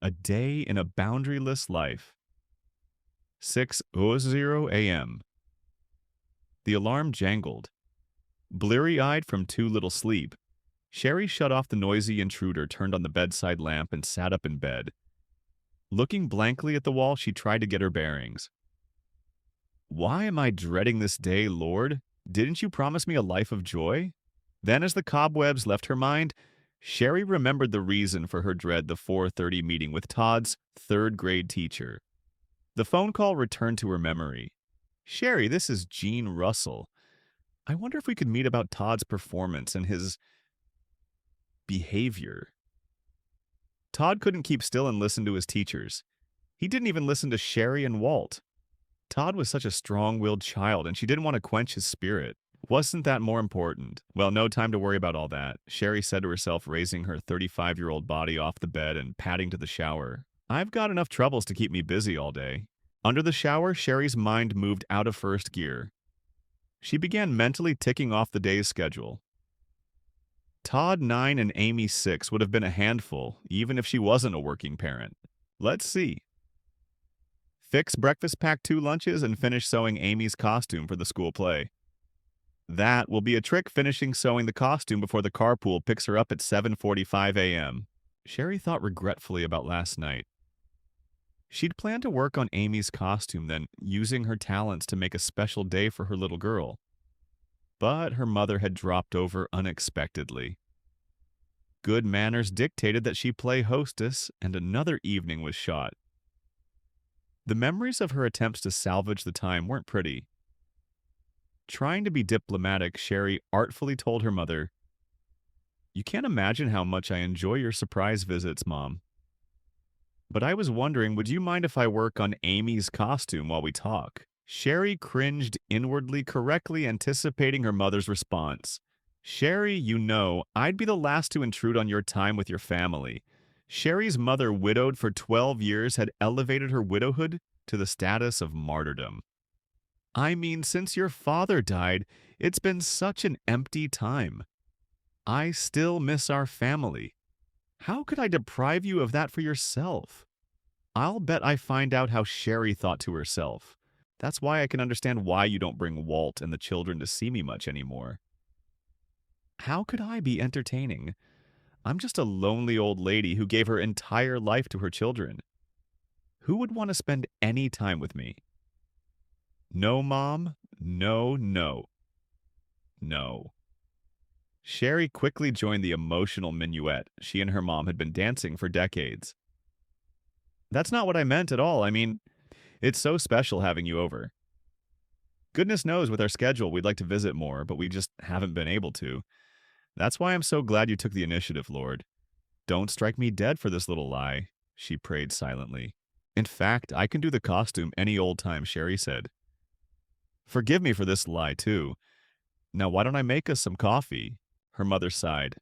A day in a boundaryless life. 6:00 a.m. The alarm jangled. Bleary-eyed from too little sleep, Sherry shut off the noisy intruder, turned on the bedside lamp, and sat up in bed. Looking blankly at the wall, she tried to get her bearings. Why am I dreading this day, Lord? Didn't you promise me a life of joy? Then, as the cobwebs left her mind, Sherry remembered the reason for her dread: the 4:30 meeting with Todd's third-grade teacher. The phone call returned to her memory. Sherry, this is Gene Russell. I wonder if we could meet about Todd's performance and his behavior. Todd couldn't keep still and listen to his teachers. He didn't even listen to Sherry and Walt. Todd was such a strong-willed child, and she didn't want to quench his spirit. Wasn't that more important? Well, no time to worry about all that, Sherry said to herself, raising her 35-year-old body off the bed and padding to the shower. I've got enough troubles to keep me busy all day. Under the shower, Sherry's mind moved out of first gear. She began mentally ticking off the day's schedule. Todd 9 and Amy 6 would have been a handful, even if she wasn't a working parent. Let's see. Fix breakfast, pack 2 lunches, and finish sewing Amy's costume for the school play. That will be a trick, finishing sewing the costume before the carpool picks her up at 7:45 a.m. Sherry thought regretfully about last night. She'd planned to work on Amy's costume, then using her talents to make a special day for her little girl. But her mother had dropped over unexpectedly. Good manners dictated that she play hostess, and another evening was shot. The memories of her attempts to salvage the time weren't pretty. Trying to be diplomatic, Sherry artfully told her mother, "You can't imagine how much I enjoy your surprise visits, Mom. But I was wondering, would you mind if I work on Amy's costume while we talk?" Sherry cringed inwardly, correctly anticipating her mother's response. "Sherry, you know, I'd be the last to intrude on your time with your family." Sherry's mother, widowed for 12 years, had elevated her widowhood to the status of martyrdom. I mean, since your father died, it's been such an empty time. I still miss our family. How could I deprive you of that for yourself? I'll bet I find out how Sherry thought to herself. That's why I can understand why you don't bring Walt and the children to see me much anymore. How could I be entertaining? I'm just a lonely old lady who gave her entire life to her children. Who would want to spend any time with me? No, Mom. No, no. No. Sherry quickly joined the emotional minuet she and her mom had been dancing for decades. That's not what I meant at all. I mean, it's so special having you over. Goodness knows with our schedule we'd like to visit more, but we just haven't been able to. That's why I'm so glad you took the initiative, Lord. Don't strike me dead for this little lie, she prayed silently. In fact, I can do the costume any old time, Sherry said. Forgive me for this lie, too. Now why don't I make us some coffee? Her mother sighed.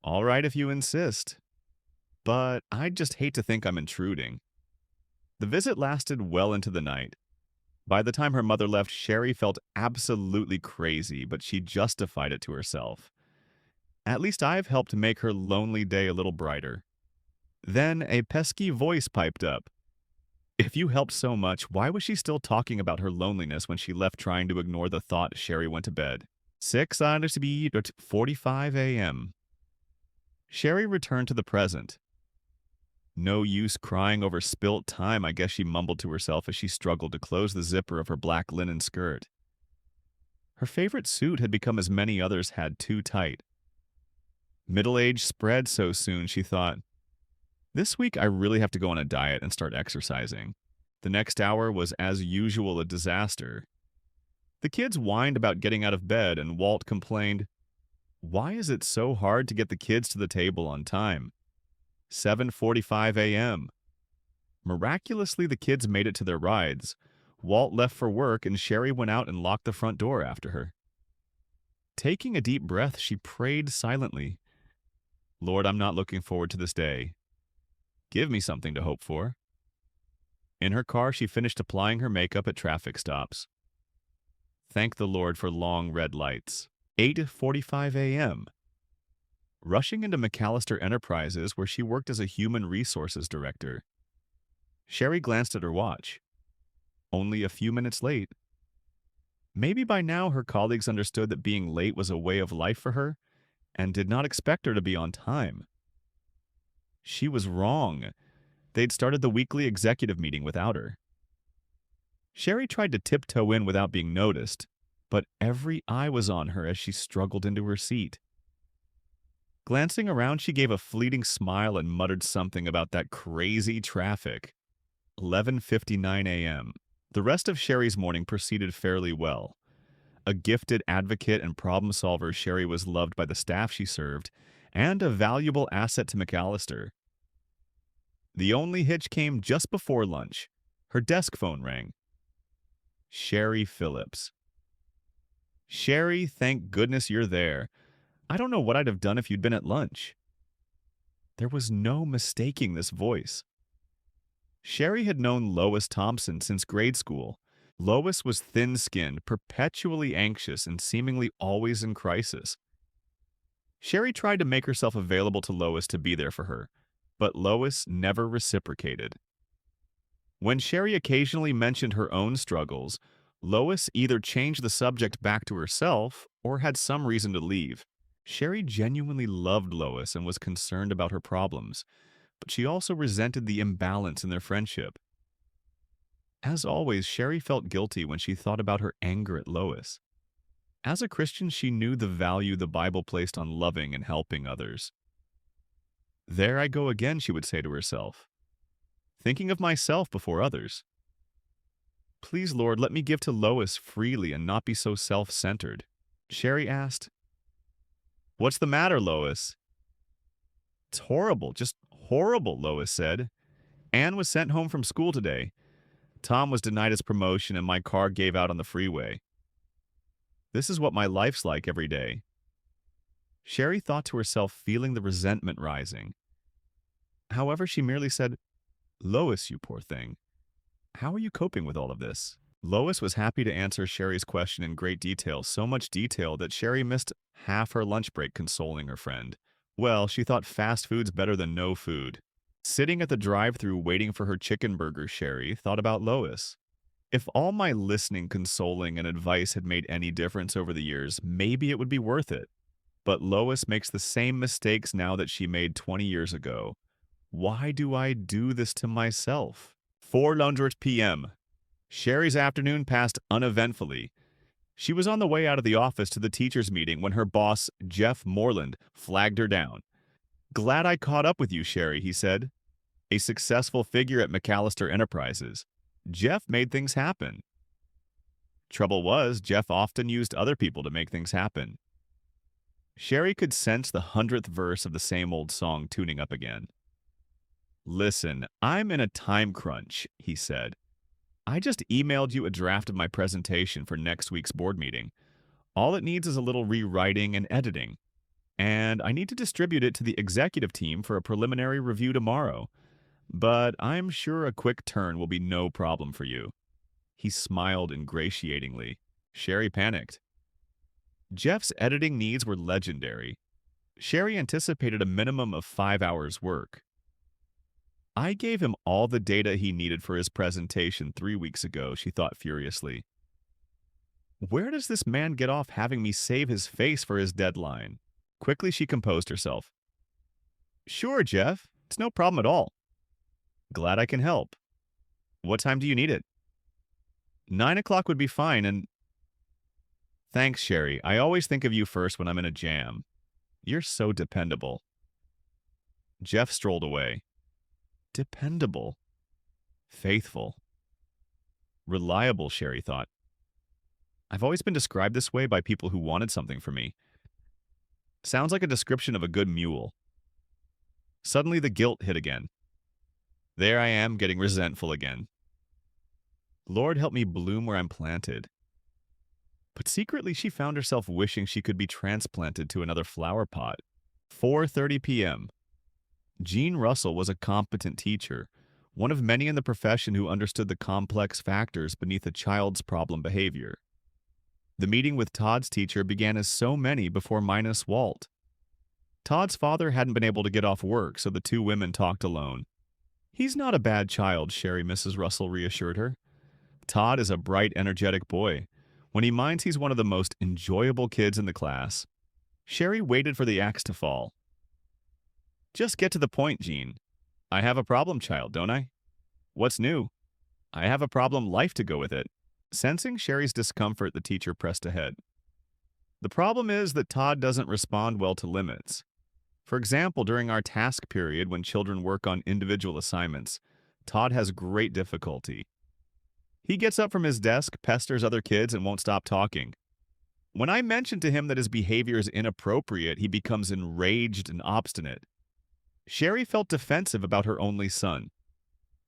All right if you insist. But I'd just hate to think I'm intruding. The visit lasted well into the night. By the time her mother left, Sherry felt absolutely crazy, but she justified it to herself. At least I've helped make her lonely day a little brighter. Then a pesky voice piped up. If you helped so much, why was she still talking about her loneliness when she left, trying to ignore the thought Sherry went to bed? 6:45 a.m. Sherry returned to the present. No use crying over spilt time, I guess she mumbled to herself as she struggled to close the zipper of her black linen skirt. Her favorite suit had become, as many others had, too tight. Middle age spread so soon, she thought. This week I really have to go on a diet and start exercising. The next hour was, as usual, a disaster. The kids whined about getting out of bed, and Walt complained, "Why is it so hard to get the kids to the table on time?" 7:45 a.m. Miraculously, the kids made it to their rides. Walt left for work, and Sherry went out and locked the front door after her. Taking a deep breath, she prayed silently. Lord, I'm not looking forward to this day. Give me something to hope for. In her car, she finished applying her makeup at traffic stops. Thank the Lord for long red lights. 8:45 a.m. rushing into McAllister Enterprises where she worked as a human resources director. Sherry glanced at her watch. Only a few minutes late. Maybe by now her colleagues understood that being late was a way of life for her and did not expect her to be on time. She was wrong. They'd started the weekly executive meeting without her. Sherry tried to tiptoe in without being noticed, but every eye was on her as she struggled into her seat. Glancing around, she gave a fleeting smile and muttered something about that crazy traffic. 11:59 a.m. The rest of Sherry's morning proceeded fairly well. A gifted advocate and problem solver, Sherry was loved by the staff she served, and a valuable asset to McAllister. The only hitch came just before lunch. Her desk phone rang. Sherry Phillips. Sherry, thank goodness you're there. I don't know what I'd have done if you'd been at lunch. There was no mistaking this voice. Sherry had known Lois Townsend since grade school. Lois was thin-skinned, perpetually anxious, and seemingly always in crisis. Sherry tried to make herself available to Lois to be there for her, but Lois never reciprocated. When Sherry occasionally mentioned her own struggles, Lois either changed the subject back to herself or had some reason to leave. Sherry genuinely loved Lois and was concerned about her problems, but she also resented the imbalance in their friendship. As always, Sherry felt guilty when she thought about her anger at Lois. As a Christian, she knew the value the Bible placed on loving and helping others. There I go again, she would say to herself, thinking of myself before others. Please, Lord, let me give to Lois freely and not be so self-centered. Sherry asked, What's the matter, Lois? It's horrible, just horrible, Lois said. Anne was sent home from school today. Tom was denied his promotion and my car gave out on the freeway. This is what my life's like every day. Sherry thought to herself, feeling the resentment rising. However, she merely said, Lois, you poor thing. How are you coping with all of this? Lois was happy to answer Sherry's question in great detail, so much detail that Sherry missed half her lunch break consoling her friend. Well, she thought fast food's better than no food. Sitting at the drive-thru waiting for her chicken burger, Sherry thought about Lois. If all my listening, consoling, and advice had made any difference over the years, maybe it would be worth it. But Lois makes the same mistakes now that she made 20 years ago. Why do I do this to myself? 4:00 p.m. Sherry's afternoon passed uneventfully. She was on the way out of the office to the teachers' meeting when her boss, Jeff Moreland, flagged her down. Glad I caught up with you, Sherry, he said. A successful figure at McAllister Enterprises. Jeff made things happen. Trouble was, Jeff often used other people to make things happen. Sherry could sense the 100th verse of the same old song tuning up again. Listen, I'm in a time crunch, he said. I just emailed you a draft of my presentation for next week's board meeting. All it needs is a little rewriting and editing. And I need to distribute it to the executive team for a preliminary review tomorrow. But I'm sure a quick turn will be no problem for you. He smiled ingratiatingly. Sherry panicked. Jeff's editing needs were legendary. Sherry anticipated a minimum of 5 hours' work. I gave him all the data he needed for his presentation 3 weeks ago, she thought furiously. Where does this man get off having me save his face for his deadline? Quickly she composed herself. Sure, Jeff. It's no problem at all. Glad I can help. What time do you need it? 9 o'clock would be fine, and... Thanks, Sherry. I always think of you first when I'm in a jam. You're so dependable. Jeff strolled away. Dependable. Faithful. Reliable, Sherry thought. I've always been described this way by people who wanted something from me. Sounds like a description of a good mule. Suddenly the guilt hit again. There I am, getting resentful again. Lord, help me bloom where I'm planted. But secretly she found herself wishing she could be transplanted to another flower pot. 4:30 p.m. Jean Russell was a competent teacher, one of many in the profession who understood the complex factors beneath a child's problem behavior. The meeting with Todd's teacher began as so many before Minus Walt. Todd's father hadn't been able to get off work, so the two women talked alone. He's not a bad child, Mrs. Russell reassured her. Todd is a bright, energetic boy. When he minds, he's one of the most enjoyable kids in the class. Sherry waited for the axe to fall. Just get to the point, Jean. I have a problem child, don't I? What's new? I have a problem life to go with it. Sensing Sherry's discomfort, the teacher pressed ahead. The problem is that Todd doesn't respond well to limits. For example, during our task period when children work on individual assignments, Todd has great difficulty. He gets up from his desk, pesters other kids, and won't stop talking. When I mention to him that his behavior is inappropriate, he becomes enraged and obstinate. Sherry felt defensive about her only son.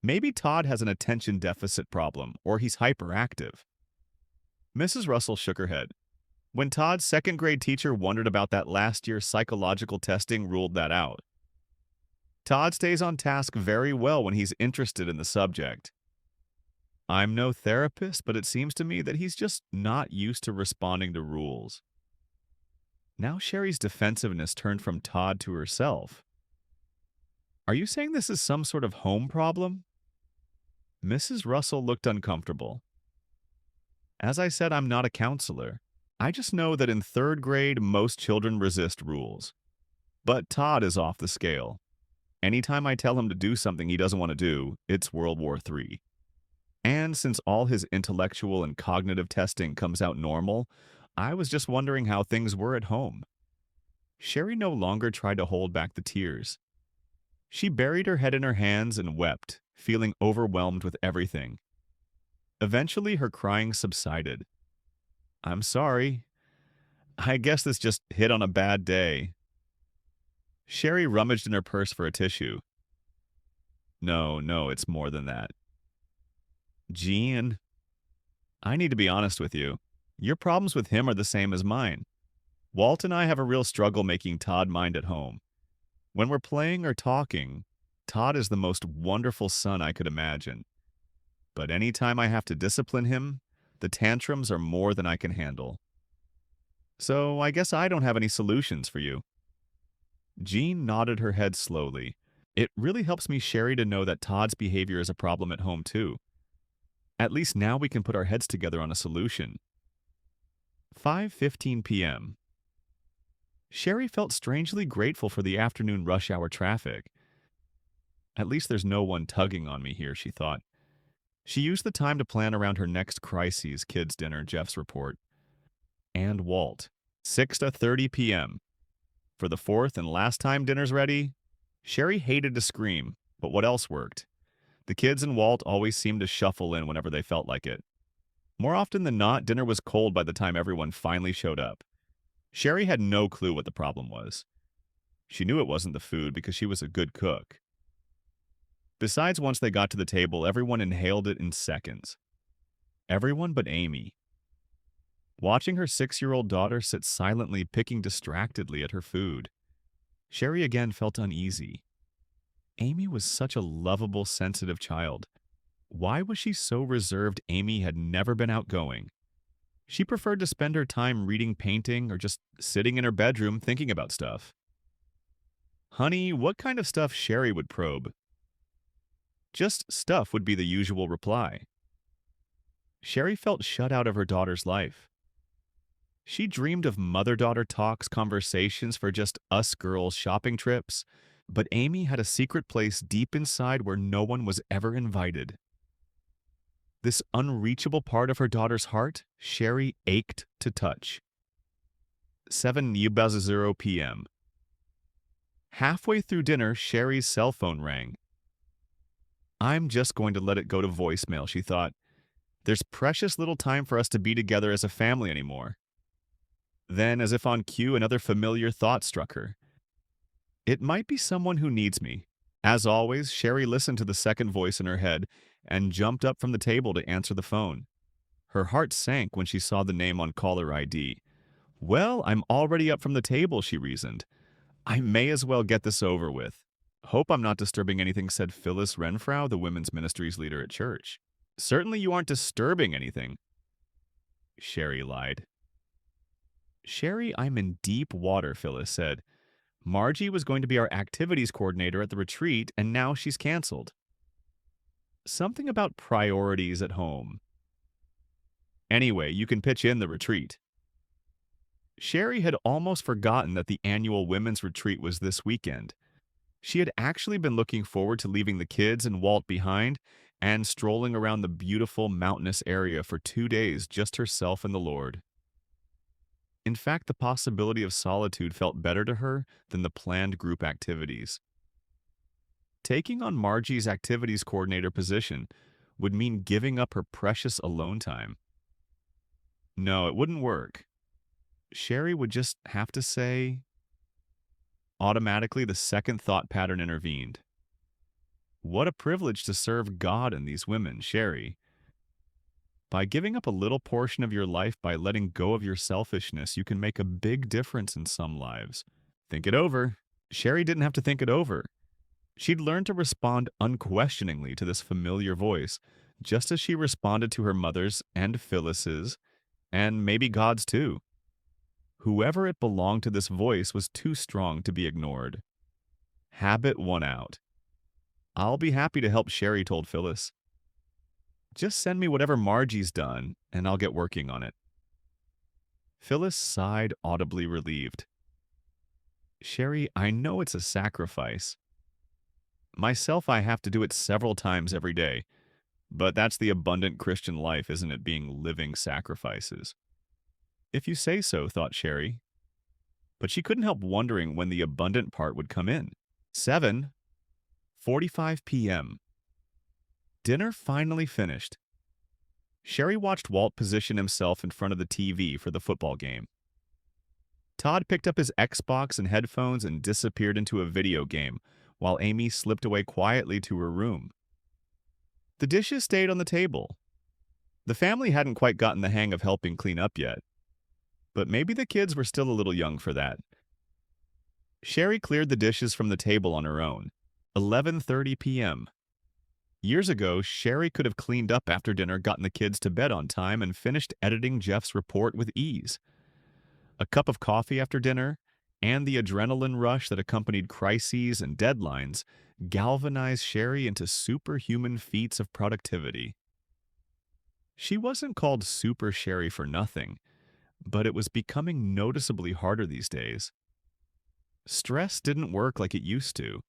Maybe Todd has an attention deficit problem, or he's hyperactive. Mrs. Russell shook her head. When Todd's second-grade teacher wondered about that last year's psychological testing, ruled that out. Todd stays on task very well when he's interested in the subject. I'm no therapist, but it seems to me that he's just not used to responding to rules. Now Sherry's defensiveness turned from Todd to herself. Are you saying this is some sort of home problem? Mrs. Russell looked uncomfortable. As I said, I'm not a counselor. I just know that in third grade, most children resist rules. But Todd is off the scale. Anytime I tell him to do something he doesn't want to do, it's World War III. And since all his intellectual and cognitive testing comes out normal, I was just wondering how things were at home. Sherry no longer tried to hold back the tears. She buried her head in her hands and wept, feeling overwhelmed with everything. Eventually, her crying subsided. I'm sorry. I guess this just hit on a bad day. Sherry rummaged in her purse for a tissue. No, it's more than that. Jean, I need to be honest with you. Your problems with him are the same as mine. Walt and I have a real struggle making Todd mind at home. When we're playing or talking, Todd is the most wonderful son I could imagine. But any time I have to discipline him, the tantrums are more than I can handle. So I guess I don't have any solutions for you. Jean nodded her head slowly. It really helps me, Sherry, to know that Todd's behavior is a problem at home too. At least now we can put our heads together on a solution. 5:15 p.m. Sherry felt strangely grateful for the afternoon rush hour traffic. At least there's no one tugging on me here, she thought. She used the time to plan around her next crises, kids' dinner, Jeff's report. And Walt. 6:30 p.m. For the fourth and last time dinner's ready? Sherry hated to scream, but what else worked? The kids and Walt always seemed to shuffle in whenever they felt like it. More often than not, dinner was cold by the time everyone finally showed up. Sherry had no clue what the problem was. She knew it wasn't the food because she was a good cook. Besides, once they got to the table, everyone inhaled it in seconds. Everyone but Amy. Watching her 6-year-old daughter sit silently picking distractedly at her food, Sherry again felt uneasy. Amy was such a lovable, sensitive child. Why was she so reserved? Amy had never been outgoing. She preferred to spend her time reading, painting, or just sitting in her bedroom thinking about stuff. Honey, what kind of stuff? Sherry would probe. Just stuff would be the usual reply. Sherry felt shut out of her daughter's life. She dreamed of mother-daughter talks, conversations for just us girls, shopping trips, but Amy had a secret place deep inside where no one was ever invited. This unreachable part of her daughter's heart, Sherry ached to touch. 7:00 p.m. Halfway through dinner, Sherry's cell phone rang. I'm just going to let it go to voicemail, she thought. There's precious little time for us to be together as a family anymore. Then, as if on cue, another familiar thought struck her. It might be someone who needs me. As always, Sherry listened to the second voice in her head and jumped up from the table to answer the phone. Her heart sank when she saw the name on caller ID. Well, I'm already up from the table, she reasoned. I may as well get this over with. Hope I'm not disturbing anything, said Phyllis Renfrow, the women's ministries leader at church. Certainly you aren't disturbing anything. Sherry lied. Sherry, I'm in deep water, Phyllis said. Margie was going to be our activities coordinator at the retreat, and now she's canceled. Something about priorities at home. Anyway, you can pitch in the retreat. Sherry had almost forgotten that the annual women's retreat was this weekend. She had actually been looking forward to leaving the kids and Walt behind and strolling around the beautiful mountainous area for 2 days, just herself and the Lord. In fact, the possibility of solitude felt better to her than the planned group activities. Taking on Margie's activities coordinator position would mean giving up her precious alone time. No, it wouldn't work. Sherry would just have to say... Automatically, the second thought pattern intervened. What a privilege to serve God and these women, Sherry. By giving up a little portion of your life, by letting go of your selfishness, you can make a big difference in some lives. Think it over. Sherry didn't have to think it over. She'd learned to respond unquestioningly to this familiar voice, just as she responded to her mother's and Phyllis's, and maybe God's too. Whoever it belonged to, this voice was too strong to be ignored. Habit won out. I'll be happy to help, Sherry told Phyllis. Just send me whatever Margie's done, and I'll get working on it. Phyllis sighed, audibly relieved. Sherry, I know it's a sacrifice. Myself, I have to do it several times every day. But that's the abundant Christian life, isn't it, being living sacrifices? If you say so, thought Sherry. But she couldn't help wondering when the abundant part would come in. 7:45 p.m. Dinner finally finished. Sherry watched Walt position himself in front of the TV for the football game. Todd picked up his Xbox and headphones and disappeared into a video game, while Amy slipped away quietly to her room. The dishes stayed on the table. The family hadn't quite gotten the hang of helping clean up yet. But maybe the kids were still a little young for that. Sherry cleared the dishes from the table on her own. 11:30 p.m. Years ago, Sherry could have cleaned up after dinner, gotten the kids to bed on time, and finished editing Jeff's report with ease. A cup of coffee after dinner, and the adrenaline rush that accompanied crises and deadlines, galvanized Sherry into superhuman feats of productivity. She wasn't called Super Sherry for nothing, but it was becoming noticeably harder these days. Stress didn't work like it used to.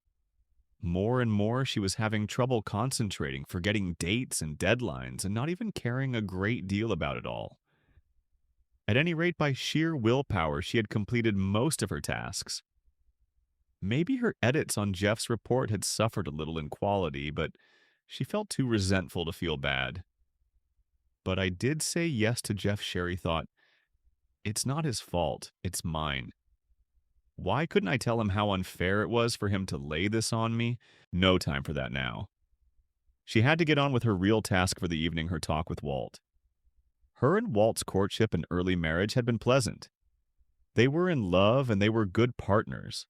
More and more, she was having trouble concentrating, forgetting dates and deadlines, and not even caring a great deal about it all. At any rate, by sheer willpower, she had completed most of her tasks. Maybe her edits on Jeff's report had suffered a little in quality, but she felt too resentful to feel bad. But I did say yes to Jeff, Sherry thought. It's not his fault, it's mine. Why couldn't I tell him how unfair it was for him to lay this on me? No time for that now. She had to get on with her real task for the evening, her talk with Walt. Her and Walt's courtship and early marriage had been pleasant. They were in love and they were good partners.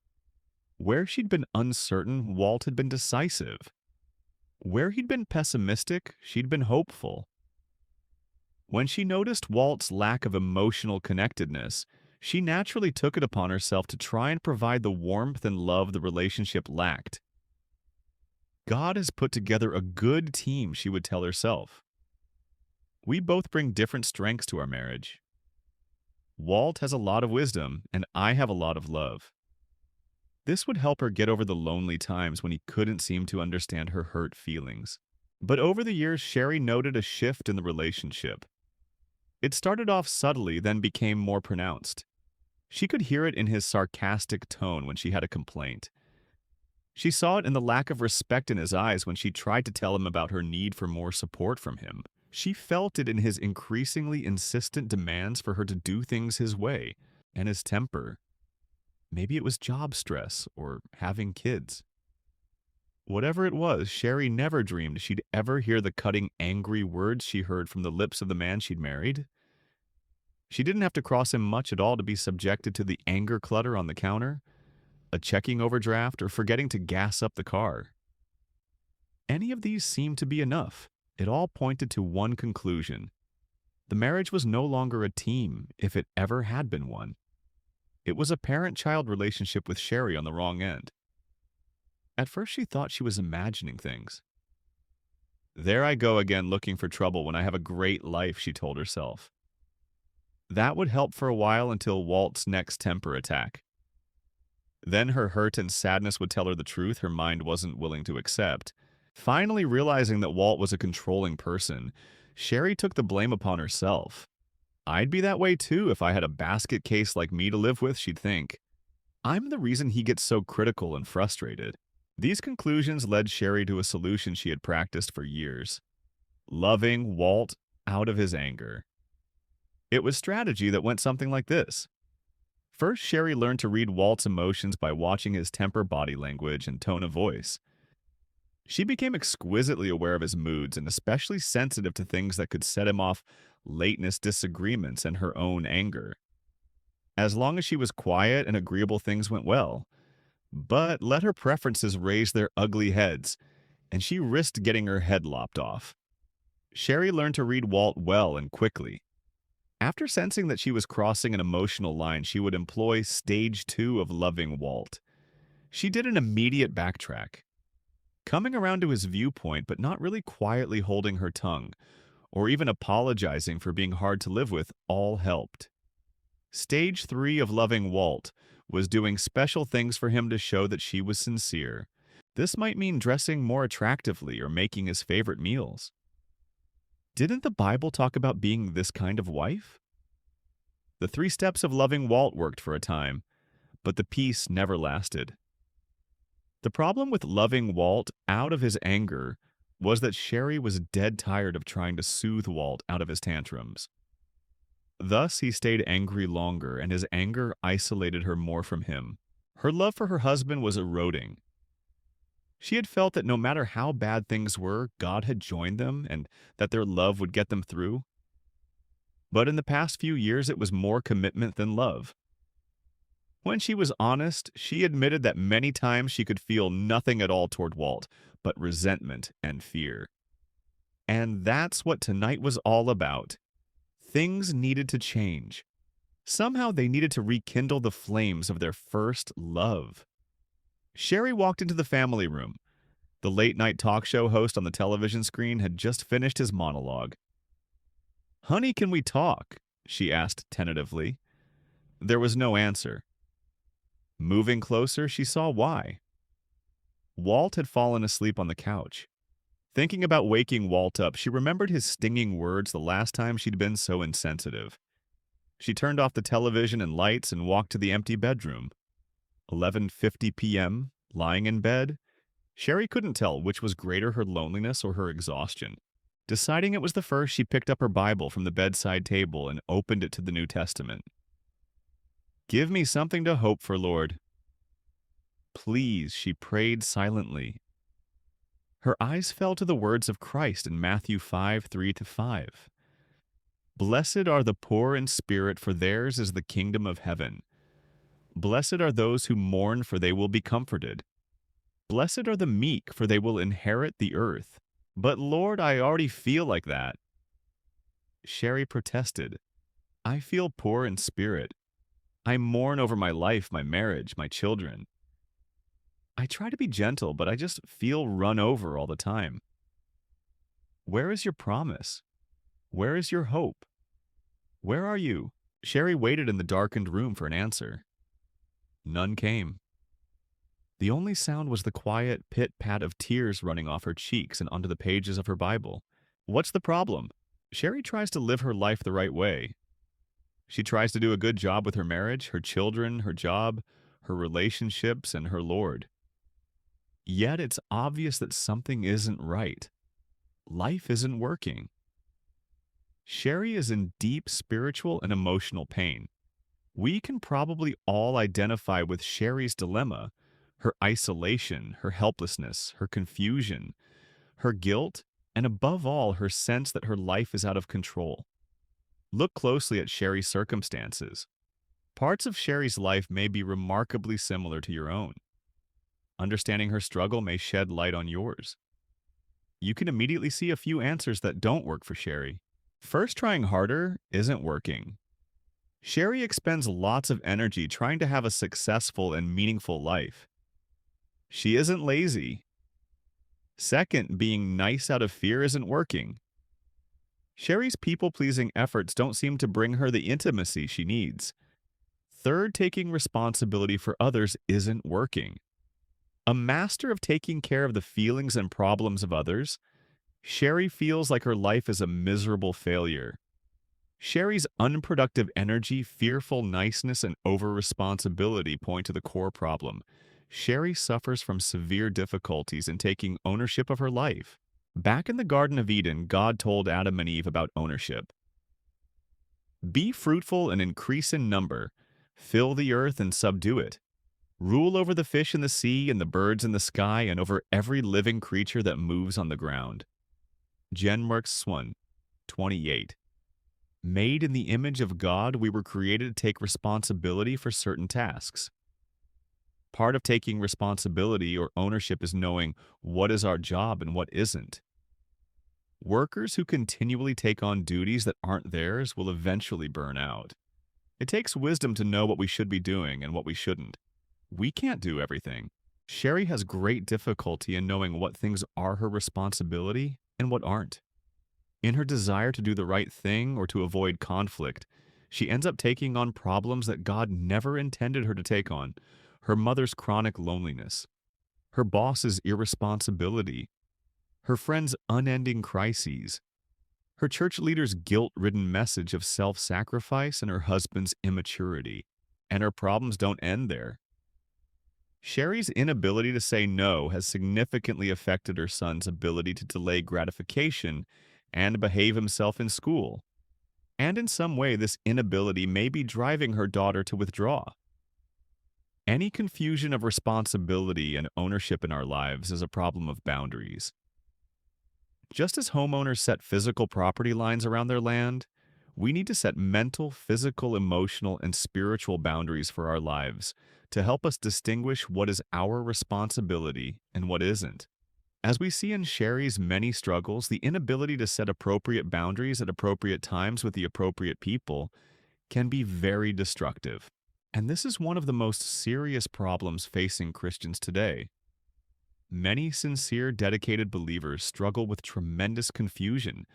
Where she'd been uncertain, Walt had been decisive. Where he'd been pessimistic, she'd been hopeful. When she noticed Walt's lack of emotional connectedness, she naturally took it upon herself to try and provide the warmth and love the relationship lacked. God has put together a good team, she would tell herself. We both bring different strengths to our marriage. Walt has a lot of wisdom, and I have a lot of love. This would help her get over the lonely times when he couldn't seem to understand her hurt feelings. But over the years, Sherry noted a shift in the relationship. It started off subtly, then became more pronounced. She could hear it in his sarcastic tone when she had a complaint. She saw it in the lack of respect in his eyes when she tried to tell him about her need for more support from him. She felt it in his increasingly insistent demands for her to do things his way, and his temper. Maybe it was job stress or having kids. Whatever it was, Sherry never dreamed she'd ever hear the cutting, angry words she heard from the lips of the man she'd married. She didn't have to cross him much at all to be subjected to the anger clutter on the counter, a checking overdraft, or forgetting to gas up the car. Any of these seemed to be enough. It all pointed to one conclusion. The marriage was no longer a team, if it ever had been one. It was a parent-child relationship with Sherry on the wrong end. At first, she thought she was imagining things. There I go again looking for trouble when I have a great life, she told herself. That would help for a while until Walt's next temper attack. Then her hurt and sadness would tell her the truth her mind wasn't willing to accept. Finally realizing that Walt was a controlling person, Sherry took the blame upon herself. I'd be that way too if I had a basket case like me to live with, she'd think. I'm the reason he gets so critical and frustrated. These conclusions led Sherry to a solution she had practiced for years: loving Walt out of his anger. It was strategy that went something like this. First, Sherry learned to read Walt's emotions by watching his temper, body language, and tone of voice. She became exquisitely aware of his moods and especially sensitive to things that could set him off: lateness, disagreements, and her own anger. As long as she was quiet and agreeable, things went well. But let her preferences raise their ugly heads, and she risked getting her head lopped off. Sherry learned to read Walt well and quickly. After sensing that she was crossing an emotional line, she would employ stage 2 of loving Walt. She did an immediate backtrack, coming around to his viewpoint but not really quietly holding her tongue, or even apologizing for being hard to live with, all helped. Stage 3 of loving Walt was doing special things for him to show that she was sincere. This might mean dressing more attractively or making his favorite meals. Didn't the Bible talk about being this kind of wife? The 3 steps of loving Walt worked for a time, but the peace never lasted. The problem with loving Walt out of his anger was that Sherry was dead tired of trying to soothe Walt out of his tantrums. Thus, he stayed angry longer, and his anger isolated her more from him. Her love for her husband was eroding. She had felt that no matter how bad things were, God had joined them and that their love would get them through. But in the past few years, it was more commitment than love. When she was honest, she admitted that many times she could feel nothing at all toward Walt, but resentment and fear. And that's what tonight was all about. Things needed to change. Somehow they needed to rekindle the flames of their first love. Sherry walked into the family room. The late-night talk show host on the television screen had just finished his monologue. "Honey, can we talk?" she asked tentatively. There was no answer. Moving closer, she saw why. Walt had fallen asleep on the couch. Thinking about waking Walt up, she remembered his stinging words the last time she'd been so insensitive. She turned off the television and lights and walked to the empty bedroom. 11:50 p.m., lying in bed, Sherry couldn't tell which was greater, her loneliness or her exhaustion. Deciding it was the first, she picked up her Bible from the bedside table and opened it to the New Testament. "Give me something to hope for, Lord." "Please," she prayed silently. Her eyes fell to the words of Christ in Matthew 5:3-5. "Blessed are the poor in spirit, for theirs is the kingdom of heaven. Blessed are those who mourn, for they will be comforted. Blessed are the meek, for they will inherit the earth." "But Lord, I already feel like that." Sherry protested. "I feel poor in spirit. I mourn over my life, my marriage, my children. I try to be gentle, but I just feel run over all the time. Where is your promise? Where is your hope? Where are you?" Sherry waited in the darkened room for an answer. None came. The only sound was the quiet pit-pat of tears running off her cheeks and onto the pages of her Bible. What's the problem? Sherry tries to live her life the right way. She tries to do a good job with her marriage, her children, her job, her relationships, and her Lord. Yet it's obvious that something isn't right. Life isn't working. Sherry is in deep spiritual and emotional pain. We can probably all identify with Sherry's dilemma: her isolation, her helplessness, her confusion, her guilt, and above all, her sense that her life is out of control. Look closely at Sherry's circumstances. Parts of Sherry's life may be remarkably similar to your own. Understanding her struggle may shed light on yours. You can immediately see a few answers that don't work for Sherry. First, trying harder isn't working. Sherry expends lots of energy trying to have a successful and meaningful life. She isn't lazy. Second, being nice out of fear isn't working. Sherry's people-pleasing efforts don't seem to bring her the intimacy she needs. Third, taking responsibility for others isn't working. A master of taking care of the feelings and problems of others, Sherry feels like her life is a miserable failure. Sherry's unproductive energy, fearful niceness, and over-responsibility point to the core problem. Sherry suffers from severe difficulties in taking ownership of her life. Back in the Garden of Eden, God told Adam and Eve about ownership. Be fruitful and increase in number. Fill the earth and subdue it. Rule over the fish in the sea and the birds in the sky and over every living creature that moves on the ground. Genmarks 1:28. Made in the image of God, we were created to take responsibility for certain tasks. Part of taking responsibility or ownership is knowing what is our job and what isn't. Workers who continually take on duties that aren't theirs will eventually burn out. It takes wisdom to know what we should be doing and what we shouldn't. We can't do everything. Sherry has great difficulty in knowing what things are her responsibility and what aren't. In her desire to do the right thing or to avoid conflict, she ends up taking on problems that God never intended her to take on. Her mother's chronic loneliness, her boss's irresponsibility, her friend's unending crises, her church leader's guilt-ridden message of self-sacrifice, and her husband's immaturity. And her problems don't end there. Sherry's inability to say no has significantly affected her son's ability to delay gratification and behave himself in school. And in some way, this inability may be driving her daughter to withdraw. Any confusion of responsibility and ownership in our lives is a problem of boundaries. Just as homeowners set physical property lines around their land, we need to set mental, physical, emotional, and spiritual boundaries for our lives to help us distinguish what is our responsibility and what isn't. As we see in Sherry's many struggles, the inability to set appropriate boundaries at appropriate times with the appropriate people can be very destructive. And this is one of the most serious problems facing Christians today. Many sincere, dedicated believers struggle with tremendous confusion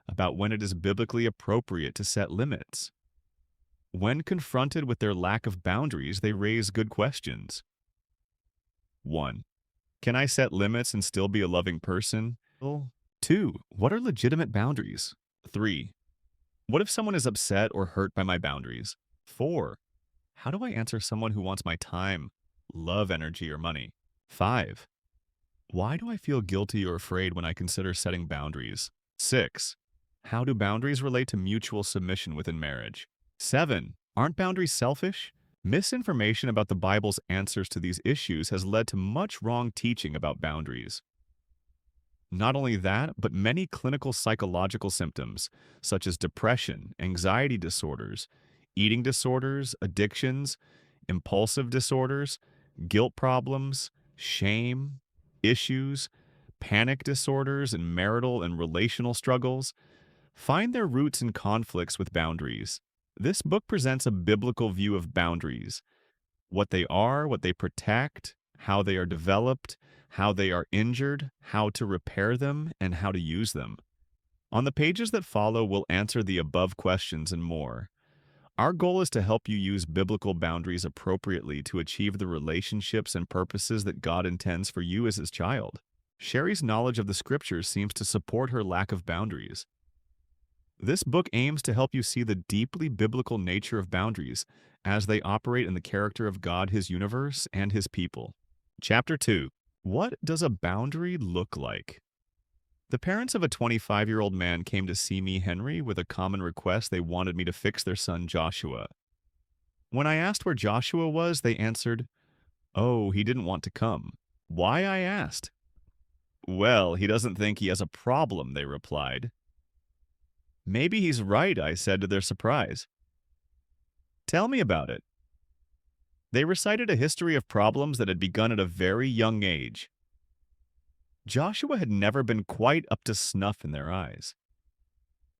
about when it is biblically appropriate to set limits. When confronted with their lack of boundaries, they raise good questions. 1. Can I set limits and still be a loving person? 2. What are legitimate boundaries? 3. What if someone is upset or hurt by my boundaries? 4. How do I answer someone who wants my time, love, energy, or money? 5. Why do I feel guilty or afraid when I consider setting boundaries? 6. How do boundaries relate to mutual submission within marriage? 7. Aren't boundaries selfish? Misinformation about the Bible's answers to these issues has led to much wrong teaching about boundaries. Not only that, but many clinical psychological symptoms, such as depression, anxiety disorders, eating disorders, addictions, impulsive disorders, guilt problems, shame, issues, panic disorders, and marital and relational struggles, find their roots in conflicts with boundaries. This book presents a biblical view of boundaries, what they are, what they protect, how they are developed, how they are injured, how to repair them, and how to use them. On the pages that follow, we'll answer the above questions and more. Our goal is to help you use biblical boundaries appropriately to achieve the relationships and purposes that God intends for you as His child. Sherry's knowledge of the Scriptures seems to support her lack of boundaries. This book aims to help you see the deeply biblical nature of boundaries as they operate in the character of God, His universe, and His people. Chapter 2. What does a boundary look like? The parents of a 25-year-old man came to see me, Henry, with a common request. They wanted me to fix their son, Joshua. When I asked where Joshua was, they answered, "Oh, he didn't want to come." Why, I asked. "Well, he doesn't think he has a problem," they replied. "Maybe he's right," I said to their surprise. "Tell me about it." They recited a history of problems that had begun at a very young age. Joshua had never been quite up to snuff in their eyes.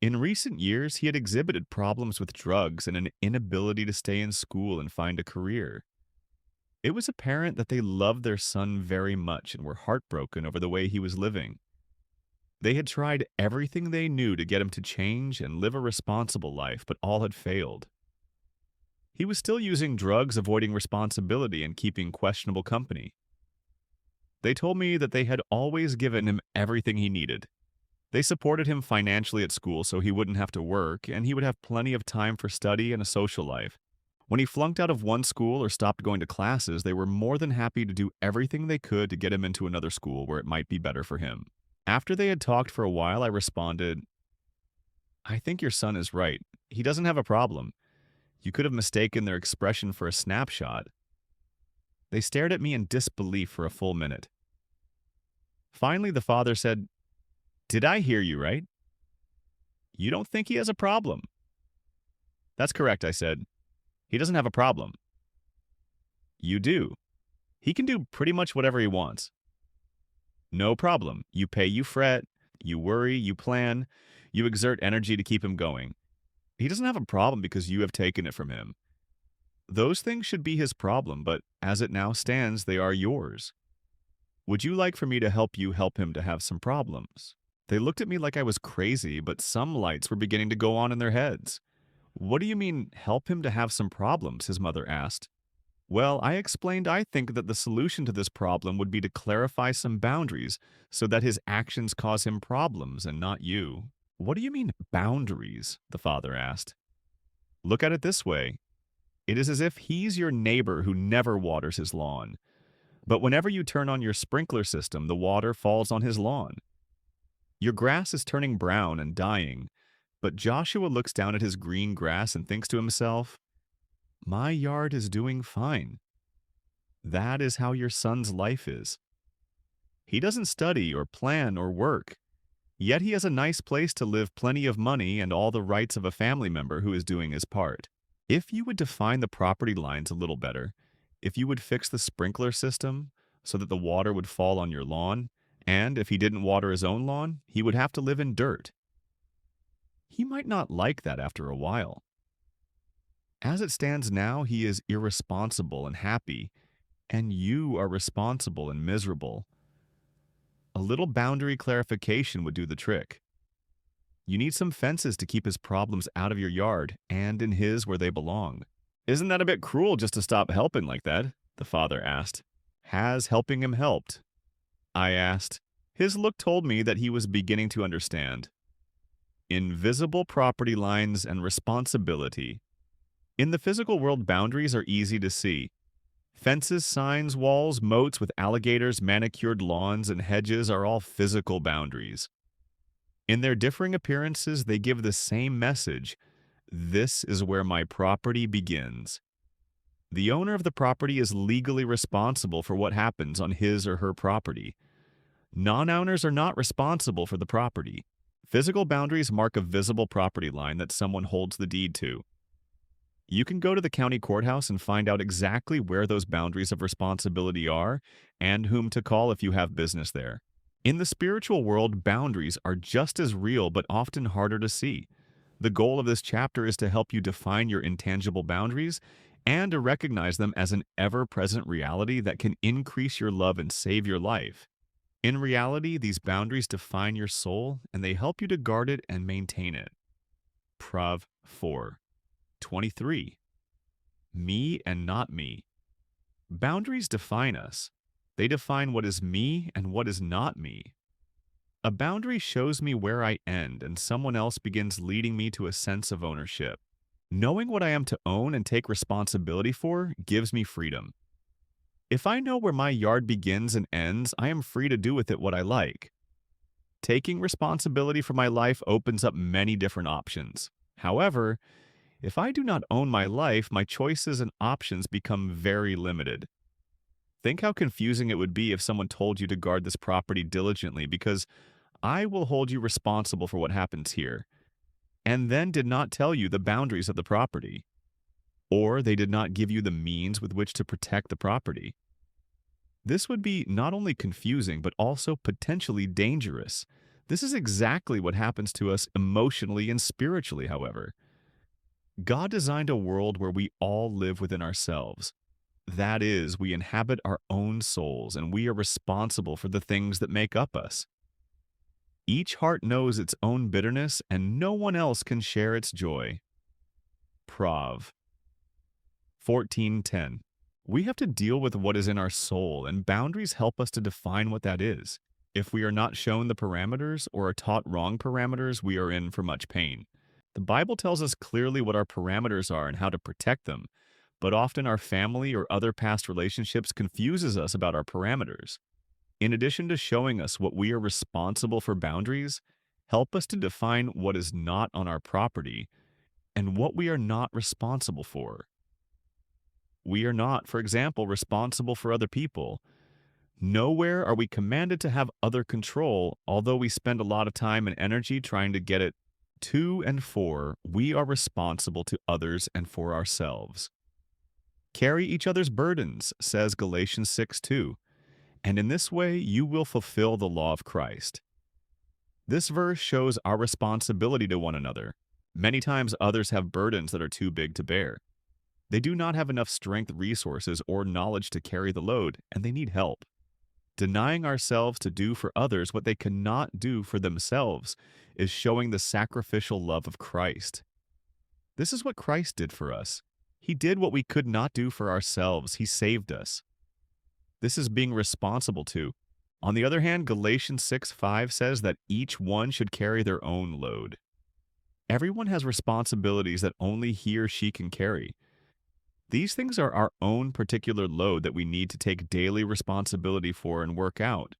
In recent years, he had exhibited problems with drugs and an inability to stay in school and find a career. It was apparent that they loved their son very much and were heartbroken over the way he was living. They had tried everything they knew to get him to change and live a responsible life, but all had failed. He was still using drugs, avoiding responsibility, and keeping questionable company. They told me that they had always given him everything he needed. They supported him financially at school so he wouldn't have to work, and he would have plenty of time for study and a social life. When he flunked out of one school or stopped going to classes, they were more than happy to do everything they could to get him into another school where it might be better for him. After they had talked for a while, I responded, "I think your son is right. He doesn't have a problem. You could have mistaken their expression for a snapshot." They stared at me in disbelief for a full minute. Finally, the father said, "Did I hear you right? You don't think he has a problem?" "That's correct," I said. "He doesn't have a problem." "You do. He can do pretty much whatever he wants." "No problem. You pay, you fret, you worry, you plan, you exert energy to keep him going. He doesn't have a problem because you have taken it from him. Those things should be his problem, but as it now stands, they are yours. Would you like for me to help him to have some problems?" They looked at me like I was crazy, but some lights were beginning to go on in their heads. "What do you mean, help him to have some problems?" his mother asked. Well, I explained I think that the solution to this problem would be to clarify some boundaries so that his actions cause him problems and not you. "What do you mean, boundaries?" the father asked. "Look at it this way. It is as if he's your neighbor who never waters his lawn. But whenever you turn on your sprinkler system, the water falls on his lawn. Your grass is turning brown and dying, but Joshua looks down at his green grass and thinks to himself, 'My yard is doing fine.' That is how your son's life is. He doesn't study or plan or work, yet he has a nice place to live, plenty of money, and all the rights of a family member who is doing his part. If you would define the property lines a little better, if you would fix the sprinkler system so that the water would fall on your lawn, and if he didn't water his own lawn, he would have to live in dirt. He might not like that after a while. As it stands now, he is irresponsible and happy, and you are responsible and miserable. A little boundary clarification would do the trick. You need some fences to keep his problems out of your yard and in his where they belong." "Isn't that a bit cruel just to stop helping like that?" the father asked. "Has helping him helped?" I asked. His look told me that he was beginning to understand. Invisible property lines and responsibility. In the physical world, boundaries are easy to see. Fences, signs, walls, moats with alligators, manicured lawns, and hedges are all physical boundaries. In their differing appearances, they give the same message: this is where my property begins. The owner of the property is legally responsible for what happens on his or her property. Non-owners are not responsible for the property. Physical boundaries mark a visible property line that someone holds the deed to. You can go to the county courthouse and find out exactly where those boundaries of responsibility are and whom to call if you have business there. In the spiritual world, boundaries are just as real but often harder to see. The goal of this chapter is to help you define your intangible boundaries and to recognize them as an ever-present reality that can increase your love and save your life. In reality, these boundaries define your soul and they help you to guard it and maintain it. Prov 4:23. Me and not me. Boundaries define us. They define what is me and what is not me. A boundary shows me where I end, and someone else begins leading me to a sense of ownership. Knowing what I am to own and take responsibility for gives me freedom. If I know where my yard begins and ends, I am free to do with it what I like. Taking responsibility for my life opens up many different options. However, if I do not own my life, my choices and options become very limited. Think how confusing it would be if someone told you to guard this property diligently because I will hold you responsible for what happens here, and then did not tell you the boundaries of the property. Or they did not give you the means with which to protect the property. This would be not only confusing, but also potentially dangerous. This is exactly what happens to us emotionally and spiritually, however. God designed a world where we all live within ourselves. That is, we inhabit our own souls and we are responsible for the things that make up us. Each heart knows its own bitterness and no one else can share its joy. Prov 14:10. We have to deal with what is in our soul, and boundaries help us to define what that is. If we are not shown the parameters or are taught wrong parameters, we are in for much pain. The Bible tells us clearly what our parameters are and how to protect them, but often our family or other past relationships confuses us about our parameters. In addition to showing us what we are responsible for, boundaries help us to define what is not on our property and what we are not responsible for. We are not, for example, responsible for other people. Nowhere are we commanded to have other control, although we spend a lot of time and energy trying to get it to and for. We are responsible to others and for ourselves. Carry each other's burdens, says Galatians 6:2, and in this way you will fulfill the law of Christ. This verse shows our responsibility to one another. Many times others have burdens that are too big to bear. They do not have enough strength, resources, or knowledge to carry the load, and they need help. Denying ourselves to do for others what they cannot do for themselves is showing the sacrificial love of Christ. This is what Christ did for us. He did what we could not do for ourselves. He saved us. This is being responsible to. On the other hand, Galatians 6:5 says that each one should carry their own load. Everyone has responsibilities that only he or she can carry. These things are our own particular load that we need to take daily responsibility for and work out.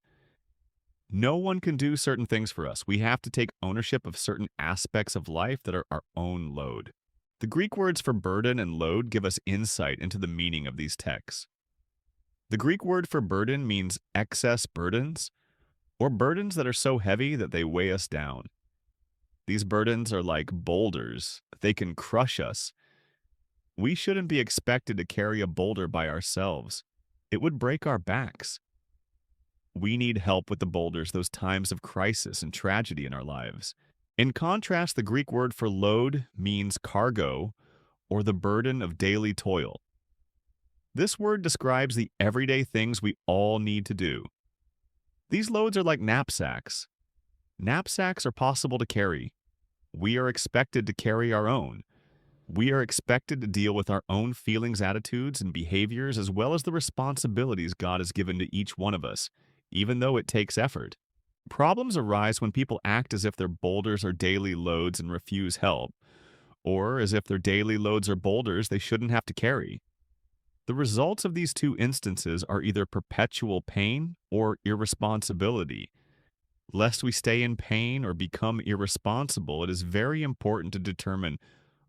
No one can do certain things for us. We have to take ownership of certain aspects of life that are our own load. The Greek words for burden and load give us insight into the meaning of these texts. The Greek word for burden means excess burdens, or burdens that are so heavy that they weigh us down. These burdens are like boulders. They can crush us. We shouldn't be expected to carry a boulder by ourselves. It would break our backs. We need help with the boulders, those times of crisis and tragedy in our lives. In contrast, the Greek word for load means cargo, or the burden of daily toil. This word describes the everyday things we all need to do. These loads are like knapsacks. Knapsacks are possible to carry. We are expected to carry our own. We are expected to deal with our own feelings, attitudes, and behaviors, as well as the responsibilities God has given to each one of us, even though it takes effort. Problems arise when people act as if their boulders are daily loads and refuse help, or as if their daily loads are boulders they shouldn't have to carry. The results of these two instances are either perpetual pain or irresponsibility. Lest we stay in pain or become irresponsible, it is very important to determine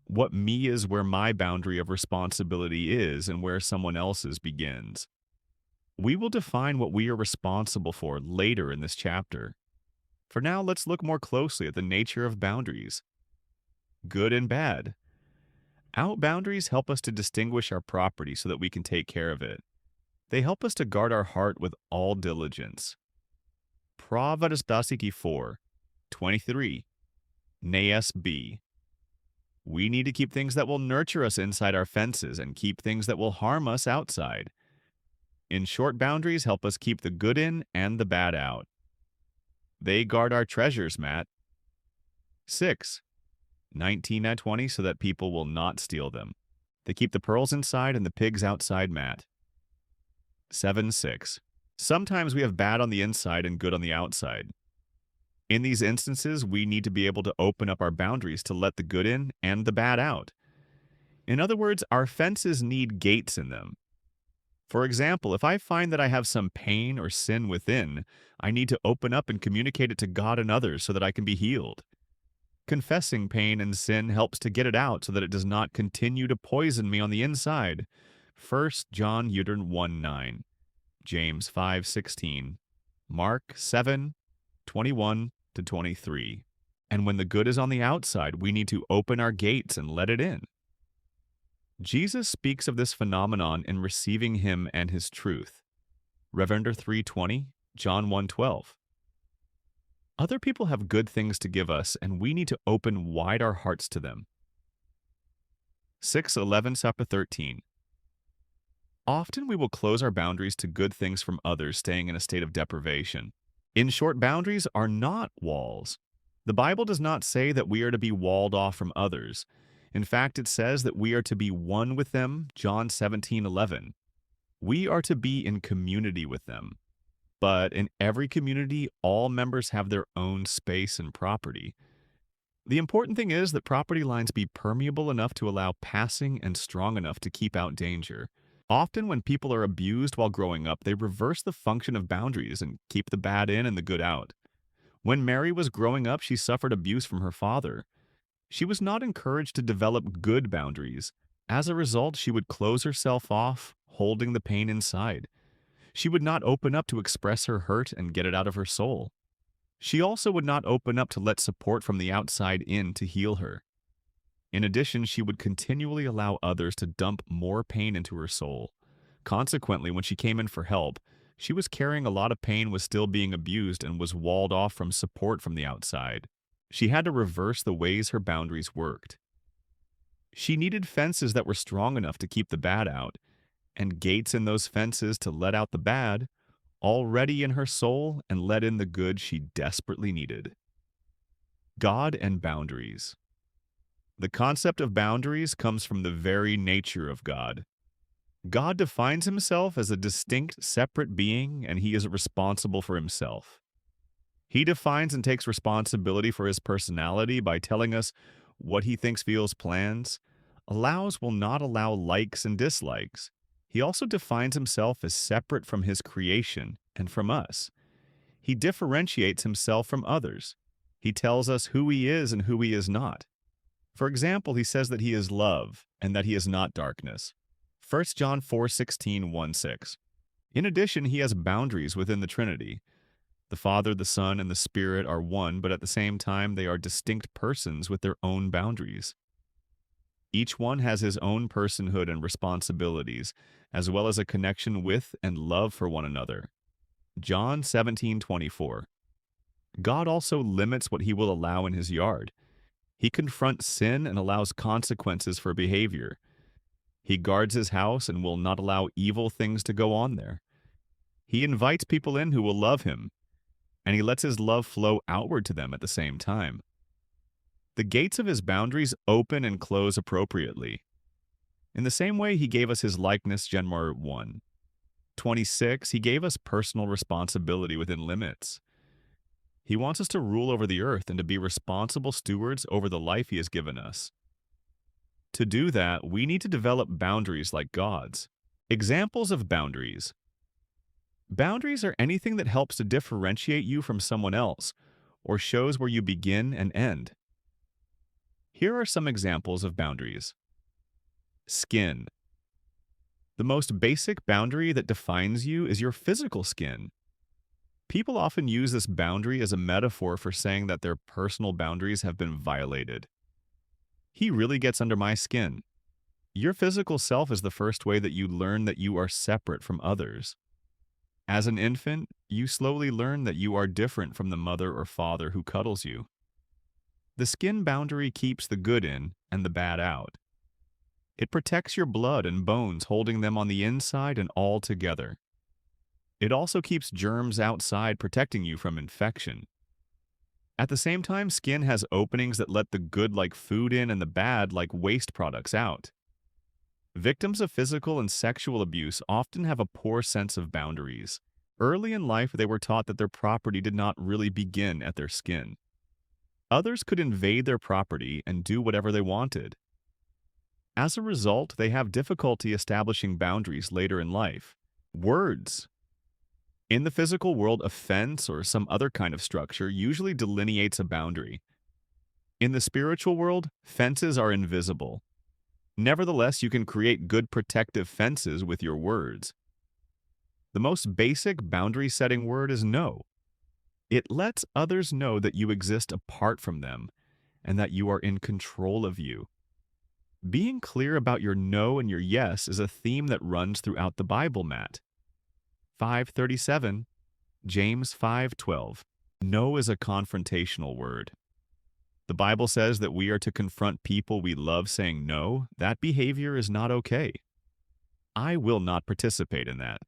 what me is where my boundary of responsibility is and where someone else's begins. We will define what we are responsible for later in this chapter. For now, let's look more closely at the nature of boundaries. Good and bad. Our boundaries help us to distinguish our property so that we can take care of it. They help us to guard our heart with all diligence. Pravadastasiki 4:23. Neas B. We need to keep things that will nurture us inside our fences and keep things that will harm us outside. In short, boundaries help us keep the good in and the bad out. They guard our treasures, Matt. 6:19-20, so that people will not steal them. They keep the pearls inside and the pigs outside, Matt. 7:6. Sometimes we have bad on the inside and good on the outside. In these instances, we need to be able to open up our boundaries to let the good in and the bad out. In other words, our fences need gates in them. For example, if I find that I have some pain or sin within, I need to open up and communicate it to God and others so that I can be healed. Confessing pain and sin helps to get it out so that it does not continue to poison me on the inside. 1 John 1:9, James 5:16, Mark 7:21-23. And when the good is on the outside, we need to open our gates and let it in. Jesus speaks of this phenomenon in receiving him and his truth. Reverender 3:20, John 1:12. Other people have good things to give us, and we need to open wide our hearts to them. 6:11, chapter 13. Often we will close our boundaries to good things from others, staying in a state of deprivation. In short, boundaries are not walls. The Bible does not say that we are to be walled off from others. In fact, it says that we are to be one with them, John 17:11. We are to be in community with them. But in every community, all members have their own space and property. The important thing is that property lines be permeable enough to allow passing and strong enough to keep out danger. Often when people are abused while growing up, they reverse the function of boundaries and keep the bad in and the good out. When Mary was growing up, she suffered abuse from her father. She was not encouraged to develop good boundaries. As a result, she would close herself off, holding the pain inside. She would not open up to express her hurt and get it out of her soul. She also would not open up to let support from the outside in to heal her. In addition, she would continually allow others to dump more pain into her soul. Consequently, when she came in for help, she was carrying a lot of pain, was still being abused, and was walled off from support from the outside. She had to reverse the ways her boundaries worked. She needed fences that were strong enough to keep the bad out, and gates in those fences to let out the bad, already in her soul, and let in the good she desperately needed. God and boundaries. The concept of boundaries comes from the very nature of God. God defines himself as a distinct, separate being, and he is responsible for himself. He defines and takes responsibility for his personality by telling us what he thinks, feels, plans, allows, will not allow, likes, and dislikes. He also defines himself as separate from his creation and from us. He differentiates himself from others. He tells us who he is and who he is not. For example, he says that he is love and that he is not darkness. 1 John 4:16, 1:6. In addition, he has boundaries within the Trinity. The Father, the Son, and the Spirit are one, but at the same time, they are distinct persons with their own boundaries. Each one has his own personhood and responsibilities, as well as a connection with and love for one another. John 17:24. God also limits what he will allow in his yard. He confronts sin and allows consequences for behavior. He guards his house and will not allow evil things to go on there. He invites people in who will love him, and he lets his love flow outward to them at the same time. The gates of his boundaries open and close appropriately. In the same way he gave us his likeness, Genmar 1:26, he gave us personal responsibility within limits. He wants us to rule over the earth and to be responsible stewards over the life he has given us. To do that, we need to develop boundaries like God's. Examples of boundaries. Boundaries are anything that helps to differentiate you from someone else or shows where you begin and end. Here are some examples of boundaries. Skin. The most basic boundary that defines you is your physical skin. People often use this boundary as a metaphor for saying that their personal boundaries have been violated. He really gets under my skin. Your physical self is the first way that you learn that you are separate from others. As an infant, you slowly learn that you are different from the mother or father who cuddles you. The skin boundary keeps the good in and the bad out. It protects your blood and bones, holding them on the inside and all together. It also keeps germs outside, protecting you from infection. At the same time, skin has openings that let the good like food in and the bad like waste products out. Victims of physical and sexual abuse often have a poor sense of boundaries. Early in life, they were taught that their property did not really begin at their skin. Others could invade their property and do whatever they wanted. As a result, they have difficulty establishing boundaries later in life. Words. In the physical world, a fence or some other kind of structure usually delineates a boundary. In the spiritual world, fences are invisible. Nevertheless, you can create good protective fences with your words. The most basic boundary-setting word is no. It lets others know that you exist apart from them and that you are in control of you. Being clear about your no and your yes is a theme that runs throughout the Bible, Matt. 5:37, James 5:12. No is a confrontational word. The Bible says that we are to confront people we love saying no. That behavior is not okay. I will not participate in that.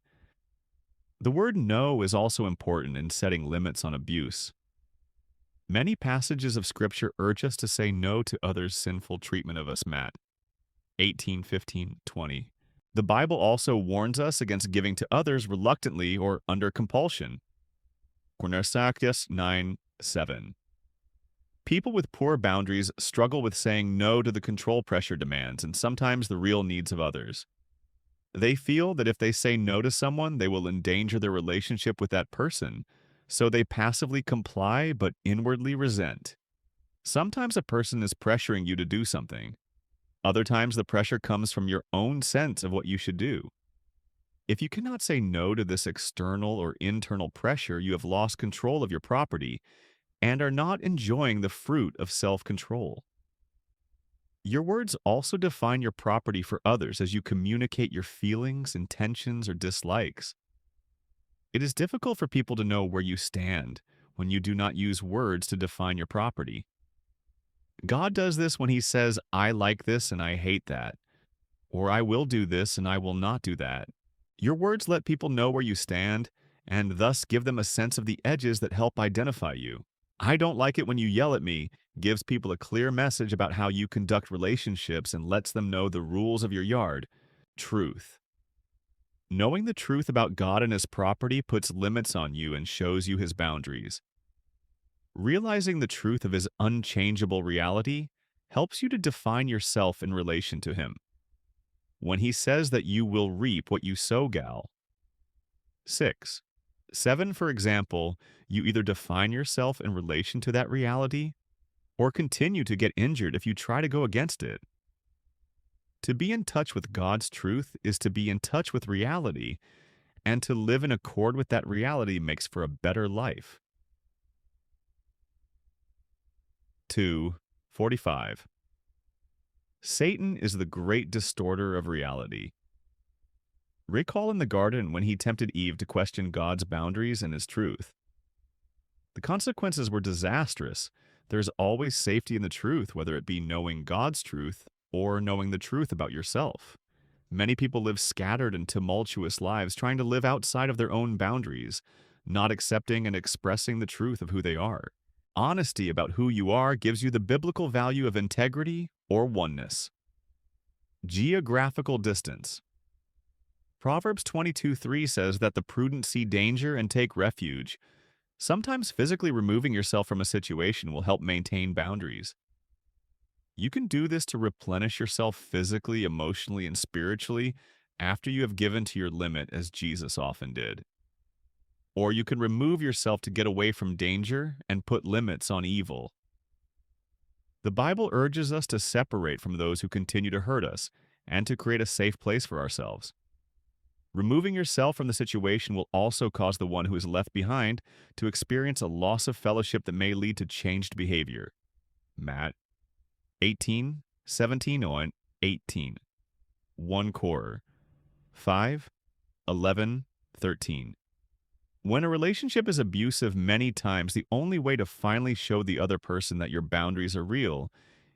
The word no is also important in setting limits on abuse. Many passages of Scripture urge us to say no to others' sinful treatment of us, Matt. 18:15-20. The Bible also warns us against giving to others reluctantly or under compulsion. Cornersakis 9:7. People with poor boundaries struggle with saying no to the control pressure demands and sometimes the real needs of others. They feel that if they say no to someone, they will endanger their relationship with that person, so they passively comply but inwardly resent. Sometimes a person is pressuring you to do something. Other times the pressure comes from your own sense of what you should do. If you cannot say no to this external or internal pressure, you have lost control of your property and are not enjoying the fruit of self-control. Your words also define your property for others as you communicate your feelings, intentions, or dislikes. It is difficult for people to know where you stand when you do not use words to define your property. God does this when He says, I like this and I hate that, or I will do this and I will not do that. Your words let people know where you stand and thus give them a sense of the edges that help identify you. I don't like it when you yell at me gives people a clear message about how you conduct relationships and lets them know the rules of your yard. Truth. Knowing the truth about God and His property puts limits on you and shows you His boundaries. Realizing the truth of His unchangeable reality helps you to define yourself in relation to Him. When He says that you will reap what you sow, gal. 6. 7, for example, you either define yourself in relation to that reality or continue to get injured if you try to go against it. To be in touch with God's truth is to be in touch with reality, and to live in accord with that reality makes for a better life. 2:45. Satan is the great distorter of reality. Recall in the garden when he tempted Eve to question God's boundaries and His truth. The consequences were disastrous. There's always safety in the truth, whether it be knowing God's truth or knowing the truth about yourself. Many people live scattered and tumultuous lives trying to live outside of their own boundaries, not accepting and expressing the truth of who they are. Honesty about who you are gives you the biblical value of integrity or oneness. Geographical distance. Proverbs 22:3 says that the prudent see danger and take refuge. Sometimes physically removing yourself from a situation will help maintain boundaries. You can do this to replenish yourself physically, emotionally, and spiritually after you have given to your limit, as Jesus often did. Or you can remove yourself to get away from danger and put limits on evil. The Bible urges us to separate from those who continue to hurt us and to create a safe place for ourselves. Removing yourself from the situation will also cause the one who is left behind to experience a loss of fellowship that may lead to changed behavior. Matt 18:17 on 18. 1 Cor 5:11-13. When a relationship is abusive many times, the only way to finally show the other person that your boundaries are real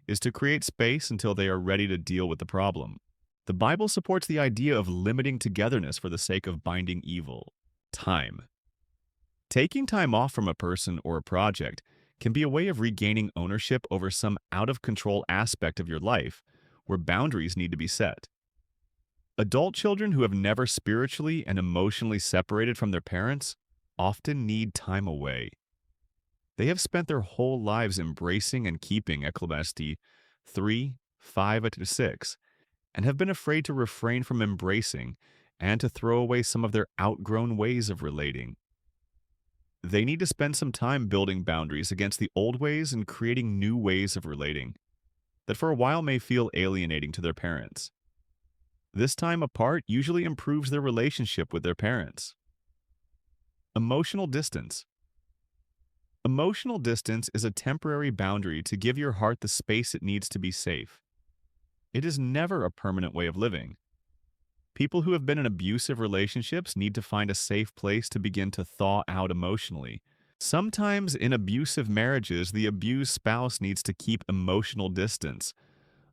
is to create space until they are ready to deal with the problem. The Bible supports the idea of limiting togetherness for the sake of binding evil. Time. Taking time off from a person or a project can be a way of regaining ownership over some out-of-control aspect of your life where boundaries need to be set. Adult children who have never spiritually and emotionally separated from their parents often need time away. They have spent their whole lives embracing and keeping Ecclesiastes 3:5-6, and have been afraid to refrain from embracing and to throw away some of their outgrown ways of relating. They need to spend some time building boundaries against the old ways and creating new ways of relating that for a while may feel alienating to their parents. This time apart usually improves their relationship with their parents. Emotional distance. Emotional distance is a temporary boundary to give your heart the space it needs to be safe. It is never a permanent way of living. People who have been in abusive relationships need to find a safe place to begin to thaw out emotionally, Sometimes in abusive marriages, the abused spouse needs to keep emotional distance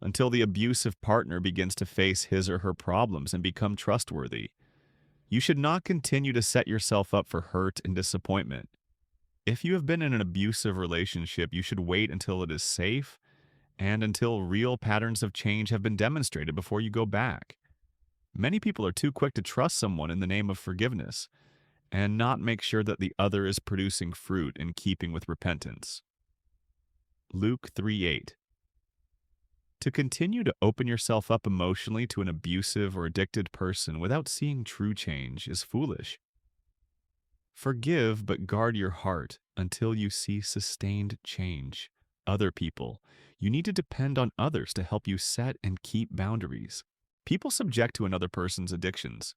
until the abusive partner begins to face his or her problems and become trustworthy. You should not continue to set yourself up for hurt and disappointment. If you have been in an abusive relationship, you should wait until it is safe and until real patterns of change have been demonstrated before you go back. Many people are too quick to trust someone in the name of forgiveness and not make sure that the other is producing fruit in keeping with repentance. Luke 3:8. To continue to open yourself up emotionally to an abusive or addicted person without seeing true change is foolish. Forgive, but guard your heart until you see sustained change. Other people. You need to depend on others to help you set and keep boundaries. People subject to another person's addictions,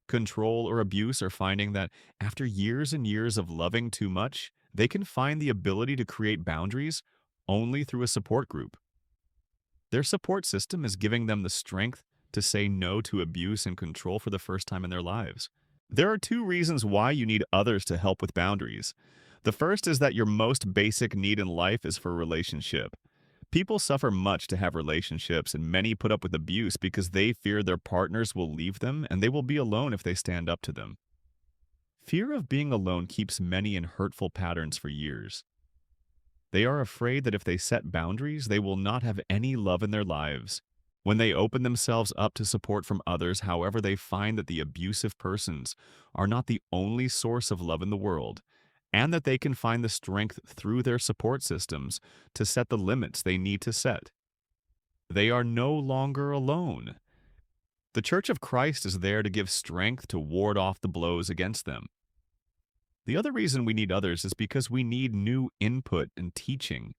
control, or abuse are finding that after years and years of loving too much, they can find the ability to create boundaries only through a support group. Their support system is giving them the strength to say no to abuse and control for the first time in their lives. There are two reasons why you need others to help with boundaries. The first is that your most basic need in life is for a relationship. People suffer much to have relationships, and many put up with abuse because they fear their partners will leave them and they will be alone if they stand up to them. Fear of being alone keeps many in hurtful patterns for years. They are afraid that if they set boundaries, they will not have any love in their lives. When they open themselves up to support from others, however, they find that the abusive persons are not the only source of love in the world, and that they can find the strength through their support systems to set the limits they need to set. They are no longer alone. The Church of Christ is there to give strength to ward off the blows against them. The other reason we need others is because we need new input and teaching.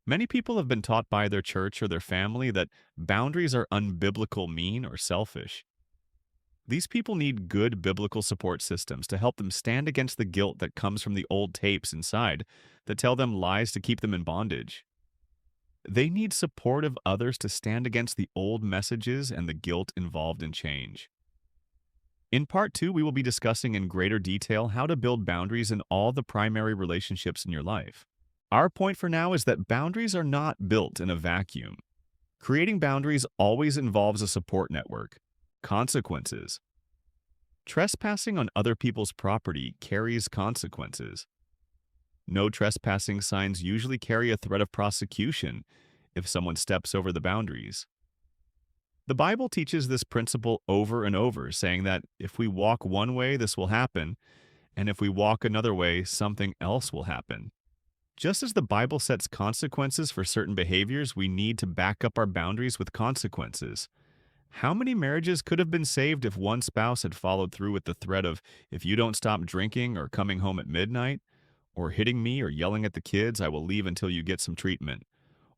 Many people have been taught by their church or their family that boundaries are unbiblical, mean, or selfish. These people need good biblical support systems to help them stand against the guilt that comes from the old tapes inside that tell them lies to keep them in bondage. They need support of others to stand against the old messages and the guilt involved in change. In part 2, we will be discussing in greater detail how to build boundaries in all the primary relationships in your life. Our point for now is that boundaries are not built in a vacuum. Creating boundaries always involves a support network, consequences. Trespassing on other people's property carries consequences. No trespassing signs usually carry a threat of prosecution if someone steps over the boundaries. The Bible teaches this principle over and over, saying that if we walk one way, this will happen, and if we walk another way, something else will happen. Just as the Bible sets consequences for certain behaviors, we need to back up our boundaries with consequences. How many marriages could have been saved if one spouse had followed through with the threat of, if you don't stop drinking or coming home at midnight, or hitting me or yelling at the kids, I will leave until you get some treatment?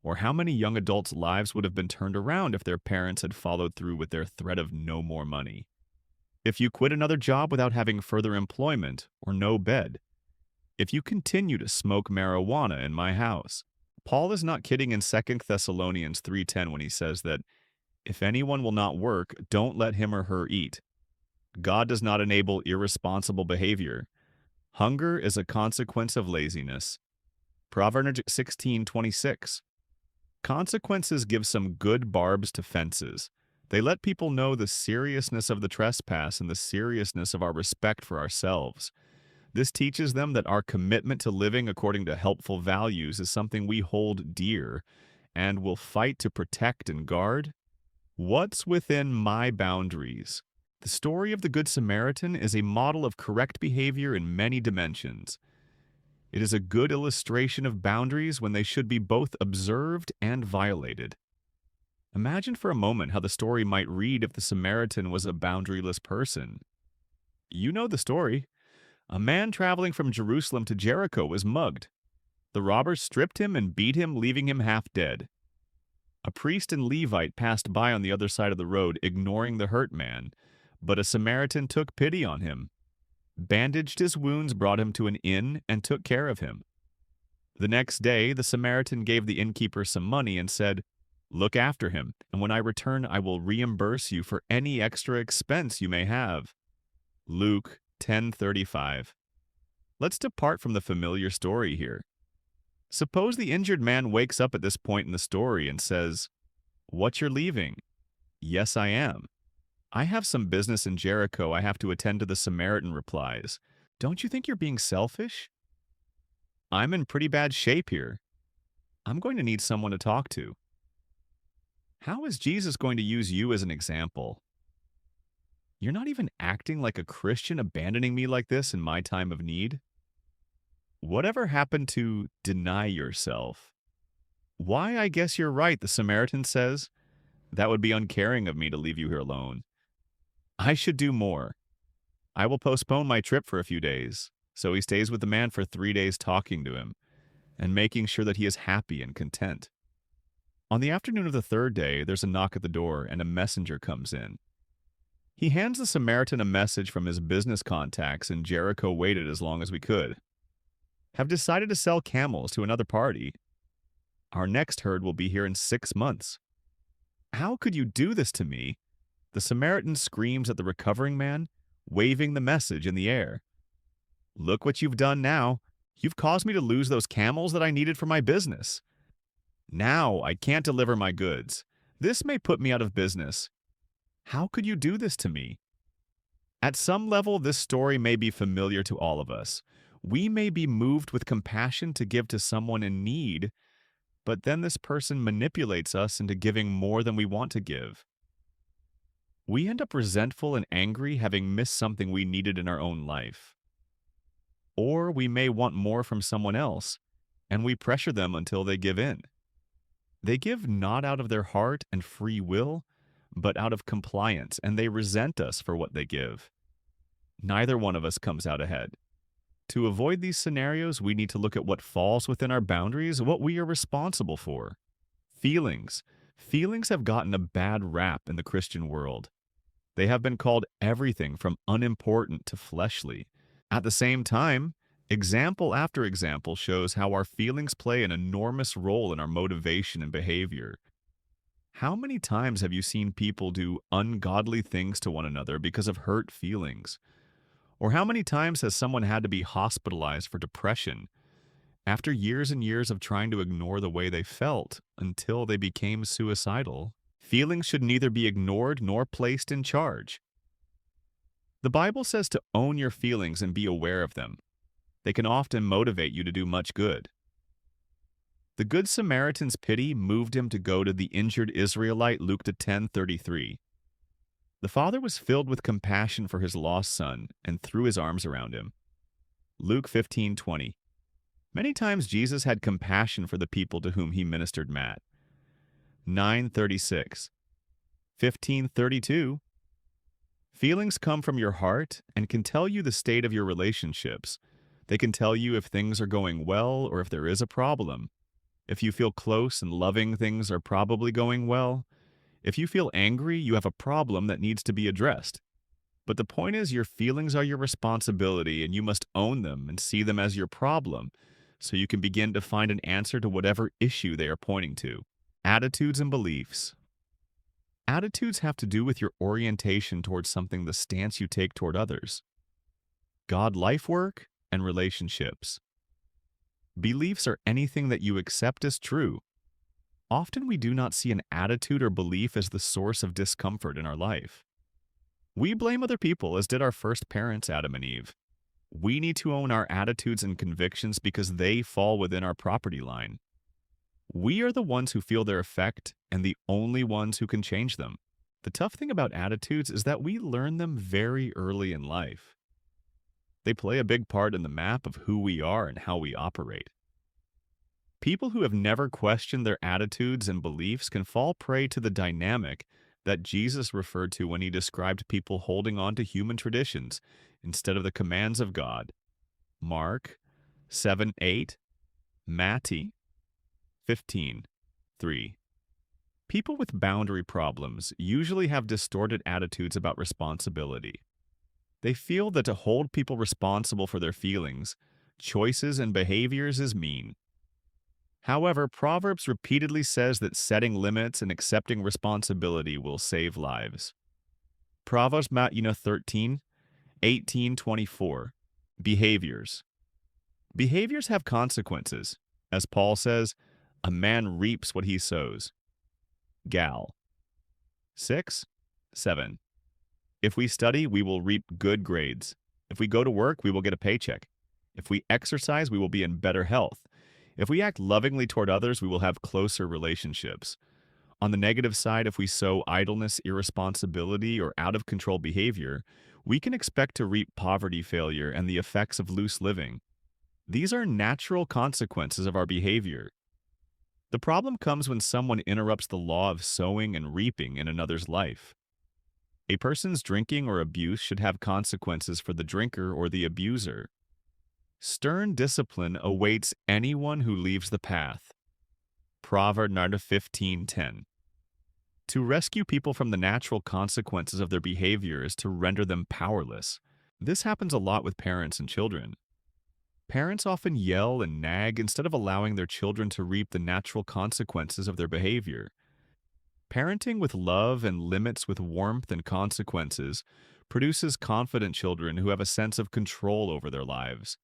Or how many young adults' lives would have been turned around if their parents had followed through with their threat of no more money? If you quit another job without having further employment or no bed? If you continue to smoke marijuana in my house? Paul is not kidding in 2 Thessalonians 3:10 when he says that, if anyone will not work, don't let him or her eat. God does not enable irresponsible behavior. Hunger is a consequence of laziness. Proverbs 16:26. Consequences give some good barbs to fences. They let people know the seriousness of the trespass and the seriousness of our respect for ourselves. This teaches them that our commitment to living according to helpful values is something we hold dear and will fight to protect and guard. What's within my boundaries? The story of the Good Samaritan is a model of correct behavior in many dimensions. It is a good illustration of boundaries when they should be both observed and violated. Imagine for a moment how the story might read if the Samaritan was a boundaryless person. You know the story. A man traveling from Jerusalem to Jericho was mugged. The robbers stripped him and beat him, leaving him half dead. A priest and Levite passed by on the other side of the road, ignoring the hurt man, but a Samaritan took pity on him, bandaged his wounds, brought him to an inn, and took care of him. The next day, the Samaritan gave the innkeeper some money and said, "Look after him, and when I return, I will reimburse you for any extra expense you may have." Luke 10:35. Let's depart from the familiar story here. Suppose the injured man wakes up at this point in the story and says, "What, you're leaving?" "Yes, I am." "I have some business in Jericho I have to attend to," the Samaritan replies. "Don't you think you're being selfish?" "I'm in pretty bad shape here. I'm going to need someone to talk to." How is Jesus going to use you as an example? You're not even acting like a Christian, abandoning me like this in my time of need. Whatever happened to deny yourself? "Why, I guess you're right," the Samaritan says. "That would be uncaring of me to leave you here alone. I should do more. I will postpone my trip for a few days." So he stays with the man for 3 days, talking to him and making sure that he is happy and content. On the afternoon of the third day, there's a knock at the door and a messenger comes in. He hands the Samaritan a message from his business contacts in Jericho. "Waited as long as we could. Have decided to sell camels to another party. Our next herd will be here in 6 months. How could you do this to me?" The Samaritan screams at the recovering man, waving the message in the air. "Look what you've done now. You've caused me to lose those camels that I needed for my business. Now I can't deliver my goods. This may put me out of business. How could you do this to me?" At some level, this story may be familiar to all of us. We may be moved with compassion to give to someone in need, but then this person manipulates us into giving more than we want to give. We end up resentful and angry, having missed something we needed in our own life. Or we may want more from someone else, and we pressure them until they give in. They give not out of their heart and free will, but out of compliance, and they resent us for what they give. Neither one of us comes out ahead. To avoid these scenarios, we need to look at what falls within our boundaries, what we are responsible for. Feelings. Feelings have gotten a bad rap in the Christian world. They have been called everything from unimportant to fleshly. At the same time, example after example shows how our feelings play an enormous role in our motivation and behavior. How many times have you seen people do ungodly things to one another because of hurt feelings? Or how many times has someone had to be hospitalized for depression after years and years of trying to ignore the way they felt until they became suicidal? Feelings should neither be ignored nor placed in charge. The Bible says to own your feelings and be aware of them. They can often motivate you to do much good. The Good Samaritan's pity moved him to go to the injured Israelite, Luke 10:33. The father was filled with compassion for his lost son and threw his arms around him. Luke 15:20. Many times Jesus had compassion for the people to whom he ministered. Matt 9:36. 15:32. Feelings come from your heart and can tell you the state of your relationships. They can tell you if things are going well or if there is a problem. If you feel close and loving, things are probably going well. If you feel angry, you have a problem that needs to be addressed. But the point is, your feelings are your responsibility, and you must own them and see them as your problem, so you can begin to find an answer to whatever issue they are pointing to. Attitudes and beliefs. Attitudes have to do with your orientation towards something, the stance you take toward others. God, life work, and relationships. Beliefs are anything that you accept as true. Often we do not see an attitude or belief as the source of discomfort in our life. We blame other people, as did our first parents, Adam and Eve. We need to own our attitudes and convictions because they fall within our property line. We are the ones who feel their effect and the only ones who can change them. The tough thing about attitudes is that we learn them very early in life. They play a big part in the map of who we are and how we operate. People who have never questioned their attitudes and beliefs can fall prey to the dynamic that Jesus referred to when he described people holding on to human traditions instead of the commands of God. Mark 7:8, Matthew 15:3. People with boundary problems usually have distorted attitudes about responsibility. They feel that to hold people responsible for their feelings, choices, and behaviors is mean. However, Proverbs repeatedly says that setting limits and accepting responsibility will save lives. Proverbs 13:18-24. Behaviors. Behaviors have consequences. As Paul says, a man reaps what he sows. Gal. 6, 7. If we study, we will reap good grades. If we go to work, we will get a paycheck. If we exercise, we will be in better health. If we act lovingly toward others, we will have closer relationships. On the negative side, if we sow idleness, irresponsibility, or out of control behavior, we can expect to reap poverty, failure, and the effects of loose living. These are natural consequences of our behavior. The problem comes when someone interrupts the law of sowing and reaping in another's life. A person's drinking or abuse should have consequences for the drinker or the abuser. Stern discipline awaits anyone who leaves the path. Proverb 15:10. To rescue people from the natural consequences of their behavior is to render them powerless. This happens a lot with parents and children. Parents often yell and nag instead of allowing their children to reap the natural consequences of their behavior. Parenting with love and limits with warmth and consequences produces confident children who have a sense of control over their lives.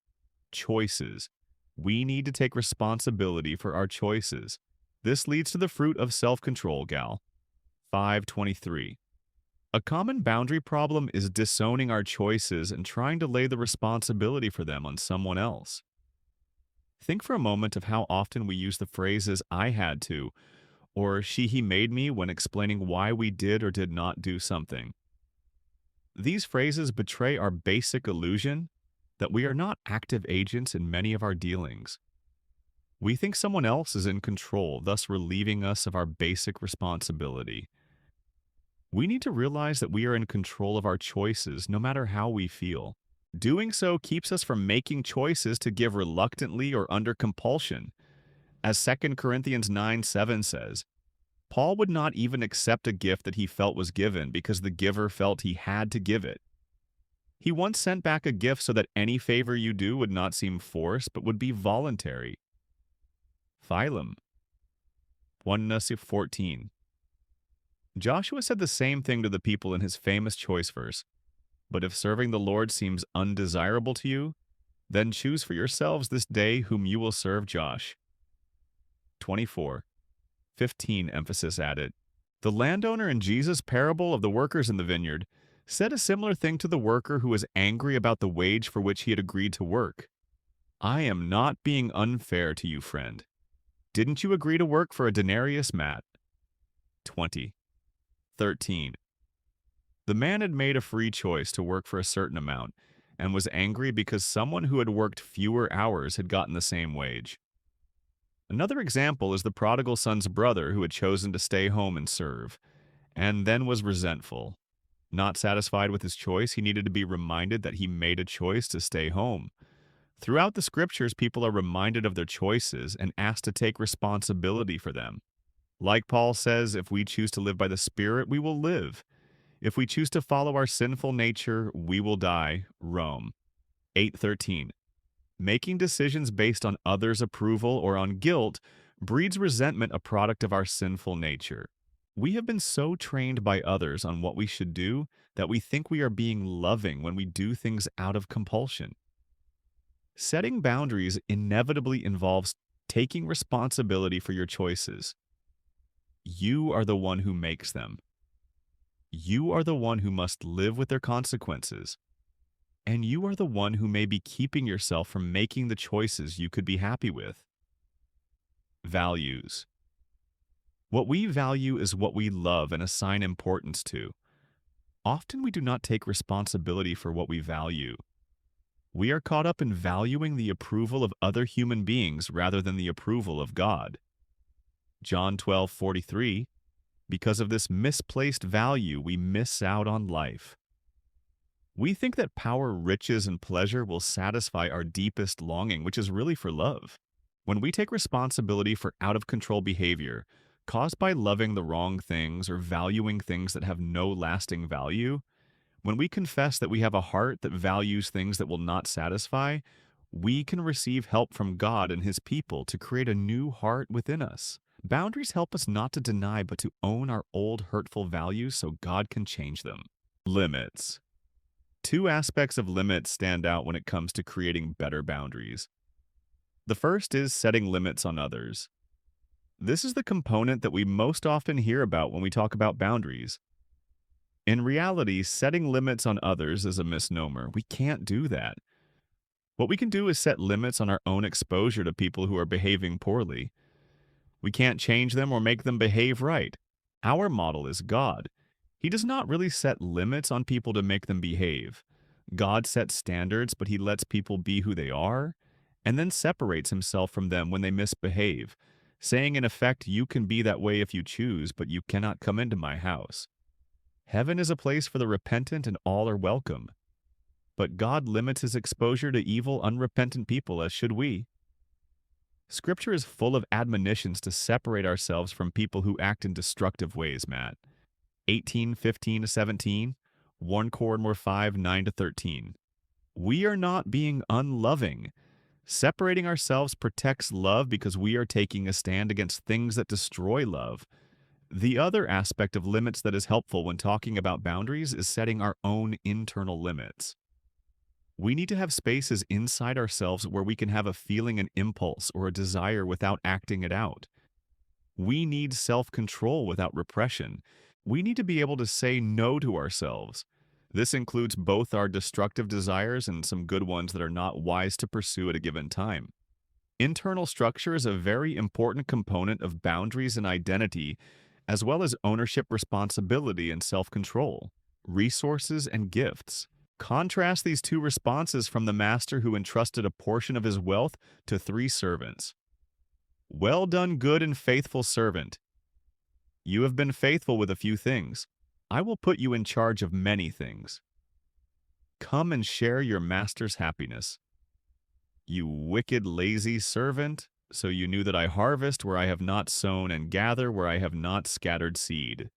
Choices. We need to take responsibility for our choices. This leads to the fruit of self-control, Gal. 5:23. A common boundary problem is disowning our choices and trying to lay the responsibility for them on someone else. Think for a moment of how often we use the phrases "I had to" or "he made me" when explaining why we did or did not do something. These phrases betray our basic illusion that we are not active agents in many of our dealings. We think someone else is in control, thus relieving us of our basic responsibility. We need to realize that we are in control of our choices no matter how we feel. Doing so keeps us from making choices to give reluctantly or under compulsion. As 2 Corinthians 9:7 says, Paul would not even accept a gift that he felt was given because the giver felt he had to give it. He once sent back a gift so that any favor you do would not seem forced but would be voluntary. Philem 1:14. Joshua said the same thing to the people in his famous choice verse. But if serving the Lord seems undesirable to you, then choose for yourselves this day whom you will serve. Josh 24:15 emphasis added. The landowner in Jesus' parable of the workers in the vineyard said a similar thing to the worker who was angry about the wage for which he had agreed to work. I am not being unfair to you, friend. Didn't you agree to work for a denarius, Matt? 20:13. The man had made a free choice to work for a certain amount and was angry because someone who had worked fewer hours had gotten the same wage. Another example is the prodigal son's brother who had chosen to stay home and serve, and then was resentful. Not satisfied with his choice, he needed to be reminded that he made a choice to stay home. Throughout the scriptures, people are reminded of their choices and asked to take responsibility for them. Like Paul says, if we choose to live by the Spirit, we will live. If we choose to follow our sinful nature, we will die. Rome 8:13. Making decisions based on others' approval or on guilt breeds resentment, a product of our sinful nature. We have been so trained by others on what we should do that we think we are being loving when we do things out of compulsion. Setting boundaries inevitably involves taking responsibility for your choices. You are the one who makes them. You are the one who must live with their consequences. And you are the one who may be keeping yourself from making the choices you could be happy with. Values. What we value is what we love and assign importance to. Often we do not take responsibility for what we value. We are caught up in valuing the approval of other human beings rather than the approval of God. John 12:43. Because of this misplaced value, we miss out on life. We think that power, riches, and pleasure will satisfy our deepest longing, which is really for love. When we take responsibility for out-of-control behavior caused by loving the wrong things or valuing things that have no lasting value, when we confess that we have a heart that values things that will not satisfy, we can receive help from God and His people to create a new heart within us. Boundaries help us not to deny but to own our old hurtful values so God can change them. Limits. Two aspects of limits stand out when it comes to creating better boundaries. The first is setting limits on others. This is the component that we most often hear about when we talk about boundaries. In reality, setting limits on others is a misnomer. We can't do that. What we can do is set limits on our own exposure to people who are behaving poorly. We can't change them or make them behave right. Our model is God. He does not really set limits on people to make them behave. God sets standards, but he lets people be who they are, and then separates himself from them when they misbehave, saying in effect, you can be that way if you choose, but you cannot come into my house. Heaven is a place for the repentant and all are welcome. But God limits his exposure to evil, unrepentant people, as should we. Scripture is full of admonitions to separate ourselves from people who act in destructive ways, Matt. 18:15-17, 1 Corinthians 5:9-13. We are not being unloving. Separating ourselves protects love because we are taking a stand against things that destroy love. The other aspect of limits that is helpful when talking about boundaries is setting our own internal limits. We need to have spaces inside ourselves where we can have a feeling, an impulse, or a desire without acting it out. We need self-control without repression. We need to be able to say no to ourselves. This includes both our destructive desires and some good ones that are not wise to pursue at a given time. Internal structure is a very important component of boundaries and identity, as well as ownership, responsibility, and self-control, resources, and gifts. Contrast these two responses from the master who entrusted a portion of his wealth to 3 servants. Well done, good and faithful servant. You have been faithful with a few things. I will put you in charge of many things. Come and share your master's happiness. You wicked, lazy servant, so you knew that I harvest where I have not sown and gather where I have not scattered seed.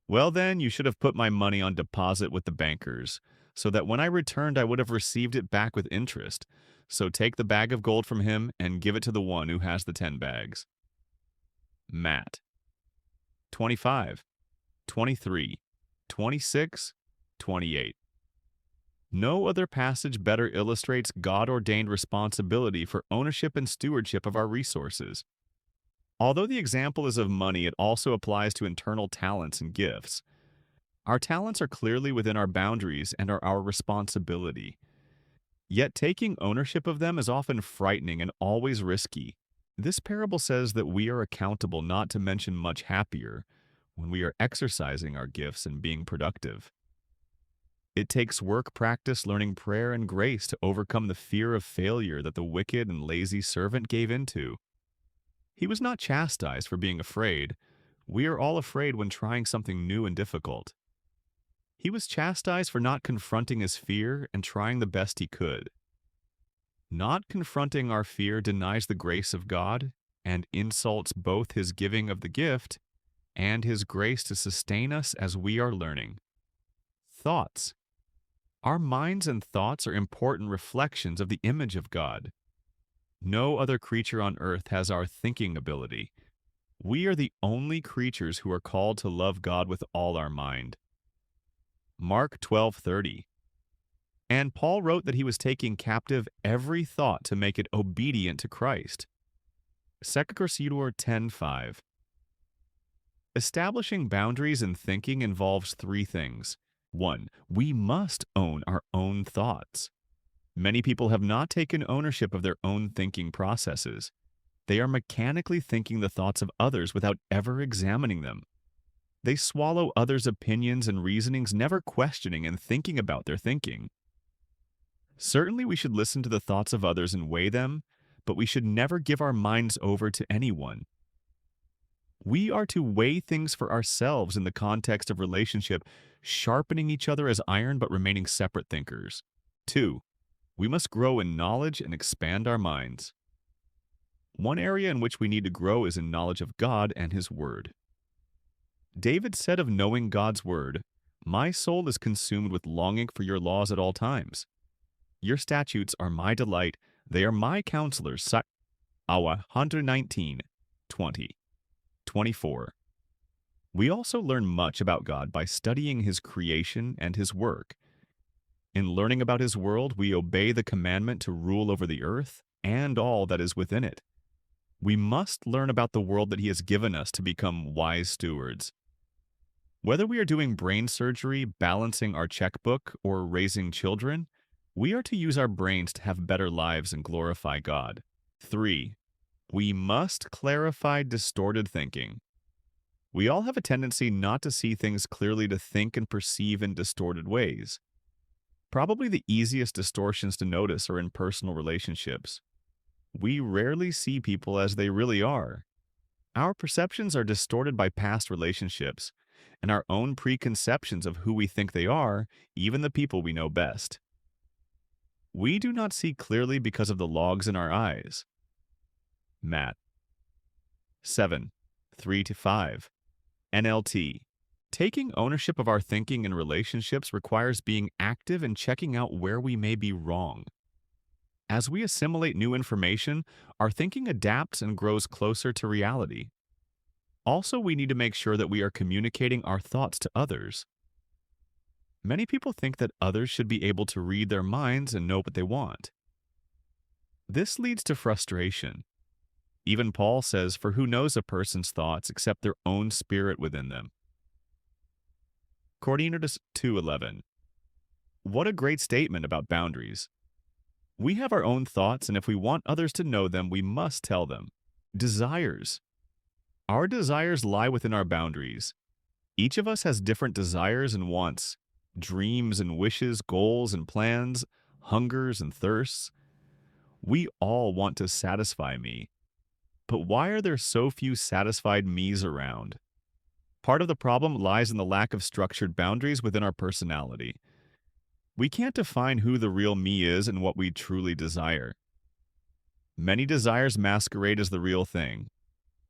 Well then, you should have put my money on deposit with the bankers, so that when I returned I would have received it back with interest. So take the bag of gold from him and give it to the one who has the 10 bags. Matt. 25, 23, 26, 28. No other passage better illustrates God-ordained responsibility for ownership and stewardship of our resources. Although the example is of money, it also applies to internal talents and gifts. Our talents are clearly within our boundaries and are our responsibility. Yet taking ownership of them is often frightening and always risky. This parable says that we are accountable, not to mention much happier, when we are exercising our gifts and being productive. It takes work, practice, learning prayer, and grace to overcome the fear of failure that the wicked and lazy servant gave into. He was not chastised for being afraid. We are all afraid when trying something new and difficult. He was chastised for not confronting his fear and trying the best he could. Not confronting our fear denies the grace of God and insults both his giving of the gift and his grace to sustain us as we are learning. Thoughts. Our minds and thoughts are important reflections of the image of God. No other creature on earth has our thinking ability. We are the only creatures who are called to love God with all our mind. Mark 12:30. And Paul wrote that he was taking captive every thought to make it obedient to Christ. 2 Corinthians 10:5. Establishing boundaries in thinking involves 3 things. 1. We must own our own thoughts. Many people have not taken ownership of their own thinking processes. They are mechanically thinking the thoughts of others without ever examining them. They swallow others' opinions and reasonings, never questioning and thinking about their thinking. Certainly we should listen to the thoughts of others and weigh them, but we should never give our minds over to anyone. We are to weigh things for ourselves in the context of relationship, sharpening each other as iron but remaining separate thinkers. 2. We must grow in knowledge and expand our minds. One area in which we need to grow is in knowledge of God and His Word. David said of knowing God's Word, "My soul is consumed with longing for your laws at all times. Your statutes are my delight, they are my counselors." Awa 119:20, 24. We also learn much about God by studying His creation and His work. In learning about His world, we obey the commandment to rule over the earth and all that is within it. We must learn about the world that He has given us to become wise stewards. Whether we are doing brain surgery, balancing our checkbook, or raising children, we are to use our brains to have better lives and glorify God. 3. We must clarify distorted thinking. We all have a tendency not to see things clearly, to think and perceive in distorted ways. Probably the easiest distortions to notice are in personal relationships. We rarely see people as they really are. Our perceptions are distorted by past relationships and our own preconceptions of who we think they are, even the people we know best. We do not see clearly because of the logs in our eyes. Matt. 7. 3 to 5. NLT. Taking ownership of our thinking and relationships requires being active and checking out where we may be wrong. As we assimilate new information, our thinking adapts and grows closer to reality. Also, we need to make sure that we are communicating our thoughts to others. Many people think that others should be able to read their minds and know what they want. This leads to frustration. Even Paul says, "For who knows a person's thoughts except their own spirit within them?" Cornelius 2:11. What a great statement about boundaries. We have our own thoughts, and if we want others to know them, we must tell them. Desires. Our desires lie within our boundaries. Each of us has different desires and wants, dreams and wishes, goals and plans, hungers and thirsts. We all want to satisfy me. But why are there so few satisfied me's around? Part of the problem lies in the lack of structured boundaries within our personality. We can't define who the real me is and what we truly desire. Many desires masquerade as the real thing.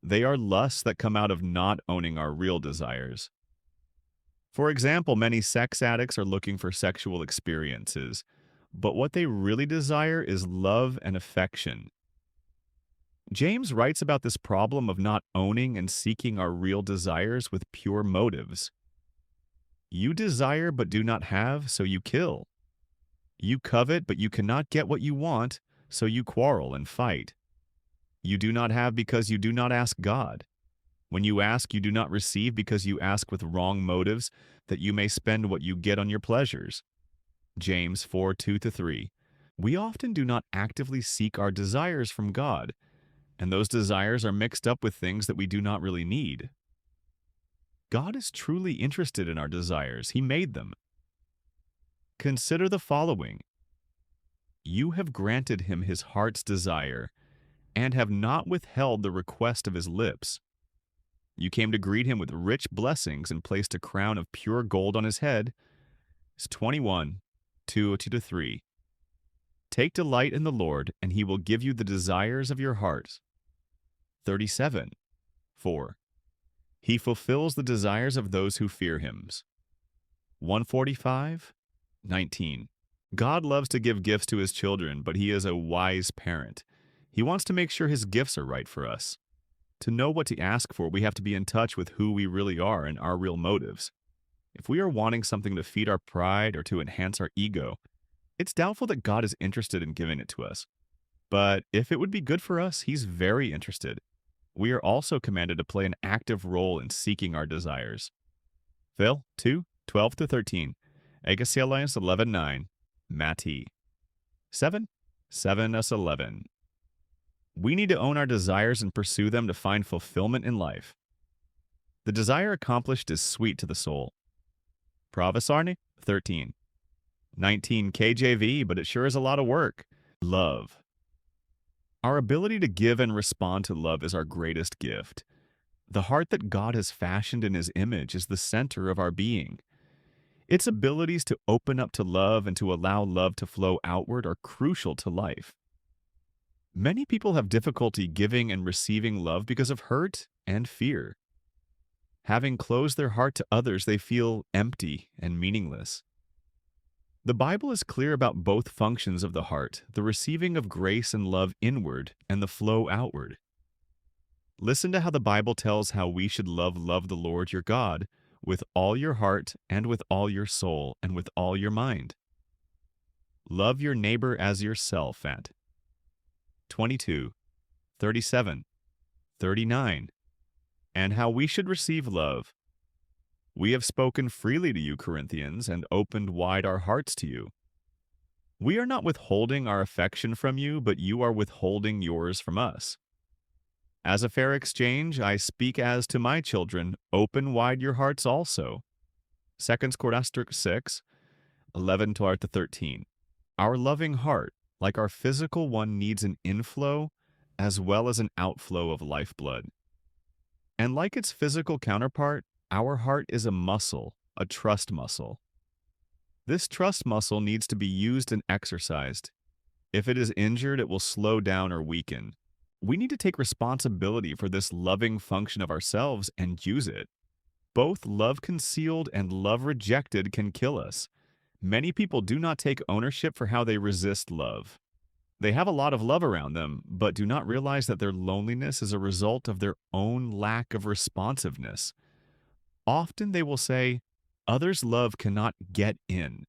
They are lusts that come out of not owning our real desires. For example, many sex addicts are looking for sexual experiences, but what they really desire is love and affection. James writes about this problem of not owning and seeking our real desires with pure motives. You desire but do not have, so you kill. You covet but you cannot get what you want, so you quarrel and fight. You do not have because you do not ask God. When you ask, you do not receive because you ask with wrong motives, that you may spend what you get on your pleasures. James 4:2-3. We often do not actively seek our desires from God, and those desires are mixed up with things that we do not really need. God is truly interested in our desires. He made them. Consider the following. You have granted him his heart's desire, and have not withheld the request of his lips. You came to greet him with rich blessings and placed a crown of pure gold on his head. It's 21:2-3. Take delight in the Lord, and he will give you the desires of your heart. 37:4. He fulfills the desires of those who fear him. 145:19. God loves to give gifts to his children, but he is a wise parent. He wants to make sure his gifts are right for us. To know what to ask for, we have to be in touch with who we really are and our real motives. If we are wanting something to feed our pride or to enhance our ego, it's doubtful that God is interested in giving it to us. But if it would be good for us, he's very interested. We are also commanded to play an active role in seeking our desires. Phil 2:12-13. Egesielians 11:9. Matti 7:7-11. We need to own our desires and pursue them to find fulfillment in life. The desire accomplished is sweet to the soul. Pravasarni 13:19 KJV, but it sure is a lot of work. Love. Our ability to give and respond to love is our greatest gift. The heart that God has fashioned in his image is the center of our being. Its abilities to open up to love and to allow love to flow outward are crucial to life. Many people have difficulty giving and receiving love because of hurt and fear. Having closed their heart to others, they feel empty and meaningless. The Bible is clear about both functions of the heart, the receiving of grace and love inward and the flow outward. Listen to how the Bible tells how we should love the Lord your God with all your heart and with all your soul and with all your mind. Love your neighbor as yourself at 22, 37, 39, and how we should receive love. We have spoken freely to you, Corinthians, and opened wide our hearts to you. We are not withholding our affection from you, but you are withholding yours from us. As a fair exchange, I speak as to my children, open wide your hearts also. 2 Corinthians 6, 11-13. Our loving heart, like our physical one, needs an inflow as well as an outflow of lifeblood. And like its physical counterpart, our heart is a muscle, a trust muscle. This trust muscle needs to be used and exercised. If it is injured, it will slow down or weaken. We need to take responsibility for this loving function of ourselves and use it. Both love concealed and love rejected can kill us. Many people do not take ownership for how they resist love. They have a lot of love around them, but do not realize that their loneliness is a result of their own lack of responsiveness. Often they will say, "Others' love cannot get in."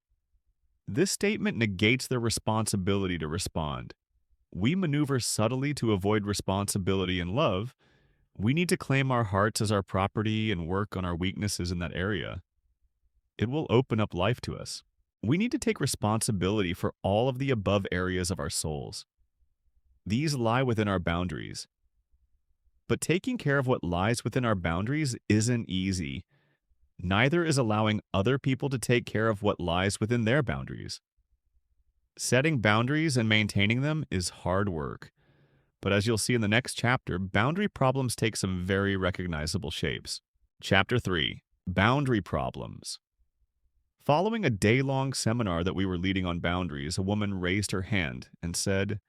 This statement negates their responsibility to respond. We maneuver subtly to avoid responsibility in love. We need to claim our hearts as our property and work on our weaknesses in that area. It will open up life to us. We need to take responsibility for all of the above areas of our souls. These lie within our boundaries. But taking care of what lies within our boundaries isn't easy. Neither is allowing other people to take care of what lies within their boundaries. Setting boundaries and maintaining them is hard work. But as you'll see in the next chapter, boundary problems take some very recognizable shapes. Chapter 3, Boundary Problems. Following a day-long seminar that we were leading on boundaries, a woman raised her hand and said,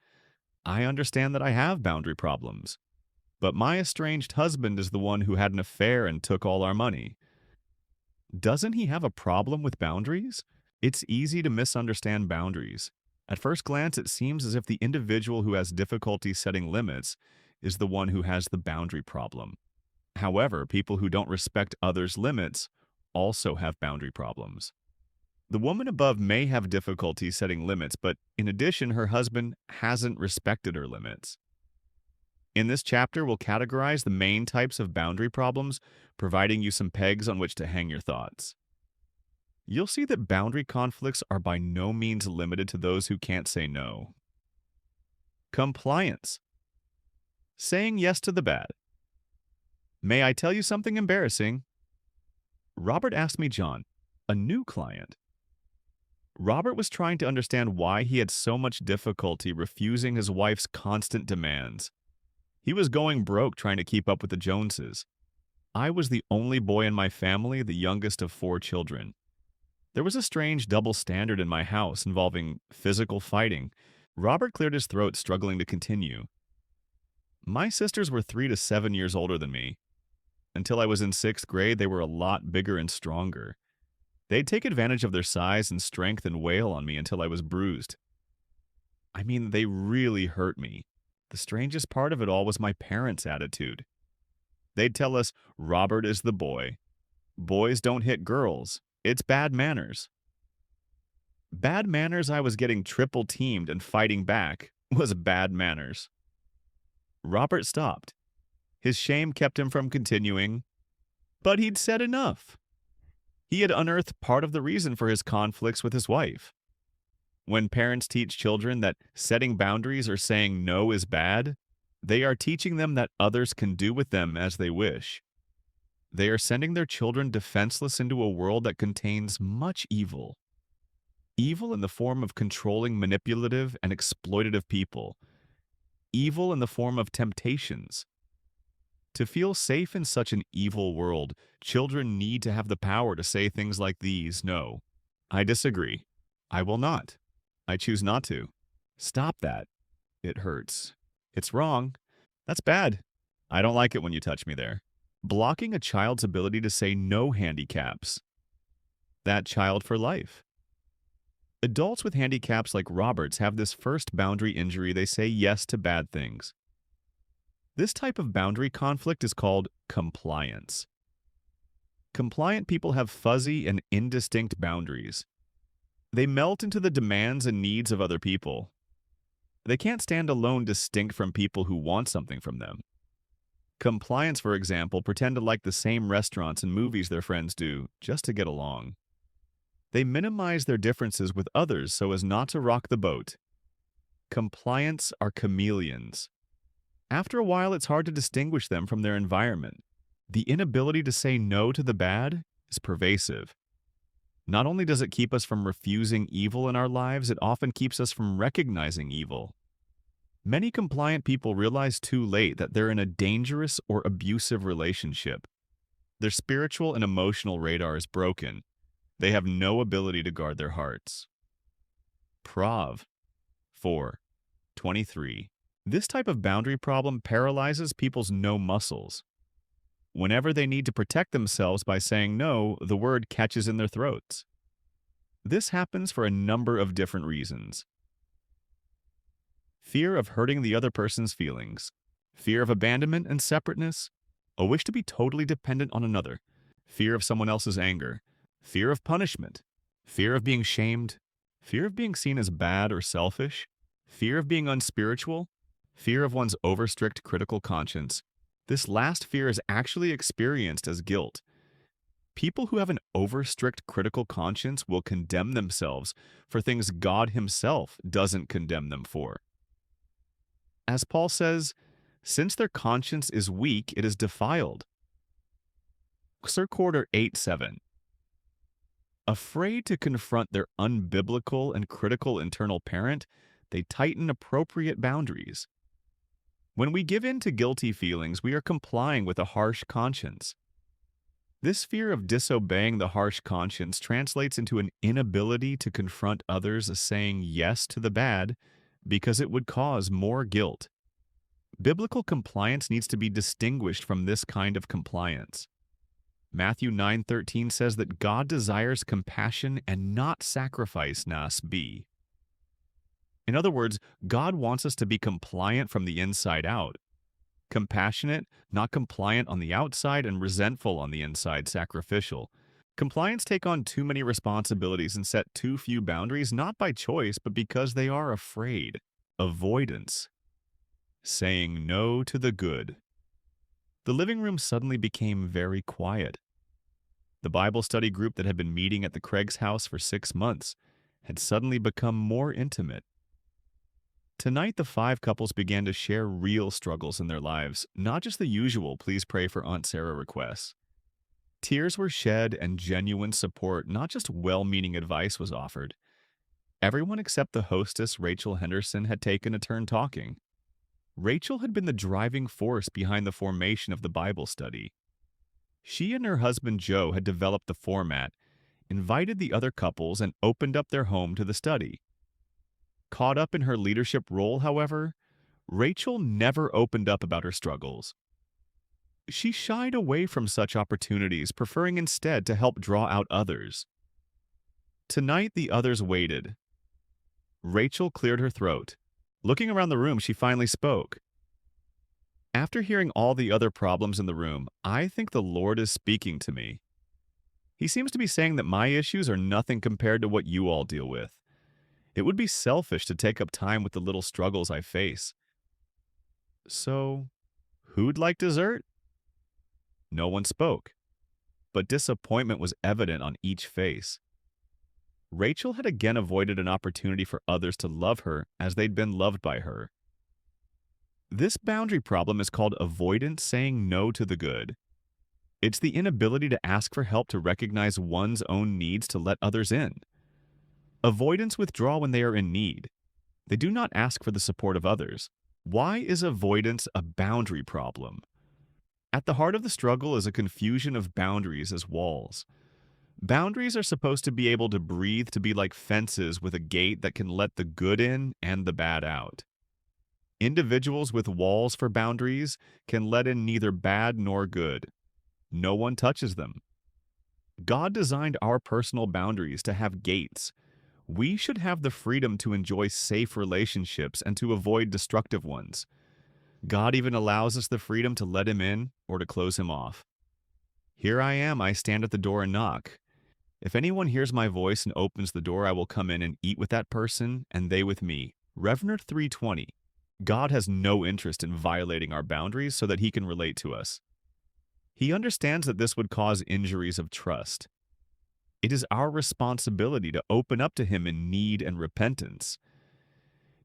"I understand that I have boundary problems, but my estranged husband is the one who had an affair and took all our money. Doesn't he have a problem with boundaries?" It's easy to misunderstand boundaries. At first glance, it seems as if the individual who has difficulty setting limits is the one who has the boundary problem. However, people who don't respect others' limits also have boundary problems. The woman above may have difficulty setting limits, but in addition, her husband hasn't respected her limits. In this chapter, we'll categorize the main types of boundary problems, providing you some pegs on which to hang your thoughts. You'll see that boundary conflicts are by no means limited to those who can't say no. Compliance. Saying yes to the bad. May I tell you something embarrassing? Robert asked me, John, a new client. Robert was trying to understand why he had so much difficulty refusing his wife's constant demands. He was going broke trying to keep up with the Joneses. I was the only boy in my family, the youngest of 4 children. There was a strange double standard in my house involving physical fighting. Robert cleared his throat, struggling to continue. My sisters were 3 to 7 years older than me. Until I was in 6th grade, they were a lot bigger and stronger. They'd take advantage of their size and strength and wail on me until I was bruised. I mean, they really hurt me. The strangest part of it all was my parents' attitude. They'd tell us, "Robert is the boy. Boys don't hit girls. It's bad manners." Bad manners I was getting triple teamed and fighting back was bad manners. Robert stopped. His shame kept him from continuing, but he'd said enough. He had unearthed part of the reason for his conflicts with his wife. When parents teach children that setting boundaries or saying no is bad, they are teaching them that others can do with them as they wish. They are sending their children defenseless into a world that contains much evil. Evil in the form of controlling, manipulative, and exploitative people. Evil in the form of temptations. To feel safe in such an evil world, children need to have the power to say things like these: "No, I disagree. I will not. I choose not to. Stop that. It hurts. It's wrong. That's bad. I don't like it when you touch me there." Blocking a child's ability to say no handicaps that child for life. Adults with handicaps like Robert's have this first boundary injury: they say yes to bad things. This type of boundary conflict is called compliance. Compliant people have fuzzy and indistinct boundaries. They melt into the demands and needs of other people. They can't stand alone distinct from people who want something from them. Compliance, for example, pretend to like the same restaurants and movies their friends do, just to get along. They minimize their differences with others so as not to rock the boat. Compliants are chameleons. After a while, it's hard to distinguish them from their environment. The inability to say no to the bad is pervasive. Not only does it keep us from refusing evil in our lives, it often keeps us from recognizing evil. Many compliant people realize too late that they're in a dangerous or abusive relationship. Their spiritual and emotional radar is broken. They have no ability to guard their hearts. Prov. 4:23. This type of boundary problem paralyzes people's no muscles. Whenever they need to protect themselves by saying no, the word catches in their throats. This happens for a number of different reasons. Fear of hurting the other person's feelings, fear of abandonment and separateness, a wish to be totally dependent on another, fear of someone else's anger, fear of punishment, fear of being shamed, fear of being seen as bad or selfish, fear of being unspiritual, fear of one's over-strict critical conscience. This last fear is actually experienced as guilt. People who have an over-strict critical conscience will condemn themselves for things God Himself doesn't condemn them for. As Paul says, since their conscience is weak, it is defiled. Sir Quarter 8:7. Afraid to confront their unbiblical and critical internal parent, they tighten appropriate boundaries. When we give in to guilty feelings, we are complying with a harsh conscience. This fear of disobeying the harsh conscience translates into an inability to confront others as saying yes to the bad because it would cause more guilt. Biblical compliance needs to be distinguished from this kind of compliance. Matthew 9:13 says that God desires compassion and not sacrifice, nas b. In other words, God wants us to be compliant from the inside out. Compassionate, not compliant on the outside, and resentful on the inside, sacrificial. Compliants take on too many responsibilities and set too few boundaries, not by choice, but because they are afraid. Avoidance. Saying no to the good. The living room suddenly became very quiet. The Bible study group that had been meeting at the Craig's house for 6 months had suddenly become more intimate. Tonight, the 5 couples began to share real struggles in their lives, not just the usual "please pray for Aunt Sarah" requests. Tears were shed and genuine support, not just well-meaning advice, was offered. Everyone except the hostess, Rachel Henderson, had taken a turn talking. Rachel had been the driving force behind the formation of the Bible study. She and her husband Joe had developed the format, invited the other couples, and opened up their home to the study. Caught up in her leadership role, however, Rachel never opened up about her struggles. She shied away from such opportunities, preferring instead to help draw out others. Tonight, the others waited. Rachel cleared her throat. Looking around the room, she finally spoke. After hearing all the other problems in the room, I think the Lord is speaking to me. He seems to be saying that my issues are nothing compared to what you all deal with. It would be selfish to take up time with the little struggles I face. So, who'd like dessert? No one spoke, but disappointment was evident on each face. Rachel had again avoided an opportunity for others to love her as they'd been loved by her. This boundary problem is called avoidance saying no to the good. It's the inability to ask for help to recognize one's own needs to let others in. Avoidants withdraw when they are in need. They do not ask for the support of others. Why is avoidance a boundary problem? At the heart of the struggle is a confusion of boundaries as walls. Boundaries are supposed to be able to breathe, to be like fences with a gate that can let the good in and the bad out. Individuals with walls for boundaries can let in neither bad nor good. No one touches them. God designed our personal boundaries to have gates. We should have the freedom to enjoy safe relationships and to avoid destructive ones. God even allows us the freedom to let Him in or to close Him off. Here I am, I stand at the door and knock. If anyone hears my voice and opens the door, I will come in and eat with that person, and they with me. Revenant 320. God has no interest in violating our boundaries so that he can relate to us. He understands that this would cause injuries of trust. It is our responsibility to open up to him in need and repentance.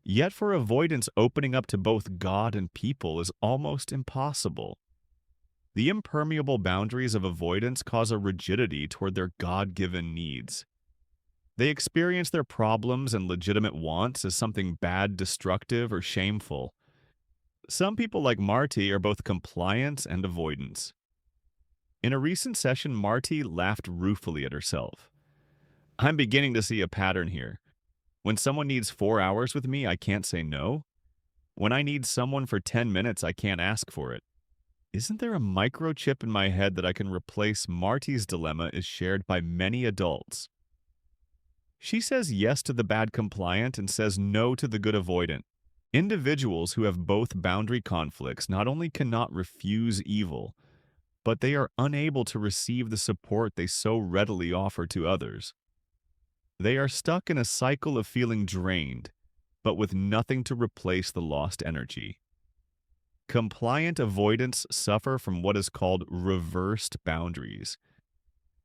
Yet for avoidance, opening up to both God and people is almost impossible. The impermeable boundaries of avoidance cause a rigidity toward their God-given needs. They experience their problems and legitimate wants as something bad, destructive, or shameful. Some people like Marty are both compliance and avoidance. In a recent session, Marty laughed ruefully at herself. I'm beginning to see a pattern here. When someone needs 4 hours with me, I can't say no. When I need someone for 10 minutes, I can't ask for it. Isn't there a microchip in my head that I can replace? Marty's dilemma is shared by many adults. She says yes to the bad compliant and says no to the good avoidant. Individuals who have both boundary conflicts not only cannot refuse evil, but they are unable to receive the support they so readily offer to others. They are stuck in a cycle of feeling drained, but with nothing to replace the lost energy. Compliant avoidants suffer from what is called reversed boundaries.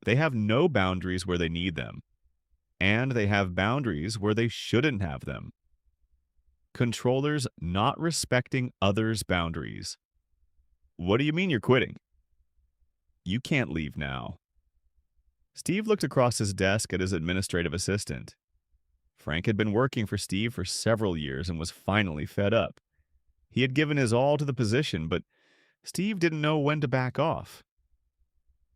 They have no boundaries where they need them, and they have boundaries where they shouldn't have them. Controllers not respecting others' boundaries. What do you mean you're quitting? You can't leave now. Steve looked across his desk at his administrative assistant. Frank had been working for Steve for several years and was finally fed up. He had given his all to the position, but Steve didn't know when to back off.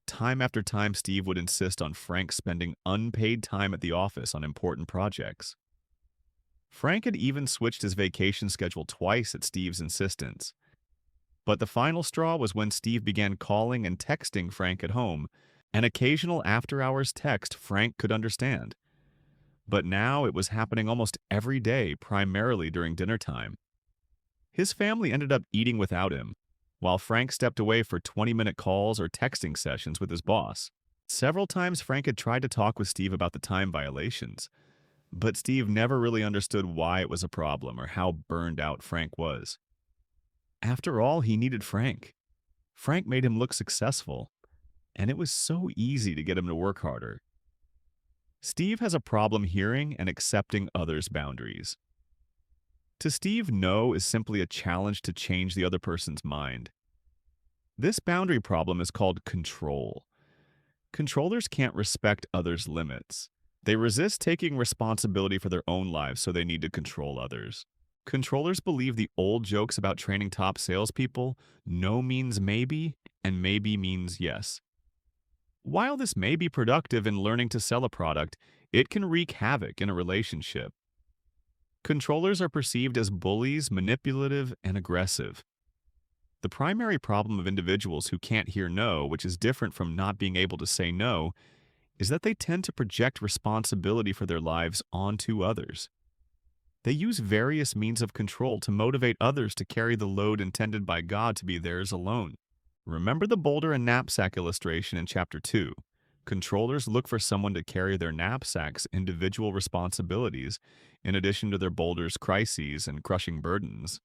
Time after time, Steve would insist on Frank spending unpaid time at the office on important projects. Frank had even switched his vacation schedule twice at Steve's insistence. But the final straw was when Steve began calling and texting Frank at home. An occasional after-hours text Frank could understand. But now it was happening almost every day, primarily during dinner time. His family ended up eating without him, while Frank stepped away for 20-minute calls or texting sessions with his boss. Several times Frank had tried to talk with Steve about the time violations, but Steve never really understood why it was a problem or how burned out Frank was. After all, he needed Frank. Frank made him look successful, and it was so easy to get him to work harder. Steve has a problem hearing and accepting others' boundaries. To Steve, no is simply a challenge to change the other person's mind. This boundary problem is called control. Controllers can't respect others' limits. They resist taking responsibility for their own lives, so they need to control others. Controllers believe the old jokes about training top salespeople: no means maybe, and maybe means yes. While this may be productive in learning to sell a product, it can wreak havoc in a relationship. Controllers are perceived as bullies, manipulative, and aggressive. The primary problem of individuals who can't hear no, which is different from not being able to say no, is that they tend to project responsibility for their lives onto others. They use various means of control to motivate others to carry the load intended by God to be theirs alone. Remember the boulder and knapsack illustration in Chapter 2. Controllers look for someone to carry their knapsack's individual responsibilities in addition to their boulder's crises and crushing burdens.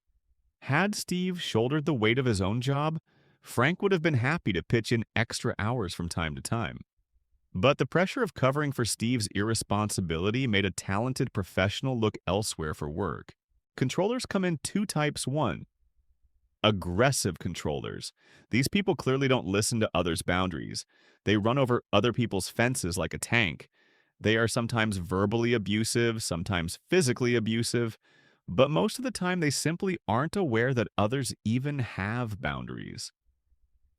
Had Steve shouldered the weight of his own job, Frank would have been happy to pitch in extra hours from time to time. But the pressure of covering for Steve's irresponsibility made a talented professional look elsewhere for work. Controllers come in two types. One, aggressive controllers. These people clearly don't listen to others' boundaries. They run over other people's fences like a tank. They are sometimes verbally abusive, sometimes physically abusive, but most of the time they simply aren't aware that others even have boundaries.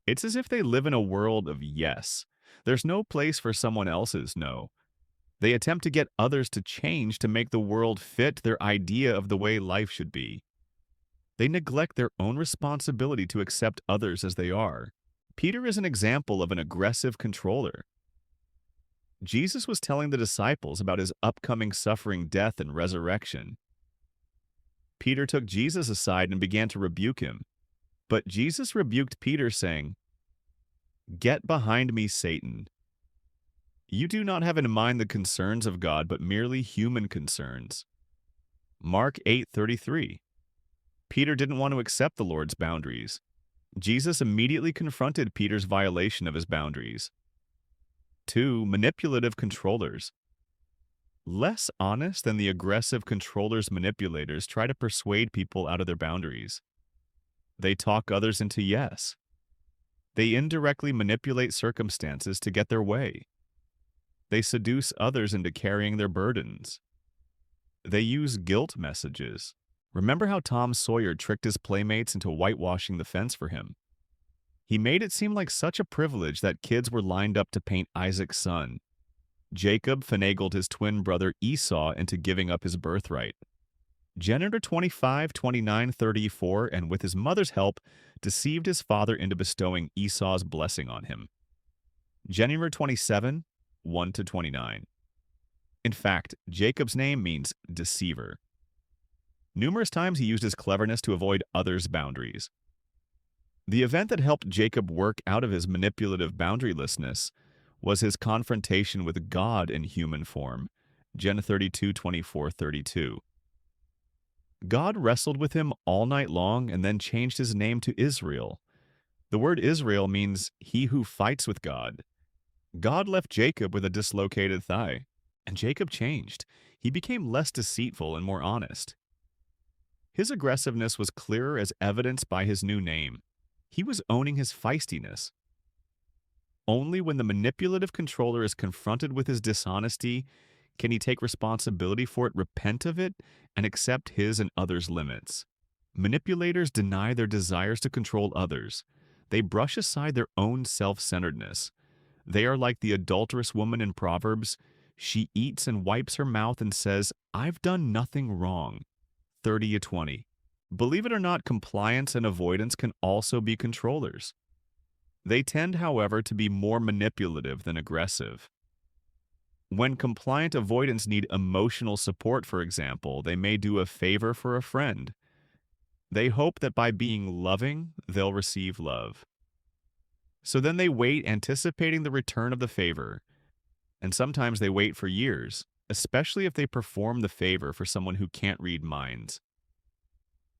It's as if they live in a world of yes. There's no place for someone else's no. They attempt to get others to change to make the world fit their idea of the way life should be. They neglect their own responsibility to accept others as they are. Peter is an example of an aggressive controller. Jesus was telling the disciples about his upcoming suffering, death, and resurrection. Peter took Jesus aside and began to rebuke him. But Jesus rebuked Peter, saying, "Get behind me, Satan. You do not have in mind the concerns of God, but merely human concerns." Mark 8:33. Peter didn't want to accept the Lord's boundaries. Jesus immediately confronted Peter's violation of his boundaries. 2. Manipulative controllers. Less honest than the aggressive controllers manipulators try to persuade people out of their boundaries. They talk others into yes. They indirectly manipulate circumstances to get their way. They seduce others into carrying their burdens. They use guilt messages. Remember how Tom Sawyer tricked his playmates into whitewashing the fence for him? He made it seem like such a privilege that kids were lined up to paint Isaac's son. Jacob finagled his twin brother Esau into giving up his birthright. Genitor 25, 29, 34, and with his mother's help, deceived his father into bestowing Esau's blessing on him. Genitor 27, 1-29. In fact, Jacob's name means deceiver. Numerous times he used his cleverness to avoid others' boundaries. The event that helped Jacob work out of his manipulative boundarylessness was his confrontation with God in human form. Gen 32, 24, 32. God wrestled with him all night long and then changed his name to Israel. The word Israel means he who fights with God. God left Jacob with a dislocated thigh, and Jacob changed. He became less deceitful and more honest. His aggressiveness was clearer as evidenced by his new name. He was owning his feistiness. Only when the manipulative controller is confronted with his dishonesty can he take responsibility for it, repent of it, and accept his and others' limits. Manipulators deny their desires to control others. They brush aside their own self-centeredness. They are like the adulterous woman in Proverbs. She eats and wipes her mouth and says, "I've done nothing wrong." 30-20. Believe it or not, compliance and avoidance can also be controllers. They tend, however, to be more manipulative than aggressive. When compliant avoidants need emotional support, for example, they may do a favor for a friend. They hope that by being loving, they'll receive love. So then they wait, anticipating the return of the favor. And sometimes they wait for years, especially if they perform the favor for someone who can't read minds.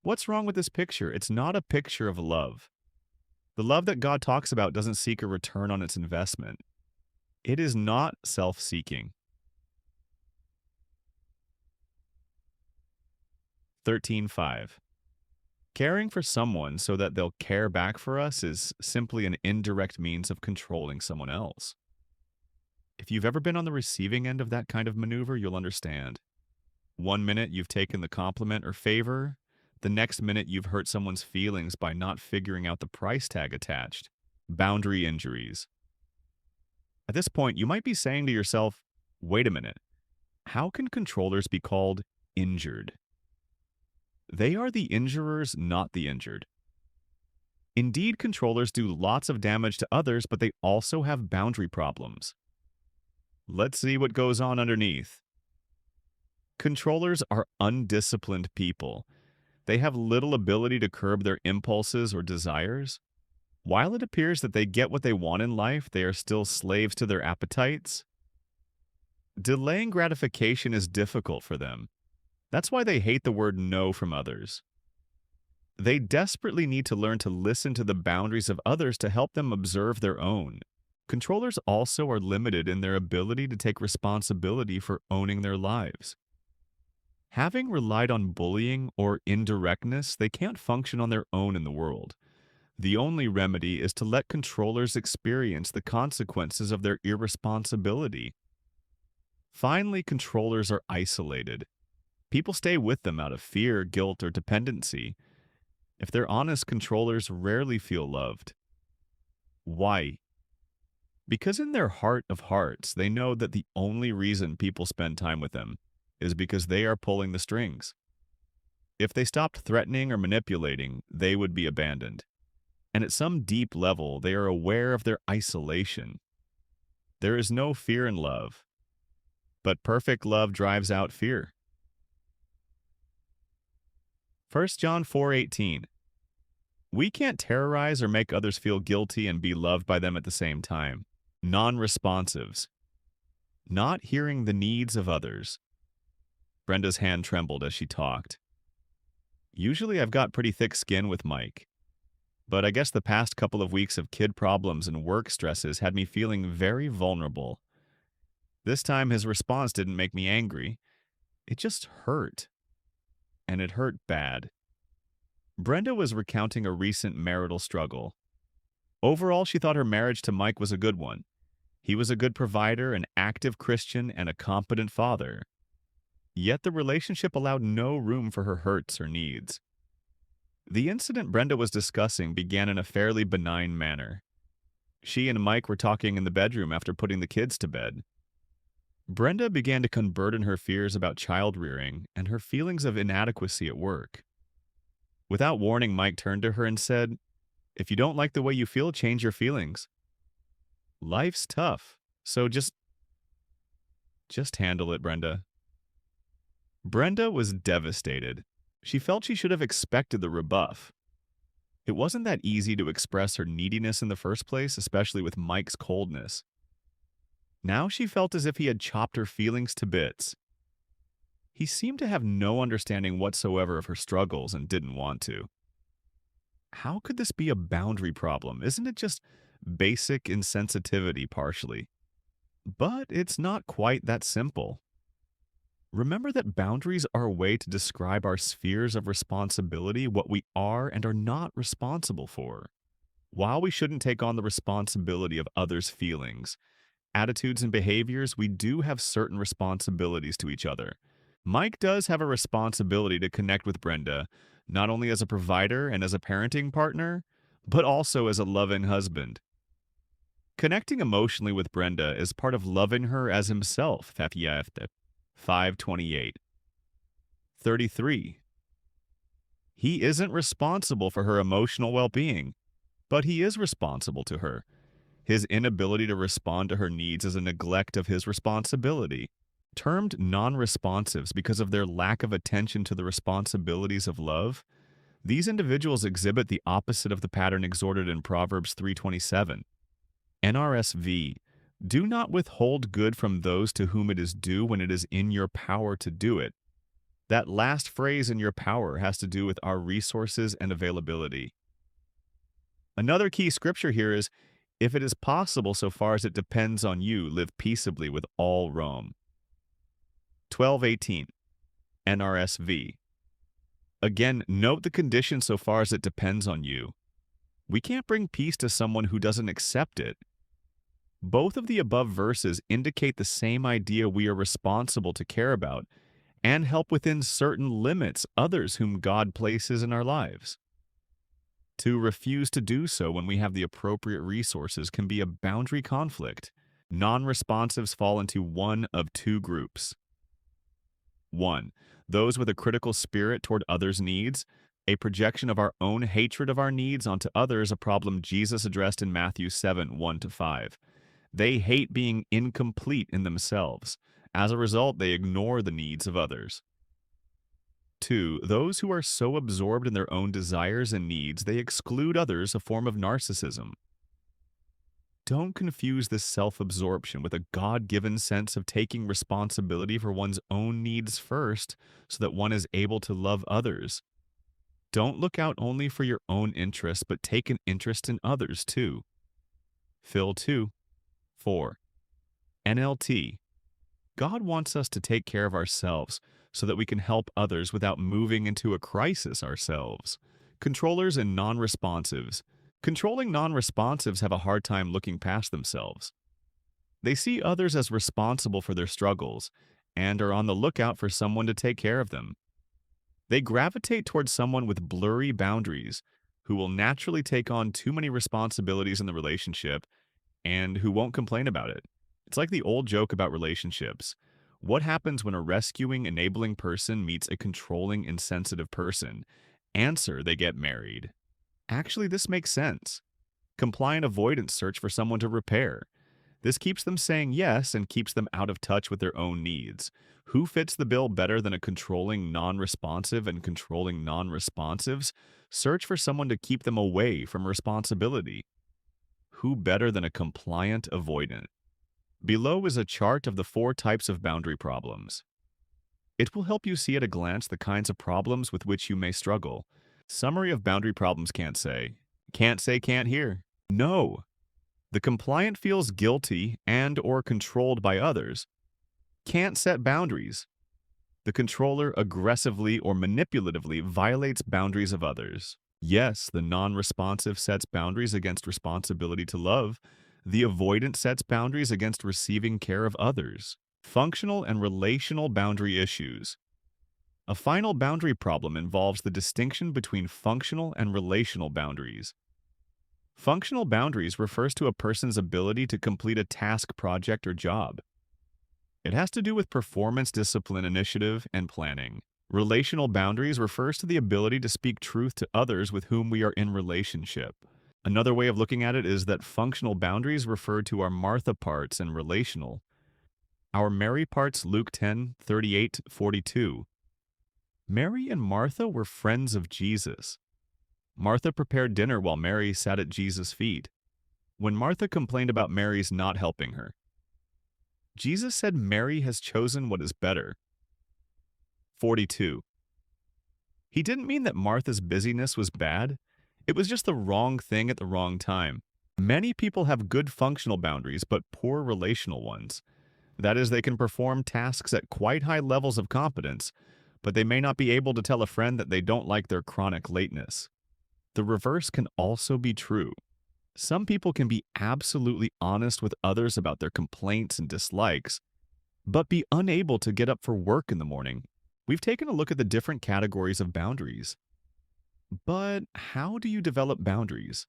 What's wrong with this picture? It's not a picture of love. The love that God talks about doesn't seek a return on its investment. It is not self-seeking. 13.5. Caring for someone so that they'll care back for us is simply an indirect means of controlling someone else. If you've ever been on the receiving end of that kind of maneuver, you'll understand. One minute you've taken the compliment or favor, the next minute you've hurt someone's feelings by not figuring out the price tag attached. Boundary injuries. At this point, you might be saying to yourself, wait a minute, how can controllers be called injured? They are the injurers, not the injured. Indeed, controllers do lots of damage to others, but they also have boundary problems. Let's see what goes on underneath. Controllers are undisciplined people. They have little ability to curb their impulses or desires. While it appears that they get what they want in life, they are still slaves to their appetites. Delaying gratification is difficult for them. That's why they hate the word no from others. They desperately need to learn to listen to the boundaries of others to help them observe their own. Controllers also are limited in their ability to take responsibility for owning their lives. Having relied on bullying or indirectness, they can't function on their own in the world. The only remedy is to let controllers experience the consequences of their irresponsibility. Finally, controllers are isolated. People stay with them out of fear, guilt, or dependency. If they're honest, controllers rarely feel loved. Why? Because in their heart of hearts, they know that the only reason people spend time with them is because they are pulling the strings. If they stopped threatening or manipulating, they would be abandoned. And at some deep level, they are aware of their isolation. There is no fear in love, but perfect love drives out fear. 1 John 4:18. We can't terrorize or make others feel guilty and be loved by them at the same time. Non-responsives. Not hearing the needs of others. Brenda's hand trembled as she talked. Usually I've got pretty thick skin with Mike, but I guess the past couple of weeks of kid problems and work stresses had me feeling very vulnerable. This time his response didn't make me angry. It just hurt. And it hurt bad. Brenda was recounting a recent marital struggle. Overall, she thought her marriage to Mike was a good one. He was a good provider, an active Christian, and a competent father. Yet the relationship allowed no room for her hurts or needs. The incident Brenda was discussing began in a fairly benign manner. She and Mike were talking in the bedroom after putting the kids to bed. Brenda began to unburden her fears about child rearing and her feelings of inadequacy at work. Without warning, Mike turned to her and said, "If you don't like the way you feel, change your feelings. Life's tough, so just handle it, Brenda." Brenda was devastated. She felt she should have expected the rebuff. It wasn't that easy to express her neediness in the first place, especially with Mike's coldness. Now she felt as if he had chopped her feelings to bits. He seemed to have no understanding whatsoever of her struggles and didn't want to. How could this be a boundary problem? Isn't it just basic insensitivity partially? But it's not quite that simple. Remember that boundaries are a way to describe our spheres of responsibility, what we are and are not responsible for. While we shouldn't take on the responsibility of others' feelings, attitudes, and behaviors, we do have certain responsibilities to each other. Mike does have a responsibility to connect with Brenda, not only as a provider and as a parenting partner, but also as a loving husband. Connecting emotionally with Brenda is part of loving her as himself, 5:28. 33. He isn't responsible for her emotional well-being, but he is responsible to her. His inability to respond to her needs is a neglect of his responsibility. Termed non-responsives because of their lack of attention to the responsibilities of love, these individuals exhibit the opposite of the pattern exhorted in Proverbs 3:27. NRSV, do not withhold good from those to whom it is due when it is in your power to do it. That last phrase, in your power, has to do with our resources and availability. Another key scripture here is, if it is possible so far as it depends on you, live peaceably with all Rome. 12:18. NRSV. Again, note the condition so far as it depends on you. We can't bring peace to someone who doesn't accept it. Both of the above verses indicate the same idea: we are responsible to care about and help within certain limits others whom God places in our lives. To refuse to do so when we have the appropriate resources can be a boundary conflict. Non-responsives fall into one of two groups. 1. Those with a critical spirit toward others' needs, a projection of our own hatred of our needs onto others, a problem Jesus addressed in Matthew 7:1-5. They hate being incomplete in themselves. As a result, they ignore the needs of others. 2. Those who are so absorbed in their own desires and needs, they exclude others, a form of narcissism. Don't confuse this self-absorption with a God-given sense of taking responsibility for one's own needs first so that one is able to love others. Don't look out only for your own interests, but take an interest in others too. Phil 2:4. NLT. God wants us to take care of ourselves so that we can help others without moving into a crisis ourselves. Controllers and non-responsives. Controlling non-responsives have a hard time looking past themselves. They see others as responsible for their struggles and are on the lookout for someone to take care of them. They gravitate towards someone with blurry boundaries who will naturally take on too many responsibilities in the relationship and who won't complain about it. It's like the old joke about relationships. What happens when a rescuing, enabling person meets a controlling, insensitive person? Answer: they get married. Actually, this makes sense. Compliant avoidance search for someone to repair. This keeps them saying yes and keeps them out of touch with their own needs. Who fits the bill better than a controlling non-responsive and controlling non-responsives? Search for someone to keep them away from responsibility. Who better than a compliant avoidant? Below is a chart of the 4 types of boundary problems. It will help you see at a glance the kinds of problems with which you may struggle. Summary of boundary problems can't say can't hear. No. The compliant feels guilty and or controlled by others. Can't set boundaries. The controller aggressively or manipulatively violates boundaries of others. Yes, the non-responsive sets boundaries against responsibility to love. The avoidant sets boundaries against receiving care of others. Functional and relational boundary issues. A final boundary problem involves the distinction between functional and relational boundaries. Functional boundaries refers to a person's ability to complete a task, project, or job. It has to do with performance, discipline, initiative, and planning. Relational boundaries refers to the ability to speak truth to others with whom we are in relationship. Another way of looking at it is that functional boundaries refer to our Martha parts and relational. Our Mary parts, Luke 10:38-42. Mary and Martha were friends of Jesus. Martha prepared dinner while Mary sat at Jesus' feet. When Martha complained about Mary's not helping her, Jesus said Mary has chosen what is better. 42. He didn't mean that Martha's busyness was bad. It was just the wrong thing at the wrong time. Many people have good functional boundaries but poor relational ones. That is, they can perform tasks at quite high levels of competence, but they may not be able to tell a friend that they don't like their chronic lateness. The reverse can also be true. Some people can be absolutely honest with others about their complaints and dislikes, but be unable to get up for work in the morning. We've taken a look at the different categories of boundaries. But how do you develop boundaries?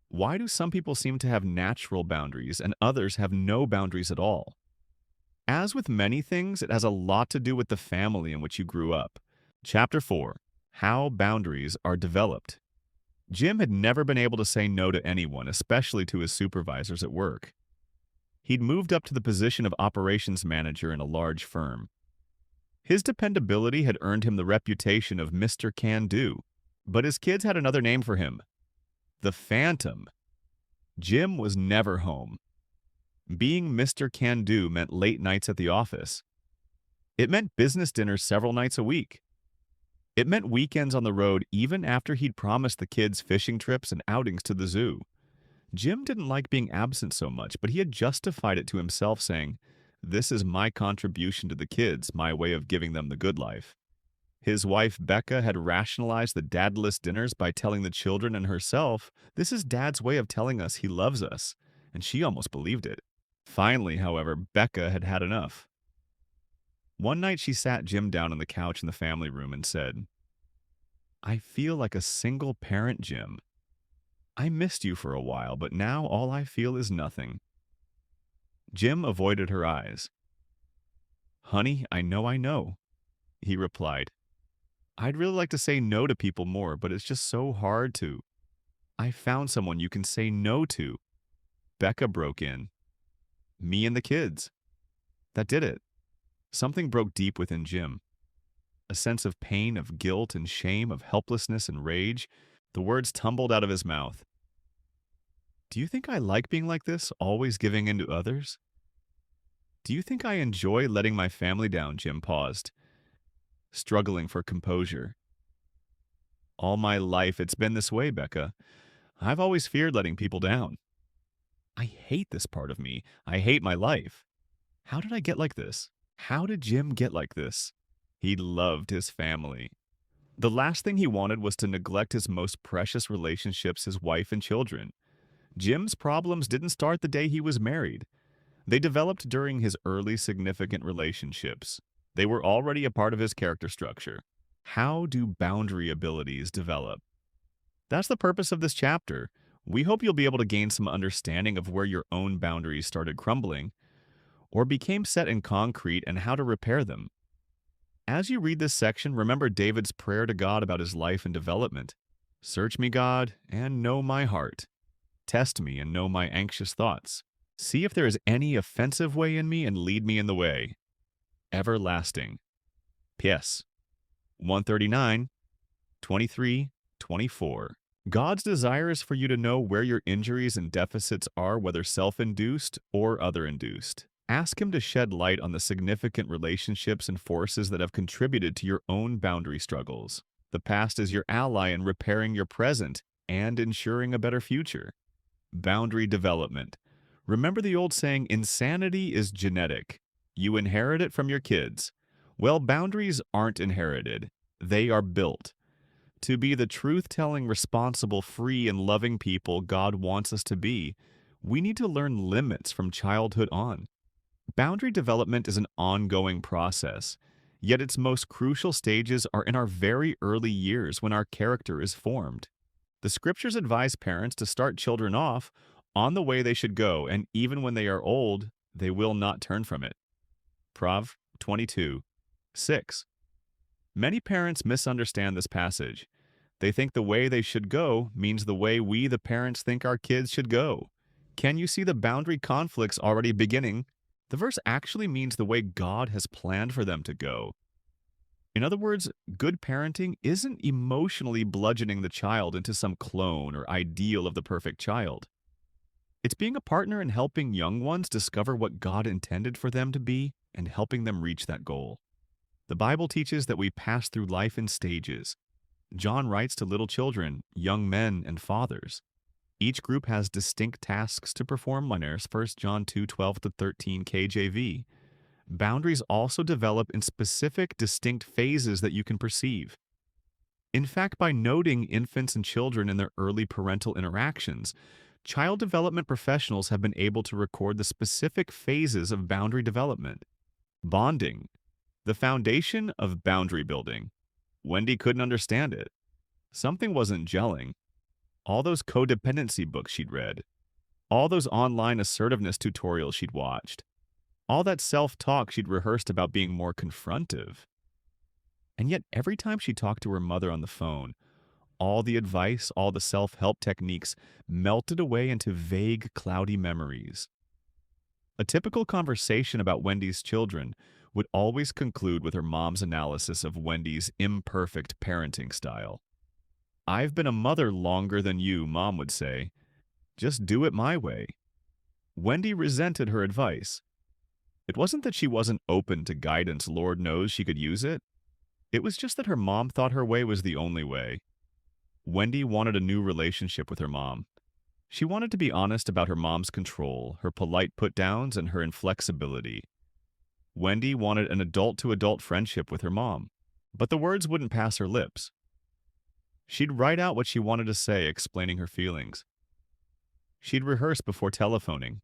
Why do some people seem to have natural boundaries and others have no boundaries at all? As with many things, it has a lot to do with the family in which you grew up. Chapter 4. How Boundaries Are Developed. Jim had never been able to say no to anyone, especially to his supervisors at work. He'd moved up to the position of operations manager in a large firm. His dependability had earned him the reputation of Mr. Can-Do, but his kids had another name for him: the Phantom. Jim was never home. Being Mr. Can-Do meant late nights at the office. It meant business dinners several nights a week. It meant weekends on the road even after he'd promised the kids fishing trips and outings to the zoo. Jim didn't like being absent so much, but he had justified it to himself, saying, "This is my contribution to the kids, my way of giving them the good life." His wife, Becca, had rationalized the dadless dinners by telling the children and herself, "This is Dad's way of telling us he loves us," and she almost believed it. Finally, however, Becca had had enough. One night she sat Jim down on the couch in the family room and said, "I feel like a single parent, Jim. I missed you for a while, but now all I feel is nothing." Jim avoided her eyes. "Honey, I know," he replied. "I'd really like to say no to people more, but it's just so hard to." "I found someone you can say no to." Becca broke in. "Me and the kids." That did it. Something broke deep within Jim. A sense of pain, of guilt and shame, of helplessness and rage. The words tumbled out of his mouth. "Do you think I like being like this, always giving in to others?" "Do you think I enjoy letting my family down?" Jim paused, struggling for composure. "All my life it's been this way, Becca. I've always feared letting people down. I hate this part of me. I hate my life. How did I get like this? How did Jim get like this?" He loved his family. The last thing he wanted was to neglect his most precious relationships, his wife and children. Jim's problems didn't start the day he was married. They developed during his early significant relationships. They were already a part of his character structure. How do boundary abilities develop? That's the purpose of this chapter. We hope you'll be able to gain some understanding of where your own boundaries started crumbling or became set in concrete and how to repair them. As you read this section, remember David's prayer to God about his life and development. "Search me, God, and know my heart. Test me and know my anxious thoughts. See if there is any offensive way in me and lead me in the way everlasting." P.S. 139, 23, 24. God's desire is for you to know where your injuries and deficits are, whether self-induced or other-induced. Ask him to shed light on the significant relationships and forces that have contributed to your own boundary struggles. The past is your ally in repairing your present and ensuring a better future. Boundary development. Remember the old saying, insanity is genetic. You inherit it from your kids. Well, boundaries aren't inherited. They are built. To be the truth-telling, responsible, free, and loving people God wants us to be, we need to learn limits from childhood on. Boundary development is an ongoing process, yet its most crucial stages are in our very early years when our character is formed. The scriptures advise parents to start children off on the way they should go, and even when they are old, they will not turn from it. Prov 22:6. Many parents misunderstand this passage. They think the way they should go means the way we, the parents, think our kids should go. Can you see the boundary conflicts already beginning? The verse actually means the way God has planned for them to go. In other words, good parenting isn't emotionally bludgeoning the child into some clone or ideal of the perfect child. It's being a partner in helping young ones discover what God intended for them to be and helping them reach that goal. The Bible teaches that we pass through life in stages. John writes to little children, young men, and fathers. Each group has distinct tasks to perform. There's 1 John 2:12-13 KJV. Boundaries also develop in specific, distinct phases that you can perceive. In fact, by noting infants and children in their early parental interactions, child development professionals have been able to record the specific phases of boundary development. Bonding, the foundation of boundary building. Wendy couldn't understand it. Something wasn't gelling. All those codependency books she'd read, all those online assertiveness tutorials she'd watched, all that self-talk she'd rehearsed about being more confrontive. And yet every time she talked to her mother on the phone, all the advice, all the self-help techniques melted away into vague, cloudy memories. A typical conversation about Wendy's children would always conclude with her mom's analysis of Wendy's imperfect parenting style. "I've been a mother longer than you," Mom would say. "Just do it my way." Wendy resented her advice. It wasn't that she wasn't open to guidance, Lord knows she could use it. It was just that her mom thought her way was the only way. Wendy wanted a new relationship with her mom. She wanted to be honest about her mom's control, her polite put-downs, and her inflexibility. Wendy wanted an adult-to-adult friendship with her mom, but the words wouldn't pass her lips. She'd write out what she wanted to say, explaining her feelings. She'd rehearse before telephoning.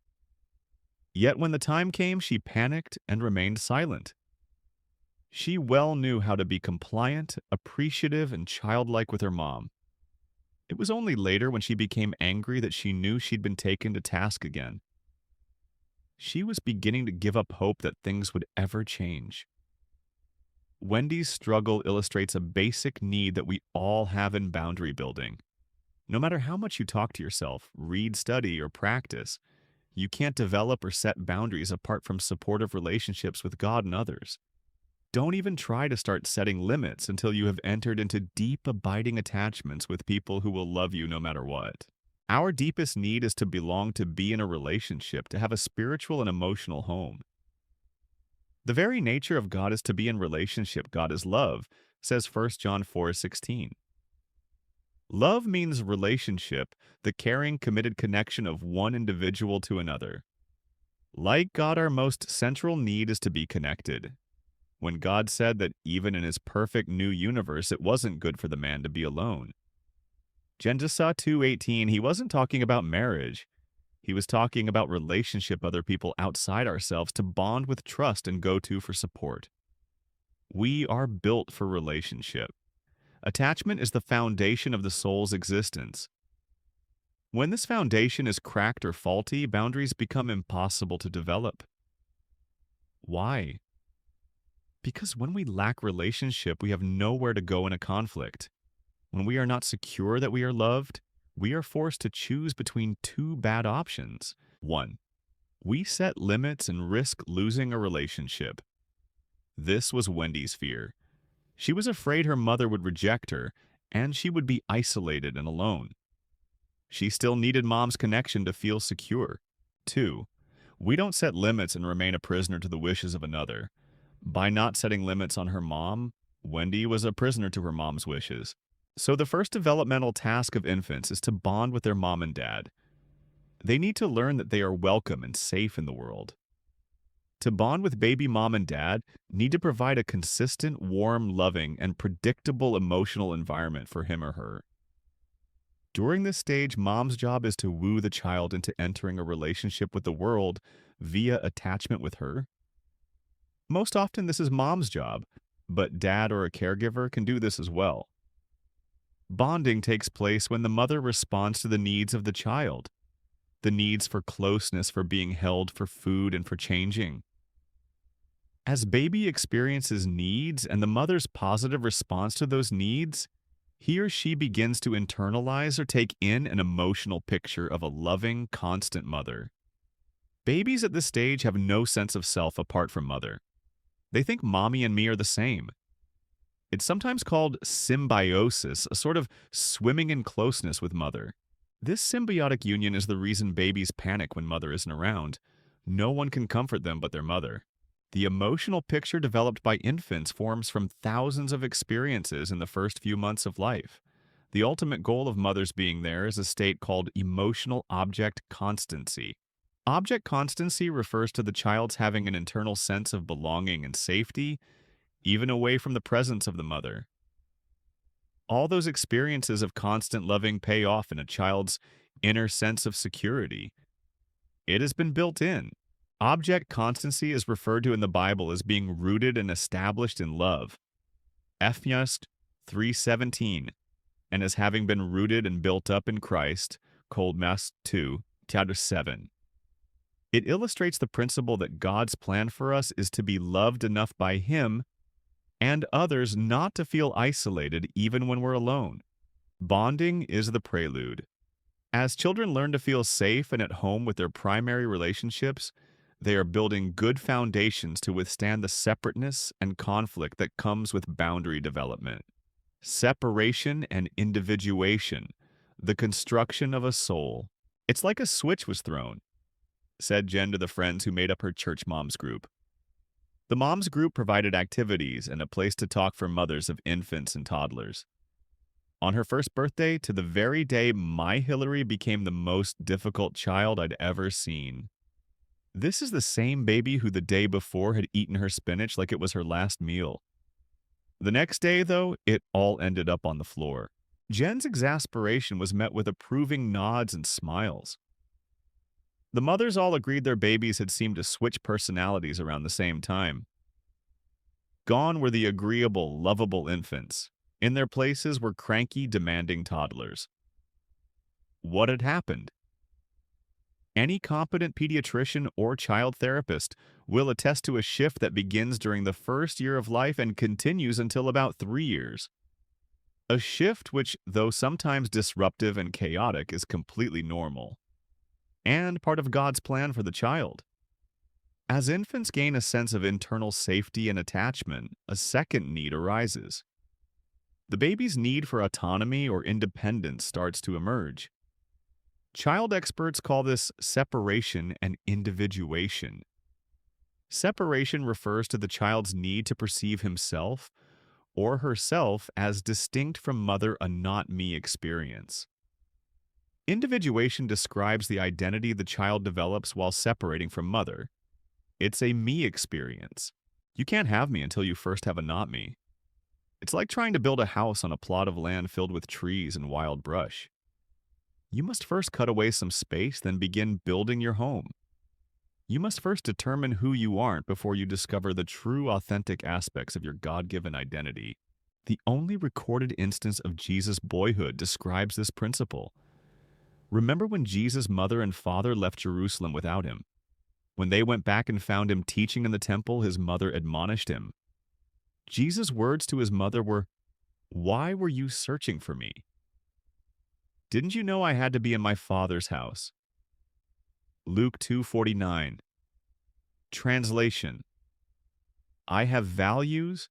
Yet when the time came, she panicked and remained silent. She well knew how to be compliant, appreciative, and childlike with her mom. It was only later when she became angry that she knew she'd been taken to task again. She was beginning to give up hope that things would ever change. Wendy's struggle illustrates a basic need that we all have in boundary building. No matter how much you talk to yourself, read, study, or practice, you can't develop or set boundaries apart from supportive relationships with God and others. Don't even try to start setting limits until you have entered into deep, abiding attachments with people who will love you no matter what. Our deepest need is to belong, to be in a relationship, to have a spiritual and emotional home. The very nature of God is to be in relationship. God is love, says 1 John 4:16. Love means relationship, the caring, committed connection of one individual to another. Like God, our most central need is to be connected. When God said that even in his perfect new universe, it wasn't good for the man to be alone. Genesis 2:18, he wasn't talking about marriage. He was talking about relationship, other people outside ourselves to bond with, trust, and go to for support. We are built for relationship. Attachment is the foundation of the soul's existence. When this foundation is cracked or faulty, boundaries become impossible to develop. Why? Because when we lack relationship, we have nowhere to go in a conflict. When we are not secure that we are loved, we are forced to choose between two bad options. 1. We set limits and risk losing a relationship. This was Wendy's fear. She was afraid her mother would reject her, and she would be isolated and alone. She still needed mom's connection to feel secure. 2. We don't set limits and remain a prisoner to the wishes of another. By not setting limits on her mom, Wendy was a prisoner to her mom's wishes. So the first developmental task of infants is to bond with their mom and dad. They need to learn that they are welcome and safe in the world. To bond with baby mom and dad, need to provide a consistent, warm, loving, and predictable emotional environment for him or her. During this stage, mom's job is to woo the child into entering a relationship with the world via attachment with her. Most often, this is mom's job, but dad or a caregiver can do this as well. Bonding takes place when the mother responds to the needs of the child, the needs for closeness, for being held, for food, and for changing. As baby experiences needs and the mother's positive response to those needs, he or she begins to internalize or take in an emotional picture of a loving, constant mother. Babies at this stage have no sense of self apart from mother. They think mommy and me are the same. It's sometimes called symbiosis, a sort of swimming in closeness with mother. This symbiotic union is the reason babies panic when mother isn't around. No one can comfort them but their mother. The emotional picture developed by infants forms from thousands of experiences in the first few months of life. The ultimate goal of mothers being there is a state called emotional object constancy. Object constancy refers to the child's having an internal sense of belonging and safety, even away from the presence of the mother. All those experiences of constant loving pay off in a child's inner sense of security. It has been built in. Object constancy is referred to in the Bible as being rooted and established in love. Ephesians 3:17, and as having been rooted and built up in Christ, Colossians 2, chapter 7. It illustrates the principle that God's plan for us is to be loved enough by Him and others not to feel isolated even when we're alone. Bonding is the prelude. As children learn to feel safe and at home with their primary relationships, they are building good foundations to withstand the separateness and conflict that comes with boundary development. Separation and individuation, the construction of a soul. It's like a switch was thrown, said Jen to the friends who made up her church moms group. The moms group provided activities and a place to talk for mothers of infants and toddlers. On her first birthday, to the very day my Hillary became the most difficult child I'd ever seen. This is the same baby who the day before had eaten her spinach like it was her last meal. The next day, though, it all ended up on the floor. Jen's exasperation was met with approving nods and smiles. The mothers all agreed their babies had seemed to switch personalities around the same time. Gone were the agreeable, lovable infants. In their places were cranky, demanding toddlers. What had happened? Any competent pediatrician or child therapist will attest to a shift that begins during the first year of life and continues until about 3 years. A shift which, though sometimes disruptive and chaotic, is completely normal and part of God's plan for the child. As infants gain a sense of internal safety and attachment, a second need arises. The baby's need for autonomy or independence starts to emerge. Child experts call this separation and individuation. Separation refers to the child's need to perceive himself or herself as distinct from mother, a not me experience. Individuation describes the identity the child develops while separating from mother. It's a me experience. You can't have me until you first have a not me. It's like trying to build a house on a plot of land filled with trees and wild brush. You must first cut away some space, then begin building your home. You must first determine who you aren't before you discover the true, authentic aspects of your God-given identity. The only recorded instance of Jesus' boyhood describes this principle. Remember when Jesus' mother and father left Jerusalem without him? When they went back and found him teaching in the temple, his mother admonished him. Jesus' words to his mother were, "Why were you searching for me? Didn't you know I had to be in my Father's house?" Luke 2:49. Translation: I have values,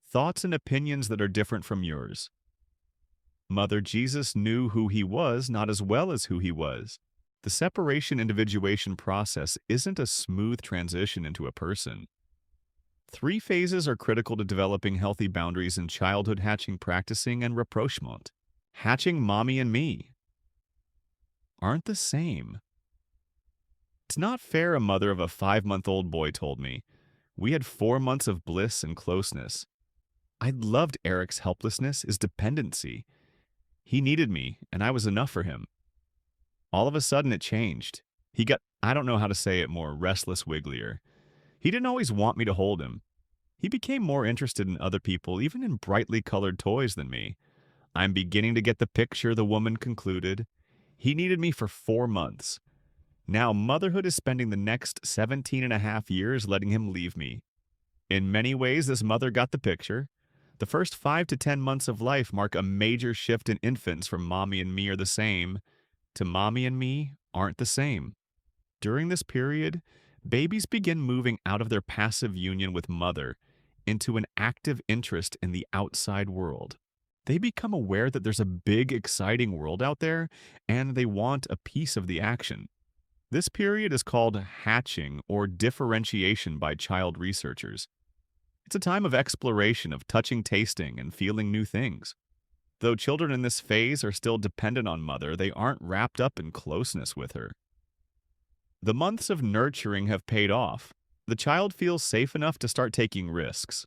thoughts and opinions that are different from yours. Mother Jesus knew who he was not as well as who he was. The separation individuation process isn't a smooth transition into a person. Three phases are critical to developing healthy boundaries in childhood hatching, practicing, and rapprochement. Hatching mommy and me aren't the same. It's not fair, a mother of a 5-month-old boy told me. We had 4 months of bliss and closeness. I loved Eric's helplessness, his dependency. He needed me, and I was enough for him. All of a sudden, it changed. He got, I don't know how to say it more, restless wigglier. He didn't always want me to hold him. He became more interested in other people, even in brightly colored toys, than me. I'm beginning to get the picture, the woman concluded. He needed me for 4 months. Now motherhood is spending the next 17 and a half years letting him leave me. In many ways, this mother got the picture. The first 5 to 10 months of life mark a major shift in infants from mommy and me are the same to mommy and me aren't the same. During this period, babies begin moving out of their passive union with mother into an active interest in the outside world. They become aware that there's a big, exciting world out there, and they want a piece of the action. This period is called hatching or differentiation by child researchers. It's a time of exploration, of touching, tasting, and feeling new things. Though children in this phase are still dependent on mother, they aren't wrapped up in closeness with her. The months of nurturing have paid off. The child feels safe enough to start taking risks.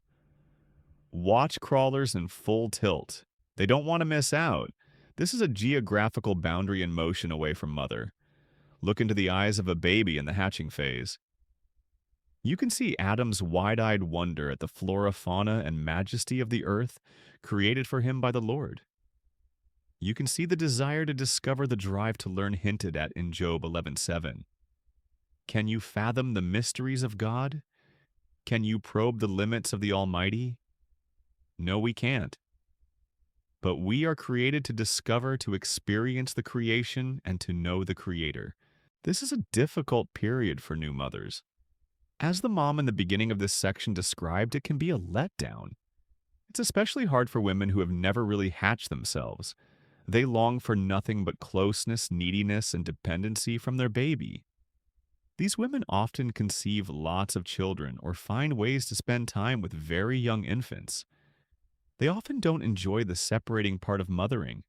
Watch crawlers in full tilt. They don't want to miss out. This is a geographical boundary in motion away from mother. Look into the eyes of a baby in the hatching phase. You can see Adam's wide-eyed wonder at the flora, fauna, and majesty of the earth created for him by the Lord. You can see the desire to discover, the drive to learn hinted at in Job 11:7. Can you fathom the mysteries of God? Can you probe the limits of the Almighty? No, we can't. But we are created to discover, to experience the creation, and to know the Creator. This is a difficult period for new mothers. As the mom in the beginning of this section described, it can be a letdown. It's especially hard for women who have never really hatched themselves. They long for nothing but closeness, neediness, and dependency from their baby. These women often conceive lots of children or find ways to spend time with very young infants. They often don't enjoy the separating part of mothering.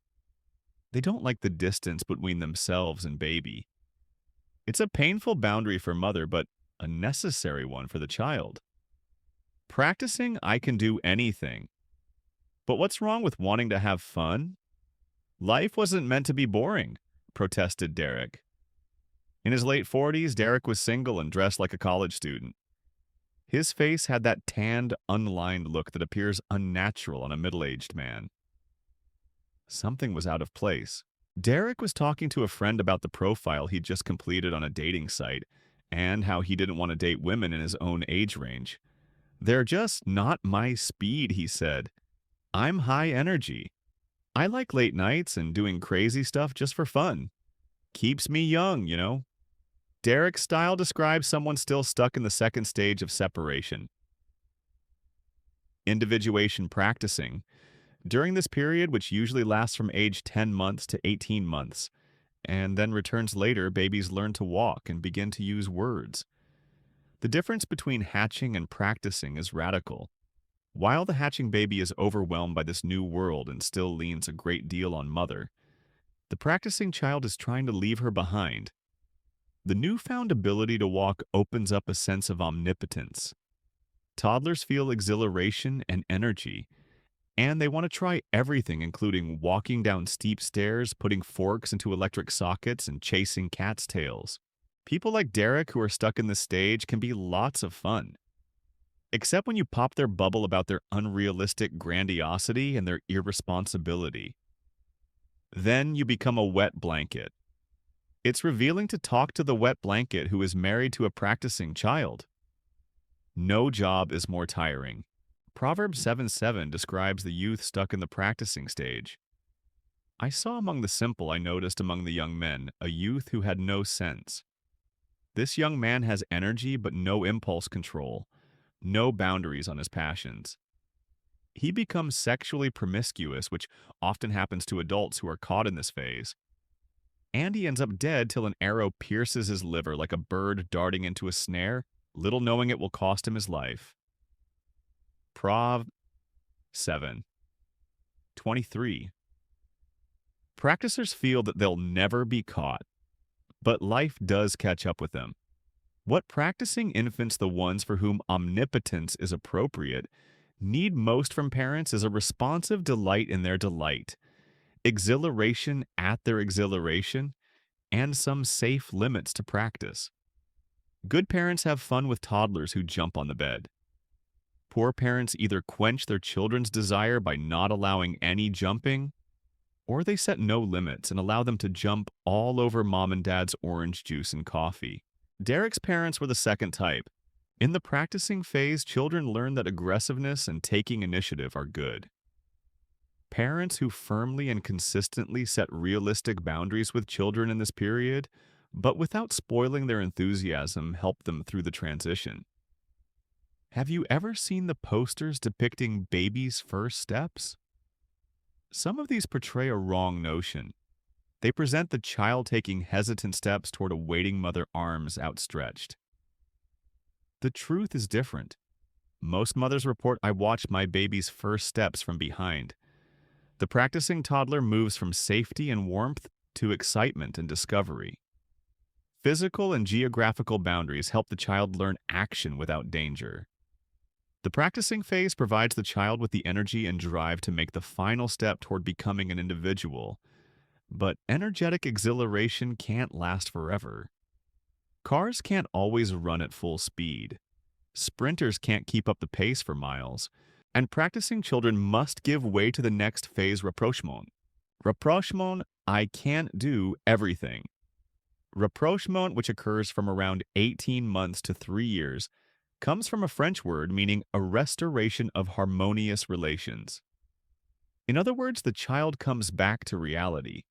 They don't like the distance between themselves and baby. It's a painful boundary for mother, but a necessary one for the child. Practicing, I can do anything. But what's wrong with wanting to have fun? Life wasn't meant to be boring, protested Derek. In his late 40s, Derek was single and dressed like a college student. His face had that tanned, unlined look that appears unnatural on a middle-aged man. Something was out of place. Derek was talking to a friend about the profile he'd just completed on a dating site and how he didn't want to date women in his own age range. They're just not my speed, he said. I'm high energy. I like late nights and doing crazy stuff just for fun. Keeps me young, you know. Derek's style describes someone still stuck in the second stage of separation. Individuation practicing. During this period, which usually lasts from age 10 months to 18 months, and then returns later, babies learn to walk and begin to use words. The difference between hatching and practicing is radical. While the hatching baby is overwhelmed by this new world and still leans a great deal on mother, the practicing child is trying to leave her behind. The newfound ability to walk opens up a sense of omnipotence. Toddlers feel exhilaration and energy, and they want to try everything, including walking down steep stairs, putting forks into electric sockets, and chasing cats' tails. People like Derek who are stuck in this stage can be lots of fun. Except when you pop their bubble about their unrealistic grandiosity and their irresponsibility. Then you become a wet blanket. It's revealing to talk to the wet blanket who is married to a practicing child. No job is more tiring. Proverbs 7:7 describes the youth stuck in the practicing stage. I saw among the simple, I noticed among the young men, a youth who had no sense. This young man has energy but no impulse control, no boundaries on his passions. He becomes sexually promiscuous, which often happens to adults who are caught in this phase. and he ends up dead till an arrow pierces his liver like a bird darting into a snare, little knowing it will cost him his life. Prov 7:23. Practicers feel that they'll never be caught, but life does catch up with them. What practicing infants, the ones for whom omnipotence is appropriate, need most from parents is a responsive delight in their delight, exhilaration at their exhilaration, and some safe limits to practice. Good parents have fun with toddlers who jump on the bed. Poor parents either quench their children's desire by not allowing any jumping, or they set no limits and allow them to jump all over mom and dad's orange juice and coffee. Derek's parents were the second type. In the practicing phase, children learn that aggressiveness and taking initiative are good. Parents who firmly and consistently set realistic boundaries with children in this period, but without spoiling their enthusiasm, help them through the transition. Have you ever seen the posters depicting babies' first steps? Some of these portray a wrong notion. They present the child taking hesitant steps toward a waiting mother, arms outstretched. The truth is different. Most mothers report, "I watched my baby's first steps from behind." The practicing toddler moves from safety and warmth to excitement and discovery. Physical and geographical boundaries help the child learn action without danger. The practicing phase provides the child with the energy and drive to make the final step toward becoming an individual. But energetic exhilaration can't last forever. Cars can't always run at full speed. Sprinters can't keep up the pace for miles. And practicing children must give way to the next phase, rapprochement. Rapprochement, I can't do everything. Rapprochement, which occurs from around 18 months to 3 years, comes from a French word meaning a restoration of harmonious relations. In other words, the child comes back to reality.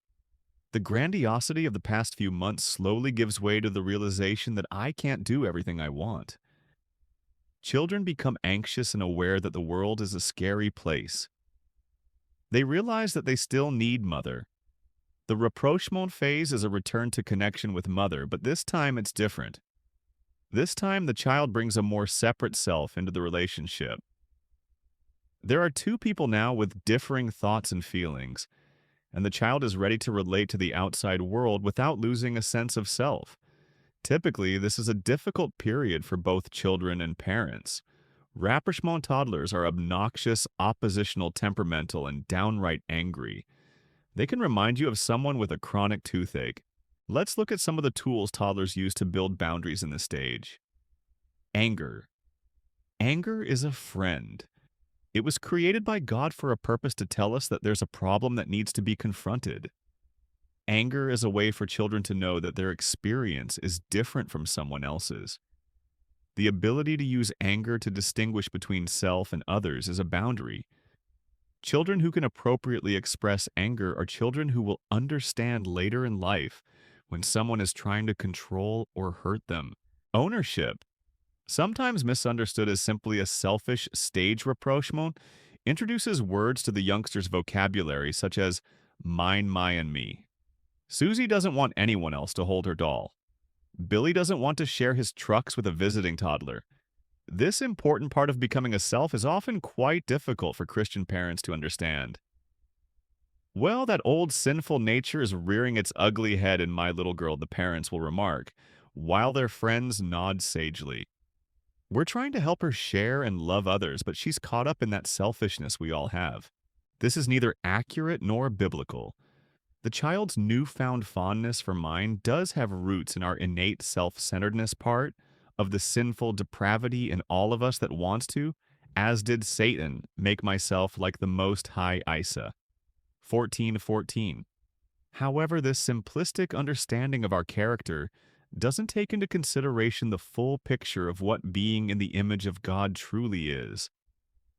The grandiosity of the past few months slowly gives way to the realization that I can't do everything I want. Children become anxious and aware that the world is a scary place. They realize that they still need mother. The rapprochement phase is a return to connection with mother, but this time it's different. This time the child brings a more separate self into the relationship. There are two people now with differing thoughts and feelings, and the child is ready to relate to the outside world without losing a sense of self. Typically, this is a difficult period for both children and parents. Rapprochement toddlers are obnoxious, oppositional, temperamental, and downright angry. They can remind you of someone with a chronic toothache. Let's look at some of the tools toddlers use to build boundaries in this stage. Anger. Anger is a friend. It was created by God for a purpose to tell us that there's a problem that needs to be confronted. Anger is a way for children to know that their experience is different from someone else's. The ability to use anger to distinguish between self and others is a boundary. Children who can appropriately express anger are children who will understand later in life when someone is trying to control or hurt them. Ownership, sometimes misunderstood as simply a selfish stage rapprochement, introduces words to the youngster's vocabulary such as mine, my, and me. Susie doesn't want anyone else to hold her doll. Billy doesn't want to share his trucks with a visiting toddler. This important part of becoming a self is often quite difficult for Christian parents to understand. Well, that old sinful nature is rearing its ugly head in my little girl, the parents will remark, while their friends nod sagely. We're trying to help her share and love others, but she's caught up in that selfishness we all have. This is neither accurate nor biblical. The child's newfound fondness for mine does have roots in our innate self-centeredness part of the sinful depravity in all of us that wants to, as did Satan, make myself like the Most High Isa. 14:14. However, this simplistic understanding of our character doesn't take into consideration the full picture of what being in the image of God truly is.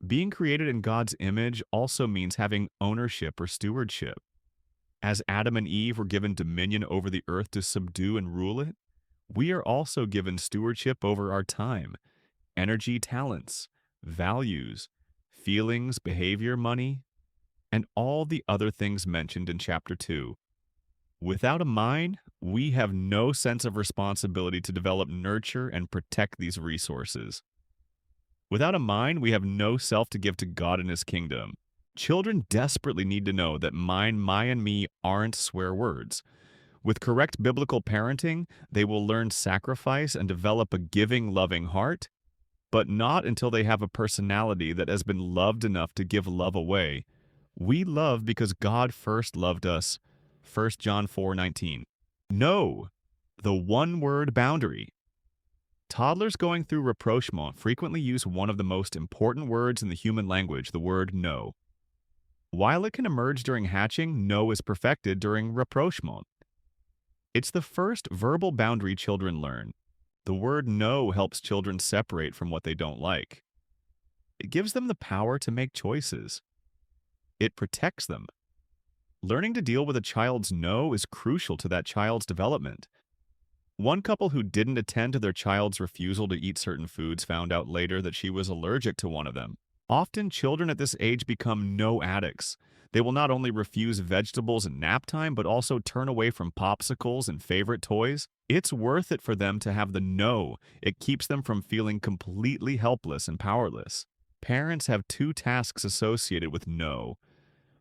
Being created in God's image also means having ownership or stewardship. As Adam and Eve were given dominion over the earth to subdue and rule it, we are also given stewardship over our time, energy, talents, values, feelings, behavior, money, and all the other things mentioned in chapter 2. Without a mind, we have no sense of responsibility to develop, nurture, and protect these resources. Without a mind, we have no self to give to God and His kingdom. Children desperately need to know that mine, my, and me aren't swear words. With correct biblical parenting, they will learn sacrifice and develop a giving, loving heart, but not until they have a personality that has been loved enough to give love away. We love because God first loved us. 1 John 4:19. No, the one-word boundary. Toddlers going through rapprochement frequently use one of the most important words in the human language, the word no. While it can emerge during hatching, no is perfected during rapprochement. It's the first verbal boundary children learn. The word no helps children separate from what they don't like. It gives them the power to make choices. It protects them. Learning to deal with a child's no is crucial to that child's development. One couple who didn't attend to their child's refusal to eat certain foods found out later that she was allergic to one of them. Often, children at this age become no addicts. They will not only refuse vegetables and nap time, but also turn away from popsicles and favorite toys. It's worth it for them to have the no. It keeps them from feeling completely helpless and powerless. Parents have two tasks associated with no.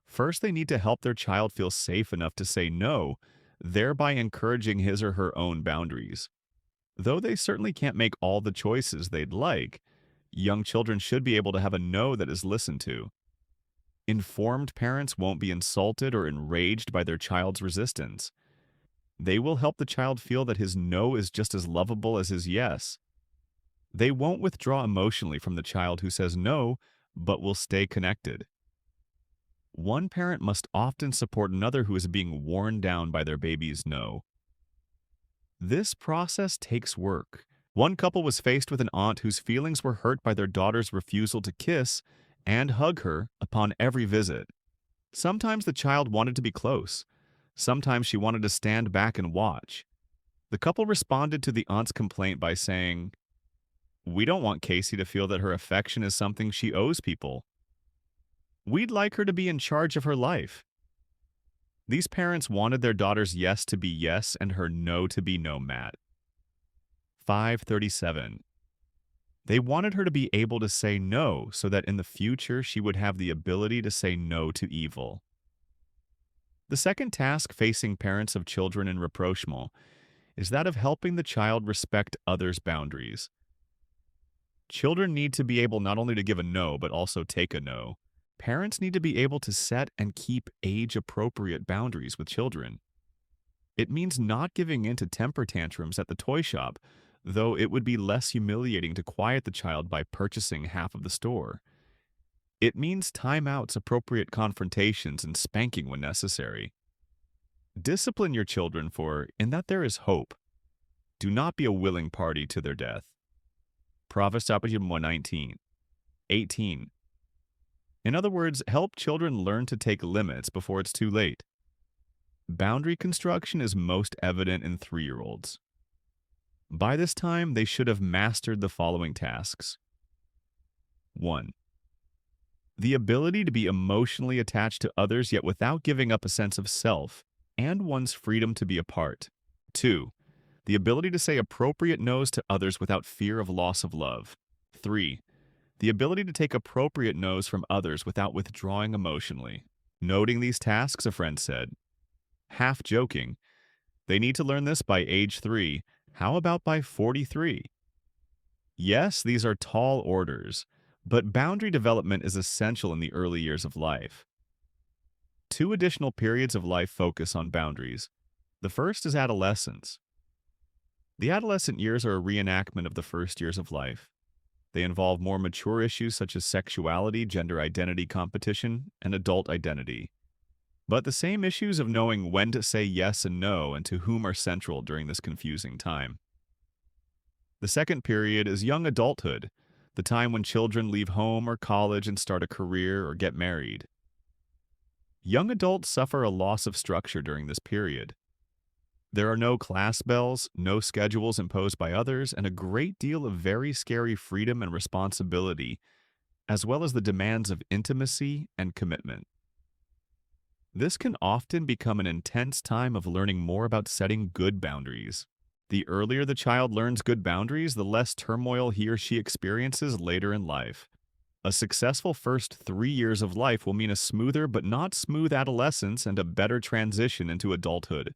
First, they need to help their child feel safe enough to say no, thereby encouraging his or her own boundaries. Though they certainly can't make all the choices they'd like, young children should be able to have a no that is listened to. Informed parents won't be insulted or enraged by their child's resistance. They will help the child feel that his no is just as lovable as his yes. They won't withdraw emotionally from the child who says no, but will stay connected. One parent must often support another who is being worn down by their baby's no. This process takes work. One couple was faced with an aunt whose feelings were hurt by their daughter's refusal to kiss and hug her upon every visit. Sometimes the child wanted to be close. Sometimes she wanted to stand back and watch. The couple responded to the aunt's complaint by saying, "We don't want Casey to feel that her affection is something she owes people. We'd like her to be in charge of her life." These parents wanted their daughter's yes to be yes and her no to be no, Matt. 537. They wanted her to be able to say no so that in the future she would have the ability to say no to evil. The second task facing parents of children in rapprochement is that of helping the child respect others' boundaries. Children need to be able not only to give a no, but also take a no. Parents need to be able to set and keep age-appropriate boundaries with children. It means not giving in to temper tantrums at the toy shop, though it would be less humiliating to quiet the child by purchasing half of the store. It means timeouts, appropriate confrontations, and spanking when necessary. Discipline your children for in that there is hope. Do not be a willing party to their death. Proverbs 119. 18. In other words, help children learn to take limits before it's too late. Boundary construction is most evident in 3-year-olds. By this time, they should have mastered the following tasks. 1. The ability to be emotionally attached to others yet without giving up a sense of self and one's freedom to be apart. 2. The ability to say appropriate no's to others without fear of loss of love. 3. The ability to take appropriate no's from others without withdrawing emotionally. Noting these tasks, a friend said, half joking, they need to learn this by age 3. How about by 43? Yes, these are tall orders, but boundary development is essential in the early years of life. 2 additional periods of life focus on boundaries. The first is adolescence. The adolescent years are a reenactment of the first years of life. They involve more mature issues such as sexuality, gender identity competition, and adult identity. But the same issues of knowing when to say yes and no and to whom are central during this confusing time. The second period is young adulthood, the time when children leave home or college and start a career or get married. Young adults suffer a loss of structure during this period. There are no class bells, no schedules imposed by others, and a great deal of very scary freedom and responsibility, as well as the demands of intimacy and commitment. This can often become an intense time of learning more about setting good boundaries. The earlier the child learns good boundaries, the less turmoil he or she experiences later in life. A successful first 3 years of life will mean a smoother but not smooth adolescence and a better transition into adulthood.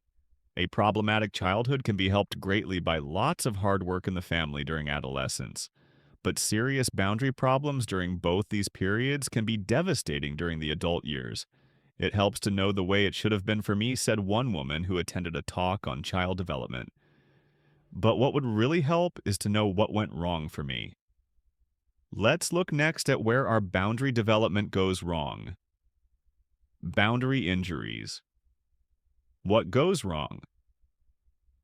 A problematic childhood can be helped greatly by lots of hard work in the family during adolescence. But serious boundary problems during both these periods can be devastating during the adult years. It helps to know the way it should have been for me, said one woman who attended a talk on child development. But what would really help is to know what went wrong for me. Let's look next at where our boundary development goes wrong. Boundary injuries. What goes wrong?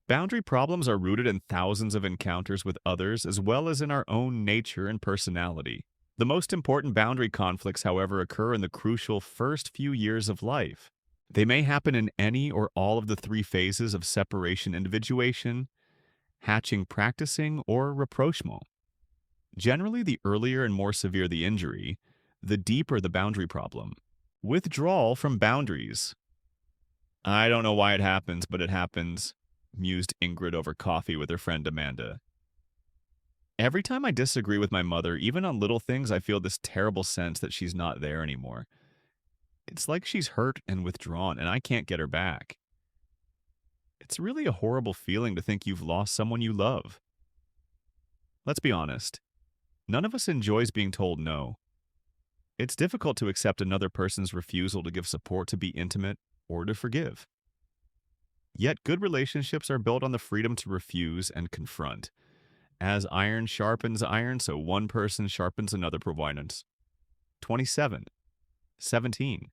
Boundary problems are rooted in thousands of encounters with others as well as in our own nature and personality. The most important boundary conflicts, however, occur in the crucial first few years of life. They may happen in any or all of the three phases of separation individuation, hatching practicing, or rapprochement. Generally, the earlier and more severe the injury, the deeper the boundary problem. Withdrawal from boundaries. I don't know why it happens, but it happens, mused Ingrid over coffee with her friend Amanda. Every time I disagree with my mother, even on little things, I feel this terrible sense that she's not there anymore. It's like she's hurt and withdrawn, and I can't get her back. It's really a horrible feeling to think you've lost someone you love. Let's be honest. None of us enjoys being told no. It's difficult to accept another person's refusal to give support, to be intimate, or to forgive. Yet good relationships are built on the freedom to refuse and confront. As iron sharpens iron, so one person sharpens another providence. 27. 17.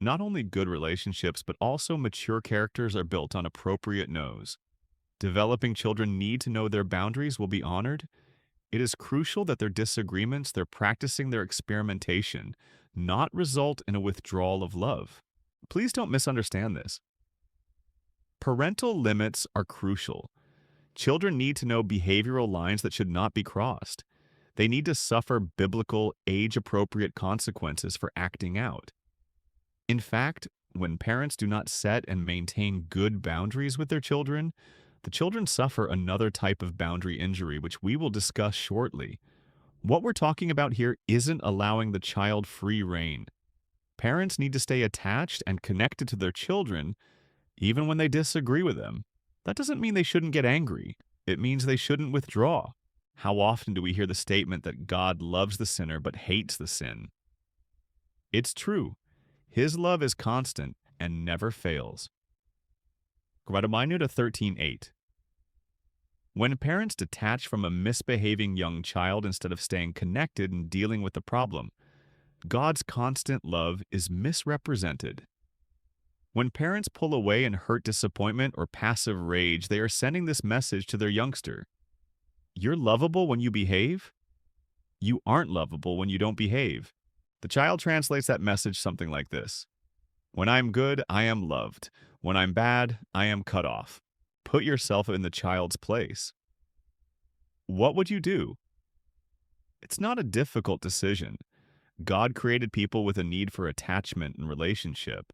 Not only good relationships, but also mature characters are built on appropriate no's. Developing children need to know their boundaries will be honored. It is crucial that their disagreements, their practicing, their experimentation, not result in a withdrawal of love. Please don't misunderstand this. Parental limits are crucial. Children need to know behavioral lines that should not be crossed. They need to suffer biblical, age-appropriate consequences for acting out. In fact, when parents do not set and maintain good boundaries with their children, the children suffer another type of boundary injury, which we will discuss shortly. What we're talking about here isn't allowing the child free rein. Parents need to stay attached and connected to their children, even when they disagree with them. That doesn't mean they shouldn't get angry. It means they shouldn't withdraw. How often do we hear the statement that God loves the sinner but hates the sin? It's true. His love is constant and never fails. Gradaminute 13:8. When parents detach from a misbehaving young child instead of staying connected and dealing with the problem, God's constant love is misrepresented. When parents pull away in hurt disappointment or passive rage, they are sending this message to their youngster. You're lovable when you behave. You aren't lovable when you don't behave. The child translates that message something like this. When I'm good, I am loved. When I'm bad, I am cut off. Put yourself in the child's place. What would you do? It's not a difficult decision. God created people with a need for attachment and relationship.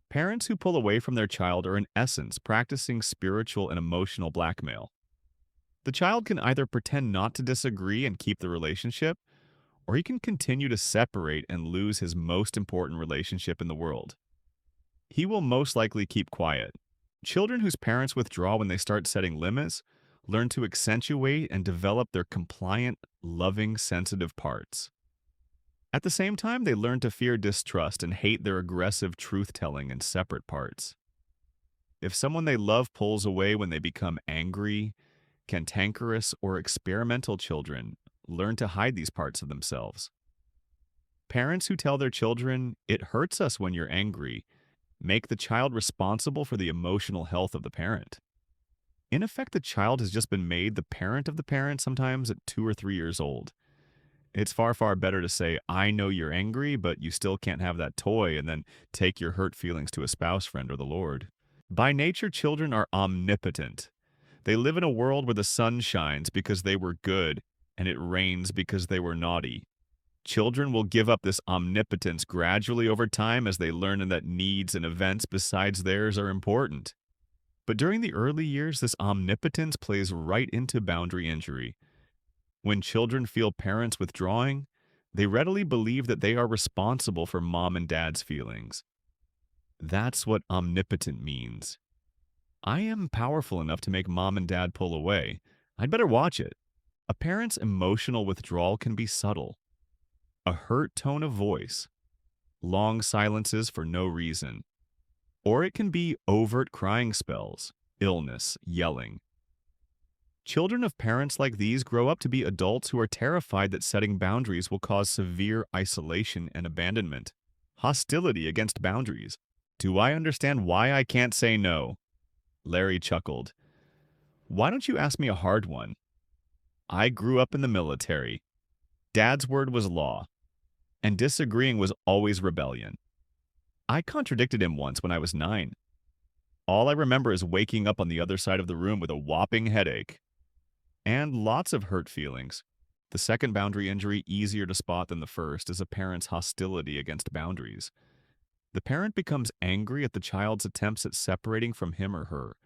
Parents who pull away from their child are in essence practicing spiritual and emotional blackmail. The child can either pretend not to disagree and keep the relationship, or he can continue to separate and lose his most important relationship in the world. He will most likely keep quiet. Children whose parents withdraw when they start setting limits learn to accentuate and develop their compliant, loving, sensitive parts. At the same time, they learn to fear distrust and hate their aggressive truth-telling in separate parts. If someone they love pulls away when they become angry, cantankerous, or experimental, children learn to hide these parts of themselves. Parents who tell their children, "It hurts us when you're angry," make the child responsible for the emotional health of the parent. In effect, the child has just been made the parent of the parent, sometimes at 2 or 3 years old. It's far, far better to say, "I know you're angry, but you still can't have that toy," and then take your hurt feelings to a spouse friend or the Lord. By nature, children are omnipotent. They live in a world where the sun shines because they were good, and it rains because they were naughty. Children will give up this omnipotence gradually over time as they learn that needs and events besides theirs are important. But during the early years, this omnipotence plays right into boundary injury. When children feel parents withdrawing, they readily believe that they are responsible for mom and dad's feelings. That's what omnipotent means. I am powerful enough to make mom and dad pull away. I'd better watch it. A parent's emotional withdrawal can be subtle. A hurt tone of voice, long silences for no reason, or it can be overt crying spells, illness, yelling. Children of parents like these grow up to be adults who are terrified that setting boundaries will cause severe isolation and abandonment. Hostility against boundaries. Do I understand why I can't say no? Larry chuckled. Why don't you ask me a hard one? I grew up in the military. Dad's word was law, and disagreeing was always rebellion. I contradicted him once when I was 9. All I remember is waking up on the other side of the room with a whopping headache. And lots of hurt feelings. The second boundary injury, easier to spot than the first, is a parent's hostility against boundaries. The parent becomes angry at the child's attempts at separating from him or her.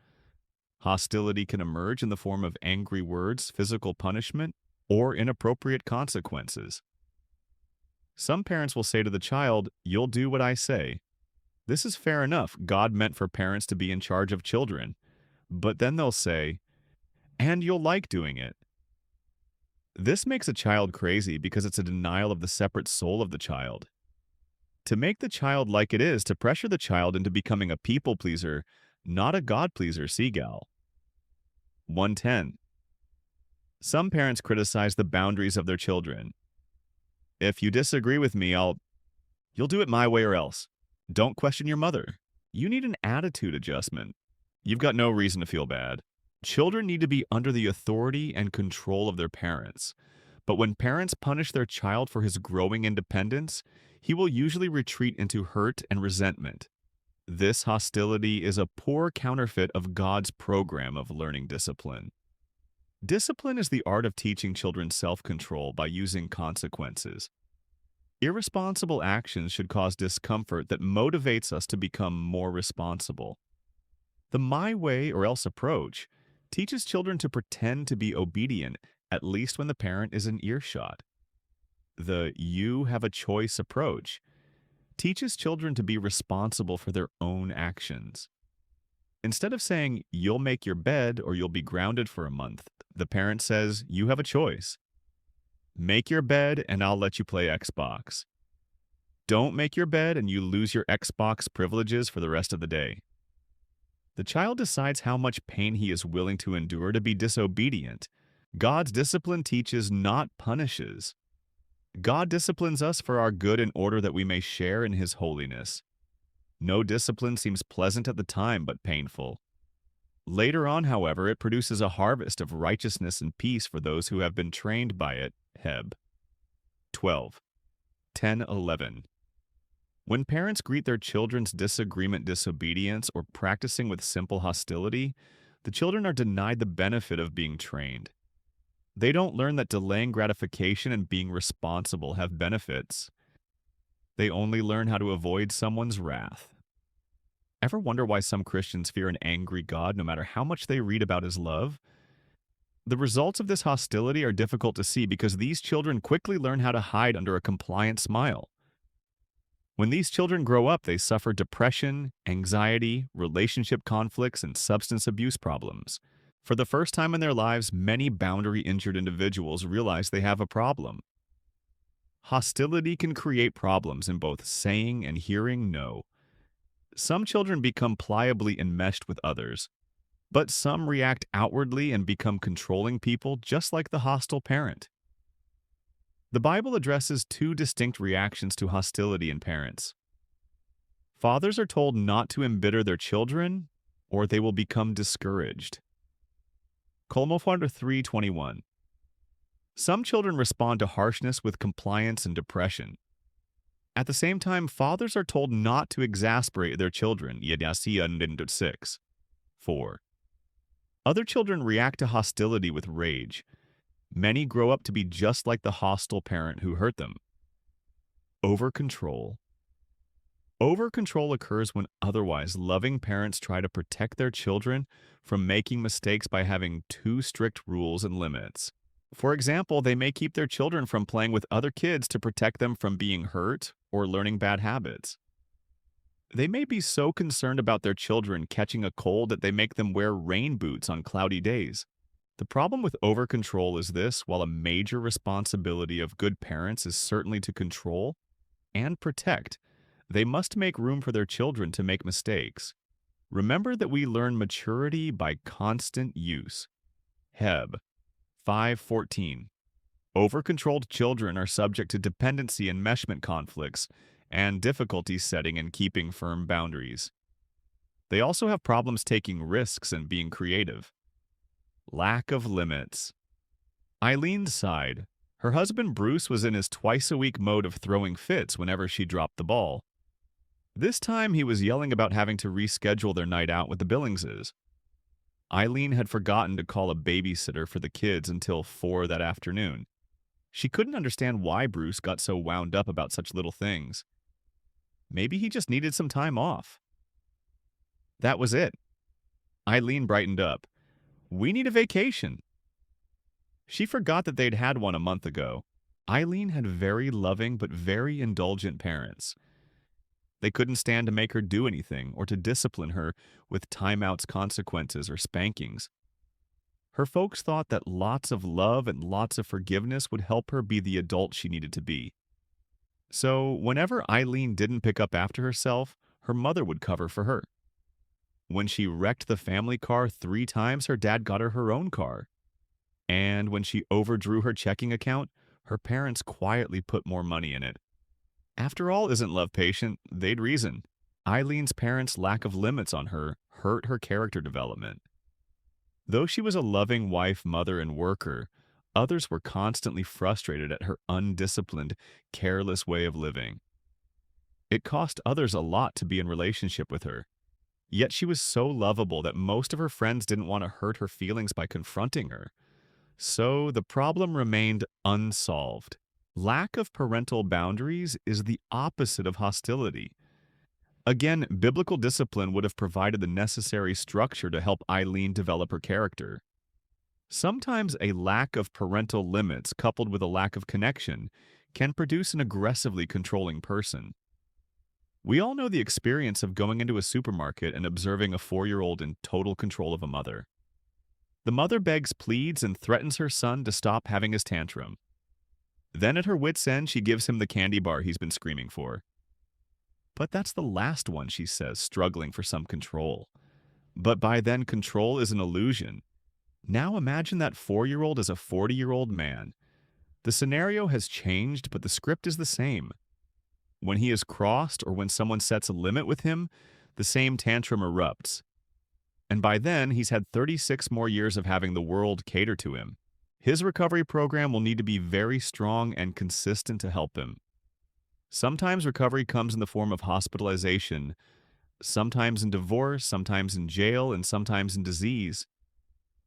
Hostility can emerge in the form of angry words, physical punishment, or inappropriate consequences. Some parents will say to the child, "You'll do what I say." This is fair enough. God meant for parents to be in charge of children. But then they'll say, "And you'll like doing it." This makes a child crazy because it's a denial of the separate soul of the child. To make the child like it is to pressure the child into becoming a people pleaser, not a God pleaser, Seagal. 110. Some parents criticize the boundaries of their children. If you disagree with me, you'll do it my way or else. Don't question your mother. You need an attitude adjustment. You've got no reason to feel bad. Children need to be under the authority and control of their parents. But when parents punish their child for his growing independence, he will usually retreat into hurt and resentment. This hostility is a poor counterfeit of God's program of learning discipline. Discipline is the art of teaching children self-control by using consequences. Irresponsible actions should cause discomfort that motivates us to become more responsible. The my way or else approach teaches children to pretend to be obedient, at least when the parent is in earshot. The you have a choice approach teaches children to be responsible for their own actions. Instead of saying, "You'll make your bed or you'll be grounded for a month," the parent says, "You have a choice. Make your bed and I'll let you play Xbox. Don't make your bed and you lose your Xbox privileges for the rest of the day." The child decides how much pain he is willing to endure to be disobedient. God's discipline teaches, not punishes. God disciplines us for our good in order that we may share in His holiness. No discipline seems pleasant at the time, but painful. Later on, however, it produces a harvest of righteousness and peace for those who have been trained by it. Heb. 12. 10:11. When parents greet their children's disagreement disobedience or practicing with simple hostility, the children are denied the benefit of being trained. They don't learn that delaying gratification and being responsible have benefits. They only learn how to avoid someone's wrath. Ever wonder why some Christians fear an angry God no matter how much they read about His love? The results of this hostility are difficult to see because these children quickly learn how to hide under a compliant smile. When these children grow up, they suffer depression, anxiety, relationship conflicts, and substance abuse problems. For the first time in their lives, many boundary-injured individuals realize they have a problem. Hostility can create problems in both saying and hearing no. Some children become pliably enmeshed with others, but some react outwardly and become controlling people just like the hostile parent. The Bible addresses two distinct reactions to hostility in parents. Fathers are told not to embitter their children, or they will become discouraged. Kolmofar 3:21. Some children respond to harshness with compliance and depression. At the same time, fathers are told not to exasperate their children. 6. 4. Other children react to hostility with rage. Many grow up to be just like the hostile parent who hurt them. Over-control. Over-control occurs when otherwise loving parents try to protect their children from making mistakes by having too strict rules and limits. For example, they may keep their children from playing with other kids to protect them from being hurt or learning bad habits. They may be so concerned about their children catching a cold that they make them wear rain boots on cloudy days. The problem with over-control is this: while a major responsibility of good parents is certainly to control and protect, they must make room for their children to make mistakes. Remember that we learn maturity by constant use. Heb 5:14. Over-controlled children are subject to dependency enmeshment conflicts and difficulty setting and keeping firm boundaries. They also have problems taking risks and being creative. Lack of limits. Eileen sighed. Her husband Bruce was in his twice-a-week mode of throwing fits whenever she dropped the ball. This time he was yelling about having to reschedule their night out with the Billingses. Eileen had forgotten to call a babysitter for the kids until 4 that afternoon. She couldn't understand why Bruce got so wound up about such little things. Maybe he just needed some time off. That was it. Eileen brightened up. We need a vacation. She forgot that they'd had one a month ago. Eileen had very loving but very indulgent parents. They couldn't stand to make her do anything or to discipline her with timeouts, consequences, or spankings. Her folks thought that lots of love and lots of forgiveness would help her be the adult she needed to be. So, whenever Eileen didn't pick up after herself, her mother would cover for her. When she wrecked the family car 3 times, her dad got her her own car. And when she overdrew her checking account, her parents quietly put more money in it. After all, isn't love patient? They'd reason. Eileen's parents' lack of limits on her hurt her character development. Though she was a loving wife, mother, and worker, others were constantly frustrated at her undisciplined, careless way of living. It cost others a lot to be in relationship with her. Yet she was so lovable that most of her friends didn't want to hurt her feelings by confronting her. So the problem remained unsolved. Lack of parental boundaries is the opposite of hostility. Again, biblical discipline would have provided the necessary structure to help Eileen develop her character. Sometimes a lack of parental limits coupled with a lack of connection can produce an aggressively controlling person. We all know the experience of going into a supermarket and observing a 4-year-old in total control of a mother. The mother begs, pleads, and threatens her son to stop having his tantrum. Then at her wit's end, she gives him the candy bar he's been screaming for. But that's the last one, she says, struggling for some control. But by then, control is an illusion. Now imagine that 4-year-old as a 40-year-old man. The scenario has changed, but the script is the same. When he is crossed or when someone sets a limit with him, the same tantrum erupts. And by then, he's had 36 more years of having the world cater to him. His recovery program will need to be very strong and consistent to help him. Sometimes recovery comes in the form of hospitalization, sometimes in divorce, sometimes in jail, and sometimes in disease.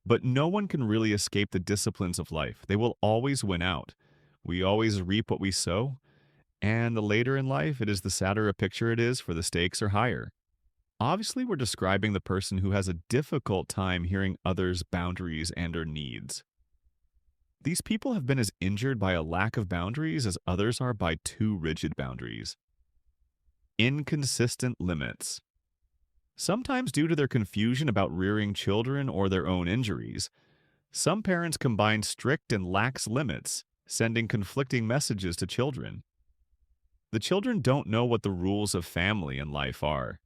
But no one can really escape the disciplines of life. They will always win out. We always reap what we sow, and the later in life it is, the sadder a picture it is, for the stakes are higher. Obviously, we're describing the person who has a difficult time hearing others' boundaries and or needs. These people have been as injured by a lack of boundaries as others are by too rigid boundaries. Inconsistent limits. Sometimes due to their confusion about rearing children or their own injuries, some parents combine strict and lax limits, sending conflicting messages to children. The children don't know what the rules of family and life are.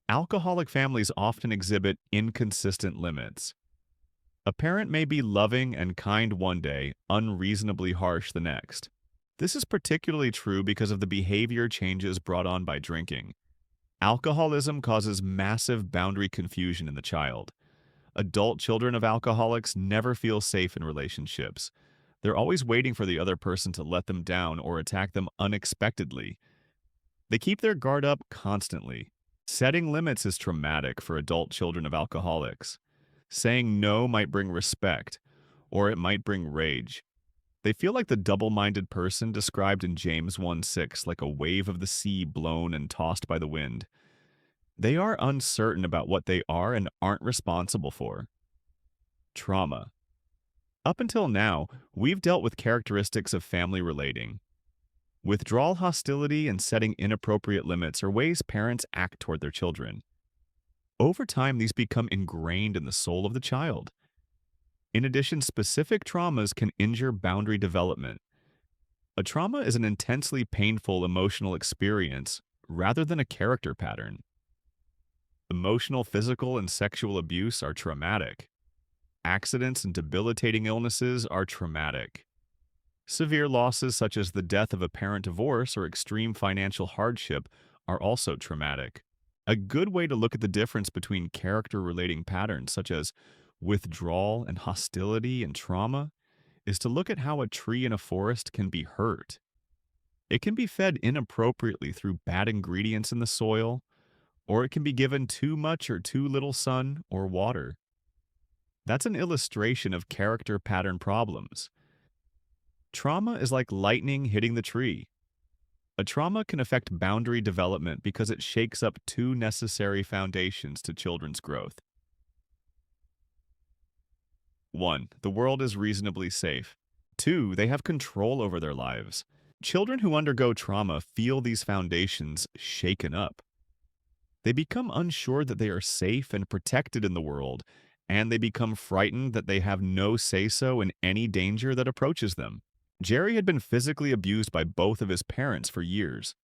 Alcoholic families often exhibit inconsistent limits. A parent may be loving and kind one day, unreasonably harsh the next. This is particularly true because of the behavior changes brought on by drinking. Alcoholism causes massive boundary confusion in the child. Adult children of alcoholics never feel safe in relationships. They're always waiting for the other person to let them down or attack them unexpectedly. They keep their guard up constantly. Setting limits is traumatic for adult children of alcoholics. Saying no might bring respect, or it might bring rage. They feel like the double-minded person described in James 1:6, like a wave of the sea blown and tossed by the wind. They are uncertain about what they are and aren't responsible for. Trauma. Up until now, we've dealt with characteristics of family relating. Withdrawal hostility and setting inappropriate limits are ways parents act toward their children. Over time, these become ingrained in the soul of the child. In addition, specific traumas can injure boundary development. A trauma is an intensely painful emotional experience rather than a character pattern. Emotional, physical, and sexual abuse are traumatic. Accidents and debilitating illnesses are traumatic. Severe losses such as the death of a parent, divorce, or extreme financial hardship are also traumatic. A good way to look at the difference between character-relating patterns such as withdrawal and hostility and trauma is to look at how a tree in a forest can be hurt. It can be fed inappropriately through bad ingredients in the soil, or it can be given too much or too little sun or water. That's an illustration of character pattern problems. Trauma is like lightning hitting the tree. A trauma can affect boundary development because it shakes up two necessary foundations to children's growth. 1. The world is reasonably safe. 2. They have control over their lives. Children who undergo trauma feel these foundations shaken up. They become unsure that they are safe and protected in the world, and they become frightened that they have no say-so in any danger that approaches them. Jerry had been physically abused by both of his parents for years.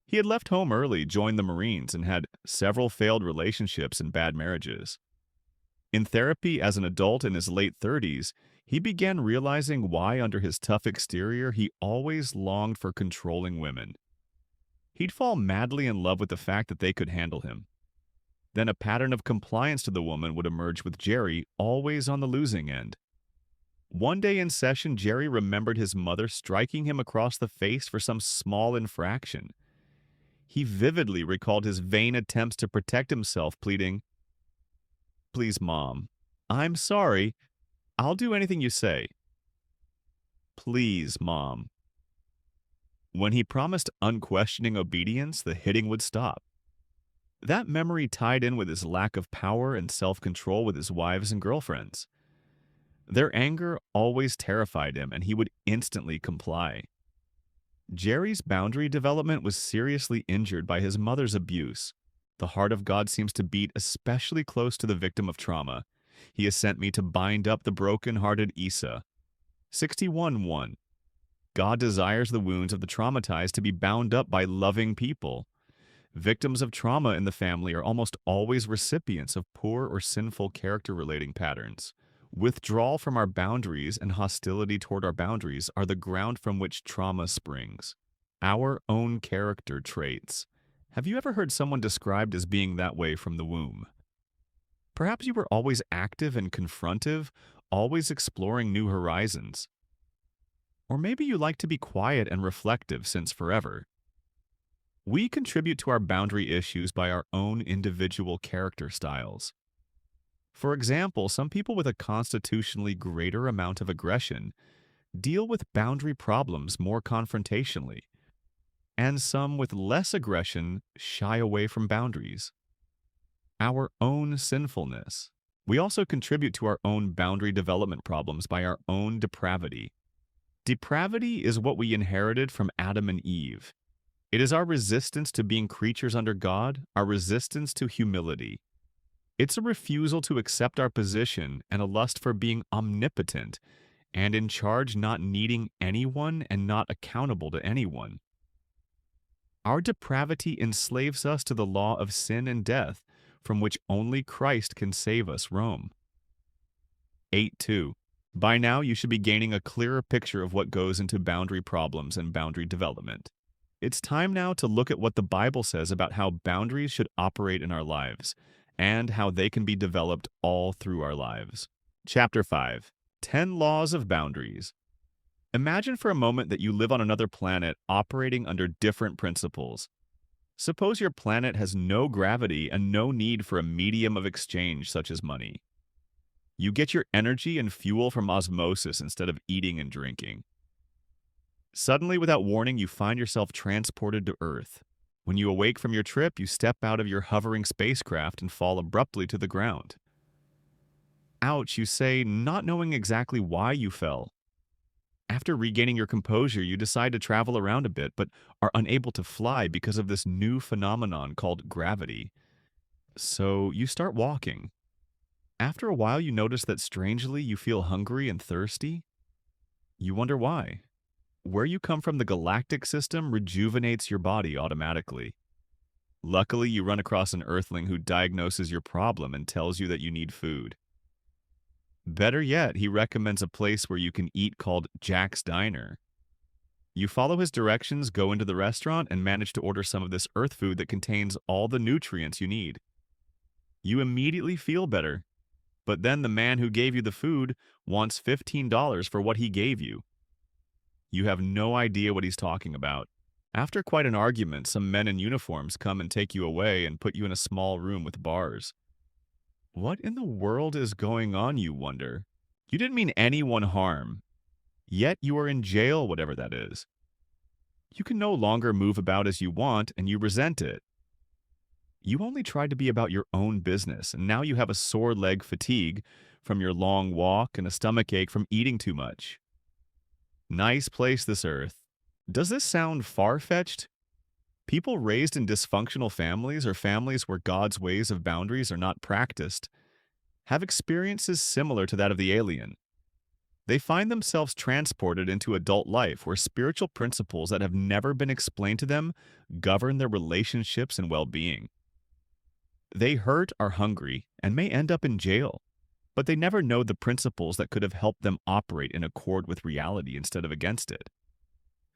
He had left home early, joined the Marines, and had several failed relationships and bad marriages. In therapy as an adult in his late 30s, he began realizing why under his tough exterior he always longed for controlling women. He'd fall madly in love with the fact that they could handle him. Then a pattern of compliance to the woman would emerge with Jerry, always on the losing end. One day in session, Jerry remembered his mother striking him across the face for some small infraction. He vividly recalled his vain attempts to protect himself, pleading, "Please, Mom, I'm sorry. I'll do anything you say." "Please, Mom." When he promised unquestioning obedience, the hitting would stop. That memory tied in with his lack of power and self-control with his wives and girlfriends. Their anger always terrified him, and he would instantly comply. Jerry's boundary development was seriously injured by his mother's abuse. The heart of God seems to beat especially close to the victim of trauma. He has sent me to bind up the broken-hearted Esau. 61:1. God desires the wounds of the traumatized to be bound up by loving people. Victims of trauma in the family are almost always recipients of poor or sinful character-relating patterns. Withdrawal from our boundaries and hostility toward our boundaries are the ground from which trauma springs. Our own character traits. Have you ever heard someone described as being that way from the womb? Perhaps you were always active and confrontive, always exploring new horizons. Or maybe you like to be quiet and reflective since forever. We contribute to our boundary issues by our own individual character styles. For example, some people with a constitutionally greater amount of aggression deal with boundary problems more confrontationally, and some with less aggression shy away from boundaries. Our own sinfulness. We also contribute to our own boundary development problems by our own depravity. Depravity is what we inherited from Adam and Eve. It is our resistance to being creatures under God, our resistance to humility. It's a refusal to accept our position and a lust for being omnipotent and in charge, not needing anyone and not accountable to anyone. Our depravity enslaves us to the law of sin and death, from which only Christ can save us. Rome 8:2. By now, you should be gaining a clearer picture of what goes into boundary problems and boundary development. It's time now to look at what the Bible says about how boundaries should operate in our lives and how they can be developed all through our lives. Chapter 5. 10 Laws of Boundaries. Imagine for a moment that you live on another planet operating under different principles. Suppose your planet has no gravity and no need for a medium of exchange such as money. You get your energy and fuel from osmosis instead of eating and drinking. Suddenly, without warning, you find yourself transported to Earth. When you awake from your trip, you step out of your hovering spacecraft and fall abruptly to the ground. Ouch, you say, not knowing exactly why you fell. After regaining your composure, you decide to travel around a bit, but are unable to fly because of this new phenomenon called gravity. So you start walking. After a while, you notice that strangely you feel hungry and thirsty. You wonder why. Where you come from, the galactic system rejuvenates your body automatically. Luckily, you run across an Earthling who diagnoses your problem and tells you that you need food. Better yet, he recommends a place where you can eat called Jack's Diner. You follow his directions, go into the restaurant, and manage to order some of this Earth food that contains all the nutrients you need. You immediately feel better, but then the man who gave you the food wants $15 for what he gave you. You have no idea what he's talking about. After quite an argument, some men in uniforms come and take you away and put you in a small room with bars. What in the world is going on, you wonder? You didn't mean anyone harm, yet you are in jail, whatever that is. You can no longer move about as you want, and you resent it. You only tried to be about your own business, and now you have a sore leg fatigue from your long walk and a stomach ache from eating too much. Nice place, this Earth. Does this sound far-fetched? People raised in dysfunctional families or families where God's ways of boundaries are not practiced have experiences similar to that of the alien. They find themselves transported into adult life where spiritual principles that have never been explained to them govern their relationships and well-being. They hurt, are hungry, and may end up in jail, but they never know the principles that could have helped them operate in accord with reality instead of against it.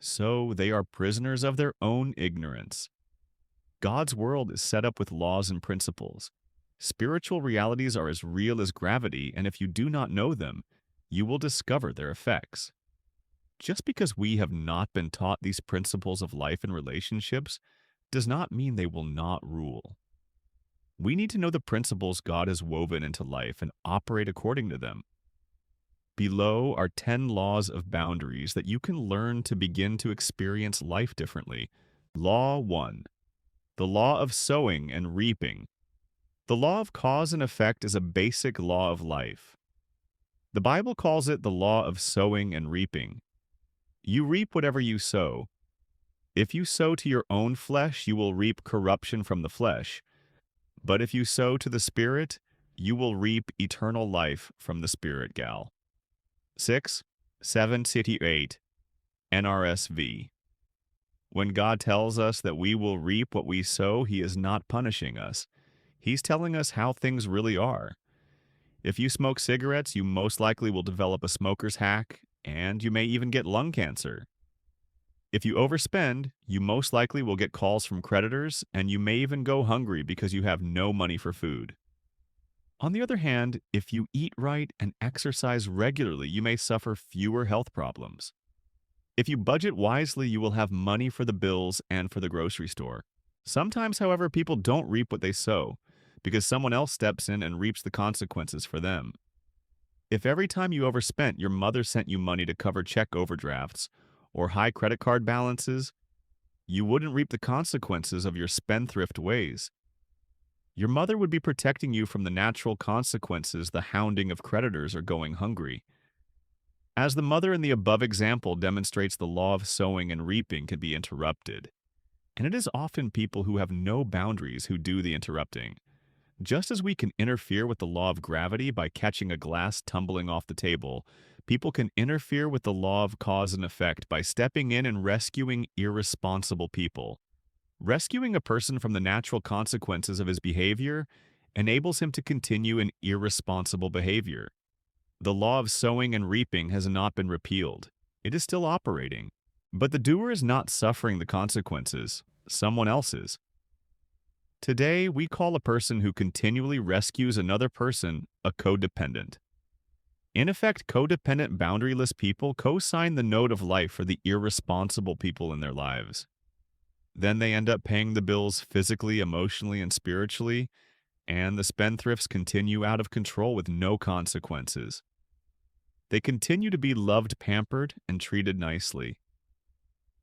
So they are prisoners of their own ignorance. God's world is set up with laws and principles. Spiritual realities are as real as gravity, and if you do not know them, you will discover their effects. Just because we have not been taught these principles of life and relationships does not mean they will not rule. We need to know the principles God has woven into life and operate according to them. Below are 10 laws of boundaries that you can learn to begin to experience life differently. Law 1. The law of sowing and reaping. The law of cause and effect is a basic law of life. The Bible calls it the law of sowing and reaping. You reap whatever you sow. If you sow to your own flesh, you will reap corruption from the flesh. But if you sow to the Spirit, you will reap eternal life from the Spirit, gal. 6, 7, City 8, NRSV. When God tells us that we will reap what we sow, He is not punishing us. He's telling us how things really are. If you smoke cigarettes, you most likely will develop a smoker's hack, and you may even get lung cancer. If you overspend, you most likely will get calls from creditors, and you may even go hungry because you have no money for food. On the other hand, if you eat right and exercise regularly, you may suffer fewer health problems. If you budget wisely, you will have money for the bills and for the grocery store. Sometimes, however, people don't reap what they sow because someone else steps in and reaps the consequences for them. If every time you overspent, your mother sent you money to cover check overdrafts or high credit card balances, you wouldn't reap the consequences of your spendthrift ways. Your mother would be protecting you from the natural consequences, the hounding of creditors or going hungry. As the mother in the above example demonstrates, the law of sowing and reaping can be interrupted. And it is often people who have no boundaries who do the interrupting. Just as we can interfere with the law of gravity by catching a glass tumbling off the table, people can interfere with the law of cause and effect by stepping in and rescuing irresponsible people. Rescuing a person from the natural consequences of his behavior enables him to continue in irresponsible behavior. The law of sowing and reaping has not been repealed. It is still operating. But the doer is not suffering the consequences. Someone else is. Today, we call a person who continually rescues another person a codependent. In effect, codependent, boundaryless people co-sign the note of life for the irresponsible people in their lives. Then they end up paying the bills physically, emotionally, and spiritually, and the spendthrifts continue out of control with no consequences. They continue to be loved, pampered, and treated nicely.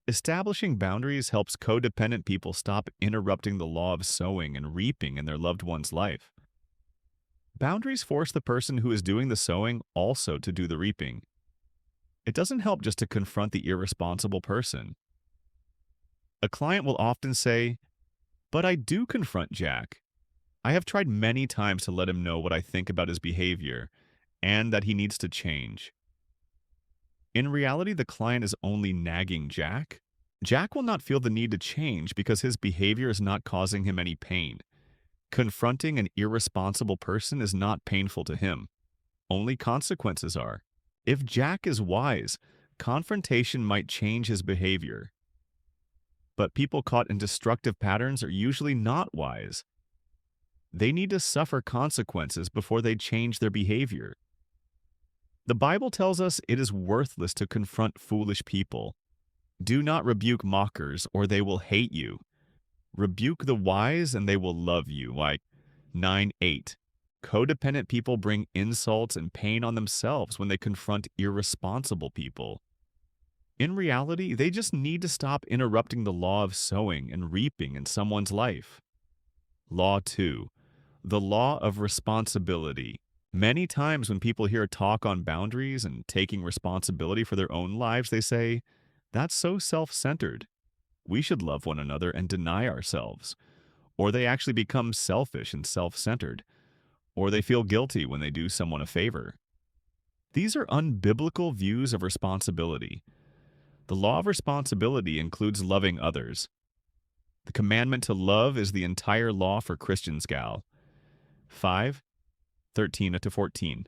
Establishing boundaries helps codependent people stop interrupting the law of sowing and reaping in their loved one's life. Boundaries force the person who is doing the sowing also to do the reaping. It doesn't help just to confront the irresponsible person. A client will often say, "But I do confront Jack. I have tried many times to let him know what I think about his behavior and that he needs to change." In reality, the client is only nagging Jack. Jack will not feel the need to change because his behavior is not causing him any pain. Confronting an irresponsible person is not painful to him. Only consequences are. If Jack is wise, confrontation might change his behavior. But people caught in destructive patterns are usually not wise. They need to suffer consequences before they change their behavior. The Bible tells us it is worthless to confront foolish people. Do not rebuke mockers, or they will hate you. Rebuke the wise, and they will love you. Like 9:8. Codependent people bring insults and pain on themselves when they confront irresponsible people. In reality, they just need to stop interrupting the law of sowing and reaping in someone's life. Law 2. The law of responsibility. Many times when people hear talk on boundaries and taking responsibility for their own lives, they say, "That's so self-centered. We should love one another and deny ourselves." Or they actually become selfish and self-centered. Or they feel guilty when they do someone a favor. These are unbiblical views of responsibility. The law of responsibility includes loving others. The commandment to love is the entire law for Christians, gal. 5:13-14.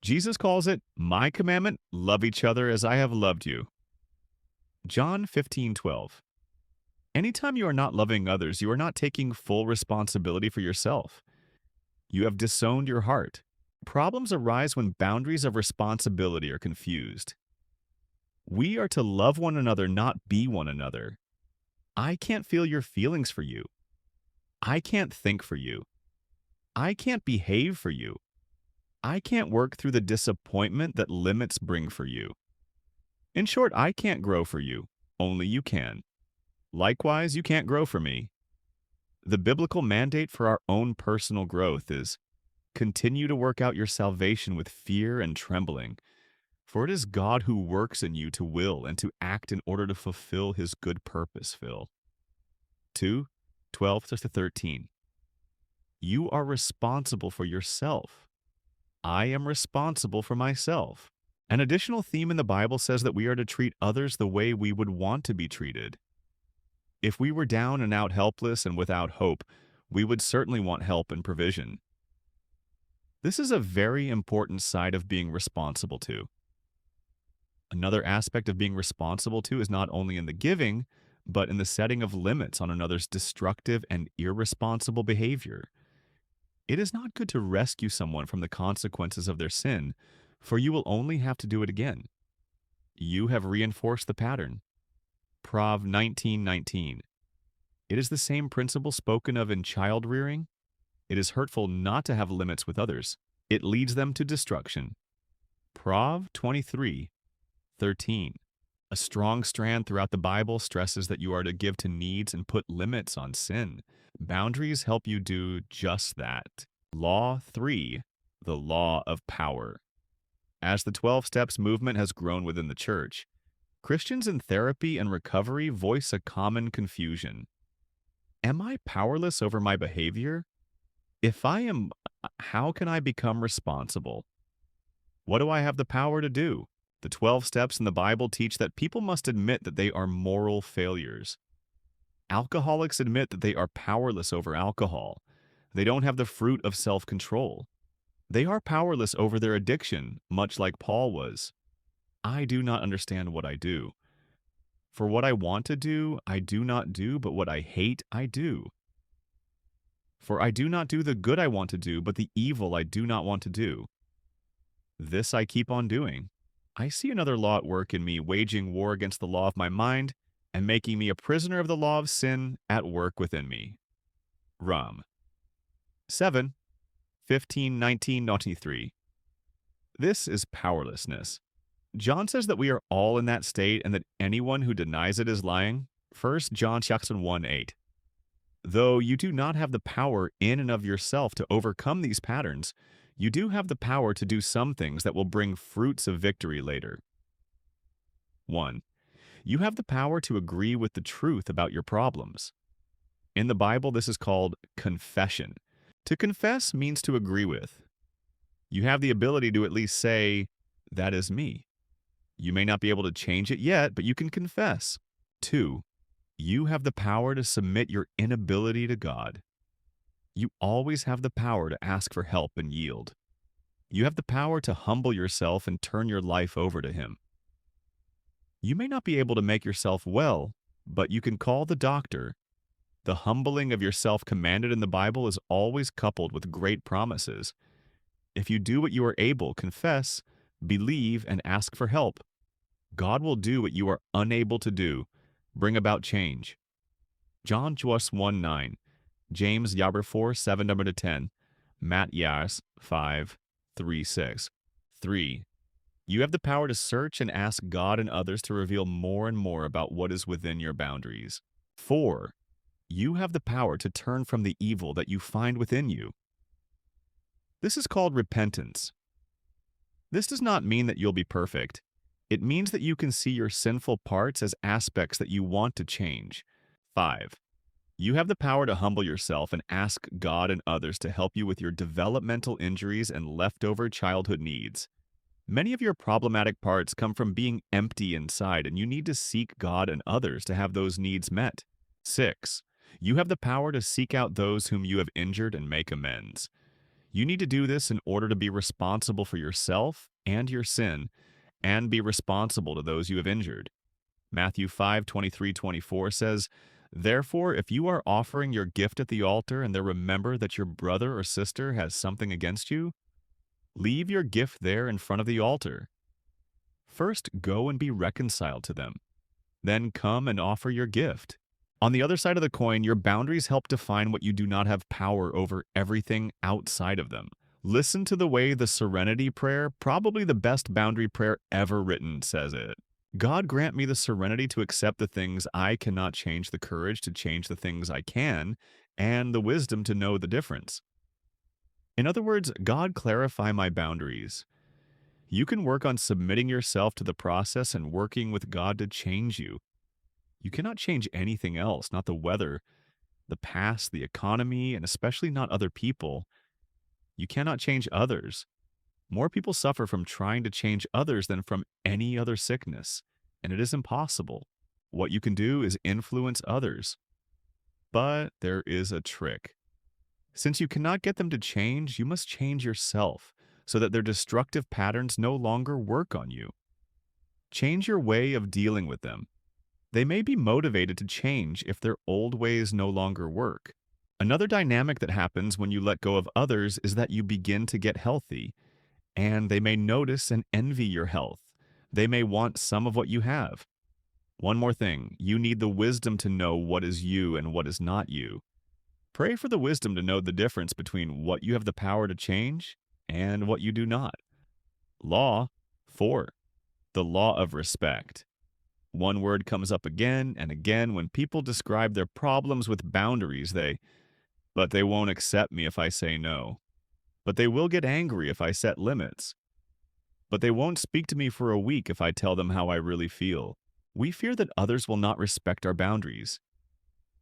Jesus calls it, "My commandment, love each other as I have loved you." John 15:12. Anytime you are not loving others, you are not taking full responsibility for yourself. You have disowned your heart. Problems arise when boundaries of responsibility are confused. We are to love one another, not be one another. I can't feel your feelings for you. I can't think for you. I can't behave for you. I can't work through the disappointment that limits bring for you. In short, I can't grow for you. Only you can. Likewise, you can't grow for me. The biblical mandate for our own personal growth is, continue to work out your salvation with fear and trembling, for it is God who works in you to will and to act in order to fulfill his good purpose, Phil. 2:12-13. You are responsible for yourself. I am responsible for myself. An additional theme in the Bible says that we are to treat others the way we would want to be treated. If we were down and out helpless and without hope, we would certainly want help and provision. This is a very important side of being responsible to. Another aspect of being responsible to is not only in the giving, but in the setting of limits on another's destructive and irresponsible behavior. It is not good to rescue someone from the consequences of their sin, for you will only have to do it again. You have reinforced the pattern. Prov 19:19. It is the same principle spoken of in child rearing. It is hurtful not to have limits with others. It leads them to destruction. Prov 23:13. A strong strand throughout the Bible stresses that you are to give to needs and put limits on sin. Boundaries help you do just that. Law 3. The law of power. As the 12 Steps movement has grown within the church, Christians in therapy and recovery voice a common confusion. Am I powerless over my behavior? If I am, how can I become responsible? What do I have the power to do? The 12 steps in the Bible teach that people must admit that they are moral failures. Alcoholics admit that they are powerless over alcohol. They don't have the fruit of self-control. They are powerless over their addiction, much like Paul was. I do not understand what I do. For what I want to do, I do not do, but what I hate, I do. For I do not do the good I want to do, but the evil I do not want to do. This I keep on doing. I see another law at work in me, waging war against the law of my mind and making me a prisoner of the law of sin at work within me. Rum. 7. 15, 19, 23. This is powerlessness. John says that we are all in that state and that anyone who denies it is lying. 1 John 1:8. Though you do not have the power in and of yourself to overcome these patterns, you do have the power to do some things that will bring fruits of victory later. 1. You have the power to agree with the truth about your problems. In the Bible, this is called confession. To confess means to agree with. You have the ability to at least say, "That is me." You may not be able to change it yet, but you can confess. 2. You have the power to submit your inability to God. You always have the power to ask for help and yield. You have the power to humble yourself and turn your life over to Him. You may not be able to make yourself well, but you can call the doctor. The humbling of yourself commanded in the Bible is always coupled with great promises. If you do what you are able, confess, believe, and ask for help, God will do what you are unable to do, bring about change. John 1:9, James 4:7-10, Matt 5:3-6. 3. You have the power to search and ask God and others to reveal more and more about what is within your boundaries. 4. You have the power to turn from the evil that you find within you. This is called repentance. This does not mean that you'll be perfect. It means that you can see your sinful parts as aspects that you want to change. 5. You have the power to humble yourself and ask God and others to help you with your developmental injuries and leftover childhood needs. Many of your problematic parts come from being empty inside, and you need to seek God and others to have those needs met. 6. You have the power to seek out those whom you have injured and make amends. You need to do this in order to be responsible for yourself and your sin, and be responsible to those you have injured. Matthew 5:23-24 says, "Therefore, if you are offering your gift at the altar and there remember that your brother or sister has something against you, leave your gift there in front of the altar. First, go and be reconciled to them. Then come and offer your gift." On the other side of the coin, your boundaries help define what you do not have power over everything outside of them. Listen to the way the Serenity Prayer, probably the best boundary prayer ever written, says it. God grant me the serenity to accept the things I cannot change, the courage to change the things I can, and the wisdom to know the difference. In other words, God, clarify my boundaries. You can work on submitting yourself to the process and working with God to change you. You cannot change anything else, not the weather, the past, the economy, and especially not other people. You cannot change others. More people suffer from trying to change others than from any other sickness, and it is impossible. What you can do is influence others. But there is a trick. Since you cannot get them to change, you must change yourself so that their destructive patterns no longer work on you. Change your way of dealing with them. They may be motivated to change if their old ways no longer work. Another dynamic that happens when you let go of others is that you begin to get healthy, and they may notice and envy your health. They may want some of what you have. One more thing, you need the wisdom to know what is you and what is not you. Pray for the wisdom to know the difference between what you have the power to change and what you do not. Law 4. The law of respect. One word comes up again and again when people describe their problems with boundaries. But they won't accept me if I say no. But they will get angry if I set limits. But they won't speak to me for a week if I tell them how I really feel. We fear that others will not respect our boundaries.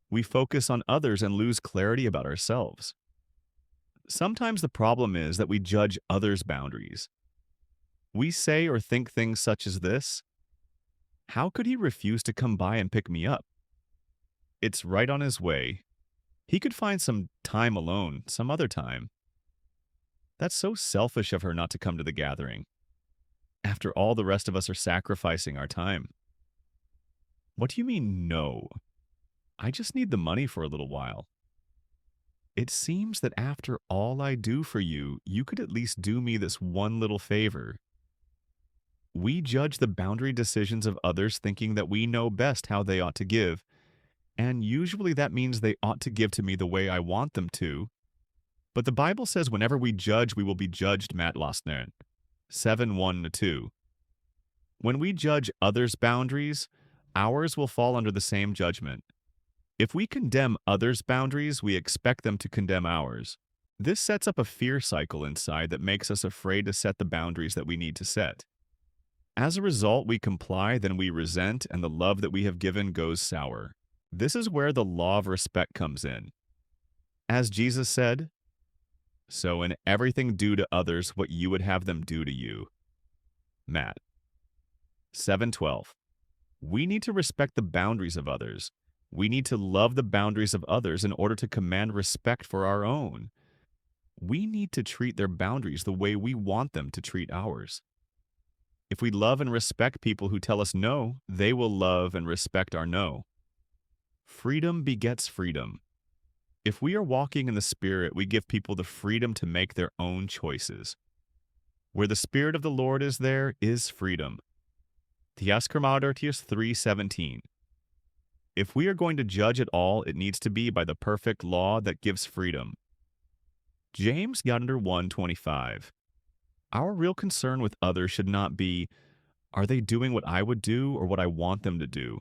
We focus on others and lose clarity about ourselves. Sometimes the problem is that we judge others' boundaries. We say or think things such as this: "How could he refuse to come by and pick me up? It's right on his way. He could find some time alone, some other time. That's so selfish of her not to come to the gathering. After all, the rest of us are sacrificing our time." What do you mean, no? I just need the money for a little while. It seems that after all I do for you, you could at least do me this one little favor. We judge the boundary decisions of others thinking that we know best how they ought to give, and usually that means they ought to give to me the way I want them to. But the Bible says whenever we judge, we will be judged, Matt Lostner. 7:1-2. When we judge others' boundaries, ours will fall under the same judgment. If we condemn others' boundaries, we expect them to condemn ours. This sets up a fear cycle inside that makes us afraid to set the boundaries that we need to set. As a result, we comply, then we resent, and the love that we have given goes sour. This is where the law of respect comes in. As Jesus said, "So in everything do to others what you would have them do to you." Matt. 7:12. We need to respect the boundaries of others. We need to love the boundaries of others in order to command respect for our own. We need to treat their boundaries the way we want them to treat ours. If we love and respect people who tell us no, they will love and respect our no. Freedom begets freedom. If we are walking in the Spirit, we give people the freedom to make their own choices. Where the Spirit of the Lord is, there is freedom. Theaskermadartius 3:17. If we are going to judge at all, it needs to be by the perfect law that gives freedom. James Yonder 1:25. Our real concern with others should not be, are they doing what I would do or what I want them to do?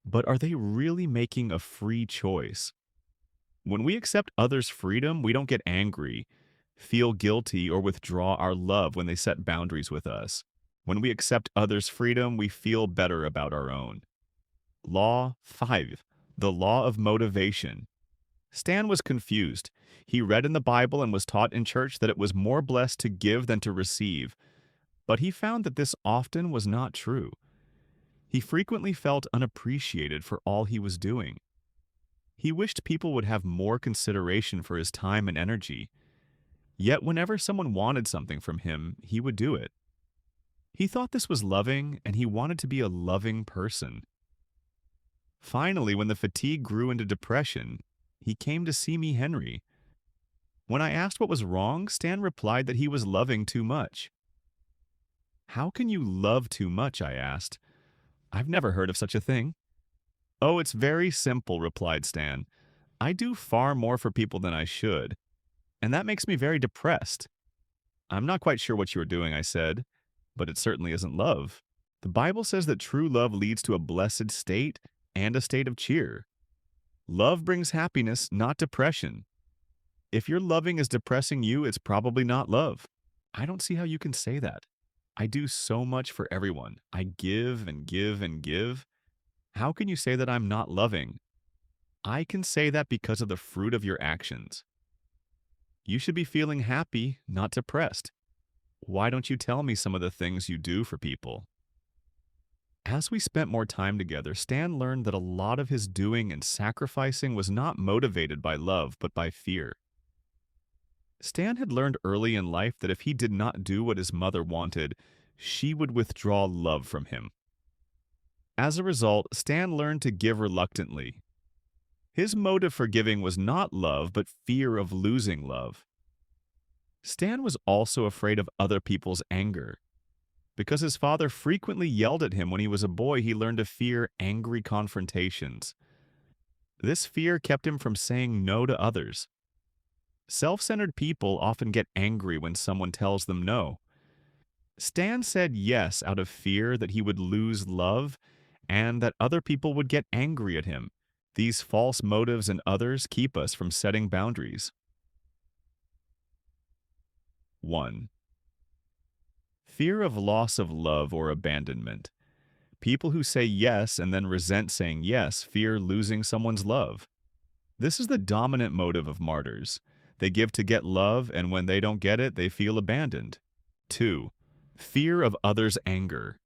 But are they really making a free choice? When we accept others' freedom, we don't get angry, feel guilty, or withdraw our love when they set boundaries with us. When we accept others' freedom, we feel better about our own. Law 5. The law of motivation. Stan was confused. He read in the Bible and was taught in church that it was more blessed to give than to receive. But he found that this often was not true. He frequently felt unappreciated for all he was doing. He wished people would have more consideration for his time and energy. Yet whenever someone wanted something from him, he would do it. He thought this was loving, and he wanted to be a loving person. Finally, when the fatigue grew into depression, he came to see me, Henry. When I asked what was wrong, Stan replied that he was loving too much. "How can you love too much?" I asked. "I've never heard of such a thing." "Oh, it's very simple," replied Stan. "I do far more for people than I should, and that makes me very depressed." "I'm not quite sure what you are doing," I said, "but it certainly isn't love. The Bible says that true love leads to a blessed state and a state of cheer. Love brings happiness, not depression. If your loving is depressing you, it's probably not love." "I don't see how you can say that. I do so much for everyone. I give and give and give. How can you say that I'm not loving?" "I can say that because of the fruit of your actions. You should be feeling happy, not depressed. Why don't you tell me some of the things you do for people?" As we spent more time together, Stan learned that a lot of his doing and sacrificing was not motivated by love, but by fear. Stan had learned early in life that if he did not do what his mother wanted, she would withdraw love from him. As a result, Stan learned to give reluctantly. His motive for giving was not love, but fear of losing love. Stan was also afraid of other people's anger. Because his father frequently yelled at him when he was a boy, he learned to fear angry confrontations. This fear kept him from saying no to others. Self-centered people often get angry when someone tells them no. Stan said yes out of fear that he would lose love and that other people would get angry at him. These false motives in others keep us from setting boundaries. 1. Fear of loss of love or abandonment. People who say yes and then resent saying yes fear losing someone's love. This is the dominant motive of martyrs. They give to get love, and when they don't get it, they feel abandoned. 2. Fear of others' anger.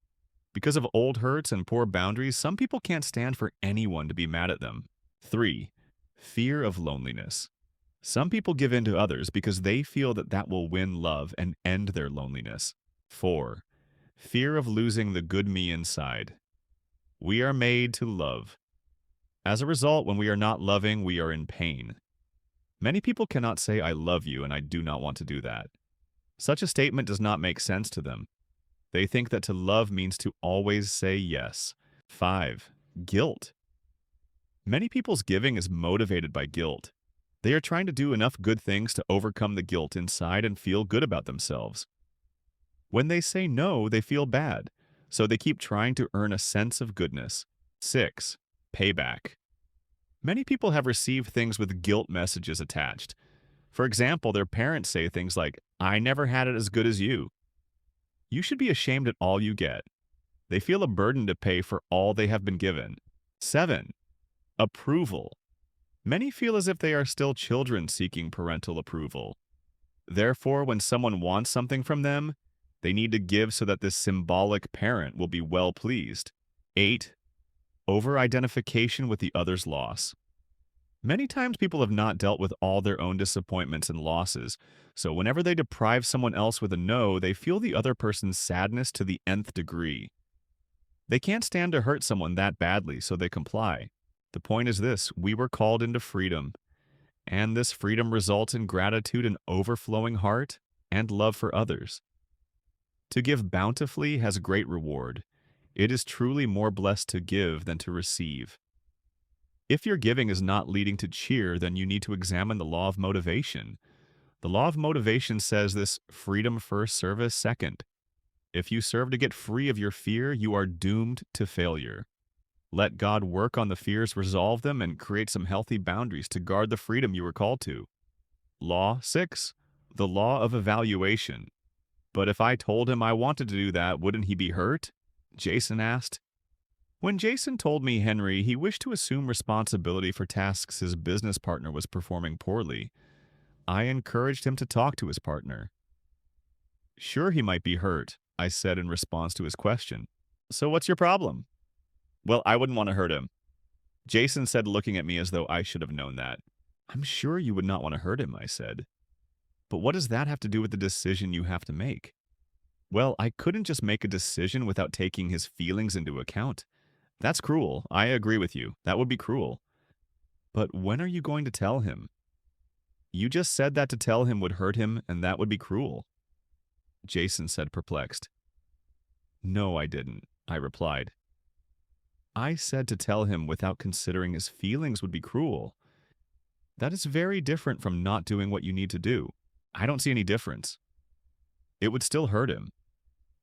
Because of old hurts and poor boundaries, some people can't stand for anyone to be mad at them. 3. Fear of loneliness. Some people give in to others because they feel that that will win love and end their loneliness. 4. Fear of losing the good me inside. We are made to love. As a result, when we are not loving, we are in pain. Many people cannot say, "I love you," and I do not want to do that. Such a statement does not make sense to them. They think that to love means to always say yes. 5. Guilt. Many people's giving is motivated by guilt. They are trying to do enough good things to overcome the guilt inside and feel good about themselves. When they say no, they feel bad, so they keep trying to earn a sense of goodness. 6. Payback. Many people have received things with guilt messages attached. For example, their parents say things like, "I never had it as good as you." You should be ashamed at all you get. They feel a burden to pay for all they have been given. 7. Approval. Many feel as if they are still children seeking parental approval. Therefore, when someone wants something from them, they need to give so that this symbolic parent will be well pleased. 8. Over-identification with the other's loss. Many times people have not dealt with all their own disappointments and losses, so whenever they deprive someone else with a no, they feel the other person's sadness to the nth degree. They can't stand to hurt someone that badly, so they comply. The point is this: we were called into freedom, and this freedom results in gratitude and overflowing heart and love for others. To give bountifully has great reward. It is truly more blessed to give than to receive. If your giving is not leading to cheer, then you need to examine the law of motivation. The law of motivation says this: freedom first, service second. If you serve to get free of your fear, you are doomed to failure. Let God work on the fears, resolve them, and create some healthy boundaries to guard the freedom you were called to. Law 6. The law of evaluation. But if I told him I wanted to do that, wouldn't he be hurt? Jason asked. When Jason told me Henry he wished to assume responsibility for tasks his business partner was performing poorly, I encouraged him to talk to his partner. Sure, he might be hurt, I said in response to his question. So what's your problem? Well, I wouldn't want to hurt him. Jason said, looking at me as though I should have known that. I'm sure you would not want to hurt him, I said. But what does that have to do with the decision you have to make? Well, I couldn't just make a decision without taking his feelings into account. That's cruel. I agree with you. That would be cruel. But when are you going to tell him? You just said that to tell him would hurt him, and that would be cruel. Jason said, perplexed. No, I didn't, I replied. I said to tell him without considering his feelings would be cruel. That is very different from not doing what you need to do. I don't see any difference. It would still hurt him,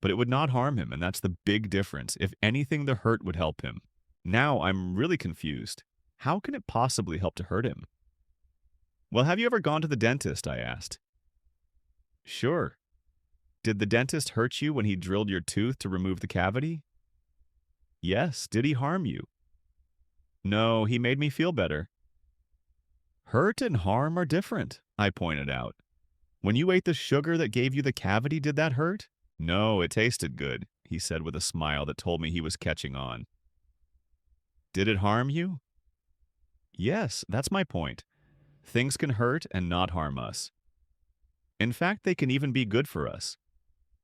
but it would not harm him, and that's the big difference. If anything, the hurt would help him. Now I'm really confused. How can it possibly help to hurt him? Well, have you ever gone to the dentist? I asked. Sure. Did the dentist hurt you when he drilled your tooth to remove the cavity? Yes. Did he harm you? No, he made me feel better. Hurt and harm are different, I pointed out. When you ate the sugar that gave you the cavity, did that hurt? No, it tasted good, he said with a smile that told me he was catching on. Did it harm you? Yes, that's my point. Things can hurt and not harm us. In fact, they can even be good for us.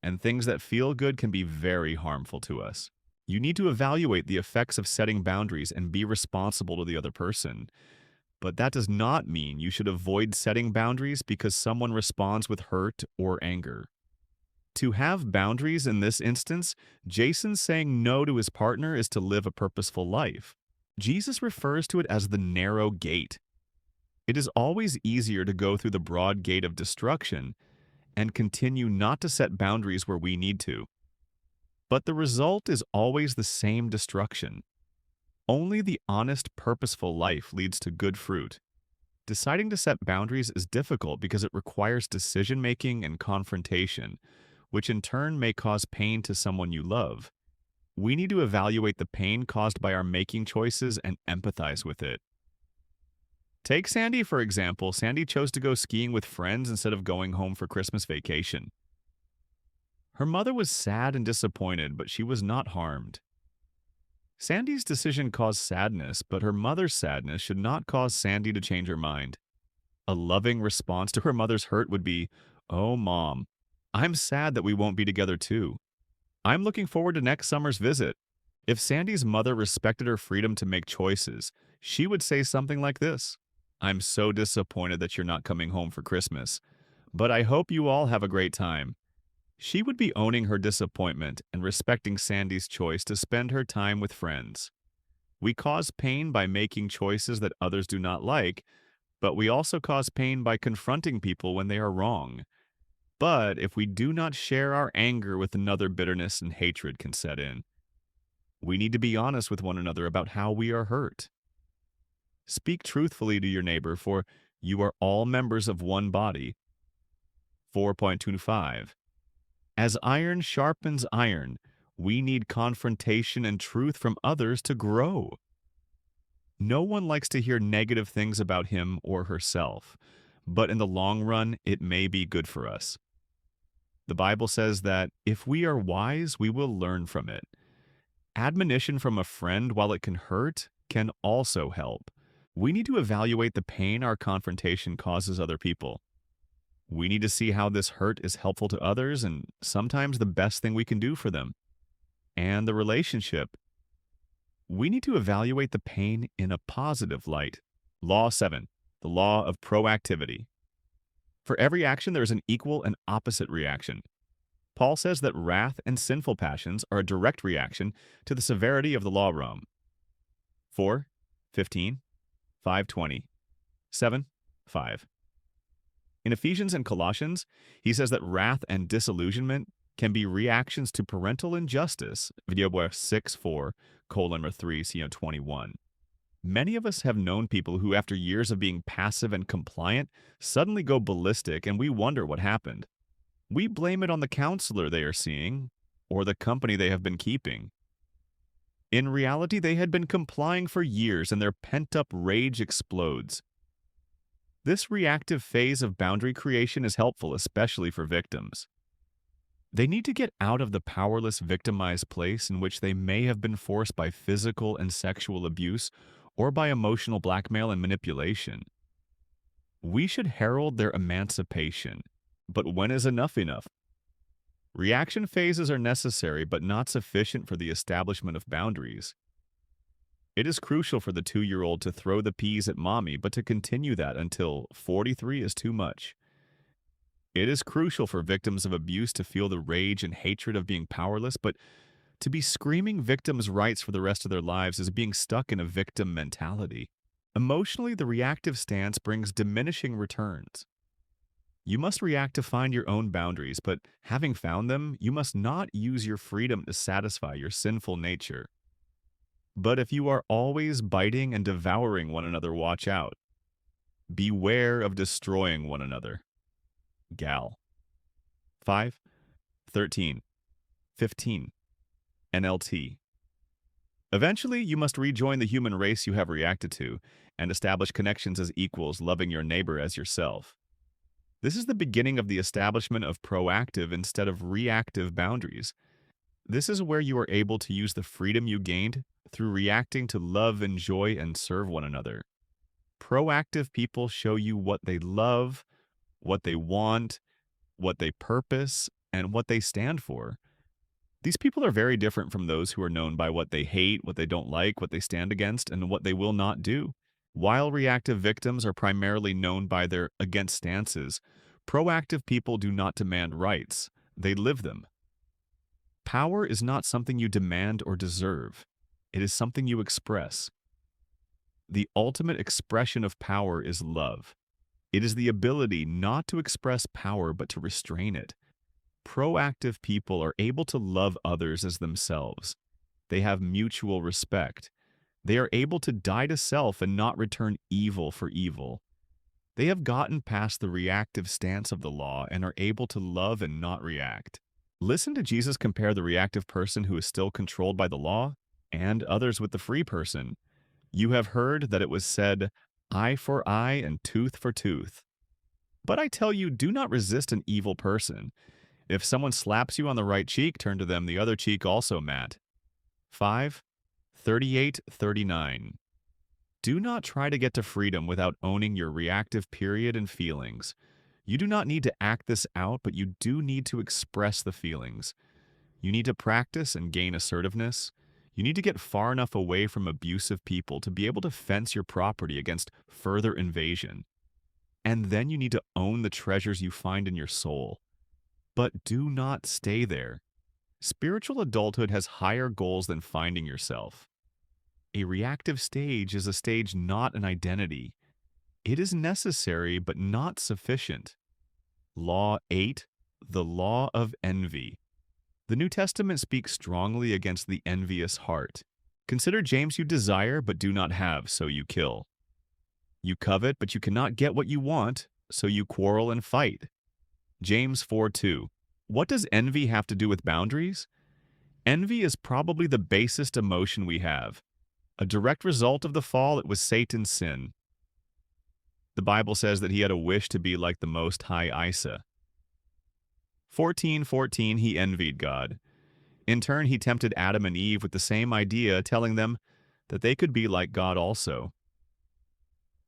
And things that feel good can be very harmful to us. You need to evaluate the effects of setting boundaries and be responsible to the other person. But that does not mean you should avoid setting boundaries because someone responds with hurt or anger. To have boundaries in this instance, Jason saying no to his partner is to live a purposeful life. Jesus refers to it as the narrow gate. It is always easier to go through the broad gate of destruction and continue not to set boundaries where we need to. But the result is always the same destruction. Only the honest, purposeful life leads to good fruit. Deciding to set boundaries is difficult because it requires decision-making and confrontation, which in turn may cause pain to someone you love. We need to evaluate the pain caused by our making choices and empathize with it. Take Sandy, for example. Sandy chose to go skiing with friends instead of going home for Christmas vacation. Her mother was sad and disappointed, but she was not harmed. Sandy's decision caused sadness, but her mother's sadness should not cause Sandy to change her mind. A loving response to her mother's hurt would be, "Oh, Mom, I'm sad that we won't be together too. I'm looking forward to next summer's visit." If Sandy's mother respected her freedom to make choices, she would say something like this: "I'm so disappointed that you're not coming home for Christmas, but I hope you all have a great time." She would be owning her disappointment and respecting Sandy's choice to spend her time with friends. We cause pain by making choices that others do not like, but we also cause pain by confronting people when they are wrong. But if we do not share our anger with another, bitterness and hatred can set in. We need to be honest with one another about how we are hurt. Speak truthfully to your neighbor, for you are all members of one body. 4.25. As iron sharpens iron, we need confrontation and truth from others to grow. No one likes to hear negative things about him or herself, but in the long run, it may be good for us. The Bible says that if we are wise, we will learn from it. Admonition from a friend, while it can hurt, can also help. We need to evaluate the pain our confrontation causes other people. We need to see how this hurt is helpful to others and sometimes the best thing we can do for them. And the relationship. We need to evaluate the pain in a positive light. Law 7, the law of proactivity. For every action, there is an equal and opposite reaction. Paul says that wrath and sinful passions are a direct reaction to the severity of the law of Rome. 4:15, 5:20, 7:5. In Ephesians and Colossians, he says that wrath and disillusionment can be reactions to parental injustice. Audiobook 6:4:3, CO21. Many of us have known people who, after years of being passive and compliant, suddenly go ballistic, and we wonder what happened. We blame it on the counselor they are seeing or the company they have been keeping. In reality, they had been complying for years, and their pent-up rage explodes. This reactive phase of boundary creation is helpful, especially for victims. They need to get out of the powerless, victimized place in which they may have been forced by physical and sexual abuse or by emotional blackmail and manipulation. We should herald their emancipation. But when is enough enough? Reaction phases are necessary but not sufficient for the establishment of boundaries. It is crucial for the 2-year-old to throw the peas at mommy, but to continue that until 43 is too much. It is crucial for victims of abuse to feel the rage and hatred of being powerless, but to be screaming victims' rights for the rest of their lives is being stuck in a victim mentality. Emotionally, the reactive stance brings diminishing returns. You must react to find your own boundaries, but having found them, you must not use your freedom to satisfy your sinful nature. But if you are always biting and devouring one another, watch out. Beware of destroying one another. Gal. 5:13, 15. NLT. Eventually, you must rejoin the human race you have reacted to and establish connections as equals, loving your neighbor as yourself. This is the beginning of the establishment of proactive instead of reactive boundaries. This is where you are able to use the freedom you gained through reacting to love, enjoy, and serve one another. Proactive people show you what they love, what they want, what they purpose, and what they stand for. These people are very different from those who are known by what they hate, what they don't like, what they stand against, and what they will not do. While reactive victims are primarily known by their against stances, proactive people do not demand rights, they live them. Power is not something you demand or deserve. It is something you express. The ultimate expression of power is love. It is the ability not to express power but to restrain it. Proactive people are able to love others as themselves. They have mutual respect. They are able to die to self and not return evil for evil. They have gotten past the reactive stance of the law and are able to love and not react. Listen to Jesus compare the reactive person who is still controlled by the law and others with the free person. You have heard that it was said, eye for eye and tooth for tooth. But I tell you, do not resist an evil person. If someone slaps you on the right cheek, turn to them the other cheek also, Matt. 5:38-39. Do not try to get to freedom without owning your reactive period and feelings. You do not need to act this out, but you do need to express the feelings. You need to practice and gain assertiveness. You need to get far enough away from abusive people to be able to fence your property against further invasion. And then you need to own the treasures you find in your soul. But do not stay there. Spiritual adulthood has higher goals than finding yourself. A reactive stage is a stage, not an identity. It is necessary but not sufficient. Law 8, the law of envy. The New Testament speaks strongly against the envious heart. Consider James: you desire but do not have, so you kill. You covet but you cannot get what you want, so you quarrel and fight. James 4:2. What does envy have to do with boundaries? Envy is probably the basest emotion we have. A direct result of the fall, it was Satan's sin. The Bible says that he had a wish to be like the Most High Isa. 14:14. He envied God. In turn, he tempted Adam and Eve with the same idea, telling them that they could be like God also.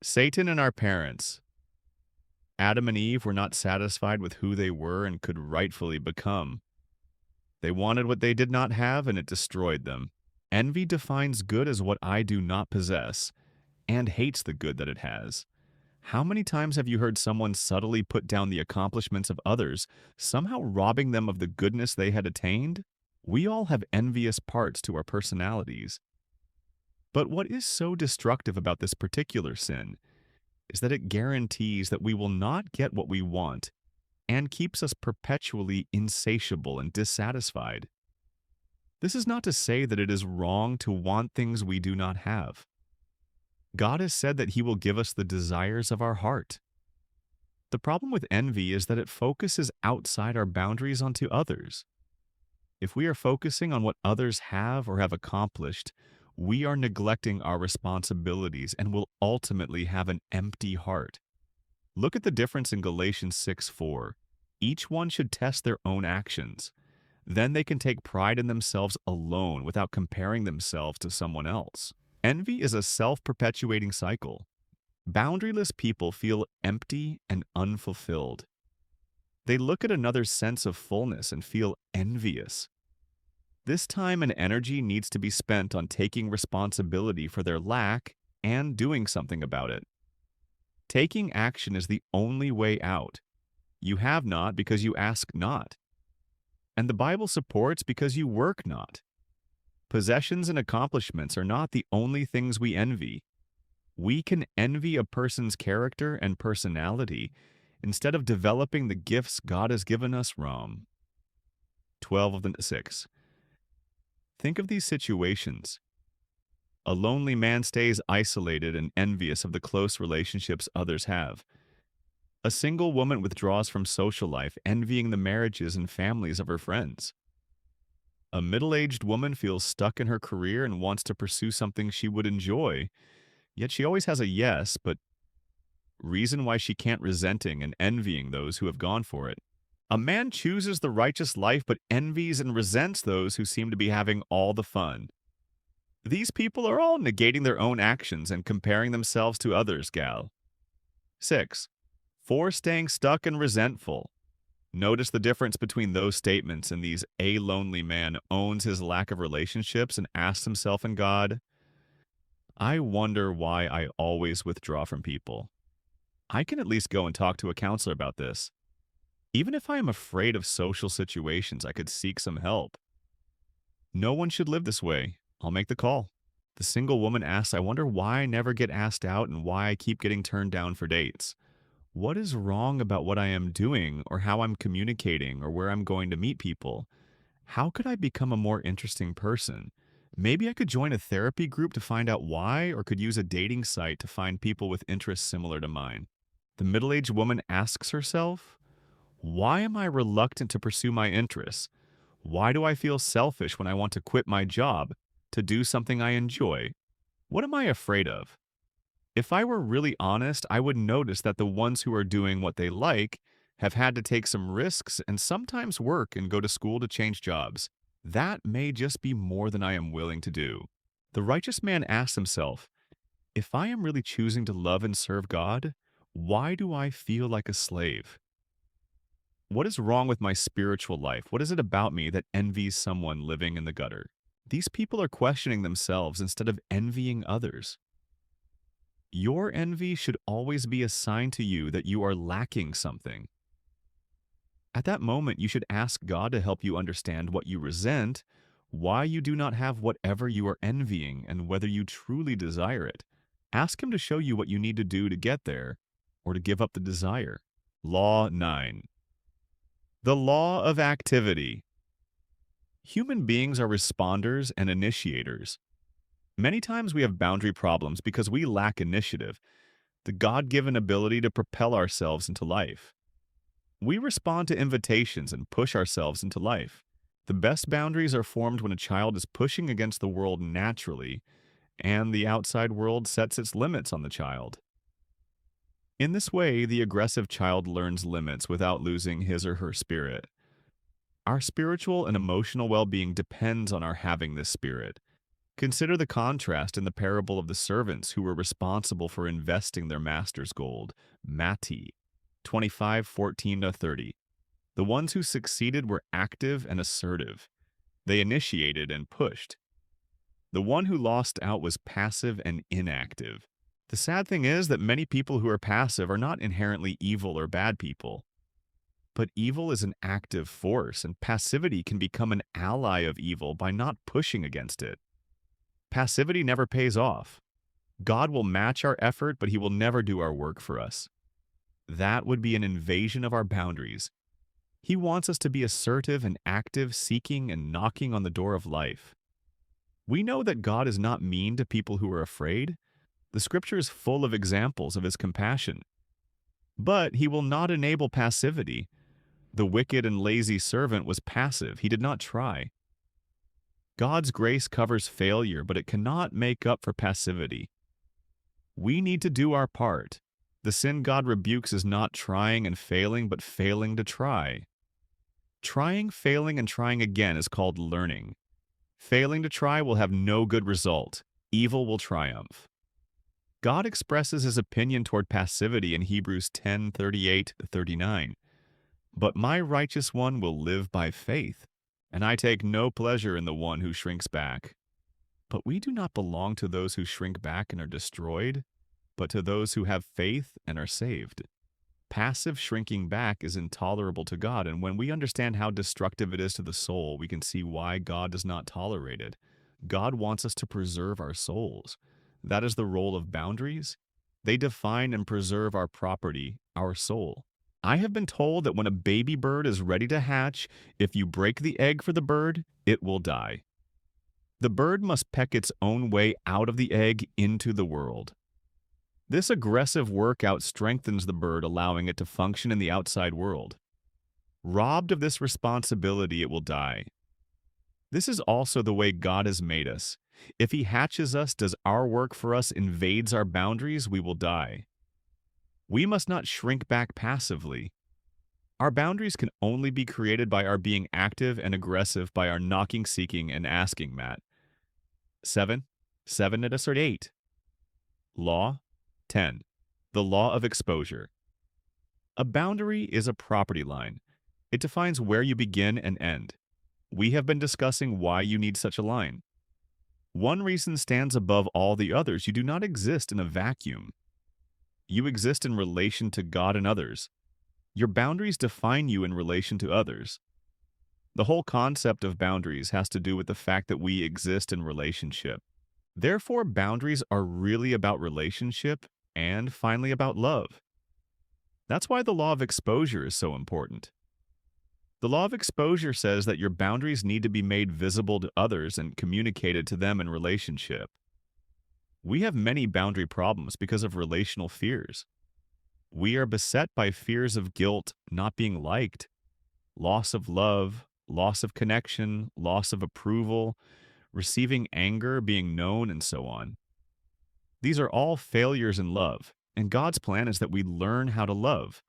Satan and our parents. Adam and Eve were not satisfied with who they were and could rightfully become. They wanted what they did not have, and it destroyed them. Envy defines good as what I do not possess, and hates the good that it has. How many times have you heard someone subtly put down the accomplishments of others, somehow robbing them of the goodness they had attained? We all have envious parts to our personalities. But what is so destructive about this particular sin is that it guarantees that we will not get what we want and keeps us perpetually insatiable and dissatisfied. This is not to say that it is wrong to want things we do not have. God has said that He will give us the desires of our heart. The problem with envy is that it focuses outside our boundaries onto others. If we are focusing on what others have or have accomplished, we are neglecting our responsibilities and will ultimately have an empty heart. Look at the difference in Galatians 6:4. Each one should test their own actions. Then they can take pride in themselves alone without comparing themselves to someone else. Envy is a self-perpetuating cycle. Boundaryless people feel empty and unfulfilled. They look at another's sense of fullness and feel envious. This time and energy needs to be spent on taking responsibility for their lack and doing something about it. Taking action is the only way out. You have not because you ask not. And the Bible supports because you work not. Possessions and accomplishments are not the only things we envy. We can envy a person's character and personality instead of developing the gifts God has given us. Rom 12:6. Think of these situations. A lonely man stays isolated and envious of the close relationships others have. A single woman withdraws from social life, envying the marriages and families of her friends. A middle-aged woman feels stuck in her career and wants to pursue something she would enjoy, yet she always has a yes, but reason why she can't, resenting and envying those who have gone for it. A man chooses the righteous life but envies and resents those who seem to be having all the fun. These people are all negating their own actions and comparing themselves to others, gal. 6. For staying stuck and resentful. Notice the difference between those statements and these. A lonely man owns his lack of relationships and asks himself and God, I wonder why I always withdraw from people. I can at least go and talk to a counselor about this. Even if I am afraid of social situations, I could seek some help. No one should live this way. I'll make the call. The single woman asks, I wonder why I never get asked out and why I keep getting turned down for dates. What is wrong about what I am doing or how I'm communicating or where I'm going to meet people? How could I become a more interesting person? Maybe I could join a therapy group to find out why, or could use a dating site to find people with interests similar to mine. The middle-aged woman asks herself, why am I reluctant to pursue my interests? Why do I feel selfish when I want to quit my job to do something I enjoy? What am I afraid of? If I were really honest, I would notice that the ones who are doing what they like have had to take some risks and sometimes work and go to school to change jobs. That may just be more than I am willing to do. The righteous man asks himself, if I am really choosing to love and serve God, why do I feel like a slave? What is wrong with my spiritual life? What is it about me that envies someone living in the gutter? These people are questioning themselves instead of envying others. Your envy should always be a sign to you that you are lacking something. At that moment, you should ask God to help you understand what you resent, why you do not have whatever you are envying, and whether you truly desire it. Ask him to show you what you need to do to get there or to give up the desire. Law 9. The law of activity. Human beings are responders and initiators. Many times we have boundary problems because we lack initiative, the God-given ability to propel ourselves into life. We respond to invitations and push ourselves into life. The best boundaries are formed when a child is pushing against the world naturally, and the outside world sets its limits on the child. In this way, the aggressive child learns limits without losing his or her spirit. Our spiritual and emotional well-being depends on our having this spirit. Consider the contrast in the parable of the servants who were responsible for investing their master's gold. Matthew 25:14-30. The ones who succeeded were active and assertive. They initiated and pushed. The one who lost out was passive and inactive. The sad thing is that many people who are passive are not inherently evil or bad people. But evil is an active force, and passivity can become an ally of evil by not pushing against it. Passivity never pays off. God will match our effort, but He will never do our work for us. That would be an invasion of our boundaries. He wants us to be assertive and active, seeking and knocking on the door of life. We know that God is not mean to people who are afraid. The Scripture is full of examples of His compassion. But He will not enable passivity. The wicked and lazy servant was passive. He did not try. God's grace covers failure, but it cannot make up for passivity. We need to do our part. The sin God rebukes is not trying and failing, but failing to try. Trying, failing, and trying again is called learning. Failing to try will have no good result. Evil will triumph. God expresses His opinion toward passivity in Hebrews 10:38-39. But my righteous one will live by faith, and I take no pleasure in the one who shrinks back. But we do not belong to those who shrink back and are destroyed, but to those who have faith and are saved. Passive shrinking back is intolerable to God, and when we understand how destructive it is to the soul, we can see why God does not tolerate it. God wants us to preserve our souls. That is the role of boundaries. They define and preserve our property, our soul. I have been told that when a baby bird is ready to hatch, if you break the egg for the bird, it will die. The bird must peck its own way out of the egg into the world. This aggressive workout strengthens the bird, allowing it to function in the outside world. Robbed of this responsibility, it will die. This is also the way God has made us. If He hatches us, does our work for us invades our boundaries, we will die. We must not shrink back passively. Our boundaries can only be created by our being active and aggressive, by our knocking, seeking, and asking, Matt. 7. 8. Law 10. The law of exposure. A boundary is a property line. It defines where you begin and end. We have been discussing why you need such a line. One reason stands above all the others. You do not exist in a vacuum. You exist in relation to God and others. Your boundaries define you in relation to others. The whole concept of boundaries has to do with the fact that we exist in relationship. Therefore, boundaries are really about relationship and finally about love. That's why the law of exposure is so important. The law of exposure says that your boundaries need to be made visible to others and communicated to them in relationship. We have many boundary problems because of relational fears. We are beset by fears of guilt, not being liked, loss of love, loss of connection, loss of approval, receiving anger, being known, and so on. These are all failures in love, and God's plan is that we learn how to love.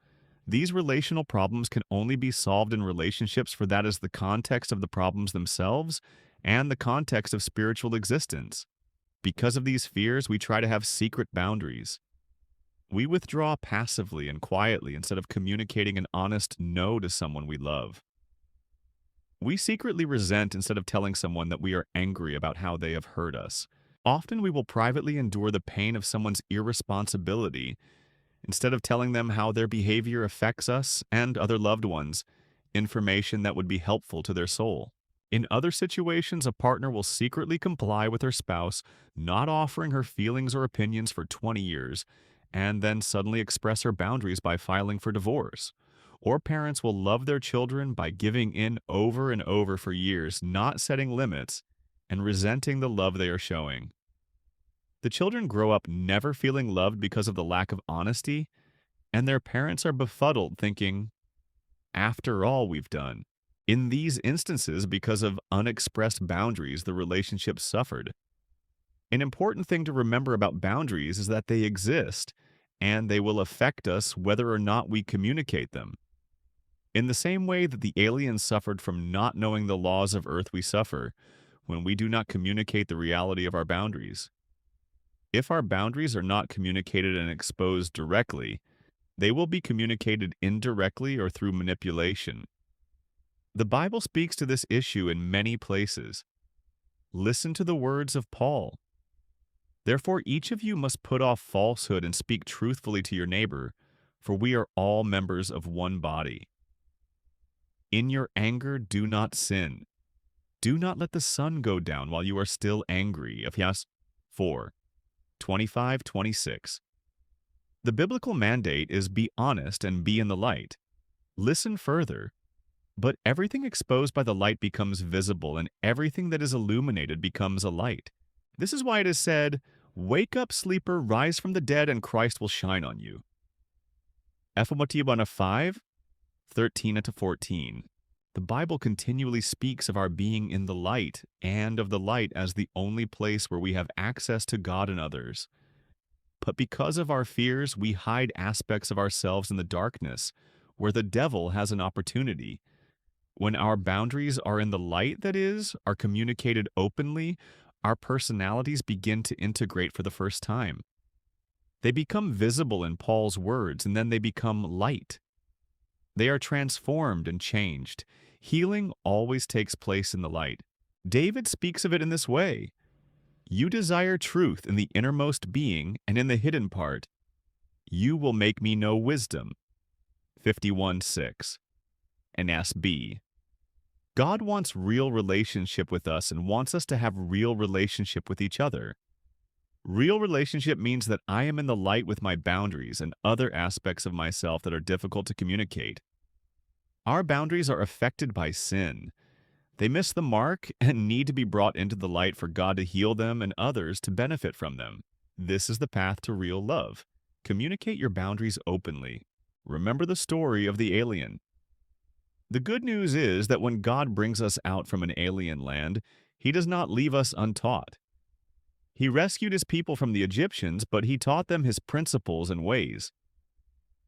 These relational problems can only be solved in relationships, for that is the context of the problems themselves and the context of spiritual existence. Because of these fears, we try to have secret boundaries. We withdraw passively and quietly instead of communicating an honest no to someone we love. We secretly resent instead of telling someone that we are angry about how they have hurt us. Often we will privately endure the pain of someone's irresponsibility instead of telling them how their behavior affects us and other loved ones, information that would be helpful to their soul. In other situations, a partner will secretly comply with her spouse, not offering her feelings or opinions for 20 years, and then suddenly express her boundaries by filing for divorce. Or parents will love their children by giving in over and over for years, not setting limits, and resenting the love they are showing. The children grow up never feeling loved because of the lack of honesty, and their parents are befuddled thinking, after all we've done. In these instances, because of unexpressed boundaries, the relationship suffered. An important thing to remember about boundaries is that they exist, and they will affect us whether or not we communicate them. In the same way that the aliens suffered from not knowing the laws of Earth, we suffer when we do not communicate the reality of our boundaries. If our boundaries are not communicated and exposed directly, they will be communicated indirectly or through manipulation. The Bible speaks to this issue in many places. Listen to the words of Paul. Therefore, each of you must put off falsehood and speak truthfully to your neighbor, for we are all members of one body. In your anger, do not sin. Do not let the sun go down while you are still angry. Ephesians 4:25-26. The biblical mandate is be honest and be in the light. Listen further. But everything exposed by the light becomes visible, and everything that is illuminated becomes a light. This is why it is said, "Wake up, sleeper, rise from the dead, and Christ will shine on you." Ephesians 5:13-14. The Bible continually speaks of our being in the light, and of the light as the only place where we have access to God and others. But because of our fears, we hide aspects of ourselves in the darkness, where the devil has an opportunity. When our boundaries are in the light, that is, are communicated openly, our personalities begin to integrate for the first time. They become visible in Paul's words, and then they become light. They are transformed and changed. Healing always takes place in the light. David speaks of it in this way. You desire truth in the innermost being, and in the hidden part. You will make me know wisdom. 51:6. And SB. God wants real relationship with us and wants us to have real relationship with each other. Real relationship means that I am in the light with my boundaries and other aspects of myself that are difficult to communicate. Our boundaries are affected by sin. They miss the mark and need to be brought into the light for God to heal them and others to benefit from them. This is the path to real love. Communicate your boundaries openly. Remember the story of the alien. The good news is that when God brings us out from an alien land, He does not leave us untaught. He rescued His people from the Egyptians, but He taught them His principles and ways.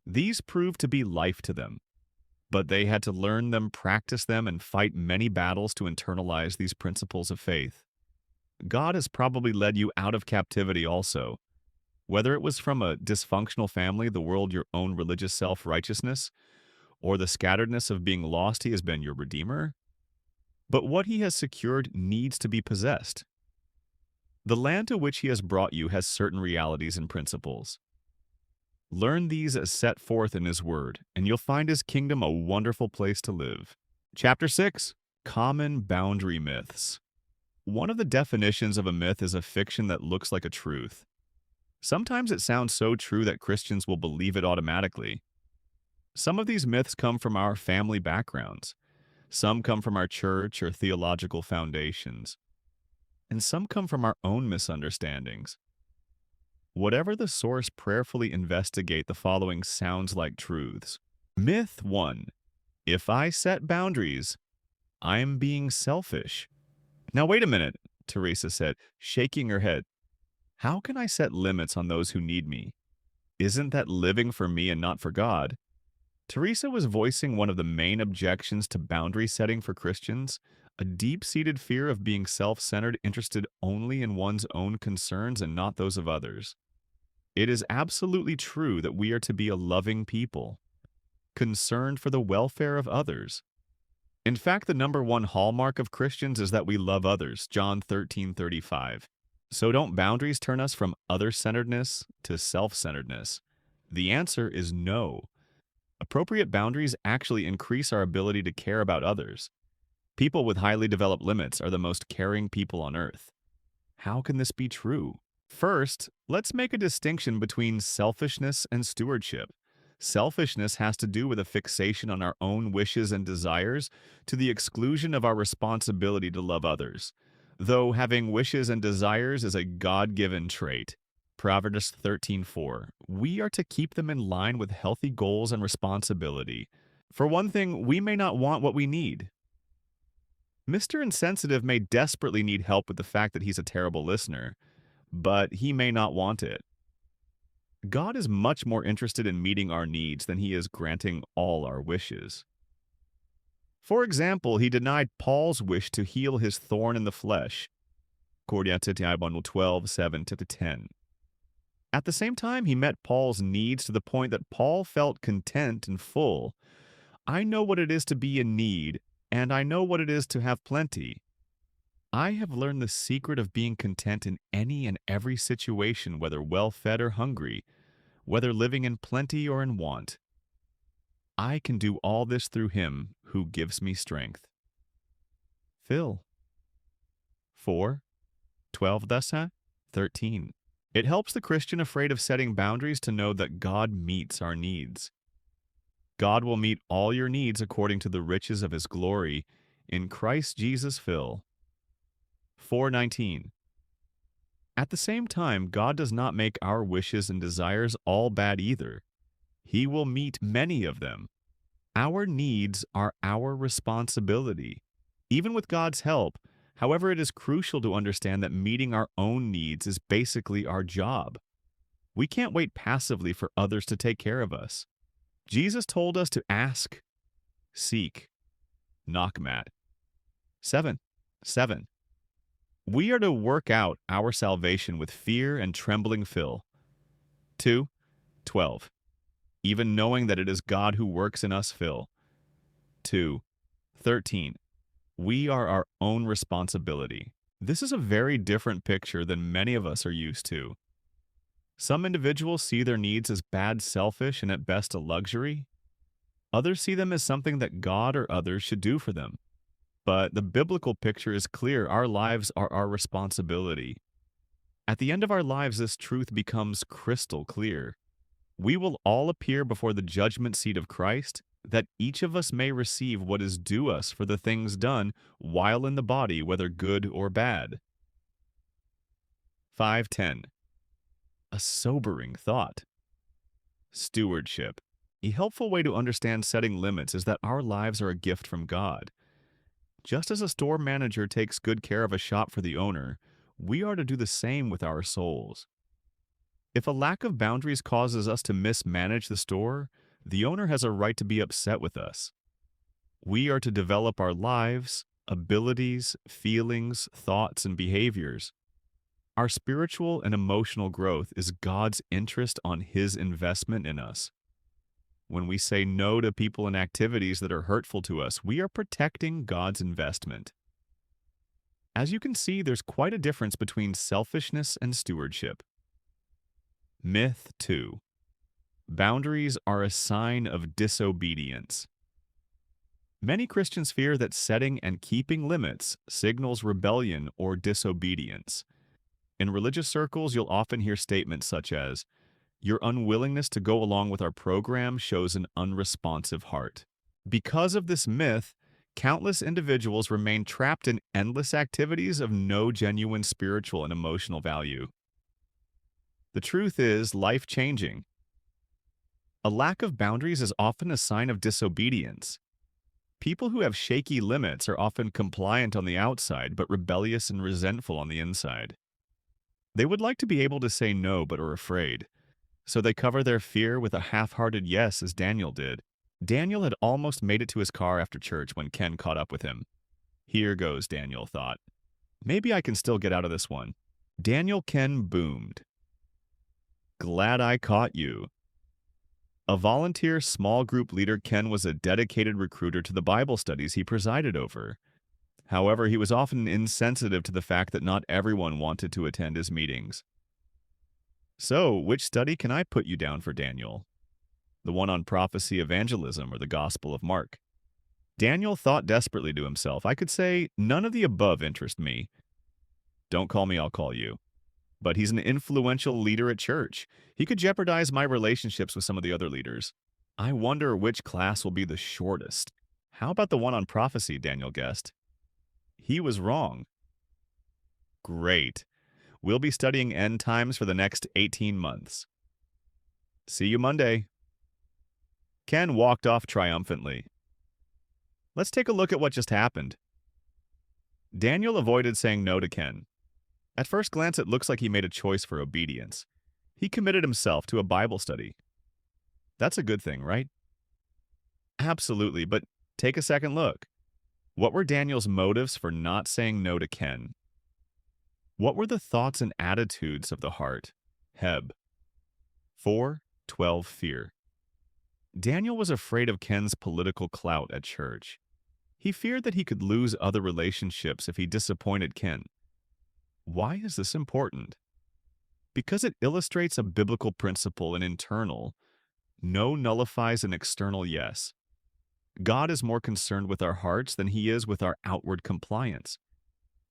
These proved to be life to them, but they had to learn them, practice them, and fight many battles to internalize these principles of faith. God has probably led you out of captivity also, whether it was from a dysfunctional family, the world, your own religious self-righteousness, or the scatteredness of being lost. He has been your Redeemer. But what He has secured needs to be possessed. The land to which He has brought you has certain realities and principles. Learn these as set forth in His Word, and you'll find His kingdom a wonderful place to live. Chapter 6. Common Boundary Myths. One of the definitions of a myth is a fiction that looks like a truth. Sometimes it sounds so true that Christians will believe it automatically. Some of these myths come from our family backgrounds. Some come from our church or theological foundations. And some come from our own misunderstandings. Whatever the source, prayerfully investigate the following sounds like truths. Myth 1. If I set boundaries, I'm being selfish. Now wait a minute, Teresa said, shaking her head. How can I set limits on those who need me? Isn't that living for me and not for God? Teresa was voicing one of the main objections to boundary setting for Christians, a deep-seated fear of being self-centered, interested only in one's own concerns and not those of others. It is absolutely true that we are to be a loving people, concerned for the welfare of others. In fact, the number one hallmark of Christians is that we love others, John 13:35. So don't boundaries turn us from other-centeredness to self-centeredness? The answer is no. Appropriate boundaries actually increase our ability to care about others. People with highly developed limits are the most caring people on earth. How can this be true? First, let's make a distinction between selfishness and stewardship. Selfishness has to do with a fixation on our own wishes and desires to the exclusion of our responsibility to love others, though having wishes and desires is a God-given trait. Proverbs 13:4. We are to keep them in line with healthy goals and responsibility. For one thing, we may not want what we need. Mr. Insensitive may desperately need help with the fact that he's a terrible listener, but he may not want it. God is much more interested in meeting our needs than he is granting all our wishes. For example, he denied Paul's wish to heal his thorn in the flesh. 12:7-10. At the same time, he met Paul's needs to the point that Paul felt content and full. I know what it is to be in need, and I know what it is to have plenty. I have learned the secret of being content in any and every situation, whether well-fed or hungry, whether living in plenty or in want. I can do all this through him who gives me strength. Phil. 4:12-13. It helps the Christian afraid of setting boundaries to know that God meets our needs. God will meet all your needs according to the riches of his glory in Christ Jesus. Phil. 4:19. At the same time, God does not make our wishes and desires all bad either. He will meet many of them. Our needs are our responsibility. Even with God's help, however, it is crucial to understand that meeting our own needs is basically our job. We can't wait passively for others to take care of us. Jesus told us to ask, seek, knock. Matt 7:7. We are to work out our salvation with fear and trembling. Phil. 2:12. Even knowing that it is God who works in us. Phil. 2:13. We are our own responsibility. This is a very different picture than many of us are used to. Some individuals see their needs as bad, selfish, and at best a luxury. Others see them as something that God or others should do for them. But the biblical picture is clear. Our lives are our responsibility. At the end of our lives, this truth becomes crystal clear. We will all appear before the judgment seat of Christ, that each of us may receive what is due us for the things done while in the body, whether good or bad. 5:10. A sobering thought. Stewardship. A helpful way to understand setting limits is that our lives are a gift from God. Just as a store manager takes good care of a shop for the owner, we are to do the same with our souls. If a lack of boundaries causes us to mismanage the store, the owner has a right to be upset with us. We are to develop our lives, abilities, feelings, thoughts, and behaviors. Our spiritual and emotional growth is God's interest on his investment in us. When we say no to people and activities that are hurtful to us, we are protecting God's investment. As you can see, there's quite a difference between selfishness and stewardship. Myth 2. Boundaries are a sign of disobedience. Many Christians fear that setting and keeping limits signals rebellion or disobedience. In religious circles, you'll often hear statements such as, "Your unwillingness to go along with our program shows an unresponsive heart." Because of this myth, countless individuals remain trapped in endless activities of no genuine spiritual and emotional value. The truth is life-changing. A lack of boundaries is often a sign of disobedience. People who have shaky limits are often compliant on the outside, but rebellious and resentful on the inside. They would like to be able to say no, but are afraid. So they cover their fear with a half-hearted yes, as Daniel did. Daniel had almost made it to his car after church when Ken caught up with him. Here goes, Daniel thought. Maybe I can still get out of this one. Daniel Ken boomed. Glad I caught you. A volunteer small group leader, Ken was a dedicated recruiter to the Bible studies he presided over. However, he was often insensitive to the fact that not everyone wanted to attend his meetings. So, which study can I put you down for, Daniel? The one on prophecy, evangelism, or the Gospel of Mark? Daniel thought desperately to himself, I could say, none of the above interest me. Don't call me, I'll call you. But he's an influential leader at church. He could jeopardize my relationships with some of the other leaders. I wonder which class will be the shortest. How about the one on prophecy, Daniel guessed? He was wrong. Great. We'll be studying end times for the next 18 months. See you Monday. Ken walked off triumphantly. Let's take a look at what just happened. Daniel avoided saying no to Ken. At first glance, it looks like he made a choice for obedience. He committed himself to a Bible study. That's a good thing, right? Absolutely, but take a second look. What were Daniel's motives for not saying no to Ken? What were the thoughts and attitudes of the heart? Heb. 4:12 Fear. Daniel was afraid of Ken's political clout at church. He feared that he could lose other relationships if he disappointed Ken. Why is this important? Because it illustrates a biblical principle, an internal. No nullifies an external yes. God is more concerned with our hearts than he is with our outward compliance.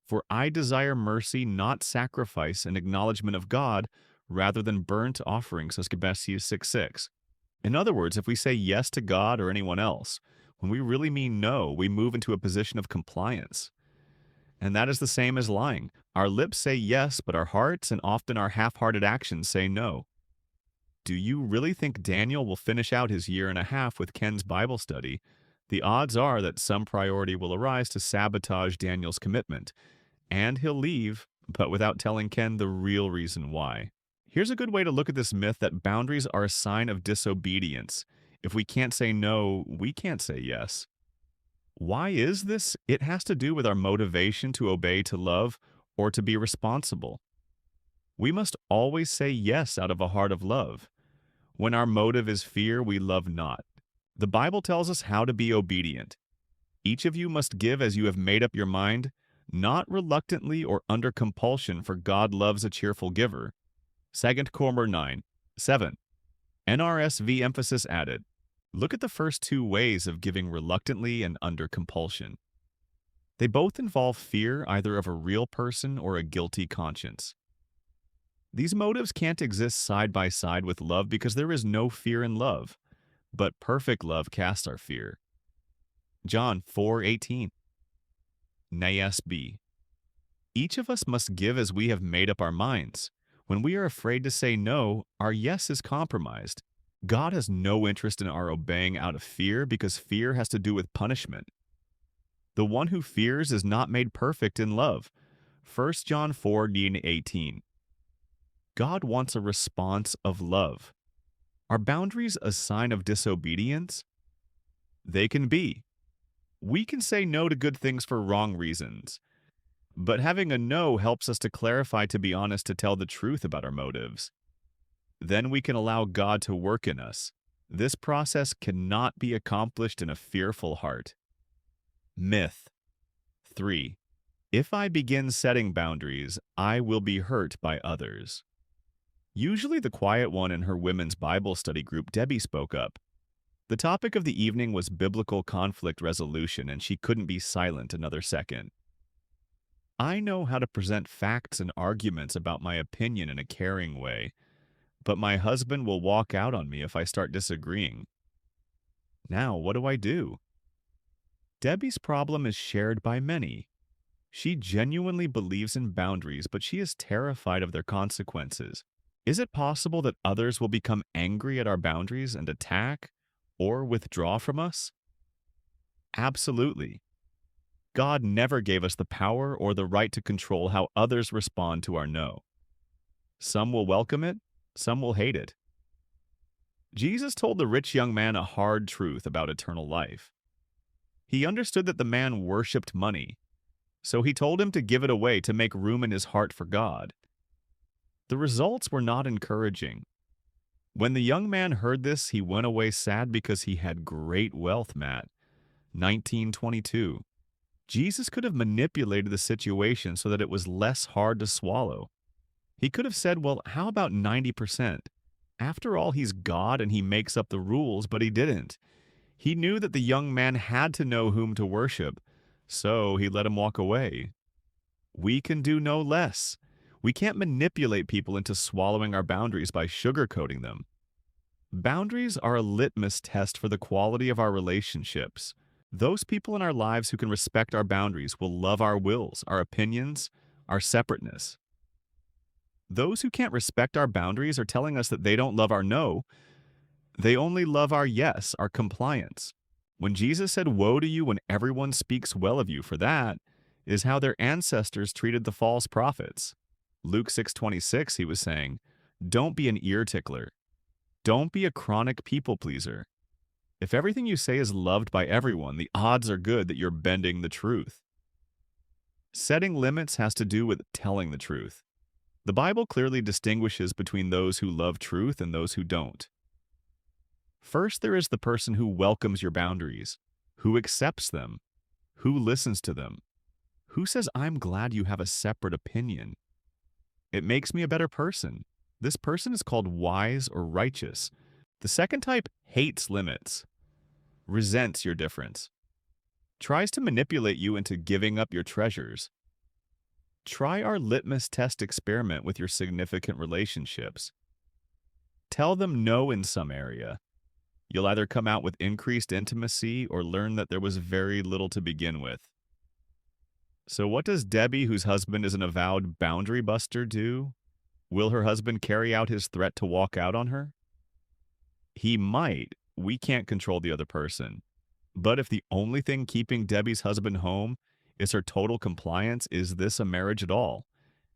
For I desire mercy, not sacrifice, and acknowledgement of God, rather than burnt offerings, says Habakkuk 6:6. In other words, if we say yes to God or anyone else, when we really mean no, we move into a position of compliance. And that is the same as lying. Our lips say yes, but our hearts and often our half-hearted actions say no. Do you really think Daniel will finish out his year and a half with Ken's Bible study? The odds are that some priority will arise to sabotage Daniel's commitment, and he'll leave, but without telling Ken the real reason why. Here's a good way to look at this myth that boundaries are a sign of disobedience. If we can't say no, we can't say yes. Why is this? It has to do with our motivation to obey, to love, or to be responsible. We must always say yes out of a heart of love. When our motive is fear, we love not. The Bible tells us how to be obedient. Each of you must give as you have made up your mind, not reluctantly or under compulsion, for God loves a cheerful giver. 2 Corinthians 9:7. NRSV emphasis added. Look at the first two ways of giving reluctantly and under compulsion. They both involve fear either of a real person or a guilty conscience. These motives can't exist side by side with love because there is no fear in love, but perfect love casts our fear. John 4:18. NASB. Each of us must give as we have made up our minds. When we are afraid to say no, our yes is compromised. God has no interest in our obeying out of fear because fear has to do with punishment. The one who fears is not made perfect in love. 1 John 4:18. God wants a response of love. Are boundaries a sign of disobedience? They can be. We can say no to good things for wrong reasons. But having a no helps us to clarify, to be honest, to tell the truth about our motives. Then we can allow God to work in us. This process cannot be accomplished in a fearful heart. Myth 3. If I begin setting boundaries, I will be hurt by others. Usually the quiet one in her women's Bible study group, Debbie, spoke up. The topic of the evening was biblical conflict resolution, and she couldn't be silent another second. I know how to present facts and arguments about my opinion in a caring way, but my husband will walk out on me if I start disagreeing. Now, what do I do? Debbie's problem is shared by many. She genuinely believes in boundaries, but she is terrified of their consequences. Is it possible that others will become angry at our boundaries and attack or withdraw from us? Absolutely. God never gave us the power or the right to control how others respond to our no. Some will welcome it, some will hate it. Jesus told the rich young man a hard truth about eternal life. He understood that the man worshipped money, so he told him to give it away to make room in his heart for God. The results were not encouraging. When the young man heard this, he went away sad because he had great wealth, Matt. 19:22. Jesus could have manipulated the situation so that it was less hard to swallow. He could have said, well, how about 90%? After all, he's God and he makes up the rules, but he didn't. He knew that the young man had to know whom to worship, so he let him walk away. We can do no less. We can't manipulate people into swallowing our boundaries by sugarcoating them. Boundaries are a litmus test for the quality of our relationships. Those people in our lives who can respect our boundaries will love our wills, our opinions, our separateness. Those who can't respect our boundaries are telling us that they don't love our no, they only love our yes, our compliance. When Jesus said, "Woe to you when everyone speaks well of you," for that is how their ancestors treated the false prophets. Luke 6:26, he was saying, "Don't be an ear tickler. Don't be a chronic people pleaser. If everything you say is loved by everyone, the odds are good that you're bending the truth." Setting limits has to do with telling the truth. The Bible clearly distinguishes between those who love truth and those who don't. First, there is the person who welcomes your boundaries, who accepts them, who listens to them, who says, "I'm glad you have a separate opinion. It makes me a better person." This person is called wise or righteous. The second type hates limits, resents your difference, tries to manipulate you into giving up your treasures. Try our litmus test experiment with your significant relationships. Tell them no in some area. You'll either come out with increased intimacy or learn that there was very little to begin with. So what does Debbie, whose husband is an avowed boundary buster, do? Will her husband carry out his threat to walk out on her? He might. We can't control the other person. But if the only thing keeping Debbie's husband home is her total compliance, is this a marriage at all?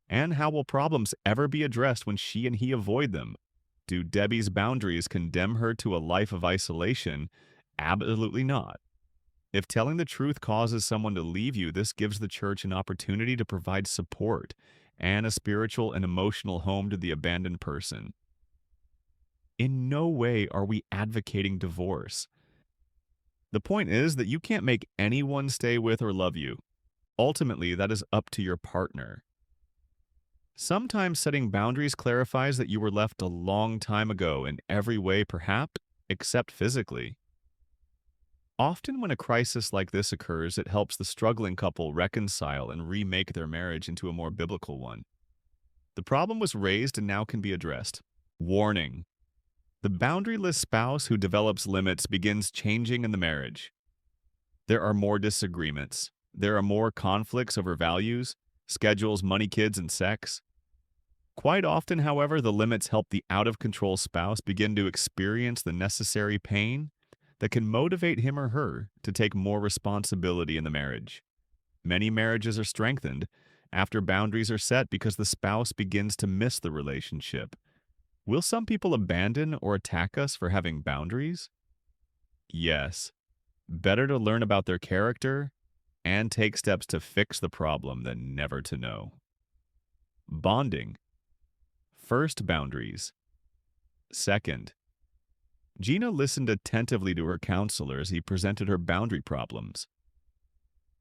And how will problems ever be addressed when she and he avoid them? Do Debbie's boundaries condemn her to a life of isolation? Absolutely not. If telling the truth causes someone to leave you, this gives the church an opportunity to provide support and a spiritual and emotional home to the abandoned person. In no way are we advocating divorce. The point is that you can't make anyone stay with or love you. Ultimately, that is up to your partner. Sometimes setting boundaries clarifies that you were left a long time ago in every way, perhaps, except physically. Often when a crisis like this occurs, it helps the struggling couple reconcile and remake their marriage into a more biblical one. The problem was raised and now can be addressed. Warning: the boundaryless spouse who develops limits begins changing in the marriage. There are more disagreements. There are more conflicts over values, schedules, money, kids, and sex. Quite often, however, the limits help the out-of-control spouse begin to experience the necessary pain that can motivate him or her to take more responsibility in the marriage. Many marriages are strengthened after boundaries are set because the spouse begins to miss the relationship. Will some people abandon or attack us for having boundaries? Yes. Better to learn about their character and take steps to fix the problem than never to know. Bonding. First, boundaries. Second, Gina listened attentively to her counselor as he presented her boundary problems.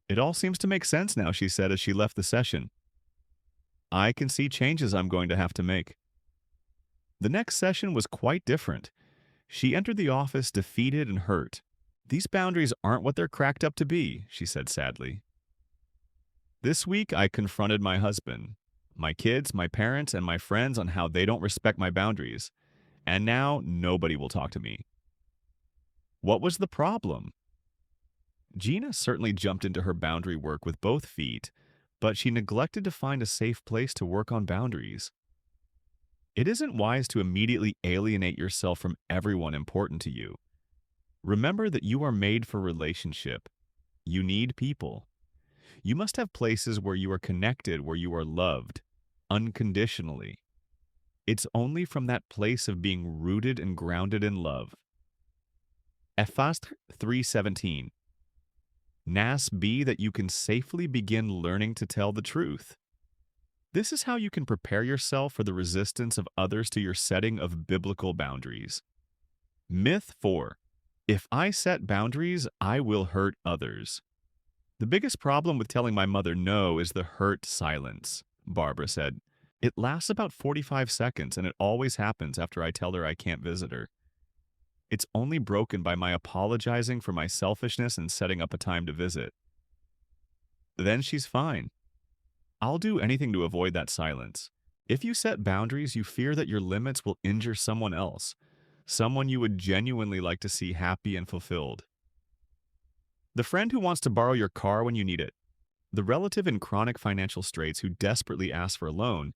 "It all seems to make sense now," she said as she left the session. "I can see changes I'm going to have to make." The next session was quite different. She entered the office defeated and hurt. "These boundaries aren't what they're cracked up to be," she said sadly. "This week I confronted my husband, my kids, my parents, and my friends on how they don't respect my boundaries. And now nobody will talk to me." What was the problem? Gina certainly jumped into her boundary work with both feet, but she neglected to find a safe place to work on boundaries. It isn't wise to immediately alienate yourself from everyone important to you. Remember that you are made for relationship. You need people. You must have places where you are connected, where you are loved, unconditionally. It's only from that place of being rooted and grounded in love. Ephesians 3:17. Nas be that you can safely begin learning to tell the truth. This is how you can prepare yourself for the resistance of others to your setting of biblical boundaries. Myth 4. If I set boundaries, I will hurt others. The biggest problem with telling my mother no is the hurt silence, Barbara said. It lasts about 45 seconds, and it always happens after I tell her I can't visit her. It's only broken by my apologizing for my selfishness and setting up a time to visit. Then she's fine. I'll do anything to avoid that silence. If you set boundaries, you fear that your limits will injure someone else, someone you would genuinely like to see happy and fulfilled. The friend who wants to borrow your car when you need it, the relative in chronic financial straits who desperately asks for a loan,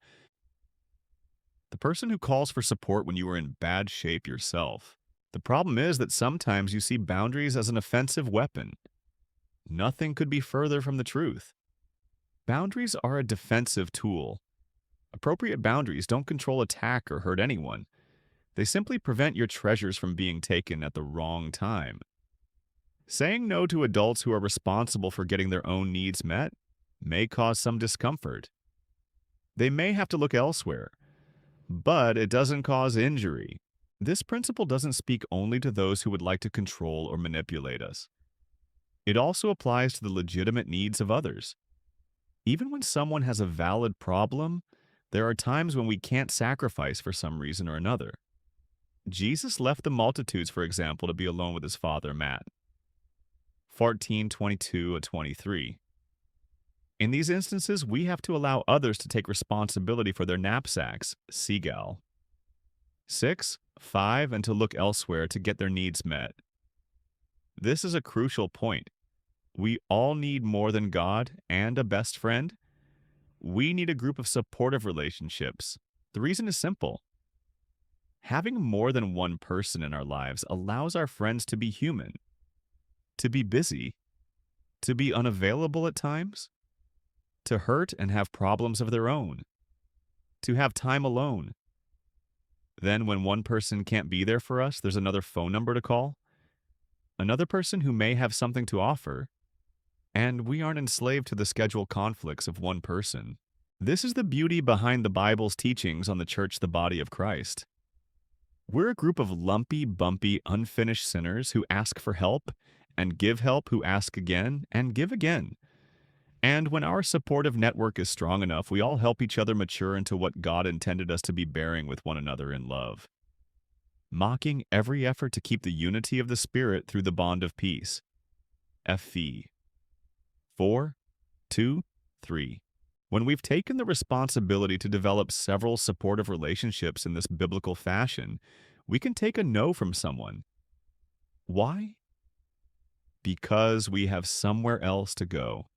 the person who calls for support when you are in bad shape yourself. The problem is that sometimes you see boundaries as an offensive weapon. Nothing could be further from the truth. Boundaries are a defensive tool. Appropriate boundaries don't control attack or hurt anyone. They simply prevent your treasures from being taken at the wrong time. Saying no to adults who are responsible for getting their own needs met may cause some discomfort. They may have to look elsewhere, but it doesn't cause injury. This principle doesn't speak only to those who would like to control or manipulate us. It also applies to the legitimate needs of others. Even when someone has a valid problem, there are times when we can't sacrifice for some reason or another. Jesus left the multitudes, for example, to be alone with his father, Matt. 14:22-23. In these instances, we have to allow others to take responsibility for their knapsacks, Seagal. 6, 5, and to look elsewhere to get their needs met. This is a crucial point. We all need more than God and a best friend. We need a group of supportive relationships. The reason is simple. Having more than one person in our lives allows our friends to be human, to be busy, to be unavailable at times, to hurt and have problems of their own, to have time alone. Then when one person can't be there for us, there's another phone number to call, another person who may have something to offer, and we aren't enslaved to the schedule conflicts of one person. This is the beauty behind the Bible's teachings on the church, the body of Christ. We're a group of lumpy, bumpy, unfinished sinners who ask for help, and give help, who ask again, and give again. And when our supportive network is strong enough, we all help each other mature into what God intended us to be bearing with one another in love. Mocking every effort to keep the unity of the Spirit through the bond of peace. F.V. 4, 2, 3. When we've taken the responsibility to develop several supportive relationships in this biblical fashion, we can take a no from someone. Why? Because we have somewhere else to go.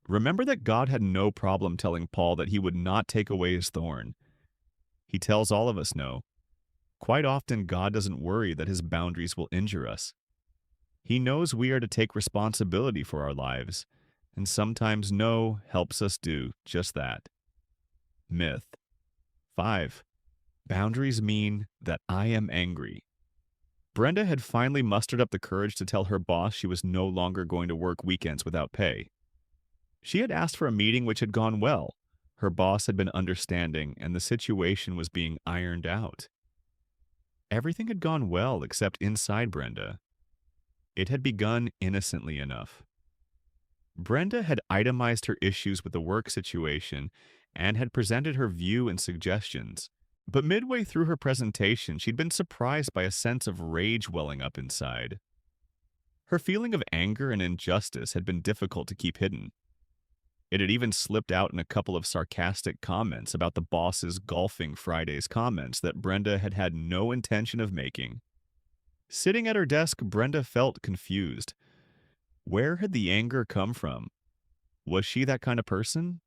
Remember that God had no problem telling Paul that he would not take away his thorn. He tells all of us no. Quite often, God doesn't worry that his boundaries will injure us. He knows we are to take responsibility for our lives, and sometimes no helps us do just that. Myth. 5. Boundaries mean that I am angry. Brenda had finally mustered up the courage to tell her boss she was no longer going to work weekends without pay. She had asked for a meeting which had gone well. Her boss had been understanding, and the situation was being ironed out. Everything had gone well except inside Brenda. It had begun innocently enough. Brenda had itemized her issues with the work situation and had presented her view and suggestions. But midway through her presentation, she'd been surprised by a sense of rage welling up inside. Her feeling of anger and injustice had been difficult to keep hidden. It had even slipped out in a couple of sarcastic comments about the boss's golfing Fridays comments that Brenda had had no intention of making. Sitting at her desk, Brenda felt confused. Where had the anger come from? Was she that kind of person?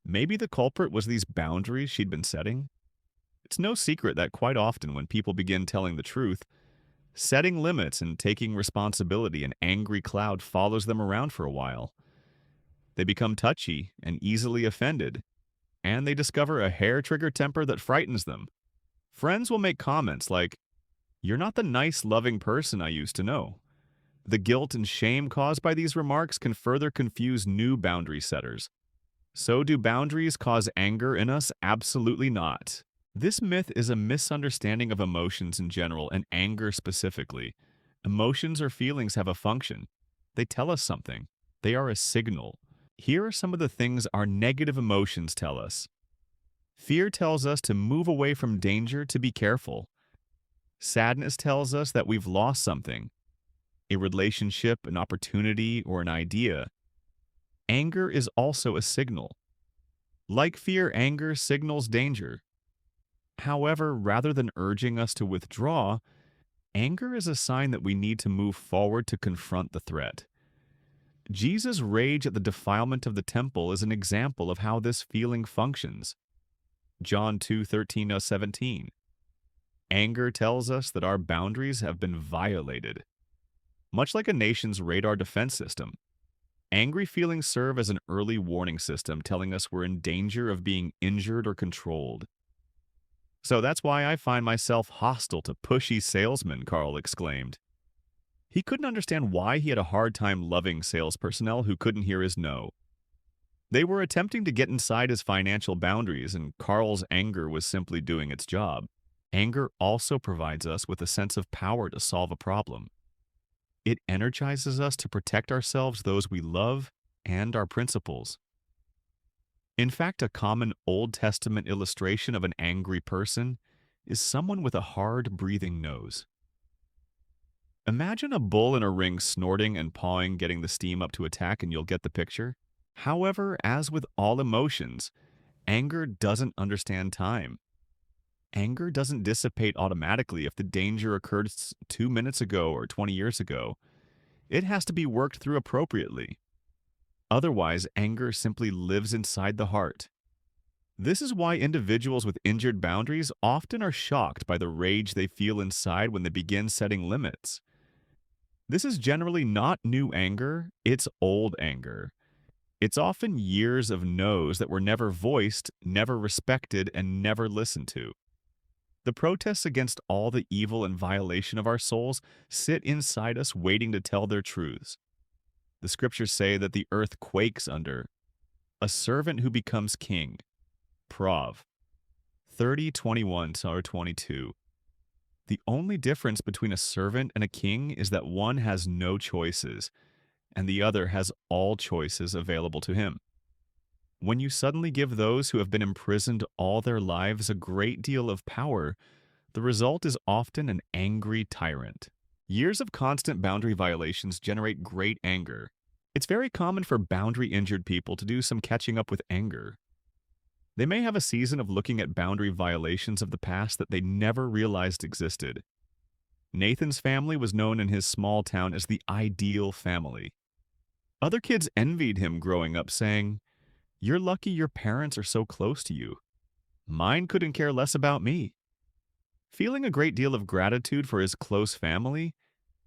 Maybe the culprit was these boundaries she'd been setting? It's no secret that quite often when people begin telling the truth, setting limits and taking responsibility, an angry cloud follows them around for a while. They become touchy and easily offended, and they discover a hair-trigger temper that frightens them. Friends will make comments like, "You're not the nice, loving person I used to know." The guilt and shame caused by these remarks can further confuse new boundary setters. So do boundaries cause anger in us? Absolutely not. This myth is a misunderstanding of emotions in general and anger specifically. Emotions or feelings have a function. They tell us something. They are a signal. Here are some of the things our negative emotions tell us. Fear tells us to move away from danger, to be careful. Sadness tells us that we've lost something, a relationship, an opportunity, or an idea. Anger is also a signal. Like fear, anger signals danger. However, rather than urging us to withdraw, anger is a sign that we need to move forward to confront the threat. Jesus' rage at the defilement of the temple is an example of how this feeling functions. John 2:13-17. Anger tells us that our boundaries have been violated. Much like a nation's radar defense system, angry feelings serve as an early warning system telling us we're in danger of being injured or controlled. So that's why I find myself hostile to pushy salesmen, Carl exclaimed. He couldn't understand why he had a hard time loving sales personnel who couldn't hear his no. They were attempting to get inside his financial boundaries, and Carl's anger was simply doing its job. Anger also provides us with a sense of power to solve a problem. It energizes us to protect ourselves, those we love, and our principles. In fact, a common Old Testament illustration of an angry person is someone with a hard breathing nose. Imagine a bull in a ring snorting and pawing, getting the steam up to attack, and you'll get the picture. However, as with all emotions, anger doesn't understand time. Anger doesn't dissipate automatically if the danger occurred 2 minutes ago or 20 years ago. It has to be worked through appropriately. Otherwise, anger simply lives inside the heart. This is why individuals with injured boundaries often are shocked by the rage they feel inside when they begin setting limits. This is generally not new anger, it's old anger. It's often years of no's that were never voiced, never respected, and never listened to. The protests against all the evil and violation of our souls sit inside us waiting to tell their truths. The scriptures say that the earth quakes under a servant who becomes king. Prov 30:21-22. The only difference between a servant and a king is that one has no choices, and the other has all choices available to him. When you suddenly give those who have been imprisoned all their lives a great deal of power, the result is often an angry tyrant. Years of constant boundary violations generate great anger. It's very common for boundary-injured people to do some catching up with anger. They may have a season of looking at boundary violations of the past that they never realized existed. Nathan's family was known in his small town as the ideal family. Other kids envied him growing up, saying, "You're lucky your parents are so close to you. Mine couldn't care less about me." Feeling a great deal of gratitude for his close family,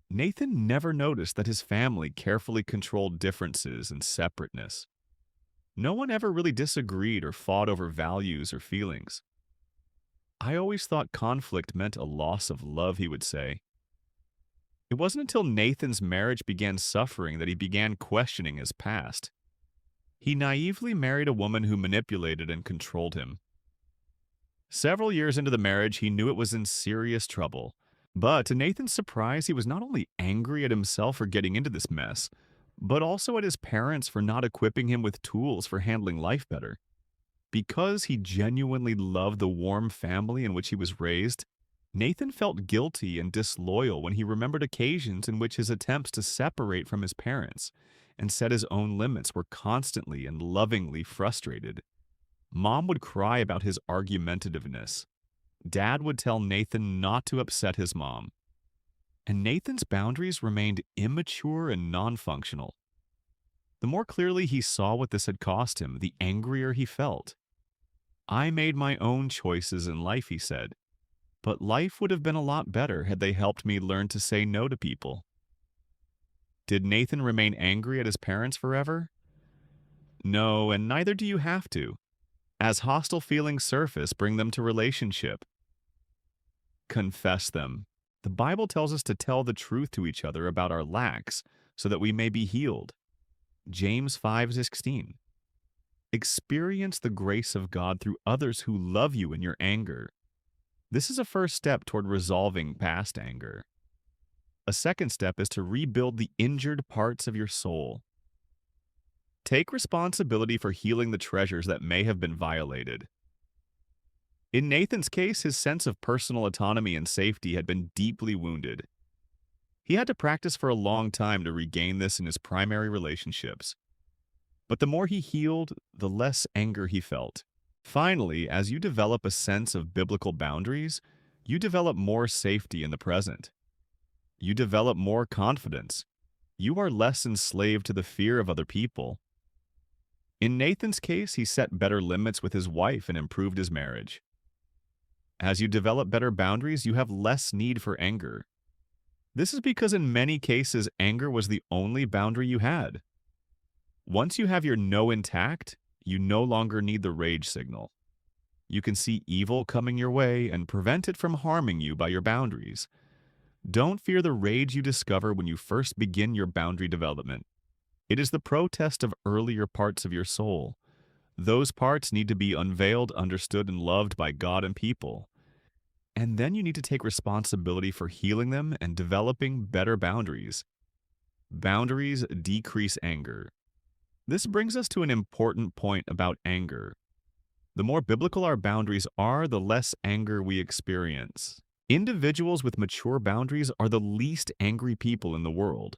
Nathan never noticed that his family carefully controlled differences and separateness. No one ever really disagreed or fought over values or feelings. "I always thought conflict meant a loss of love," he would say. It wasn't until Nathan's marriage began suffering that he began questioning his past. He naively married a woman who manipulated and controlled him. Several years into the marriage, he knew it was in serious trouble. But to Nathan's surprise, he was not only angry at himself for getting into this mess, but also at his parents for not equipping him with tools for handling life better. Because he genuinely loved the warm family in which he was raised, Nathan felt guilty and disloyal when he remembered occasions in which his attempts to separate from his parents and set his own limits were constantly and lovingly frustrated. Mom would cry about his argumentativeness. Dad would tell Nathan not to upset his mom. And Nathan's boundaries remained immature and non-functional. The more clearly he saw what this had cost him, the angrier he felt. "I made my own choices in life," he said, "but life would have been a lot better had they helped me learn to say no to people." Did Nathan remain angry at his parents forever? No, and neither do you have to. As hostile feelings surface, bring them to relationship. Confess them. The Bible tells us to tell the truth to each other about our lacks so that we may be healed. James 5:16. Experience the grace of God through others who love you in your anger. This is a first step toward resolving past anger. A second step is to rebuild the injured parts of your soul. Take responsibility for healing the treasures that may have been violated. In Nathan's case, his sense of personal autonomy and safety had been deeply wounded. He had to practice for a long time to regain this in his primary relationships. But the more he healed, the less anger he felt. Finally, as you develop a sense of biblical boundaries, you develop more safety in the present. You develop more confidence. You are less enslaved to the fear of other people. In Nathan's case, he set better limits with his wife and improved his marriage. As you develop better boundaries, you have less need for anger. This is because in many cases, anger was the only boundary you had. Once you have your no intact, you no longer need the rage signal. You can see evil coming your way and prevent it from harming you by your boundaries. Don't fear the rage you discover when you first begin your boundary development. It is the protest of earlier parts of your soul. Those parts need to be unveiled, understood, and loved by God and people. And then you need to take responsibility for healing them and developing better boundaries. Boundaries decrease anger. This brings us to an important point about anger. The more biblical our boundaries are, the less anger we experience. Individuals with mature boundaries are the least angry people in the world.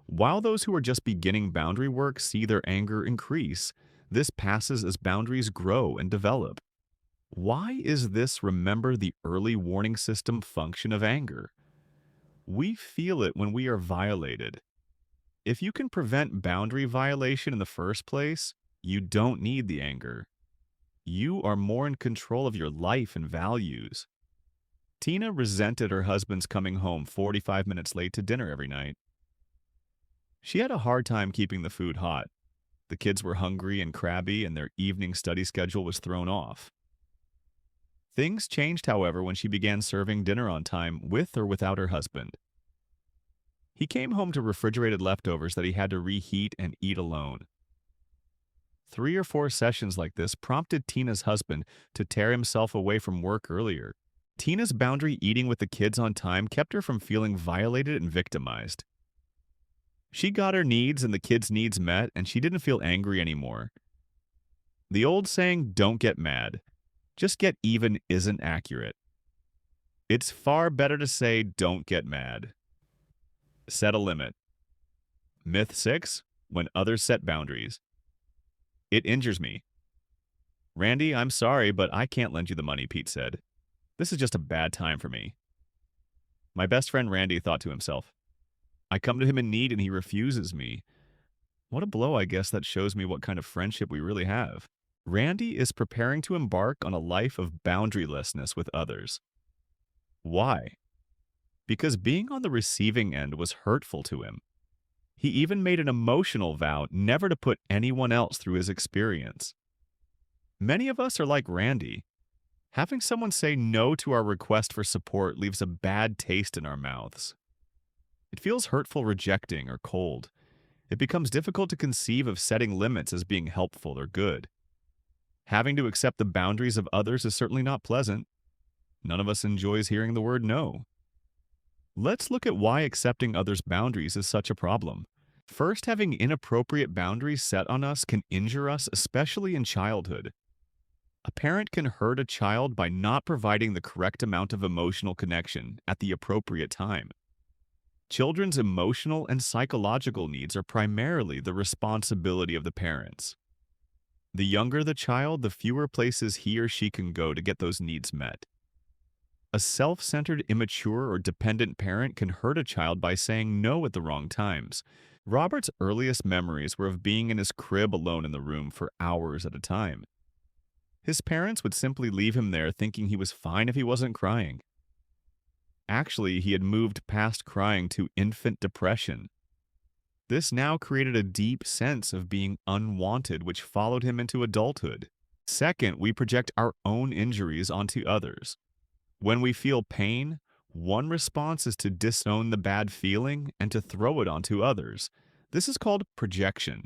While those who are just beginning boundary work see their anger increase, this passes as boundaries grow and develop. Why is this remember the early warning system function of anger? We feel it when we are violated. If you can prevent boundary violation in the first place, you don't need the anger. You are more in control of your life and values. Tina resented her husband's coming home 45 minutes late to dinner every night. She had a hard time keeping the food hot. The kids were hungry and crabby, and their evening study schedule was thrown off. Things changed, however, when she began serving dinner on time with or without her husband. He came home to refrigerated leftovers that he had to reheat and eat alone. 3 or 4 sessions like this prompted Tina's husband to tear himself away from work earlier. Tina's boundary eating with the kids on time kept her from feeling violated and victimized. She got her needs and the kids' needs met, and she didn't feel angry anymore. The old saying, "Don't get mad, just get even," isn't accurate. It's far better to say, "Don't get mad." Set a limit. Myth 6. When others set boundaries. It injures me. "Randy, I'm sorry, but I can't lend you the money," Pete said. "This is just a bad time for me." My best friend Randy thought to himself, "I come to him in need and he refuses me. What a blow, I guess that shows me what kind of friendship we really have." Randy is preparing to embark on a life of boundarylessness with others. Why? Because being on the receiving end was hurtful to him. He even made an emotional vow never to put anyone else through his experience. Many of us are like Randy. Having someone say no to our request for support leaves a bad taste in our mouths. It feels hurtful, rejecting, or cold. It becomes difficult to conceive of setting limits as being helpful or good. Having to accept the boundaries of others is certainly not pleasant. None of us enjoys hearing the word no. Let's look at why accepting others' boundaries is such a problem. First, having inappropriate boundaries set on us can injure us, especially in childhood. A parent can hurt a child by not providing the correct amount of emotional connection at the appropriate time. Children's emotional and psychological needs are primarily the responsibility of the parents. The younger the child, the fewer places he or she can go to get those needs met. A self-centered, immature, or dependent parent can hurt a child by saying no at the wrong times. Robert's earliest memories were of being in his crib alone in the room for hours at a time. His parents would simply leave him there thinking he was fine if he wasn't crying. Actually, he had moved past crying to infant depression. This now created a deep sense of being unwanted, which followed him into adulthood. Second, we project our own injuries onto others. When we feel pain, one response is to disown the bad feeling and to throw it onto others. This is called projection.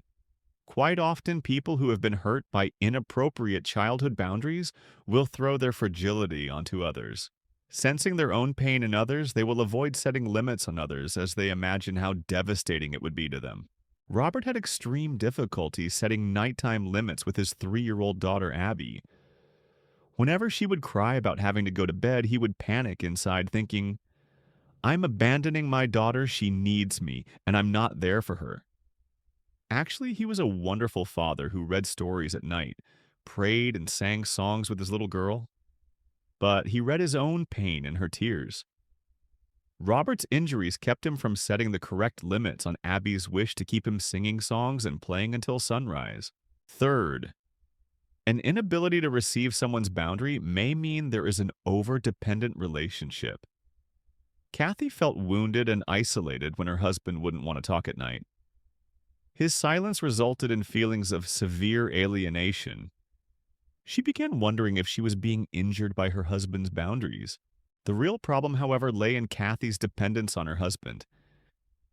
Quite often, people who have been hurt by inappropriate childhood boundaries will throw their fragility onto others. Sensing their own pain in others, they will avoid setting limits on others as they imagine how devastating it would be to them. Robert had extreme difficulty setting nighttime limits with his 3-year-old daughter, Abby. Whenever she would cry about having to go to bed, he would panic inside, thinking, I'm abandoning my daughter, she needs me, and I'm not there for her. Actually, he was a wonderful father who read stories at night, prayed and sang songs with his little girl, but he read his own pain in her tears. Robert's injuries kept him from setting the correct limits on Abby's wish to keep him singing songs and playing until sunrise. Third, an inability to receive someone's boundary may mean there is an over-dependent relationship. Kathy felt wounded and isolated when her husband wouldn't want to talk at night. His silence resulted in feelings of severe alienation. She began wondering if she was being injured by her husband's boundaries. The real problem, however, lay in Kathy's dependence on her husband.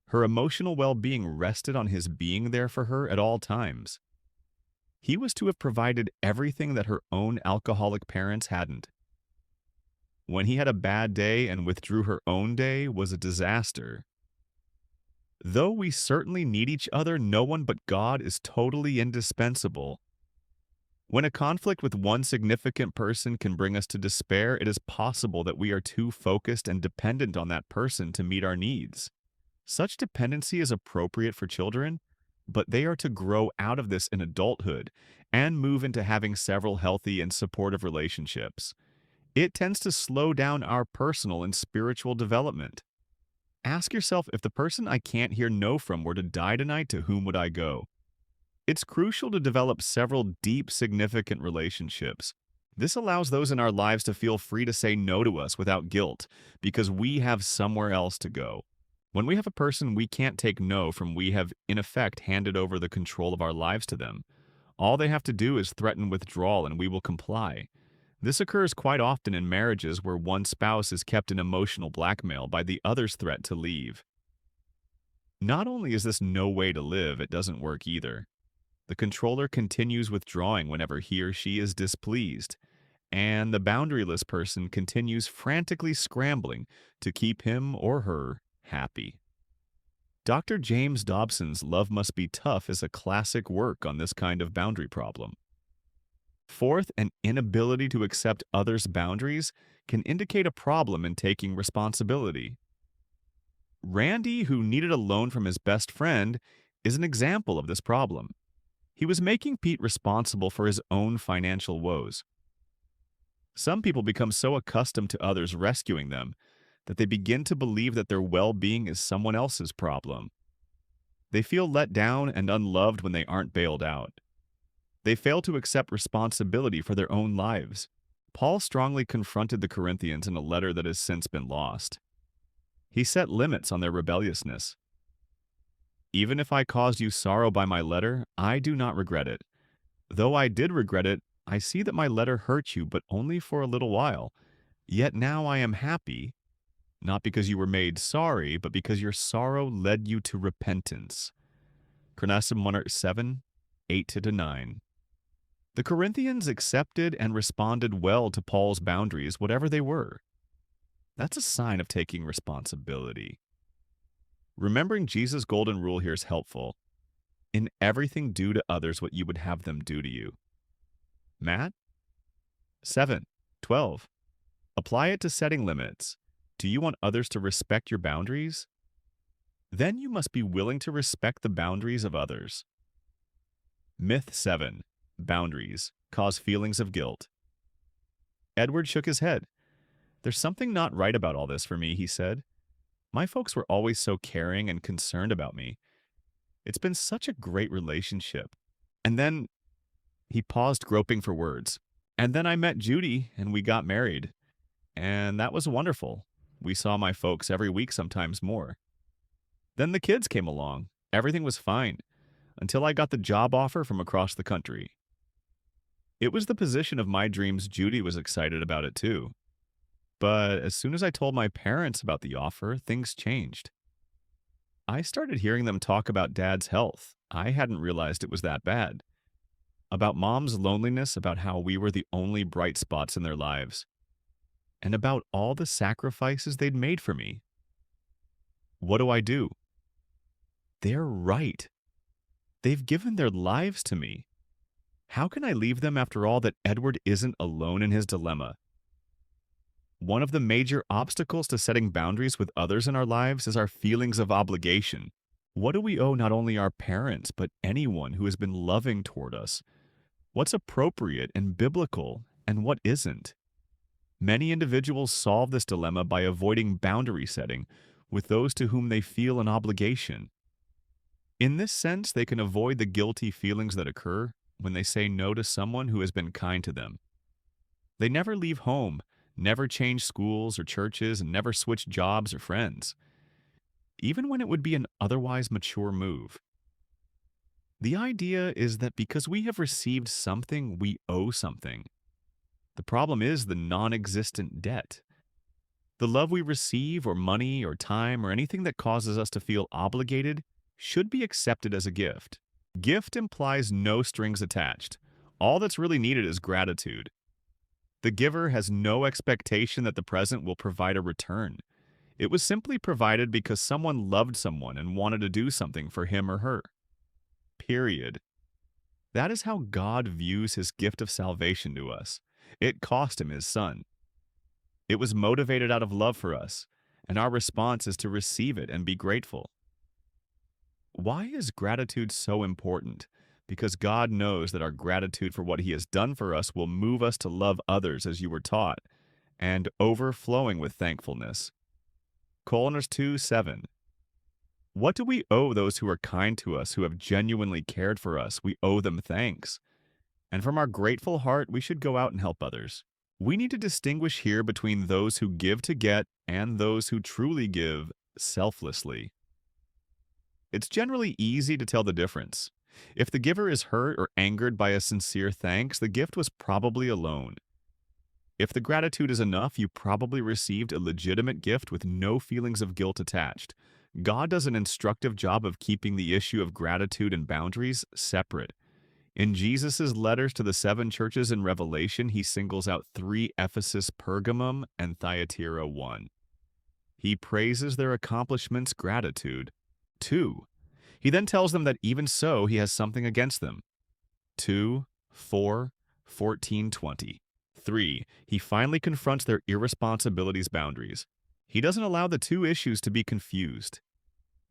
Her emotional well-being rested on his being there for her at all times. He was to have provided everything that her own alcoholic parents hadn't. When he had a bad day and withdrew her own day was a disaster. Though we certainly need each other, no one but God is totally indispensable. When a conflict with one significant person can bring us to despair, it is possible that we are too focused and dependent on that person to meet our needs. Such dependency is appropriate for children, but they are to grow out of this in adulthood and move into having several healthy and supportive relationships. It tends to slow down our personal and spiritual development. Ask yourself, if the person I can't hear no from were to die tonight, to whom would I go? It's crucial to develop several deep, significant relationships. This allows those in our lives to feel free to say no to us without guilt, because we have somewhere else to go. When we have a person we can't take no from, we have, in effect, handed over the control of our lives to them. All they have to do is threaten withdrawal and we will comply. This occurs quite often in marriages where one spouse is kept in emotional blackmail by the other's threat to leave. Not only is this no way to live, it doesn't work either. The controller continues withdrawing whenever he or she is displeased, and the boundaryless person continues frantically scrambling to keep him or her happy. Dr. James Dobson's Love Must Be Tough is a classic work on this kind of boundary problem. Fourth, an inability to accept others' boundaries can indicate a problem in taking responsibility. Randy, who needed a loan from his best friend, is an example of this problem. He was making Pete responsible for his own financial woes. Some people become so accustomed to others rescuing them that they begin to believe that their well-being is someone else's problem. They feel let down and unloved when they aren't bailed out. They fail to accept responsibility for their own lives. Paul strongly confronted the Corinthians in a letter that has since been lost. He set limits on their rebelliousness. Even if I caused you sorrow by my letter, I do not regret it. Though I did regret it, I see that my letter hurt you, but only for a little while. Yet now I am happy, not because you were made sorry, but because your sorrow led you to repentance. Chronicles 1:7, 8-9. The Corinthians accepted and responded well to Paul's boundaries, whatever they were. That's a sign of taking responsibility. Remembering Jesus' golden rule here is helpful. In everything, do to others what you would have them do to you. Matt? 7:12. Apply it to setting limits. Do you want others to respect your boundaries? Then you must be willing to respect the boundaries of others. Myth 7. Boundaries cause feelings of guilt. Edward shook his head. There's something not right about all this for me, he said. My folks were always so caring and concerned about me. It's been such a great relationship. And then he paused, groping for words. And then I met Judy and we got married. And that was wonderful. We saw my folks every week, sometimes more. Then the kids came along. Everything was fine until I got the job offer from across the country. It was the position of my dreams. Judy was excited about it too. But as soon as I told my parents about the offer, things changed. I started hearing them talk about Dad's health. I hadn't realized it was that bad. About Mom's loneliness, about how we were the only bright spots in their lives. And about all the sacrifices they'd made for me. What do? They're right. They've given their lives to me. How can I leave them after all that Edward isn't alone in his dilemma? One of the major obstacles to setting boundaries with others in our lives is our feelings of obligation. What do we owe not only our parents, but anyone who has been loving toward us? What's appropriate and biblical, and what isn't? Many individuals solve this dilemma by avoiding boundary setting with those to whom they feel an obligation. In this sense, they can avoid the guilty feelings that occur when they say no to someone who has been kind to them. They never leave home, never change schools or churches, and never switch jobs or friends, even when it would be an otherwise mature move. The idea is that because we have received something, we owe something. The problem is the non-existent debt. The love we receive, or money, or time, or anything that causes us to feel obligated, should be accepted as a gift. Gift implies no strings attached. All that's really needed is gratitude. The giver has no expectation that the present will provide a return. It was simply provided because someone loved someone and wanted to do something for him or her. Period. That is how God views his gift of salvation to us. It cost him his son. It was motivated out of love for us, and our response is to receive it and be grateful. Why is gratitude so important? Because God knows that our gratitude for what he has done for us will move us to love others as you were taught, and overflowing with thankfulness. Colossians 2:7. What do we owe those who are kind to us, who have genuinely cared for us? We owe them thanks. And from our grateful heart, we should go out and help others. We need to distinguish here between those who give to get and those who truly give selflessly. It's generally easy to tell the difference. If the giver is hurt or angered by a sincere thanks, the gift was probably a loan. If the gratitude is enough, you probably received a legitimate gift with no feelings of guilt attached. God does an instructive job of keeping the issue of gratitude and boundaries separate. In Jesus' letters to the 7 churches in Revelation, he singles out 3: Ephesus, Pergamum, and Thyatira 1. He praises their accomplishments, gratitude. 2. He then tells them that even so, he has something against them. 2, 4, 14, 20. 3. He finally confronts their irresponsibilities boundaries. He doesn't allow the two issues to be confused.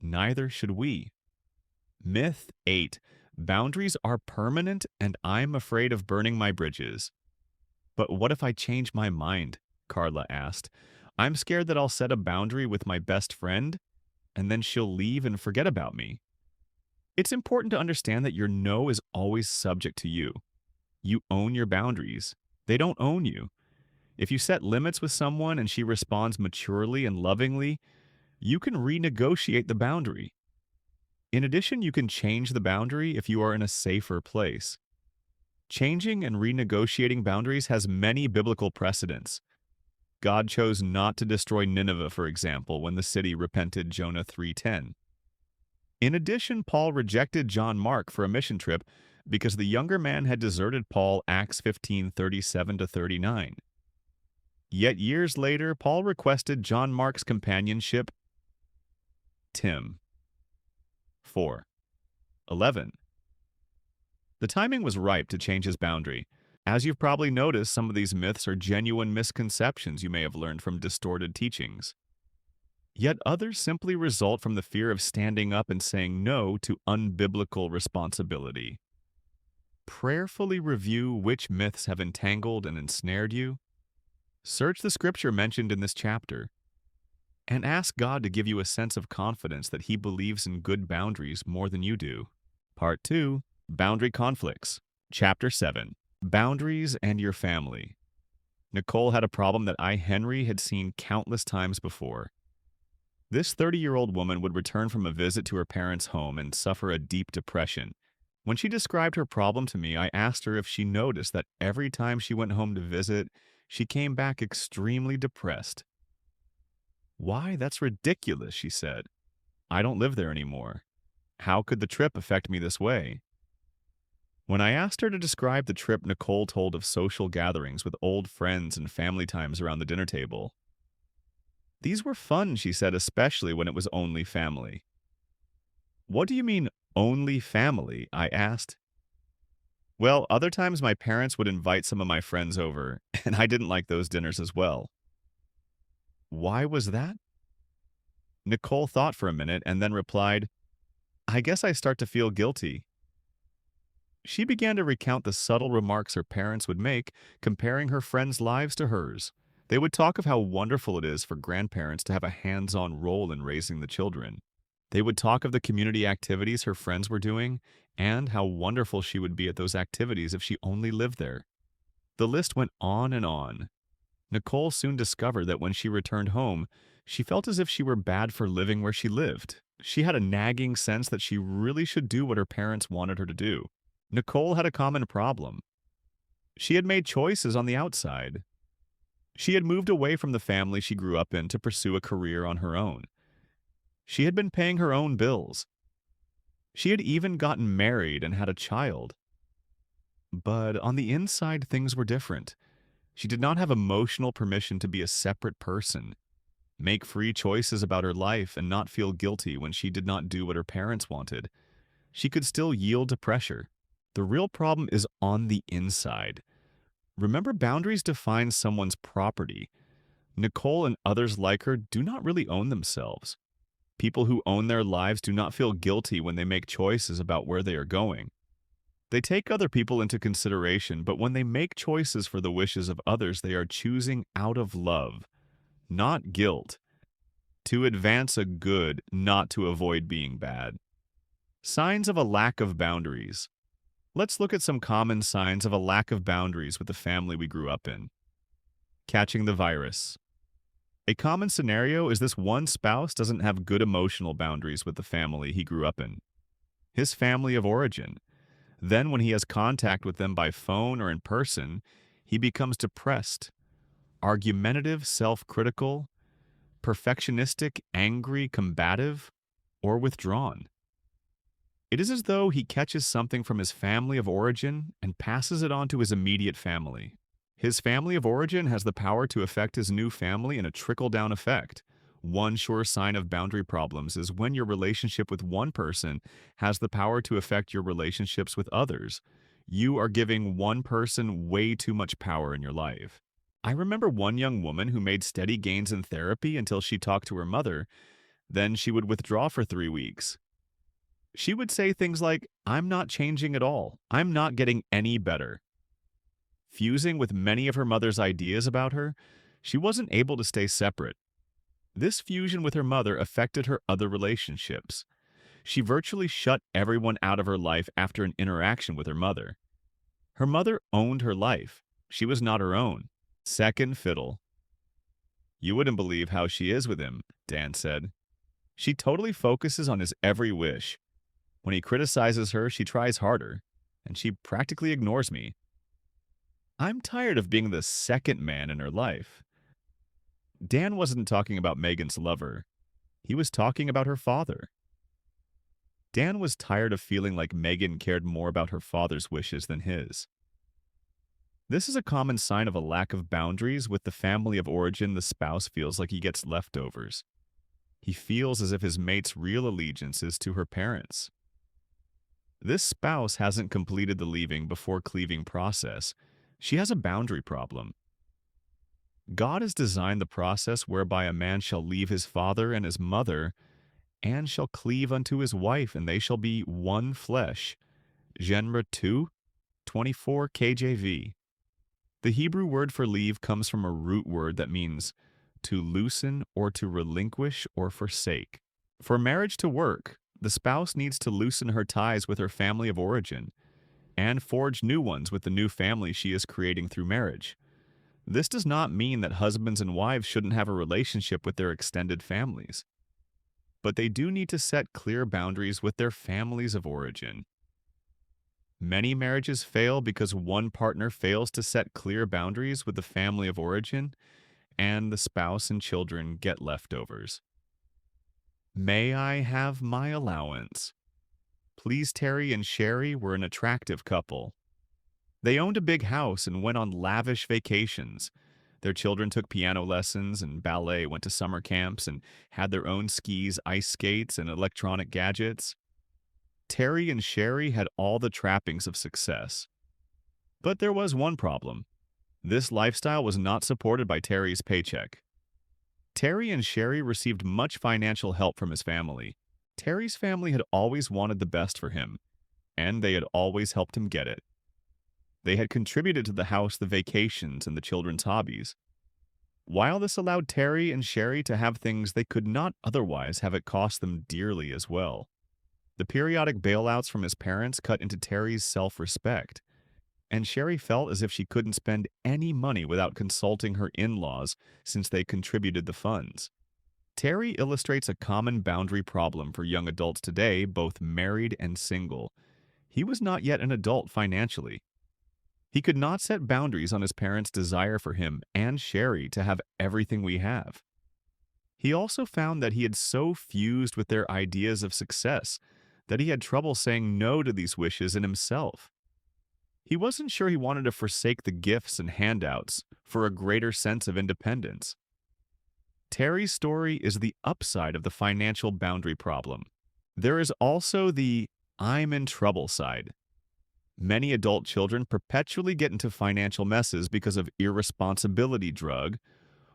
Neither should we. Myth 8. Boundaries are permanent, and I'm afraid of burning my bridges. But what if I change my mind? Carla asked. I'm scared that I'll set a boundary with my best friend, and then she'll leave and forget about me. It's important to understand that your no is always subject to you. You own your boundaries. They don't own you. If you set limits with someone and she responds maturely and lovingly, you can renegotiate the boundary. In addition, you can change the boundary if you are in a safer place. Changing and renegotiating boundaries has many biblical precedents. God chose not to destroy Nineveh, for example, when the city repented, Jonah 3:10. In addition, Paul rejected John Mark for a mission trip because the younger man had deserted Paul, Acts 15:37-39. Yet years later, Paul requested John Mark's companionship, Tim. 4:11. The timing was ripe to change his boundary. As you've probably noticed, some of these myths are genuine misconceptions you may have learned from distorted teachings. Yet others simply result from the fear of standing up and saying no to unbiblical responsibility. Prayerfully review which myths have entangled and ensnared you. Search the scripture mentioned in this chapter, and ask God to give you a sense of confidence that he believes in good boundaries more than you do. Part 2. Boundary Conflicts. Chapter 7. Boundaries and Your Family. Nicole had a problem that Henry had seen countless times before. This 30-year-old woman would return from a visit to her parents' home and suffer a deep depression. When she described her problem to me, I asked her if she noticed that every time she went home to visit, she came back extremely depressed. "Why, that's ridiculous," she said. "I don't live there anymore. How could the trip affect me this way?" When I asked her to describe the trip, Nicole told of social gatherings with old friends and family times around the dinner table. "These were fun," she said, "especially when it was only family." "What do you mean, only family?" I asked. Well, other times my parents would invite some of my friends over, and I didn't like those dinners as well. Why was that? Nicole thought for a minute and then replied, I guess I start to feel guilty. She began to recount the subtle remarks her parents would make, comparing her friends' lives to hers. They would talk of how wonderful it is for grandparents to have a hands-on role in raising the children. They would talk of the community activities her friends were doing and how wonderful she would be at those activities if she only lived there. The list went on and on. Nicole soon discovered that when she returned home, she felt as if she were bad for living where she lived. She had a nagging sense that she really should do what her parents wanted her to do. Nicole had a common problem. She had made choices on the outside. She had moved away from the family she grew up in to pursue a career on her own. She had been paying her own bills. She had even gotten married and had a child. But on the inside, things were different. She did not have emotional permission to be a separate person, make free choices about her life, and not feel guilty when she did not do what her parents wanted. She could still yield to pressure. The real problem is on the inside. Remember, boundaries define someone's property. Nicole and others like her do not really own themselves. People who own their lives do not feel guilty when they make choices about where they are going. They take other people into consideration, but when they make choices for the wishes of others, they are choosing out of love, not guilt, to advance a good, not to avoid being bad. Signs of a lack of boundaries. Let's look at some common signs of a lack of boundaries with the family we grew up in. Catching the virus. A common scenario is this: one spouse doesn't have good emotional boundaries with the family he grew up in, his family of origin. Then, when he has contact with them by phone or in person, he becomes depressed, argumentative, self-critical, perfectionistic, angry, combative, or withdrawn. It is as though he catches something from his family of origin and passes it on to his immediate family. His family of origin has the power to affect his new family in a trickle-down effect. One sure sign of boundary problems is when your relationship with one person has the power to affect your relationships with others. You are giving one person way too much power in your life. I remember one young woman who made steady gains in therapy until she talked to her mother. Then she would withdraw for 3 weeks. She would say things like, I'm not changing at all. I'm not getting any better. Fusing with many of her mother's ideas about her, she wasn't able to stay separate. This fusion with her mother affected her other relationships. She virtually shut everyone out of her life after an interaction with her mother. Her mother owned her life. She was not her own. Second fiddle. You wouldn't believe how she is with him, Dan said. She totally focuses on his every wish. When he criticizes her, she tries harder, and she practically ignores me. I'm tired of being the second man in her life. Dan wasn't talking about Megan's lover. He was talking about her father. Dan was tired of feeling like Megan cared more about her father's wishes than his. This is a common sign of a lack of boundaries with the family of origin. The spouse feels like he gets leftovers. He feels as if his mate's real allegiance is to her parents. This spouse hasn't completed the leaving before cleaving process. She has a boundary problem. God has designed the process whereby a man shall leave his father and his mother and shall cleave unto his wife, and they shall be one flesh. Genre 2, 24 KJV. The Hebrew word for leave comes from a root word that means to loosen or to relinquish or forsake. For marriage to work, the spouse needs to loosen her ties with her family of origin and forge new ones with the new family she is creating through marriage. This does not mean that husbands and wives shouldn't have a relationship with their extended families, but they do need to set clear boundaries with their families of origin. Many marriages fail because one partner fails to set clear boundaries with the family of origin, and the spouse and children get leftovers. May I have my allowance? Please, Terry and Sherry were an attractive couple. They owned a big house and went on lavish vacations. Their children took piano lessons and ballet, went to summer camps, and had their own skis, ice skates, and electronic gadgets. Terry and Sherry had all the trappings of success. But there was one problem. This lifestyle was not supported by Terry's paycheck. Terry and Sherry received much financial help from his family. Terry's family had always wanted the best for him, and they had always helped him get it. They had contributed to the house, the vacations, and the children's hobbies. While this allowed Terry and Sherry to have things they could not otherwise have it cost them dearly as well. The periodic bailouts from his parents cut into Terry's self-respect, and Sherry felt as if she couldn't spend any money without consulting her in-laws since they contributed the funds. Terry illustrates a common boundary problem for young adults today, both married and single. He was not yet an adult financially. He could not set boundaries on his parents' desire for him and Sherry to have everything we have. He also found that he had so fused with their ideas of success that he had trouble saying no to these wishes in himself. He wasn't sure he wanted to forsake the gifts and handouts for a greater sense of independence. Terry's story is the upside of the financial boundary problem. There is also the "I'm in trouble" side. Many adult children perpetually get into financial messes because of irresponsibility, drug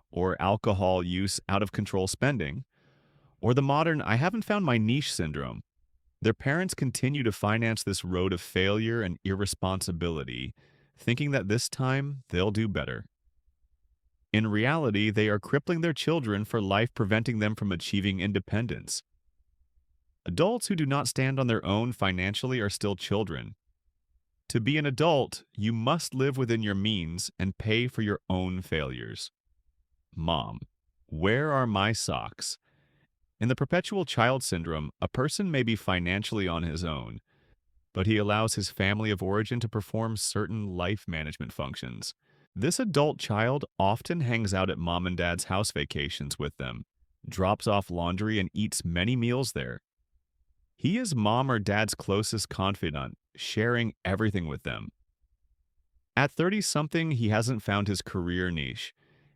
or alcohol use, out of control spending, or the modern "I haven't found my niche" syndrome. Their parents continue to finance this road of failure and irresponsibility, thinking that this time they'll do better. In reality, they are crippling their children for life, preventing them from achieving independence. Adults who do not stand on their own financially are still children. To be an adult, you must live within your means and pay for your own failures. Mom, where are my socks? In the perpetual child syndrome, a person may be financially on his own, but he allows his family of origin to perform certain life management functions. This adult child often hangs out at mom and dad's house vacations with them, drops off laundry, and eats many meals there. He is mom or dad's closest confidant, sharing everything with them. At 30-something, he hasn't found his career niche,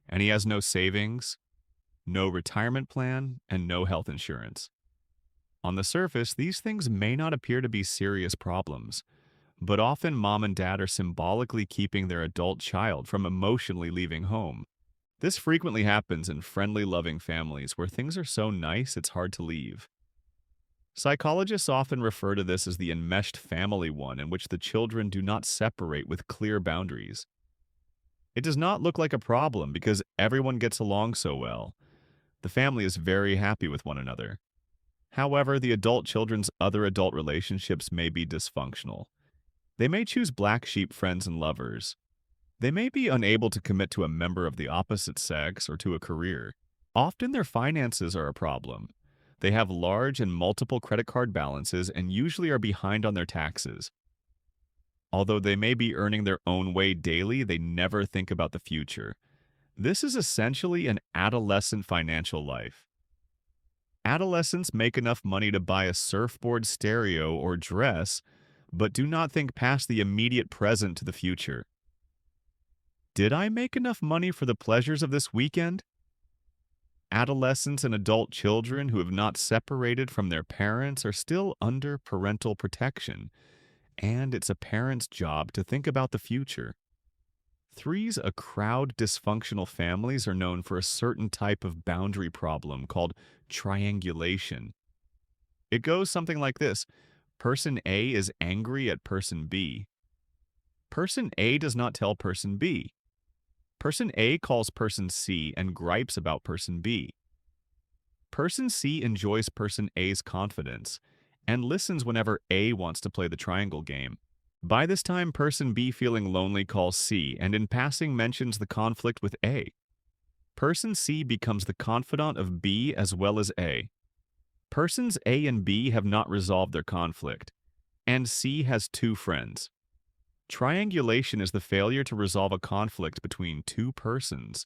and he has no savings, no retirement plan, and no health insurance. On the surface, these things may not appear to be serious problems, but often mom and dad are symbolically keeping their adult child from emotionally leaving home. This frequently happens in friendly, loving families where things are so nice it's hard to leave. Psychologists often refer to this as the enmeshed family one, in which the children do not separate with clear boundaries. It does not look like a problem because everyone gets along so well. The family is very happy with one another. However, the adult children's other adult relationships may be dysfunctional. They may choose black sheep friends and lovers. They may be unable to commit to a member of the opposite sex or to a career. Often their finances are a problem. They have large and multiple credit card balances and usually are behind on their taxes. Although they may be earning their own way daily, they never think about the future. This is essentially an adolescent financial life. Adolescents make enough money to buy a surfboard, stereo, or dress, but do not think past the immediate present to the future. Did I make enough money for the pleasures of this weekend? Adolescents and adult children who have not separated from their parents are still under parental protection, and it's a parent's job to think about the future. Threes, a crowd dysfunctional families are known for a certain type of boundary problem called triangulation. It goes something like this. Person A is angry at person B. Person A does not tell person B. Person A calls person C and gripes about person B. Person C enjoys person A's confidence and listens whenever A wants to play the triangle game. By this time, person B, feeling lonely, calls C and in passing mentions the conflict with A. Person C becomes the confidant of B as well as A. Persons A and B have not resolved their conflict, and C has two friends. Triangulation is the failure to resolve a conflict between two persons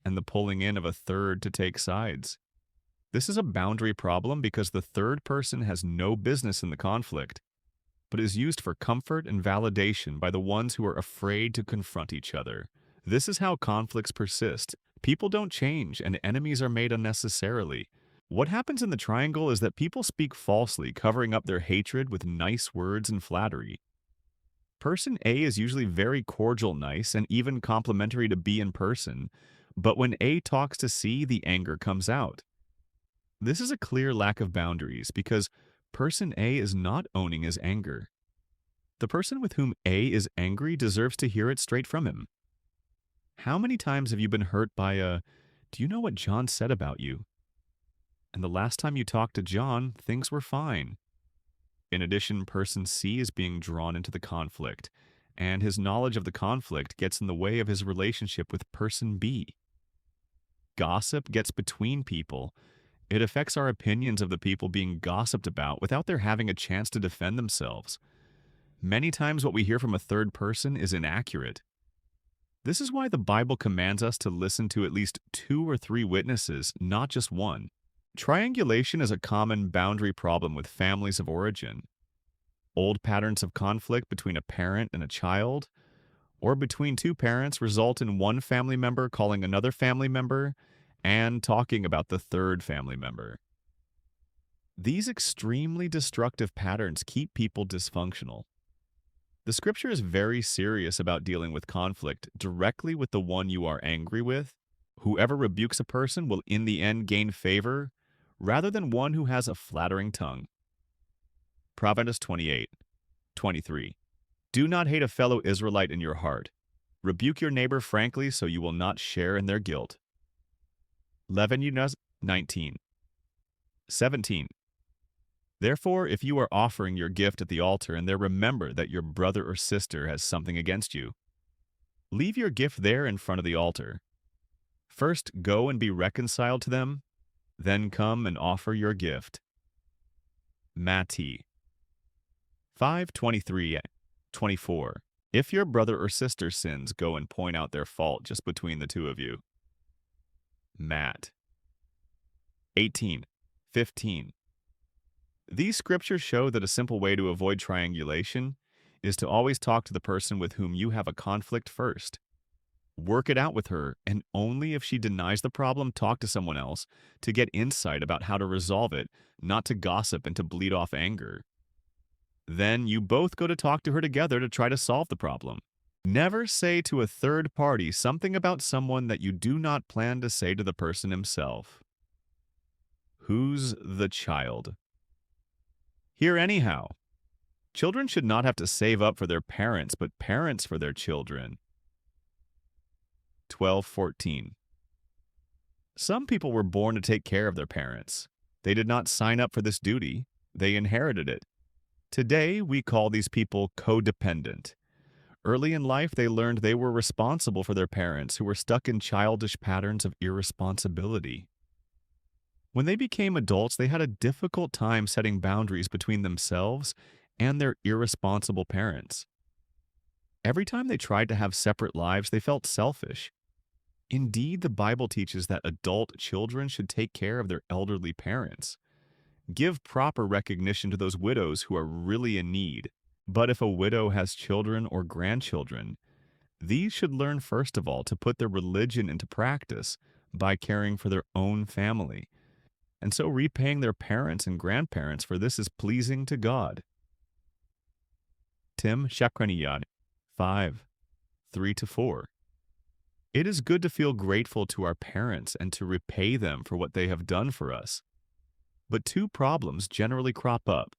and the pulling in of a third to take sides. This is a boundary problem because the third person has no business in the conflict, but is used for comfort and validation by the ones who are afraid to confront each other. This is how conflicts persist. People don't change, and enemies are made unnecessarily. What happens in the triangle is that people speak falsely, covering up their hatred with nice words and flattery. Person A is usually very cordial, nice, and even complimentary to B in person, but when A talks to C, the anger comes out. This is a clear lack of boundaries because person A is not owning his anger. The person with whom A is angry deserves to hear it straight from him. How many times have you been hurt by "Do you know what John said about you?" And the last time you talked to John, things were fine. In addition, person C is being drawn into the conflict, and his knowledge of the conflict gets in the way of his relationship with person B. Gossip gets between people. It affects our opinions of the people being gossiped about without their having a chance to defend themselves. Many times what we hear from a third person is inaccurate. This is why the Bible commands us to listen to at least 2 or 3 witnesses, not just one. Triangulation is a common boundary problem with families of origin. Old patterns of conflict between a parent and a child, or between 2 parents, result in one family member calling another family member and talking about the third family member. These extremely destructive patterns keep people dysfunctional. The scripture is very serious about dealing with conflict directly with the one you are angry with. Whoever rebukes a person will in the end gain favor, rather than one who has a flattering tongue. Proverbs 28:23. Do not hate a fellow Israelite in your heart. Rebuke your neighbor frankly so you will not share in their guilt. Leviticus 19:17. Therefore, if you are offering your gift at the altar and there remember that your brother or sister has something against you, leave your gift there in front of the altar. First go and be reconciled to them, then come and offer your gift. Matthew 5:23-24. If your brother or sister sins, go and point out their fault just between the two of you. Matt 18:15. These scriptures show that a simple way to avoid triangulation is to always talk to the person with whom you have a conflict first. Work it out with her, and only if she denies the problem, talk to someone else to get insight about how to resolve it, not to gossip and to bleed off anger. Then you both go to talk to her together to try to solve the problem. Never say to a third party something about someone that you do not plan to say to the person himself. Who's the child? Here anyhow. Children should not have to save up for their parents, but parents for their children. 12:14. Some people were born to take care of their parents. They did not sign up for this duty. They inherited it. Today, we call these people codependent. Early in life, they learned they were responsible for their parents who were stuck in childish patterns of irresponsibility. When they became adults, they had a difficult time setting boundaries between themselves and their irresponsible parents. Every time they tried to have separate lives, they felt selfish. Indeed, the Bible teaches that adult children should take care of their elderly parents. Give proper recognition to those widows who are really in need. But if a widow has children or grandchildren, these should learn first of all to put their religion into practice by caring for their own family, and so repaying their parents and grandparents, for this is pleasing to God. Tim Shakraniyad 5:3-4. It is good to feel grateful to our parents and to repay them for what they have done for us. But 2 problems generally crop up.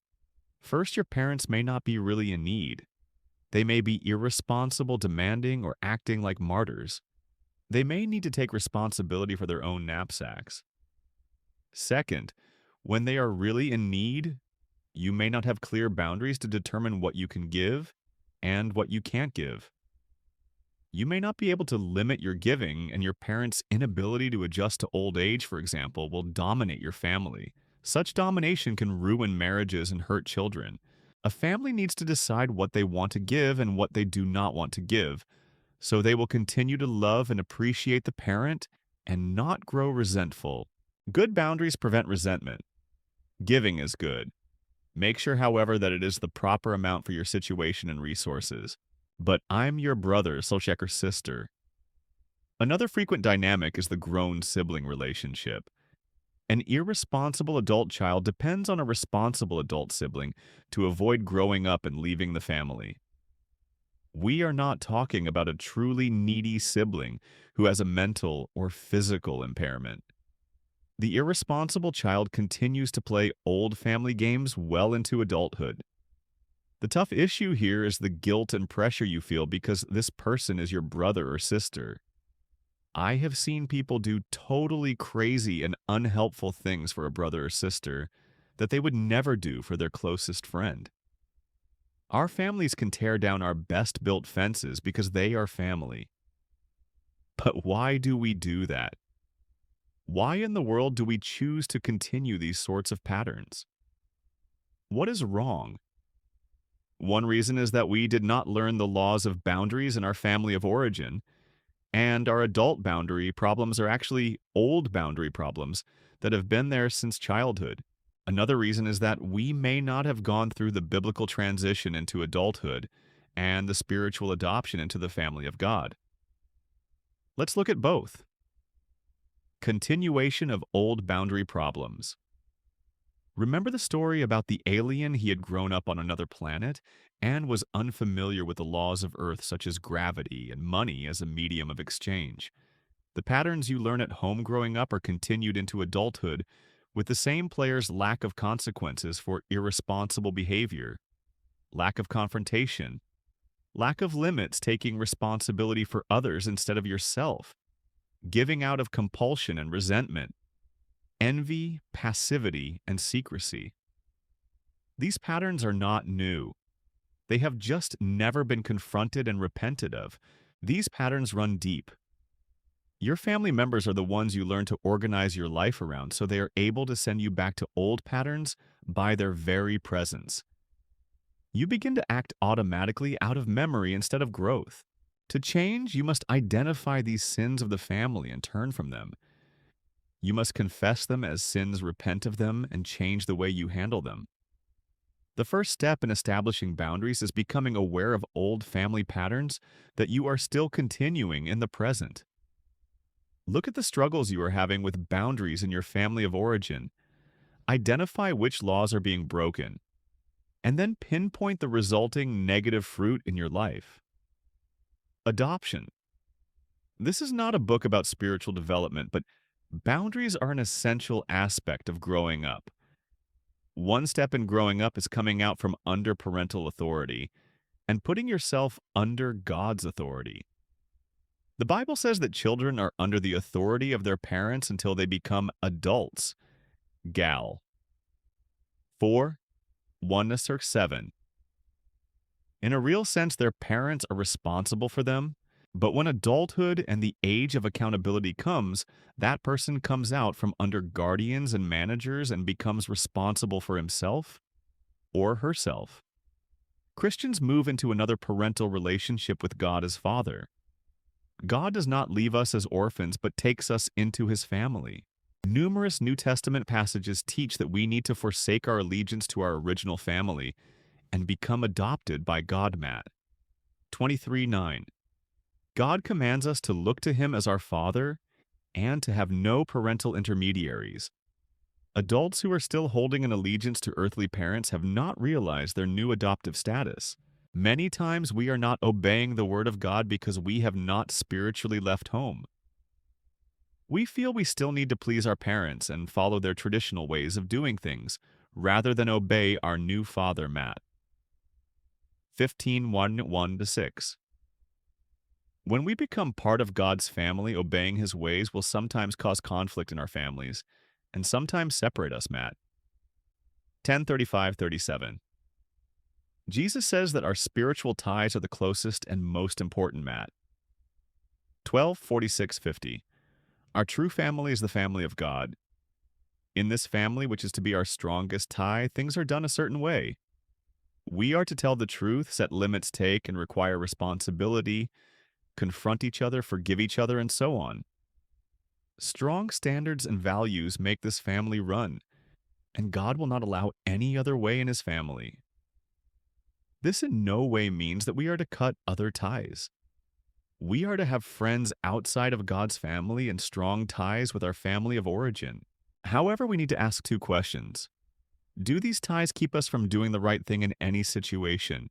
First, your parents may not be really in need. They may be irresponsible, demanding, or acting like martyrs. They may need to take responsibility for their own knapsacks. Second, when they are really in need, you may not have clear boundaries to determine what you can give and what you can't give. You may not be able to limit your giving, and your parents' inability to adjust to old age, for example, will dominate your family. Such domination can ruin marriages and hurt children. A family needs to decide what they want to give and what they do not want to give, so they will continue to love and appreciate the parent and not grow resentful. Good boundaries prevent resentment. Giving is good. Make sure, however, that it is the proper amount for your situation and resources. But I'm your brother, so check your sister. Another frequent dynamic is the grown sibling relationship. An irresponsible adult child depends on a responsible adult sibling to avoid growing up and leaving the family. We are not talking about a truly needy sibling who has a mental or physical impairment. The irresponsible child continues to play old family games well into adulthood. The tough issue here is the guilt and pressure you feel because this person is your brother or sister. I have seen people do totally crazy and unhelpful things for a brother or sister that they would never do for their closest friend. Our families can tear down our best built fences because they are family. But why do we do that? Why in the world do we choose to continue these sorts of patterns? What is wrong? One reason is that we did not learn the laws of boundaries in our family of origin, and our adult boundary problems are actually old boundary problems that have been there since childhood. Another reason is that we may not have gone through the biblical transition into adulthood and the spiritual adoption into the family of God. Let's look at both. Continuation of old boundary problems. Remember the story about the alien? He had grown up on another planet and was unfamiliar with the laws of Earth, such as gravity and money as a medium of exchange. The patterns you learn at home growing up are continued into adulthood with the same player's lack of consequences for irresponsible behavior, lack of confrontation, lack of limits, taking responsibility for others instead of yourself, giving out of compulsion and resentment, envy, passivity, and secrecy. These patterns are not new. They have just never been confronted and repented of. These patterns run deep. Your family members are the ones you learn to organize your life around, so they are able to send you back to old patterns by their very presence. You begin to act automatically out of memory instead of growth. To change, you must identify these sins of the family and turn from them. You must confess them as sins, repent of them, and change the way you handle them. The first step in establishing boundaries is becoming aware of old family patterns that you are still continuing in the present. Look at the struggles you are having with boundaries in your family of origin. Identify which laws are being broken, and then pinpoint the resulting negative fruit in your life. Adoption. This is not a book about spiritual development, but boundaries are an essential aspect of growing up. One step in growing up is coming out from under parental authority and putting yourself under God's authority. The Bible says that children are under the authority of their parents until they become adults. Gal. 4, 1-7. In a real sense, their parents are responsible for them, but when adulthood and the age of accountability comes, that person comes out from under guardians and managers and becomes responsible for himself or herself. Christians move into another parental relationship with God as Father. God does not leave us as orphans, but takes us into his family. Numerous New Testament passages teach that we need to forsake our allegiance to our original family and become adopted by God. Matt 23:9. God commands us to look to him as our Father and to have no parental intermediaries. Adults who are still holding an allegiance to earthly parents have not realized their new adoptive status. Many times we are not obeying the word of God because we have not spiritually left home. We feel we still need to please our parents and follow their traditional ways of doing things, rather than obey our new Father. Matt 15:1-6. When we become part of God's family, obeying his ways will sometimes cause conflict in our families and sometimes separate us. Matt 10:35-37. Jesus says that our spiritual ties are the closest and most important. Matt 12:46-50. Our true family is the family of God. In this family, which is to be our strongest tie, things are done a certain way. We are to tell the truth, set limits, take and require responsibility, confront each other, forgive each other, and so on. Strong standards and values make this family run, and God will not allow any other way in his family. This in no way means that we are to cut other ties. We are to have friends outside of God's family and strong ties with our family of origin. However, we need to ask 2 questions. Do these ties keep us from doing the right thing in any situation?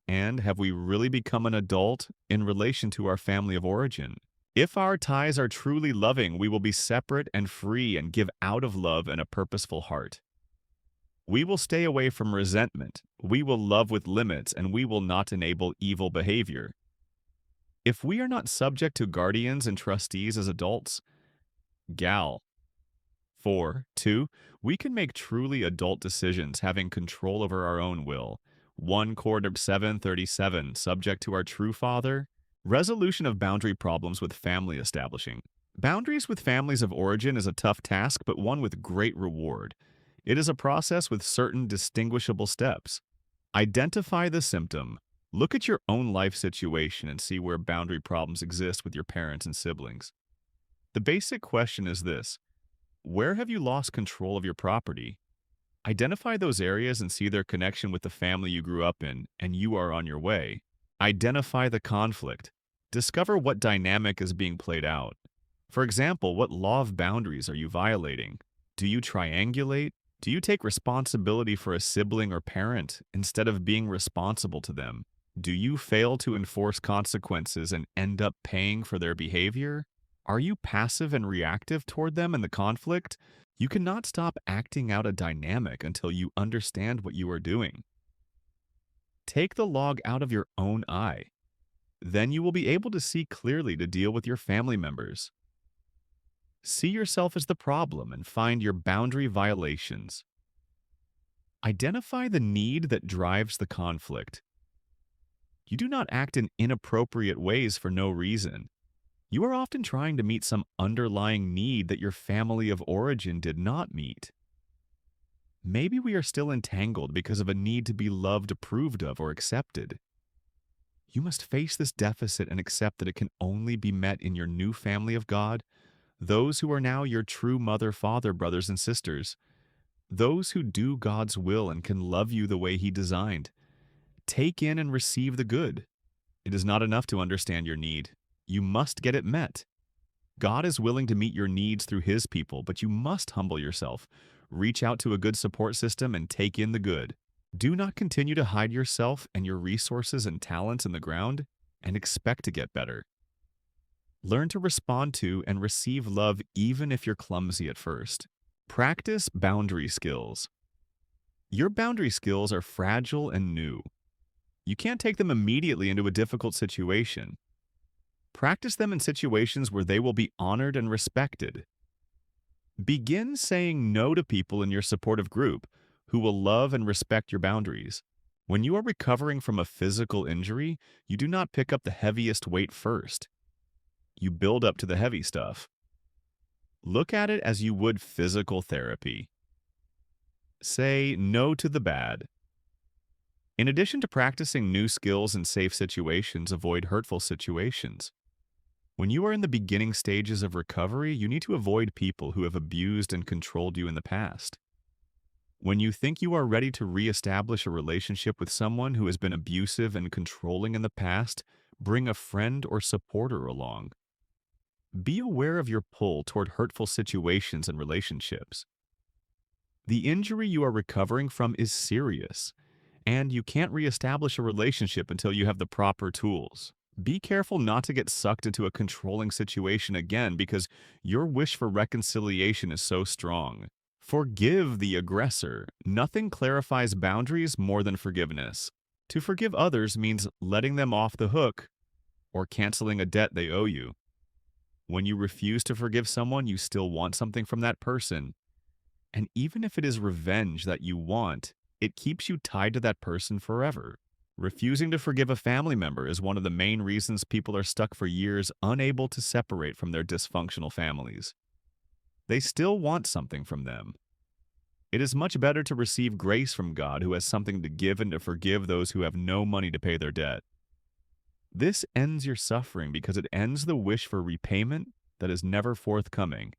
And have we really become an adult in relation to our family of origin? If our ties are truly loving, we will be separate and free and give out of love and a purposeful heart. We will stay away from resentment. We will love with limits, and we will not enable evil behavior. If we are not subject to guardians and trustees as adults, gal. 2, we can make truly adult decisions having control over our own will. 1 Corinthians 7:37, subject to our true father. Resolution of boundary problems with family establishing. Boundaries with families of origin is a tough task, but one with great reward. It is a process with certain distinguishable steps. Identify the symptom. Look at your own life situation and see where boundary problems exist with your parents and siblings. The basic question is this: where have you lost control of your property? Identify those areas and see their connection with the family you grew up in, and you are on your way. Identify the conflict. Discover what dynamic is being played out. For example, what law of boundaries are you violating? Do you triangulate? Do you take responsibility for a sibling or parent instead of being responsible to them? Do you fail to enforce consequences and end up paying for their behavior? Are you passive and reactive toward them in the conflict? You cannot stop acting out a dynamic until you understand what you are doing. Take the log out of your own eye. Then you will be able to see clearly to deal with your family members. See yourself as the problem and find your boundary violations. Identify the need that drives the conflict. You do not act in inappropriate ways for no reason. You are often trying to meet some underlying need that your family of origin did not meet. Maybe we are still entangled because of a need to be loved, approved of, or accepted. You must face this deficit and accept that it can only be met in your new family of God, those who are now your true mother, father, brothers, and sisters, those who do God's will and can love you the way He designed. Take in and receive the good. It is not enough to understand your need. You must get it met. God is willing to meet your needs through His people, but you must humble yourself, reach out to a good support system, and take in the good. Do not continue to hide yourself and your resources and talents in the ground and expect to get better. Learn to respond to and receive love even if you're clumsy at first. Practice boundary skills. Your boundary skills are fragile and new. You can't take them immediately into a difficult situation. Practice them in situations where they will be honored and respected. Begin saying no to people in your supportive group who will love and respect your boundaries. When you are recovering from a physical injury, you do not pick up the heaviest weight first. You build up to the heavy stuff. Look at it as you would physical therapy. Say no to the bad. In addition to practicing new skills in safe situations, avoid hurtful situations. When you are in the beginning stages of recovery, you need to avoid people who have abused and controlled you in the past. When you think you are ready to reestablish a relationship with someone who has been abusive and controlling in the past, bring a friend or supporter along. Be aware of your pull toward hurtful situations and relationships. The injury you are recovering from is serious, and you can't reestablish a relationship until you have the proper tools. Be careful not to get sucked into a controlling situation again because your wish for reconciliation is so strong. Forgive the aggressor. Nothing clarifies boundaries more than forgiveness. To forgive others means letting them off the hook or canceling a debt they owe you. When you refuse to forgive someone, you still want something from that person. And even if it is revenge that you want, it keeps you tied to that person forever. Refusing to forgive a family member is one of the main reasons people are stuck for years unable to separate from their dysfunctional families. They still want something from them. It is much better to receive grace from God who has something to give and to forgive those who have no money to pay their debt. This ends your suffering because it ends the wish for repayment that is never forthcoming.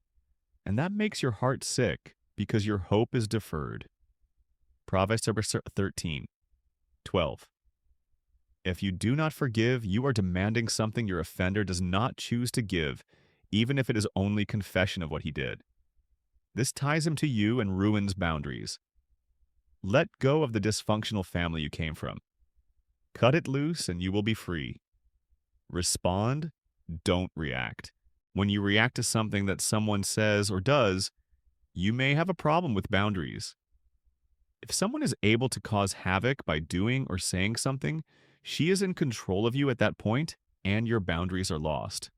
And that makes your heart sick because your hope is deferred. Proverbs 13:12. If you do not forgive, you are demanding something your offender does not choose to give, even if it is only confession of what he did. This ties him to you and ruins boundaries. Let go of the dysfunctional family you came from. Cut it loose and you will be free. Respond, don't react. When you react to something that someone says or does, you may have a problem with boundaries. If someone is able to cause havoc by doing or saying something, she is in control of you at that point, and your boundaries are lost.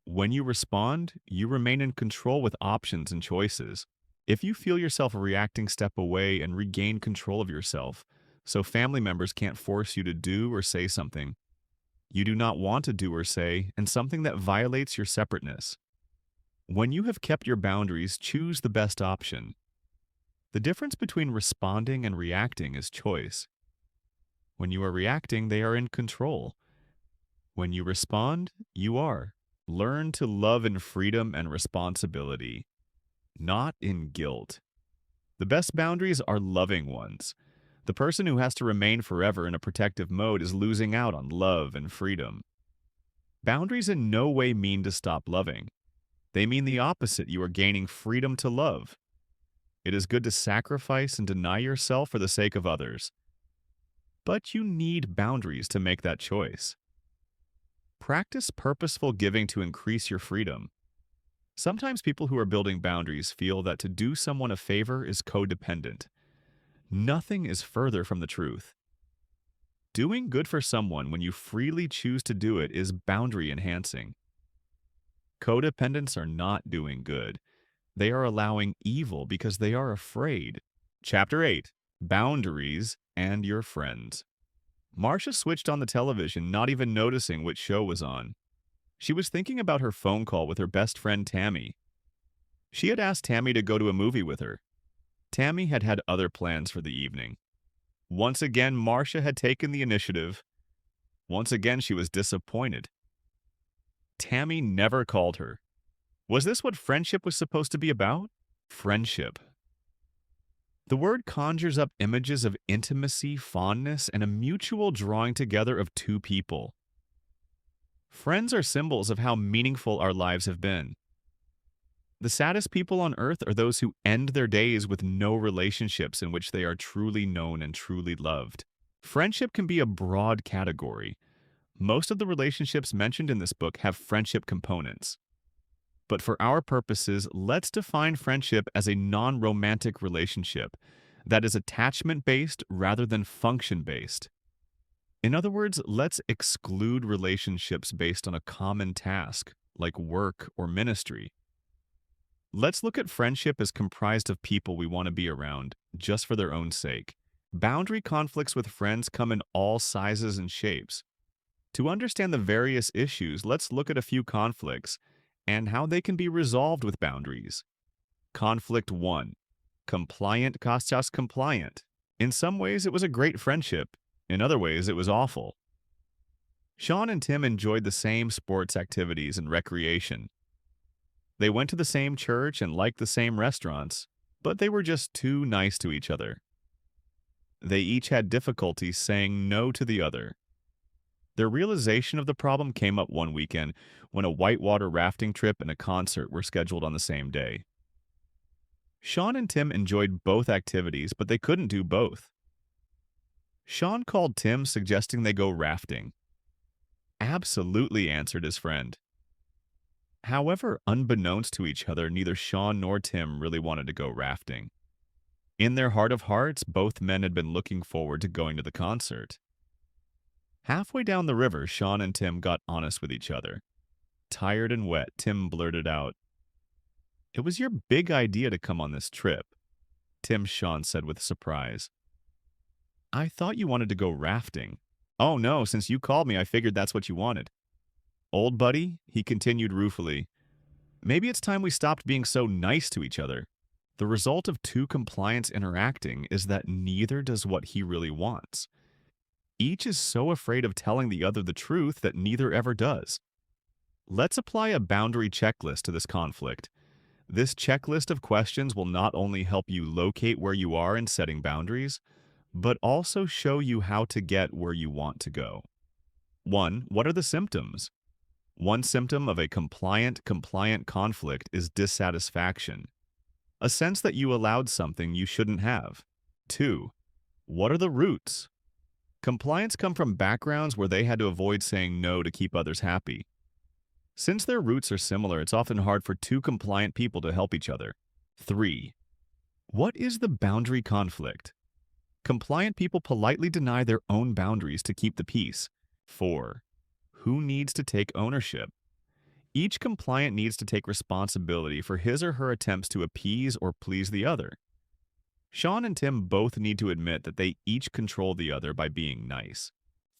When you respond, you remain in control with options and choices. If you feel yourself reacting, step away and regain control of yourself, so family members can't force you to do or say something you do not want to do or say, and something that violates your separateness. When you have kept your boundaries, choose the best option. The difference between responding and reacting is choice. When you are reacting, they are in control. When you respond, you are. Learn to love in freedom and responsibility, not in guilt. The best boundaries are loving ones. The person who has to remain forever in a protective mode is losing out on love and freedom. Boundaries in no way mean to stop loving. They mean the opposite. You are gaining freedom to love. It is good to sacrifice and deny yourself for the sake of others. But you need boundaries to make that choice. Practice purposeful giving to increase your freedom. Sometimes people who are building boundaries feel that to do someone a favor is codependent. Nothing is further from the truth. Doing good for someone when you freely choose to do it is boundary enhancing. Codependents are not doing good. They are allowing evil because they are afraid. Chapter 8. Boundaries and Your Friends. Marcia switched on the television, not even noticing which show was on. She was thinking about her phone call with her best friend Tammy. She had asked Tammy to go to a movie with her. Tammy had had other plans for the evening. Once again, Marcia had taken the initiative. Once again, she was disappointed. Tammy never called her. Was this what friendship was supposed to be about? Friendship. The word conjures up images of intimacy, fondness, and a mutual drawing together of two people. Friends are symbols of how meaningful our lives have been. The saddest people on earth are those who end their days with no relationships in which they are truly known and truly loved. Friendship can be a broad category. Most of the relationships mentioned in this book have friendship components. But for our purposes, let's define friendship as a non-romantic relationship that is attachment-based rather than function-based. In other words, let's exclude relationships based on a common task, like work or ministry. Let's look at friendship as comprised of people we want to be around, just for their own sake. Boundary conflicts with friends come in all sizes and shapes. To understand the various issues, let's look at a few conflicts and how they can be resolved with boundaries. Conflict 1. Compliant costs us compliant. In some ways, it was a great friendship. In other ways, it was awful. Sean and Tim enjoyed the same sports activities and recreation. They went to the same church and liked the same restaurants, but they were just too nice to each other. They each had difficulty saying no to the other. Their realization of the problem came up one weekend when a whitewater rafting trip and a concert were scheduled on the same day. Sean and Tim enjoyed both activities, but they couldn't do both. Sean called Tim, suggesting they go rafting. Absolutely, answered his friend. However, unbeknownst to each other, neither Sean nor Tim really wanted to go rafting. In their heart of hearts, both men had been looking forward to going to the concert. Halfway down the river, Sean and Tim got honest with each other. Tired and wet, Tim blurted out, "It was your big idea to come on this trip," Sean said with surprise. "I thought you wanted to go rafting." "Oh no, since you called me, I figured that's what you wanted." "Old buddy," he continued ruefully, "maybe it's time we stopped being so nice to each other. The result of two compliants interacting is that neither does what he really wants. Each is so afraid of telling the other the truth that neither ever does. Let's apply a boundary checklist to this conflict. This checklist of questions will not only help you locate where you are in setting boundaries, but also show you how to get where you want to go. 1. What are the symptoms? One symptom of a compliant conflict is dissatisfaction, a sense that you allowed something you shouldn't have. 2. What are the roots? Compliants come from backgrounds where they had to avoid saying no to keep others happy. Since their roots are similar, it's often hard for two compliant people to help each other. 3. What is the boundary conflict? Compliant people politely deny their own boundaries to keep the peace. 4. Who needs to take ownership? Each compliant needs to take responsibility for his or her attempts to appease or please the other. Sean and Tim both need to admit that they each control the other by being nice.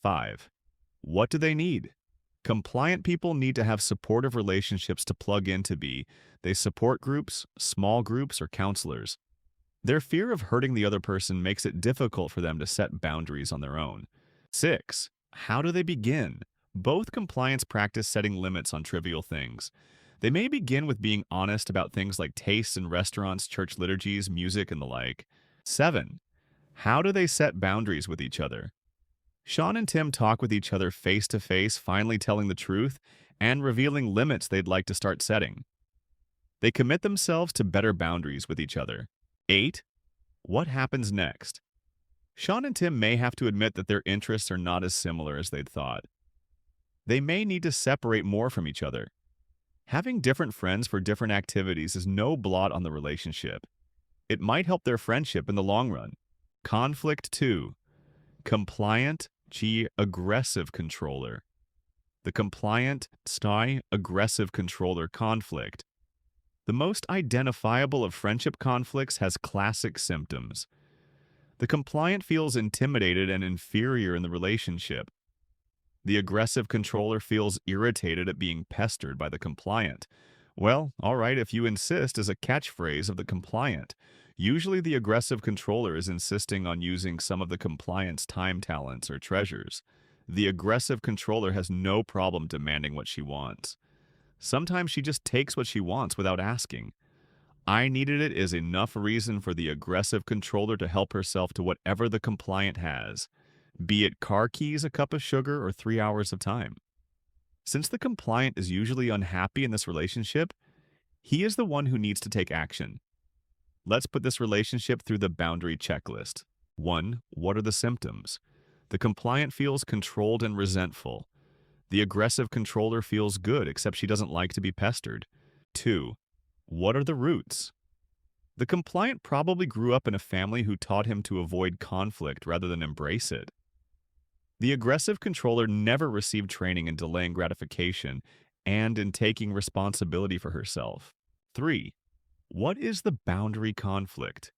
5. What do they need? Compliant people need to have supportive relationships to plug into they support groups, small groups, or counselors. Their fear of hurting the other person makes it difficult for them to set boundaries on their own. 6. How do they begin? Both compliance practice setting limits on trivial things. They may begin with being honest about things like tastes in restaurants, church liturgies, music, and the like. 7. How do they set boundaries with each other? Sean and Tim talk with each other face to face, finally telling the truth and revealing limits they'd like to start setting. They commit themselves to better boundaries with each other. 8. What happens next? Sean and Tim may have to admit that their interests are not as similar as they'd thought. They may need to separate more from each other. Having different friends for different activities is no blot on the relationship. It might help their friendship in the long run. Conflict 2. Compliant, aggressive controller. The compliant, aggressive controller conflict. The most identifiable of friendship conflicts has classic symptoms. The compliant feels intimidated and inferior in the relationship. The aggressive controller feels irritated at being pestered by the compliant. Well, all right, if you insist is a catchphrase of the compliant. Usually the aggressive controller is insisting on using some of the compliant's time talents or treasures. The aggressive controller has no problem demanding what she wants. Sometimes she just takes what she wants without asking. I needed it is enough reason for the aggressive controller to help herself to whatever the compliant has, be it car keys, a cup of sugar, or 3 hours of time. Since the compliant is usually unhappy in this relationship, he is the one who needs to take action. Let's put this relationship through the boundary checklist. 1. What are the symptoms? The compliant feels controlled and resentful. The aggressive controller feels good, except she doesn't like to be pestered. 2. What are the roots? The compliant probably grew up in a family who taught him to avoid conflict rather than embrace it. The aggressive controller never received training in delaying gratification and in taking responsibility for herself. 3. What is the boundary conflict?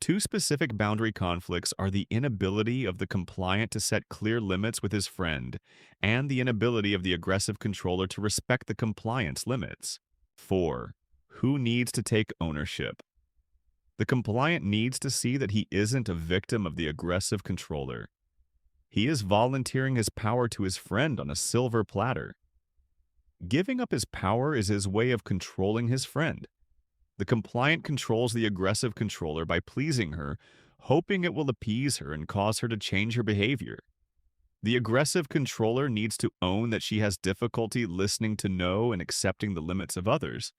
Two specific boundary conflicts are the inability of the compliant to set clear limits with his friend and the inability of the aggressive controller to respect the compliant's limits. 4. Who needs to take ownership? The compliant needs to see that he isn't a victim of the aggressive controller. He is volunteering his power to his friend on a silver platter. Giving up his power is his way of controlling his friend. The compliant controls the aggressive controller by pleasing her, hoping it will appease her and cause her to change her behavior. The aggressive controller needs to own that she has difficulty listening to no and accepting the limits of others.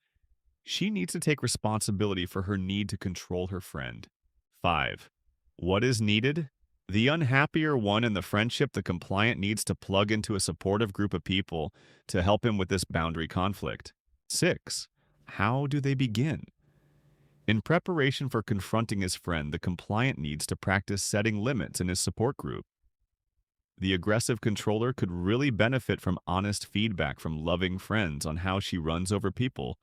She needs to take responsibility for her need to control her friend. 5. What is needed? The unhappier one in the friendship, the compliant needs to plug into a supportive group of people to help him with this boundary conflict. 6. How do they begin? In preparation for confronting his friend, the compliant needs to practice setting limits in his support group. The aggressive controller could really benefit from honest feedback from loving friends on how she runs over people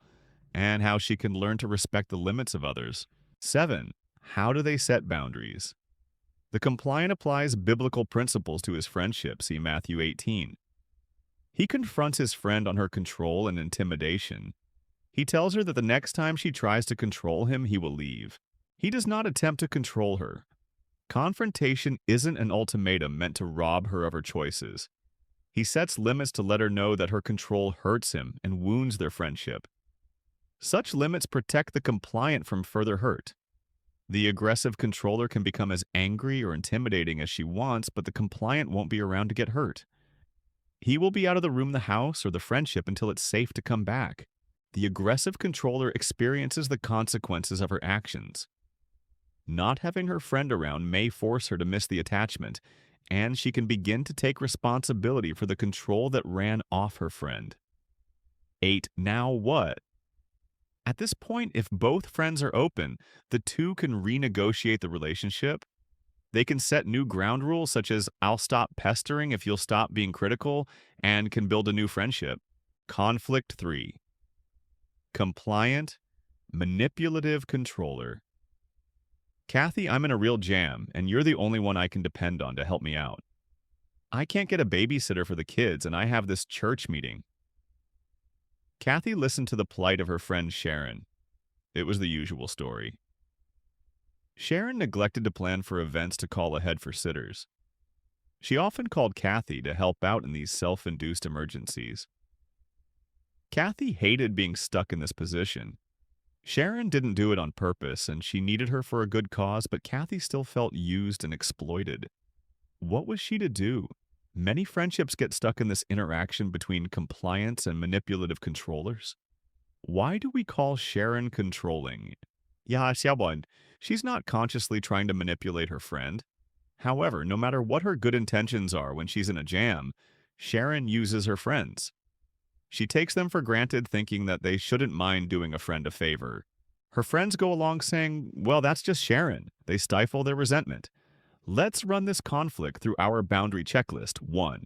and how she can learn to respect the limits of others. 7. How do they set boundaries? The compliant applies biblical principles to his friendship, see Matthew 18. He confronts his friend on her control and intimidation. He tells her that the next time she tries to control him, he will leave. He does not attempt to control her. Confrontation isn't an ultimatum meant to rob her of her choices. He sets limits to let her know that her control hurts him and wounds their friendship. Such limits protect the compliant from further hurt. The aggressive controller can become as angry or intimidating as she wants, but the compliant won't be around to get hurt. He will be out of the room, the house, or the friendship until it's safe to come back. The aggressive controller experiences the consequences of her actions. Not having her friend around may force her to miss the attachment, and she can begin to take responsibility for the control that ran off her friend. 8. Now what? At this point, if both friends are open, the two can renegotiate the relationship. They can set new ground rules such as I'll stop pestering if you'll stop being critical, and can build a new friendship. Conflict 3. Compliant, manipulative controller. Kathy, I'm in a real jam, and you're the only one I can depend on to help me out. I can't get a babysitter for the kids, and I have this church meeting. Kathy listened to the plight of her friend Sharon. It was the usual story. Sharon neglected to plan for events to call ahead for sitters. She often called Kathy to help out in these self-induced emergencies. Kathy hated being stuck in this position. Sharon didn't do it on purpose, and she needed her for a good cause, but Kathy still felt used and exploited. What was she to do? Many friendships get stuck in this interaction between compliance and manipulative controllers. Why do we call Sharon controlling? Yeah, Xiaoban, she's not consciously trying to manipulate her friend. However, no matter what her good intentions are when she's in a jam, Sharon uses her friends. She takes them for granted, thinking that they shouldn't mind doing a friend a favor. Her friends go along saying, well, that's just Sharon. They stifle their resentment. Let's run this conflict through our boundary checklist. 1.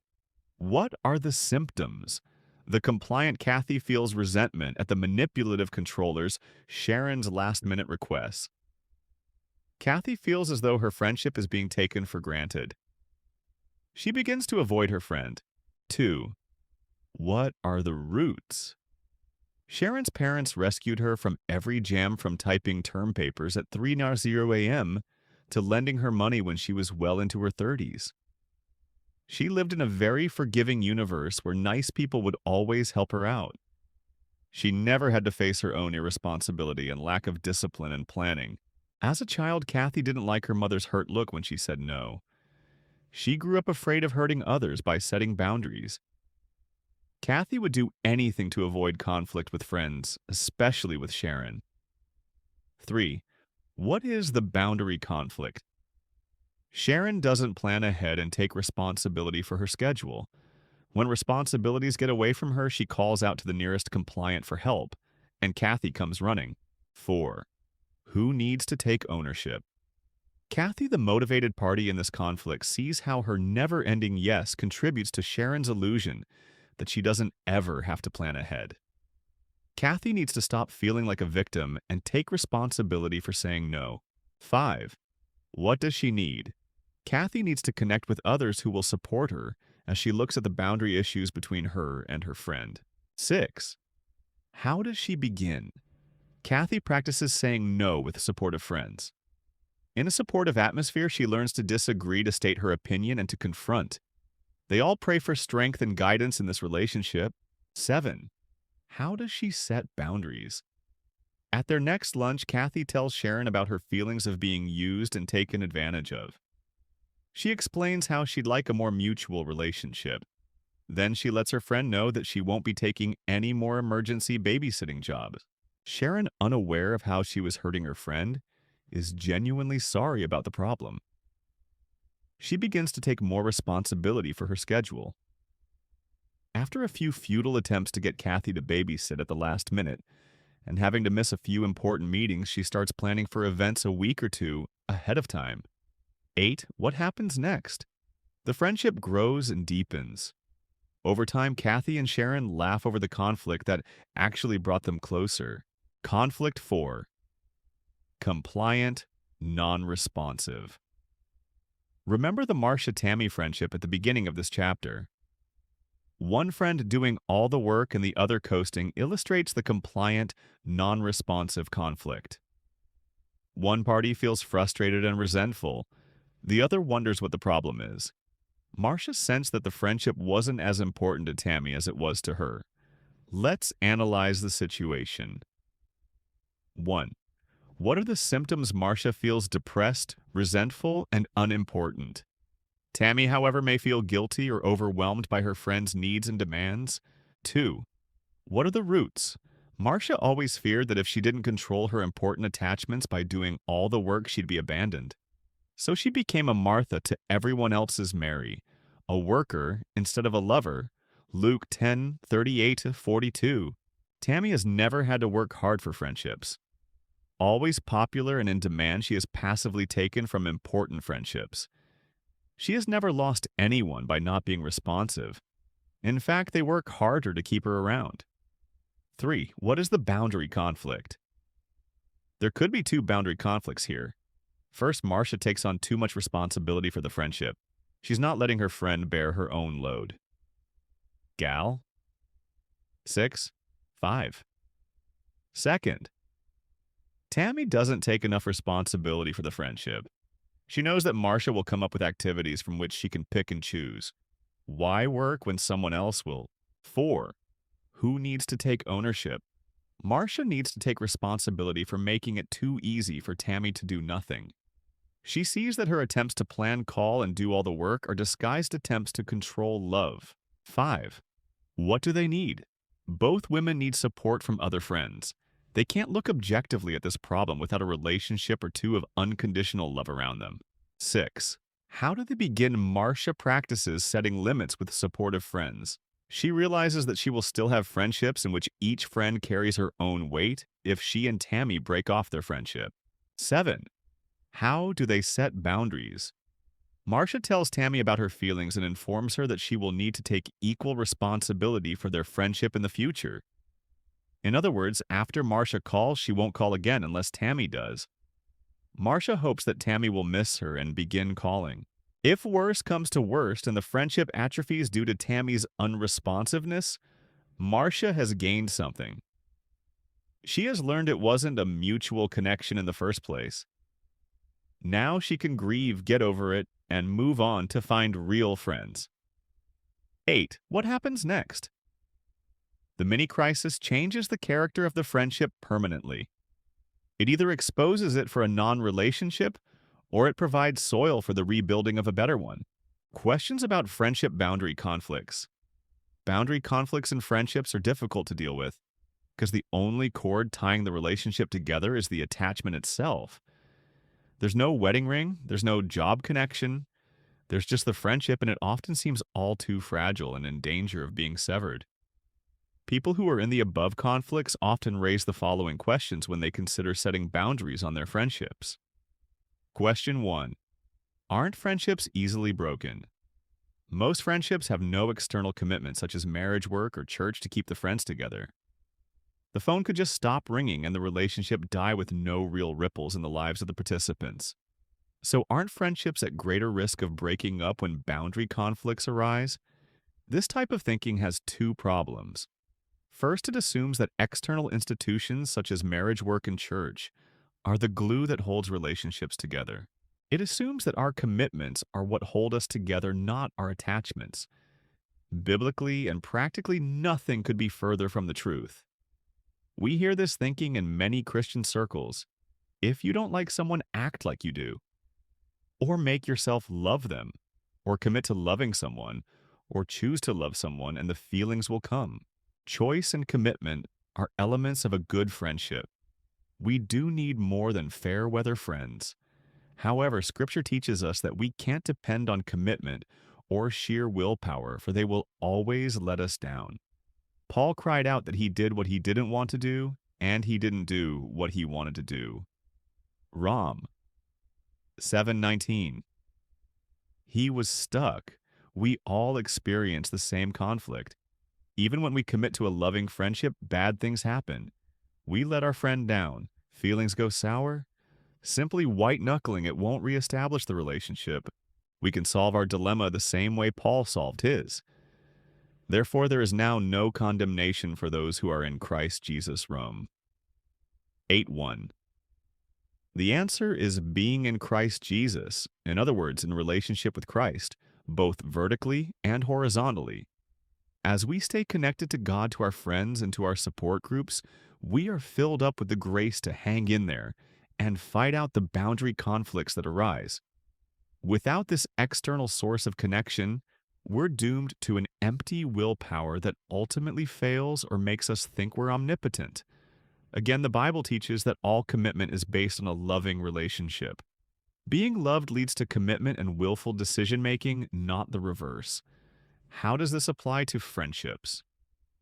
What are the symptoms? The compliant Kathy feels resentment at the manipulative controllers, Sharon's last-minute requests. Kathy feels as though her friendship is being taken for granted. She begins to avoid her friend. 2. What are the roots? Sharon's parents rescued her from every jam, from typing term papers at 3:00 a.m. to lending her money when she was well into her 30s. She lived in a very forgiving universe where nice people would always help her out. She never had to face her own irresponsibility and lack of discipline and planning. As a child, Kathy didn't like her mother's hurt look when she said no. She grew up afraid of hurting others by setting boundaries. Kathy would do anything to avoid conflict with friends, especially with Sharon. 3. What is the boundary conflict? Sharon doesn't plan ahead and take responsibility for her schedule. When responsibilities get away from her, she calls out to the nearest compliant for help, and Kathy comes running. 4. Who needs to take ownership? Kathy, the motivated party in this conflict, sees how her never-ending yes contributes to Sharon's illusion that she doesn't ever have to plan ahead. Kathy needs to stop feeling like a victim and take responsibility for saying no. 5. What does she need? Kathy needs to connect with others who will support her as she looks at the boundary issues between her and her friend. 6. How does she begin? Kathy practices saying no with supportive friends. In a supportive atmosphere, she learns to disagree, to state her opinion, and to confront. They all pray for strength and guidance in this relationship. 7. How does she set boundaries? At their next lunch, Kathy tells Sharon about her feelings of being used and taken advantage of. She explains how she'd like a more mutual relationship. Then she lets her friend know that she won't be taking any more emergency babysitting jobs. Sharon, unaware of how she was hurting her friend, is genuinely sorry about the problem. She begins to take more responsibility for her schedule. After a few futile attempts to get Kathy to babysit at the last minute, and having to miss a few important meetings, she starts planning for events a week or two ahead of time. 8. What happens next? The friendship grows and deepens. Over time, Kathy and Sharon laugh over the conflict that actually brought them closer. Conflict 4. Compliant, non-responsive. Remember the Marcia-Tammy friendship at the beginning of this chapter. One friend doing all the work and the other coasting illustrates the compliant, non-responsive conflict. One party feels frustrated and resentful. The other wonders what the problem is. Marcia sensed that the friendship wasn't as important to Tammy as it was to her. Let's analyze the situation. 1. What are the symptoms Marcia feels depressed, resentful, and unimportant? Tammy, however, may feel guilty or overwhelmed by her friend's needs and demands. 2. What are the roots? Marcia always feared that if she didn't control her important attachments by doing all the work, she'd be abandoned. So she became a Martha to everyone else's Mary, a worker instead of a lover. Luke 10:38-42. Tammy has never had to work hard for friendships. Always popular and in demand, she has passively taken from important friendships. She has never lost anyone by not being responsive. In fact, they work harder to keep her around. 3. What is the boundary conflict? There could be two boundary conflicts here. First, Marcia takes on too much responsibility for the friendship. She's not letting her friend bear her own load. Gal? 6. 5. Second, Tammy doesn't take enough responsibility for the friendship. She knows that Marcia will come up with activities from which she can pick and choose. Why work when someone else will? 4. Who needs to take ownership? Marcia needs to take responsibility for making it too easy for Tammy to do nothing. She sees that her attempts to plan, call, and do all the work are disguised attempts to control love. 5. What do they need? Both women need support from other friends. They can't look objectively at this problem without a relationship or two of unconditional love around them. 6. How do they begin? Marcia practices setting limits with supportive friends. She realizes that she will still have friendships in which each friend carries her own weight if she and Tammy break off their friendship. 7. How do they set boundaries? Marcia tells Tammy about her feelings and informs her that she will need to take equal responsibility for their friendship in the future. In other words, after Marcia calls, she won't call again unless Tammy does. Marcia hopes that Tammy will miss her and begin calling. If worse comes to worst and the friendship atrophies due to Tammy's unresponsiveness, Marcia has gained something. She has learned it wasn't a mutual connection in the first place. Now she can grieve, get over it, and move on to find real friends. 8. What happens next? The mini-crisis changes the character of the friendship permanently. It either exposes it for a non-relationship, or it provides soil for the rebuilding of a better one. Questions about friendship boundary conflicts. Boundary conflicts in friendships are difficult to deal with, because the only cord tying the relationship together is the attachment itself. There's no wedding ring, there's no job connection, there's just the friendship, and it often seems all too fragile and in danger of being severed. People who are in the above conflicts often raise the following questions when they consider setting boundaries on their friendships. Question 1. Aren't friendships easily broken? Most friendships have no external commitment such as marriage, work, or church to keep the friends together. The phone could just stop ringing and the relationship die with no real ripples in the lives of the participants. So aren't friendships at greater risk of breaking up when boundary conflicts arise? This type of thinking has two problems. First, it assumes that external institutions such as marriage, work, and church are the glue that holds relationships together. It assumes that our commitments are what hold us together, not our attachments. Biblically and practically nothing could be further from the truth. We hear this thinking in many Christian circles. If you don't like someone, act like you do. Or make yourself love them. Or commit to loving someone. Or choose to love someone and the feelings will come. Choice and commitment are elements of a good friendship. We do need more than fair-weather friends. However, Scripture teaches us that we can't depend on commitment or sheer willpower, for they will always let us down. Paul cried out that he did what he didn't want to do, and he didn't do what he wanted to do. Rom 7:19. He was stuck. We all experience the same conflict. Even when we commit to a loving friendship, bad things happen. We let our friend down. Feelings go sour. Simply white-knuckling it won't reestablish the relationship. We can solve our dilemma the same way Paul solved his. Therefore, there is now no condemnation for those who are in Christ Jesus. Rome 8:1. The answer is being in Christ Jesus, in other words, in relationship with Christ, both vertically and horizontally. As we stay connected to God, to our friends, and to our support groups, we are filled up with the grace to hang in there and fight out the boundary conflicts that arise. Without this external source of connection, we're doomed to an empty willpower that ultimately fails or makes us think we're omnipotent. Again, the Bible teaches that all commitment is based on a loving relationship. Being loved leads to commitment and willful decision making, not the reverse. How does this apply to friendships?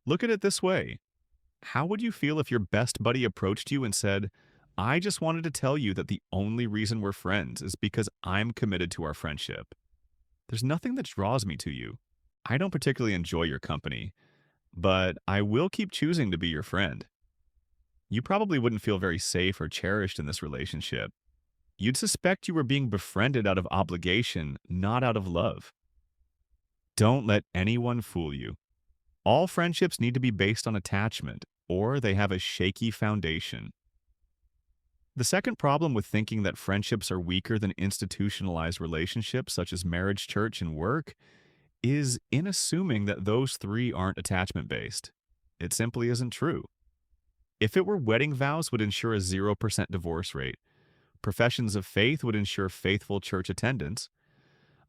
Look at it this way. How would you feel if your best buddy approached you and said, I just wanted to tell you that the only reason we're friends is because I'm committed to our friendship. There's nothing that draws me to you. I don't particularly enjoy your company, but I will keep choosing to be your friend. You probably wouldn't feel very safe or cherished in this relationship. You'd suspect you were being befriended out of obligation, not out of love. Don't let anyone fool you. All friendships need to be based on attachment, or they have a shaky foundation. The second problem with thinking that friendships are weaker than institutionalized relationships such as marriage, church, and work is in assuming that those three aren't attachment based. It simply isn't true. If it were wedding vows would ensure a 0% divorce rate, professions of faith would ensure faithful church attendance,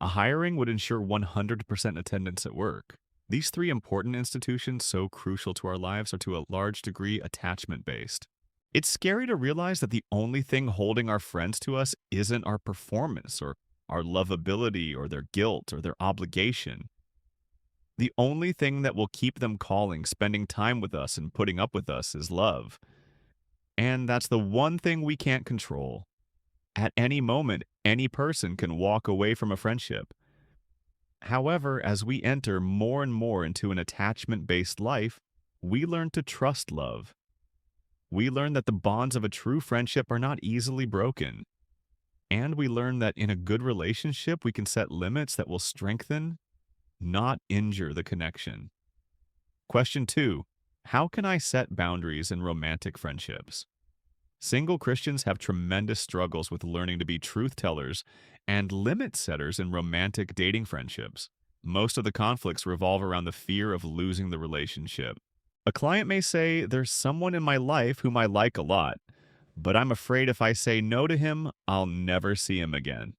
a hiring would ensure 100% attendance at work. These three important institutions so crucial to our lives are to a large degree attachment based. It's scary to realize that the only thing holding our friends to us isn't our performance or our lovability or their guilt or their obligation. The only thing that will keep them calling, spending time with us, and putting up with us is love. And that's the one thing we can't control. At any moment, any person can walk away from a friendship. However, as we enter more and more into an attachment based life, we learn to trust love. We learn that the bonds of a true friendship are not easily broken. And we learn that in a good relationship, we can set limits that will strengthen, not injure the connection. Question 2. How can I set boundaries in romantic friendships? Single Christians have tremendous struggles with learning to be truth tellers and limit setters in romantic dating friendships. Most of the conflicts revolve around the fear of losing the relationship. A client may say, there's someone in my life whom I like a lot, but I'm afraid if I say no to him, I'll never see him again.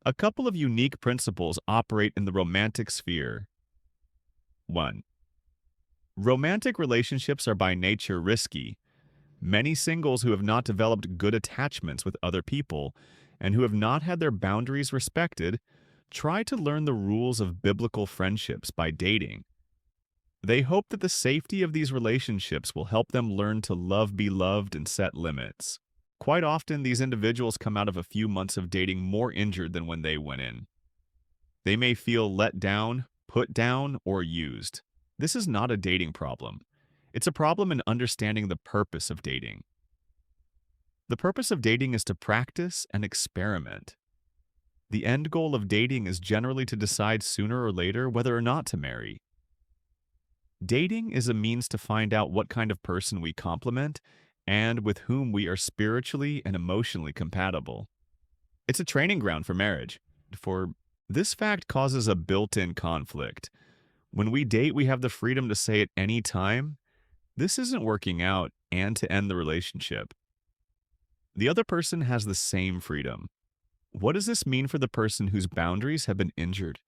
A couple of unique principles operate in the romantic sphere. 1. Romantic relationships are by nature risky. Many singles who have not developed good attachments with other people and who have not had their boundaries respected try to learn the rules of biblical friendships by dating. They hope that the safety of these relationships will help them learn to love, be loved, and set limits. Quite often, these individuals come out of a few months of dating more injured than when they went in. They may feel let down, put down, or used. This is not a dating problem. It's a problem in understanding the purpose of dating. The purpose of dating is to practice and experiment. The end goal of dating is generally to decide sooner or later whether or not to marry. Dating is a means to find out what kind of person we complement and with whom we are spiritually and emotionally compatible. It's a training ground for marriage, for this fact causes a built-in conflict. When we date, we have the freedom to say at any time, this isn't working out, and to end the relationship. The other person has the same freedom. What does this mean for the person whose boundaries have been injured?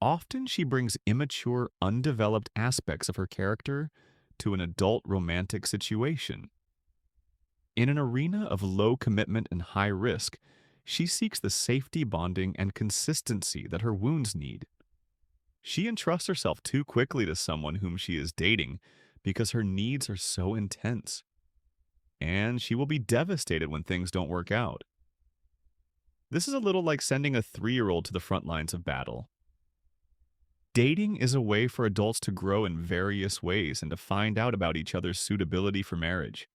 Often she brings immature, undeveloped aspects of her character to an adult romantic situation. In an arena of low commitment and high risk, she seeks the safety, bonding, and consistency that her wounds need. She entrusts herself too quickly to someone whom she is dating because her needs are so intense. And she will be devastated when things don't work out. This is a little like sending a 3-year-old to the front lines of battle. Dating is a way for adults to grow in various ways and to find out about each other's suitability for marriage.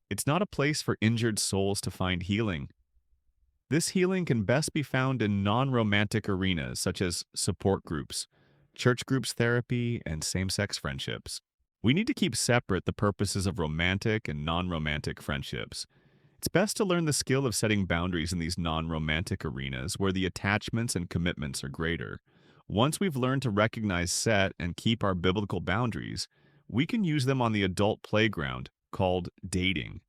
It's not a place for injured souls to find healing. This healing can best be found in non-romantic arenas such as support groups, church groups therapy, and same-sex friendships. We need to keep separate the purposes of romantic and non-romantic friendships. It's best to learn the skill of setting boundaries in these non-romantic arenas where the attachments and commitments are greater. Once we've learned to recognize, set, and keep our biblical boundaries, we can use them on the adult playground called dating.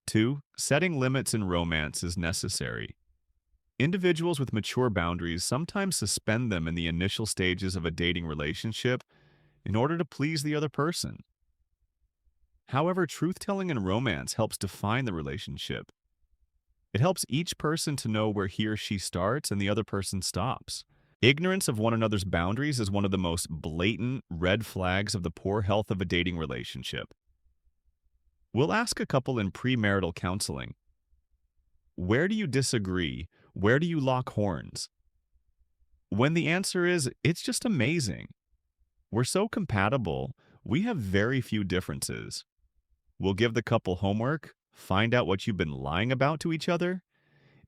2. Setting limits in romance is necessary. Individuals with mature boundaries sometimes suspend them in the initial stages of a dating relationship in order to please the other person. However, truth-telling in romance helps define the relationship. It helps each person to know where he or she starts and the other person stops. Ignorance of one another's boundaries is one of the most blatant red flags of the poor health of a dating relationship. We'll ask a couple in premarital counseling, where do you disagree? Where do you lock horns? When the answer is, it's just amazing. We're so compatible, we have very few differences. We'll give the couple homework, find out what you've been lying about to each other.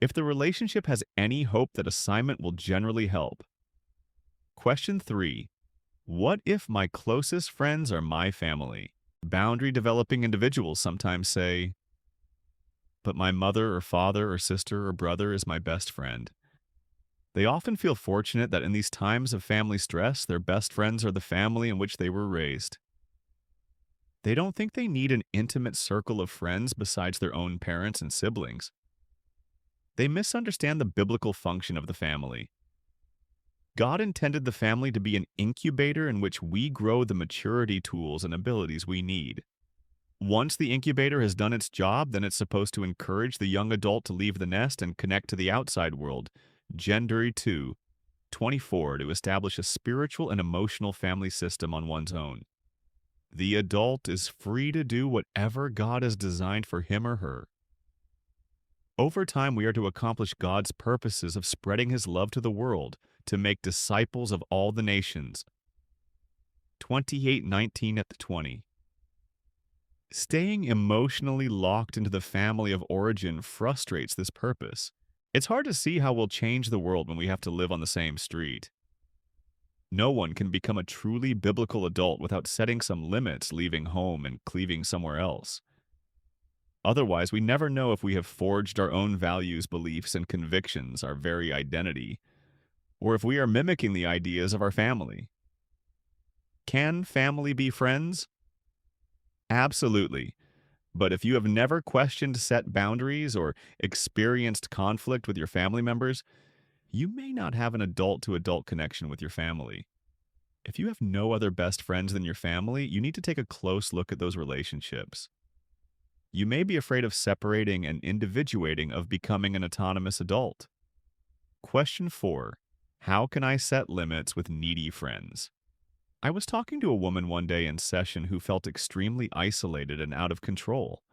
If the relationship has any hope, that assignment will generally help. Question 3. What if my closest friends are my family? Boundary developing individuals sometimes say, but my mother or father or sister or brother is my best friend. They often feel fortunate that in these times of family stress, their best friends are the family in which they were raised. They don't think they need an intimate circle of friends besides their own parents and siblings. They misunderstand the biblical function of the family. God intended the family to be an incubator in which we grow the maturity tools and abilities we need. Once the incubator has done its job, then it's supposed to encourage the young adult to leave the nest and connect to the outside world. Gender 2:24, to establish a spiritual and emotional family system on one's own. The adult is free to do whatever God has designed for him or her. Over time, we are to accomplish God's purposes of spreading his love to the world, to make disciples of all the nations. 28:19 at the 20. Staying emotionally locked into the family of origin frustrates this purpose. It's hard to see how we'll change the world when we have to live on the same street. No one can become a truly biblical adult without setting some limits, leaving home and cleaving somewhere else. Otherwise, we never know if we have forged our own values, beliefs, and convictions, our very identity, or if we are mimicking the ideas of our family. Can family be friends? Absolutely. But if you have never questioned set boundaries or experienced conflict with your family members, you may not have an adult-to-adult connection with your family. If you have no other best friends than your family, you need to take a close look at those relationships. You may be afraid of separating and individuating, of becoming an autonomous adult. Question 4. How can I set limits with needy friends? I was talking to a woman one day in session who felt extremely isolated and out of control.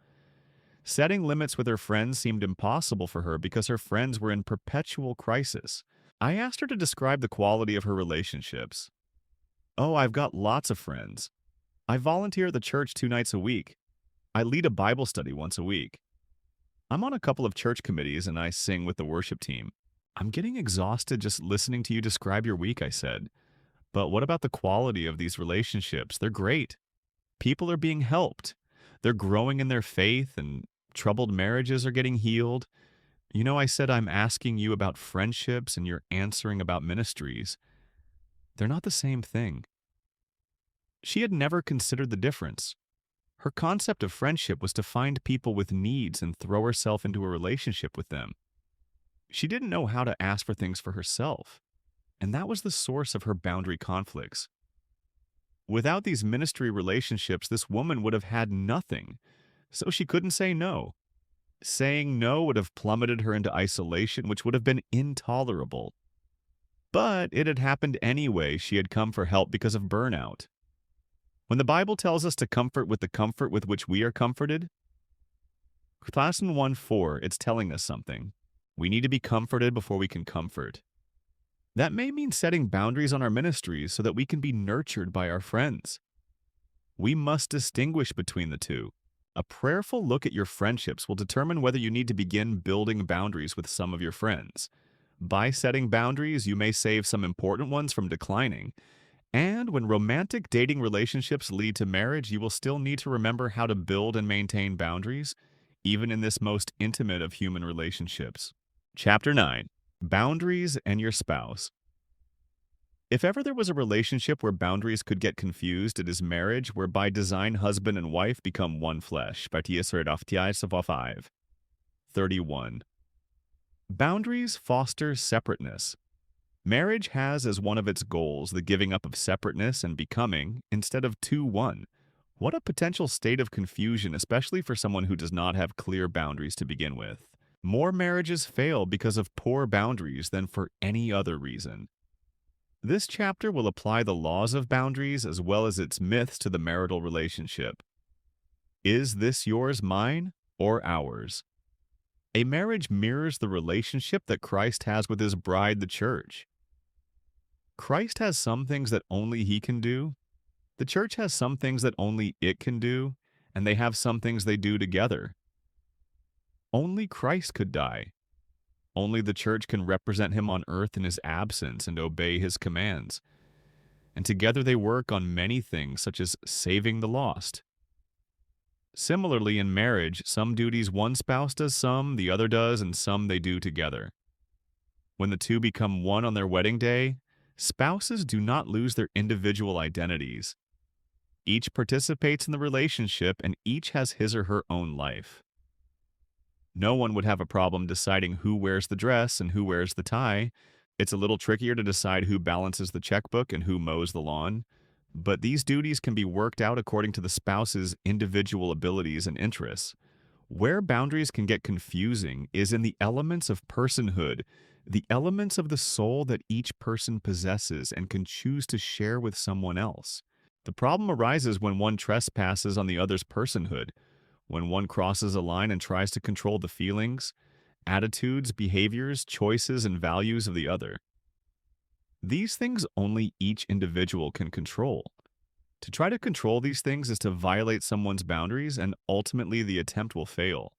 Setting limits with her friends seemed impossible for her because her friends were in perpetual crisis. I asked her to describe the quality of her relationships. Oh, I've got lots of friends. I volunteer at the church 2 nights a week. I lead a Bible study once a week. I'm on a couple of church committees and I sing with the worship team. I'm getting exhausted just listening to you describe your week, I said. But what about the quality of these relationships? They're great. People are being helped. They're growing in their faith, and troubled marriages are getting healed. You know, I said I'm asking you about friendships and you're answering about ministries. They're not the same thing. She had never considered the difference. Her concept of friendship was to find people with needs and throw herself into a relationship with them. She didn't know how to ask for things for herself, and that was the source of her boundary conflicts. Without these ministry relationships, this woman would have had nothing, so she couldn't say no. Saying no would have plummeted her into isolation, which would have been intolerable. But it had happened anyway. She had come for help because of burnout. When the Bible tells us to comfort with the comfort with which we are comforted, Colossians 1:4, it's telling us something. We need to be comforted before we can comfort. That may mean setting boundaries on our ministries so that we can be nurtured by our friends. We must distinguish between the two. A prayerful look at your friendships will determine whether you need to begin building boundaries with some of your friends. By setting boundaries, you may save some important ones from declining. And when romantic dating relationships lead to marriage, you will still need to remember how to build and maintain boundaries, even in this most intimate of human relationships. Chapter 9. Boundaries and your spouse. If ever there was a relationship where boundaries could get confused, it is marriage, where by design husband and wife become one flesh. 31. Boundaries foster separateness. Marriage has as one of its goals the giving up of separateness and becoming, instead of one. What a potential state of confusion, especially for someone who does not have clear boundaries to begin with. More marriages fail because of poor boundaries than for any other reason. This chapter will apply the laws of boundaries as well as its myths to the marital relationship. Is this yours, mine, or ours? A marriage mirrors the relationship that Christ has with his bride, the church. Christ has some things that only he can do. The church has some things that only it can do, and they have some things they do together. Only Christ could die. Only the church can represent him on earth in his absence and obey his commands. And together they work on many things, such as saving the lost. Similarly, in marriage, some duties one spouse does some, the other does, and some they do together. When the two become one on their wedding day, spouses do not lose their individual identities. Each participates in the relationship, and each has his or her own life. No one would have a problem deciding who wears the dress and who wears the tie. It's a little trickier to decide who balances the checkbook and who mows the lawn. But these duties can be worked out according to the spouse's individual abilities and interests. Where boundaries can get confusing is in the elements of personhood, the elements of the soul that each person possesses and can choose to share with someone else. The problem arises when one trespasses on the other's personhood, when one crosses a line and tries to control the feelings, attitudes, behaviors, choices, and values of the other. These things only each individual can control. To try to control these things is to violate someone's boundaries, and ultimately the attempt will fail.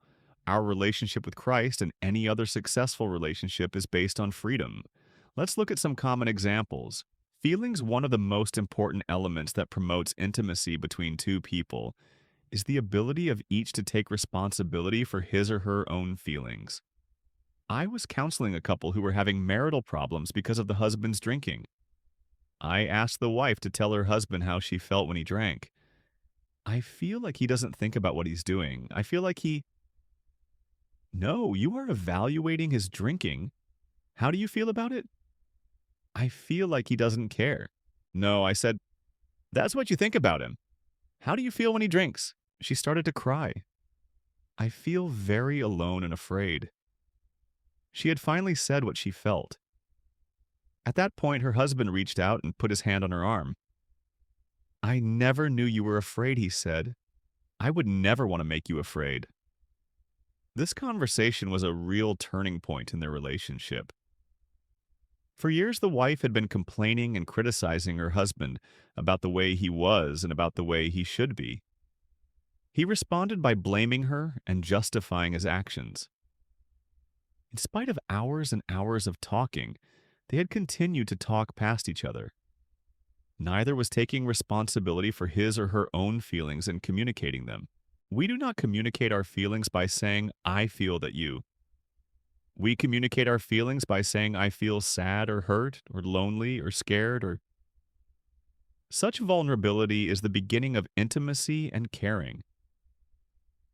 Our relationship with Christ and any other successful relationship is based on freedom. Let's look at some common examples. Feelings, one of the most important elements that promotes intimacy between two people, is the ability of each to take responsibility for his or her own feelings. I was counseling a couple who were having marital problems because of the husband's drinking. I asked the wife to tell her husband how she felt when he drank. I feel like he doesn't think about what he's doing. I feel like he... No, you are evaluating his drinking. How do you feel about it? I feel like he doesn't care. No, I said, that's what you think about him. How do you feel when he drinks? She started to cry. I feel very alone and afraid. She had finally said what she felt. At that point, her husband reached out and put his hand on her arm. I never knew you were afraid, he said. I would never want to make you afraid. This conversation was a real turning point in their relationship. For years, the wife had been complaining and criticizing her husband about the way he was and about the way he should be. He responded by blaming her and justifying his actions. In spite of hours and hours of talking, they had continued to talk past each other. Neither was taking responsibility for his or her own feelings and communicating them. We do not communicate our feelings by saying, I feel that you. We communicate our feelings by saying, I feel sad or hurt or lonely or scared or... Such vulnerability is the beginning of intimacy and caring.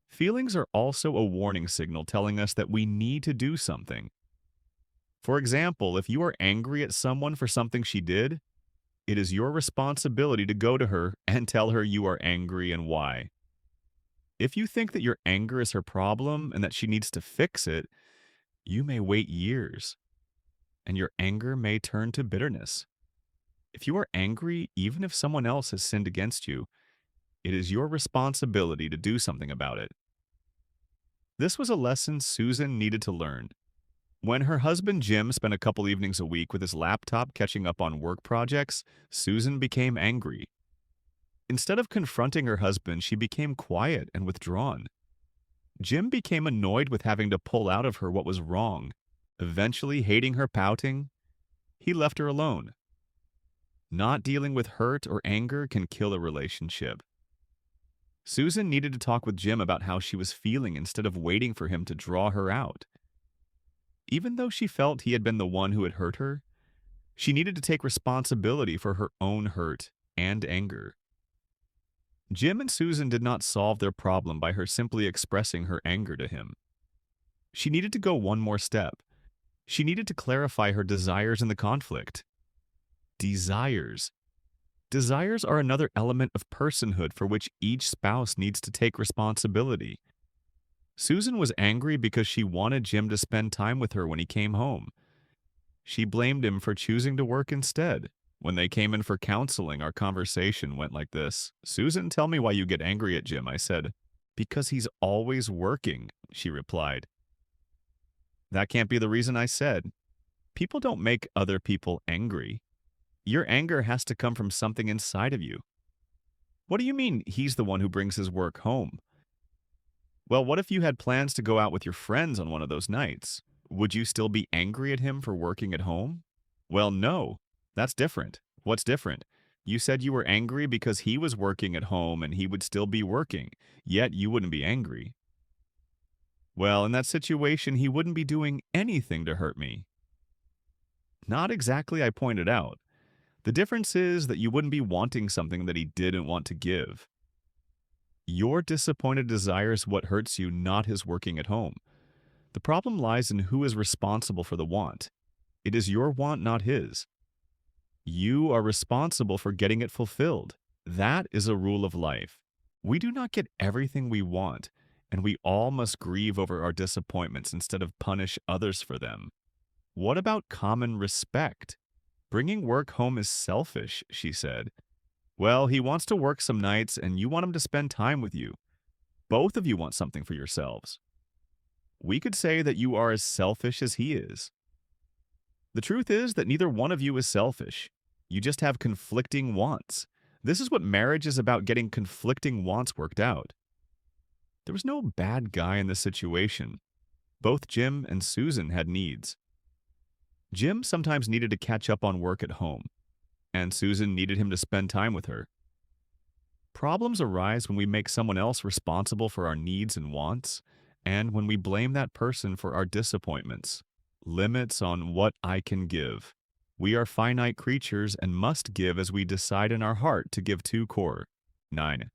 Feelings are also a warning signal telling us that we need to do something. For example, if you are angry at someone for something she did, it is your responsibility to go to her and tell her you are angry and why. If you think that your anger is her problem and that she needs to fix it, you may wait years, and your anger may turn to bitterness. If you are angry, even if someone else has sinned against you, it is your responsibility to do something about it. This was a lesson Susan needed to learn. When her husband Jim spent a couple evenings a week with his laptop catching up on work projects, Susan became angry. Instead of confronting her husband, she became quiet and withdrawn. Jim became annoyed with having to pull out of her what was wrong. Eventually, hating her pouting, he left her alone. Not dealing with hurt or anger can kill a relationship. Susan needed to talk with Jim about how she was feeling instead of waiting for him to draw her out. Even though she felt he had been the one who had hurt her, she needed to take responsibility for her own hurt and anger. Jim and Susan did not solve their problem by her simply expressing her anger to him. She needed to go one more step. She needed to clarify her desires in the conflict. Desires. Desires are another element of personhood for which each spouse needs to take responsibility. Susan was angry because she wanted Jim to spend time with her when he came home. She blamed him for choosing to work instead. When they came in for counseling, our conversation went like this. "Susan, tell me why you get angry at Jim," I said. "Because he's always working," she replied. "That can't be the reason," I said. "People don't make other people angry. Your anger has to come from something inside of you." "What do you mean he's the one who brings his work home?" "Well, what if you had plans to go out with your friends on one of those nights? Would you still be angry at him for working at home?" "Well, no. That's different." "What's different?" "You said you were angry because he was working at home and he would still be working, yet you wouldn't be angry." "Well, in that situation, he wouldn't be doing anything to hurt me." "Not exactly," I pointed out. "The difference is that you wouldn't be wanting something that he didn't want to give. Your disappointed desire is what hurts you, not his working at home. The problem lies in who is responsible for the want. It is your want, not his. You are responsible for getting it fulfilled. That is a rule of life. We do not get everything we want, and we all must grieve over our disappointments instead of punish others for them." "What about common respect?" "Bringing work home is selfish," she said. "Well, he wants to work some nights, and you want him to spend time with you. Both of you want something for yourselves. We could say that you are as selfish as he is. The truth is that neither one of you is selfish. You just have conflicting wants. This is what marriage is about, getting conflicting wants worked out." There was no bad guy in this situation. Both Jim and Susan had needs. Jim sometimes needed to catch up on work at home, and Susan needed him to spend time with her. Problems arise when we make someone else responsible for our needs and wants, and when we blame that person for our disappointments. Limits on what I can give. We are finite creatures and must give as we decide in our heart to give to core. 9.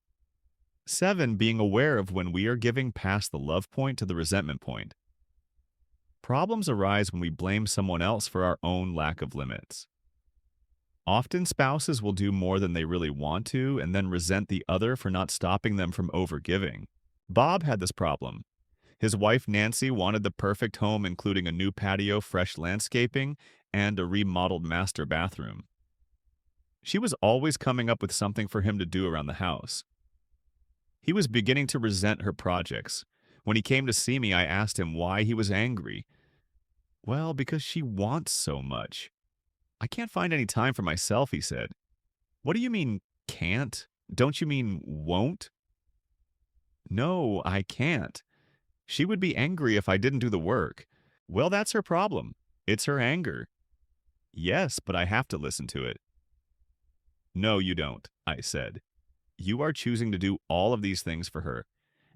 7. Being aware of when we are giving past the love point to the resentment point. Problems arise when we blame someone else for our own lack of limits. Often spouses will do more than they really want to and then resent the other for not stopping them from overgiving. Bob had this problem. His wife Nancy wanted the perfect home, including a new patio, fresh landscaping, and a remodeled master bathroom. She was always coming up with something for him to do around the house. He was beginning to resent her projects. When he came to see me, I asked him why he was angry. "Well, because she wants so much." "I can't find any time for myself," he said. "What do you mean, can't? Don't you mean won't?" "No, I can't. She would be angry if I didn't do the work." "Well, that's her problem. It's her anger." "Yes, but I have to listen to it." "No, you don't," I said. "You are choosing to do all of these things for her,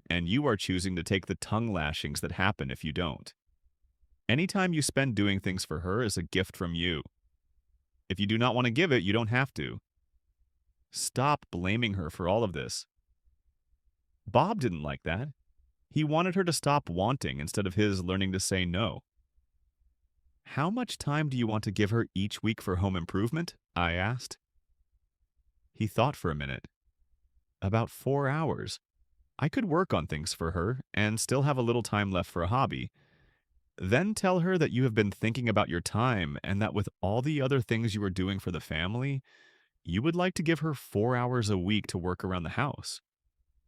and you are choosing to take the tongue lashings that happen if you don't. Any time you spend doing things for her is a gift from you. If you do not want to give it, you don't have to. Stop blaming her for all of this." Bob didn't like that. He wanted her to stop wanting instead of his learning to say no. "How much time do you want to give her each week for home improvement?" I asked. He thought for a minute. "About 4 hours. I could work on things for her and still have a little time left for a hobby. Then tell her that you have been thinking about your time and that with all the other things you are doing for the family, you would like to give her 4 hours a week to work around the house.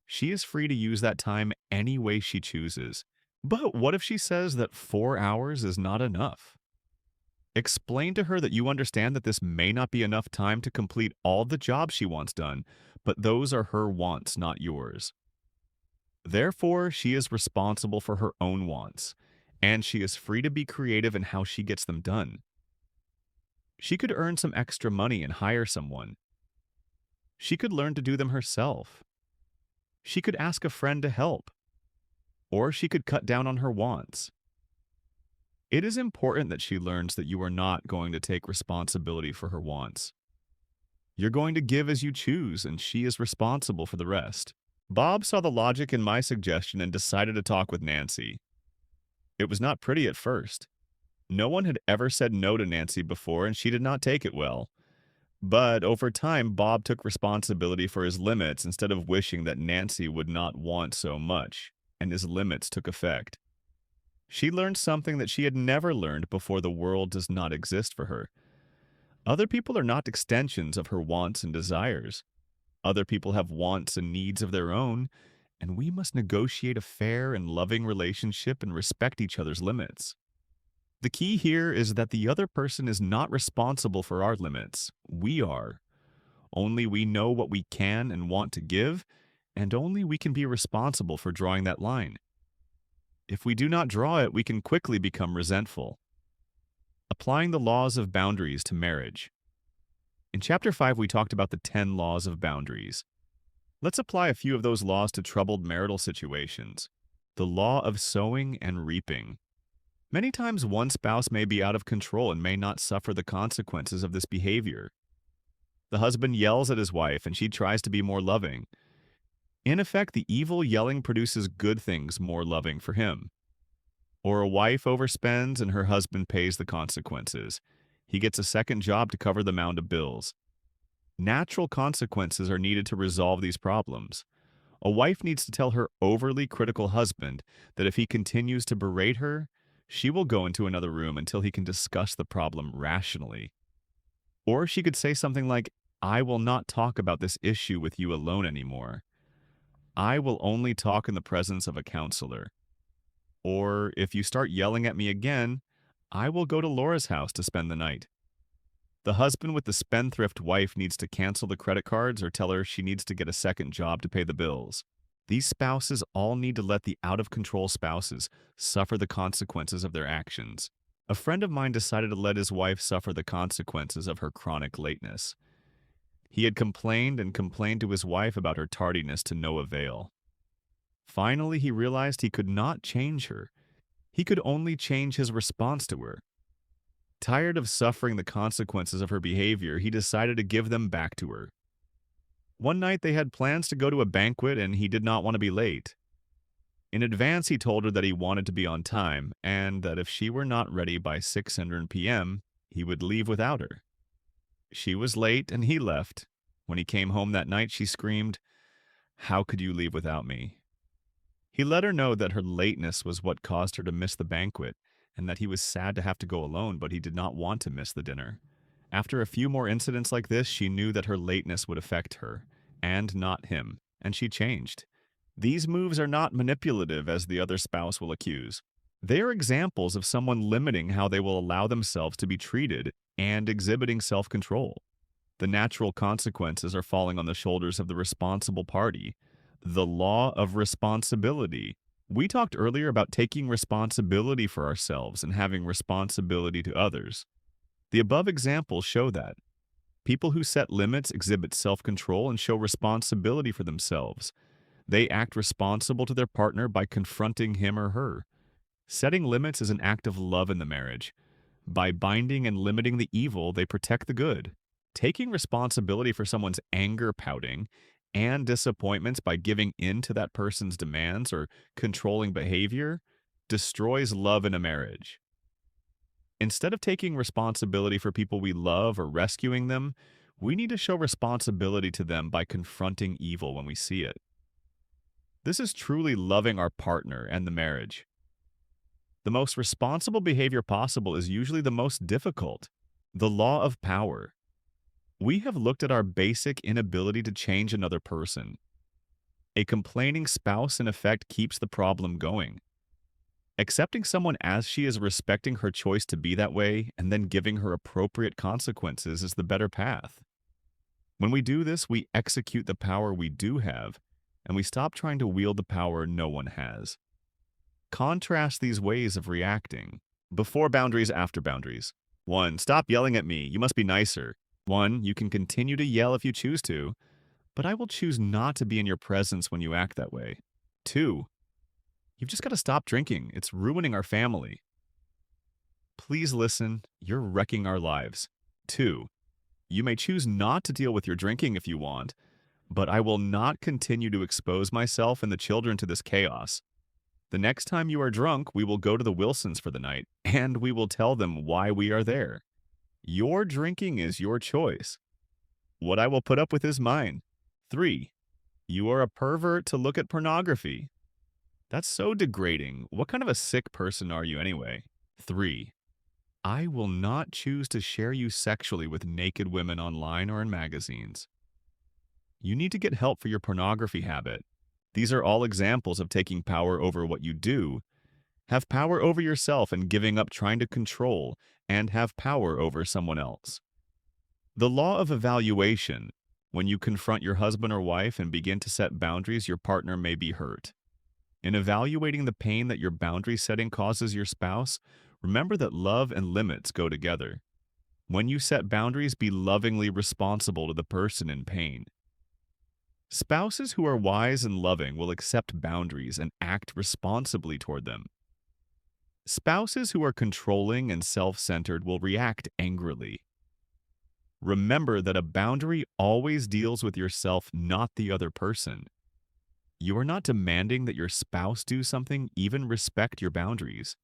She is free to use that time any way she chooses. But what if she says that 4 hours is not enough? Explain to her that you understand that this may not be enough time to complete all the jobs she wants done, but those are her wants, not yours. Therefore, she is responsible for her own wants, and she is free to be creative in how she gets them done. She could earn some extra money and hire someone. She could learn to do them herself. She could ask a friend to help. Or she could cut down on her wants. It is important that she learns that you are not going to take responsibility for her wants. You're going to give as you choose, and she is responsible for the rest." Bob saw the logic in my suggestion and decided to talk with Nancy. It was not pretty at first. No one had ever said no to Nancy before, and she did not take it well. But over time, Bob took responsibility for his limits instead of wishing that Nancy would not want so much. and his limits took effect. She learned something that she had never learned before: the world does not exist for her. Other people are not extensions of her wants and desires. Other people have wants and needs of their own, and we must negotiate a fair and loving relationship and respect each other's limits. The key here is that the other person is not responsible for our limits. We are. Only we know what we can and want to give, and only we can be responsible for drawing that line. If we do not draw it, we can quickly become resentful. Applying the laws of boundaries to marriage. In Chapter 5, we talked about the 10 laws of boundaries. Let's apply a few of those laws to troubled marital situations. The law of sowing and reaping. Many times one spouse may be out of control and may not suffer the consequences of this behavior. The husband yells at his wife and she tries to be more loving. In effect, the evil yelling produces good things more loving for him. Or a wife overspends and her husband pays the consequences. He gets a second job to cover the mound of bills. Natural consequences are needed to resolve these problems. A wife needs to tell her overly critical husband that if he continues to berate her, she will go into another room until he can discuss the problem rationally. Or she could say something like, "I will not talk about this issue with you alone anymore. I will only talk in the presence of a counselor." Or, "If you start yelling at me again, I will go to Laura's house to spend the night." The husband with the spendthrift wife needs to cancel the credit cards or tell her she needs to get a second job to pay the bills. These spouses all need to let the out-of-control spouses suffer the consequences of their actions. A friend of mine decided to let his wife suffer the consequences of her chronic lateness. He had complained and complained to his wife about her tardiness to no avail. Finally, he realized he could not change her. He could only change his response to her. Tired of suffering the consequences of her behavior, he decided to give them back to her. One night they had plans to go to a banquet and he did not want to be late. In advance, he told her that he wanted to be on time and that if she were not ready by 6:00 p.m., he would leave without her. She was late and he left. When he came home that night, she screamed, "How could you leave without me?" He let her know that her lateness was what caused her to miss the banquet, and that he was sad to have to go alone, but he did not want to miss the dinner. After a few more incidents like this, she knew that her lateness would affect her, and not him, and she changed. These moves are not manipulative, as the other spouse will accuse. They are examples of someone limiting how they will allow themselves to be treated and exhibiting self-control. The natural consequences are falling on the shoulders of the responsible party. The law of responsibility. We talked earlier about taking responsibility for ourselves and having responsibility to others. The above examples show that. People who set limits exhibit self-control and show responsibility for themselves. They act responsible to their partner by confronting him or her. Setting limits is an act of love in the marriage. By binding and limiting the evil, they protect the good. Taking responsibility for someone's anger, pouting, and disappointments by giving in to that person's demands or controlling behavior destroys love in a marriage. Instead of taking responsibility for people we love or rescuing them, we need to show responsibility to them by confronting evil when we see it. This is truly loving our partner and the marriage. The most responsible behavior possible is usually the most difficult. The law of power. We have looked at our basic inability to change another person. A complaining spouse, in effect, keeps the problem going. Accepting someone as she is, respecting her choice to be that way, and then giving her appropriate consequences is the better path. When we do this, we execute the power we do have, and we stop trying to wield the power no one has. Contrast these ways of reacting. Before boundaries, after boundaries. 1. Stop yelling at me. You must be nicer. 1. You can continue to yell if you choose to, but I will choose not to be in your presence when you act that way. 2. You've just got to stop drinking. It's ruining our family. Please listen. You're wrecking our lives. 2. You may choose not to deal with your drinking if you want, but I will not continue to expose myself and the children to this chaos. The next time you are drunk, we will go to the Wilsons for the night, and we will tell them why we are there. Your drinking is your choice. What I will put up with is mine. 3. You are a pervert to look at pornography. That's so degrading. What kind of a sick person are you anyway? 3. I will not choose to share you sexually with naked women online or in magazines. You need to get help for your pornography habit. These are all examples of taking power over what you do. Have power over yourself and giving up trying to control and have power over someone else. The law of evaluation. When you confront your husband or wife and begin to set boundaries, your partner may be hurt. In evaluating the pain that your boundary setting causes your spouse, remember that love and limits go together. When you set boundaries, be lovingly responsible to the person in pain. Spouses who are wise and loving will accept boundaries and act responsibly toward them. Spouses who are controlling and self-centered will react angrily. Remember that a boundary always deals with yourself, not the other person. You are not demanding that your spouse do something, even respect your boundaries.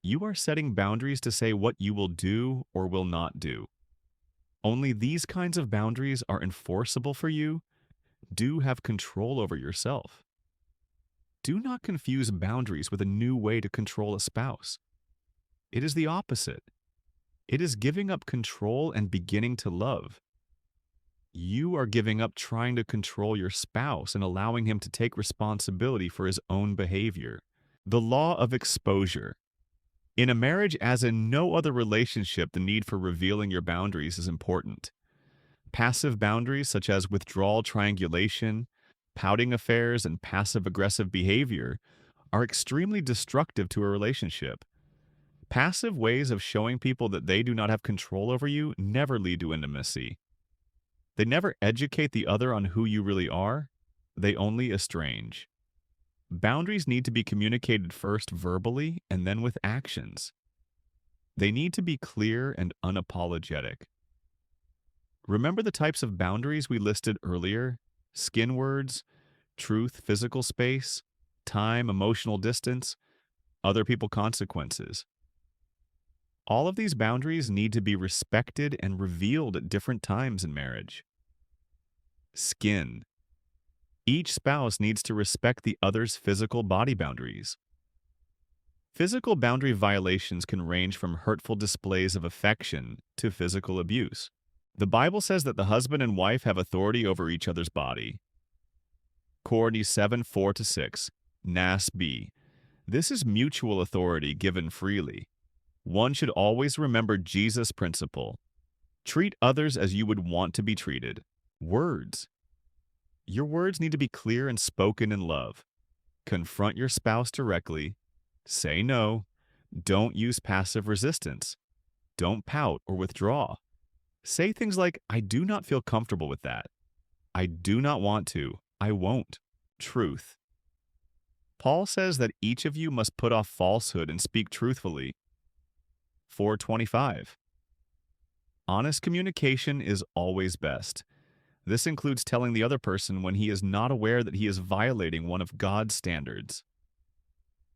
You are setting boundaries to say what you will do or will not do. Only these kinds of boundaries are enforceable for you. Do have control over yourself. Do not confuse boundaries with a new way to control a spouse. It is the opposite. It is giving up control and beginning to love. You are giving up trying to control your spouse and allowing him to take responsibility for his own behavior. The law of exposure. In a marriage, as in no other relationship, the need for revealing your boundaries is important. Passive boundaries, such as withdrawal triangulation, pouting affairs, and passive-aggressive behavior, are extremely destructive to a relationship. Passive ways of showing people that they do not have control over you never lead to intimacy. They never educate the other on who you really are. They only estrange. Boundaries need to be communicated first verbally and then with actions. They need to be clear and unapologetic. Remember the types of boundaries we listed earlier? Skin words, truth, physical space, time, emotional distance, other people consequences. All of these boundaries need to be respected and revealed at different times in marriage. Skin. Each spouse needs to respect the other's physical body boundaries. Physical boundary violations can range from hurtful displays of affection to physical abuse. The Bible says that the husband and wife have authority over each other's body. Corinthians 7:4-6, Nas B. This is mutual authority given freely. One should always remember Jesus' principle. Treat others as you would want to be treated. Words. Your words need to be clear and spoken in love. Confront your spouse directly. Say no. Don't use passive resistance. Don't pout or withdraw. Say things like, I do not feel comfortable with that. I do not want to. I won't. Truth. Paul says that each of you must put off falsehood and speak truthfully. 4:25. Honest communication is always best. This includes telling the other person when he is not aware that he is violating one of God's standards.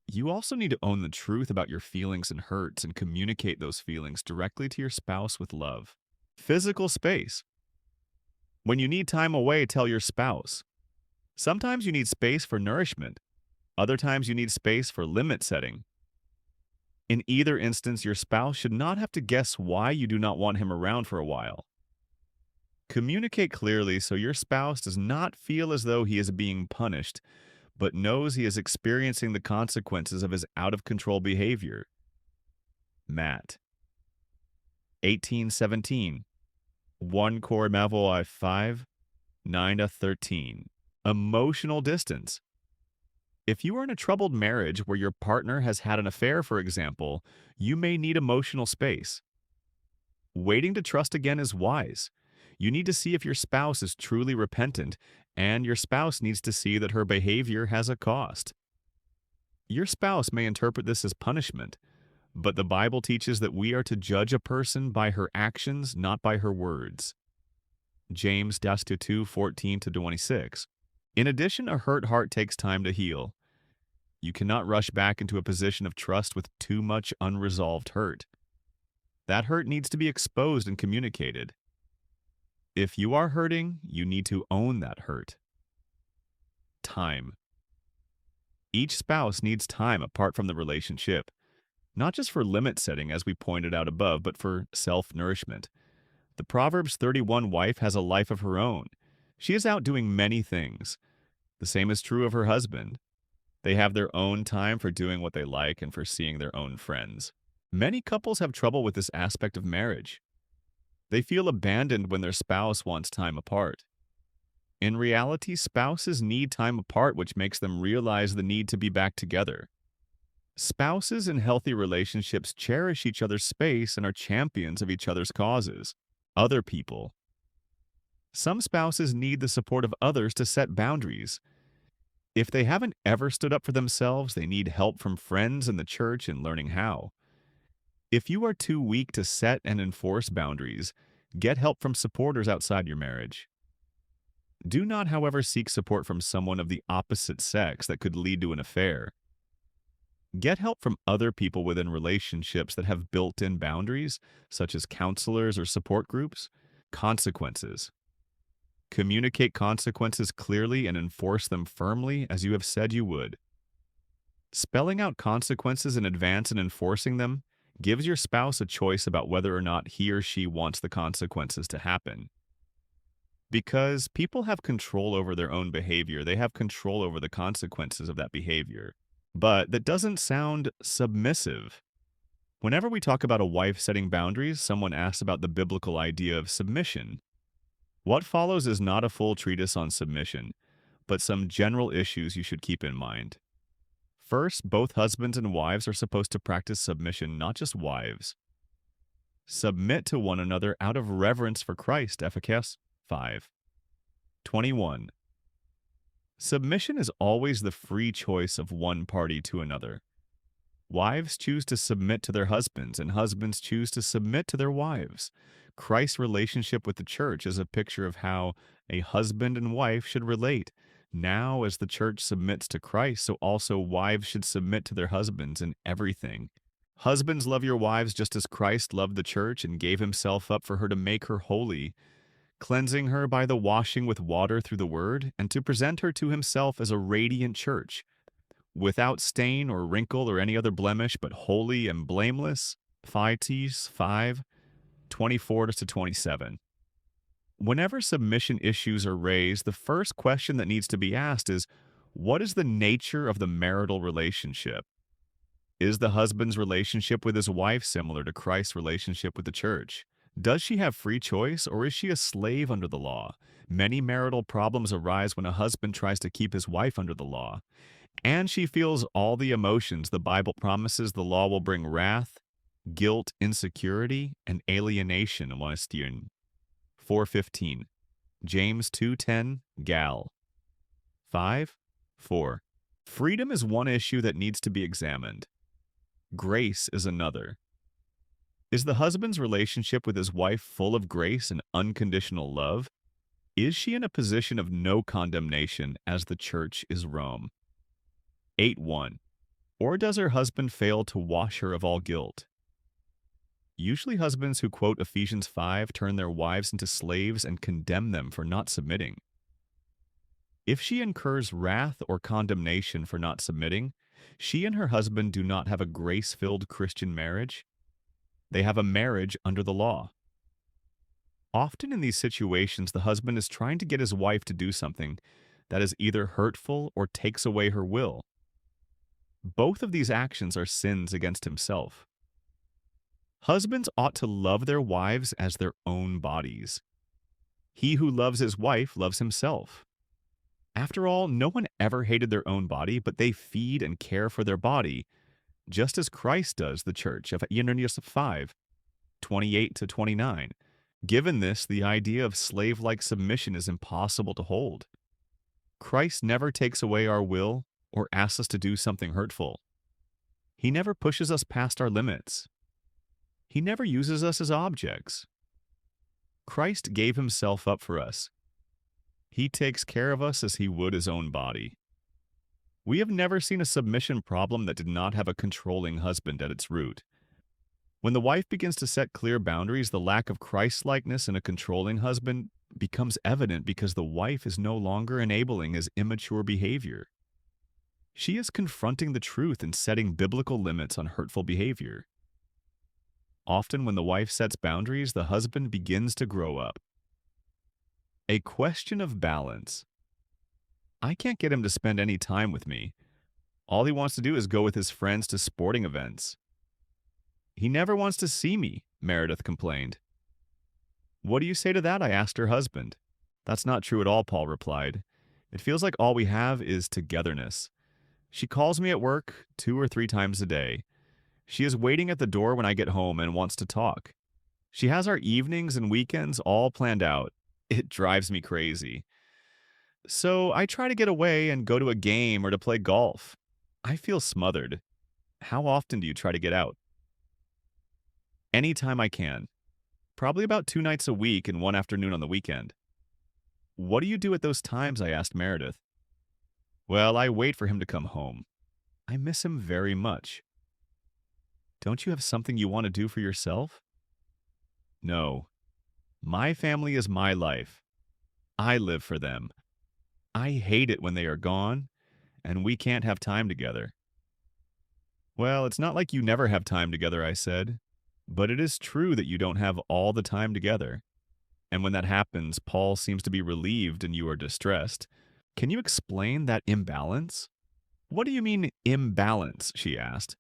You also need to own the truth about your feelings and hurts and communicate those feelings directly to your spouse with love. Physical space. When you need time away, tell your spouse. Sometimes you need space for nourishment. Other times you need space for limit setting. In either instance, your spouse should not have to guess why you do not want him around for a while. Communicate clearly so your spouse does not feel as though he is being punished, but knows he is experiencing the consequences of his out-of-control behavior. Matt. 18:17. 1 Corinthians 5, 9-13. Emotional distance. If you are in a troubled marriage where your partner has had an affair, for example, you may need emotional space. Waiting to trust again is wise. You need to see if your spouse is truly repentant, and your spouse needs to see that her behavior has a cost. Your spouse may interpret this as punishment, but the Bible teaches that we are to judge a person by her actions, not by her words. James 2:14-26. In addition, a hurt heart takes time to heal. You cannot rush back into a position of trust with too much unresolved hurt. That hurt needs to be exposed and communicated. If you are hurting, you need to own that hurt. Time. Each spouse needs time apart from the relationship, not just for limit setting, as we pointed out above, but for self-nourishment. The Proverbs 31 wife has a life of her own. She is out doing many things. The same is true of her husband. They have their own time for doing what they like and for seeing their own friends. Many couples have trouble with this aspect of marriage. They feel abandoned when their spouse wants time apart. In reality, spouses need time apart, which makes them realize the need to be back together. Spouses in healthy relationships cherish each other's space and are champions of each other's causes. Other people. Some spouses need the support of others to set boundaries. If they haven't ever stood up for themselves, they need help from friends in the church in learning how. If you are too weak to set and enforce boundaries, get help from supporters outside your marriage. Do not, however, seek support from someone of the opposite sex that could lead to an affair. Get help from other people within relationships that have built-in boundaries, such as counselors or support groups. Consequences. Communicate consequences clearly and enforce them firmly as you have said you would. Spelling out consequences in advance and enforcing them gives your spouse a choice about whether or not he or she wants the consequences to happen. Because people have control over their own behavior, they have control over the consequences of that behavior. But that doesn't sound submissive. Whenever we talk about a wife setting boundaries, someone asks about the biblical idea of submission. What follows is not a full treatise on submission, but some general issues you should keep in mind. First, both husbands and wives are supposed to practice submission, not just wives. Submit to one another out of reverence for Christ, Ephesus 5:21. Submission is always the free choice of one party to another. Wives choose to submit to their husbands, and husbands choose to submit to their wives. Christ's relationship with the church is a picture of how a husband and wife should relate. Now, as the church submits to Christ, so also wives should submit to their husbands in everything. Husbands, love your wives just as Christ loved the church and gave himself up for her to make her holy, cleansing her by the washing with water through the word, and to present her to himself as a radiant church, without stain or wrinkle or any other blemish, but holy and blameless. Titus 5:24-27. Whenever submission issues are raised, the first question that needs to be asked is, what is the nature of the marital relationship? Is the husband's relationship with his wife similar to Christ's relationship with the church? Does she have free choice, or is she a slave under the law? Many marital problems arise when a husband tries to keep his wife under the law, and she feels all the emotions the Bible promises the law will bring: wrath, guilt, insecurity, and alienation. 4:15. James 2:10, Gal. 5:4. Freedom is one issue that needs to be examined. Grace is another. Is the husband's relationship with his wife full of grace and unconditional love? Is she in a position of no condemnation as the church is Rome? 8:1. Or does her husband fail to wash her of all guilt? Usually husbands who quote Ephesians 5 turn their wives into slaves and condemn them for not submitting. If she incurs wrath or condemnation for not submitting, she and her husband do not have a grace-filled Christian marriage. They have a marriage under the law. Often in these situations, the husband is trying to get his wife to do something that is either hurtful or takes away her will. Both of these actions are sins against himself. Husbands ought to love their wives as their own bodies. He who loves his wife loves himself. After all, no one ever hated their own body, but they feed and care for their body, just as Christ does the church. Of 5:28-29. Given this, the idea of slave-like submission is impossible to hold. Christ never takes away our will or asks us to do something hurtful. He never pushes us past our limits. He never uses us as objects. Christ gave himself up for us. He takes care of us as he would his own body. We have never seen a submission problem that did not have a controlling husband at its root. When the wife begins to set clear boundaries, the lack of Christ-likeness in a controlling husband becomes evident because the wife is no longer enabling his immature behavior. She is confronting the truth and setting biblical limits on hurtful behavior. Often, when the wife sets boundaries, the husband begins to grow up. A question of balance. I can't get him to spend any time with me. All he wants to do is go with his friends to sporting events. He never wants to see me, Meredith complained. What do you say to that? I asked her husband. That's not true at all, Paul replied. It feels like all we have is togetherness. She calls me at work 2 or 3 times a day. She is waiting at the door when I get home and wants to talk. She has our evenings and weekends all planned out. It drives me crazy. So I try to get away and go to a game or to play golf. I feel smothered. How often do you try to get out? Anytime I can. Probably about 2 nights a week and one afternoon on the weekend. What do you do at those times? I asked Meredith. Well, I wait for him to come home. I miss him very much. Don't you have something you want to do for yourself? No. My family is my life. I live for them. I hate it when they are gone, and we can't have time together. Well, it's not like you never have time together, I said. But it is true that you don't have all the time together. And when that happens, Paul seems to be relieved and you are distressed. Can you explain that imbalance? What do you mean, imbalance? She asked.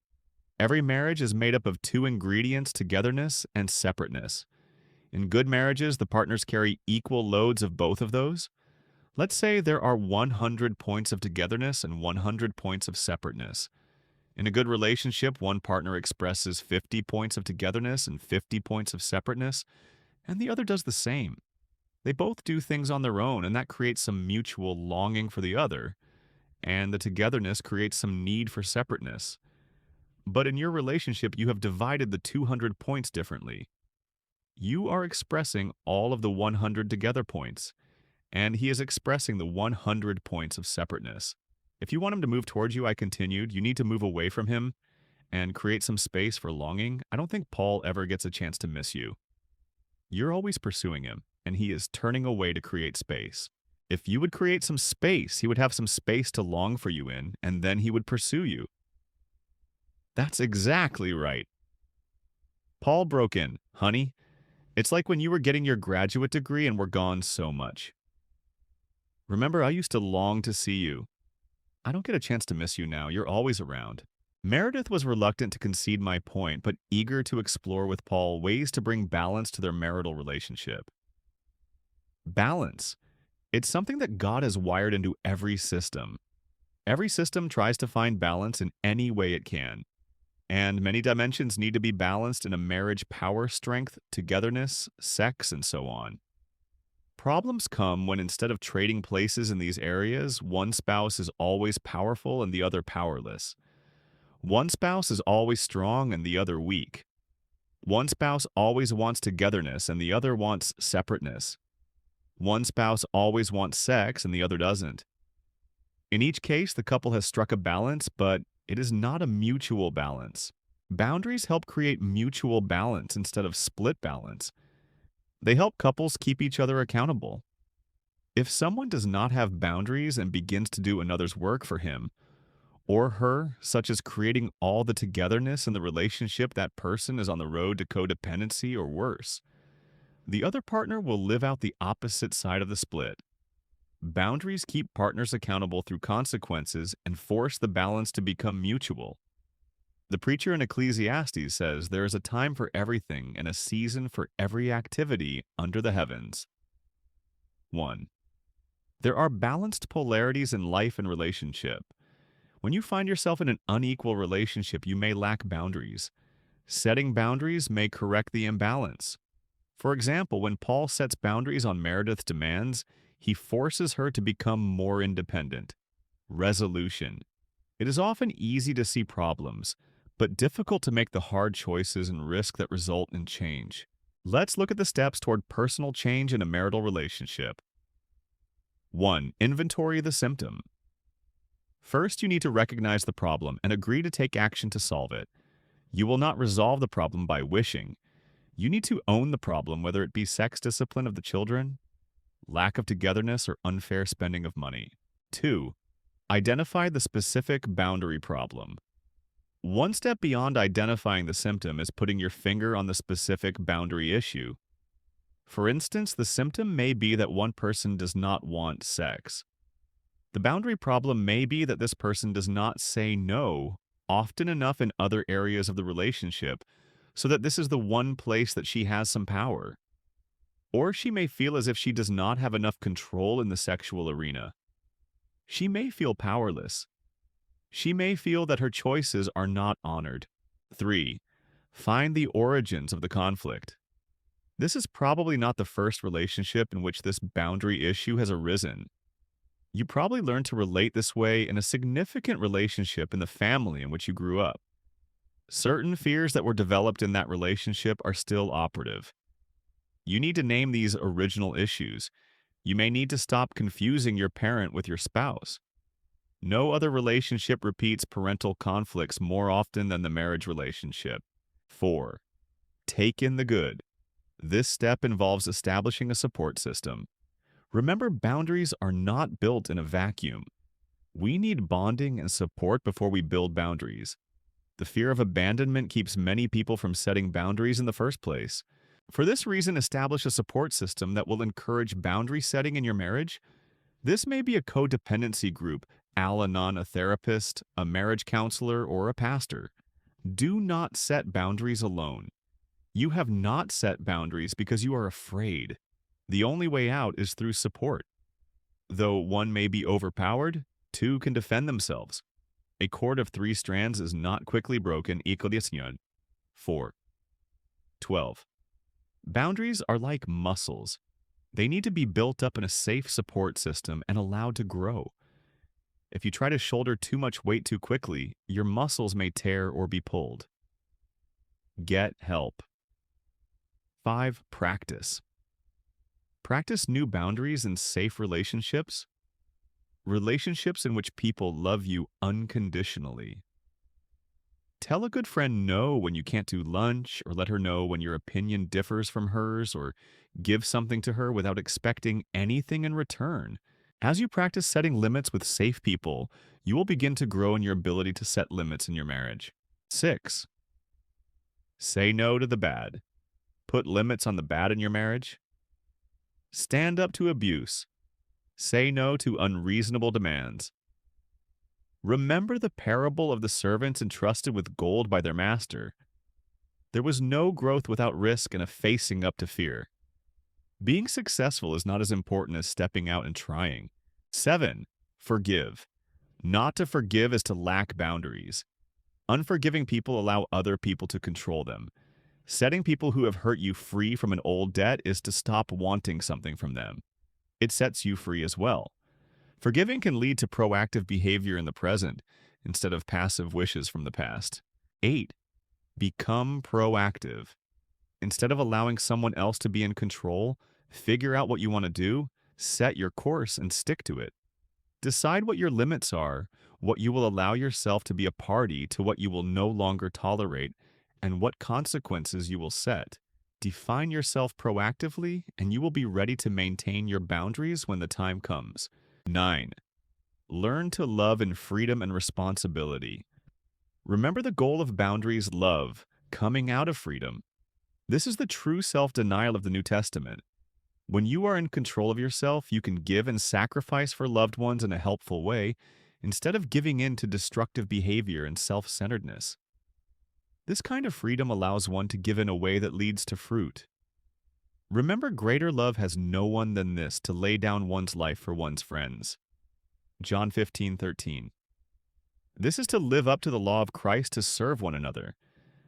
Every marriage is made up of 2 ingredients, togetherness and separateness. In good marriages, the partners carry equal loads of both of those. Let's say there are 100 points of togetherness and 100 points of separateness. In a good relationship, one partner expresses 50 points of togetherness and 50 points of separateness, and the other does the same. They both do things on their own, and that creates some mutual longing for the other, and the togetherness creates some need for separateness. But in your relationship, you have divided the 200 points differently. You are expressing all of the 100 together points, and he is expressing the 100 points of separateness. If you want him to move towards you, I continued, you need to move away from him and create some space for longing. I don't think Paul ever gets a chance to miss you. You're always pursuing him, and he is turning away to create space. If you would create some space, he would have some space to long for you in, and then he would pursue you. That's exactly right. Paul broke in, honey, it's like when you were getting your graduate degree and were gone so much. Remember, I used to long to see you. I don't get a chance to miss you now. You're always around. Meredith was reluctant to concede my point, but eager to explore with Paul ways to bring balance to their marital relationship. Balance. It's something that God has wired into every system. Every system tries to find balance in any way it can. And many dimensions need to be balanced in a marriage: power, strength, togetherness, sex, and so on. Problems come when instead of trading places in these areas, one spouse is always powerful and the other powerless. One spouse is always strong and the other weak. One spouse always wants togetherness and the other wants separateness. One spouse always wants sex and the other doesn't. In each case, the couple has struck a balance, but it is not a mutual balance. Boundaries help create mutual balance instead of split balance. They help couples keep each other accountable. If someone does not have boundaries and begins to do another's work for him or her, such as creating all the togetherness in the relationship, that person is on the road to codependency or worse. The other partner will live out the opposite side of the split. Boundaries keep partners accountable through consequences and force the balance to become mutual. The preacher in Ecclesiastes says there is a time for everything and a season for every activity under the heavens. 1. There are balanced polarities in life and relationship. When you find yourself in an unequal relationship, you may lack boundaries. Setting boundaries may correct the imbalance. For example, when Paul sets boundaries on Meredith's demands, he forces her to become more independent. Resolution. It is often easy to see problems, but difficult to make the hard choices and risk that result in change. Let's look at the steps toward personal change in a marital relationship. 1. Inventory the symptom. First, you need to recognize the problem and agree to take action to solve it. You will not resolve the problem by wishing. You need to own the problem, whether it be sex discipline of the children, lack of togetherness, or unfair spending of money. 2. Identify the specific boundary problem. One step beyond identifying the symptom is putting your finger on the specific boundary issue. For instance, the symptom may be that one person does not want sex. The boundary problem may be that this person does not say no often enough in other areas of the relationship, so that this is the one place that she has some power. Or she may feel as if she does not have enough control in the sexual arena. She may feel powerless. She may feel that her choices are not honored. 3. Find the origins of the conflict. This is probably not the first relationship in which this boundary issue has arisen. You probably learned to relate this way in a significant relationship in the family in which you grew up. Certain fears that were developed in that relationship are still operative. You need to name these original issues. You may need to stop confusing your parent with your spouse. No other relationship repeats parental conflicts more often than the marriage relationship. 4. Take in the good. This step involves establishing a support system. Remember, boundaries are not built in a vacuum. We need bonding and support before we build boundaries. The fear of abandonment keeps many people from setting boundaries in the first place. For this reason, establish a support system that will encourage boundary setting in your marriage. This may be a codependency group, Al-Anon, a therapist, a marriage counselor, or a pastor. Do not set boundaries alone. You have not set boundaries because you are afraid. The only way out is through support. Though one may be overpowered, two can defend themselves. A cord of 3 strands is not quickly broken. Equilation. 4. 12. Boundaries are like muscles. They need to be built up in a safe support system and allowed to grow. If you try to shoulder too much weight too quickly, your muscles may tear or be pulled. Get help. 5. Practice. Practice new boundaries in safe relationships. Relationships in which people love you unconditionally. Tell a good friend no when you can't do lunch, or let her know when your opinion differs from hers, or give something to her without expecting anything in return. As you practice setting limits with safe people, you will begin to grow in your ability to set limits in your marriage. 6. Say no to the bad. Put limits on the bad in your marriage. Stand up to abuse. Say no to unreasonable demands. Remember the parable of the servants entrusted with gold by their master. There was no growth without risk and a facing up to fear. Being successful is not as important as stepping out and trying. 7. Forgive. Not to forgive is to lack boundaries. Unforgiving people allow other people to control them. Setting people who have hurt you free from an old debt is to stop wanting something from them. It sets you free as well. Forgiving can lead to proactive behavior in the present instead of passive wishes from the past. 8. Become proactive. Instead of allowing someone else to be in control, figure out what you want to do, set your course, and stick to it. Decide what your limits are, what you will allow yourself to be a party to, what you will no longer tolerate, and what consequences you will set. Define yourself proactively, and you will be ready to maintain your boundaries when the time comes. 9. Learn to love in freedom and responsibility. Remember the goal of boundaries: love, coming out of freedom. This is the true self-denial of the New Testament. When you are in control of yourself, you can give and sacrifice for loved ones in a helpful way instead of giving in to destructive behavior and self-centeredness. This kind of freedom allows one to give in a way that leads to fruit. Remember, greater love has no one than this, to lay down one's life for one's friends. John 15:13. This is to live up to the law of Christ, to serve one another.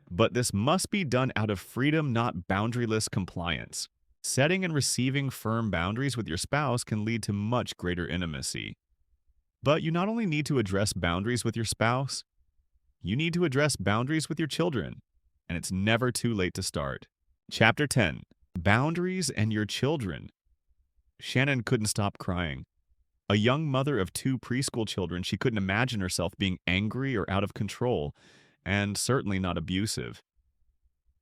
But this must be done out of freedom, not boundaryless compliance. Setting and receiving firm boundaries with your spouse can lead to much greater intimacy. But you not only need to address boundaries with your spouse, you need to address boundaries with your children, and it's never too late to start. Chapter 10. Boundaries and your children. Shannon couldn't stop crying. A young mother of 2 preschool children, she couldn't imagine herself being angry or out of control, and certainly not abusive.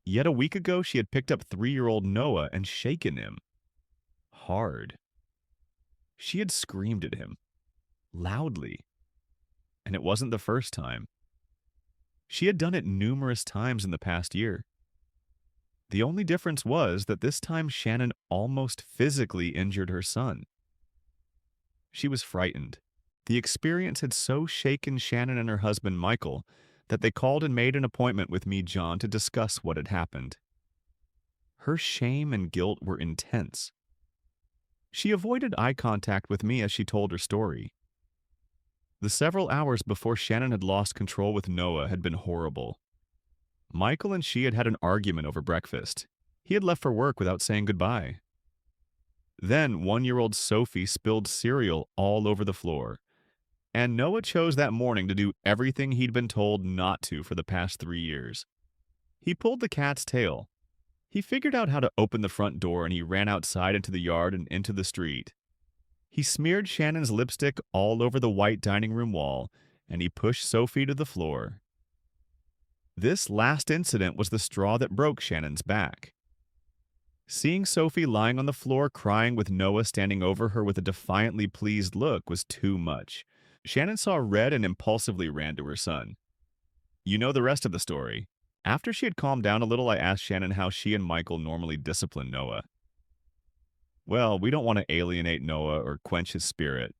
Yet a week ago, she had picked up 3-year-old Noah and shaken him. Hard. She had screamed at him. Loudly. and it wasn't the first time. She had done it numerous times in the past year. The only difference was that this time Shannon almost physically injured her son. She was frightened. The experience had so shaken Shannon and her husband Michael that they called and made an appointment with me, John, to discuss what had happened. Her shame and guilt were intense. She avoided eye contact with me as she told her story. The several hours before Shannon had lost control with Noah had been horrible. Michael and she had had an argument over breakfast. He had left for work without saying goodbye. Then 1-year-old Sophie spilled cereal all over the floor, and Noah chose that morning to do everything he'd been told not to for the past 3 years. He pulled the cat's tail. He figured out how to open the front door and he ran outside into the yard and into the street. He smeared Shannon's lipstick all over the white dining room wall and he pushed Sophie to the floor. This last incident was the straw that broke Shannon's back. Seeing Sophie lying on the floor crying with Noah standing over her with a defiantly pleased look was too much. Shannon saw red and impulsively ran to her son. You know the rest of the story. After she had calmed down a little, I asked Shannon how she and Michael normally discipline Noah. Well, we don't want to alienate Noah or quench his spirit,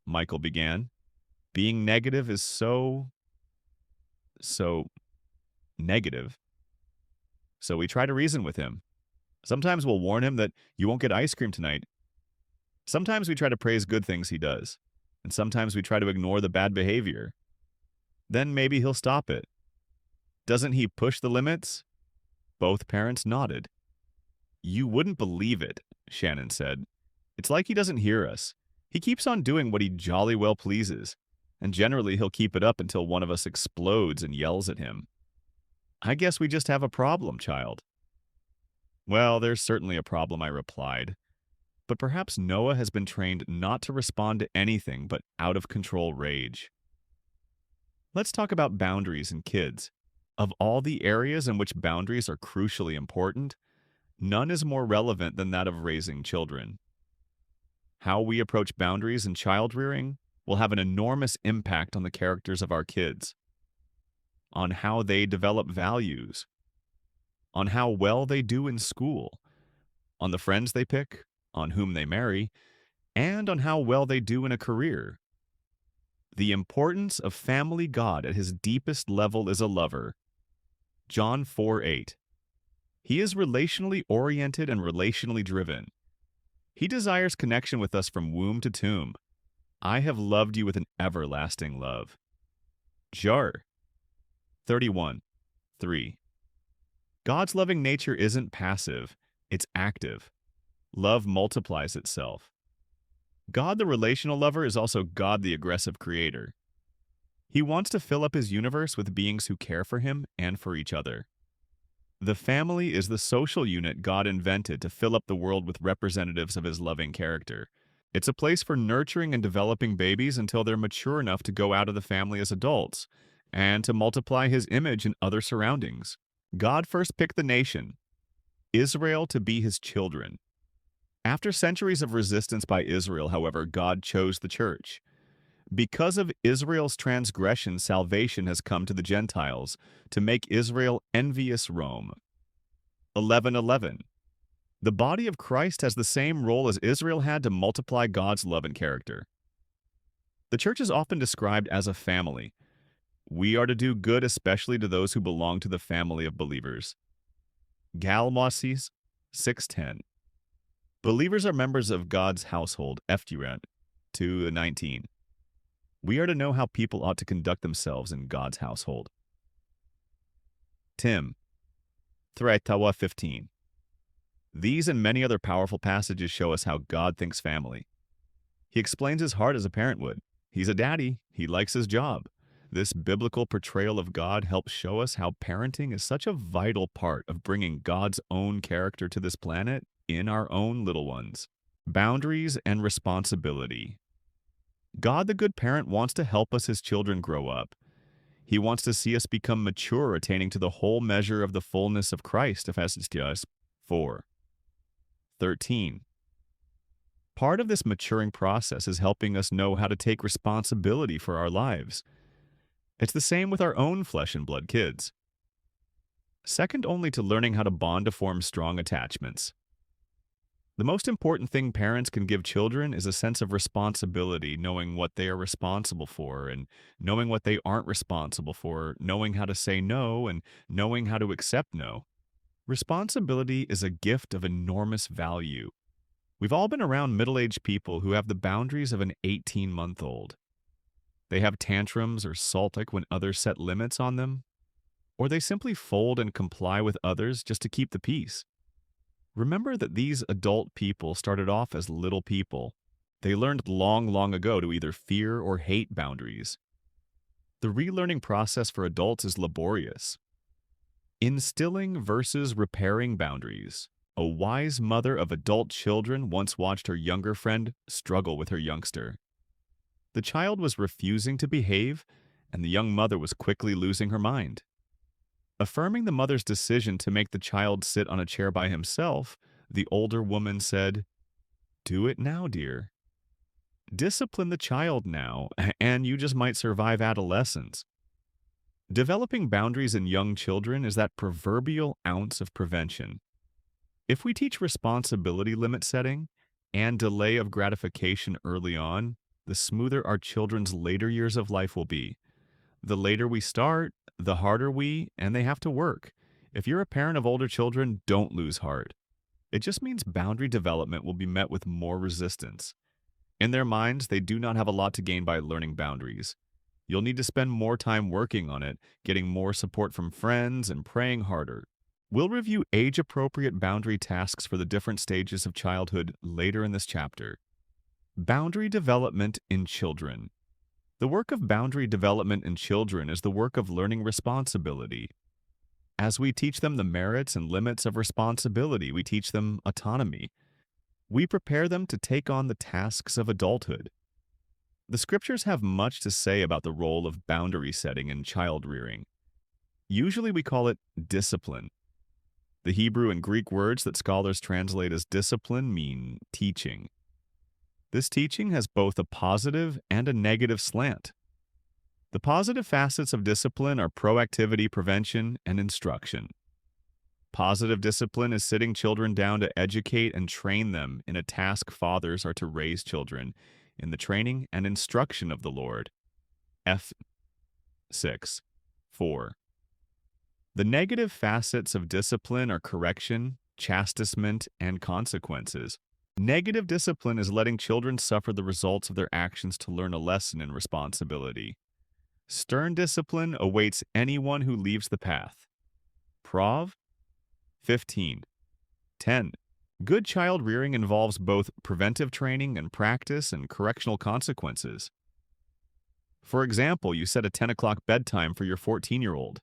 Michael began. Being negative is so negative. So we try to reason with him. Sometimes we'll warn him that you won't get ice cream tonight. Sometimes we try to praise good things he does. And sometimes we try to ignore the bad behavior. Then maybe he'll stop it. Doesn't he push the limits? Both parents nodded. You wouldn't believe it, Shannon said. It's like he doesn't hear us. He keeps on doing what he jolly well pleases. And generally he'll keep it up until one of us explodes and yells at him. I guess we just have a problem, child. Well, there's certainly a problem, I replied. But perhaps Noah has been trained not to respond to anything but out-of-control rage. Let's talk about boundaries in kids. Of all the areas in which boundaries are crucially important, none is more relevant than that of raising children. How we approach boundaries in child rearing will have an enormous impact on the characters of our kids, on how they develop values, on how well they do in school, on the friends they pick, on whom they marry, and on how well they do in a career. The importance of family God at his deepest level is a lover. John 4:8. He is relationally oriented and relationally driven. He desires connection with us from womb to tomb. I have loved you with an everlasting love. Jar 31:3. God's loving nature isn't passive, it's active. Love multiplies itself. God the relational lover is also God the aggressive creator. He wants to fill up his universe with beings who care for him and for each other. The family is the social unit God invented to fill up the world with representatives of his loving character. It's a place for nurturing and developing babies until they're mature enough to go out of the family as adults, and to multiply his image in other surroundings. God first picked the nation, Israel, to be his children. After centuries of resistance by Israel, however, God chose the church. Because of Israel's transgression, salvation has come to the Gentiles, to make Israel envious Rome. 11:11. The body of Christ has the same role as Israel had to multiply God's love and character. The church is often described as a family. We are to do good especially to those who belong to the family of believers. Galmaces 6:10. Believers are members of God's household, Ephduran 2:19. We are to know how people ought to conduct themselves in God's household. Tim 3:15. These and many other powerful passages show us how God thinks family. He explains his heart as a parent would. He's a daddy. He likes his job. This biblical portrayal of God helps show us how parenting is such a vital part of bringing God's own character to this planet in our own little ones. Boundaries and responsibility. God, the good parent, wants to help us as children grow up. He wants to see us become mature, attaining to the whole measure of the fullness of Christ, Ephesians 4:13. Part of this maturing process is helping us know how to take responsibility for our lives. It's the same with our own flesh and blood kids. Second only to learning how to bond to form strong attachments. The most important thing parents can give children is a sense of responsibility, knowing what they are responsible for and knowing what they aren't responsible for, knowing how to say no and knowing how to accept no. Responsibility is a gift of enormous value. We've all been around middle-aged people who have the boundaries of an 18-month-old. They have tantrums or sulk when others set limits on them, or they simply fold and comply with others just to keep the peace. Remember that these adult people started off as little people. They learned long, long ago to either fear or hate boundaries. The relearning process for adults is laborious. Instilling versus repairing boundaries. A wise mother of adult children once watched her younger friend struggle with her youngster. The child was refusing to behave, and the young mother was quickly losing her mind. Affirming the mother's decision to make the child sit on a chair by himself, the older woman said, "Do it now, dear. Discipline the child now, and you just might survive adolescence." Developing boundaries in young children is that proverbial ounce of prevention. If we teach responsibility limit setting and delay of gratification early on, the smoother our children's later years of life will be. The later we start, the harder and they have to work. If you're a parent of older children, don't lose heart. It just means boundary development will be met with more resistance. In their minds, they do not have a lot to gain by learning boundaries. You'll need to spend more time working on it, getting more support from friends, and praying harder. We'll review age-appropriate boundary tasks for the different stages of childhood later in this chapter. Boundary development in children. The work of boundary development in children is the work of learning responsibility. As we teach them the merits and limits of responsibility, we teach them autonomy. We prepare them to take on the tasks of adulthood. The scriptures have much to say about the role of boundary setting in child rearing. Usually we call it discipline. The Hebrew and Greek words that scholars translate as discipline mean teaching. This teaching has both a positive and a negative slant. The positive facets of discipline are proactivity, prevention, and instruction. Positive discipline is sitting children down to educate and train them in a task fathers are to raise children in the training and instruction of the Lord. F. 6:4. The negative facets of discipline are correction, chastisement, and consequences. Negative discipline is letting children suffer the results of their actions to learn a lesson in responsibility. Stern discipline awaits anyone who leaves the path. Prov. 15:10. Good child rearing involves both preventive training and practice and correctional consequences. For example, you set a 10 o'clock bedtime for your 14-year-old.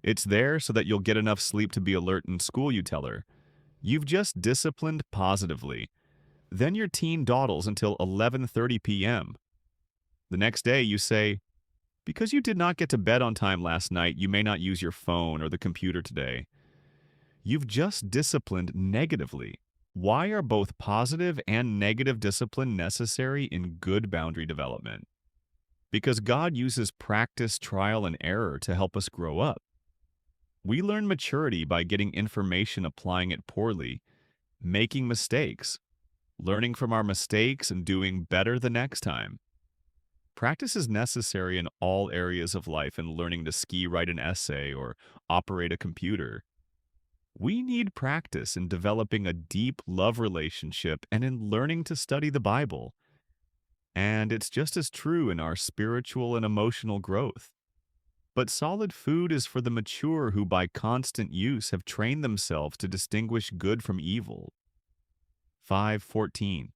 It's there so that you'll get enough sleep to be alert in school, you tell her. You've just disciplined positively. Then your teen dawdles until 11:30 p.m. The next day you say, "Because you did not get to bed on time last night, you may not use your phone or the computer today." You've just disciplined negatively. Why are both positive and negative discipline necessary in good boundary development? Because God uses practice, trial, and error to help us grow up. We learn maturity by getting information, applying it poorly, making mistakes, learning from our mistakes, and doing better the next time. Practice is necessary in all areas of life, in learning to ski, write an essay, or operate a computer. We need practice in developing a deep love relationship and in learning to study the Bible. And it's just as true in our spiritual and emotional growth. But solid food is for the mature who by constant use have trained themselves to distinguish good from evil. 5:14.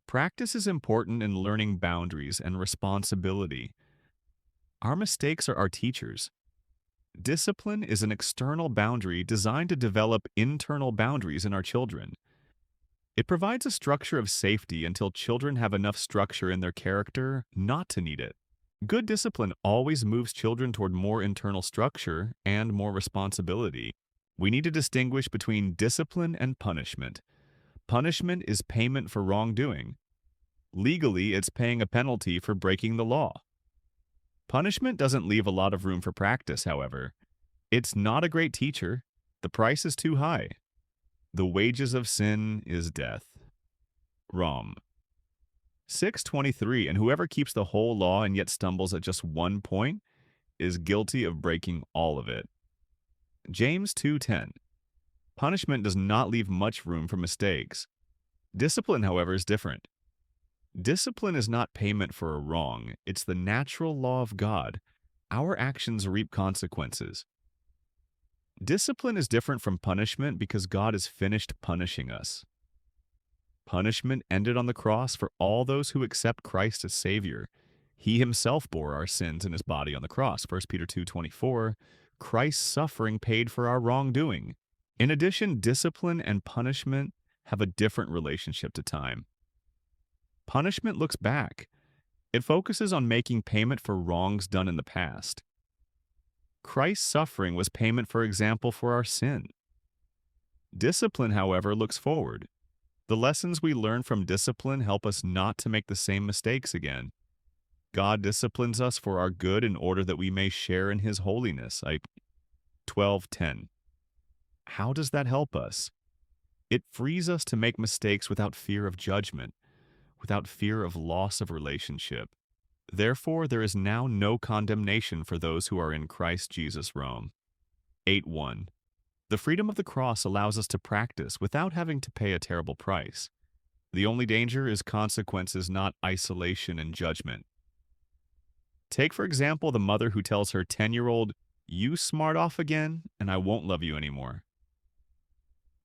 Practice is important in learning boundaries and responsibility. Our mistakes are our teachers. Discipline is an external boundary designed to develop internal boundaries in our children. It provides a structure of safety until children have enough structure in their character not to need it. Good discipline always moves children toward more internal structure and more responsibility. We need to distinguish between discipline and punishment. Punishment is payment for wrongdoing. Legally, it's paying a penalty for breaking the law. Punishment doesn't leave a lot of room for practice, however. It's not a great teacher. The price is too high. The wages of sin is death. Rom. 6:23, and whoever keeps the whole law and yet stumbles at just one point is guilty of breaking all of it. James 2:10. Punishment does not leave much room for mistakes. Discipline, however, is different. Discipline is not payment for a wrong. It's the natural law of God. Our actions reap consequences. Discipline is different from punishment because God has finished punishing us. Punishment ended on the cross for all those who accept Christ as Savior. He himself bore our sins in his body on the cross. 1 Peter 2:24. Christ's suffering paid for our wrongdoing. In addition, discipline and punishment have a different relationship to time. Punishment looks back. It focuses on making payment for wrongs done in the past. Christ's suffering was payment, for example, for our sin. Discipline, however, looks forward. The lessons we learn from discipline help us not to make the same mistakes again. God disciplines us for our good in order that we may share in his holiness. 12:10. How does that help us? It frees us to make mistakes without fear of judgment, without fear of loss of relationship. Therefore, there is now no condemnation for those who are in Christ Jesus. Rome 8:1. The freedom of the cross allows us to practice without having to pay a terrible price. The only danger is consequences, not isolation and judgment. Take, for example, the mother who tells her 10-year-old, "You smart off again, and I won't love you anymore."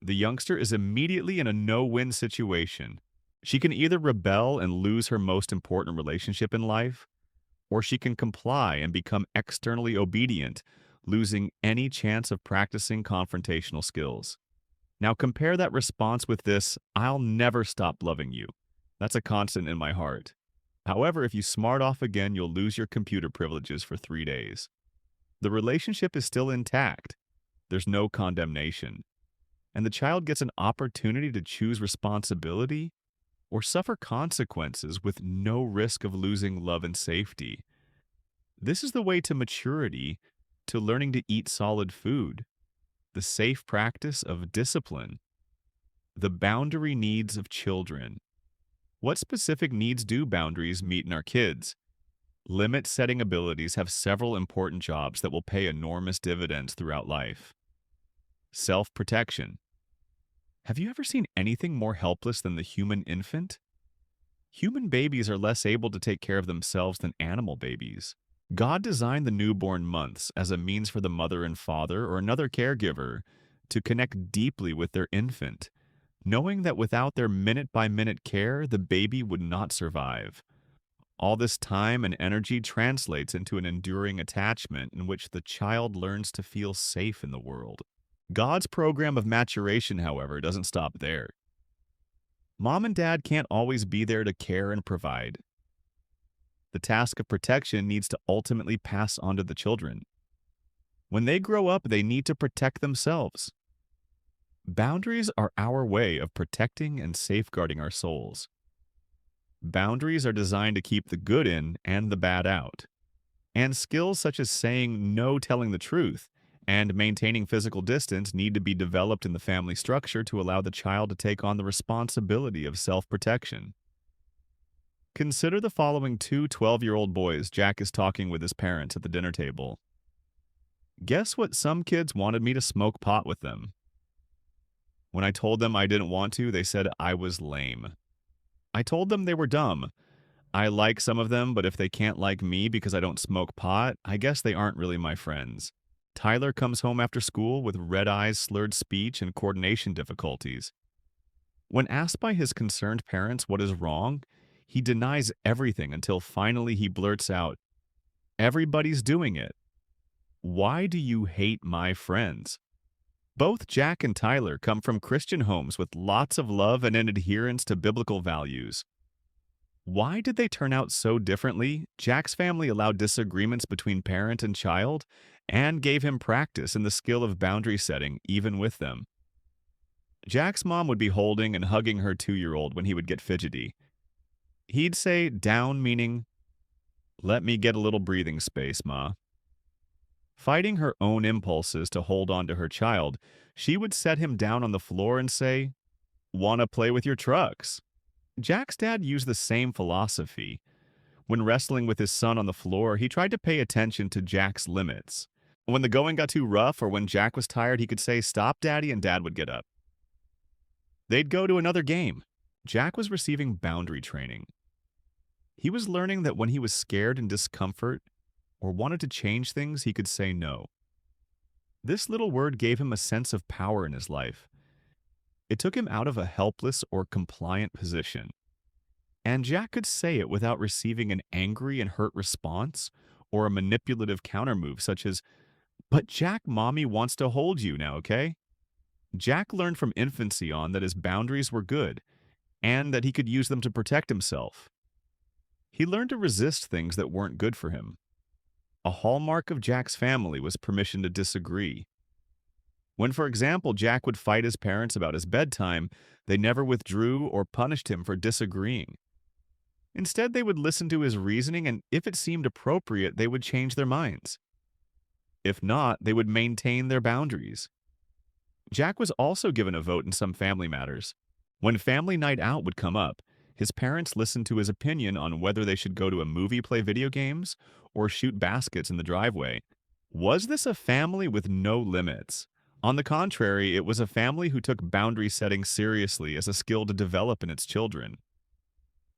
The youngster is immediately in a no-win situation. She can either rebel and lose her most important relationship in life, or she can comply and become externally obedient, losing any chance of practicing confrontational skills. Now compare that response with this, "I'll never stop loving you." That's a constant in my heart. However, if you smart off again, you'll lose your computer privileges for 3 days. The relationship is still intact. There's no condemnation. And the child gets an opportunity to choose responsibility or suffer consequences with no risk of losing love and safety. This is the way to maturity, to learning to eat solid food, the safe practice of discipline, the boundary needs of children. What specific needs do boundaries meet in our kids? Limit-setting abilities have several important jobs that will pay enormous dividends throughout life. Self-protection. Have you ever seen anything more helpless than the human infant? Human babies are less able to take care of themselves than animal babies. God designed the newborn months as a means for the mother and father or another caregiver to connect deeply with their infant, knowing that without their minute-by-minute care, the baby would not survive. All this time and energy translates into an enduring attachment in which the child learns to feel safe in the world. God's program of maturation, however, doesn't stop there. Mom and dad can't always be there to care and provide. The task of protection needs to ultimately pass on to the children. When they grow up, they need to protect themselves. Boundaries are our way of protecting and safeguarding our souls. Boundaries are designed to keep the good in and the bad out. And skills such as saying no, telling the truth, and maintaining physical distance need to be developed in the family structure to allow the child to take on the responsibility of self-protection. Consider the following two 12-year-old boys Jack is talking with his parents at the dinner table. Guess what? Some kids wanted me to smoke pot with them. When I told them I didn't want to, they said I was lame. I told them they were dumb. I like some of them, but if they can't like me because I don't smoke pot, I guess they aren't really my friends. Tyler comes home after school with red eyes, slurred speech, and coordination difficulties. When asked by his concerned parents what is wrong, he denies everything until finally he blurts out, "Everybody's doing it. Why do you hate my friends?" Both Jack and Tyler come from Christian homes with lots of love and an adherence to biblical values. Why did they turn out so differently? Jack's family allowed disagreements between parent and child and gave him practice in the skill of boundary setting even with them. Jack's mom would be holding and hugging her 2-year-old when he would get fidgety. He'd say down, meaning, let me get a little breathing space, Ma. Fighting her own impulses to hold on to her child, she would set him down on the floor and say, wanna play with your trucks? Jack's dad used the same philosophy. When wrestling with his son on the floor, he tried to pay attention to Jack's limits. When the going got too rough or when Jack was tired, he could say, stop, Daddy, and Dad would get up. They'd go to another game. Jack was receiving boundary training. He was learning that when he was scared and discomfort or wanted to change things, he could say no. This little word gave him a sense of power in his life. It took him out of a helpless or compliant position. And Jack could say it without receiving an angry and hurt response or a manipulative countermove such as, but Jack, Mommy wants to hold you now, okay? Jack learned from infancy on that his boundaries were good and that he could use them to protect himself. He learned to resist things that weren't good for him. A hallmark of Jack's family was permission to disagree. When, for example, Jack would fight his parents about his bedtime, they never withdrew or punished him for disagreeing. Instead, they would listen to his reasoning, and if it seemed appropriate, they would change their minds. If not, they would maintain their boundaries. Jack was also given a vote in some family matters. When family night out would come up, his parents listened to his opinion on whether they should go to a movie, play video games, or shoot baskets in the driveway. Was this a family with no limits? On the contrary, it was a family who took boundary setting seriously as a skill to develop in its children.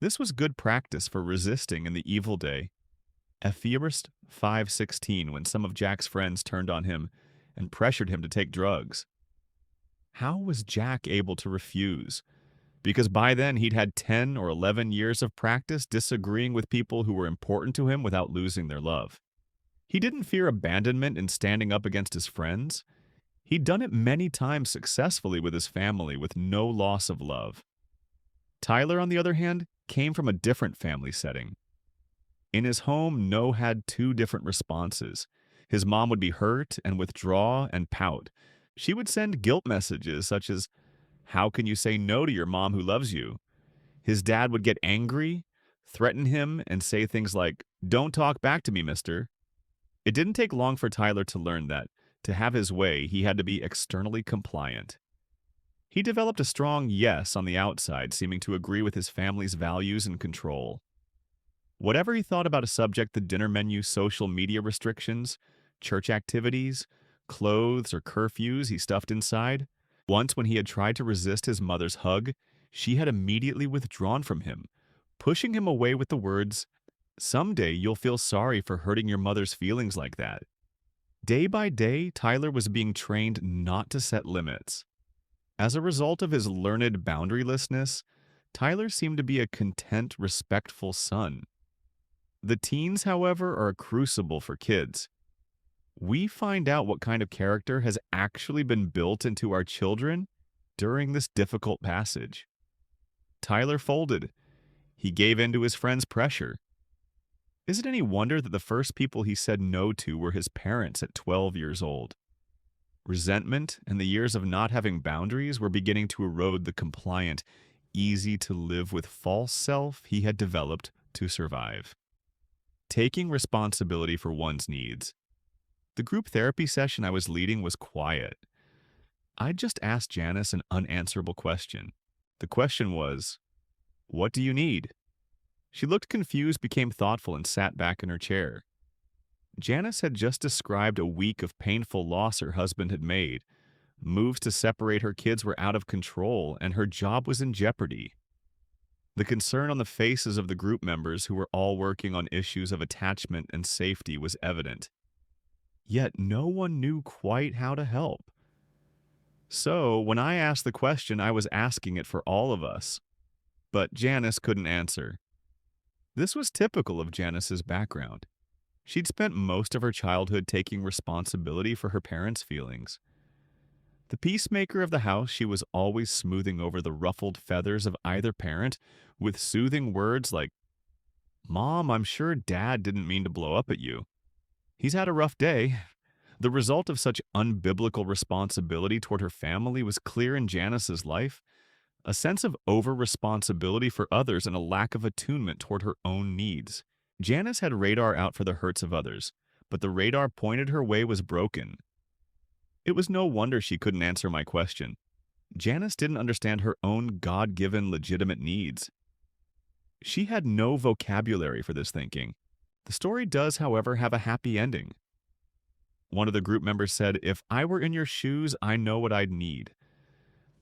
This was good practice for resisting in the evil day. Ephemerist 5:16 when some of Jack's friends turned on him and pressured him to take drugs. How was Jack able to refuse? Because by then he'd had 10 or 11 years of practice disagreeing with people who were important to him without losing their love. He didn't fear abandonment in standing up against his friends. He'd done it many times successfully with his family with no loss of love. Tyler, on the other hand, came from a different family setting. In his home, No had two different responses. His mom would be hurt and withdraw and pout. She would send guilt messages such as, how can you say no to your mom who loves you? His dad would get angry, threaten him, and say things like, don't talk back to me, mister. It didn't take long for Tyler to learn that, to have his way, he had to be externally compliant. He developed a strong yes on the outside, seeming to agree with his family's values and control. Whatever he thought about a subject, the dinner menu, social media restrictions, church activities, clothes, or curfews he stuffed inside. Once when he had tried to resist his mother's hug, she had immediately withdrawn from him, pushing him away with the words, someday you'll feel sorry for hurting your mother's feelings like that. Day by day, Tyler was being trained not to set limits. As a result of his learned boundarylessness, Tyler seemed to be a content, respectful son. The teens, however, are a crucible for kids. We find out what kind of character has actually been built into our children during this difficult passage. Tyler folded. He gave in to his friend's pressure. Is it any wonder that the first people he said no to were his parents at 12 years old? Resentment and the years of not having boundaries were beginning to erode the compliant, easy-to-live-with false self he had developed to survive. Taking responsibility for one's needs. The group therapy session I was leading was quiet. I'd just asked Janice an unanswerable question. The question was, what do you need? She looked confused, became thoughtful, and sat back in her chair. Janice had just described a week of painful loss her husband had made. Moves to separate her kids were out of control, and her job was in jeopardy. The concern on the faces of the group members who were all working on issues of attachment and safety was evident. Yet no one knew quite how to help. So, when I asked the question, I was asking it for all of us. But Janice couldn't answer. This was typical of Janice's background. She'd spent most of her childhood taking responsibility for her parents' feelings. The peacemaker of the house, she was always smoothing over the ruffled feathers of either parent with soothing words like, Mom, I'm sure Dad didn't mean to blow up at you. He's had a rough day. The result of such unbiblical responsibility toward her family was clear in Janice's life: a sense of over-responsibility for others and a lack of attunement toward her own needs. Janice had radar out for the hurts of others, but the radar pointed her way was broken. It was no wonder she couldn't answer my question. Janice didn't understand her own God-given legitimate needs. She had no vocabulary for this thinking. The story does, however, have a happy ending. One of the group members said, "If I were in your shoes, I know what I'd need.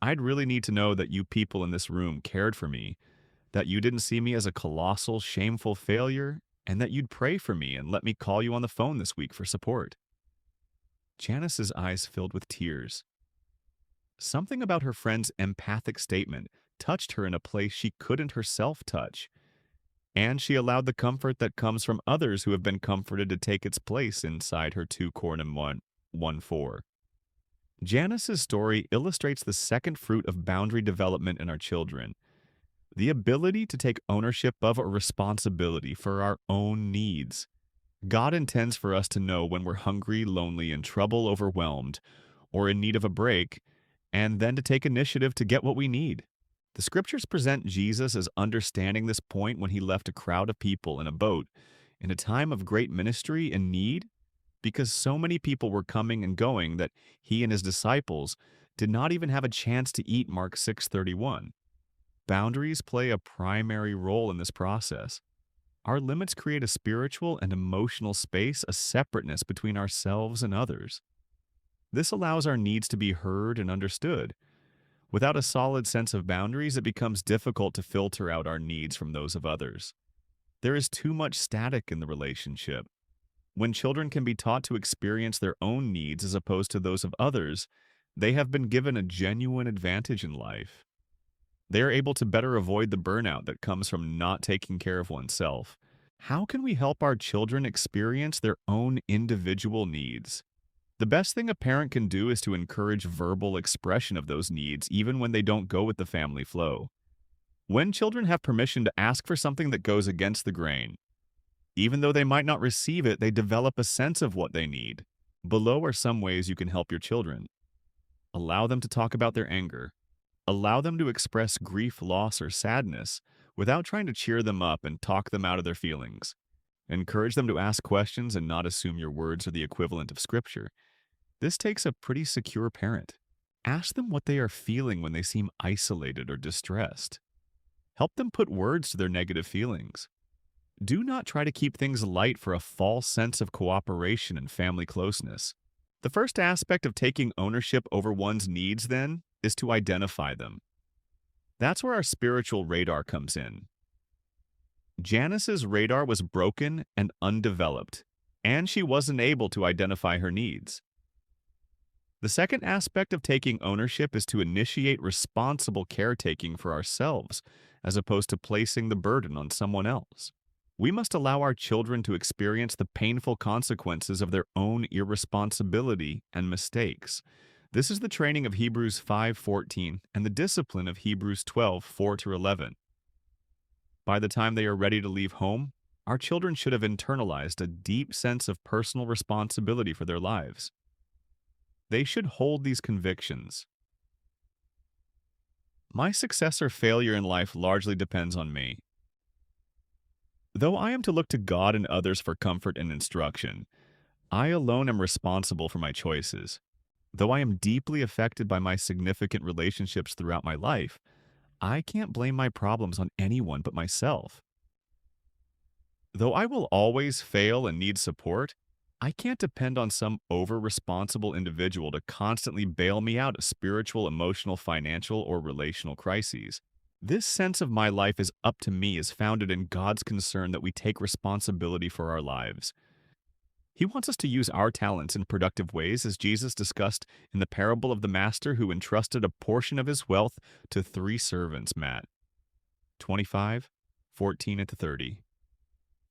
I'd really need to know that you people in this room cared for me, that you didn't see me as a colossal, shameful failure, and that you'd pray for me and let me call you on the phone this week for support." Janice's eyes filled with tears. Something about her friend's empathic statement touched her in a place she couldn't herself touch, and she allowed the comfort that comes from others who have been comforted to take its place inside her 2 Cornum 1:4. Janice's story illustrates the second fruit of boundary development in our children: the ability to take ownership of or responsibility for our own needs. God intends for us to know when we're hungry, lonely, in trouble, overwhelmed, or in need of a break, and then to take initiative to get what we need. The scriptures present Jesus as understanding this point when he left a crowd of people in a boat in a time of great ministry and need, because so many people were coming and going that he and his disciples did not even have a chance to eat. Mark 6:31. Boundaries play a primary role in this process. Our limits create a spiritual and emotional space, a separateness between ourselves and others. This allows our needs to be heard and understood. Without a solid sense of boundaries, it becomes difficult to filter out our needs from those of others. There is too much static in the relationship. When children can be taught to experience their own needs as opposed to those of others, they have been given a genuine advantage in life. They are able to better avoid the burnout that comes from not taking care of oneself. How can we help our children experience their own individual needs? The best thing a parent can do is to encourage verbal expression of those needs, even when they don't go with the family flow. When children have permission to ask for something that goes against the grain, even though they might not receive it, they develop a sense of what they need. Below are some ways you can help your children. Allow them to talk about their anger. Allow them to express grief, loss, or sadness without trying to cheer them up and talk them out of their feelings. Encourage them to ask questions and not assume your words are the equivalent of scripture. This takes a pretty secure parent. Ask them what they are feeling when they seem isolated or distressed. Help them put words to their negative feelings. Do not try to keep things light for a false sense of cooperation and family closeness. The first aspect of taking ownership over one's needs, then, is to identify them. That's where our spiritual radar comes in. Janice's radar was broken and undeveloped, and she wasn't able to identify her needs. The second aspect of taking ownership is to initiate responsible caretaking for ourselves, as opposed to placing the burden on someone else. We must allow our children to experience the painful consequences of their own irresponsibility and mistakes. This is the training of Hebrews 5:14 and the discipline of Hebrews 12:4-11. By the time they are ready to leave home, our children should have internalized a deep sense of personal responsibility for their lives. They should hold these convictions. My success or failure in life largely depends on me. Though I am to look to God and others for comfort and instruction, I alone am responsible for my choices. Though I am deeply affected by my significant relationships throughout my life, I can't blame my problems on anyone but myself. Though I will always fail and need support, I can't depend on some over-responsible individual to constantly bail me out of spiritual, emotional, financial, or relational crises. This sense of my life is up to me is founded in God's concern that we take responsibility for our lives. He wants us to use our talents in productive ways, as Jesus discussed in the parable of the master who entrusted a portion of his wealth to 3 servants, Matt 25:14-30.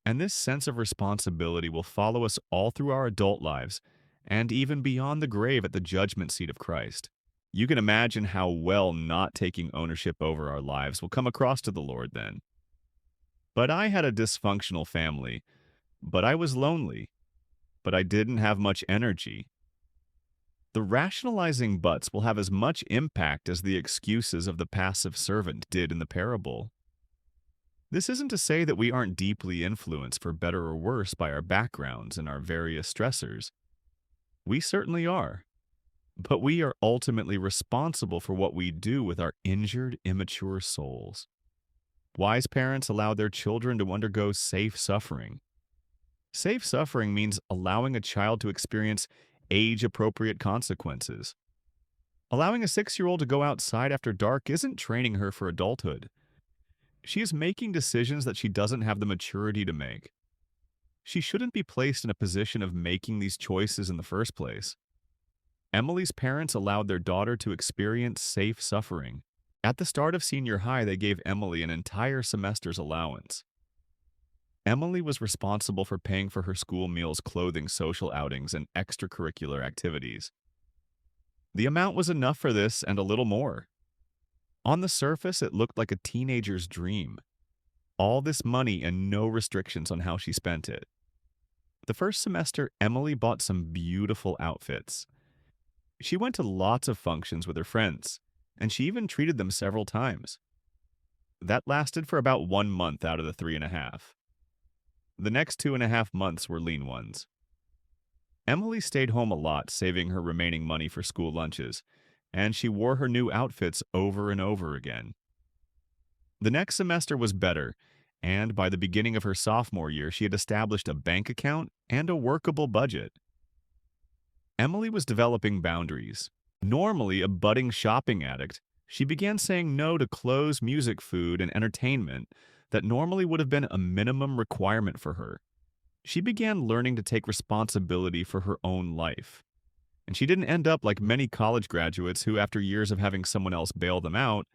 And this sense of responsibility will follow us all through our adult lives, and even beyond the grave at the judgment seat of Christ. You can imagine how well not taking ownership over our lives will come across to the Lord then. But I had a dysfunctional family, but I was lonely, but I didn't have much energy, The rationalizing buts will have as much impact as the excuses of the passive servant did in the parable. This isn't to say that we aren't deeply influenced for better or worse by our backgrounds and our various stressors. We certainly are. But we are ultimately responsible for what we do with our injured, immature souls. Wise parents allow their children to undergo safe suffering. Safe suffering means allowing a child to experience age-appropriate consequences. Allowing a 6-year-old to go outside after dark isn't training her for adulthood. She is making decisions that she doesn't have the maturity to make. She shouldn't be placed in a position of making these choices in the first place. Emily's parents allowed their daughter to experience safe suffering. At the start of senior high, they gave Emily an entire semester's allowance. Emily was responsible for paying for her school meals, clothing, social outings, and extracurricular activities. The amount was enough for this and a little more. On the surface, it looked like a teenager's dream. All this money and no restrictions on how she spent it. The first semester, Emily bought some beautiful outfits. She went to lots of functions with her friends, and she even treated them several times. That lasted for about 1 month out of the 3.5. The next 2.5 months were lean ones. Emily stayed home a lot, saving her remaining money for school lunches, and she wore her new outfits over and over again. The next semester was better, and by the beginning of her sophomore year, she had established a bank account and a workable budget. Emily was developing boundaries. Normally a budding shopping addict, she began saying no to clothes, music, food, and entertainment that normally would have been a minimum requirement for her. She began learning to take responsibility for her own life. And she didn't end up like many college graduates who, after years of having someone else bail them out,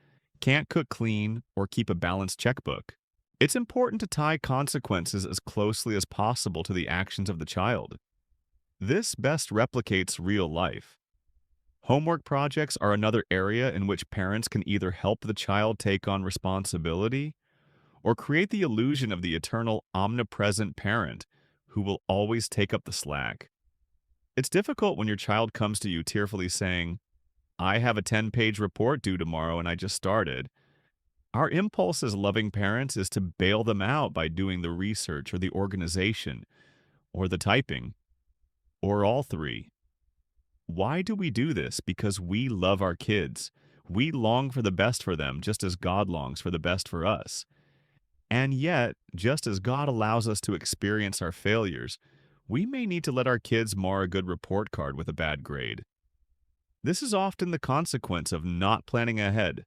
can't cook clean or keep a balanced checkbook. It's important to tie consequences as closely as possible to the actions of the child. This best replicates real life. Homework projects are another area in which parents can either help the child take on responsibility or create the illusion of the eternal, omnipresent parent who will always take up the slack. It's difficult when your child comes to you tearfully saying, "I have a 10-page report due tomorrow and I just started." Our impulse as loving parents is to bail them out by doing the research or the organization or the typing, or all three. Why do we do this? Because we love our kids. We long for the best for them, just as God longs for the best for us. And yet, just as God allows us to experience our failures, we may need to let our kids mar a good report card with a bad grade. This is often the consequence of not planning ahead.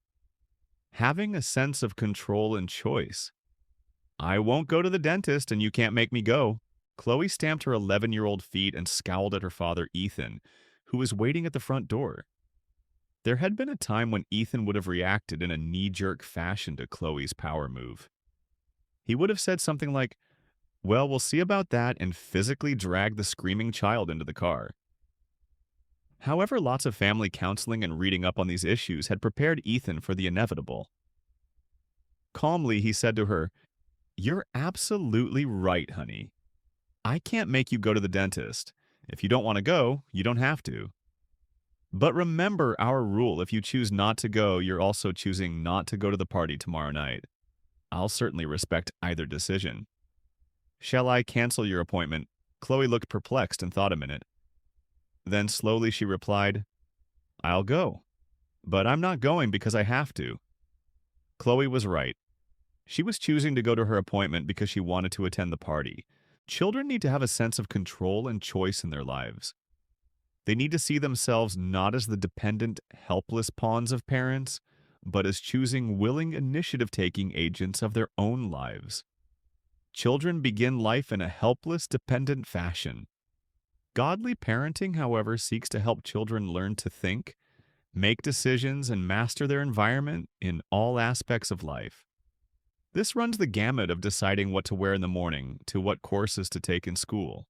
Having a sense of control and choice. I won't go to the dentist and you can't make me go. Chloe stamped her 11-year-old feet and scowled at her father, Ethan, who was waiting at the front door. There had been a time when Ethan would have reacted in a knee-jerk fashion to Chloe's power move. He would have said something like, "Well, we'll see about that," and physically dragged the screaming child into the car. However, lots of family counseling and reading up on these issues had prepared Ethan for the inevitable. Calmly, he said to her, "You're absolutely right, honey. I can't make you go to the dentist. If you don't want to go, you don't have to. But remember our rule: if you choose not to go, you're also choosing not to go to the party tomorrow night. I'll certainly respect either decision. Shall I cancel your appointment?" Chloe looked perplexed and thought a minute. Then slowly she replied, "I'll go. But I'm not going because I have to." Chloe was right. She was choosing to go to her appointment because she wanted to attend the party. Children need to have a sense of control and choice in their lives. They need to see themselves not as the dependent, helpless pawns of parents, but as choosing willing initiative-taking agents of their own lives. Children begin life in a helpless, dependent fashion. Godly parenting, however, seeks to help children learn to think, make decisions, and master their environment in all aspects of life. This runs the gamut of deciding what to wear in the morning to what courses to take in school.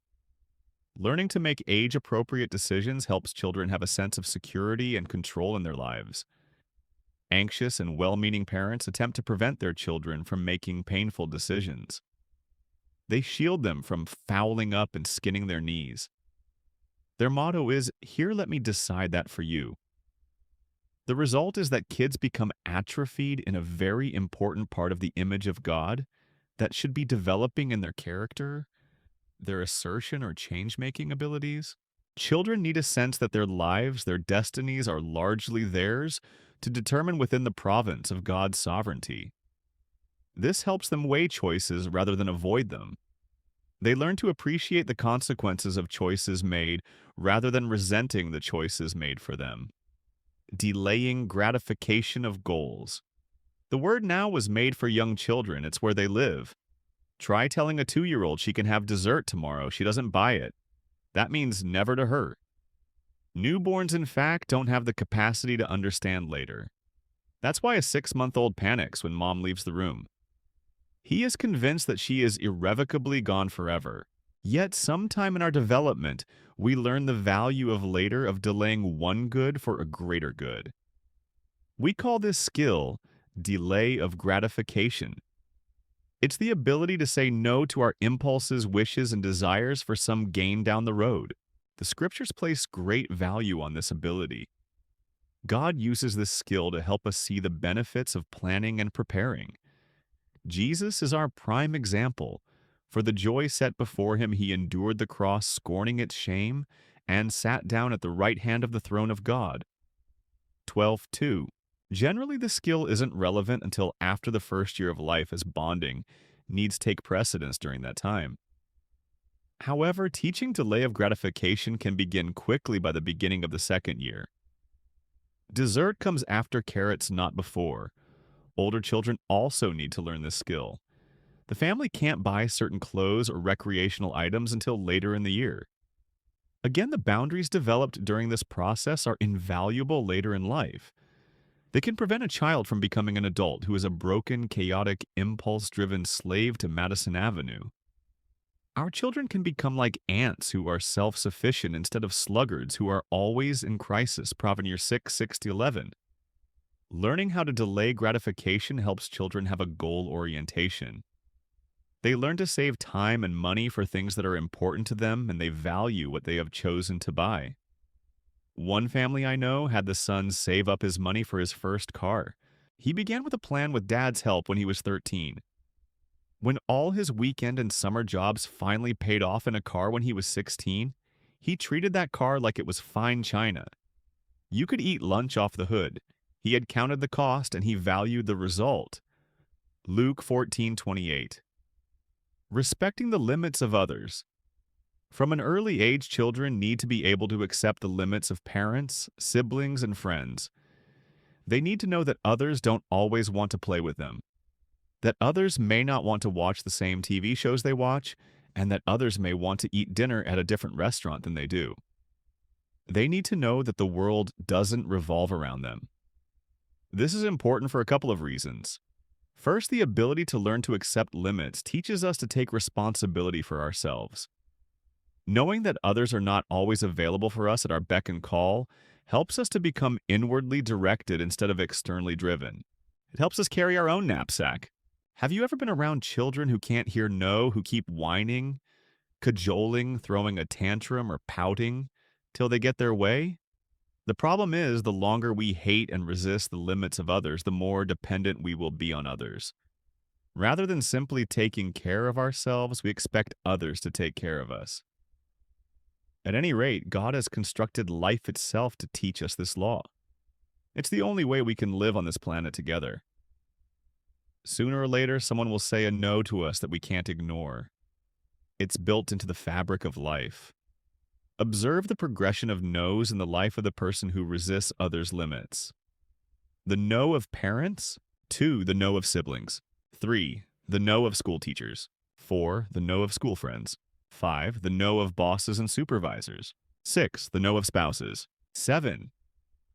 Learning to make age-appropriate decisions helps children have a sense of security and control in their lives. Anxious and well-meaning parents attempt to prevent their children from making painful decisions. They shield them from fouling up and skinning their knees. Their motto is, "Here, let me decide that for you." The result is that kids become atrophied in a very important part of the image of God that should be developing in their character, their assertion or change-making abilities. Children need a sense that their lives, their destinies are largely theirs to determine within the province of God's sovereignty. This helps them weigh choices rather than avoid them. They learn to appreciate the consequences of choices made rather than resenting the choices made for them. Delaying gratification of goals. The word now was made for young children. It's where they live. Try telling a 2-year-old she can have dessert tomorrow. She doesn't buy it. That means never to her. Newborns, in fact, don't have the capacity to understand later. That's why a 6-month-old panics when mom leaves the room. He is convinced that she is irrevocably gone forever. Yet sometime in our development, we learn the value of later of delaying one good for a greater good. We call this skill delay of gratification. It's the ability to say no to our impulses, wishes, and desires for some gain down the road. The scriptures place great value on this ability. God uses this skill to help us see the benefits of planning and preparing. Jesus is our prime example. For the joy set before him, he endured the cross, scorning its shame, and sat down at the right hand of the throne of God. 12:2. Generally, the skill isn't relevant until after the first year of life, as bonding needs take precedence during that time. However, teaching delay of gratification can begin quickly by the beginning of the second year. Dessert comes after carrots, not before. Older children also need to learn this skill. The family can't buy certain clothes or recreational items until later in the year. Again, the boundaries developed during this process are invaluable later in life. They can prevent a child from becoming an adult who is a broken, chaotic, impulse-driven slave to Madison Avenue. Our children can become like ants who are self-sufficient instead of sluggards who are always in crisis. Proverbs 6:6-11. Learning how to delay gratification helps children have a goal orientation. They learn to save time and money for things that are important to them, and they value what they have chosen to buy. One family I know had the son save up his money for his first car. He began with a plan with dad's help when he was 13. When all his weekend and summer jobs finally paid off in a car when he was 16, he treated that car like it was fine china. You could eat lunch off the hood. He had counted the cost and he valued the result. Luke 14:28. Respecting the limits of others. From an early age, children need to be able to accept the limits of parents, siblings, and friends. They need to know that others don't always want to play with them, that others may not want to watch the same TV shows they watch, and that others may want to eat dinner at a different restaurant than they do. They need to know that the world doesn't revolve around them. This is important for a couple of reasons. First, the ability to learn to accept limits teaches us to take responsibility for ourselves. Knowing that others are not always available for us at our beck and call helps us to become inwardly directed instead of externally driven. It helps us carry our own knapsack. Have you ever been around children who can't hear no, who keep whining, cajoling, throwing a tantrum, or pouting till they get their way? The problem is, the longer we hate and resist the limits of others, the more dependent we will be on others. Rather than simply taking care of ourselves, we expect others to take care of us. At any rate, God has constructed life itself to teach us this law. It's the only way we can live on this planet together. Sooner or later, someone will say a no to us that we can't ignore. It's built into the fabric of life. Observe the progression of no's in the life of the person who resists others' limits. The no of parents. 2, the no of siblings. 3, the no of school teachers. 4, the no of school friends. 5, the no of bosses and supervisors. 6, the no of spouses. 7,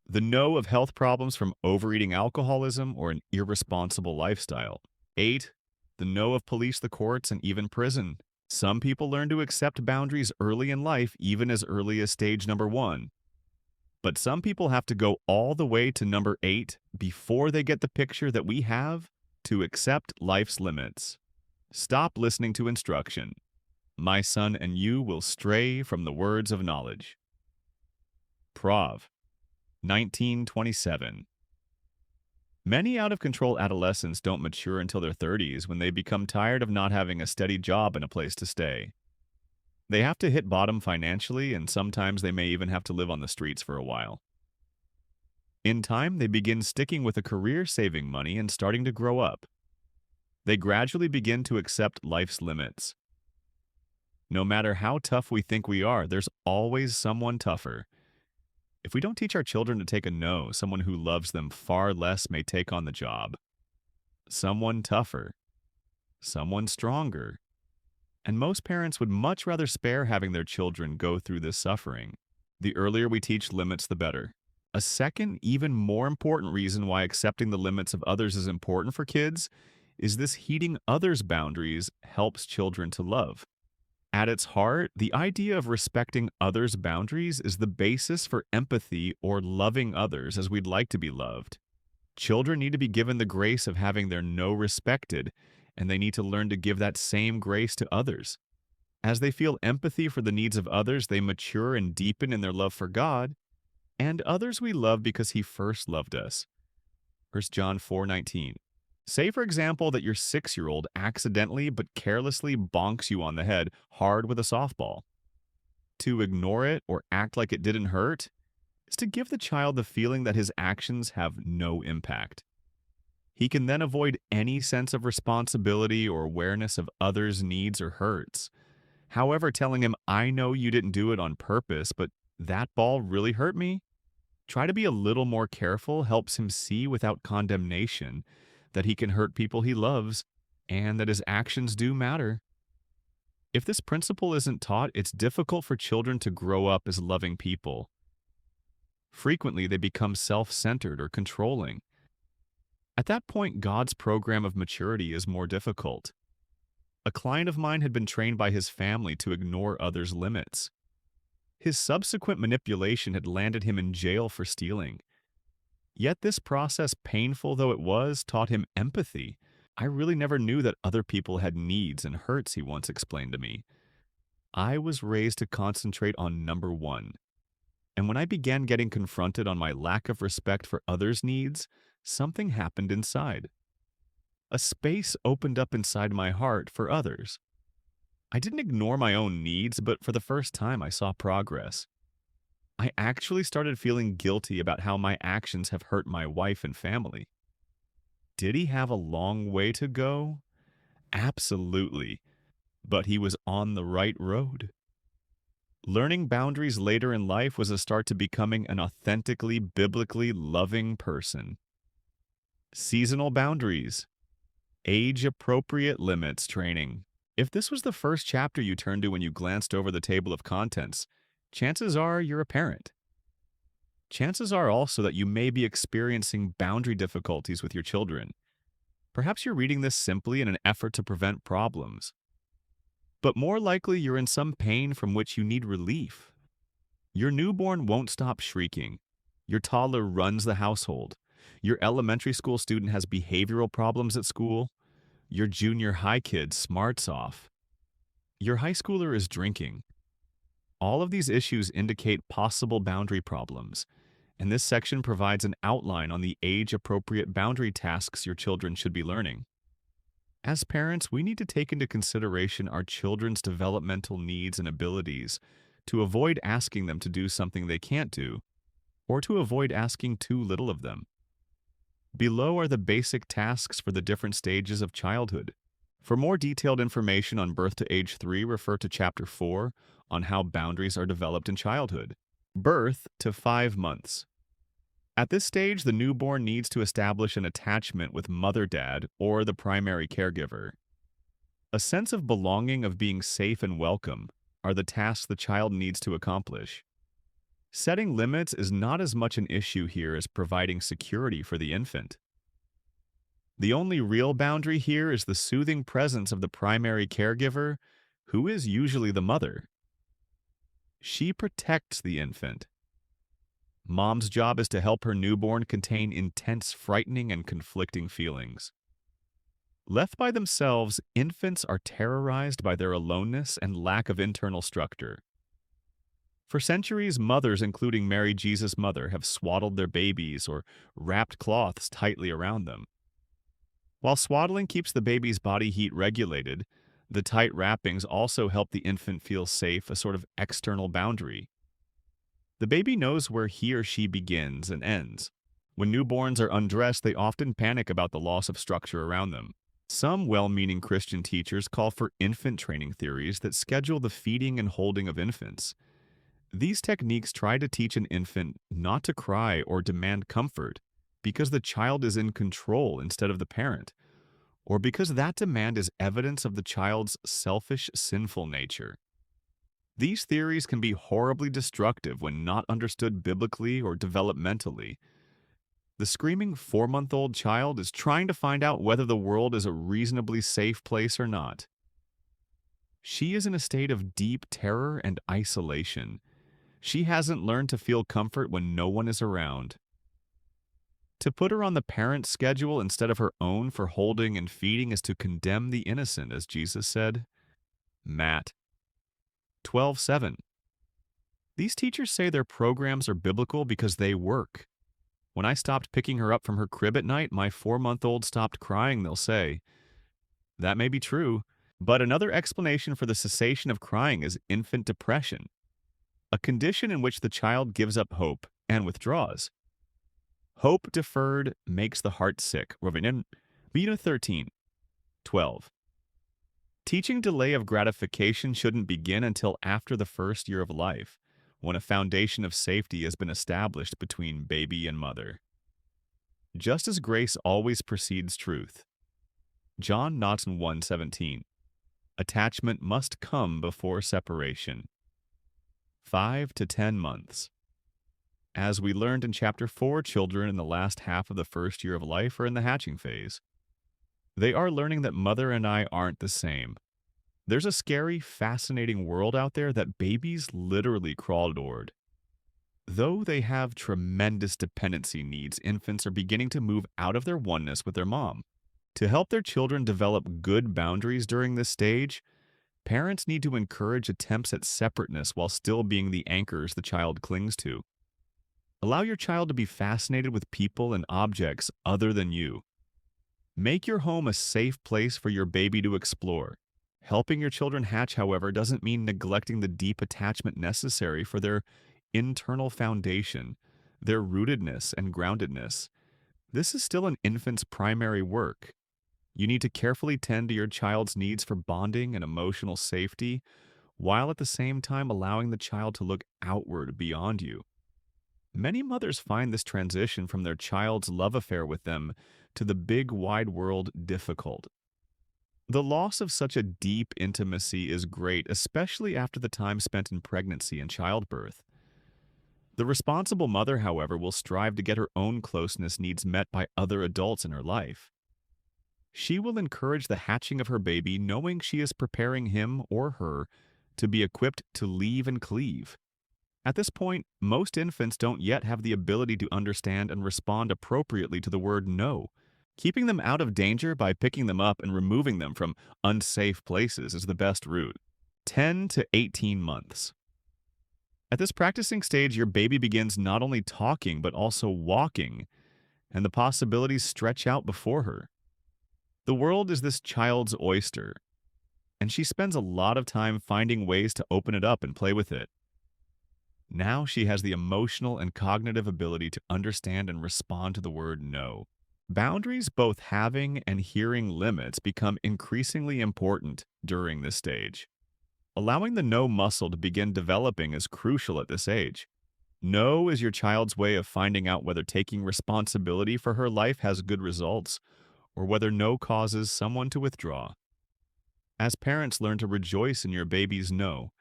the no of health problems from overeating, alcoholism, or an irresponsible lifestyle. 8, the no of police, the courts, and even prison. Some people learn to accept boundaries early in life, even as early as stage number 1. But some people have to go all the way to number 8 before they get the picture that we have to accept life's limits. Stop listening to instruction. My son and you will stray from the words of knowledge. Prov. 1927. Many out-of-control adolescents don't mature until their 30s when they become tired of not having a steady job and a place to stay. They have to hit bottom financially, and sometimes they may even have to live on the streets for a while. In time, they begin sticking with a career saving money and starting to grow up. They gradually begin to accept life's limits. No matter how tough we think we are, there's always someone tougher. If we don't teach our children to take a no, someone who loves them far less may take on the job. Someone tougher. Someone stronger. And most parents would much rather spare having their children go through this suffering. The earlier we teach limits, the better. A second, even more important reason why accepting the limits of others is important for kids is this heeding others' boundaries helps children to love. At its heart, the idea of respecting others' boundaries is the basis for empathy or loving others as we'd like to be loved. Children need to be given the grace of having their no respected, and they need to learn to give that same grace to others. As they feel empathy for the needs of others, they mature and deepen in their love for God and others we love because He first loved us. 1 John 4:19. Say, for example, that your 6-year-old accidentally but carelessly bonks you on the head hard with a softball. To ignore it or act like it didn't hurt is to give the child the feeling that his actions have no impact. He can then avoid any sense of responsibility or awareness of others' needs or hurts. However, telling him, I know you didn't do it on purpose, but that ball really hurt me? Try to be a little more careful helps him see without condemnation that he can hurt people he loves and that his actions do matter. If this principle isn't taught, it's difficult for children to grow up as loving people. Frequently, they become self-centered or controlling. At that point, God's program of maturity is more difficult. A client of mine had been trained by his family to ignore others' limits. His subsequent manipulation had landed him in jail for stealing. Yet this process, painful though it was, taught him empathy. I really never knew that other people had needs and hurts, he once explained to me. I was raised to concentrate on number one. And when I began getting confronted on my lack of respect for others' needs, something happened inside. A space opened up inside my heart for others. I didn't ignore my own needs, but for the first time I saw progress. I actually started feeling guilty about how my actions have hurt my wife and family. Did he have a long way to go? Absolutely. But he was on the right road. Learning boundaries later in life was a start to becoming an authentically, biblically loving person. Seasonal boundaries. Age-appropriate limits training. If this was the first chapter you turned to when you glanced over the table of contents, chances are you're a parent. Chances are also that you may be experiencing boundary difficulties with your children. Perhaps you're reading this simply in an effort to prevent problems. But more likely you're in some pain from which you need relief. Your newborn won't stop shrieking. Your toddler runs the household. Your elementary school student has behavioral problems at school. Your junior high kid smarts off. Your high schooler is drinking. All of these issues indicate possible boundary problems, and this section provides an outline on the age-appropriate boundary tasks your children should be learning. As parents, we need to take into consideration our children's developmental needs and abilities to avoid asking them to do something they can't do, or to avoid asking too little of them. Below are the basic tasks for the different stages of childhood. For more detailed information on birth to age 3, refer to Chapter 4 on how boundaries are developed in childhood. Birth to 5 months. At this stage, the newborn needs to establish an attachment with mother-dad or the primary caregiver. A sense of belonging, of being safe and welcome, are the tasks the child needs to accomplish. Setting limits is not as much an issue here as providing security for the infant. The only real boundary here is the soothing presence of the primary caregiver, who is usually the mother. She protects the infant. Mom's job is to help her newborn contain intense, frightening, and conflicting feelings. Left by themselves, infants are terrorized by their aloneness and lack of internal structure. For centuries, mothers, including Mary Jesus' mother, have swaddled their babies or wrapped cloths tightly around them. While swaddling keeps the baby's body heat regulated, the tight wrappings also help the infant feel safe, a sort of external boundary. The baby knows where he or she begins and ends. When newborns are undressed, they often panic about the loss of structure around them. Some well-meaning Christian teachers call for infant training theories that schedule the feeding and holding of infants. These techniques try to teach an infant not to cry or demand comfort because the child is in control instead of the parent, or because that demand is evidence of the child's selfish, sinful nature. These theories can be horribly destructive when not understood biblically or developmentally. The screaming 4-month-old child is trying to find out whether the world is a reasonably safe place or not. She is in a state of deep terror and isolation. She hasn't learned to feel comfort when no one is around. To put her on the parent's schedule instead of her own for holding and feeding is to condemn the innocent, as Jesus said. Matt 12:7. These teachers say their programs are biblical because they work. When I stopped picking her up from her crib at night, my 4-month-old stopped crying, they'll say. That may be true, but another explanation for the cessation of crying is infant depression, a condition in which the child gives up hope and withdraws. Hope deferred makes the heart sick. Rovinen 13:12. Teaching delay of gratification shouldn't begin until after the first year of life, when a foundation of safety has been established between baby and mother. Just as grace always precedes truth. John Naughton 1:17. Attachment must come before separation. 5 to 10 months. As we learned in Chapter 4, children in the last half of the first year of life are in the hatching phase. They are learning that mother and I aren't the same. There's a scary, fascinating world out there that babies literally crawl toward. Though they have tremendous dependency needs, infants are beginning to move out of their oneness with their mom. To help their children develop good boundaries during this stage, parents need to encourage attempts at separateness while still being the anchors the child clings to. Allow your child to be fascinated with people and objects other than you. Make your home a safe place for your baby to explore. Helping your children hatch, however, doesn't mean neglecting the deep attachment necessary for their internal foundation, their rootedness and groundedness. This is still an infant's primary work. You need to carefully tend to your child's needs for bonding and emotional safety, while at the same time allowing the child to look outward beyond you. Many mothers find this transition from their child's love affair with them to the big wide world difficult. The loss of such a deep intimacy is great, especially after the time spent in pregnancy and childbirth. The responsible mother, however, will strive to get her own closeness needs met by other adults in her life. She will encourage the hatching of her baby, knowing she is preparing him or her to be equipped to leave and cleave. At this point, most infants don't yet have the ability to understand and respond appropriately to the word no. Keeping them out of danger by picking them up and removing them from unsafe places is the best route. 10 to 18 months. At this practicing stage, your baby begins not only talking but also walking, and the possibilities stretch out before her. The world is this child's oyster, and she spends a lot of time finding ways to open it up and play with it. Now she has the emotional and cognitive ability to understand and respond to the word no. Boundaries, both having and hearing limits, become increasingly important during this stage. Allowing the no muscle to begin developing is crucial at this age. No is your child's way of finding out whether taking responsibility for her life has good results, or whether no causes someone to withdraw. As parents learn to rejoice in your baby's no,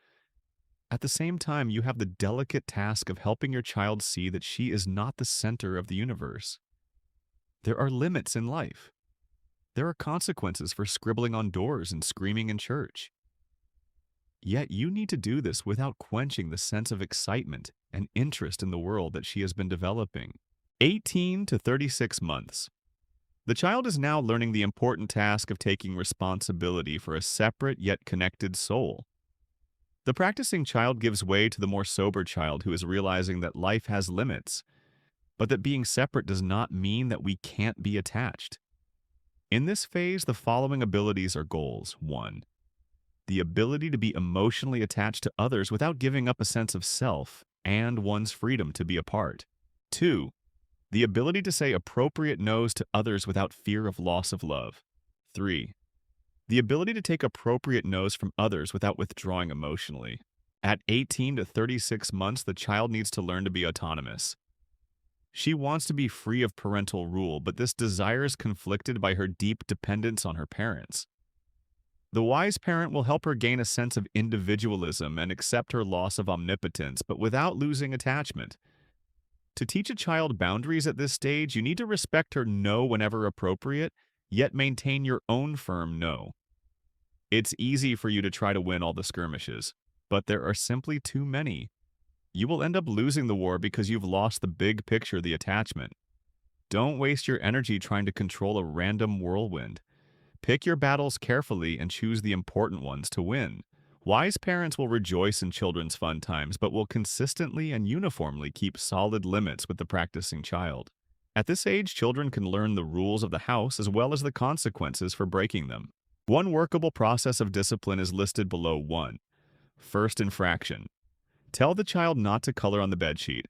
at the same time, you have the delicate task of helping your child see that she is not the center of the universe. There are limits in life. There are consequences for scribbling on doors and screaming in church. Yet you need to do this without quenching the sense of excitement and interest in the world that she has been developing. 18 to 36 months. The child is now learning the important task of taking responsibility for a separate yet connected soul. The practicing child gives way to the more sober child who is realizing that life has limits, but that being separate does not mean that we can't be attached. In this phase, the following abilities are goals. 1. The ability to be emotionally attached to others without giving up a sense of self and one's freedom to be apart. 2. The ability to say appropriate no's to others without fear of loss of love. 3. The ability to take appropriate no's from others without withdrawing emotionally. At 18 to 36 months, the child needs to learn to be autonomous. She wants to be free of parental rule, but this desire is conflicted by her deep dependence on her parents. The wise parent will help her gain a sense of individualism and accept her loss of omnipotence, but without losing attachment. To teach a child boundaries at this stage, you need to respect her no whenever appropriate, yet maintain your own firm no. It's easy for you to try to win all the skirmishes, but there are simply too many. You will end up losing the war because you've lost the big picture, the attachment. Don't waste your energy trying to control a random whirlwind. Pick your battles carefully and choose the important ones to win. Wise parents will rejoice in children's fun times, but will consistently and uniformly keep solid limits with the practicing child. At this age, children can learn the rules of the house as well as the consequences for breaking them. One workable process of discipline is listed below. 1. First infraction. Tell the child not to color on the bedsheet.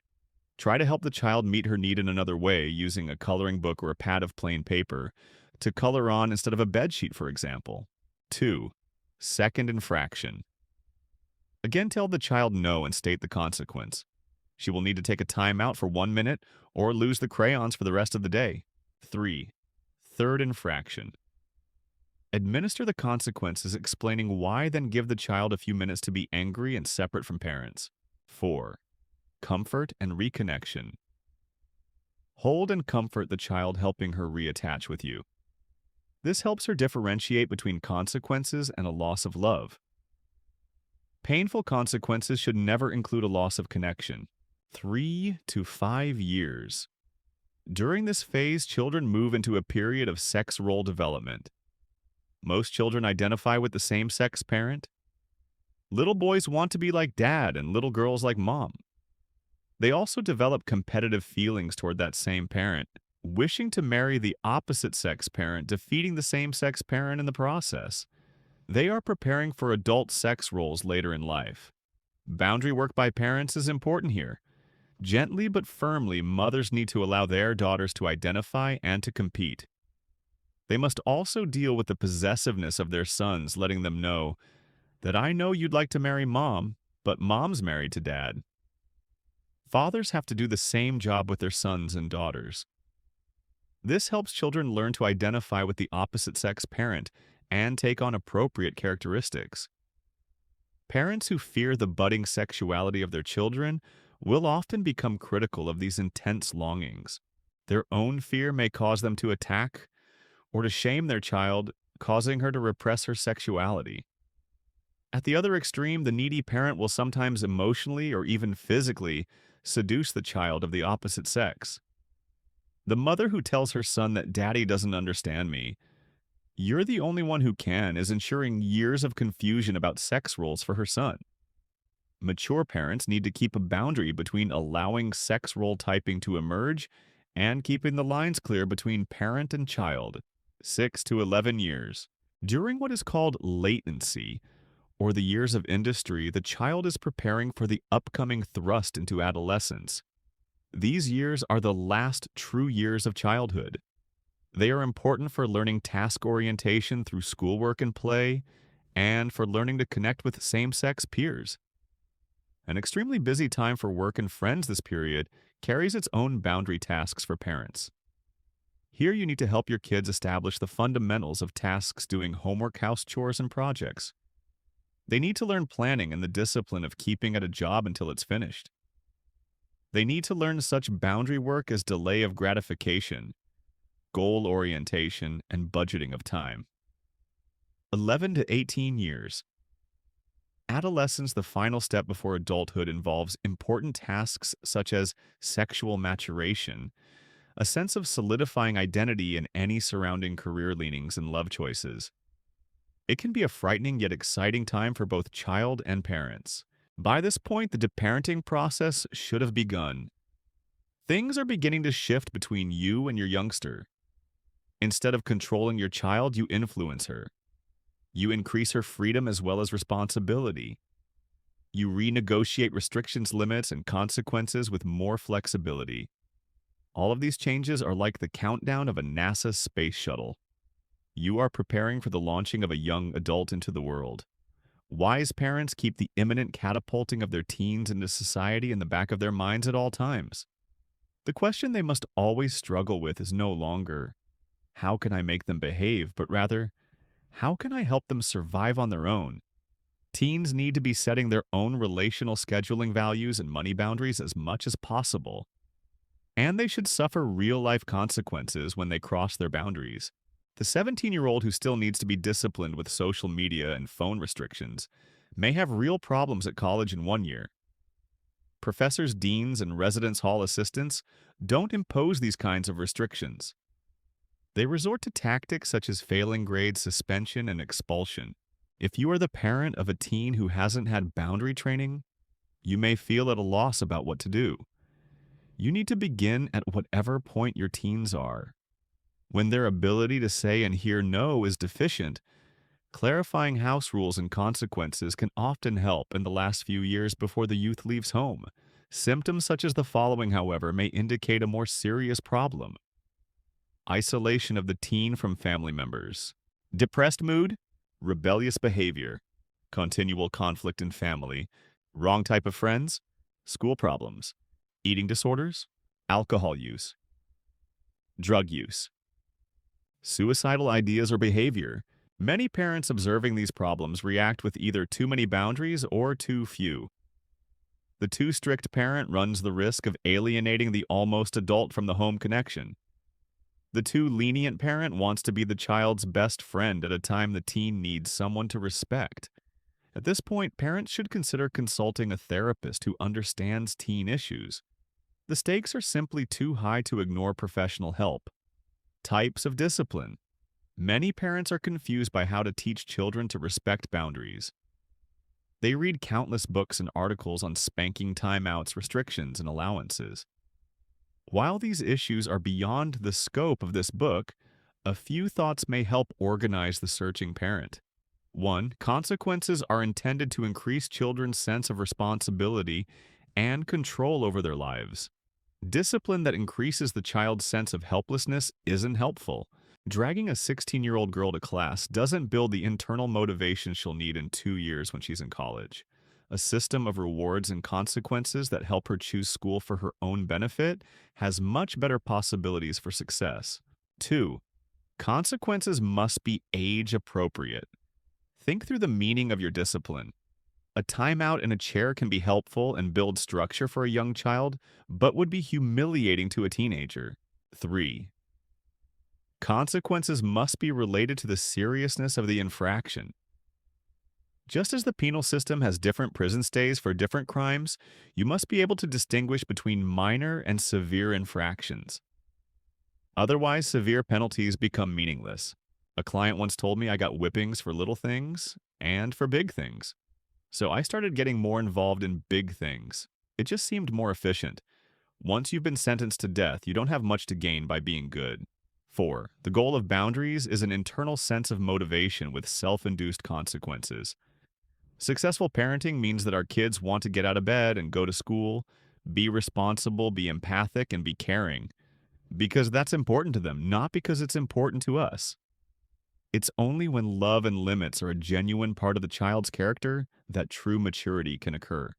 Try to help the child meet her need in another way, using a coloring book or a pad of plain paper to color on instead of a bedsheet, for example. 2. Second infraction. Again, tell the child no and state the consequence. She will need to take a time out for 1 minute or lose the crayons for the rest of the day. 3. Third infraction. Administer the consequences, explaining why, then give the child a few minutes to be angry and separate from parents. 4. Comfort and reconnection. Hold and comfort the child, helping her reattach with you. This helps her differentiate between consequences and a loss of love. Painful consequences should never include a loss of connection. 3 to 5 years. During this phase, children move into a period of sex role development. Most children identify with the same-sex parent. Little boys want to be like dad and little girls like mom. They also develop competitive feelings toward that same parent, wishing to marry the opposite-sex parent, defeating the same-sex parent in the process. They are preparing for adult sex roles later in life. Boundary work by parents is important here. Gently but firmly, mothers need to allow their daughters to identify and to compete. They must also deal with the possessiveness of their sons, letting them know that I know you'd like to marry mom, but mom's married to dad. Fathers have to do the same job with their sons and daughters. This helps children learn to identify with the opposite-sex parent and take on appropriate characteristics. Parents who fear the budding sexuality of their children will often become critical of these intense longings. Their own fear may cause them to attack or to shame their child, causing her to repress her sexuality. At the other extreme, the needy parent will sometimes emotionally or even physically seduce the child of the opposite sex. The mother who tells her son that daddy doesn't understand me, you're the only one who can, is ensuring years of confusion about sex roles for her son. Mature parents need to keep a boundary between allowing sex role typing to emerge and keeping the lines clear between parent and child. 6 to 11 years. During what is called latency, or the years of industry, the child is preparing for the upcoming thrust into adolescence. These years are the last true years of childhood. They are important for learning task orientation through schoolwork and play, and for learning to connect with same-sex peers. An extremely busy time for work and friends this period carries its own boundary tasks for parents. Here you need to help your kids establish the fundamentals of tasks, doing homework, house chores, and projects. They need to learn planning and the discipline of keeping at a job until it's finished. They need to learn such boundary work as delay of gratification, goal orientation, and budgeting of time. 11 to 18 years. Adolescence, the final step before adulthood, involves important tasks such as sexual maturation, a sense of solidifying identity in any surrounding career leanings and love choices. It can be a frightening yet exciting time for both child and parents. By this point, the deparenting process should have begun. Things are beginning to shift between you and your youngster. Instead of controlling your child, you influence her. You increase her freedom as well as responsibility. You renegotiate restrictions, limits, and consequences with more flexibility. All of these changes are like the countdown of a NASA space shuttle. You are preparing for the launching of a young adult into the world. Wise parents keep the imminent catapulting of their teens into society in the back of their minds at all times. The question they must always struggle with is no longer, how can I make them behave, but rather, how can I help them survive on their own? Teens need to be setting their own relational scheduling values and money boundaries as much as possible. And they should suffer real-life consequences when they cross their boundaries. The 17-year-old who still needs to be disciplined with social media and phone restrictions may have real problems at college in 1 year. Professors, deans, and residence hall assistants don't impose these kinds of restrictions. They resort to tactics such as failing grade suspension and expulsion. If you are the parent of a teen who hasn't had boundary training, you may feel at a loss about what to do. You need to begin at whatever point your teens are. When their ability to say and hear no is deficient, clarifying house rules and consequences can often help in the last few years before the youth leaves home. Symptoms such as the following, however, may indicate a more serious problem. Isolation of the teen from family members. Depressed mood, rebellious behavior, continual conflict in family, wrong type of friends, school problems, eating disorders, alcohol use, drug use, suicidal ideas or behavior. Many parents observing these problems react with either too many boundaries or too few. The too strict parent runs the risk of alienating the almost adult from the home connection. The too lenient parent wants to be the child's best friend at a time the teen needs someone to respect. At this point, parents should consider consulting a therapist who understands teen issues. The stakes are simply too high to ignore professional help. Types of discipline. Many parents are confused by how to teach children to respect boundaries. They read countless books and articles on spanking timeouts, restrictions, and allowances. While these issues are beyond the scope of this book, a few thoughts may help organize the searching parent. 1. Consequences are intended to increase children's sense of responsibility and control over their lives. Discipline that increases the child's sense of helplessness isn't helpful. Dragging a 16-year-old girl to class doesn't build the internal motivation she'll need in 2 years when she's in college. A system of rewards and consequences that help her choose school for her own benefit has much better possibilities for success. 2. Consequences must be age-appropriate. Think through the meaning of your discipline. A timeout in a chair can be helpful and build structure for a young child, but would be humiliating to a teenager. 3. Consequences must be related to the seriousness of the infraction. Just as the penal system has different prison stays for different crimes, you must be able to distinguish between minor and severe infractions. Otherwise, severe penalties become meaningless. A client once told me I got whippings for little things and for big things. So I started getting more involved in big things. It just seemed more efficient. Once you've been sentenced to death, you don't have much to gain by being good. 4. The goal of boundaries is an internal sense of motivation with self-induced consequences. Successful parenting means that our kids want to get out of bed and go to school, be responsible, be empathic, and be caring. Because that's important to them, not because it's important to us. It's only when love and limits are a genuine part of the child's character that true maturity can occur.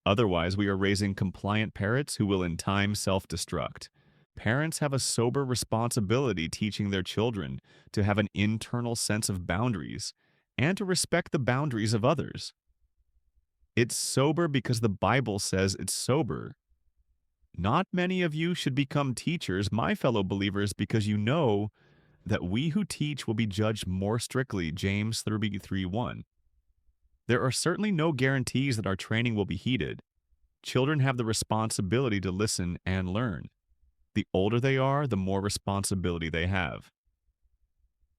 Otherwise, we are raising compliant parrots who will in time self-destruct. Parents have a sober responsibility teaching their children to have an internal sense of boundaries and to respect the boundaries of others. It's sober because the Bible says it's sober. Not many of you should become teachers, my fellow believers, because you know that we who teach will be judged more strictly, James 3:1. There are certainly no guarantees that our training will be heeded. Children have the responsibility to listen and learn. The older they are, the more responsibility they have.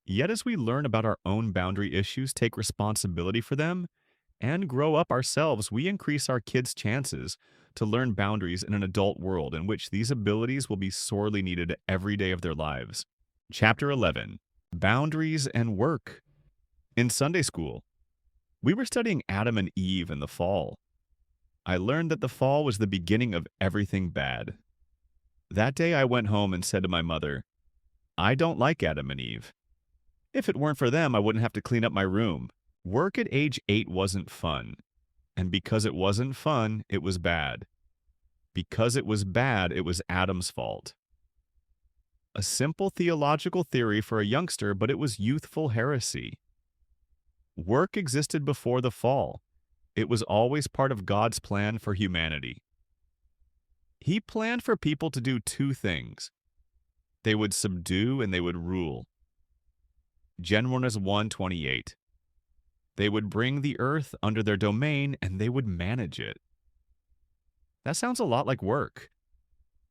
Yet as we learn about our own boundary issues, take responsibility for them, and grow up ourselves, we increase our kids' chances to learn boundaries in an adult world in which these abilities will be sorely needed every day of their lives. Chapter 11. Boundaries and Work. In Sunday school, we were studying Adam and Eve and the fall. I learned that the fall was the beginning of everything bad. That day I went home and said to my mother, I don't like Adam and Eve. If it weren't for them, I wouldn't have to clean up my room. Work at age 8 wasn't fun. And because it wasn't fun, it was bad. Because it was bad, it was Adam's fault. A simple theological theory for a youngster, but it was youthful heresy. Work existed before the fall. It was always part of God's plan for humanity. He planned for people to do two things. They would subdue and they would rule. Genesis 1:28. They would bring the earth under their domain and they would manage it. That sounds a lot like work.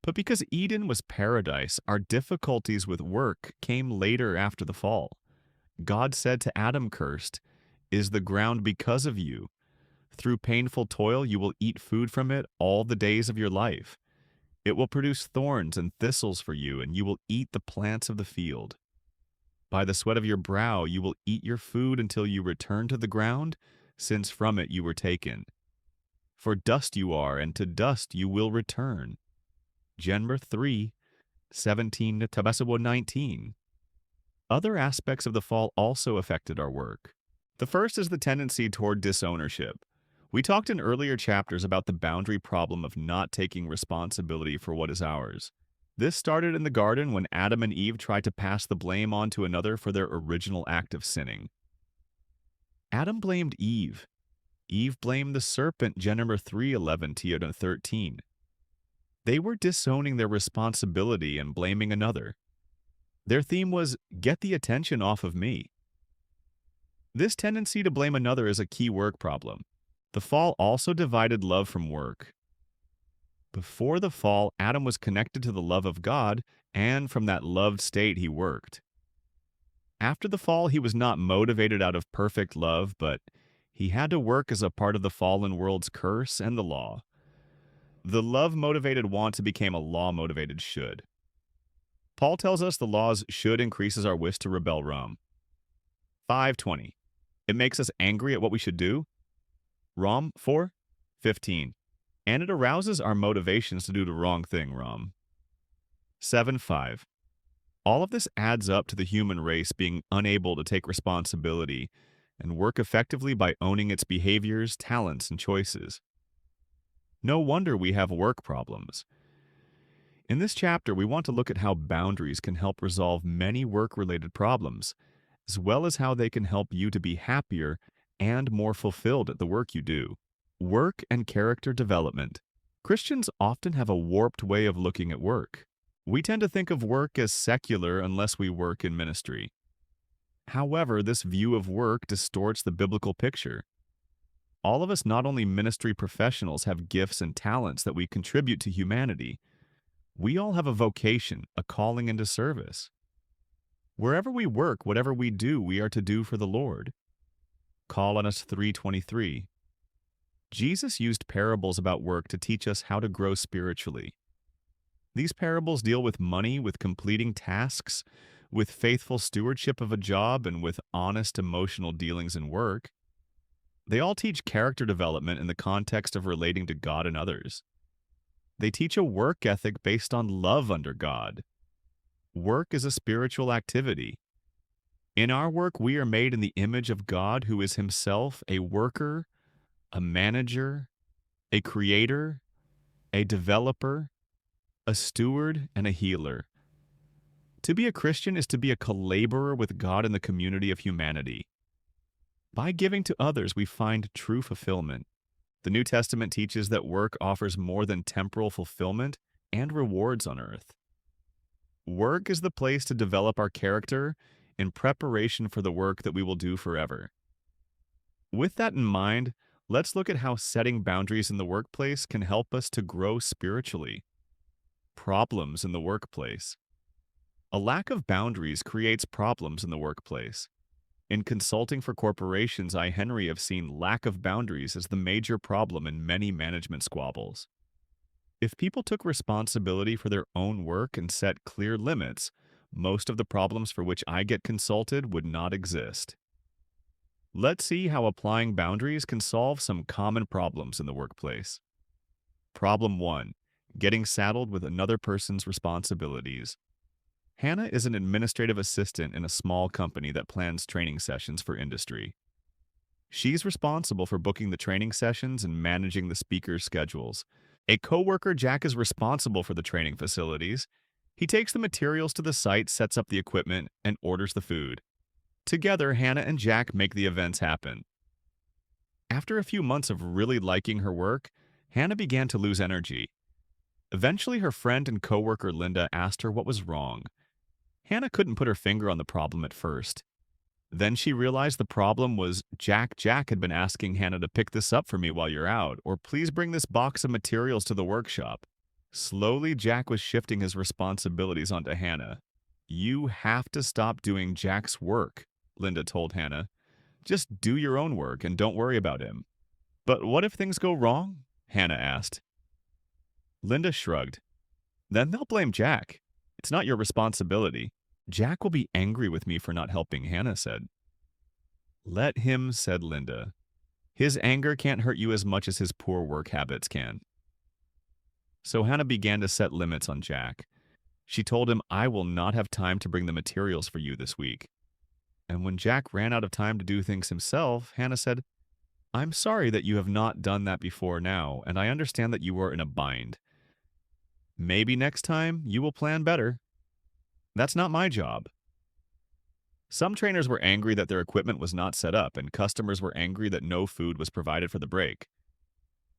But because Eden was paradise, our difficulties with work came later after the fall. God said to Adam, cursed is the ground because of you. Through painful toil you will eat food from it all the days of your life. It will produce thorns and thistles for you, and you will eat the plants of the field. By the sweat of your brow you will eat your food until you return to the ground, since from it you were taken. For dust you are, and to dust you will return. Genesis 3:17-19. Other aspects of the fall also affected our work. The first is the tendency toward disownership. We talked in earlier chapters about the boundary problem of not taking responsibility for what is ours. This started in the garden when Adam and Eve tried to pass the blame on to another for their original act of sinning. Adam blamed Eve. Eve blamed the serpent, Genesis 3:11-13. They were disowning their responsibility and blaming another. Their theme was, get the attention off of me. This tendency to blame another is a key work problem. The fall also divided love from work. Before the fall, Adam was connected to the love of God, and from that loved state he worked. After the fall, he was not motivated out of perfect love, but he had to work as a part of the fallen world's curse and the law. The love-motivated want became a law-motivated should. Paul tells us the law's should increases our wish to rebel Rom. 5:20. It makes us angry at what we should do. Rom 4:15. And it arouses our motivations to do the wrong thing, Rom. 7:5. All of this adds up to the human race being unable to take responsibility and work effectively by owning its behaviors, talents, and choices. No wonder we have work problems. In this chapter, we want to look at how boundaries can help resolve many work-related problems, as well as how they can help you to be happier and more fulfilled at the work you do. Work and character development. Christians often have a warped way of looking at work. We tend to think of work as secular unless we work in ministry. However, this view of work distorts the biblical picture. All of us, not only ministry professionals, have gifts and talents that we contribute to humanity. We all have a vocation, a calling into service. Wherever we work, whatever we do, we are to do for the Lord. Colossus 3:23. Jesus used parables about work to teach us how to grow spiritually. These parables deal with money, with completing tasks, with faithful stewardship of a job, and with honest emotional dealings in work. They all teach character development in the context of relating to God and others. They teach a work ethic based on love under God. Work is a spiritual activity. In our work, we are made in the image of God, who is himself a worker, a manager, a creator, a developer, a steward, and a healer. To be a Christian is to be a collaborer with God in the community of humanity. By giving to others, we find true fulfillment. The New Testament teaches that work offers more than temporal fulfillment and rewards on earth. Work is the place to develop our character in preparation for the work that we will do forever. With that in mind, let's look at how setting boundaries in the workplace can help us to grow spiritually. Problems in the workplace. A lack of boundaries creates problems in the workplace. In consulting for corporations, I, Henry, have seen lack of boundaries as the major problem in many management squabbles. If people took responsibility for their own work and set clear limits, most of the problems for which I get consulted would not exist. Let's see how applying boundaries can solve some common problems in the workplace. Problem 1. Getting saddled with another person's responsibilities. Hannah is an administrative assistant in a small company that plans training sessions for industry. She's responsible for booking the training sessions and managing the speakers' schedules. A coworker, Jack, is responsible for the training facilities. He takes the materials to the site, sets up the equipment, and orders the food. Together, Hannah and Jack make the events happen. After a few months of really liking her work, Hannah began to lose energy. Eventually, her friend and coworker Linda asked her what was wrong. Hannah couldn't put her finger on the problem at first. Then she realized the problem was Jack had been asking Hannah to pick this up for me while you're out, or please bring this box of materials to the workshop. Slowly, Jack was shifting his responsibilities onto Hannah. You have to stop doing Jack's work, Linda told Hannah. Just do your own work and don't worry about him. But what if things go wrong? Hannah asked. Linda shrugged. Then they'll blame Jack. It's not your responsibility. Jack will be angry with me for not helping, Hannah said. Let him, said Linda. His anger can't hurt you as much as his poor work habits can. So Hannah began to set limits on Jack. She told him, I will not have time to bring the materials for you this week. And when Jack ran out of time to do things himself, Hannah said, I'm sorry that you have not done that before now, and I understand that you are in a bind. Maybe next time you will plan better. That's not my job. Some trainers were angry that their equipment was not set up, and customers were angry that no food was provided for the break.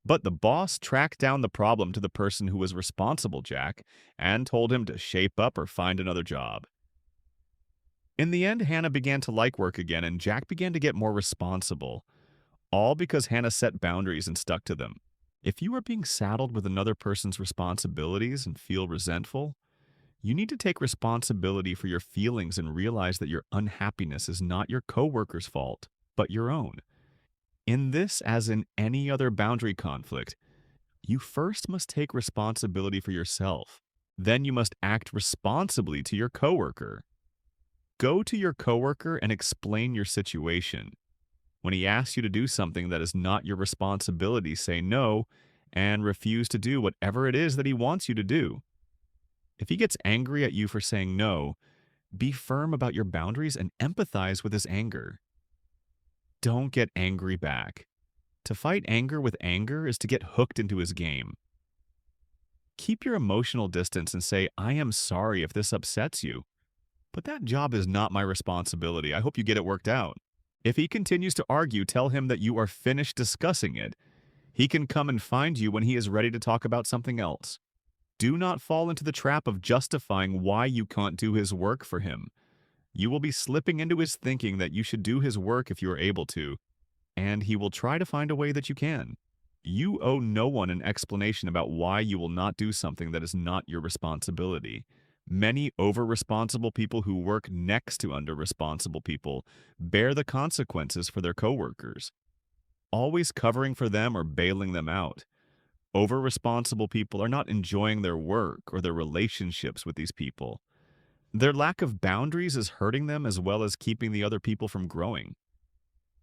But the boss tracked down the problem to the person who was responsible, Jack, and told him to shape up or find another job. In the end, Hannah began to like work again, and Jack began to get more responsible, all because Hannah set boundaries and stuck to them. If you are being saddled with another person's responsibilities and feel resentful, you need to take responsibility for your feelings and realize that your unhappiness is not your coworker's fault, but your own. In this, as in any other boundary conflict, you first must take responsibility for yourself. Then you must act responsibly to your coworker. Go to your coworker and explain your situation. When he asks you to do something that is not your responsibility, say no and refuse to do whatever it is that he wants you to do. If he gets angry at you for saying no, be firm about your boundaries and empathize with his anger. Don't get angry back. To fight anger with anger is to get hooked into his game. Keep your emotional distance and say, I am sorry if this upsets you, but that job is not my responsibility. I hope you get it worked out. If he continues to argue, tell him that you are finished discussing it. He can come and find you when he is ready to talk about something else. Do not fall into the trap of justifying why you can't do his work for him. You will be slipping into his thinking that you should do his work if you are able to, and he will try to find a way that you can. You owe no one an explanation about why you will not do something that is not your responsibility. Many over-responsible people who work next to under-responsible people bear the consequences for their coworkers, always covering for them or bailing them out. Over-responsible people are not enjoying their work or their relationships with these people. Their lack of boundaries is hurting them as well as keeping the other people from growing.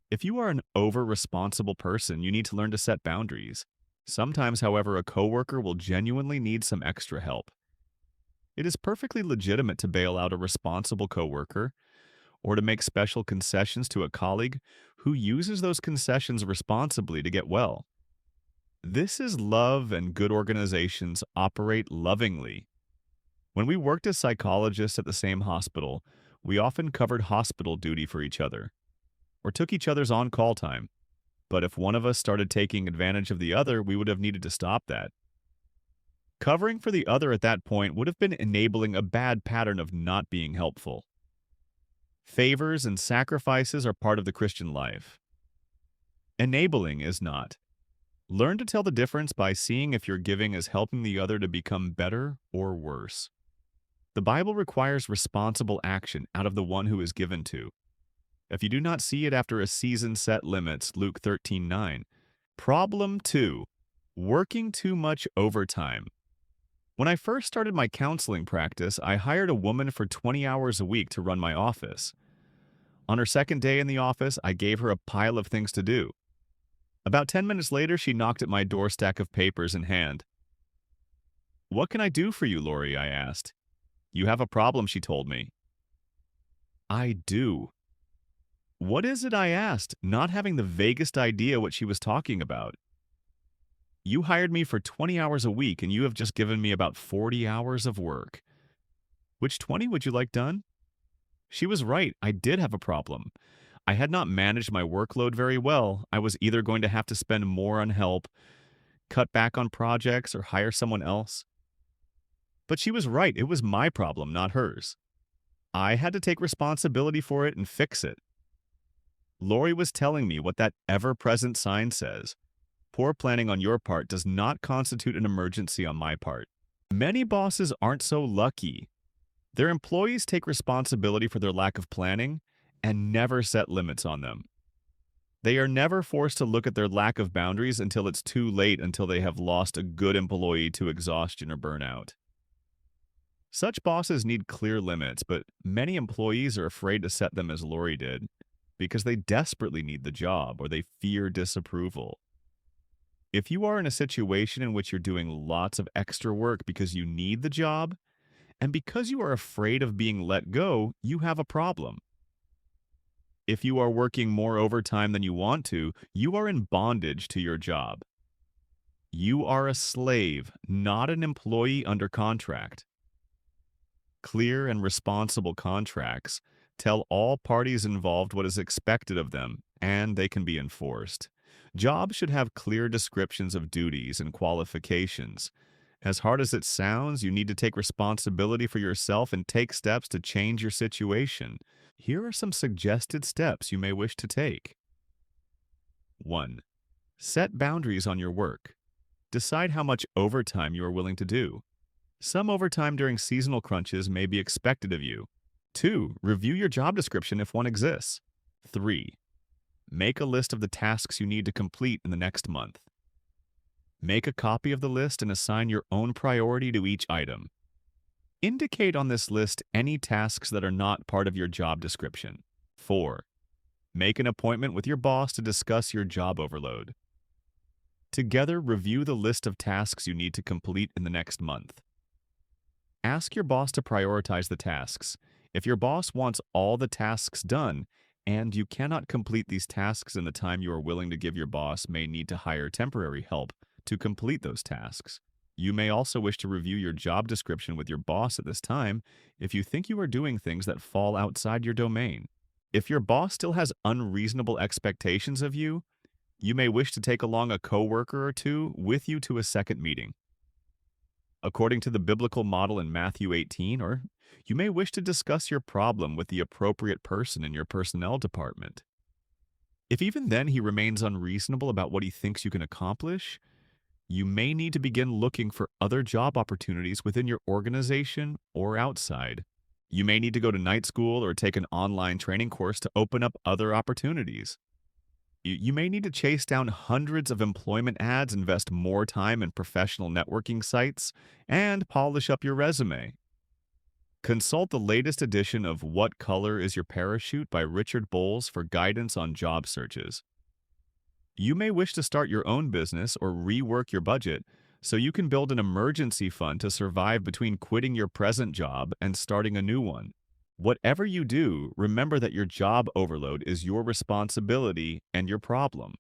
If you are an over-responsible person, you need to learn to set boundaries. Sometimes, however, a coworker will genuinely need some extra help. It is perfectly legitimate to bail out a responsible coworker or to make special concessions to a colleague who uses those concessions responsibly to get well. This is love, and good organizations operate lovingly. When we worked as psychologists at the same hospital, we often covered hospital duty for each other, or took each other's on-call time. But if one of us started taking advantage of the other, we would have needed to stop that. Covering for the other at that point would have been enabling a bad pattern of not being helpful. Favors and sacrifices are part of the Christian life. Enabling is not. Learn to tell the difference by seeing if your giving is helping the other to become better or worse. The Bible requires responsible action out of the one who is given to. If you do not see it after a season set limits, Luke 13:9. Problem 2. Working too much overtime. When I first started my counseling practice, I hired a woman for 20 hours a week to run my office. On her second day in the office, I gave her a pile of things to do. About 10 minutes later, she knocked at my door, stack of papers in hand. "What can I do for you, Lori?" I asked. "You have a problem," she told me. "I do." "What is it?" I asked, not having the vaguest idea what she was talking about. "You hired me for 20 hours a week, and you have just given me about 40 hours of work. Which 20 would you like done?" She was right. I did have a problem. I had not managed my workload very well. I was either going to have to spend more on help, cut back on projects, or hire someone else. But she was right. It was my problem, not hers. I had to take responsibility for it and fix it. Lori was telling me what that ever-present sign says. Poor planning on your part does not constitute an emergency on my part. Many bosses aren't so lucky. Their employees take responsibility for their lack of planning and never set limits on them. They are never forced to look at their lack of boundaries until it's too late, until they have lost a good employee to exhaustion or burnout. Such bosses need clear limits, but many employees are afraid to set them as Lori did because they desperately need the job or they fear disapproval. If you are in a situation in which you're doing lots of extra work because you need the job, and because you are afraid of being let go, you have a problem. If you are working more overtime than you want to, you are in bondage to your job. You are a slave, not an employee under contract. Clear and responsible contracts tell all parties involved what is expected of them, and they can be enforced. Jobs should have clear descriptions of duties and qualifications. As hard as it sounds, you need to take responsibility for yourself and take steps to change your situation. Here are some suggested steps you may wish to take. 1. Set boundaries on your work. Decide how much overtime you are willing to do. Some overtime during seasonal crunches may be expected of you. 2. Review your job description if one exists. 3. Make a list of the tasks you need to complete in the next month. Make a copy of the list and assign your own priority to each item. Indicate on this list any tasks that are not part of your job description. 4. Make an appointment with your boss to discuss your job overload. Together, review the list of tasks you need to complete in the next month. Ask your boss to prioritize the tasks. If your boss wants all the tasks done, and you cannot complete these tasks in the time you are willing to give, your boss may need to hire temporary help to complete those tasks. You may also wish to review your job description with your boss at this time if you think you are doing things that fall outside your domain. If your boss still has unreasonable expectations of you, you may wish to take along a coworker or two with you to a second meeting. According to the biblical model in Matthew 18, or you may wish to discuss your problem with the appropriate person in your personnel department. If even then he remains unreasonable about what he thinks you can accomplish, you may need to begin looking for other job opportunities within your organization or outside. You may need to go to night school or take an online training course to open up other opportunities. You may need to chase down hundreds of employment ads, invest more time in professional networking sites, and polish up your resume. Consult the latest edition of What Color is Your Parachute by Richard Bowles for guidance on job searches. You may wish to start your own business or rework your budget so you can build an emergency fund to survive between quitting your present job and starting a new one. Whatever you do, remember that your job overload is your responsibility and your problem.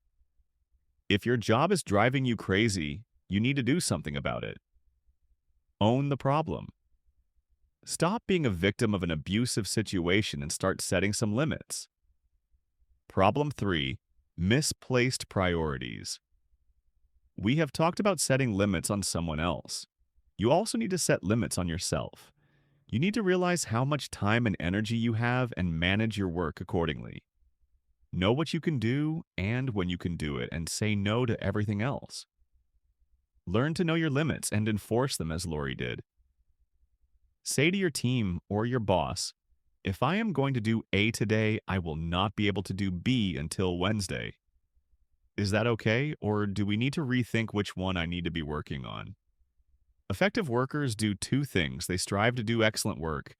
If your job is driving you crazy, you need to do something about it. Own the problem. Stop being a victim of an abusive situation and start setting some limits. Problem 3. Misplaced priorities. We have talked about setting limits on someone else. You also need to set limits on yourself. You need to realize how much time and energy you have and manage your work accordingly. Know what you can do and when you can do it, and say no to everything else. Learn to know your limits and enforce them as Lori did. Say to your team or your boss, if I am going to do A today, I will not be able to do B until Wednesday. Is that okay, or do we need to rethink which one I need to be working on? Effective workers do two things. They strive to do excellent work,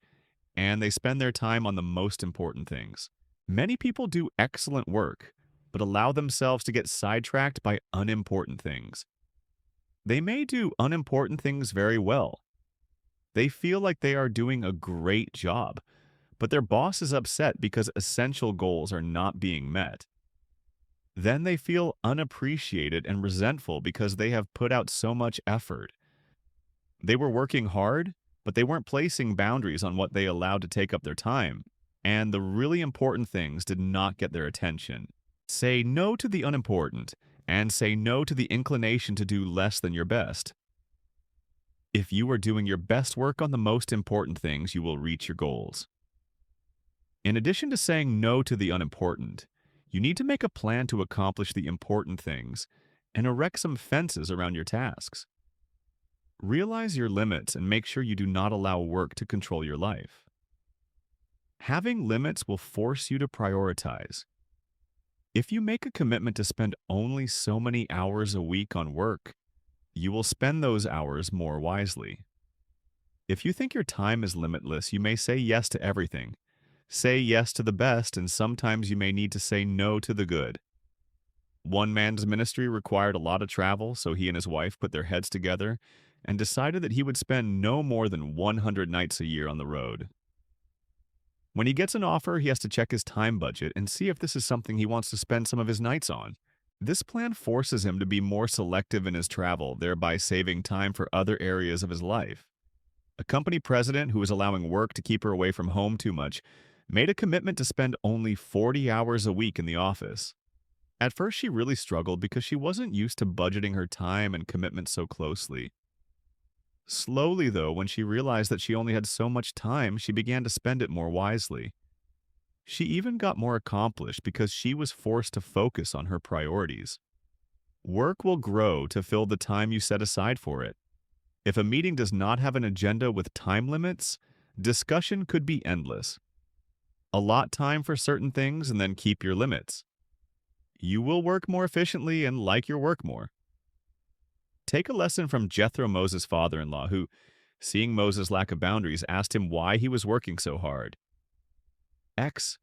and they spend their time on the most important things. Many people do excellent work, but allow themselves to get sidetracked by unimportant things. They may do unimportant things very well. They feel like they are doing a great job, but their boss is upset because essential goals are not being met. Then they feel unappreciated and resentful because they have put out so much effort. They were working hard, but they weren't placing boundaries on what they allowed to take up their time, and the really important things did not get their attention. Say no to the unimportant, and say no to the inclination to do less than your best. If you are doing your best work on the most important things, you will reach your goals. In addition to saying no to the unimportant, you need to make a plan to accomplish the important things and erect some fences around your tasks. Realize your limits and make sure you do not allow work to control your life. Having limits will force you to prioritize. If you make a commitment to spend only so many hours a week on work, you will spend those hours more wisely. If you think your time is limitless, you may say yes to everything. Say yes to the best, and sometimes you may need to say no to the good. One man's ministry required a lot of travel, so he and his wife put their heads together and decided that he would spend no more than 100 nights a year on the road. When he gets an offer, he has to check his time budget and see if this is something he wants to spend some of his nights on. This plan forces him to be more selective in his travel, thereby saving time for other areas of his life. A company president who was allowing work to keep her away from home too much made a commitment to spend only 40 hours a week in the office. At first, she really struggled because she wasn't used to budgeting her time and commitment so closely. Slowly, though, when she realized that she only had so much time, she began to spend it more wisely. She even got more accomplished because she was forced to focus on her priorities. Work will grow to fill the time you set aside for it. If a meeting does not have an agenda with time limits, discussion could be endless. Allot time for certain things and then keep your limits. You will work more efficiently and like your work more. Take a lesson from Jethro, Moses' father-in-law, who, seeing Moses' lack of boundaries, asked him why he was working so hard. X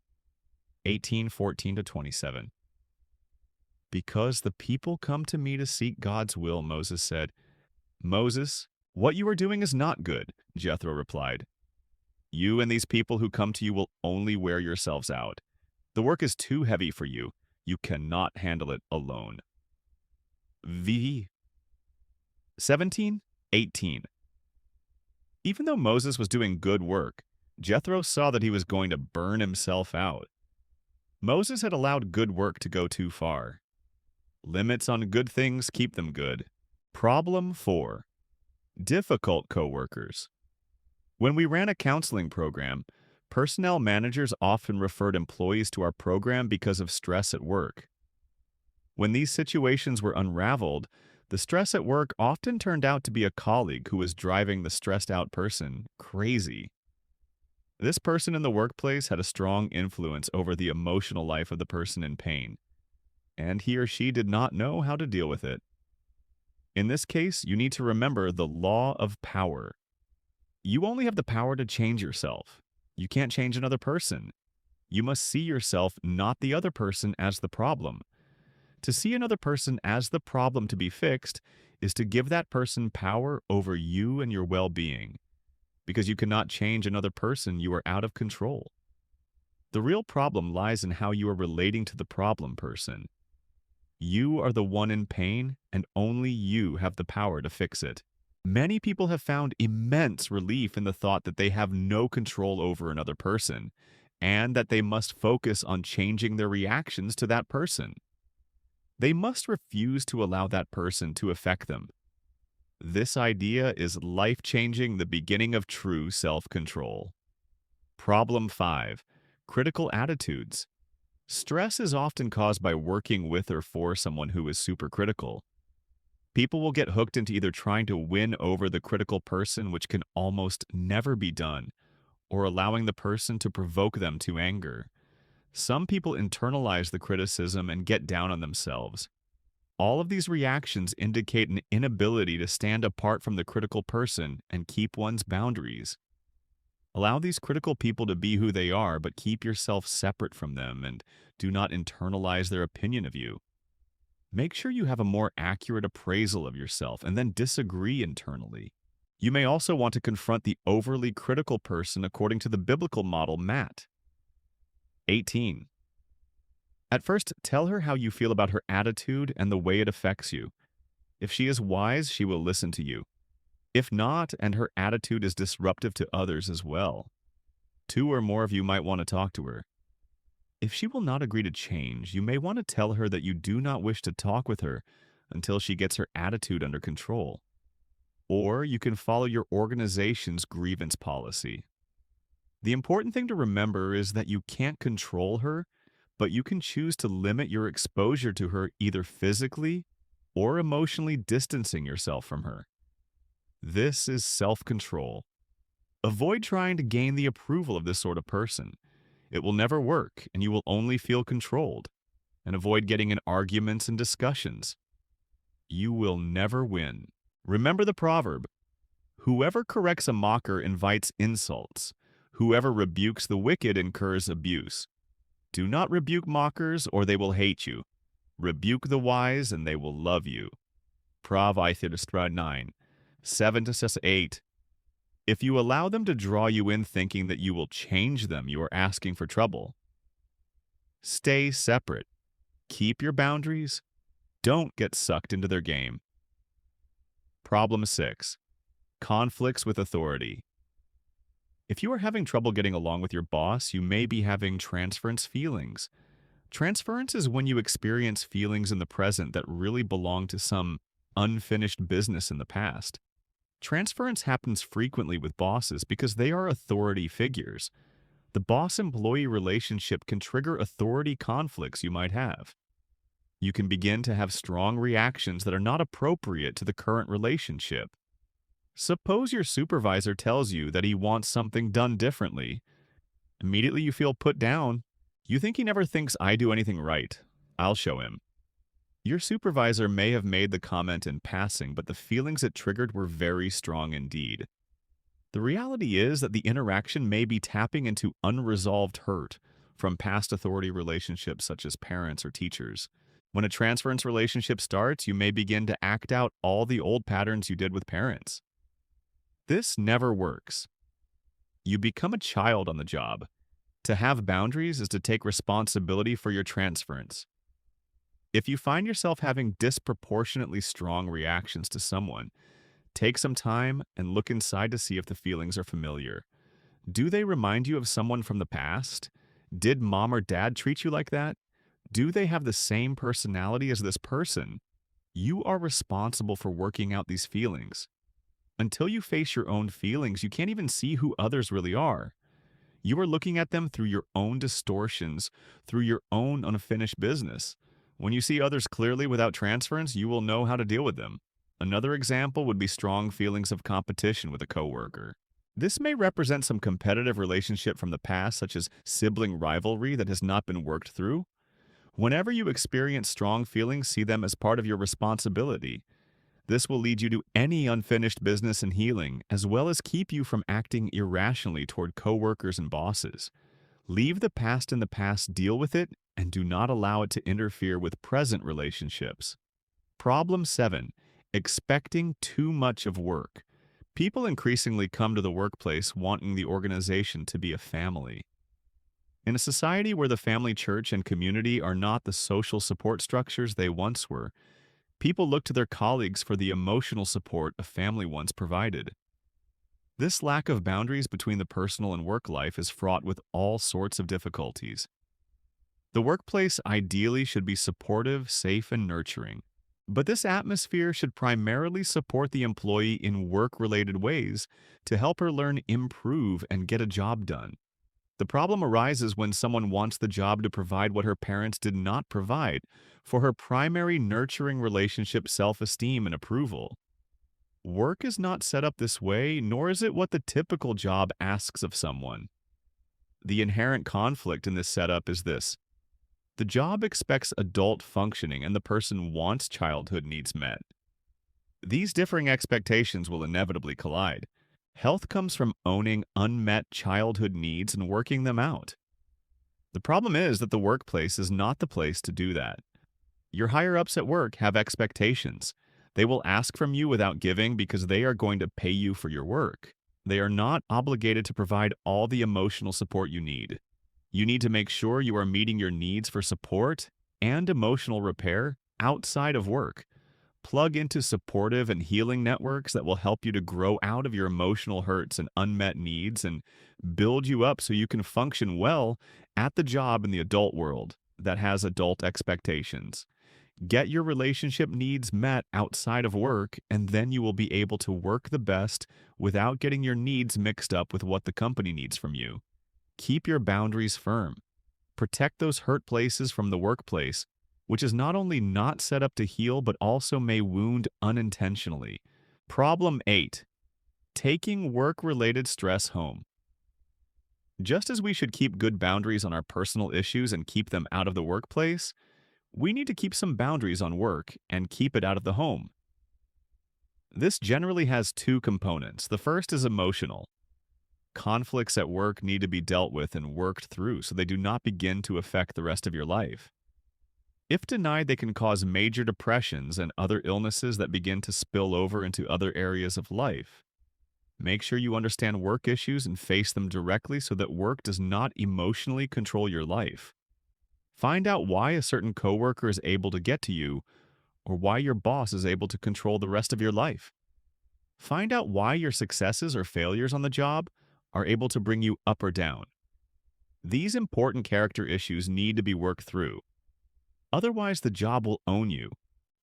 18:14-27. Because the people come to me to seek God's will, Moses said. Moses, what you are doing is not good, Jethro replied. You and these people who come to you will only wear yourselves out. The work is too heavy for you. You cannot handle it alone. V 17:18. Even though Moses was doing good work, Jethro saw that he was going to burn himself out. Moses had allowed good work to go too far. Limits on good things keep them good. Problem 4. Difficult coworkers. When we ran a counseling program, personnel managers often referred employees to our program because of stress at work. When these situations were unraveled, the stress at work often turned out to be a colleague who was driving the stressed-out person crazy. This person in the workplace had a strong influence over the emotional life of the person in pain, and he or she did not know how to deal with it. In this case, you need to remember the law of power. You only have the power to change yourself. You can't change another person. You must see yourself, not the other person, as the problem. To see another person as the problem to be fixed is to give that person power over you and your well-being. Because you cannot change another person, you are out of control. The real problem lies in how you are relating to the problem person. You are the one in pain, and only you have the power to fix it. Many people have found immense relief in the thought that they have no control over another person, and that they must focus on changing their reactions to that person. They must refuse to allow that person to affect them. This idea is life-changing, the beginning of true self-control. Problem 5. Critical attitudes. Stress is often caused by working with or for someone who is supercritical. People will get hooked into either trying to win over the critical person, which can almost never be done, or allowing the person to provoke them to anger. Some people internalize the criticism and get down on themselves. All of these reactions indicate an inability to stand apart from the critical person and keep one's boundaries. Allow these critical people to be who they are, but keep yourself separate from them and do not internalize their opinion of you. Make sure you have a more accurate appraisal of yourself and then disagree internally. You may also want to confront the overly critical person according to the biblical model, Matt. 18. At first, tell her how you feel about her attitude and the way it affects you. If she is wise, she will listen to you. If not, and her attitude is disruptive to others as well, 2 or more of you might want to talk to her. If she will not agree to change, you may want to tell her that you do not wish to talk with her until she gets her attitude under control. Or you can follow your organization's grievance policy. The important thing to remember is that you can't control her, but you can choose to limit your exposure to her either physically or emotionally distancing yourself from her. This is self-control. Avoid trying to gain the approval of this sort of person. It will never work, and you will only feel controlled. And avoid getting in arguments and discussions. You will never win. Remember the proverb, "Whoever corrects a mocker invites insults. Whoever rebukes the wicked incurs abuse." Do not rebuke mockers, or they will hate you. Rebuke the wise, and they will love you. Proverbs 9, 7-8. If you allow them to draw you in thinking that you will change them, you are asking for trouble. Stay separate. Keep your boundaries. Don't get sucked into their game. Problem 6. Conflicts with authority. If you are having trouble getting along with your boss, you may be having transference feelings. Transference is when you experience feelings in the present that really belong to some unfinished business in the past. Transference happens frequently with bosses because they are authority figures. The boss-employee relationship can trigger authority conflicts you might have. You can begin to have strong reactions that are not appropriate to the current relationship. Suppose your supervisor tells you that he wants something done differently. Immediately you feel put down. You think he never thinks I do anything right. I'll show him. Your supervisor may have made the comment in passing, but the feelings it triggered were very strong indeed. The reality is that the interaction may be tapping into unresolved hurt from past authority relationships such as parents or teachers. When a transference relationship starts, you may begin to act out all the old patterns you did with parents. This never works. You become a child on the job. To have boundaries is to take responsibility for your transference. If you find yourself having disproportionately strong reactions to someone, take some time and look inside to see if the feelings are familiar. Do they remind you of someone from the past? Did mom or dad treat you like that? Do they have the same personality as this person? You are responsible for working out these feelings. Until you face your own feelings, you can't even see who others really are. You are looking at them through your own distortions, through your own unfinished business. When you see others clearly without transference, you will know how to deal with them. Another example would be strong feelings of competition with a coworker. This may represent some competitive relationship from the past, such as sibling rivalry that has not been worked through. Whenever you experience strong feelings, see them as part of your responsibility. This will lead you to any unfinished business and healing, as well as keep you from acting irrationally toward coworkers and bosses. Leave the past in the past, deal with it, and do not allow it to interfere with present relationships. Problem 7. Expecting too much of work. People increasingly come to the workplace wanting the organization to be a family. In a society where the family, church, and community are not the social support structures they once were, people look to their colleagues for the emotional support a family once provided. This lack of boundaries between the personal and work life is fraught with all sorts of difficulties. The workplace ideally should be supportive, safe, and nurturing. But this atmosphere should primarily support the employee in work-related ways to help her learn, improve, and get a job done. The problem arises when someone wants the job to provide what her parents did not provide for her primary nurturing relationship, self-esteem, and approval. Work is not set up this way, nor is it what the typical job asks of someone. The inherent conflict in this setup is this. The job expects adult functioning and the person wants childhood needs met. These differing expectations will inevitably collide. Health comes from owning unmet childhood needs and working them out. The problem is that the workplace is not the place to do that. Your higher-ups at work have expectations. They will ask from you without giving because they are going to pay you for your work. They are not obligated to provide all the emotional support you need. You need to make sure you are meeting your needs for support and emotional repair outside of work. Plug into supportive and healing networks that will help you to grow out of your emotional hurts and unmet needs and build you up so you can function well at the job in the adult world that has adult expectations. Get your relationship needs met outside of work, and then you will be able to work the best without getting your needs mixed up with what the company needs from you. Keep your boundaries firm. Protect those hurt places from the workplace, which is not only not set up to heal, but also may wound unintentionally. Problem 8. Taking work-related stress home. Just as we should keep good boundaries on our personal issues and keep them out of the workplace, we need to keep some boundaries on work and keep it out of the home. This generally has two components. The first is emotional. Conflicts at work need to be dealt with and worked through so they do not begin to affect the rest of your life. If denied, they can cause major depressions and other illnesses that begin to spill over into other areas of life. Make sure you understand work issues and face them directly so that work does not emotionally control your life. Find out why a certain coworker is able to get to you or why your boss is able to control the rest of your life. Find out why your successes or failures on the job are able to bring you up or down. These important character issues need to be worked through. Otherwise, the job will own you.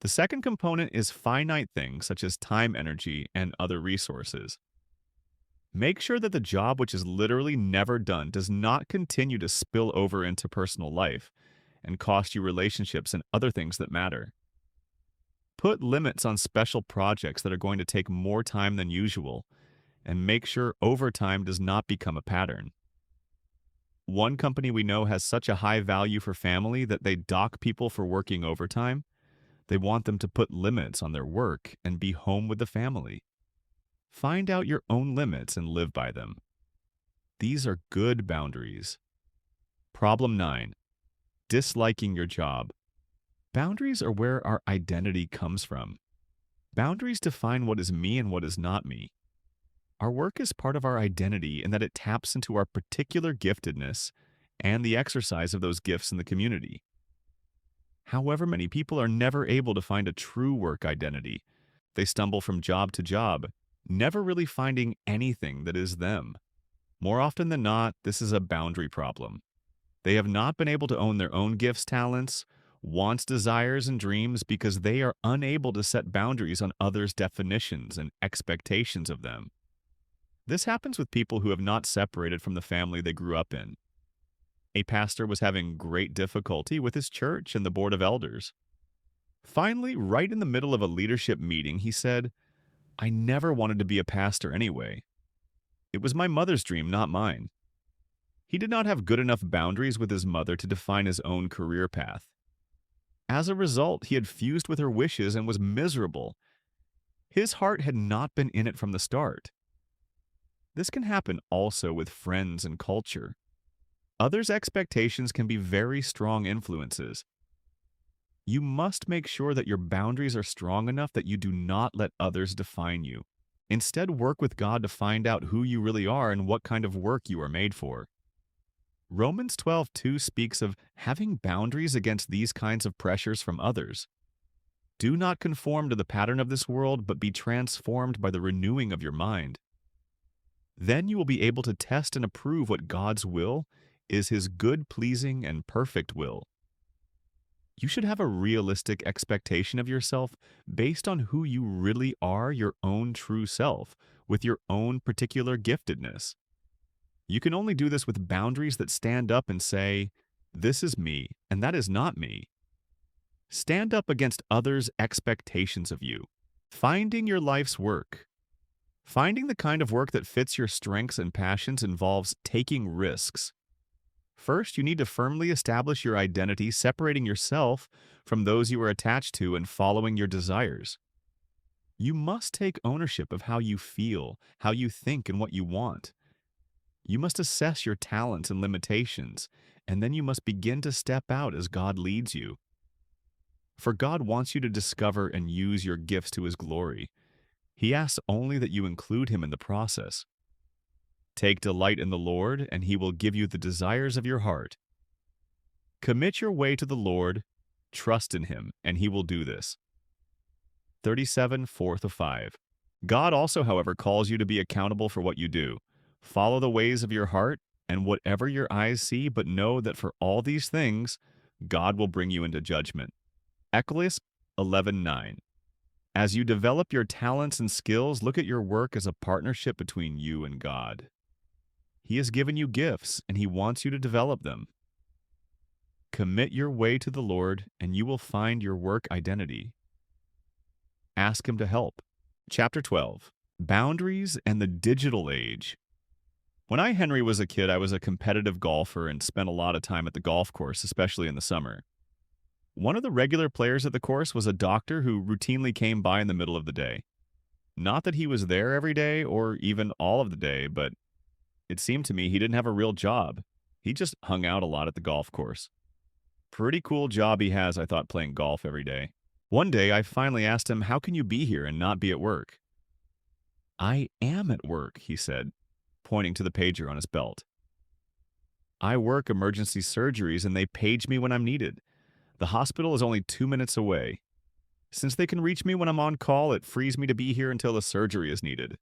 The second component is finite things such as time, energy, and other resources. Make sure that the job, which is literally never done, does not continue to spill over into personal life and cost you relationships and other things that matter. Put limits on special projects that are going to take more time than usual, and make sure overtime does not become a pattern. One company we know has such a high value for family that they dock people for working overtime. They want them to put limits on their work and be home with the family. Find out your own limits and live by them. These are good boundaries. Problem 9. Disliking your job. Boundaries are where our identity comes from. Boundaries define what is me and what is not me. Our work is part of our identity in that it taps into our particular giftedness and the exercise of those gifts in the community. However, many people are never able to find a true work identity. They stumble from job to job, never really finding anything that is them. More often than not, this is a boundary problem. They have not been able to own their own gifts, talents, wants, desires, and dreams because they are unable to set boundaries on others' definitions and expectations of them. This happens with people who have not separated from the family they grew up in. A pastor was having great difficulty with his church and the board of elders. Finally, right in the middle of a leadership meeting, he said, "I never wanted to be a pastor anyway. It was my mother's dream, not mine." He did not have good enough boundaries with his mother to define his own career path. As a result, he had fused with her wishes and was miserable. His heart had not been in it from the start. This can happen also with friends and culture. Others' expectations can be very strong influences. You must make sure that your boundaries are strong enough that you do not let others define you. Instead, work with God to find out who you really are and what kind of work you are made for. Romans 12:2 speaks of having boundaries against these kinds of pressures from others. Do not conform to the pattern of this world, but be transformed by the renewing of your mind. Then you will be able to test and approve what God's will is, His good, pleasing, and perfect will. You should have a realistic expectation of yourself based on who you really are, your own true self, with your own particular giftedness. You can only do this with boundaries that stand up and say, "This is me, and that is not me." Stand up against others' expectations of you. Finding your life's work. Finding the kind of work that fits your strengths and passions involves taking risks. First, you need to firmly establish your identity, separating yourself from those you are attached to and following your desires. You must take ownership of how you feel, how you think, and what you want. You must assess your talents and limitations, and then you must begin to step out as God leads you. For God wants you to discover and use your gifts to His glory. He asks only that you include Him in the process. Take delight in the Lord, and He will give you the desires of your heart. Commit your way to the Lord, trust in Him, and He will do this. 37, 4-5. God also, however, calls you to be accountable for what you do. Follow the ways of your heart, and whatever your eyes see, but know that for all these things, God will bring you into judgment. Ecclesiastes 11:9. As you develop your talents and skills, look at your work as a partnership between you and God. He has given you gifts, and He wants you to develop them. Commit your way to the Lord, and you will find your work identity. Ask Him to help. Chapter 12. Boundaries and the Digital Age. When Henry was a kid, I was a competitive golfer and spent a lot of time at the golf course, especially in the summer. One of the regular players at the course was a doctor who routinely came by in the middle of the day. Not that he was there every day or even all of the day, but it seemed to me he didn't have a real job. He just hung out a lot at the golf course. Pretty cool job he has, I thought, playing golf every day. One day, I finally asked him, "How can you be here and not be at work?" "I am at work," he said, pointing to the pager on his belt. "I work emergency surgeries and they page me when I'm needed. The hospital is only 2 minutes away. Since they can reach me when I'm on call, it frees me to be here until the surgery is needed.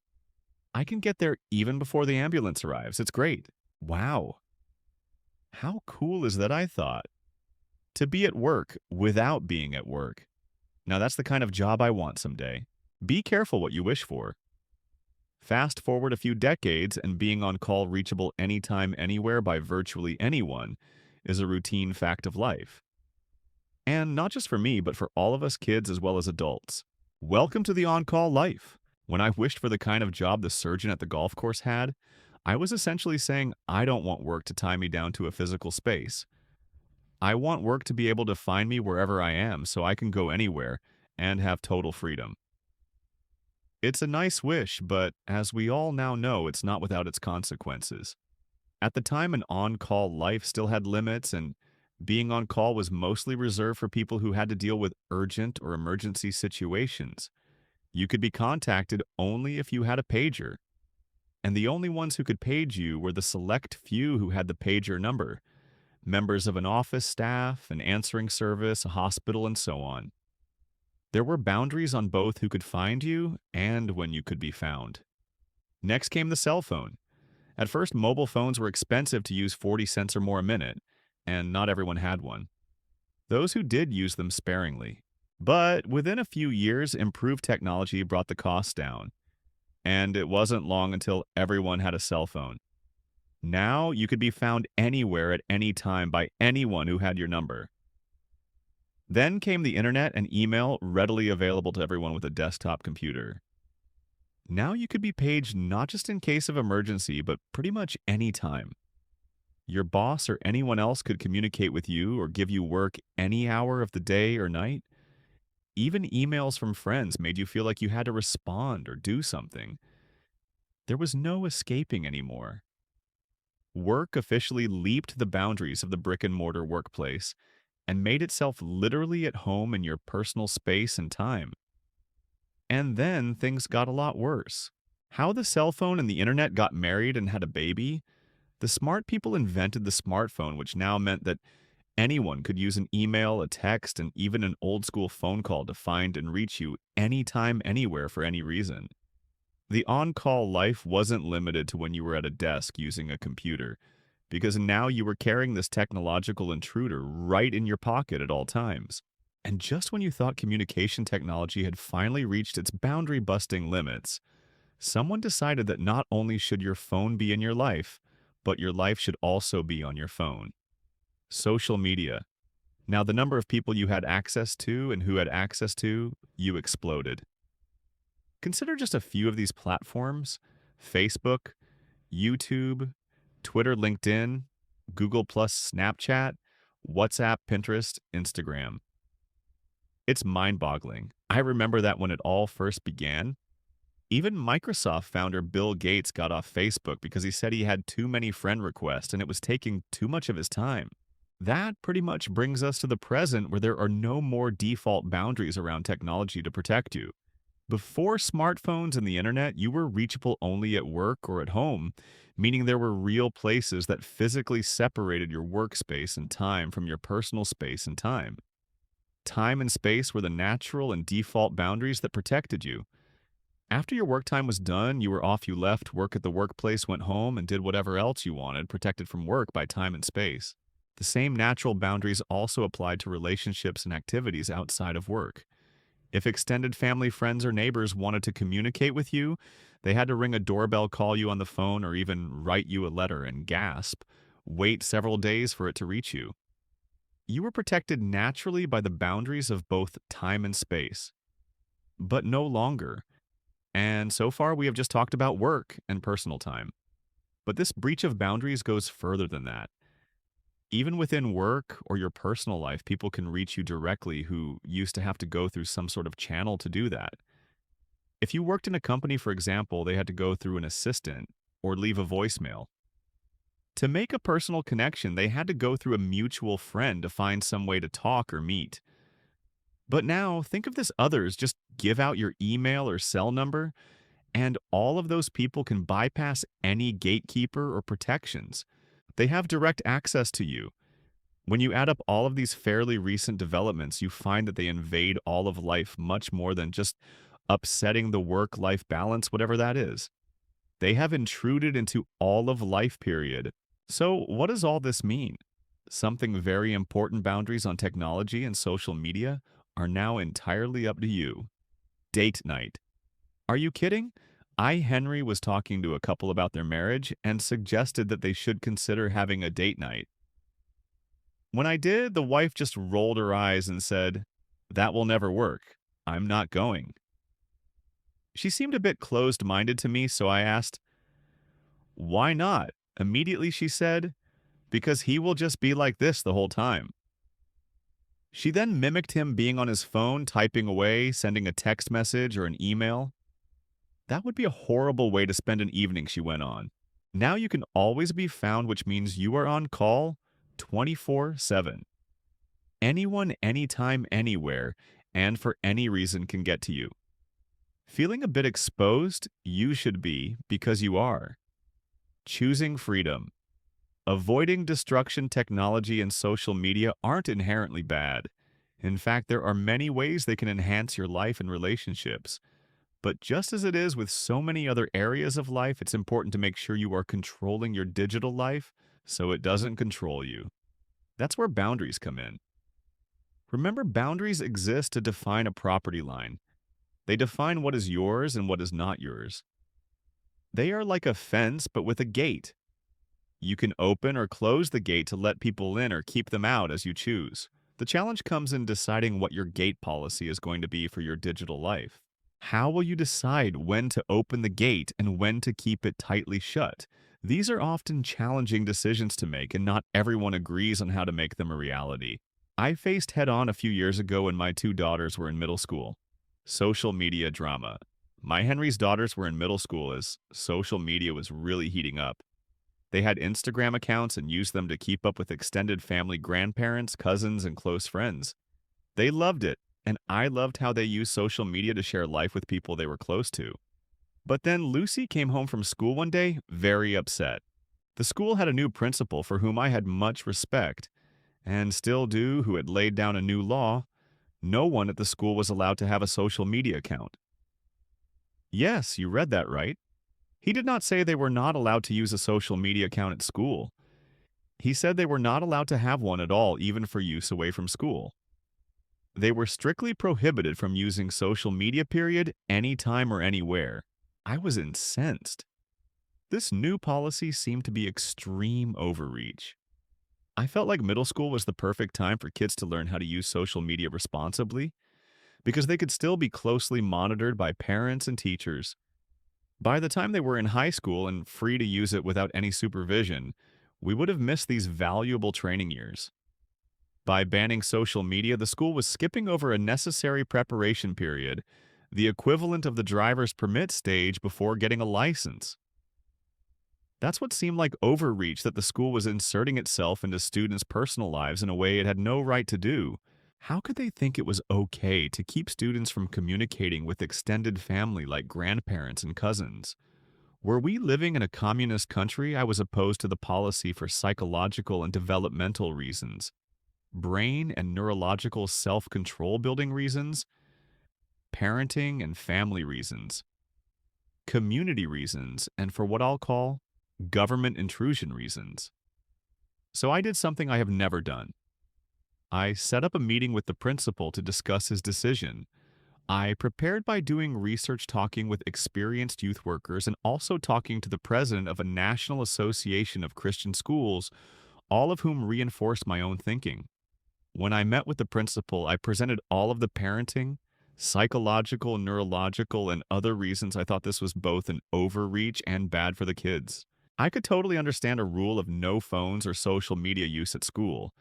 I can get there even before the ambulance arrives. It's great." Wow. How cool is that, I thought? To be at work without being at work. Now that's the kind of job I want someday. Be careful what you wish for. Fast forward a few decades, and being on call, reachable anytime, anywhere by virtually anyone is a routine fact of life. And not just for me, but for all of us kids as well as adults. Welcome to the on-call life. When I wished for the kind of job the surgeon at the golf course had, I was essentially saying, I don't want work to tie me down to a physical space. I want work to be able to find me wherever I am so I can go anywhere and have total freedom. It's a nice wish, but as we all now know, it's not without its consequences. At the time, an on-call life still had limits, and being on call was mostly reserved for people who had to deal with urgent or emergency situations. You could be contacted only if you had a pager, and the only ones who could page you were the select few who had the pager number, members of an office staff, an answering service, a hospital, and so on. There were boundaries on both who could find you and when you could be found. Next came the cell phone. At first, mobile phones were expensive to use 40 cents or more a minute, and not everyone had one. Those who did use them sparingly. But within a few years, improved technology brought the costs down, and it wasn't long until everyone had a cell phone. Now, you could be found anywhere at any time by anyone who had your number. Then came the internet and email, readily available to everyone with a desktop computer. Now you could be paged not just in case of emergency, but pretty much any time. Your boss or anyone else could communicate with you or give you work any hour of the day or night. Even emails from friends made you feel like you had to respond or do something. There was no escaping anymore. Work officially leaped the boundaries of the brick-and-mortar workplace and made itself literally at home in your personal space and time. And then things got a lot worse. How the cell phone and the internet got married and had a baby? The smart people invented the smartphone, which now meant that anyone could use an email, a text, and even an old-school phone call to find and reach you anytime, anywhere for any reason. The on-call life wasn't limited to when you were at a desk using a computer, because now you were carrying this technological intruder right in your pocket at all times. And just when you thought communication technology had finally reached its boundary-busting limits, someone decided that not only should your phone be in your life, but your life should also be on your phone. Social media. Now, the number of people you had access to and who had access to, you exploded. Consider just a few of these platforms: Facebook, YouTube, Twitter, LinkedIn, Google Plus, Snapchat, WhatsApp, Pinterest, Instagram. It's mind-boggling. I remember that when it all first began, even Microsoft founder Bill Gates got off Facebook because he said he had too many friend requests and it was taking too much of his time. That pretty much brings us to the present where there are no more default boundaries around technology to protect you. Before smartphones and the internet, you were reachable only at work or at home, meaning there were real places that physically separated your workspace and time from your personal space and time. Time and space were the natural and default boundaries that protected you. After your work time was done, you were off, you left work at the workplace, went home, and did whatever else you wanted, protected from work by time and space. The same natural boundaries also applied to relationships and activities outside of work. If extended family, friends, or neighbors wanted to communicate with you, they had to ring a doorbell, call you on the phone, or even write you a letter and gasp, wait several days for it to reach you. You were protected naturally by the boundaries of both time and space, but no longer. And so far, we have just talked about work and personal time. But this breach of boundaries goes further than that. Even within work or your personal life, people can reach you directly who used to have to go through some sort of channel to do that. If you worked in a company, for example, they had to go through an assistant or leave a voicemail. To make a personal connection, they had to go through a mutual friend to find some way to talk or meet. But now, think of this: others just give out your email or cell number, and all of those people can bypass any gatekeeper or protections. They have direct access to you. When you add up all of these fairly recent developments, you find that they invade all of life much more than just upsetting the work-life balance, whatever that is. They have intruded into all of life, period. So what does all this mean? Something very important: boundaries on technology and social media are now entirely up to you. Date night. Are you kidding? Henry was talking to a couple about their marriage and suggested that they should consider having a date night. When I did, the wife just rolled her eyes and said, "That will never work. I'm not going." She seemed a bit closed-minded to me, so I asked, "Why not?" Immediately she said, "Because he will just be like this the whole time." She then mimicked him being on his phone, typing away, sending a text message or an email. That would be a horrible way to spend an evening, she went on. Now you can always be found, which means you are on call 24/7. Anyone, anytime, anywhere, and for any reason can get to you. Feeling a bit exposed? You should be, because you are. Choosing freedom. Avoiding destruction. Technology and social media aren't inherently bad. In fact, there are many ways they can enhance your life and relationships. But just as it is with so many other areas of life, it's important to make sure you are controlling your digital life so it doesn't control you. That's where boundaries come in. Remember, boundaries exist to define a property line. They define what is yours and what is not yours. They are like a fence, but with a gate. You can open or close the gate to let people in or keep them out as you choose. The challenge comes in deciding what your gate policy is going to be for your digital life. How will you decide when to open the gate and when to keep it tightly shut? These are often challenging decisions to make, and not everyone agrees on how to make them a reality. I faced head-on a few years ago when my two daughters were in middle school. Social media drama. My Henry's daughters were in middle school as social media was really heating up. They had Instagram accounts and used them to keep up with extended family, grandparents, cousins, and close friends. They loved it, and I loved how they used social media to share life with people they were close to. But then Lucy came home from school one day very upset. The school had a new principal for whom I had much respect, and still do, who had laid down a new law. No one at the school was allowed to have a social media account. Yes, you read that right. He did not say they were not allowed to use a social media account at school. He said they were not allowed to have one at all, even for use away from school. They were strictly prohibited from using social media, period, anytime or anywhere. I was incensed. This new policy seemed to be extreme overreach. I felt like middle school was the perfect time for kids to learn how to use social media responsibly because they could still be closely monitored by parents and teachers. By the time they were in high school and free to use it without any supervision, we would have missed these valuable training years. By banning social media, the school was skipping over a necessary preparation period, the equivalent of the driver's permit stage before getting a license. That's what seemed like overreach, that the school was inserting itself into students' personal lives in a way it had no right to do. How could they think it was okay to keep students from communicating with extended family like grandparents and cousins? Were we living in a communist country? I was opposed to the policy for psychological and developmental reasons, brain and neurological self-control building reasons, parenting and family reasons, community reasons, and for what I'll call government intrusion reasons. So I did something I have never done. I set up a meeting with the principal to discuss his decision. I prepared by doing research, talking with experienced youth workers, and also talking to the president of a national association of Christian schools, all of whom reinforced my own thinking. When I met with the principal, I presented all of the parenting, psychological, neurological, and other reasons I thought this was both an overreach and bad for the kids. I could totally understand a rule of no phones or social media use at school,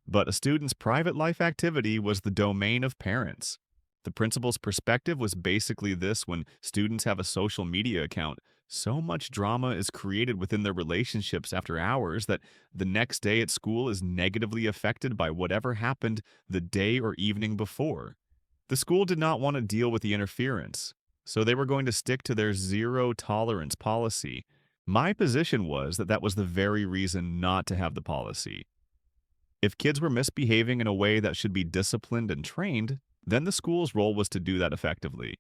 but a student's private life activity was the domain of parents. The principal's perspective was basically this: when students have a social media account, so much drama is created within their relationships after hours that the next day at school is negatively affected by whatever happened the day or evening before. The school did not want to deal with the interference, so they were going to stick to their zero tolerance policy. My position was that that was the very reason not to have the policy. If kids were misbehaving in a way that should be disciplined and trained, then the school's role was to do that effectively.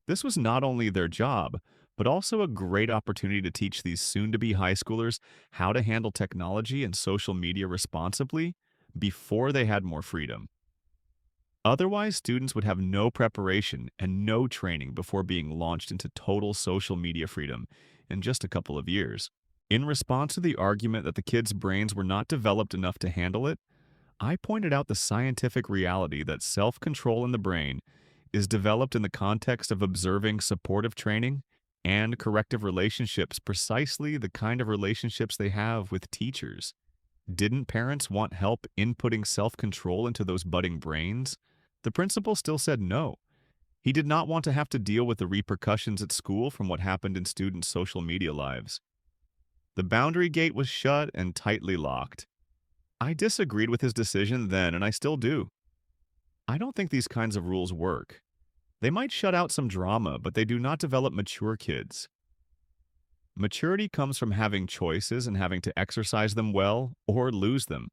This was not only their job, but also a great opportunity to teach these soon-to-be high schoolers how to handle technology and social media responsibly before they had more freedom. Otherwise, students would have no preparation and no training before being launched into total social media freedom in just a couple of years. In response to the argument that the kids' brains were not developed enough to handle it, I pointed out the scientific reality that self-control in the brain is developed in the context of observing supportive training and corrective relationships, precisely the kind of relationships they have with teachers. Didn't parents want help inputting self-control into those budding brains? The principal still said no. He did not want to have to deal with the repercussions at school from what happened in students' social media lives. The boundary gate was shut and tightly locked. I disagreed with his decision then, and I still do. I don't think these kinds of rules work. They might shut out some drama, but they do not develop mature kids. Maturity comes from having choices and having to exercise them well or lose them.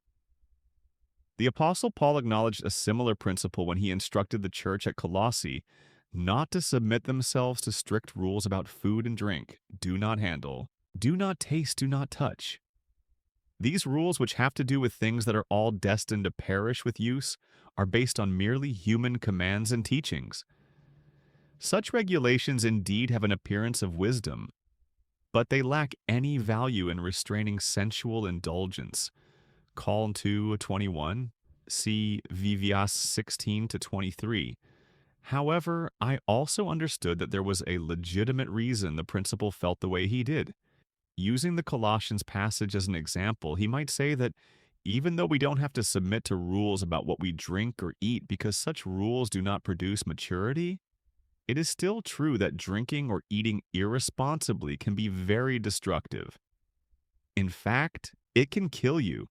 The Apostle Paul acknowledged a similar principle when he instructed the church at Colossae not to submit themselves to strict rules about food and drink, do not handle, do not taste, do not touch. These rules, which have to do with things that are all destined to perish with use, are based on merely human commands and teachings. Such regulations indeed have an appearance of wisdom, but they lack any value in restraining sensual indulgence. Call 2:21, see Vivias 16-23. However, I also understood that there was a legitimate reason the principal felt the way he did. Using the Colossians passage as an example, he might say that even though we don't have to submit to rules about what we drink or eat because such rules do not produce maturity, it is still true that drinking or eating irresponsibly can be very destructive. In fact, it can kill you.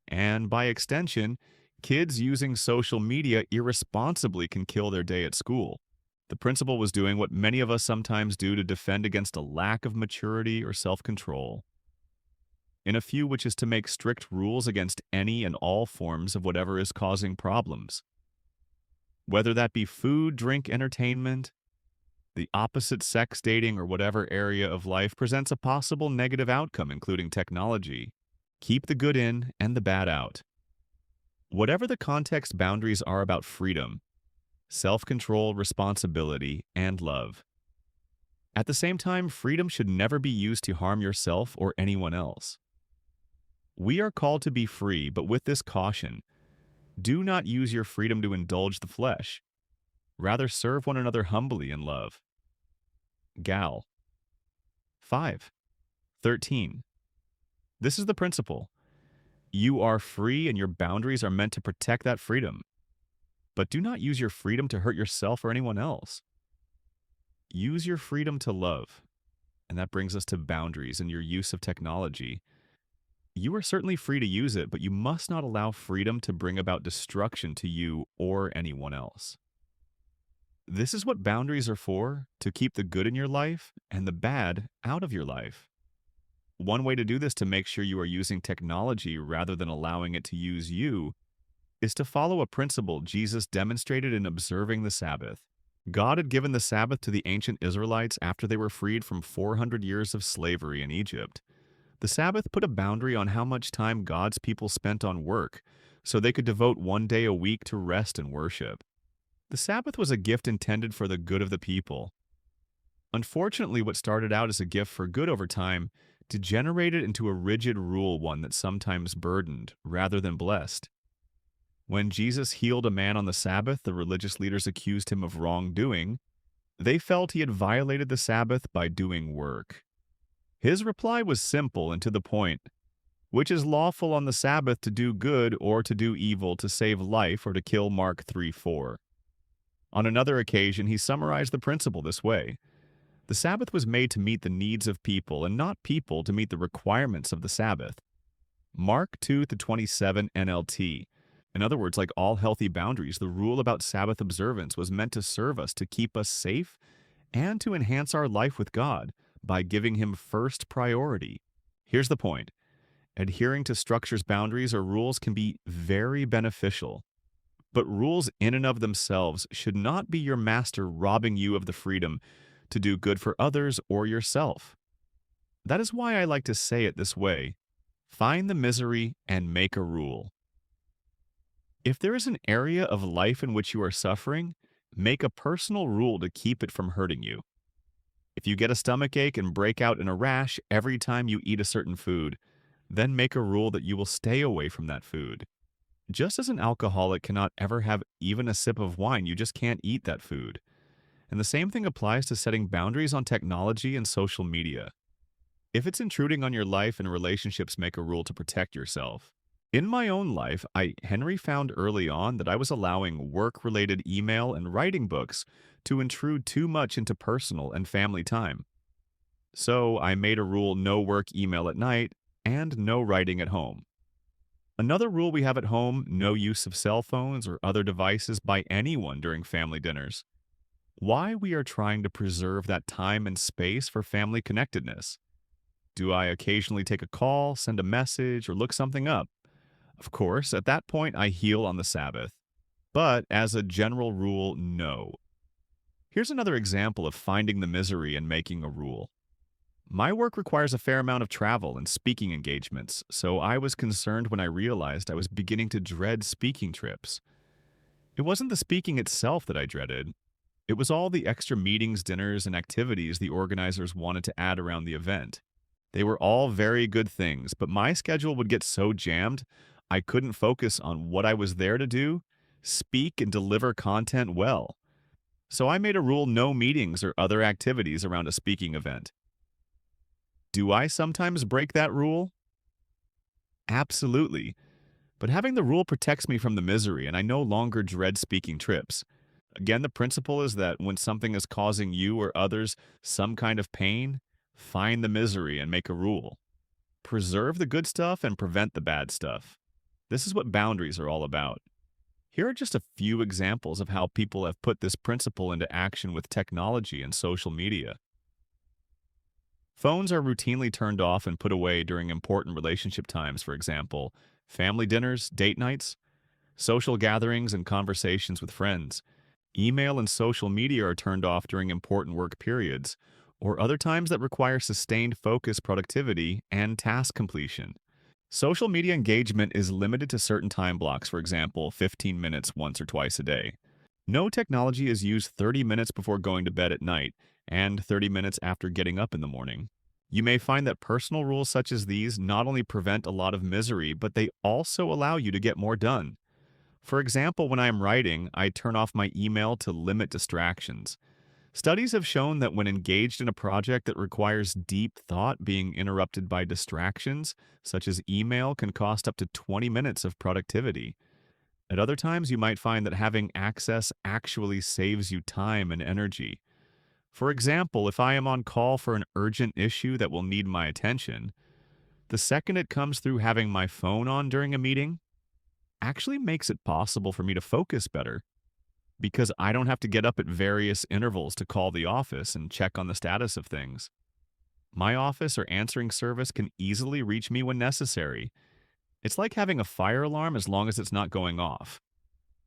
And by extension, kids using social media irresponsibly can kill their day at school. The principal was doing what many of us sometimes do to defend against a lack of maturity or self-control. In a few, which is to make strict rules against any and all forms of whatever is causing problems. Whether that be food, drink, entertainment, the opposite sex dating, or whatever area of life presents a possible negative outcome, including technology. Keep the good in and the bad out. Whatever the context, boundaries are about freedom, self-control, responsibility, and love. At the same time, freedom should never be used to harm yourself or anyone else. We are called to be free, but with this caution: do not use your freedom to indulge the flesh. Rather, serve one another humbly in love. Gal. 5:13. This is the principle. You are free and your boundaries are meant to protect that freedom. But do not use your freedom to hurt yourself or anyone else. Use your freedom to love. And that brings us to boundaries and your use of technology. You are certainly free to use it, but you must not allow freedom to bring about destruction to you or anyone else. This is what boundaries are for: to keep the good in your life and the bad out of your life. One way to do this, to make sure you are using technology rather than allowing it to use you, is to follow a principle Jesus demonstrated in observing the Sabbath. God had given the Sabbath to the ancient Israelites after they were freed from 400 years of slavery in Egypt. The Sabbath put a boundary on how much time God's people spent on work, so they could devote one day a week to rest and worship. The Sabbath was a gift intended for the good of the people. Unfortunately, what started out as a gift for good over time degenerated into a rigid rule, one that sometimes burdened rather than blessed. When Jesus healed a man on the Sabbath, the religious leaders accused him of wrongdoing. They felt he had violated the Sabbath by doing work. His reply was simple and to the point: which is lawful on the Sabbath, to do good or to do evil, to save life or to kill? Mark 3:4. On another occasion, he summarized the principle this way: the Sabbath was made to meet the needs of people and not people to meet the requirements of the Sabbath. Mark 2:27 NLT. In other words, like all healthy boundaries, the rule about Sabbath observance was meant to serve us, to keep us safe, and to enhance our life with God by giving Him first priority. Here's the point: adhering to structures, boundaries, or rules can be very beneficial. But rules in and of themselves should not be your master, robbing you of the freedom to do good for others or yourself. That is why I like to say it this way: find the misery and make a rule. If there is an area of life in which you are suffering, make a personal rule to keep it from hurting you. If you get a stomachache and break out in a rash every time you eat a certain food, then make a rule that you will stay away from that food. Just as an alcoholic cannot ever have even a sip of wine, you just can't eat that food. And the same thing applies to setting boundaries on technology and social media. If it's intruding on your life and relationships, make a rule to protect yourself. In my own life, Henry found early on that I was allowing work-related email and writing books to intrude too much into personal and family time. So I made a rule: no work email at night and no writing at home. Another rule we have at home: no use of cell phones or other devices by anyone during family dinners. Why? We are trying to preserve that time and space for family connectedness. Do I occasionally take a call, send a message, or look something up? Of course, at that point I heal on the Sabbath. But as a general rule, no. Here's another example of finding the misery and making a rule. My work requires a fair amount of travel and speaking engagements, so I was concerned when I realized I was beginning to dread speaking trips. It wasn't the speaking itself that I dreaded. It was all the extra meetings, dinners, and activities the organizers wanted to add around the event. They were all very good things, but my schedule would get so jammed I couldn't focus on what I was there to do: speak and deliver content well. So I made a rule: no meetings or other activities around a speaking event. Do I sometimes break that rule? Absolutely. But having the rule protects me from the misery, and I no longer dread speaking trips. Again, the principle is that when something is causing you or others some kind of pain, find the misery and make a rule. Preserve the good stuff and prevent the bad stuff. This is what boundaries are all about. Here are just a few examples of how people have put this principle into action with technology and social media. Phones are routinely turned off and put away during important relationship times, for example, family dinners, date nights, social gatherings, and conversations with friends. Email and social media are turned off during important work periods, or other times that require sustained focus, productivity, and task completion. Social media engagement is limited to certain time blocks, for example, 15 minutes once or twice a day. No technology is used 30 minutes before going to bed at night, and 30 minutes after getting up in the morning. You may find that personal rules such as these not only prevent a lot of misery, but they also allow you to get more done. For example, when I am writing, I turn off my email to limit distractions. Studies have shown that when engaged in a project that requires deep thought, being interrupted by distractions, such as email, can cost up to 20 minutes of productivity. At other times, you might find that having access actually saves you time and energy. For example, if I am on call for an urgent issue that will need my attention, the second it comes through, having my phone on during a meeting actually makes it possible for me to focus better because I don't have to get up at various intervals to call the office and check on the status of things. My office or answering service can easily reach me when necessary. It's like having a fire alarm as long as it's not going off.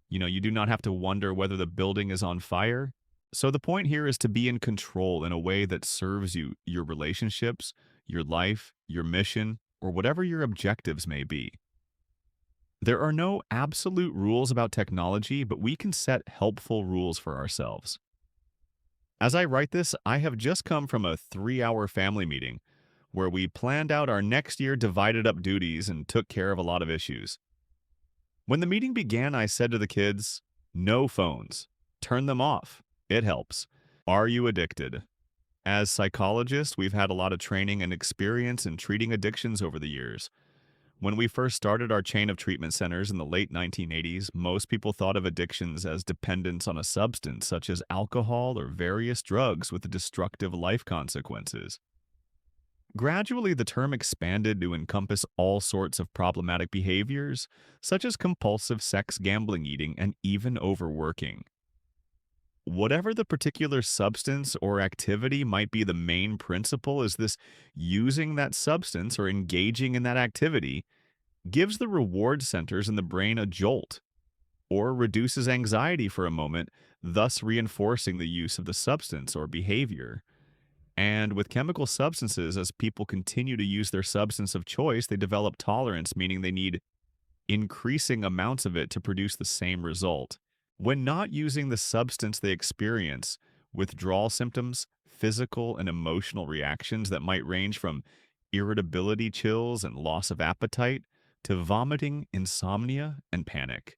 You do not have to wonder whether the building is on fire. So the point here is to be in control in a way that serves you, your relationships, your life, your mission, or whatever your objectives may be. There are no absolute rules about technology, but we can set helpful rules for ourselves. As I write this, I have just come from a 3-hour family meeting where we planned out our next year, divided up duties, and took care of a lot of issues. When the meeting began, I said to the kids, "No phones. Turn them off. It helps. Are you addicted?" As psychologists, we've had a lot of training and experience in treating addictions over the years. When we first started our chain of treatment centers in the late 1980s, most people thought of addictions as dependence on a substance such as alcohol or various drugs with destructive life consequences. Gradually, the term expanded to encompass all sorts of problematic behaviors, such as compulsive sex, gambling, eating, and even overworking. Whatever the particular substance or activity might be, the main principle is this: using that substance or engaging in that activity gives the reward centers in the brain a jolt, or reduces anxiety for a moment, thus reinforcing the use of the substance or behavior. And with chemical substances, as people continue to use their substance of choice, they develop tolerance, meaning they need increasing amounts of it to produce the same result. When not using the substance, they experience withdrawal symptoms, physical and emotional reactions that might range from irritability, chills, and loss of appetite to vomiting, insomnia, and panic.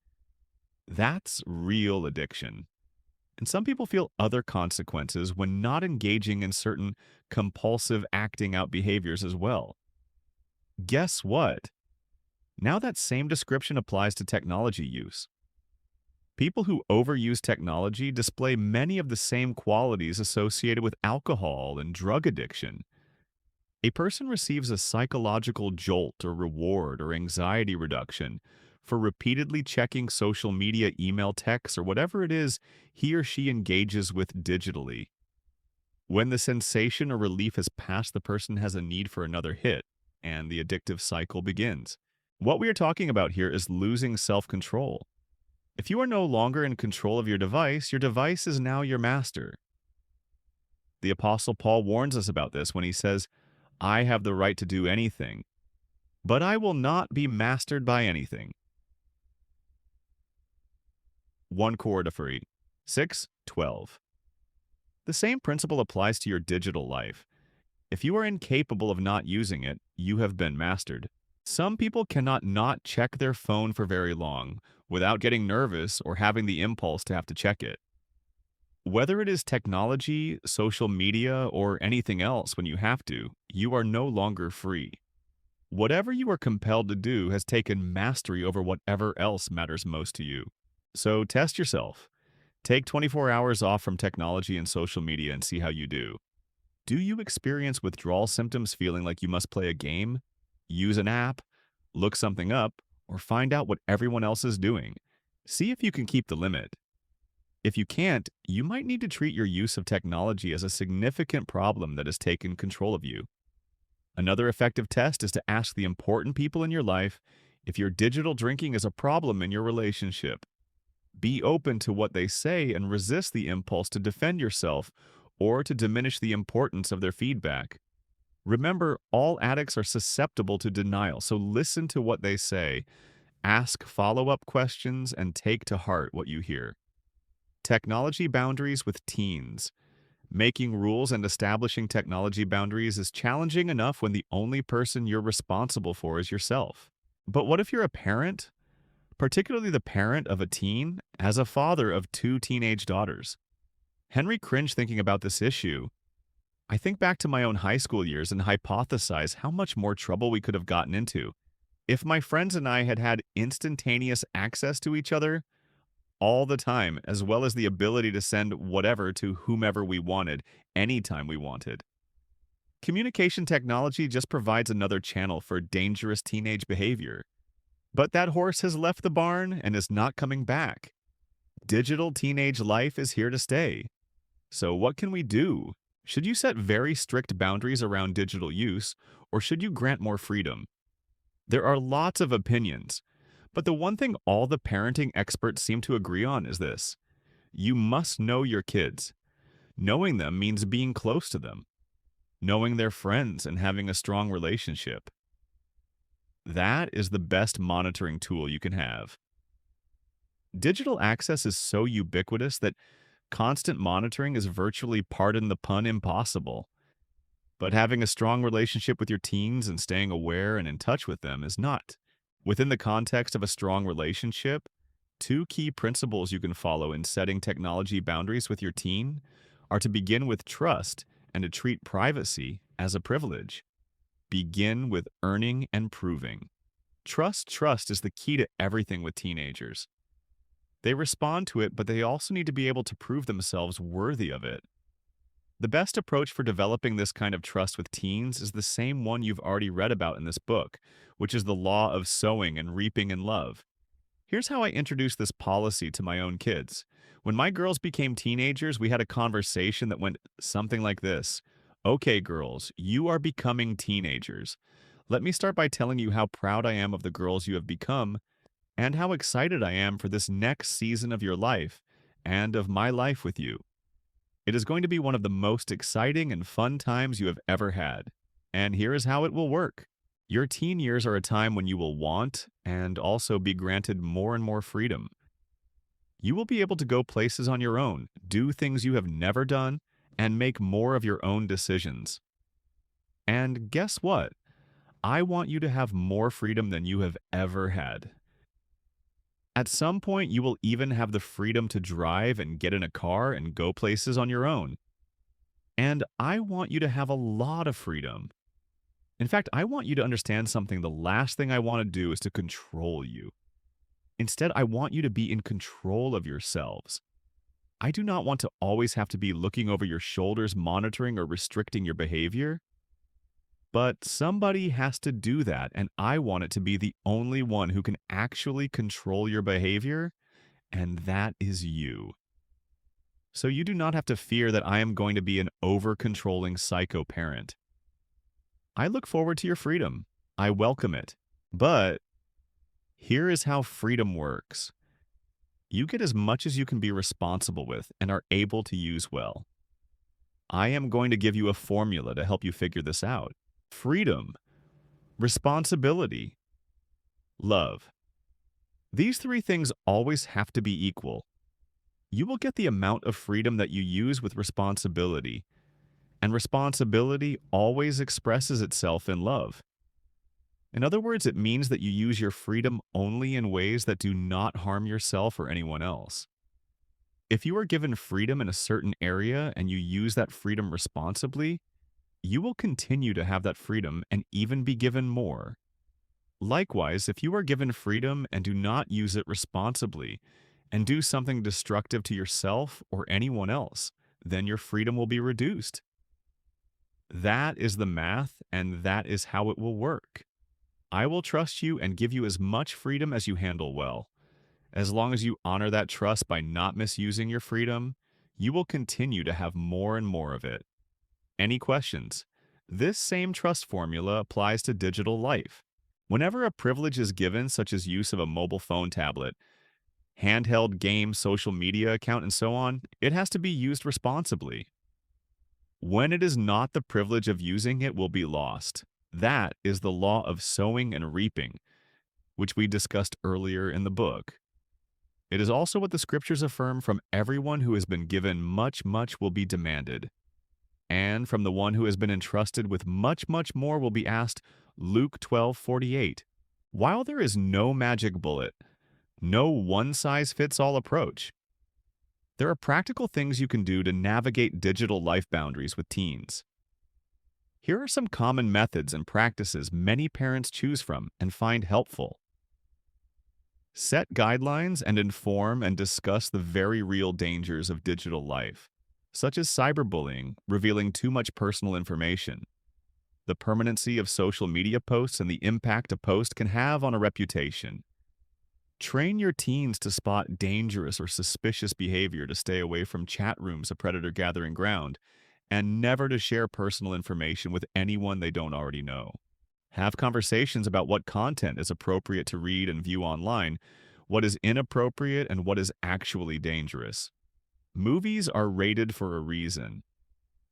That's real addiction. And some people feel other consequences when not engaging in certain compulsive acting out behaviors as well. Guess what? Now that same description applies to technology use. People who overuse technology display many of the same qualities associated with alcohol and drug addiction. A person receives a psychological jolt or reward or anxiety reduction for repeatedly checking social media, email, texts, or whatever it is he or she engages with digitally. When the sensation or relief has passed, the person has a need for another hit, and the addictive cycle begins. What we are talking about here is losing self-control. If you are no longer in control of your device is now your master. The Apostle Paul warns us about this when he says, "I have the right to do anything, but I will not be mastered by anything." 1 Corinthians 6:12. The same principle applies to your digital life. If you are incapable of not using it, you have been mastered. Some people cannot not check their phone for very long without getting nervous or having the impulse to have to check it. Whether it is technology, social media, or anything else, when you have to, you are no longer free. Whatever you are compelled to do has taken mastery over whatever else matters most to you. So test yourself. Take 24 hours off from technology and social media and see how you do. Do you experience withdrawal symptoms, feeling like you must play a game, use an app, look something up, or find out what everyone else is doing? See if you can keep the limit. If you can't, you might need to treat your use of technology as a significant problem that has taken control of you. Another effective test is to ask the important people in your life if your digital drinking is a problem in your relationship. Be open to what they say and resist the impulse to defend yourself or to diminish the importance of their feedback. Remember, all addicts are susceptible to denial, so listen to what they say, ask follow-up questions, and take to heart what you hear. Technology boundaries with teens. Making rules and establishing technology boundaries is challenging enough when the only person you're responsible for is yourself. But what if you're a parent, particularly the parent of a teen, as a father of two teenage daughters? Henry cringed thinking about this issue. I think back to my own high school years and hypothesize how much more trouble we could have gotten into if my friends and I had had instantaneous access to each other all the time, as well as the ability to send whatever to whomever we wanted, anytime we wanted. Communication technology just provides another channel for dangerous teenage behavior. But that horse has left the barn and is not coming back. Digital teenage life is here to stay. So what can we do? Should you set very strict boundaries around digital use, or should you grant more freedom? There are lots of opinions, but the one thing all the parenting experts seem to agree on is this: you must know your kids. Knowing them means being close to them, knowing their friends, and having a strong relationship. That is the best monitoring tool you can have. Digital access is so ubiquitous that constant monitoring is virtually, pardon the pun, impossible. But having a strong relationship with your teens and staying aware and in touch with them is not. Within the context of a strong relationship, two key principles you can follow in setting technology boundaries with your teen are to begin with trust and to treat privacy as a privilege. Begin with earning and proving. Trust is the key to everything with teenagers. They respond to it, but they also need to be able to prove themselves worthy of it. The best approach for developing this kind of trust with teens is the same one you've already read about in this book, which is the law of sowing and reaping in love. Here's how I introduced this policy to my own kids. When my girls became teenagers, we had a conversation that went something like this. Okay, girls, you are becoming teenagers. Let me start by telling you how proud I am of the girls you have become and how excited I am for this next season of your life and of my life with you. It is going to be one of the most exciting and fun times you have ever had. And here is how it will work. Your teen years are a time when you will want and also be granted more and more freedom. You will be able to go places on your own, do things you have never done, and make more of your own decisions. And guess what? I want you to have more freedom than you have ever had. At some point, you will even have the freedom to drive and get in a car and go places on your own. And I want you to have a lot of freedom. In fact, I want you to understand something. The last thing I want to do is to control you. Instead, I want you to be in control of yourselves. I do not want to always have to be looking over your shoulders, monitoring or restricting your behavior. But somebody has to do that, and I want it to be the only one who can actually control your behavior, and that is you. So you do not have to fear that I am going to be an over-controlling psycho parent. I look forward to your freedom. I welcome it. But here is how freedom works. You get as much as you can be responsible with and are able to use well. I am going to give you a formula to help you figure this out. Freedom, responsibility, love. These three things always have to be equal. You will get the amount of freedom that you use with responsibility, and responsibility always expresses itself in love. In other words, it means that you use your freedom only in ways that do not harm yourself or anyone else. If you are given freedom in a certain area and you use that freedom responsibly, you will continue to have that freedom and even be given more. Likewise, if you are given freedom and do not use it responsibly and do something destructive to yourself or anyone else, then your freedom will be reduced. That is the math, and that is how it will work. I will trust you and give you as much freedom as you handle well. As long as you honor that trust by not misusing your freedom, you will continue to have more and more of it. Any questions? This same trust formula applies to digital life. Whenever a privilege is given, such as use of a mobile phone tablet, handheld game, social media account, and so on, it has to be used responsibly. When it is not, the privilege of using it will be lost. That is the law of sowing and reaping, which we discussed earlier in the book. It is also what the scriptures affirm: from everyone who has been given much, much will be demanded. And from the one who has been entrusted with much, much more will be asked Luke 12:48. While there is no magic bullet, no one-size-fits-all approach, there are practical things you can do to navigate digital life boundaries with teens. Here are some common methods and practices many parents choose from and find helpful. Set guidelines and inform and discuss the very real dangers of digital life, such as cyberbullying, revealing too much personal information, the permanency of social media posts and the impact a post can have on a reputation. Train your teens to spot dangerous or suspicious behavior, to stay away from chat rooms, a predator gathering ground, and never to share personal information with anyone they don't already know. Have conversations about what content is appropriate to read and view online, what is inappropriate, and what is actually dangerous. Movies are rated for a reason,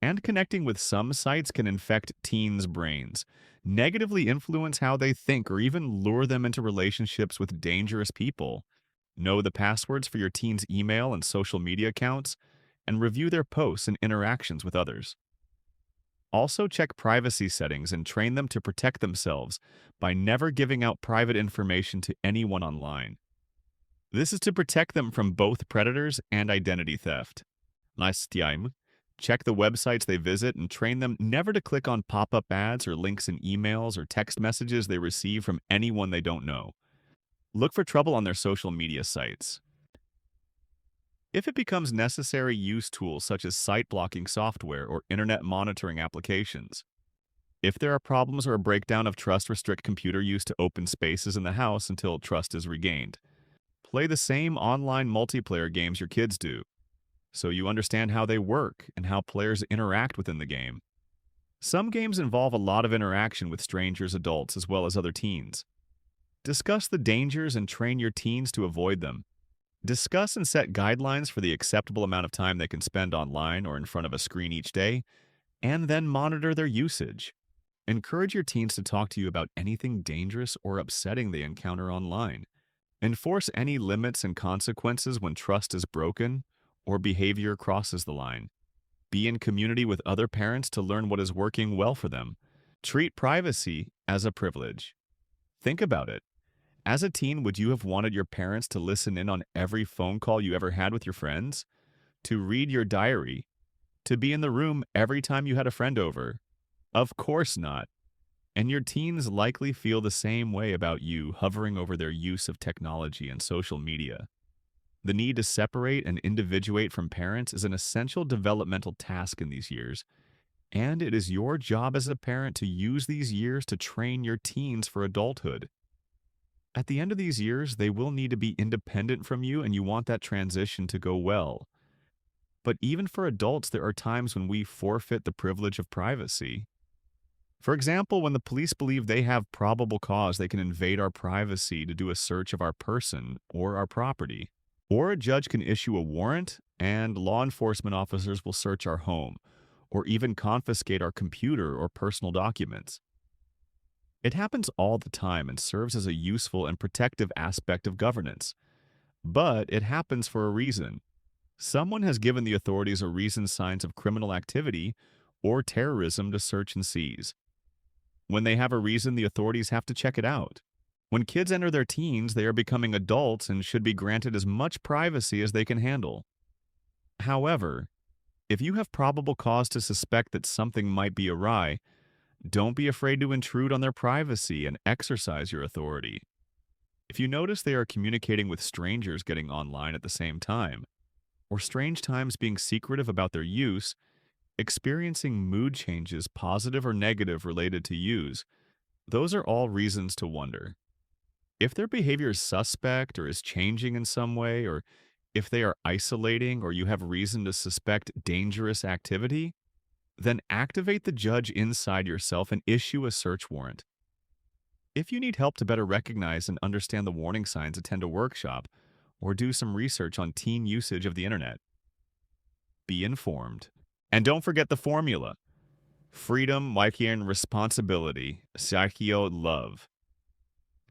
and connecting with some sites can infect teens' brains, negatively influence how they think, or even lure them into relationships with dangerous people. Know the passwords for your teens' email and social media accounts, and review their posts and interactions with others. Also, check privacy settings and train them to protect themselves by never giving out private information to anyone online. This is to protect them from both predators and identity theft. Last time, check the websites they visit and train them never to click on pop-up ads or links in emails or text messages they receive from anyone they don't know. Look for trouble on their social media sites. If it becomes necessary, use tools such as site blocking software or internet monitoring applications. If there are problems or a breakdown of trust, restrict computer use to open spaces in the house until trust is regained. Play the same online multiplayer games your kids do, so you understand how they work and how players interact within the game. Some games involve a lot of interaction with strangers, adults, as well as other teens. Discuss the dangers and train your teens to avoid them. Discuss and set guidelines for the acceptable amount of time they can spend online or in front of a screen each day, and then monitor their usage. Encourage your teens to talk to you about anything dangerous or upsetting they encounter online. Enforce any limits and consequences when trust is broken or behavior crosses the line. Be in community with other parents to learn what is working well for them. Treat privacy as a privilege. Think about it. As a teen, would you have wanted your parents to listen in on every phone call you ever had with your friends? To read your diary? To be in the room every time you had a friend over? Of course not. And your teens likely feel the same way about you, hovering over their use of technology and social media. The need to separate and individuate from parents is an essential developmental task in these years, and it is your job as a parent to use these years to train your teens for adulthood. At the end of these years, they will need to be independent from you, and you want that transition to go well. But even for adults, there are times when we forfeit the privilege of privacy. For example, when the police believe they have probable cause, they can invade our privacy to do a search of our person or our property. Or a judge can issue a warrant, and law enforcement officers will search our home, or even confiscate our computer or personal documents. It happens all the time and serves as a useful and protective aspect of governance. But it happens for a reason. Someone has given the authorities a reason, signs of criminal activity or terrorism to search and seize. When they have a reason, the authorities have to check it out. When kids enter their teens, they are becoming adults and should be granted as much privacy as they can handle. However, if you have probable cause to suspect that something might be awry, don't be afraid to intrude on their privacy and exercise your authority. If you notice they are communicating with strangers getting online at the same time, or strange times being secretive about their use, experiencing mood changes, positive or negative, related to use, those are all reasons to wonder. If their behavior is suspect or is changing in some way, or if they are isolating or you have reason to suspect dangerous activity, then activate the judge inside yourself and issue a search warrant. If you need help to better recognize and understand the warning signs, attend a workshop or do some research on teen usage of the internet. Be informed. And don't forget the formula. Freedom, and responsibility, love.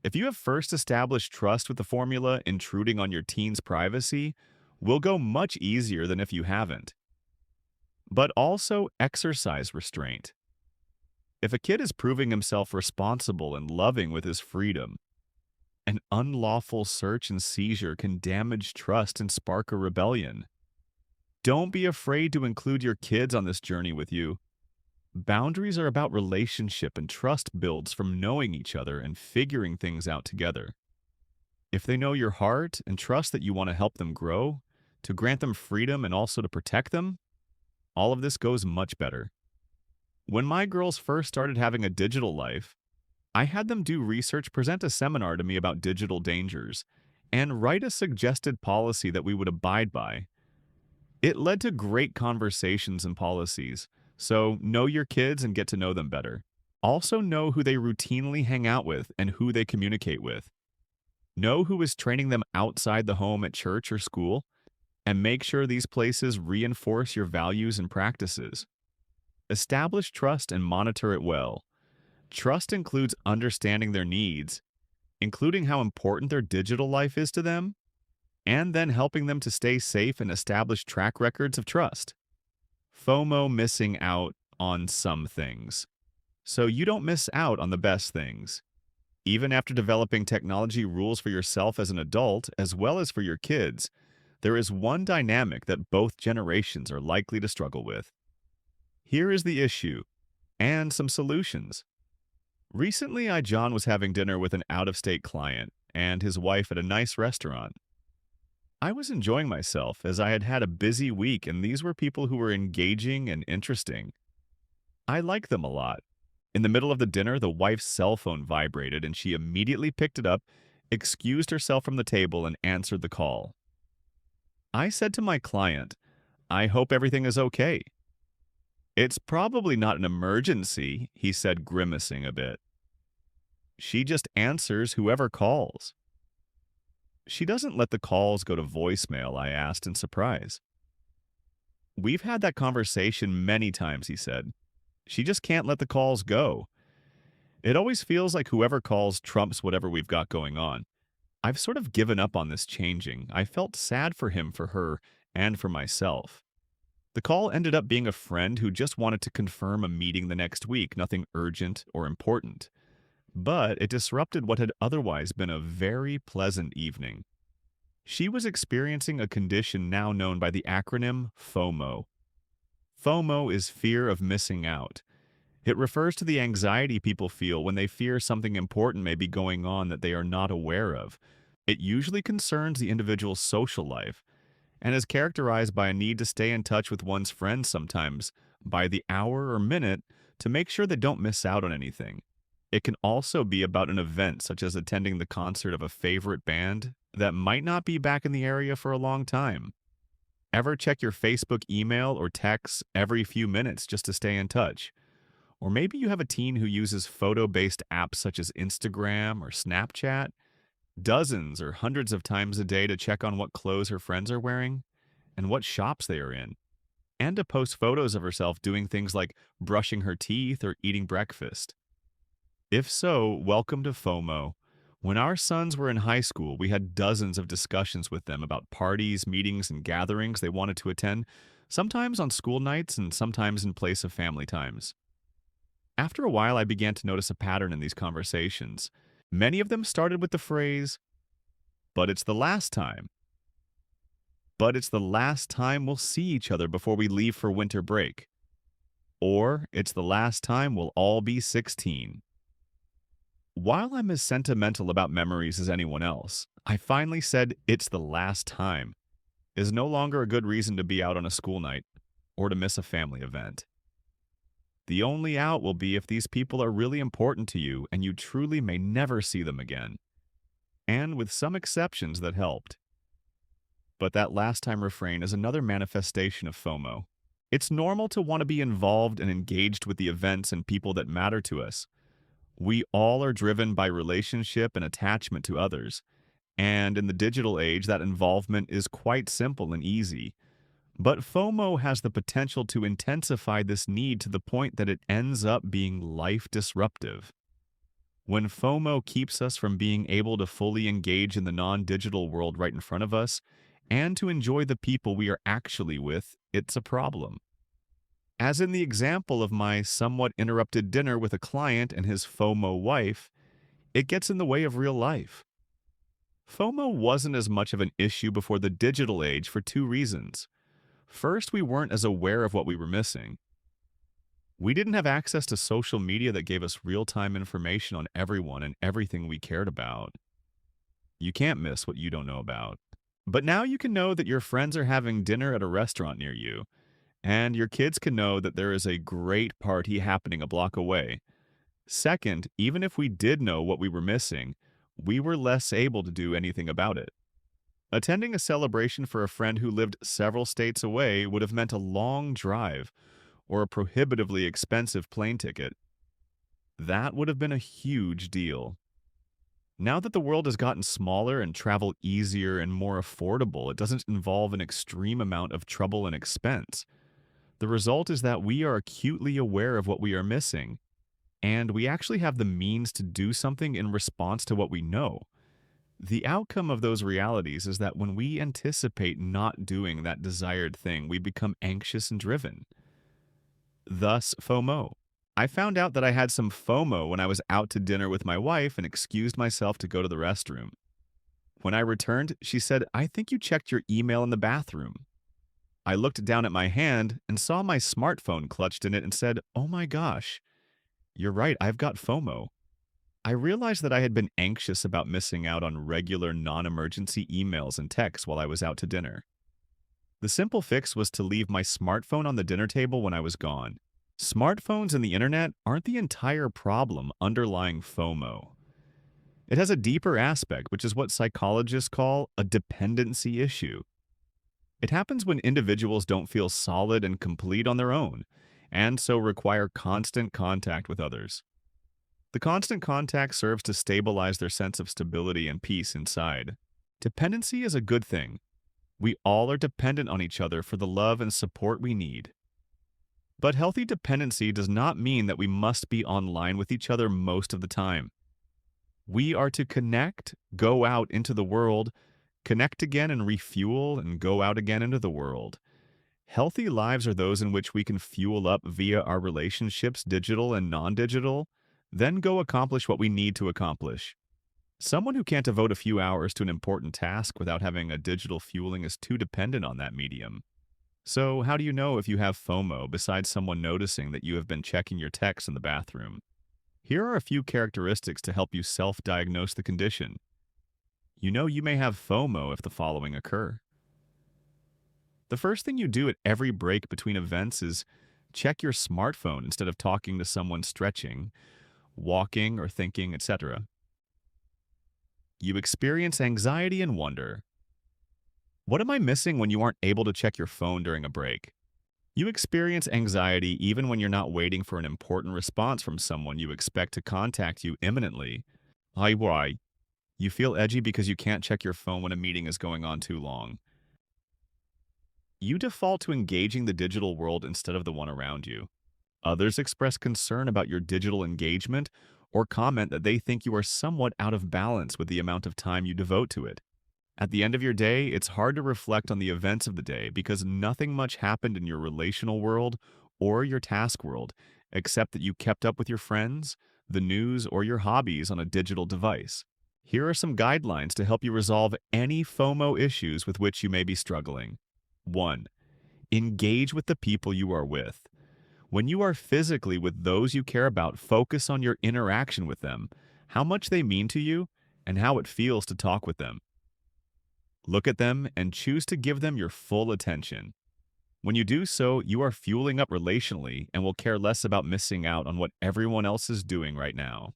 If you have first established trust with the formula, intruding on your teen's privacy will go much easier than if you haven't. but also exercise restraint. If a kid is proving himself responsible and loving with his freedom, an unlawful search and seizure can damage trust and spark a rebellion. Don't be afraid to include your kids on this journey with you. Boundaries are about relationship, and trust builds from knowing each other and figuring things out together. If they know your heart and trust that you want to help them grow, to grant them freedom and also to protect them, all of this goes much better. When my girls first started having a digital life, I had them do research, present a seminar to me about digital dangers, and write a suggested policy that we would abide by. It led to great conversations and policies, so know your kids and get to know them better. Also know who they routinely hang out with and who they communicate with. Know who is training them outside the home at church or school, and make sure these places reinforce your values and practices. Establish trust and monitor it well. Trust includes understanding their needs, including how important their digital life is to them, and then helping them to stay safe and establish track records of trust. FOMO, missing out on some things. So you don't miss out on the best things. Even after developing technology rules for yourself as an adult, as well as for your kids, there is one dynamic that both generations are likely to struggle with. Here is the issue, and some solutions. Recently, John was having dinner with an out-of-state client and his wife at a nice restaurant. I was enjoying myself as I had had a busy week, and these were people who were engaging and interesting. I like them a lot. In the middle of the dinner, the wife's cell phone vibrated and she immediately picked it up, excused herself from the table, and answered the call. I said to my client, "I hope everything is okay." "It's probably not an emergency," he said, grimacing a bit. "She just answers whoever calls." "She doesn't let the calls go to voicemail?" I asked in surprise. "We've had that conversation many times," he said. "She just can't let the calls go. It always feels like whoever calls trumps whatever we've got going on. I've sort of given up on this changing. I felt sad for him, for her, and for myself." The call ended up being a friend who just wanted to confirm a meeting the next week, nothing urgent or important. But it disrupted what had otherwise been a very pleasant evening. She was experiencing a condition now known by the acronym FOMO. FOMO is fear of missing out. It refers to the anxiety people feel when they fear something important may be going on that they are not aware of. It usually concerns the individual's social life, and is characterized by a need to stay in touch with one's friends sometimes by the hour or minute to make sure they don't miss out on anything. It can also be about an event such as attending the concert of a favorite band that might not be back in the area for a long time. Ever check your Facebook email or texts every few minutes just to stay in touch? Or maybe you have a teen who uses photo-based apps such as Instagram or Snapchat dozens or hundreds of times a day to check on what clothes her friends are wearing and what shops they are in, and to post photos of herself doing things like brushing her teeth or eating breakfast. If so, welcome to FOMO. When our sons were in high school, we had dozens of discussions with them about parties, meetings, and gatherings they wanted to attend, sometimes on school nights and sometimes in place of family times. After a while, I began to notice a pattern in these conversations. Many of them started with the phrase, "But it's the last time." "But it's the last time we'll see each other before we leave for winter break." Or, "It's the last time we'll all be 16. While I'm as sentimental about memories as anyone else, I finally said "it's the last time" is no longer a good reason to be out on a school night or to miss a family event. The only out will be if these people are really important to you and you truly may never see them again. And with some exceptions that helped. But that last time refrain is another manifestation of FOMO. It's normal to want to be involved and engaged with the events and people that matter to us. We all are driven by relationship and attachment to others. And in the digital age, that involvement is quite simple and easy. But FOMO has the potential to intensify this need to the point that it ends up being life disruptive. When FOMO keeps us from being able to fully engage in the non-digital world right in front of us and to enjoy the people we are actually with, it's a problem. As in the example of my somewhat interrupted dinner with a client and his FOMO wife, it gets in the way of real life. FOMO wasn't as much of an issue before the digital age for two reasons. First, we weren't as aware of what we were missing. We didn't have access to social media that gave us real-time information on everyone and everything we cared about. You can't miss what you don't know about. But now you can know that your friends are having dinner at a restaurant near you, and your kids can know that there is a great party happening a block away. Second, even if we did know what we were missing, we were less able to do anything about it. Attending a celebration for a friend who lived several states away would have meant a long drive or a prohibitively expensive plane ticket. That would have been a huge deal. Now that the world has gotten smaller and travel easier and more affordable, it doesn't involve an extreme amount of trouble and expense. The result is that we are acutely aware of what we are missing, and we actually have the means to do something in response to what we know. The outcome of those realities is that when we anticipate not doing that desired thing, we become anxious and driven. Thus, FOMO. I found out that I had some FOMO when I was out to dinner with my wife and excused myself to go to the restroom. When I returned, she said, "I think you checked your email in the bathroom." I looked down at my hand and saw my smartphone clutched in it and said, "Oh my gosh, you're right, I've got FOMO." I realized that I had been anxious about missing out on regular non-emergency emails and texts while I was out to dinner. The simple fix was to leave my smartphone on the dinner table when I was gone. Smartphones and the internet aren't the entire problem underlying FOMO. It has a deeper aspect, which is what psychologists call a dependency issue. It happens when individuals don't feel solid and complete on their own, and so require constant contact with others. The constant contact serves to stabilize their sense of stability and peace inside. Dependency is a good thing. We all are dependent on each other for the love and support we need. But healthy dependency does not mean that we must be online with each other most of the time. We are to connect, go out into the world, connect again and refuel, and go out again into the world. Healthy lives are those in which we can fuel up via our relationships, digital and non-digital, then go accomplish what we need to accomplish. Someone who can't devote a few hours to an important task without having a digital fueling is too dependent on that medium. So, how do you know if you have FOMO besides someone noticing that you have been checking your texts in the bathroom? Here are a few characteristics to help you self-diagnose the condition. You know you may have FOMO if the following occur. The first thing you do at every break between events is check your smartphone instead of talking to someone stretching, walking, or thinking, etc. You experience anxiety and wonder. What am I missing when you aren't able to check your phone during a break? You experience anxiety even when you're not waiting for an important response from someone you expect to contact you imminently. Why? You feel edgy because you can't check your phone when a meeting is going on too long. You default to engaging the digital world instead of the one around you. Others express concern about your digital engagement or comment that they think you are somewhat out of balance with the amount of time you devote to it. At the end of your day, it's hard to reflect on the events of the day because nothing much happened in your relational world or your task world, except that you kept up with your friends, the news, or your hobbies on a digital device. Here are some guidelines to help you resolve any FOMO issues with which you may be struggling. 1. Engage with the people you are with. When you are physically with those you care about, focus on your interaction with them, how much they mean to you, and how it feels to talk with them. Look at them and choose to give them your full attention. When you do so, you are fueling up relationally and will care less about missing out on what everyone else is doing right now.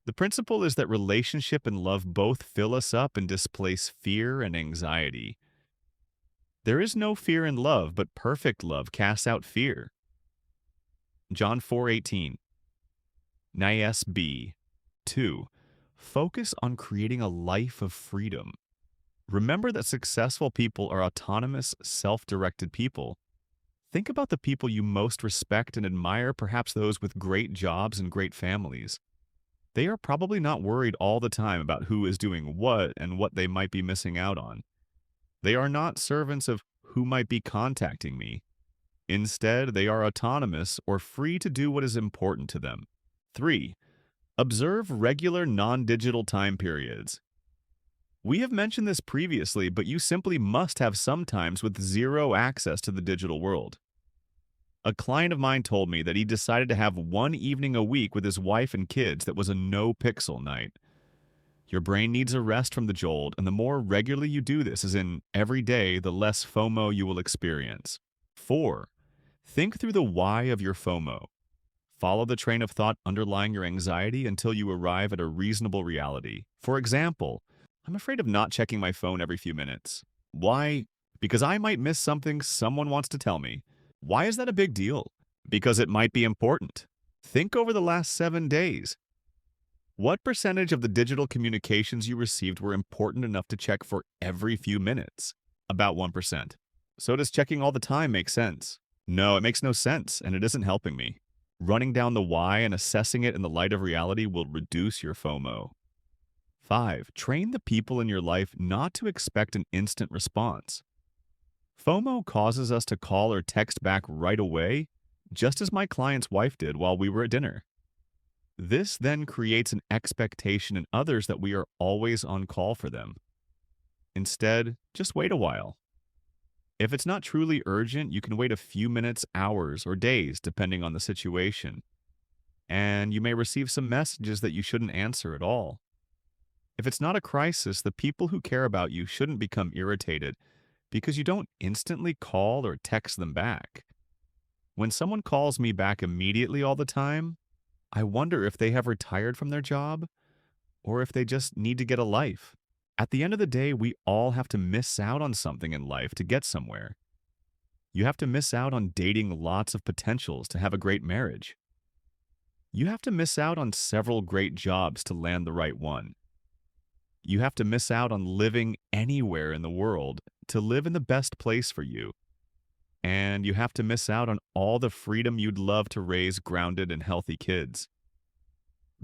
The principle is that relationship and love both fill us up and displace fear and anxiety. There is no fear in love, but perfect love casts out fear. John 4:18. NISB. 2. Focus on creating a life of freedom. Remember that successful people are autonomous, self-directed people. Think about the people you most respect and admire, perhaps those with great jobs and great families. They are probably not worried all the time about who is doing what and what they might be missing out on. They are not servants of who might be contacting me. Instead, they are autonomous or free to do what is important to them. 3. Observe regular non-digital time periods. We have mentioned this previously, but you simply must have some times with zero access to the digital world. A client of mine told me that he decided to have one evening a week with his wife and kids that was a no-pixel night. Your brain needs a rest from the jolt, and the more regularly you do this, as in every day, the less FOMO you will experience. 4. Think through the why of your FOMO. Follow the train of thought underlying your anxiety until you arrive at a reasonable reality. For example, I'm afraid of not checking my phone every few minutes. Why? Because I might miss something someone wants to tell me. Why is that a big deal? Because it might be important. Think over the last 7 days. What percentage of the digital communications you received were important enough to check for every few minutes? About 1%. So does checking all the time make sense? No, it makes no sense, and it isn't helping me. Running down the why and assessing it in the light of reality will reduce your FOMO. 5. Train the people in your life not to expect an instant response. FOMO causes us to call or text back right away, just as my client's wife did while we were at dinner. This then creates an expectation in others that we are always on call for them. Instead, just wait a while. If it's not truly urgent, you can wait a few minutes, hours, or days, depending on the situation. And you may receive some messages that you shouldn't answer at all. If it's not a crisis, the people who care about you shouldn't become irritated because you don't instantly call or text them back. When someone calls me back immediately all the time, I wonder if they have retired from their job or if they just need to get a life. At the end of the day, we all have to miss out on something in life to get somewhere. You have to miss out on dating lots of potentials to have a great marriage. You have to miss out on several great jobs to land the right one. You have to miss out on living anywhere in the world to live in the best place for you. And you have to miss out on all the freedom you'd love to raise grounded and healthy kids.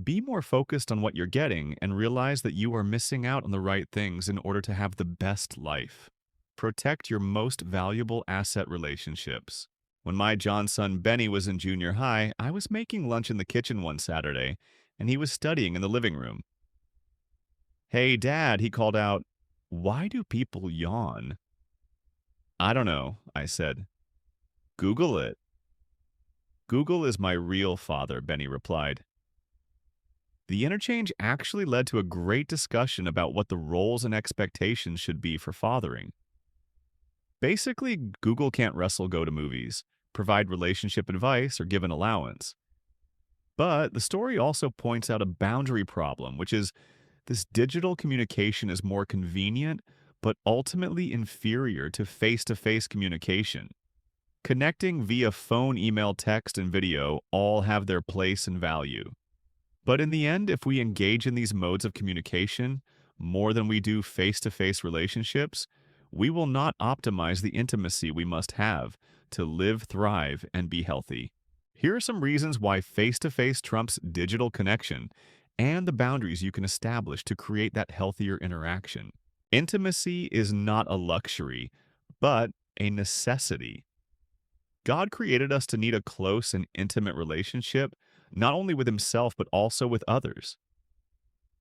Be more focused on what you're getting and realize that you are missing out on the right things in order to have the best life. Protect your most valuable asset relationships. When my John's son Benny was in junior high, I was making lunch in the kitchen one Saturday, and he was studying in the living room. "Hey, Dad," he called out, "why do people yawn?" "I don't know," I said. "Google it." "Google is my real father," Benny replied. The interchange actually led to a great discussion about what the roles and expectations should be for fathering. Basically, Google can't wrestle go-to-movies, provide relationship advice, or give an allowance. But the story also points out a boundary problem, which is this digital communication is more convenient, but ultimately inferior to face-to-face communication. Connecting via phone, email, text, and video all have their place and value. But in the end, if we engage in these modes of communication more than we do face-to-face relationships, we will not optimize the intimacy we must have to live, thrive, and be healthy. Here are some reasons why face-to-face trumps digital connection and the boundaries you can establish to create that healthier interaction. Intimacy is not a luxury, but a necessity. God created us to need a close and intimate relationship, not only with himself, but also with others.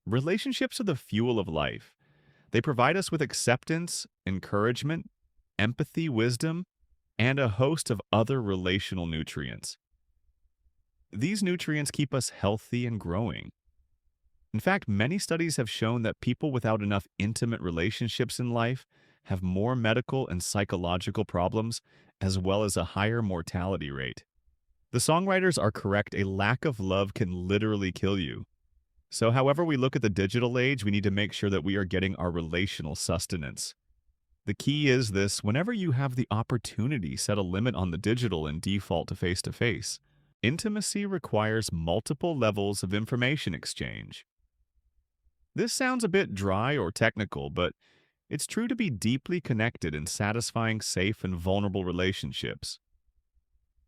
Relationships are the fuel of life. They provide us with acceptance, encouragement, empathy, wisdom, and a host of other relational nutrients. These nutrients keep us healthy and growing. In fact, many studies have shown that people without enough intimate relationships in life have more medical and psychological problems, as well as a higher mortality rate. The songwriters are correct, a lack of love can literally kill you. So however we look at the digital age, we need to make sure that we are getting our relational sustenance. The key is this: whenever you have the opportunity, set a limit on the digital and default to face-to-face. Intimacy requires multiple levels of information exchange. This sounds a bit dry or technical, but it's true to be deeply connected in satisfying, safe, and vulnerable relationships.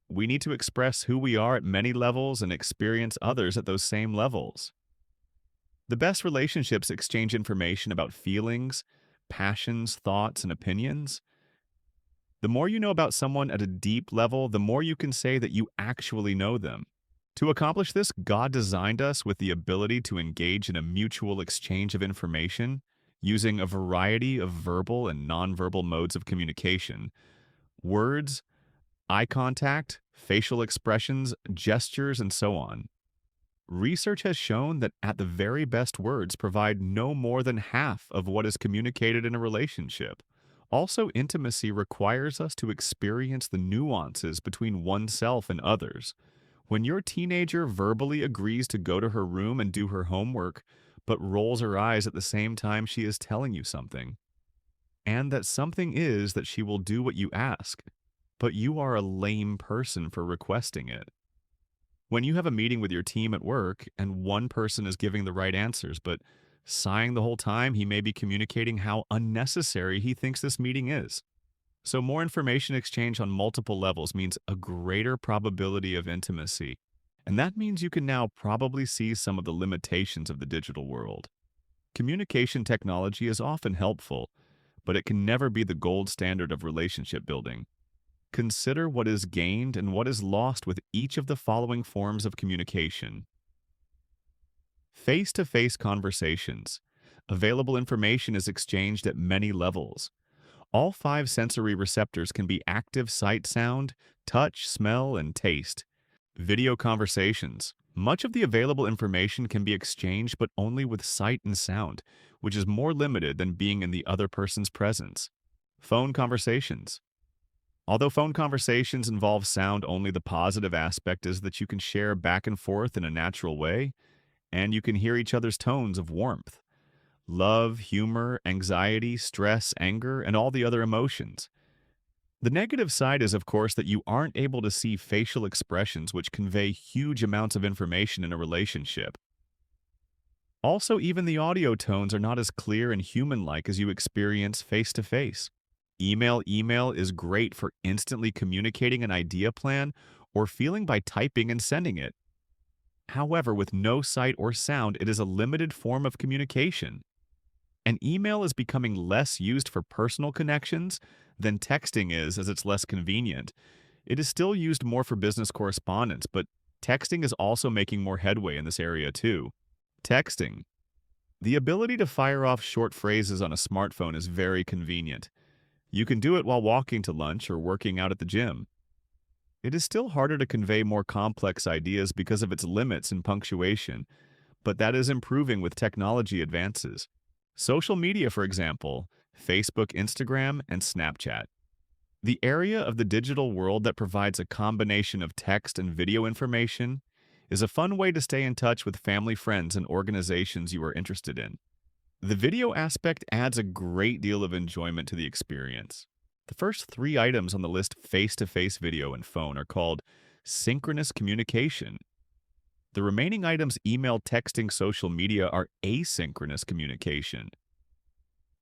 We need to express who we are at many levels and experience others at those same levels. The best relationships exchange information about feelings, passions, thoughts, and opinions. The more you know about someone at a deep level, the more you can say that you actually know them. To accomplish this, God designed us with the ability to engage in a mutual exchange of information using a variety of verbal and nonverbal modes of communication: words, eye contact, facial expressions, gestures, and so on. Research has shown that at the very best, words provide no more than half of what is communicated in a relationship. Also, intimacy requires us to experience the nuances between oneself and others. When your teenager verbally agrees to go to her room and do her homework, but rolls her eyes at the same time she is telling you something, and that something is that she will do what you ask, but you are a lame person for requesting it. When you have a meeting with your team at work and one person is giving the right answers, but sighing the whole time, he may be communicating how unnecessary he thinks this meeting is. So, more information exchange on multiple levels means a greater probability of intimacy. And that means you can now probably see some of the limitations of the digital world. Communication technology is often helpful, but it can never be the gold standard of relationship building. Consider what is gained and what is lost with each of the following forms of communication. Face-to-face conversations. Available information is exchanged at many levels. All five sensory receptors can be active: sight, sound, touch, smell, and taste. Video conversations. Much of the available information can be exchanged, but only with sight and sound, which is more limited than being in the other person's presence. Phone conversations. Although phone conversations involve sound, only the positive aspect is that you can share back and forth in a natural way, and you can hear each other's tones of warmth, love, humor, anxiety, stress, anger, and all the other emotions. The negative side is, of course, that you aren't able to see facial expressions, which convey huge amounts of information in a relationship. Also, even the audio tones are not as clear and human-like as you experience face-to-face. Email is great for instantly communicating an idea plan or feeling by typing and sending it. However, with no sight or sound, it is a limited form of communication. And email is becoming less used for personal connections than texting is, as it's less convenient. It is still used more for business correspondence, but texting is also making more headway in this area too. Texting. The ability to fire off short phrases on a smartphone is very convenient. You can do it while walking to lunch or working out at the gym. It is still harder to convey more complex ideas because of its limits and punctuation, but that is improving with technology advances. Social media, for example, Facebook, Instagram, and Snapchat. The area of the digital world that provides a combination of text and video information is a fun way to stay in touch with family, friends, and organizations you are interested in. The video aspect adds a great deal of enjoyment to the experience. The first three items on the list, face-to-face video and phone, are called synchronous communication. The remaining items, email, texting, social media, are asynchronous communication.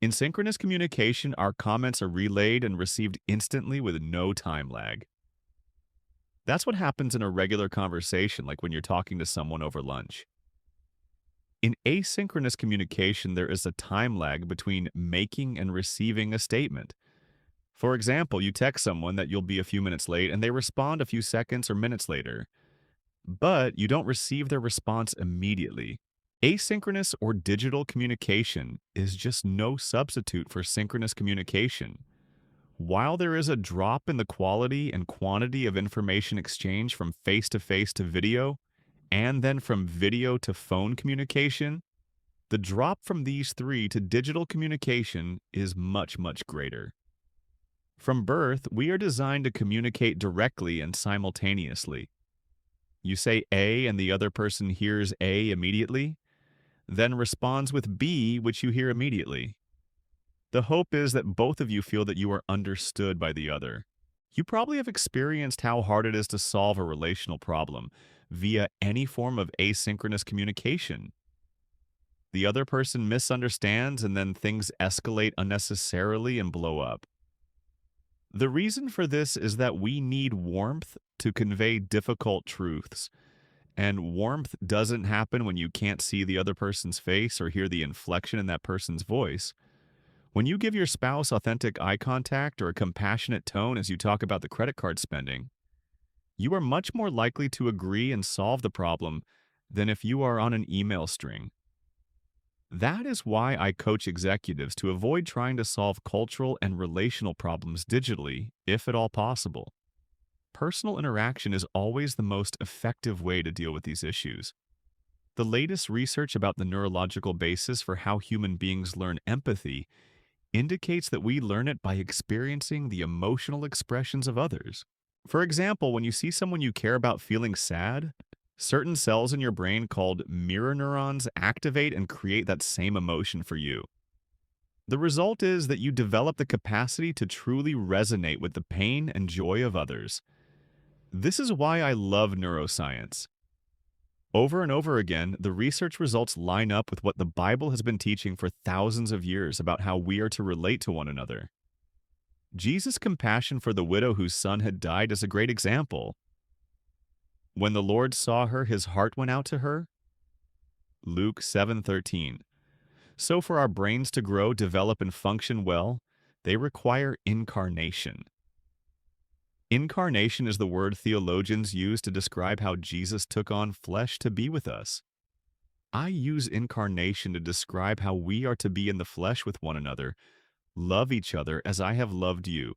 In synchronous communication, our comments are relayed and received instantly with no time lag. That's what happens in a regular conversation, like when you're talking to someone over lunch. In asynchronous communication, there is a time lag between making and receiving a statement. For example, you text someone that you'll be a few minutes late, and they respond a few seconds or minutes later, but you don't receive their response immediately. Asynchronous or digital communication is just no substitute for synchronous communication. While there is a drop in the quality and quantity of information exchange from face-to-face to video, and then from video to phone communication, the drop from these three to digital communication is much, much greater. From birth, we are designed to communicate directly and simultaneously. You say A and the other person hears A immediately, then responds with B, which you hear immediately. The hope is that both of you feel that you are understood by the other. You probably have experienced how hard it is to solve a relational problem via any form of asynchronous communication. The other person misunderstands and then things escalate unnecessarily and blow up. The reason for this is that we need warmth to convey difficult truths, and warmth doesn't happen when you can't see the other person's face or hear the inflection in that person's voice. When you give your spouse authentic eye contact or a compassionate tone as you talk about the credit card spending, you are much more likely to agree and solve the problem than if you are on an email string. That is why I coach executives to avoid trying to solve cultural and relational problems digitally, if at all possible. Personal interaction is always the most effective way to deal with these issues. The latest research about the neurological basis for how human beings learn empathy indicates that we learn it by experiencing the emotional expressions of others. For example, when you see someone you care about feeling sad, certain cells in your brain called mirror neurons activate and create that same emotion for you. The result is that you develop the capacity to truly resonate with the pain and joy of others. This is why I love neuroscience. Over and over again, the research results line up with what the Bible has been teaching for thousands of years about how we are to relate to one another. Jesus' compassion for the widow whose son had died is a great example. When the Lord saw her, his heart went out to her. Luke 7:13. So for our brains to grow, develop, and function well, they require incarnation. Incarnation is the word theologians use to describe how Jesus took on flesh to be with us. I use incarnation to describe how we are to be in the flesh with one another, love each other as I have loved you.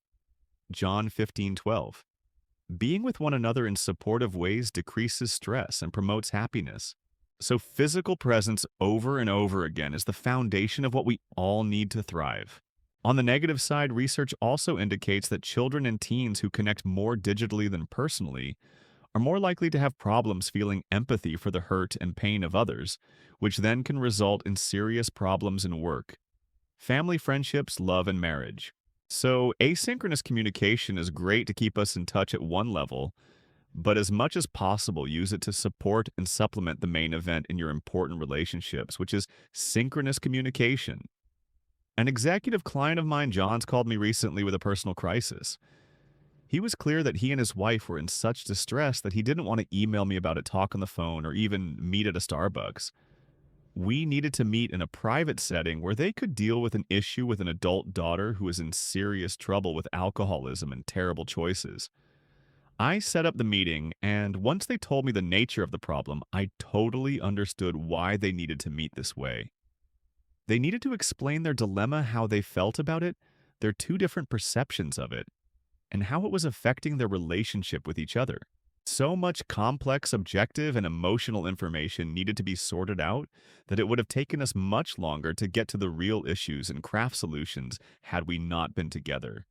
John 15:12. Being with one another in supportive ways decreases stress and promotes happiness. So physical presence over and over again is the foundation of what we all need to thrive. On the negative side, research also indicates that children and teens who connect more digitally than personally are more likely to have problems feeling empathy for the hurt and pain of others, which then can result in serious problems in work, family, friendships, love, and marriage. So, asynchronous communication is great to keep us in touch at one level, but as much as possible, use it to support and supplement the main event in your important relationships, which is synchronous communication. An executive client of mine, John's, called me recently with a personal crisis. He was clear that he and his wife were in such distress that he didn't want to email me about it, talk on the phone, or even meet at a Starbucks. We needed to meet in a private setting where they could deal with an issue with an adult daughter who is in serious trouble with alcoholism and terrible choices. I set up the meeting, and once they told me the nature of the problem, I totally understood why they needed to meet this way. They needed to explain their dilemma, how they felt about it, their two different perceptions of it, and how it was affecting their relationship with each other. So much complex, objective, and emotional information needed to be sorted out that it would have taken us much longer to get to the real issues and craft solutions had we not been together.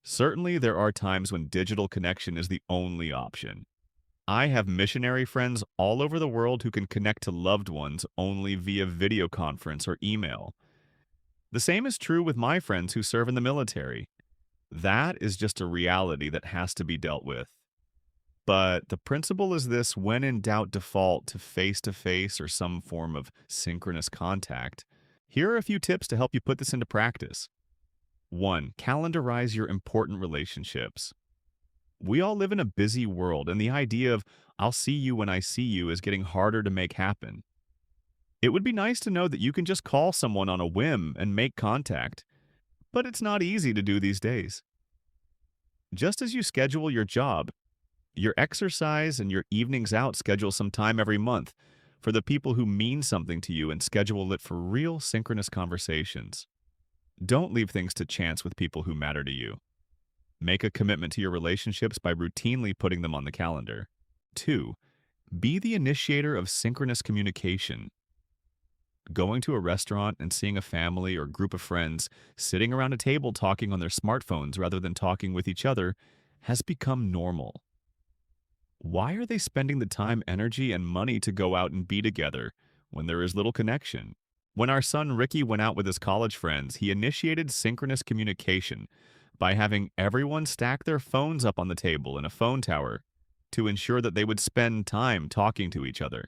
Certainly, there are times when digital connection is the only option. I have missionary friends all over the world who can connect to loved ones only via video conference or email. The same is true with my friends who serve in the military. That is just a reality that has to be dealt with. But the principle is this: when in doubt, default to face or some form of synchronous contact. Here are a few tips to help you put this into practice. 1. Calendarize your important relationships. We all live in a busy world, and the idea of "I'll see you when I see you" is getting harder to make happen. It would be nice to know that you can just call someone on a whim and make contact, but it's not easy to do these days. Just as you schedule your job, your exercise, and your evenings out, schedule some time every month for the people who mean something to you and schedule it for real synchronous conversations. Don't leave things to chance with people who matter to you. Make a commitment to your relationships by routinely putting them on the calendar. 2. Be the initiator of synchronous communication. Going to a restaurant and seeing a family or group of friends sitting around a table talking on their smartphones rather than talking with each other has become normal. Why are they spending the time, energy, and money to go out and be together when there is little connection? When our son Ricky went out with his college friends, he initiated synchronous communication by having everyone stack their phones up on the table in a phone tower to ensure that they would spend time talking to each other.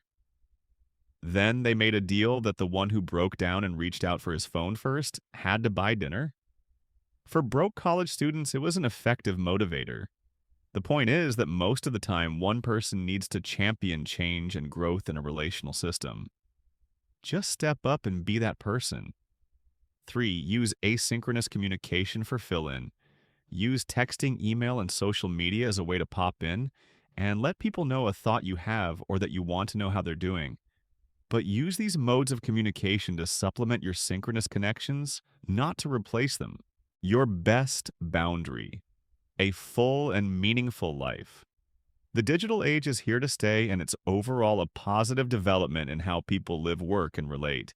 Then they made a deal that the one who broke down and reached out for his phone first had to buy dinner. For broke college students, it was an effective motivator. The point is that most of the time, one person needs to champion change and growth in a relational system. Just step up and be that person. 3. Use asynchronous communication for fill-in. Use texting, email, and social media as a way to pop in, and let people know a thought you have or that you want to know how they're doing. But use these modes of communication to supplement your synchronous connections, not to replace them. Your best boundary: a full and meaningful life. The digital age is here to stay, and it's overall a positive development in how people live, work, and relate.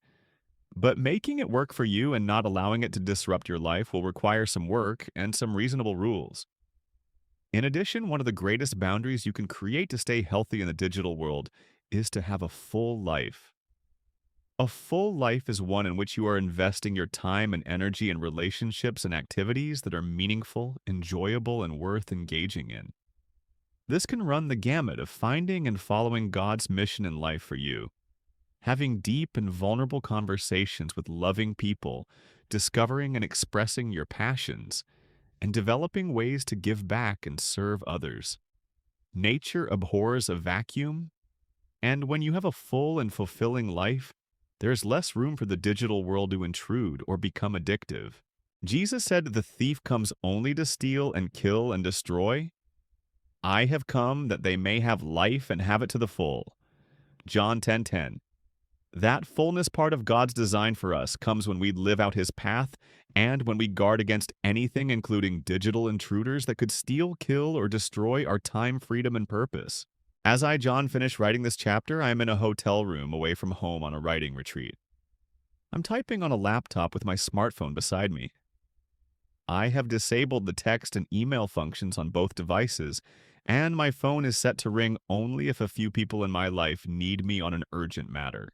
But making it work for you and not allowing it to disrupt your life will require some work and some reasonable rules. In addition, one of the greatest boundaries you can create to stay healthy in the digital world is to have a full life. A full life is one in which you are investing your time and energy in relationships and activities that are meaningful, enjoyable, and worth engaging in. This can run the gamut of finding and following God's mission in life for you, having deep and vulnerable conversations with loving people, discovering and expressing your passions, and developing ways to give back and serve others. Nature abhors a vacuum, and when you have a full and fulfilling life, there is less room for the digital world to intrude or become addictive. Jesus said the thief comes only to steal and kill and destroy. I have come that they may have life and have it to the full. John 10:10. That fullness part of God's design for us comes when we live out His path and when we guard against anything, including digital intruders that could steal, kill, or destroy our time, freedom, and purpose. As I, John, finish writing this chapter, I am in a hotel room away from home on a writing retreat. I'm typing on a laptop with my smartphone beside me. I have disabled the text and email functions on both devices, and my phone is set to ring only if a few people in my life need me on an urgent matter.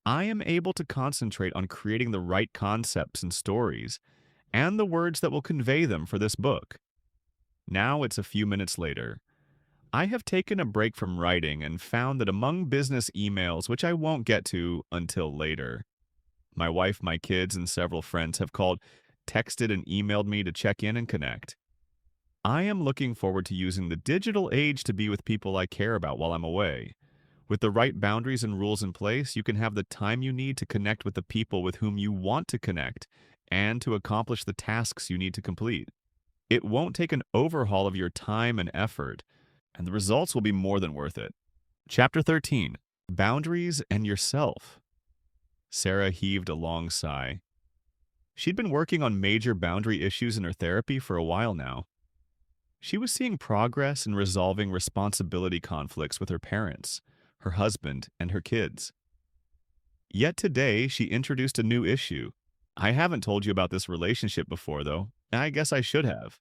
I am able to concentrate on creating the right concepts and stories, and the words that will convey them for this book. Now it's a few minutes later. I have taken a break from writing and found that among business emails, which I won't get to until later, my wife, my kids, and several friends have called, texted, and emailed me to check in and connect. I am looking forward to using the digital age to be with people I care about while I'm away. With the right boundaries and rules in place, you can have the time you need to connect with the people with whom you want to connect and to accomplish the tasks you need to complete. It won't take an overhaul of your time and effort, and the results will be more than worth it. Chapter 13. Boundaries and Yourself. Sarah heaved a long sigh. She'd been working on major boundary issues in her therapy for a while now. She was seeing progress in resolving responsibility conflicts with her parents, her husband, and her kids. Yet today, she introduced a new issue. I haven't told you about this relationship before, though. I guess I should have.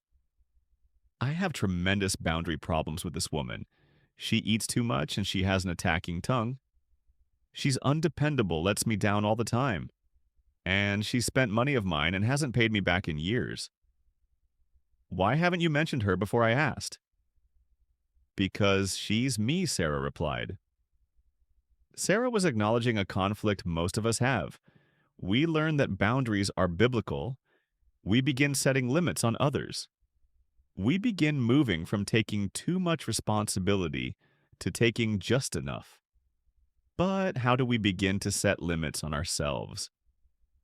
I have tremendous boundary problems with this woman. She eats too much and she has an attacking tongue. She's undependable, lets me down all the time. And she spent money of mine and hasn't paid me back in years. Why haven't you mentioned her before I asked? Because she's me, Sarah replied. Sarah was acknowledging a conflict most of us have. We learn that boundaries are biblical. We begin setting limits on others. We begin moving from taking too much responsibility to taking just enough. But how do we begin to set limits on ourselves?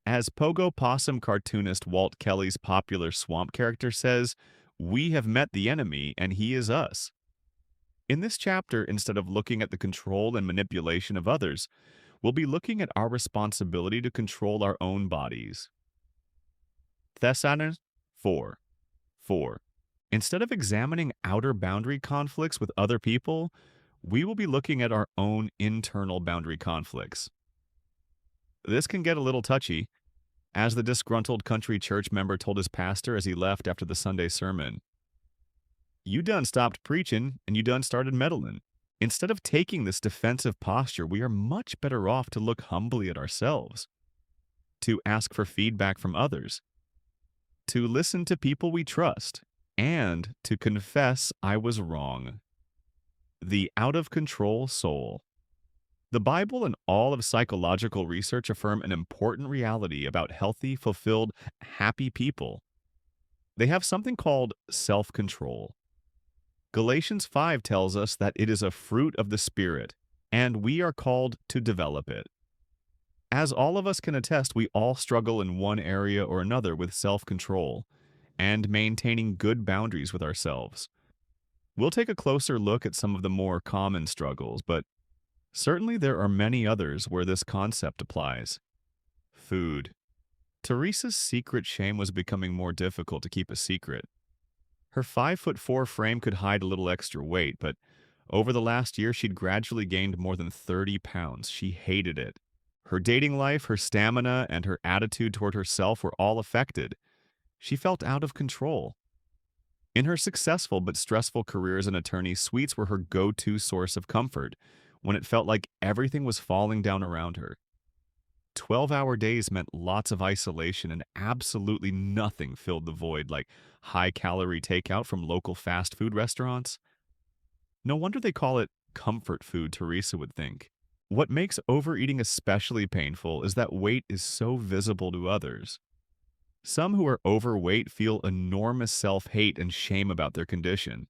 As Pogo Possum cartoonist Walt Kelly's popular swamp character says, we have met the enemy and he is us. In this chapter, instead of looking at the control and manipulation of others, we'll be looking at our responsibility to control our own bodies. Thessalonians 4:4. Instead of examining outer boundary conflicts with other people, we will be looking at our own internal boundary conflicts. This can get a little touchy, as the disgruntled country church member told his pastor as he left after the Sunday sermon. You done stopped preaching and you done started meddling. Instead of taking this defensive posture, we are much better off to look humbly at ourselves, to ask for feedback from others, to listen to people we trust, and to confess I was wrong. The out-of-control soul. The Bible and all of psychological research affirm an important reality about healthy, fulfilled, happy people. They have something called self-control. Galatians 5 tells us that it is a fruit of the Spirit, and we are called to develop it. As all of us can attest, we all struggle in one area or another with self-control and maintaining good boundaries with ourselves. We'll take a closer look at some of the more common struggles, but certainly there are many others where this concept applies. Food. Teresa's secret shame was becoming more difficult to keep a secret. Her 5'4" frame could hide a little extra weight, but over the last year she'd gradually gained more than 30 pounds. She hated it. Her dating life, her stamina, and her attitude toward herself were all affected. She felt out of control. In her successful but stressful career as an attorney, sweets were her go-to source of comfort when it felt like everything was falling down around her. 12-hour days meant lots of isolation and absolutely nothing filled the void like high-calorie takeout from local fast food restaurants. No wonder they call it comfort food, Teresa would think. What makes overeating especially painful is that weight is so visible to others. Some who are overweight feel enormous self-hate and shame about their condition.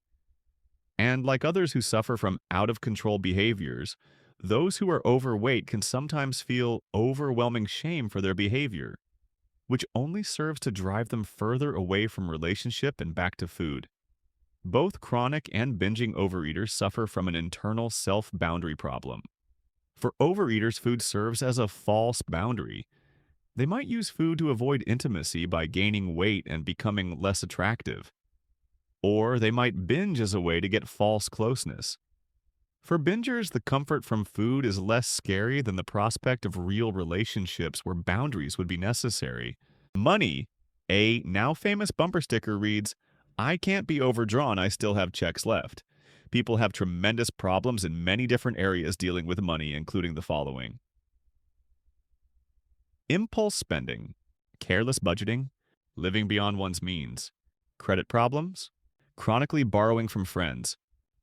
And like others who suffer from out-of-control behaviors, those who are overweight can sometimes feel overwhelming shame for their behavior, which only serves to drive them further away from relationship and back to food. Both chronic and binging overeaters suffer from an internal self-boundary problem. For overeaters, food serves as a false boundary. They might use food to avoid intimacy by gaining weight and becoming less attractive. Or they might binge as a way to get false closeness. For bingers, the comfort from food is less scary than the prospect of real relationships where boundaries would be necessary. Money, a now famous bumper sticker reads, "I can't be overdrawn, I still have checks left." People have tremendous problems in many different areas dealing with money, including the following: impulse spending, careless budgeting, living beyond one's means, credit problems, chronically borrowing from friends,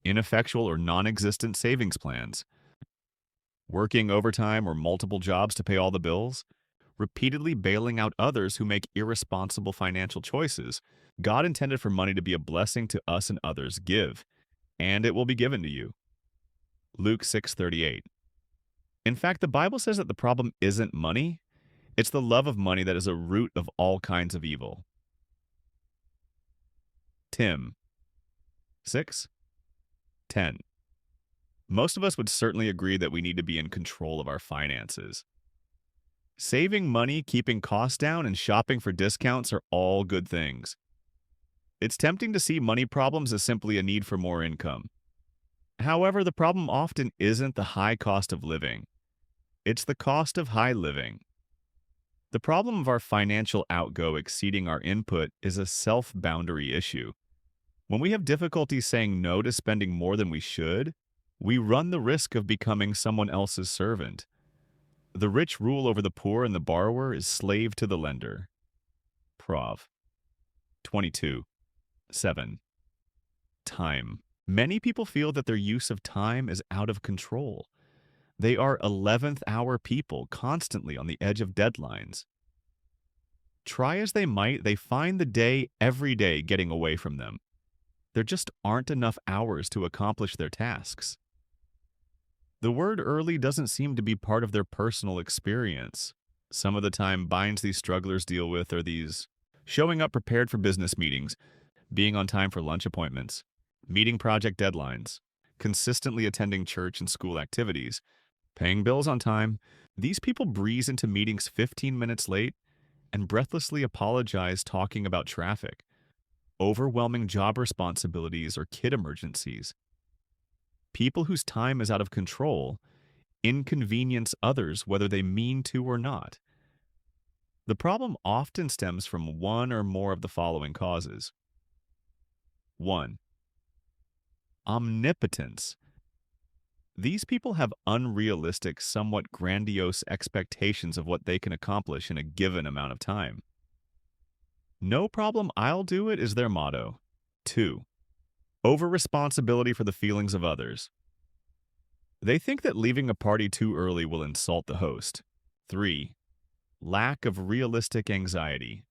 ineffectual or non-existent savings plans, working overtime or multiple jobs to pay all the bills, repeatedly bailing out others who make irresponsible financial choices. God intended for money to be a blessing to us and others. Give, and it will be given to you. Luke 6:38. In fact, the Bible says that the problem isn't money. It's the love of money that is a root of all kinds of evil. Tim 6:10. Most of us would certainly agree that we need to be in control of our finances. Saving money, keeping costs down, and shopping for discounts are all good things. It's tempting to see money problems as simply a need for more income. However, the problem often isn't the high cost of living. It's the cost of high living. The problem of our financial outgo exceeding our input is a self-boundary issue. When we have difficulty saying no to spending more than we should, we run the risk of becoming someone else's servant. The rich rule over the poor, and the borrower is slave to the lender. Prov. 22:7. Time. Many people feel that their use of time is out of control. They are 11th hour people, constantly on the edge of deadlines. Try as they might, they find the day every day getting away from them. There just aren't enough hours to accomplish their tasks. The word early doesn't seem to be part of their personal experience. Some of the time binds these strugglers deal with are these: showing up prepared for business meetings, being on time for lunch appointments, meeting project deadlines, consistently attending church and school activities, paying bills on time. These people breeze into meetings 15 minutes late and breathlessly apologize talking about traffic, overwhelming job responsibilities, or kid emergencies. People whose time is out of control inconvenience others whether they mean to or not. The problem often stems from one or more of the following causes. 1. Omnipotence. These people have unrealistic, somewhat grandiose expectations of what they can accomplish in a given amount of time. No problem, I'll do it is their motto. 2. Over-responsibility for the feelings of others. They think that leaving a party too early will insult the host. 3. Lack of realistic anxiety.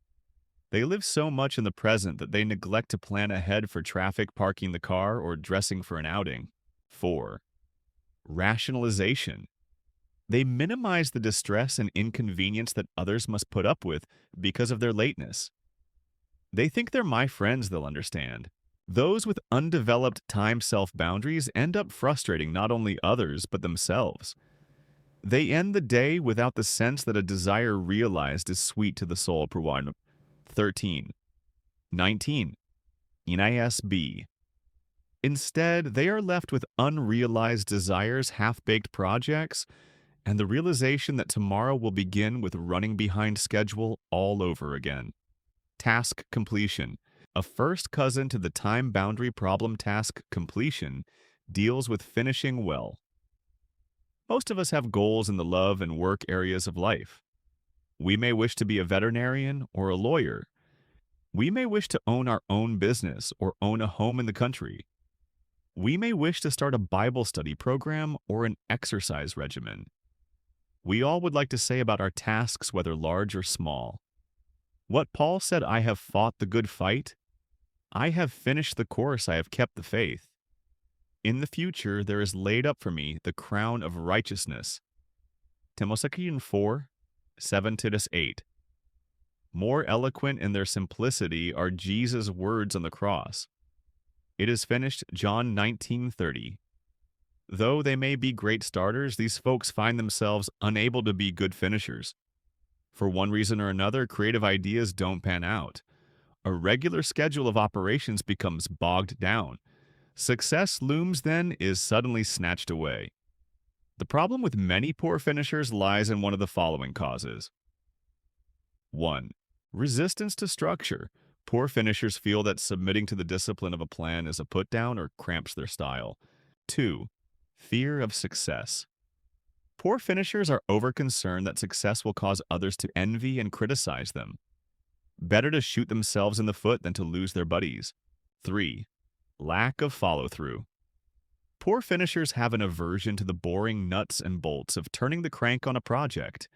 They live so much in the present that they neglect to plan ahead for traffic, parking the car, or dressing for an outing. 4. Rationalization. They minimize the distress and inconvenience that others must put up with because of their lateness. They think they're my friends they'll understand. Those with undeveloped time self boundaries end up frustrating not only others but themselves. They end the day without the sense that a desire realized is sweet to the soul. Purwan 13. 19. NISB. Instead, they are left with unrealized desires, half-baked projects, and the realization that tomorrow will begin with running behind schedule all over again. Task completion. A first cousin to the time boundary problem. Task completion deals with finishing well. Most of us have goals in the love and work areas of life. We may wish to be a veterinarian or a lawyer. We may wish to own our own business or own a home in the country. We may wish to start a Bible study program or an exercise regimen. We all would like to say about our tasks, whether large or small. What Paul said, I have fought the good fight. I have finished the course, I have kept the faith. In the future there is laid up for me the crown of righteousness. Timothy 4, 7-8. More eloquent in their simplicity are Jesus' words on the cross. It is finished, John 19:30. Though they may be great starters, these folks find themselves unable to be good finishers. For one reason or another, creative ideas don't pan out. A regular schedule of operations becomes bogged down. Success looms then is suddenly snatched away. The problem with many poor finishers lies in one of the following causes. 1. Resistance to structure. Poor finishers feel that submitting to the discipline of a plan is a put-down or cramps their style. 2. Fear of success. Poor finishers are over-concerned that success will cause others to envy and criticize them. Better to shoot themselves in the foot than to lose their buddies. 3. Lack of follow-through. Poor finishers have an aversion to the boring nuts and bolts of turning the crank on a project.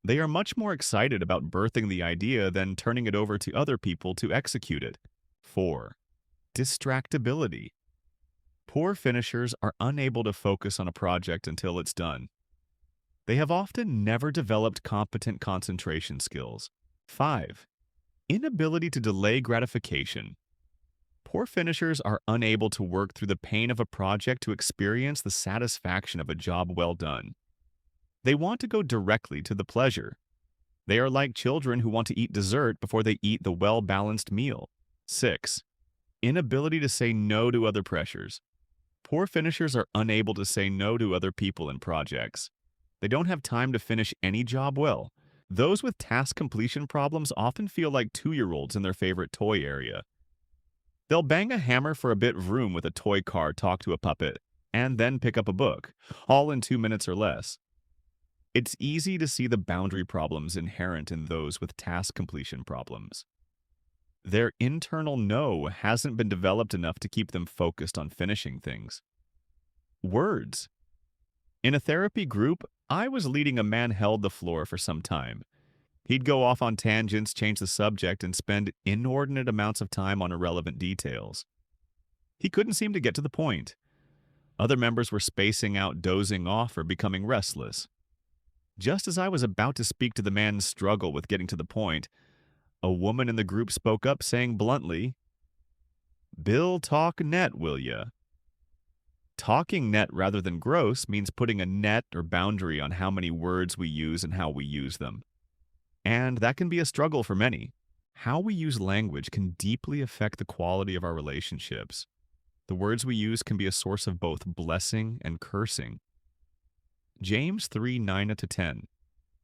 They are much more excited about birthing the idea than turning it over to other people to execute it. 4. Distractibility. Poor finishers are unable to focus on a project until it's done. They have often never developed competent concentration skills. 5. Inability to delay gratification. Poor finishers are unable to work through the pain of a project to experience the satisfaction of a job well done. They want to go directly to the pleasure. They are like children who want to eat dessert before they eat the well-balanced meal. 6. Inability to say no to other pressures. Poor finishers are unable to say no to other people and projects. They don't have time to finish any job well. Those with task completion problems often feel like 2-year-olds in their favorite toy area. They'll bang a hammer for a bit of room with a toy car, talk to a puppet, and then pick up a book, all in 2 minutes or less. It's easy to see the boundary problems inherent in those with task completion problems. Their internal no hasn't been developed enough to keep them focused on finishing things. Words. In a therapy group, I was leading a man held the floor for some time. He'd go off on tangents, change the subject, and spend inordinate amounts of time on irrelevant details. He couldn't seem to get to the point. Other members were spacing out, dozing off, or becoming restless. Just as I was about to speak to the man's struggle with getting to the point, a woman in the group spoke up, saying bluntly, "Bill, talk net, will ya?" Talking net rather than gross means putting a net or boundary on how many words we use and how we use them. And that can be a struggle for many. How we use language can deeply affect the quality of our relationships. The words we use can be a source of both blessing and cursing. James 3:9-10.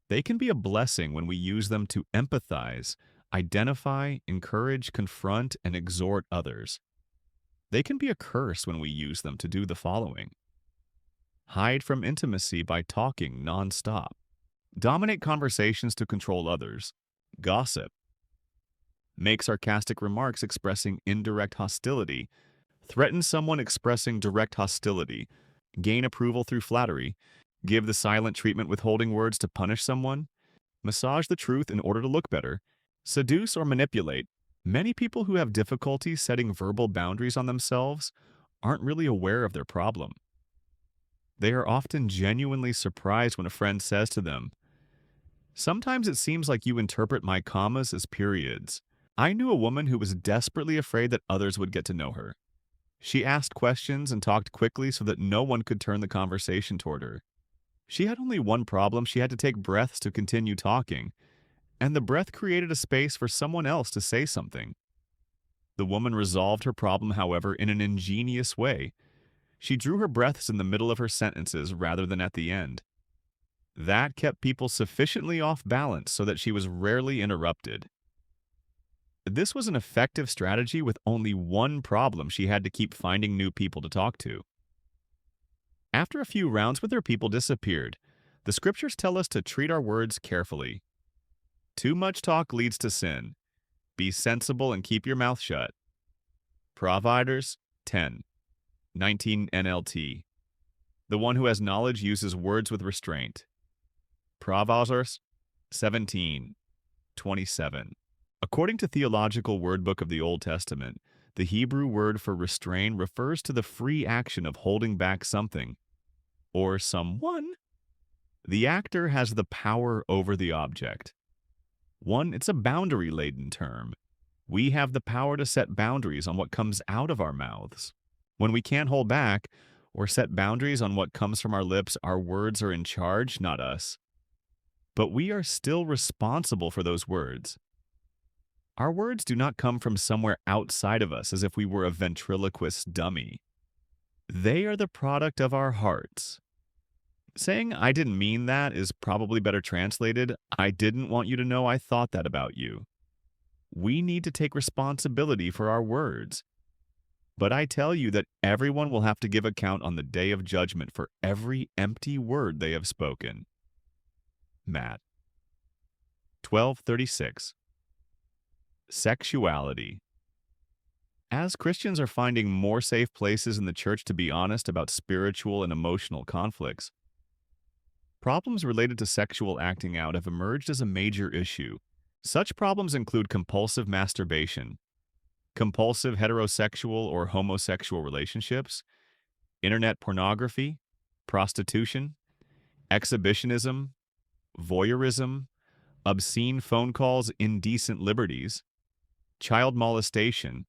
They can be a blessing when we use them to empathize, identify, encourage, confront, and exhort others. They can be a curse when we use them to do the following: hide from intimacy by talking nonstop, dominate conversations to control others, gossip, make sarcastic remarks expressing indirect hostility, threaten someone expressing direct hostility, gain approval through flattery, give the silent treatment withholding words to punish someone, massage the truth in order to look better, seduce or manipulate. Many people who have difficulty setting verbal boundaries on themselves aren't really aware of their problem. They are often genuinely surprised when a friend says to them, "Sometimes it seems like you interpret my commas as periods." I knew a woman who was desperately afraid that others would get to know her. She asked questions and talked quickly so that no one could turn the conversation toward her. She had only one problem: she had to take breaths to continue talking, and the breath created a space for someone else to say something. The woman resolved her problem, however, in an ingenious way. She drew her breaths in the middle of her sentences rather than at the end. That kept people sufficiently off balance so that she was rarely interrupted. This was an effective strategy with only one problem: she had to keep finding new people to talk to. After a few rounds with her, people disappeared. The scriptures tell us to treat our words carefully. Too much talk leads to sin. Be sensible and keep your mouth shut. Proverbs 10:19 NLT. The one who has knowledge uses words with restraint. Proverbs 17:27. According to Theological Wordbook of the Old Testament, the Hebrew word for restrain refers to the free action of holding back something or someone. The actor has the power over the object. It's a boundary-laden term. We have the power to set boundaries on what comes out of our mouths. When we can't hold back or set boundaries on what comes from our lips, our words are in charge, not us. But we are still responsible for those words. Our words do not come from somewhere outside of us as if we were a ventriloquist dummy. They are the product of our hearts. Saying "I didn't mean that" is probably better translated, "I didn't want you to know I thought that about you." We need to take responsibility for our words. But I tell you that everyone will have to give account on the day of judgment for every empty word they have spoken. Matt 12:36. Sexuality. As Christians are finding more safe places in the church to be honest about spiritual and emotional conflicts, problems related to sexual acting out have emerged as a major issue. Such problems include compulsive masturbation, compulsive heterosexual or homosexual relationships, internet pornography, prostitution, exhibitionism, voyeurism, obscene phone calls, indecent liberties, child molestation,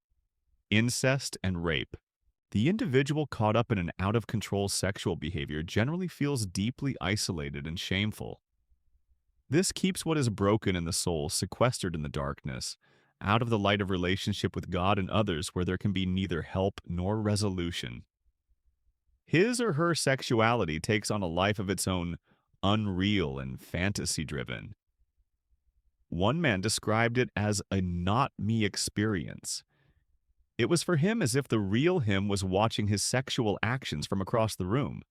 incest, and rape. The individual caught up in an out-of-control sexual behavior generally feels deeply isolated and shameful. This keeps what is broken in the soul sequestered in the darkness, out of the light of relationship with God and others where there can be neither help nor resolution. His or her sexuality takes on a life of its own, unreal and fantasy-driven. One man described it as a not-me experience. It was for him as if the real him was watching his sexual actions from across the room.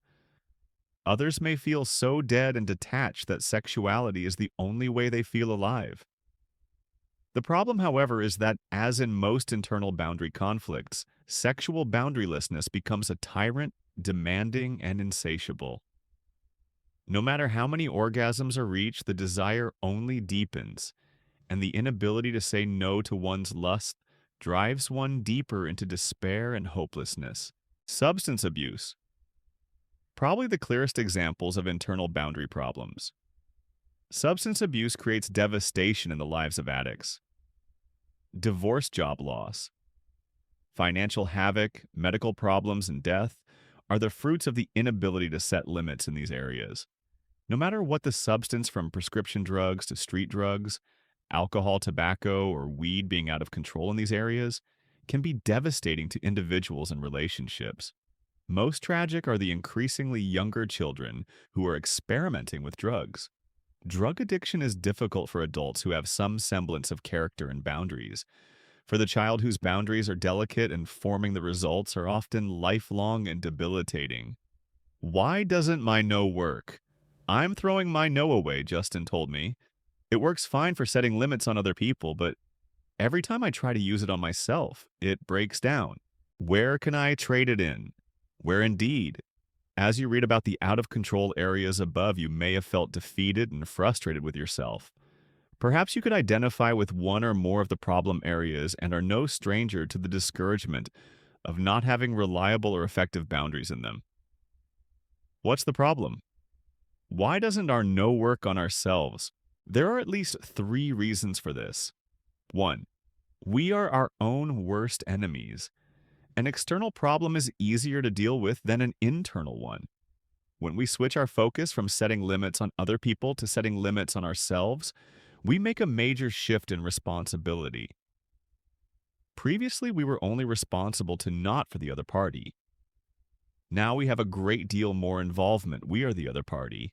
Others may feel so dead and detached that sexuality is the only way they feel alive. The problem, however, is that, as in most internal boundary conflicts, sexual boundarylessness becomes a tyrant, demanding, and insatiable. No matter how many orgasms are reached, the desire only deepens, and the inability to say no to one's lust drives one deeper into despair and hopelessness. Substance abuse. Probably the clearest examples of internal boundary problems. Substance abuse creates devastation in the lives of addicts. Divorce, job loss, financial havoc, medical problems, and death are the fruits of the inability to set limits in these areas. No matter what the substance, from prescription drugs to street drugs, alcohol, tobacco, or weed, being out of control in these areas can be devastating to individuals and relationships. Most tragic are the increasingly younger children who are experimenting with drugs. Drug addiction is difficult for adults who have some semblance of character and boundaries. For the child whose boundaries are delicate and forming, the results are often lifelong and debilitating. Why doesn't my no work? I'm throwing my no away, Justin told me. It works fine for setting limits on other people, but every time I try to use it on myself, it breaks down. Where can I trade it in? Where indeed? As you read about the out-of-control areas above, you may have felt defeated and frustrated with yourself. Perhaps you could identify with one or more of the problem areas and are no stranger to the discouragement of not having reliable or effective boundaries in them. What's the problem? Why doesn't our no work on ourselves? There are at least 3 reasons for this. 1. We are our own worst enemies. An external problem is easier to deal with than an internal one. When we switch our focus from setting limits on other people to setting limits on ourselves, we make a major shift in responsibility. Previously, we were only responsible to not for the other party. Now we have a great deal more involvement. We are the other party.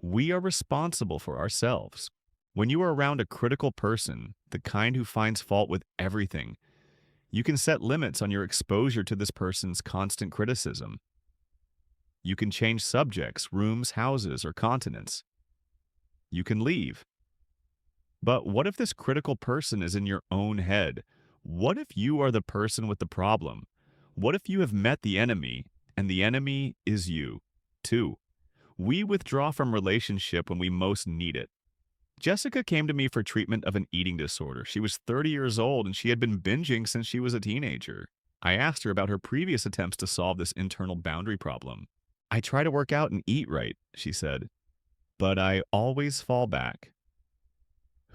We are responsible for ourselves. When you are around a critical person, the kind who finds fault with everything, you can set limits on your exposure to this person's constant criticism. You can change subjects, rooms, houses, or continents. You can leave. But what if this critical person is in your own head? What if you are the person with the problem? What if you have met the enemy, and the enemy is you? 2. We withdraw from relationship when we most need it. Jessica came to me for treatment of an eating disorder. She was 30 years old and she had been binging since she was a teenager. I asked her about her previous attempts to solve this internal boundary problem. I try to work out and eat right, she said, but I always fall back.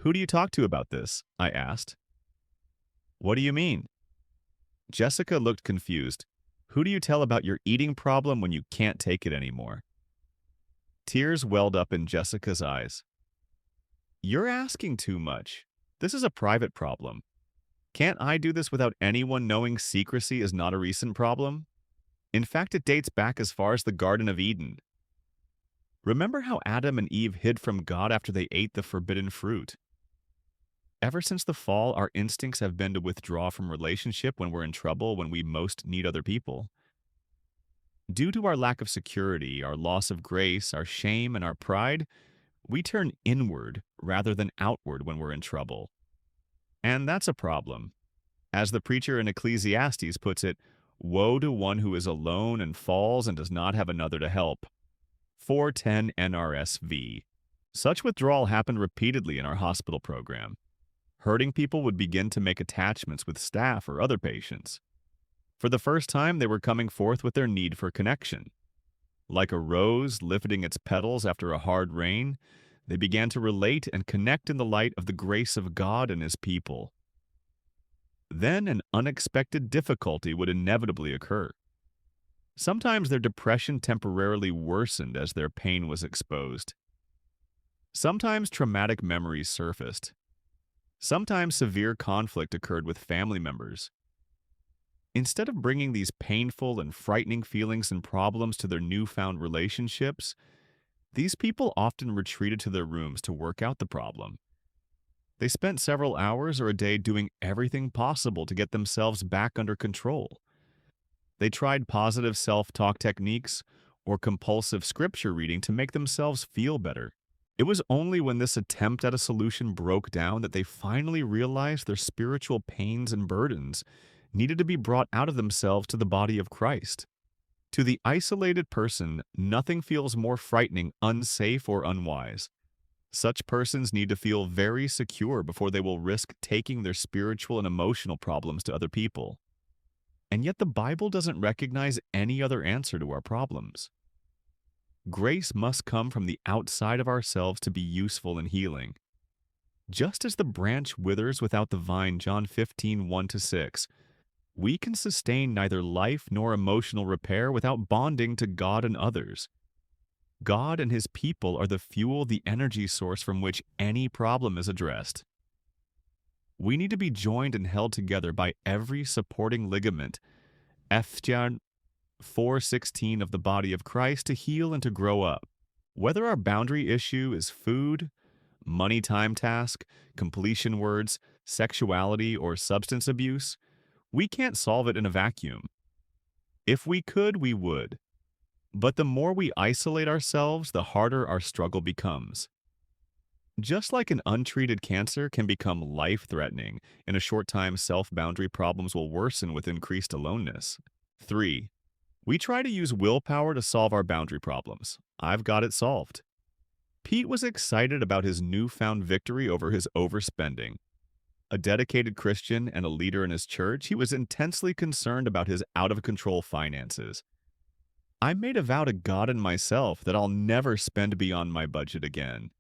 Who do you talk to about this? I asked. What do you mean? Jessica looked confused. Who do you tell about your eating problem when you can't take it anymore? Tears welled up in Jessica's eyes. You're asking too much. This is a private problem. Can't I do this without anyone knowing secrecy is not a recent problem? In fact, it dates back as far as the Garden of Eden. Remember how Adam and Eve hid from God after they ate the forbidden fruit? Ever since the fall, our instincts have been to withdraw from relationship when we're in trouble, when we most need other people. Due to our lack of security, our loss of grace, our shame, and our pride, we turn inward rather than outward when we're in trouble. And that's a problem. As the preacher in Ecclesiastes puts it, woe to one who is alone and falls and does not have another to help. 410 NRSV. Such withdrawal happened repeatedly in our hospital program. Hurting people would begin to make attachments with staff or other patients. For the first time, they were coming forth with their need for connection. Like a rose lifting its petals after a hard rain, they began to relate and connect in the light of the grace of God and His people. Then an unexpected difficulty would inevitably occur. Sometimes their depression temporarily worsened as their pain was exposed. Sometimes traumatic memories surfaced. Sometimes severe conflict occurred with family members. Instead of bringing these painful and frightening feelings and problems to their newfound relationships, these people often retreated to their rooms to work out the problem. They spent several hours or a day doing everything possible to get themselves back under control. They tried positive self-talk techniques or compulsive scripture reading to make themselves feel better. It was only when this attempt at a solution broke down that they finally realized their spiritual pains and burdens needed to be brought out of themselves to the body of Christ. To the isolated person, nothing feels more frightening, unsafe, or unwise. Such persons need to feel very secure before they will risk taking their spiritual and emotional problems to other people. And yet the Bible doesn't recognize any other answer to our problems. Grace must come from the outside of ourselves to be useful in healing. Just as the branch withers without the vine, John 15, 1-6, we can sustain neither life nor emotional repair without bonding to God and others. God and His people are the fuel, the energy source from which any problem is addressed. We need to be joined and held together by every supporting ligament, Ephesians 4:16 of the body of Christ, to heal and to grow up. Whether our boundary issue is food, money time task, completion words, sexuality, or substance abuse, we can't solve it in a vacuum. If we could, we would. But the more we isolate ourselves, the harder our struggle becomes. Just like an untreated cancer can become life-threatening, in a short time self-boundary problems will worsen with increased aloneness. 3. We try to use willpower to solve our boundary problems. I've got it solved. Pete was excited about his newfound victory over his overspending. A dedicated Christian and a leader in his church, he was intensely concerned about his out-of-control finances. I made a vow to God and myself that I'll never spend beyond my budget again.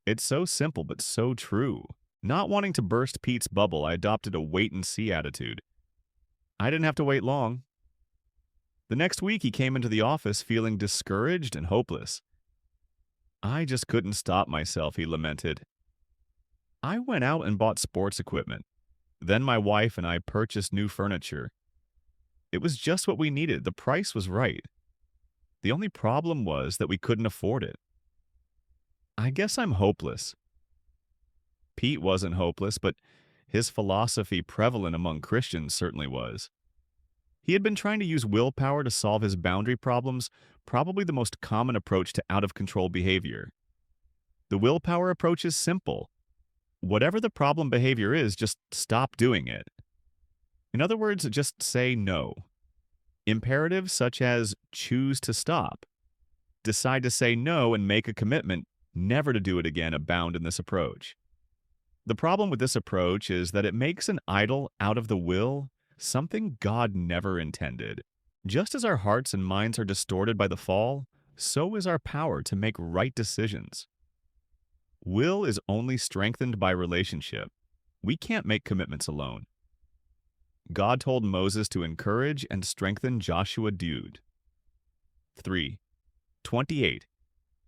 It's so simple but so true. Not wanting to burst Pete's bubble, I adopted a wait-and-see attitude. I didn't have to wait long. The next week, he came into the office feeling discouraged and hopeless. I just couldn't stop myself, he lamented. I went out and bought sports equipment. Then my wife and I purchased new furniture. It was just what we needed. The price was right. The only problem was that we couldn't afford it. I guess I'm hopeless. Pete wasn't hopeless, but his philosophy prevalent among Christians certainly was. He had been trying to use willpower to solve his boundary problems, probably the most common approach to out-of-control behavior. The willpower approach is simple. Whatever the problem behavior is, just stop doing it. In other words, just say no. Imperatives such as choose to stop, decide to say no and make a commitment never to do it again abound in this approach. The problem with this approach is that it makes an idol out of the will something God never intended. Just as our hearts and minds are distorted by the fall, so is our power to make right decisions. Will is only strengthened by relationship. We can't make commitments alone. God told Moses to encourage and strengthen Joshua Dude. 3:28.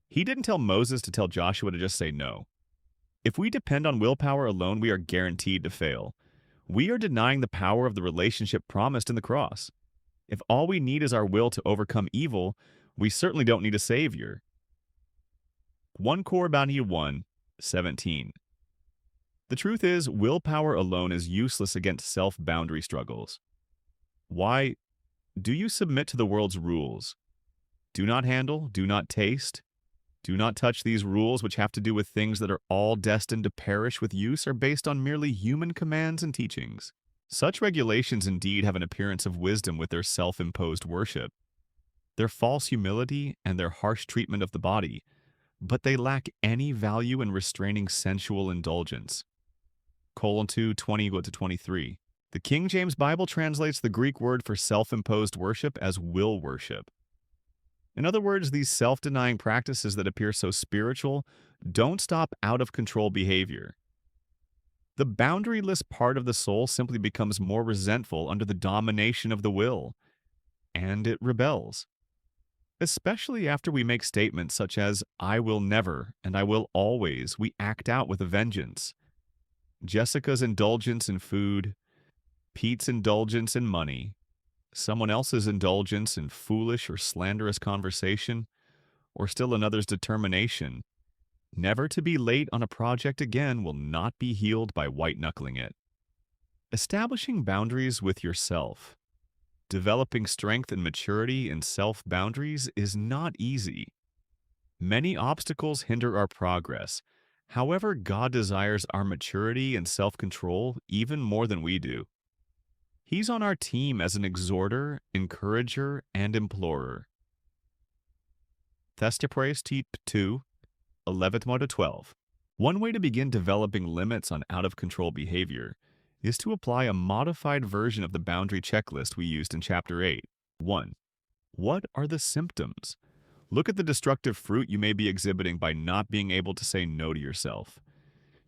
He didn't tell Moses to tell Joshua to just say no. If we depend on willpower alone, we are guaranteed to fail. We are denying the power of the relationship promised in the cross. If all we need is our will to overcome evil, we certainly don't need a savior. 1 Corinthians 1:17. The truth is, willpower alone is useless against self-boundary struggles. Why? Do you submit to the world's rules? Do not handle, do not taste. Do not touch. These rules, which have to do with things that are all destined to perish with use, are based on merely human commands and teachings. Such regulations indeed have an appearance of wisdom with their self-imposed worship, their false humility, and their harsh treatment of the body, but they lack any value in restraining sensual indulgence. 2:20-23. The King James Bible translates the Greek word for self-imposed worship as will worship. In other words, these self-denying practices that appear so spiritual don't stop out-of-control behavior. The boundaryless part of the soul simply becomes more resentful under the domination of the will, and it rebels. Especially after we make statements such as, I will never and I will always, we act out with a vengeance. Jessica's indulgence in food, Pete's indulgence in money, someone else's indulgence in foolish or slanderous conversation, or still another's determination never to be late on a project again will not be healed by white-knuckling it. Establishing boundaries with yourself, developing strength and maturity in self-boundaries is not easy. Many obstacles hinder our progress. However, God desires our maturity and self-control even more than we do. He's on our team as an exhorter, encourager, and implorer. Thessalonians 2:11-12. One way to begin developing limits on out-of-control behavior is to apply a modified version of the boundary checklist we used in Chapter 8. 1. What are the symptoms? Look at the destructive fruit you may be exhibiting by not being able to say no to yourself.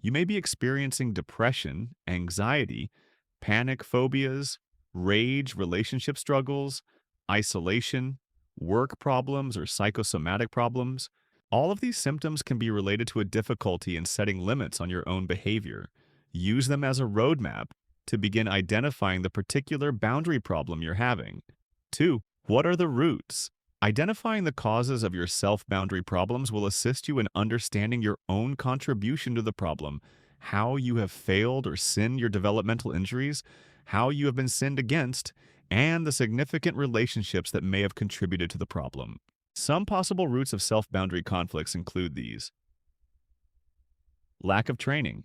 You may be experiencing depression, anxiety, panic phobias, rage, relationship struggles, isolation, work problems, or psychosomatic problems. All of these symptoms can be related to a difficulty in setting limits on your own behavior. Use them as a roadmap to begin identifying the particular boundary problem you're having. 2. What are the roots? Identifying the causes of your self-boundary problems will assist you in understanding your own contribution to the problem, how you have failed or sinned your developmental injuries, how you have been sinned against, and the significant relationships that may have contributed to the problem. Some possible roots of self-boundary conflicts include these. Lack of training.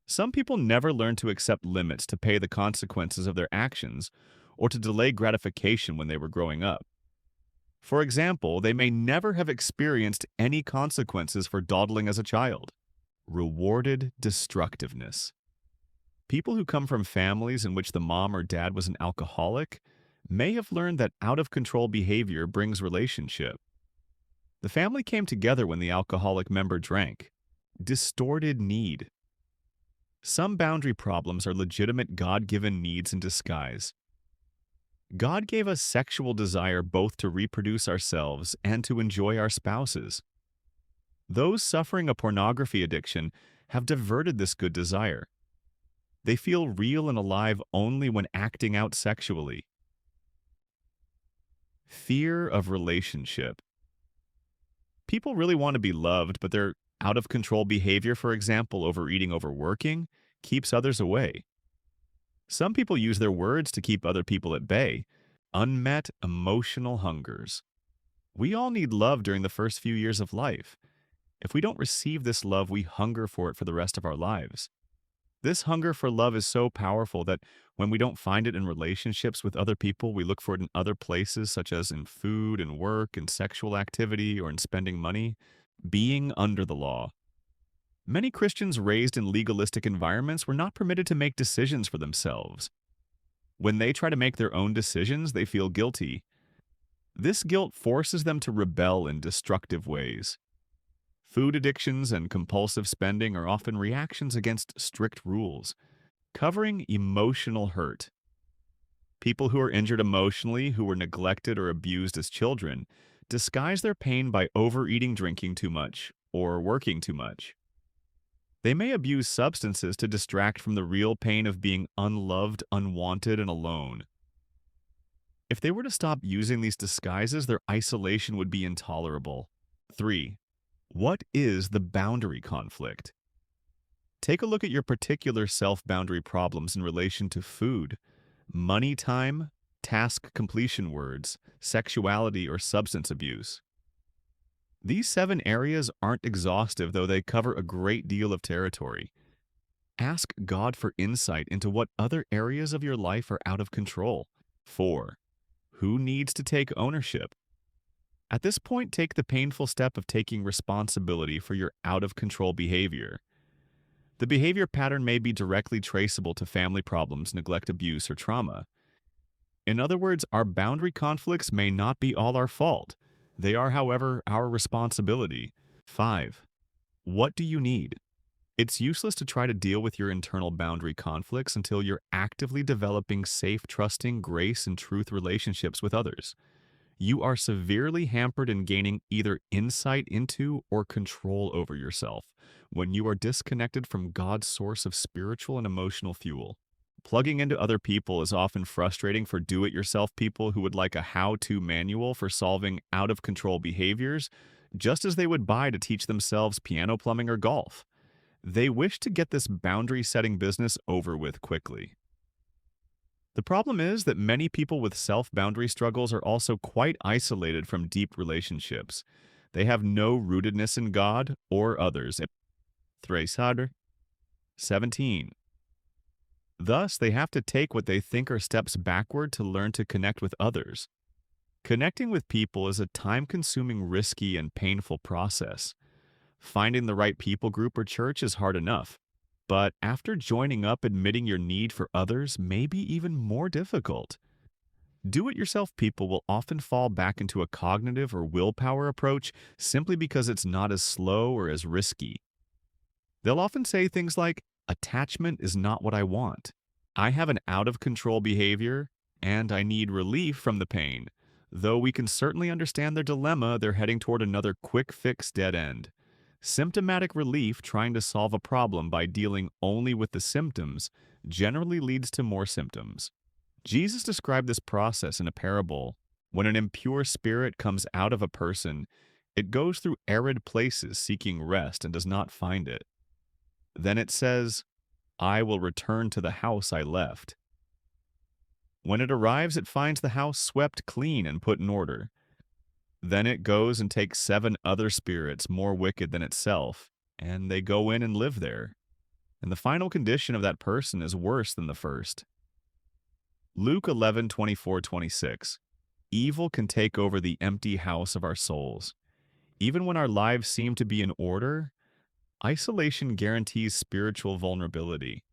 Some people never learn to accept limits to pay the consequences of their actions or to delay gratification when they were growing up. For example, they may never have experienced any consequences for dawdling as a child. Rewarded destructiveness. People who come from families in which the mom or dad was an alcoholic may have learned that out-of-control behavior brings relationship. The family came together when the alcoholic member drank. Distorted need. Some boundary problems are legitimate God-given needs in disguise. God gave us sexual desire both to reproduce ourselves and to enjoy our spouses. Those suffering a pornography addiction have diverted this good desire. They feel real and alive only when acting out sexually. Fear of relationship. People really want to be loved, but their out-of-control behavior, for example, overeating, overworking, keeps others away. Some people use their words to keep other people at bay. Unmet emotional hungers. We all need love during the first few years of life. If we don't receive this love, we hunger for it for the rest of our lives. This hunger for love is so powerful that when we don't find it in relationships with other people, we look for it in other places, such as in food and work and sexual activity or in spending money. Being under the law. Many Christians raised in legalistic environments were not permitted to make decisions for themselves. When they try to make their own decisions, they feel guilty. This guilt forces them to rebel in destructive ways. Food addictions and compulsive spending are often reactions against strict rules. Covering emotional hurt. People who are injured emotionally, who were neglected or abused as children, disguise their pain by overeating, drinking too much, or working too much. They may abuse substances to distract from the real pain of being unloved, unwanted, and alone. If they were to stop using these disguises, their isolation would be intolerable. 3. What is the boundary conflict? Take a look at your particular self-boundary problems in relation to food, money time, task completion words, sexuality, or substance abuse. These 7 areas aren't exhaustive, though they cover a great deal of territory. Ask God for insight into what other areas of your life are out of control. 4. Who needs to take ownership? At this point, take the painful step of taking responsibility for your out-of-control behavior. The behavior pattern may be directly traceable to family problems, neglect, abuse, or trauma. In other words, our boundary conflicts may not be all our fault. They are, however, our responsibility. 5. What do you need? It's useless to try to deal with your internal boundary conflicts until you're actively developing safe, trusting, grace, and truth relationships with others. You are severely hampered in gaining either insight into or control over yourself when you are disconnected from God's source of spiritual and emotional fuel. Plugging into other people is often frustrating for do-it-yourself people who would like a how-to manual for solving out-of-control behaviors, just as they would buy to teach themselves piano plumbing or golf. They wish to get this boundary-setting business over with quickly. The problem is that many people with self-boundary struggles are also quite isolated from deep relationships. They have no rootedness in God or others. 17. Thus, they have to take what they think are steps backward to learn to connect with others. Connecting with people is a time-consuming, risky, and painful process. Finding the right people group or church is hard enough. But after joining up, admitting your need for others may be even more difficult. Do-it-yourself people will often fall back into a cognitive or willpower approach simply because it's not as slow or as risky. They'll often say things like, "Attachment is not what I want. I have an out-of-control behavior, and I need relief from the pain." Though we can certainly understand their dilemma, they're heading toward another quick-fix dead end. Symptomatic relief, trying to solve a problem by dealing only with the symptoms, generally leads to more symptoms. Jesus described this process in a parable. When an impure spirit comes out of a person, it goes through arid places seeking rest and does not find it. Then it says, "I will return to the house I left." When it arrives, it finds the house swept clean and put in order. Then it goes and takes 7 other spirits more wicked than itself, and they go in and live there. And the final condition of that person is worse than the first. Luke 11:24-26. Evil can take over the empty house of our souls. Even when our lives seem to be in order, isolation guarantees spiritual vulnerability.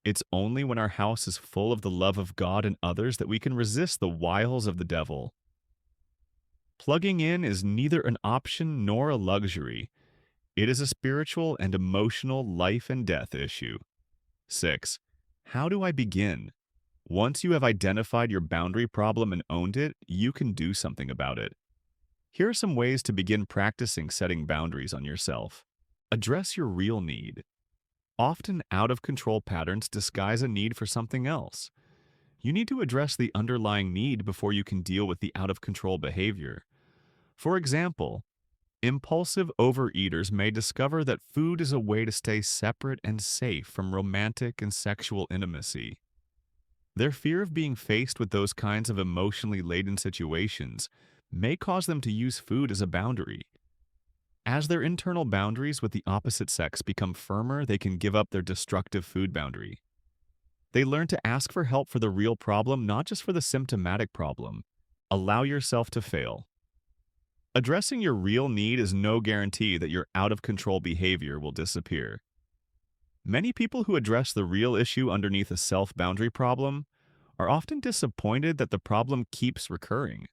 It's only when our house is full of the love of God and others that we can resist the wiles of the devil. Plugging in is neither an option nor a luxury. It is a spiritual and emotional life and death issue. 6. How do I begin? Once you have identified your boundary problem and owned it, you can do something about it. Here are some ways to begin practicing setting boundaries on yourself. Address your real need. Often out-of-control patterns disguise a need for something else. You need to address the underlying need before you can deal with the out-of-control behavior. For example, impulsive overeaters may discover that food is a way to stay separate and safe from romantic and sexual intimacy. Their fear of being faced with those kinds of emotionally laden situations may cause them to use food as a boundary. As their internal boundaries with the opposite sex become firmer, they can give up their destructive food boundary. They learn to ask for help for the real problem, not just for the symptomatic problem. Allow yourself to fail. Addressing your real need is no guarantee that your out-of-control behavior will disappear. Many people who address the real issue underneath a self-boundary problem are often disappointed that the problem keeps recurring.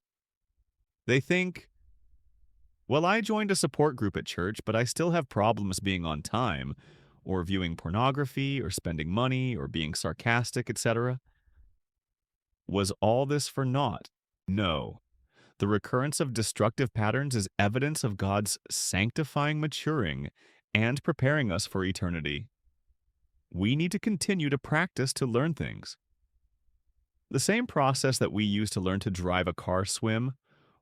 They think, well, I joined a support group at church, but I still have problems being on time, or viewing pornography, or spending money, or being sarcastic, etc. Was all this for naught? No. The recurrence of destructive patterns is evidence of God's sanctifying maturing and preparing us for eternity. We need to continue to practice to learn things. The same process that we use to learn to drive a car, swim,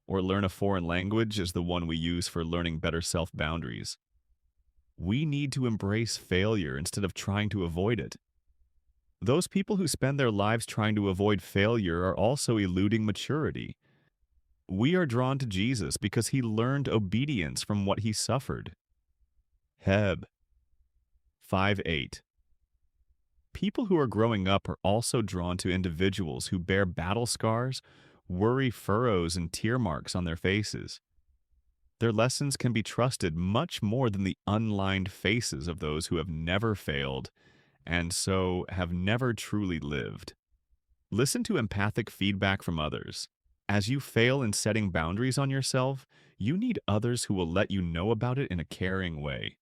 or learn a foreign language is the one we use for learning better self-boundaries. We need to embrace failure instead of trying to avoid it. Those people who spend their lives trying to avoid failure are also eluding maturity. We are drawn to Jesus because he learned obedience from what he suffered. Heb 5:8. People who are growing up are also drawn to individuals who bear battle scars, worry furrows, and tear marks on their faces. Their lessons can be trusted much more than the unlined faces of those who have never failed and so have never truly lived. Listen to empathic feedback from others. As you fail in setting boundaries on yourself, you need others who will let you know about it in a caring way.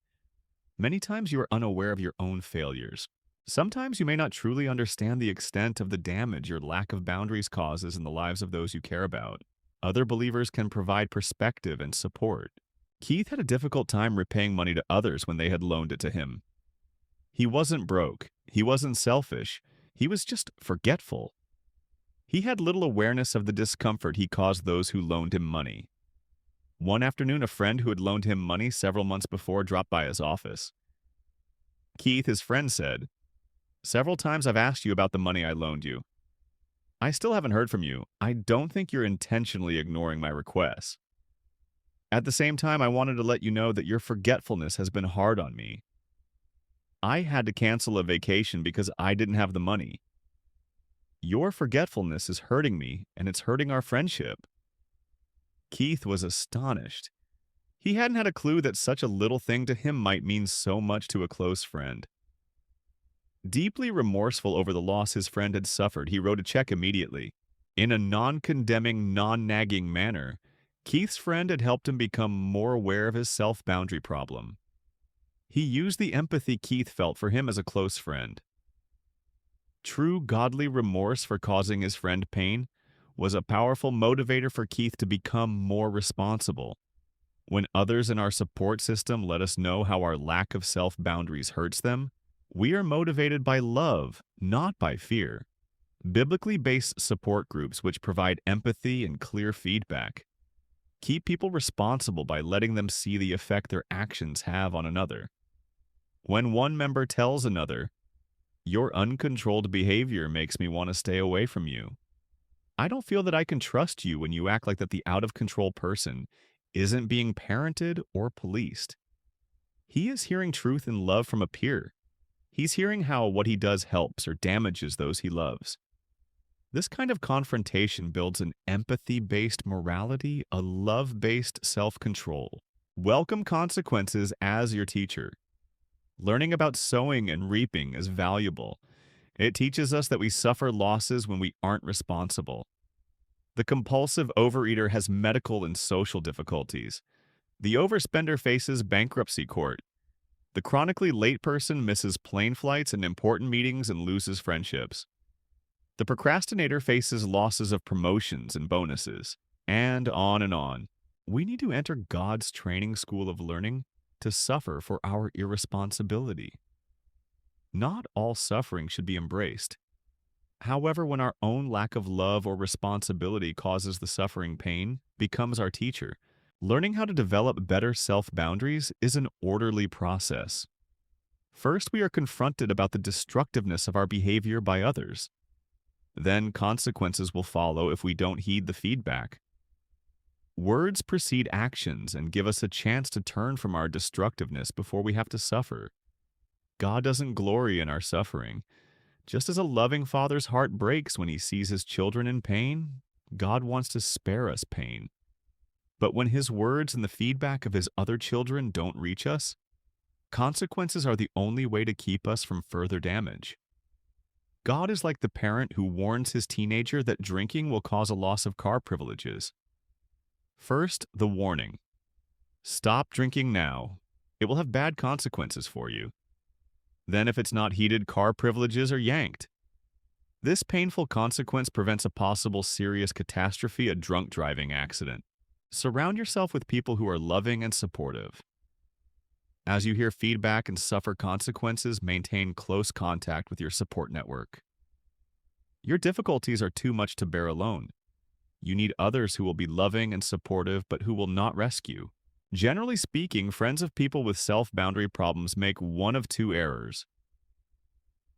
Many times you are unaware of your own failures. Sometimes you may not truly understand the extent of the damage your lack of boundaries causes in the lives of those you care about. Other believers can provide perspective and support. Keith had a difficult time repaying money to others when they had loaned it to him. He wasn't broke. He wasn't selfish. He was just forgetful. He had little awareness of the discomfort he caused those who loaned him money. One afternoon, a friend who had loaned him money several months before dropped by his office. Keith, his friend, said, "Several times I've asked you about the money I loaned you. I still haven't heard from you. I don't think you're intentionally ignoring my requests. At the same time, I wanted to let you know that your forgetfulness has been hard on me. I had to cancel a vacation because I didn't have the money. Your forgetfulness is hurting me, and it's hurting our friendship." Keith was astonished. He hadn't had a clue that such a little thing to him might mean so much to a close friend. Deeply remorseful over the loss his friend had suffered, he wrote a check immediately. In a non-condemning, non-nagging manner, Keith's friend had helped him become more aware of his self-boundary problem. He used the empathy Keith felt for him as a close friend. True godly remorse for causing his friend pain was a powerful motivator for Keith to become more responsible. When others in our support system let us know how our lack of self-boundaries hurts them, we are motivated by love, not by fear. Biblically based support groups which provide empathy and clear feedback keep people responsible by letting them see the effect their actions have on another. When one member tells another, "Your uncontrolled behavior makes me want to stay away from you. I don't feel that I can trust you when you act like that," the out-of-control person isn't being parented or policed. He is hearing truth and love from a peer. He's hearing how what he does helps or damages those he loves. This kind of confrontation builds an empathy-based morality, a love-based self-control. Welcome consequences as your teacher. Learning about sowing and reaping is valuable, It teaches us that we suffer losses when we aren't responsible. The compulsive overeater has medical and social difficulties. The overspender faces bankruptcy court. The chronically late person misses plane flights and important meetings and loses friendships. The procrastinator faces losses of promotions and bonuses, and on and on. We need to enter God's training school of learning to suffer for our irresponsibility. Not all suffering should be embraced. However, when our own lack of love or responsibility causes the suffering pain, becomes our teacher. Learning how to develop better self-boundaries is an orderly process. First, we are confronted about the destructiveness of our behavior by others. Then consequences will follow if we don't heed the feedback. Words precede actions and give us a chance to turn from our destructiveness before we have to suffer. God doesn't glory in our suffering. Just as a loving father's heart breaks when he sees his children in pain, God wants to spare us pain. But when his words and the feedback of his other children don't reach us, consequences are the only way to keep us from further damage. God is like the parent who warns his teenager that drinking will cause a loss of car privileges. First, the warning. Stop drinking now. It will have bad consequences for you. Then, if it's not heeded, car privileges are yanked. This painful consequence prevents a possible serious catastrophe, a drunk driving accident. Surround yourself with people who are loving and supportive. As you hear feedback and suffer consequences, maintain close contact with your support network. Your difficulties are too much to bear alone. You need others who will be loving and supportive, but who will not rescue. Generally speaking, friends of people with self-boundary problems make one of two errors.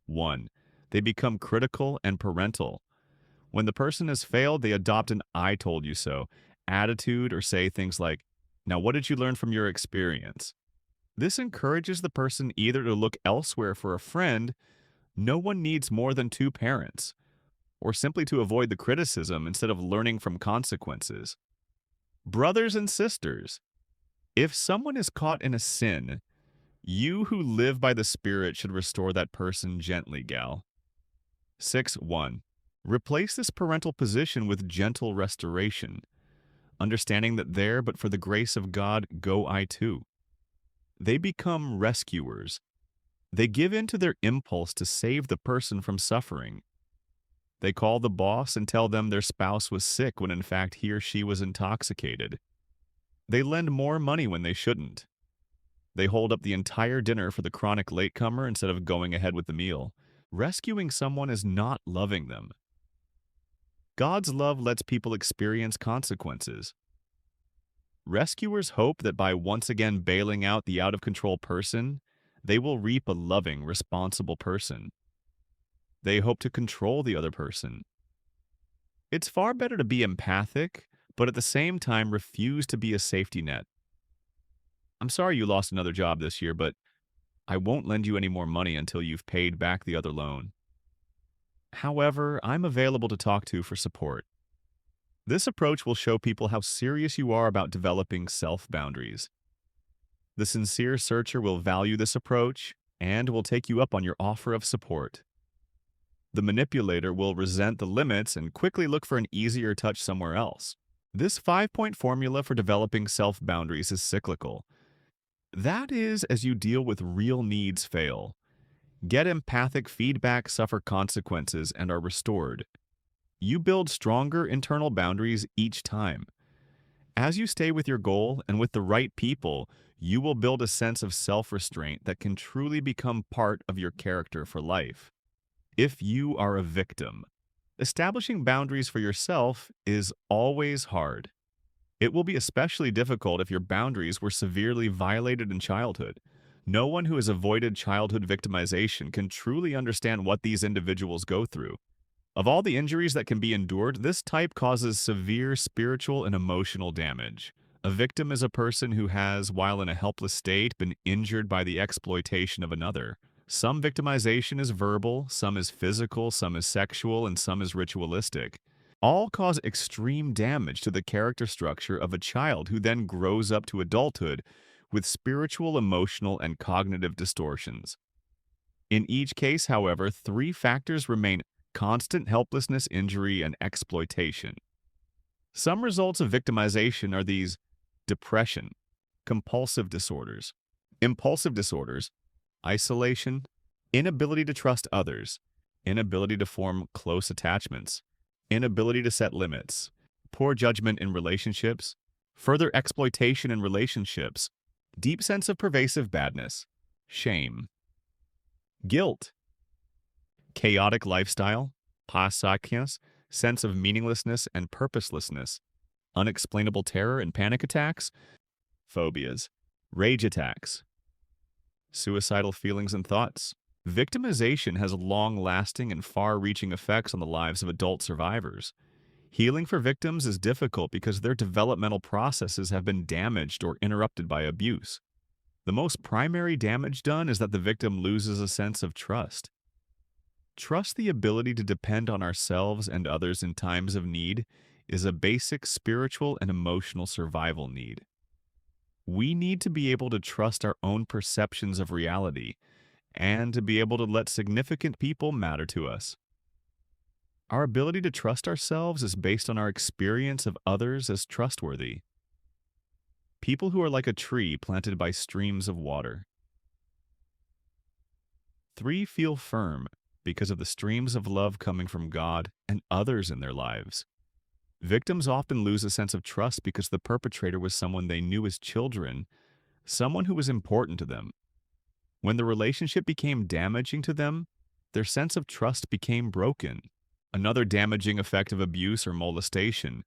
1. They become critical and parental. When the person has failed, they adopt an "I told you so" attitude or say things like, "Now what did you learn from your experience?" This encourages the person either to look elsewhere for a friend, no one needs more than two parents, or simply to avoid the criticism instead of learning from consequences. Brothers and sisters, if someone is caught in a sin, you who live by the Spirit should restore that person gently, gal. 6:1. Replace this parental position with gentle restoration, understanding that there, but for the grace of God, go I too. They become rescuers. They give in to their impulse to save the person from suffering. They call the boss and tell them their spouse was sick when in fact he or she was intoxicated. They lend more money when they shouldn't. They hold up the entire dinner for the chronic latecomer instead of going ahead with the meal. Rescuing someone is not loving them. God's love lets people experience consequences. Rescuers hope that by once again bailing out the out-of-control person, they will reap a loving, responsible person. They hope to control the other person. It's far better to be empathic, but at the same time refuse to be a safety net. I'm sorry you lost another job this year, but I won't lend you any more money until you've paid back the other loan. However, I'm available to talk to for support. This approach will show people how serious you are about developing self-boundaries. The sincere searcher will value this approach and will take you up on your offer of support. The manipulator will resent the limits and quickly look for an easier touch somewhere else. This 5-point formula for developing self-boundaries is cyclical. That is, as you deal with real needs fail. Get empathic feedback, suffer consequences, and are restored. You build stronger internal boundaries each time. As you stay with your goal and with the right people, you will build a sense of self-restraint that can truly become part of your character for life. If you are a victim, establishing boundaries for yourself is always hard. It will be especially difficult if your boundaries were severely violated in childhood. No one who has avoided childhood victimization can truly understand what these individuals go through. Of all the injuries that can be endured, this type causes severe spiritual and emotional damage. A victim is a person who has, while in a helpless state, been injured by the exploitation of another. Some victimization is verbal, some is physical, some is sexual, and some is ritualistic. All cause extreme damage to the character structure of a child who then grows up to adulthood with spiritual, emotional, and cognitive distortions. In each case, however, three factors remain: constant helplessness, injury, and exploitation. Some results of victimization are these: depression, compulsive disorders, impulsive disorders, isolation, inability to trust others, inability to form close attachments, inability to set limits, poor judgment in relationships, further exploitation in relationships, deep sense of pervasive badness, shame, guilt, chaotic lifestyle, pasakias, sense of meaninglessness and purposelessness, unexplainable terror and panic attacks, phobias, rage attacks, suicidal feelings and thoughts. Victimization has long-lasting and far-reaching effects on the lives of adult survivors. Healing for victims is difficult because their developmental processes have been damaged or interrupted by abuse. The most primary damage done is that the victim loses a sense of trust. Trust, the ability to depend on ourselves and others in times of need, is a basic spiritual and emotional survival need. We need to be able to trust our own perceptions of reality and to be able to let significant people matter to us. Our ability to trust ourselves is based on our experience of others as trustworthy. People who are like a tree planted by streams of water. 3, feel firm because of the streams of love coming from God and others in their lives. Victims often lose a sense of trust because the perpetrator was someone they knew as children, someone who was important to them. When the relationship became damaging to them, their sense of trust became broken. Another damaging effect of abuse or molestation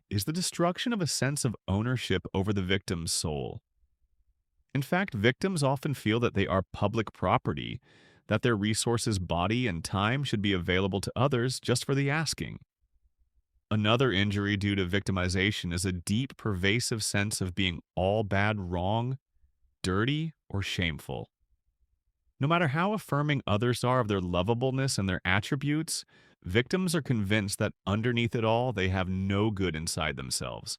is the destruction of a sense of ownership over the victim's soul. In fact, victims often feel that they are public property, that their resources, body, and time should be available to others just for the asking. Another injury due to victimization is a deep, pervasive sense of being all bad, wrong, dirty, or shameful. No matter how affirming others are of their lovableness and their attributes, victims are convinced that underneath it all, they have no good inside themselves.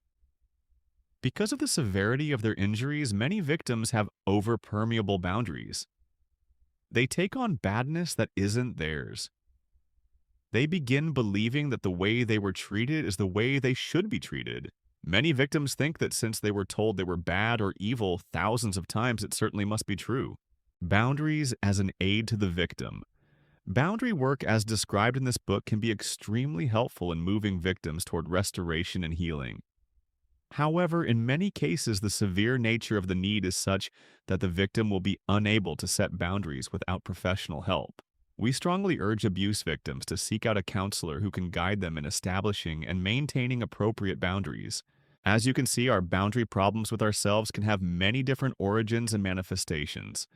Because of the severity of their injuries, many victims have over-permeable boundaries. They take on badness that isn't theirs. They begin believing that the way they were treated is the way they should be treated. Many victims think that since they were told they were bad or evil thousands of times, it certainly must be true. Boundaries as an aid to the victim. Boundary work, as described in this book, can be extremely helpful in moving victims toward restoration and healing. However, in many cases, the severe nature of the need is such that the victim will be unable to set boundaries without professional help. We strongly urge abuse victims to seek out a counselor who can guide them in establishing and maintaining appropriate boundaries. As you can see, our boundary problems with ourselves can have many different origins and manifestations.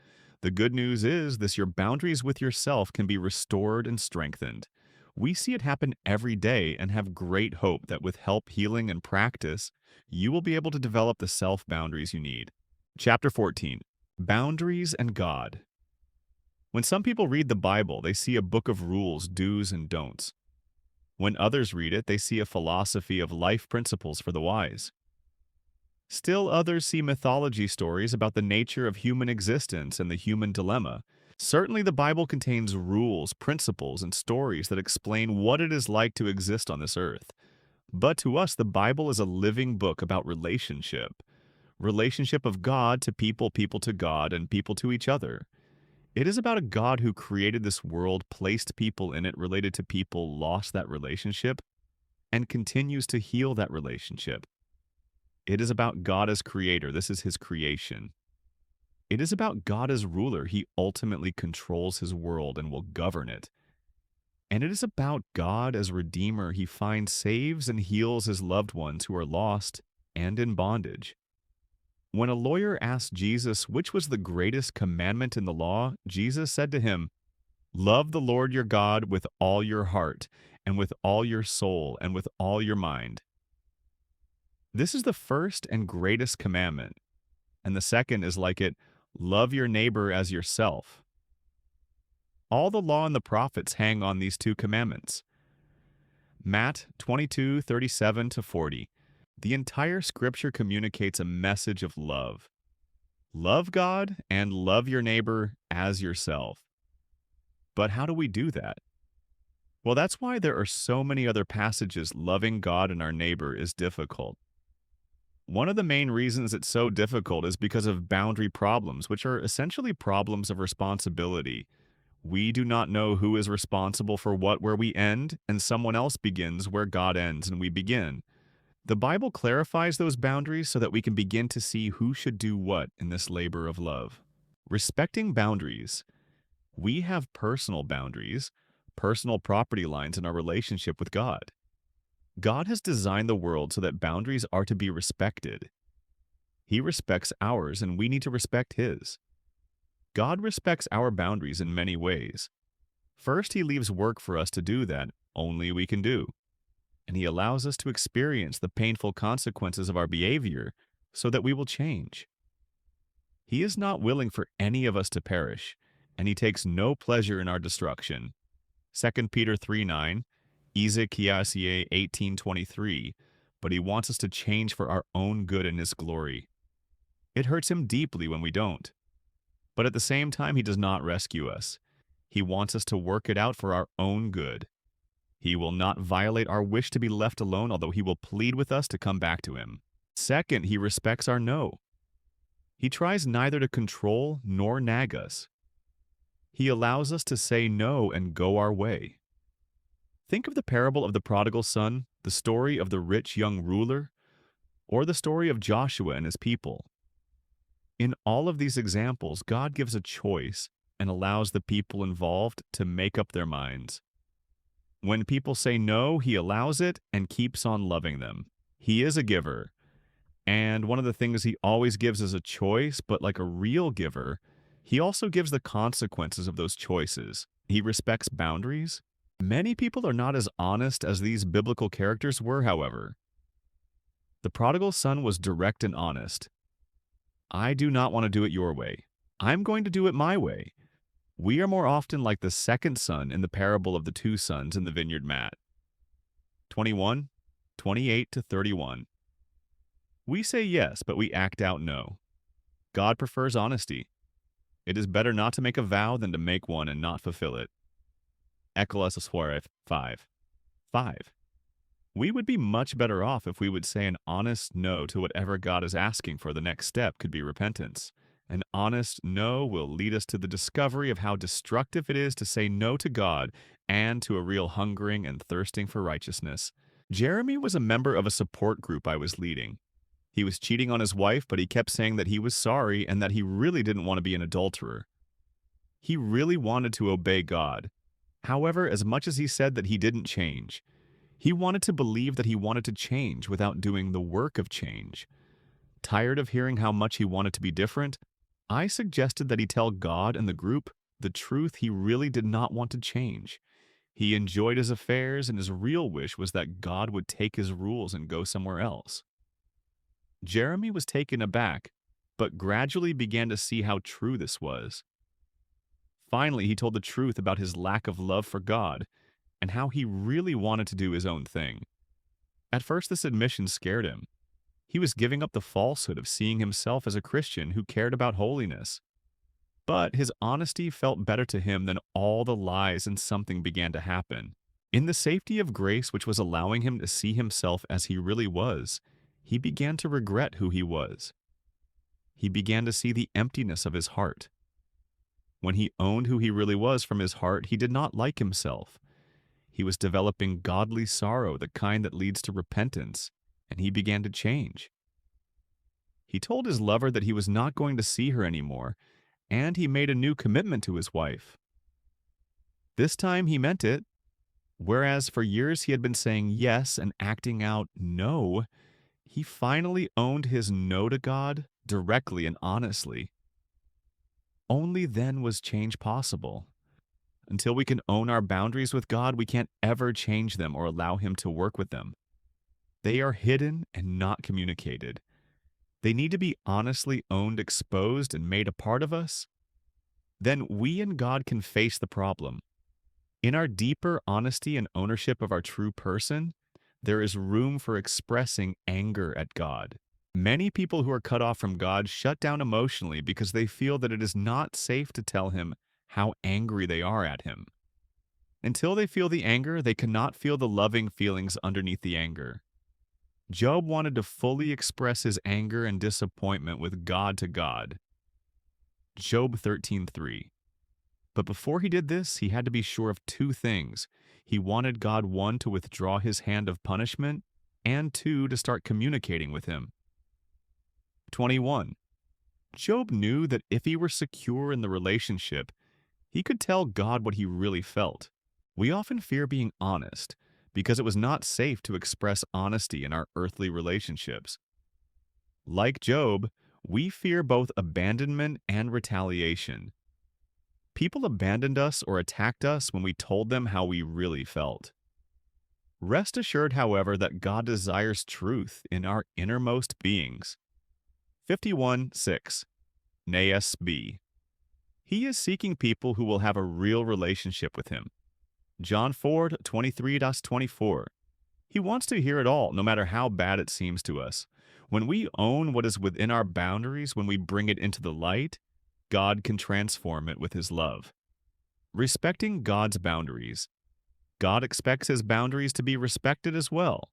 The good news is your boundaries with yourself can be restored and strengthened. We see it happen every day and have great hope that with help, healing, and practice, you will be able to develop the self-boundaries you need. Chapter 14. Boundaries and God. When some people read the Bible, they see a book of rules, do's, and don'ts. When others read it, they see a philosophy of life principles for the wise. Still others see mythology stories about the nature of human existence and the human dilemma. Certainly the Bible contains rules, principles, and stories that explain what it is like to exist on this earth. But to us, the Bible is a living book about relationship. Relationship of God to people, people to God, and people to each other. It is about a God who created this world, placed people in it, related to people, lost that relationship, and continues to heal that relationship. It is about God as creator. This is his creation. It is about God as ruler. He ultimately controls his world and will govern it. And it is about God as redeemer. He finds, saves, and heals his loved ones who are lost and in bondage. When a lawyer asked Jesus which was the greatest commandment in the law, Jesus said to him, "Love the Lord your God with all your heart, and with all your soul, and with all your mind." This is the first and greatest commandment. And the second is like it, love your neighbor as yourself. All the law and the prophets hang on these two commandments. Matt 22:37-40. The entire scripture communicates a message of love. Love God and love your neighbor as yourself. But how do we do that? Well, that's why there are so many other passages loving God and our neighbor is difficult. One of the main reasons it's so difficult is because of boundary problems, which are essentially problems of responsibility. We do not know who is responsible for what where we end, and someone else begins where God ends and we begin. The Bible clarifies those boundaries so that we can begin to see who should do what in this labor of love. Respecting boundaries. We have personal boundaries, personal property lines in our relationship with God. God has designed the world so that boundaries are to be respected. He respects ours, and we need to respect His. God respects our boundaries in many ways. First, He leaves work for us to do that only we can do, and He allows us to experience the painful consequences of our behavior so that we will change. He is not willing for any of us to perish, and He takes no pleasure in our destruction. 2 Peter 3:9, Ezekiel 18:23, but He wants us to change for our own good and His glory. It hurts Him deeply when we don't. But at the same time, He does not rescue us. He wants us to work it out for our own good. He will not violate our wish to be left alone, although He will plead with us to come back to Him. Second, He respects our no. He tries neither to control nor nag us. He allows us to say no and go our way. Think of the parable of the prodigal son, the story of the rich young ruler, or the story of Joshua and his people. In all of these examples, God gives a choice and allows the people involved to make up their minds. When people say no, He allows it and keeps on loving them. He is a giver. And one of the things He always gives is a choice, but like a real giver, He also gives the consequences of those choices. He respects boundaries. Many people are not as honest as these biblical characters were, however. The prodigal son was direct and honest. I do not want to do it your way. I'm going to do it my way. We are more often like the second son in the parable of the two sons in the vineyard mat. 21:28-31. We say yes, but we act out no. God prefers honesty. It is better not to make a vow than to make one and not fulfill it. Ecclesiastes 5:5. We would be much better off if we would say an honest no to whatever God is asking for. The next step could be repentance. An honest no will lead us to the discovery of how destructive it is to say no to God and to a real hungering and thirsting for righteousness. Jeremy was a member of a support group I was leading. He was cheating on his wife, but he kept saying that he was sorry and that he really didn't want to be an adulterer. He really wanted to obey God. However, as much as he said that he didn't change, he wanted to believe that he wanted to change without doing the work of change. Tired of hearing how much he wanted to be different, I suggested that he tell God and the group the truth. He really did not want to change. He enjoyed his affairs, and his real wish was that God would take his rules and go somewhere else. Jeremy was taken aback, but gradually began to see how true this was. Finally, he told the truth about his lack of love for God and how he really wanted to do his own thing. At first, this admission scared him. He was giving up the falsehood of seeing himself as a Christian who cared about holiness. But his honesty felt better to him than all the lies, and something began to happen. In the safety of grace, which was allowing him to see himself as he really was, he began to regret who he was. He began to see the emptiness of his heart. When he owned who he really was from his heart, he did not like himself. He was developing godly sorrow, the kind that leads to repentance, and he began to change. He told his lover that he was not going to see her anymore, and he made a new commitment to his wife. This time he meant it. Whereas for years he had been saying yes and acting out no, he finally owned his no to God directly and honestly. Only then was change possible. Until we can own our boundaries with God, we can't ever change them or allow Him to work with them. They are hidden and not communicated. They need to be honestly owned, exposed, and made a part of us. Then we and God can face the problem. In our deeper honesty and ownership of our true person, there is room for expressing anger at God. Many people who are cut off from God shut down emotionally because they feel that it is not safe to tell Him how angry they are at him. Until they feel the anger, they cannot feel the loving feelings underneath the anger. Job wanted to fully express his anger and disappointment with God to God. Job 13:3. But before he did this, he had to be sure of two things. He wanted God, one, to withdraw his hand of punishment, and two, to start communicating with him. 21. Job knew that if he were secure in the relationship, he could tell God what he really felt. We often fear being honest because it was not safe to express honesty in our earthly relationships. Like Job, we fear both abandonment and retaliation. People abandoned us or attacked us when we told them how we really felt. Rest assured, however, that God desires truth in our innermost beings. 51:6. NASB. He is seeking people who will have a real relationship with him. John 4:23-24. He wants to hear it all, no matter how bad it seems to us. When we own what is within our boundaries, when we bring it into the light, God can transform it with his love. Respecting God's boundaries. God expects his boundaries to be respected as well.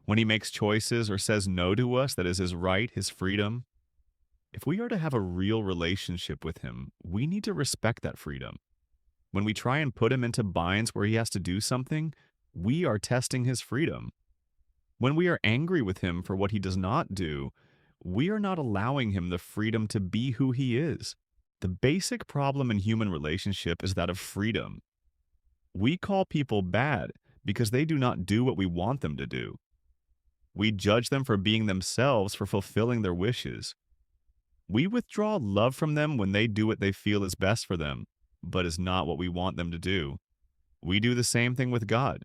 When he makes choices or says no to us, that is his right, his freedom. If we are to have a real relationship with him, we need to respect that freedom. When we try and put him into binds where he has to do something, we are testing his freedom. When we are angry with him for what he does not do, we are not allowing him the freedom to be who he is. The basic problem in human relationship is that of freedom. We call people bad because they do not do what we want them to do. We judge them for being themselves, for fulfilling their wishes. We withdraw love from them when they do what they feel is best for them, but is not what we want them to do. We do the same thing with God.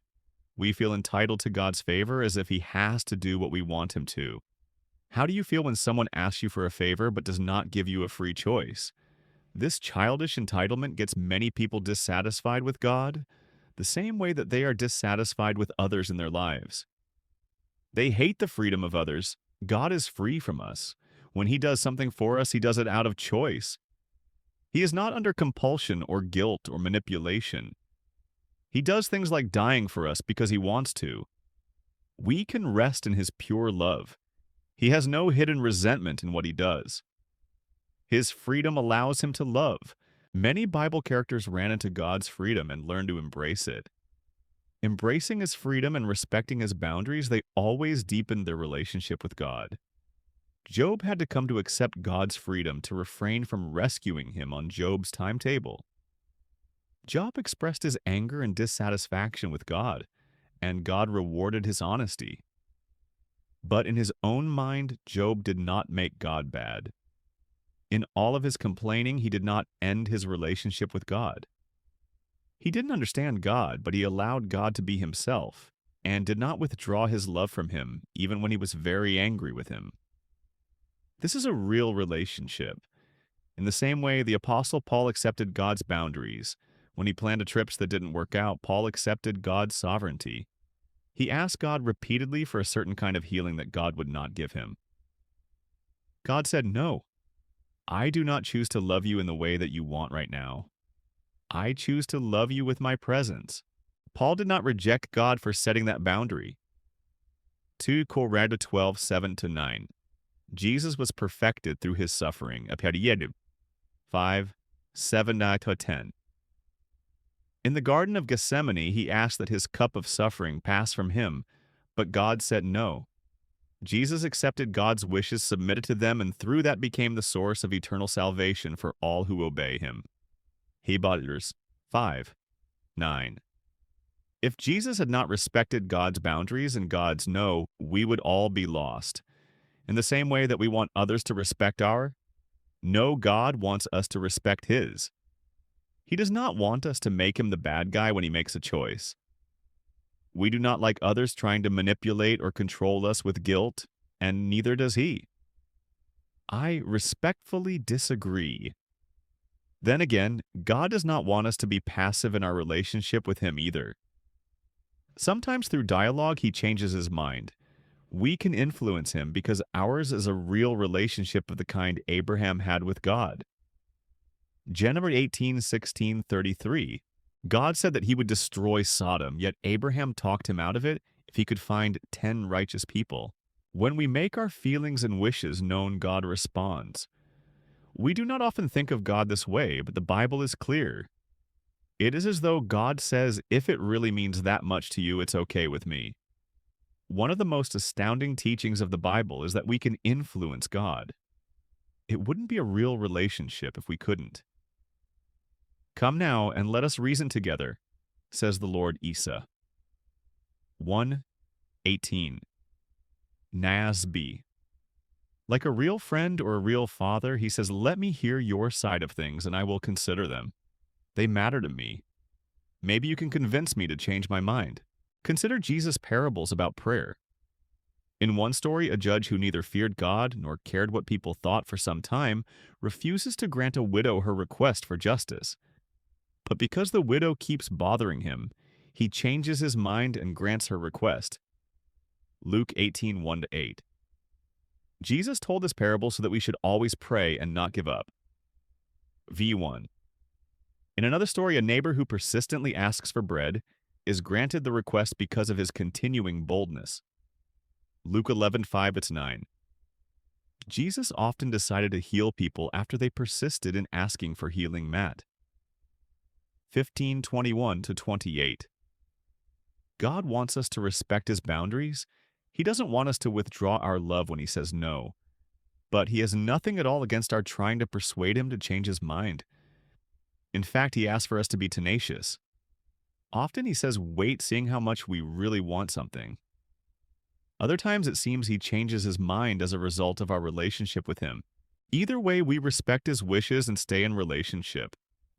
We feel entitled to God's favor as if he has to do what we want him to. How do you feel when someone asks you for a favor but does not give you a free choice? This childish entitlement gets many people dissatisfied with God, the same way that they are dissatisfied with others in their lives. They hate the freedom of others. God is free from us. When he does something for us, he does it out of choice. He is not under compulsion or guilt or manipulation. He does things like dying for us because he wants to. We can rest in his pure love. He has no hidden resentment in what he does. His freedom allows him to love. Many Bible characters ran into God's freedom and learned to embrace it. Embracing his freedom and respecting his boundaries, they always deepened their relationship with God. Job had to come to accept God's freedom to refrain from rescuing him on Job's timetable. Job expressed his anger and dissatisfaction with God, and God rewarded his honesty. But in his own mind, Job did not make God bad. In all of his complaining, he did not end his relationship with God. He didn't understand God, but he allowed God to be himself, and did not withdraw his love from him, even when he was very angry with him. This is a real relationship. In the same way, the Apostle Paul accepted God's boundaries. When he planned trips that didn't work out, Paul accepted God's sovereignty. He asked God repeatedly for a certain kind of healing that God would not give him. God said, "No, I do not choose to love you in the way that you want right now. I choose to love you with my presence." Paul did not reject God for setting that boundary. 2 Corinthians 12:7-9. Jesus was perfected through his suffering. 5:7-10. In the Garden of Gethsemane, he asked that his cup of suffering pass from him, but God said no. Jesus accepted God's wishes, submitted to them, and through that became the source of eternal salvation for all who obey him. Hebrews 5:9. If Jesus had not respected God's boundaries and God's no, we would all be lost. In the same way that we want others to respect our no, God wants us to respect his. He does not want us to make him the bad guy when he makes a choice. We do not like others trying to manipulate or control us with guilt, and neither does he. I respectfully disagree. Then again, God does not want us to be passive in our relationship with him either. Sometimes through dialogue, he changes his mind. We can influence him because ours is a real relationship of the kind Abraham had with God. January 18, 1633. God said that he would destroy Sodom, yet Abraham talked him out of it if he could find 10 righteous people. When we make our feelings and wishes known, God responds. We do not often think of God this way, but the Bible is clear. It is as though God says, if it really means that much to you, it's okay with me. One of the most astounding teachings of the Bible is that we can influence God. It wouldn't be a real relationship if we couldn't. Come now and let us reason together, says the Lord Isa. 1:18. Nasb. Like a real friend or a real father, he says, let me hear your side of things and I will consider them. They matter to me. Maybe you can convince me to change my mind. Consider Jesus' parables about prayer. In one story, a judge who neither feared God nor cared what people thought for some time refuses to grant a widow her request for justice. But because the widow keeps bothering him, he changes his mind and grants her request. Luke 18:1-8. Jesus told this parable so that we should always pray and not give up. V1. In another story, a neighbor who persistently asks for bread is granted the request because of his continuing boldness. Luke 11:5-9. Jesus often decided to heal people after they persisted in asking for healing. Matt 15:21-28. God wants us to respect his boundaries. He doesn't want us to withdraw our love when he says no. But he has nothing at all against our trying to persuade him to change his mind. In fact, he asks for us to be tenacious. Often he says, wait, seeing how much we really want something. Other times it seems he changes his mind as a result of our relationship with him. Either way, we respect his wishes and stay in relationship.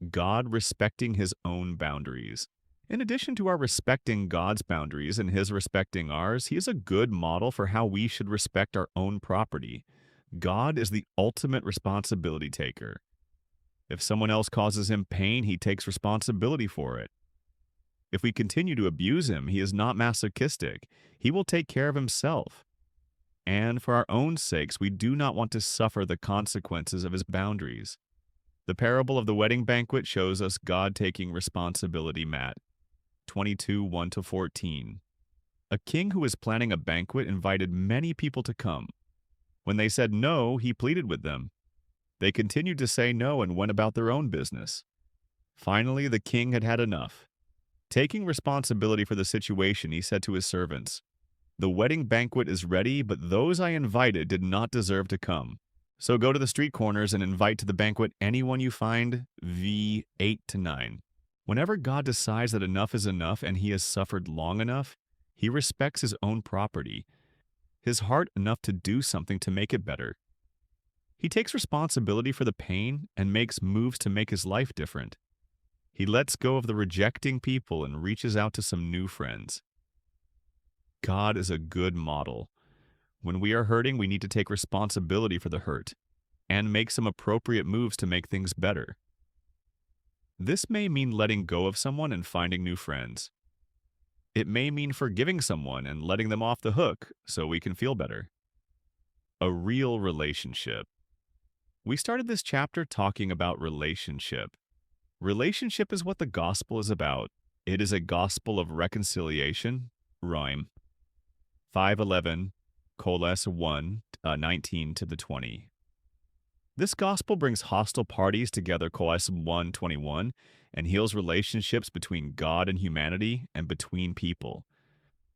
God respecting his own boundaries. In addition to our respecting God's boundaries and his respecting ours, he is a good model for how we should respect our own property. God is the ultimate responsibility taker. If someone else causes him pain, he takes responsibility for it. If we continue to abuse him, he is not masochistic. He will take care of himself. And for our own sakes, we do not want to suffer the consequences of his boundaries. The parable of the wedding banquet shows us God taking responsibility. Matt 22:1-14. A king who was planning a banquet invited many people to come. When they said no, he pleaded with them. They continued to say no and went about their own business. Finally, the king had had enough. Taking responsibility for the situation, he said to his servants, "The wedding banquet is ready, but those I invited did not deserve to come. So go to the street corners and invite to the banquet anyone you find." V 8-9. Whenever God decides that enough is enough and he has suffered long enough, he respects his own property, his heart enough to do something to make it better. He takes responsibility for the pain and makes moves to make his life different. He lets go of the rejecting people and reaches out to some new friends. God is a good model. When we are hurting, we need to take responsibility for the hurt and make some appropriate moves to make things better. This may mean letting go of someone and finding new friends. It may mean forgiving someone and letting them off the hook so we can feel better. A real relationship. We started this chapter talking about relationship. Relationship is what the gospel is about. It is a gospel of reconciliation. Rhyme 5:11, Coles 1:19-20. This gospel brings hostile parties together, Coles 1:21, and heals relationships between God and humanity and between people.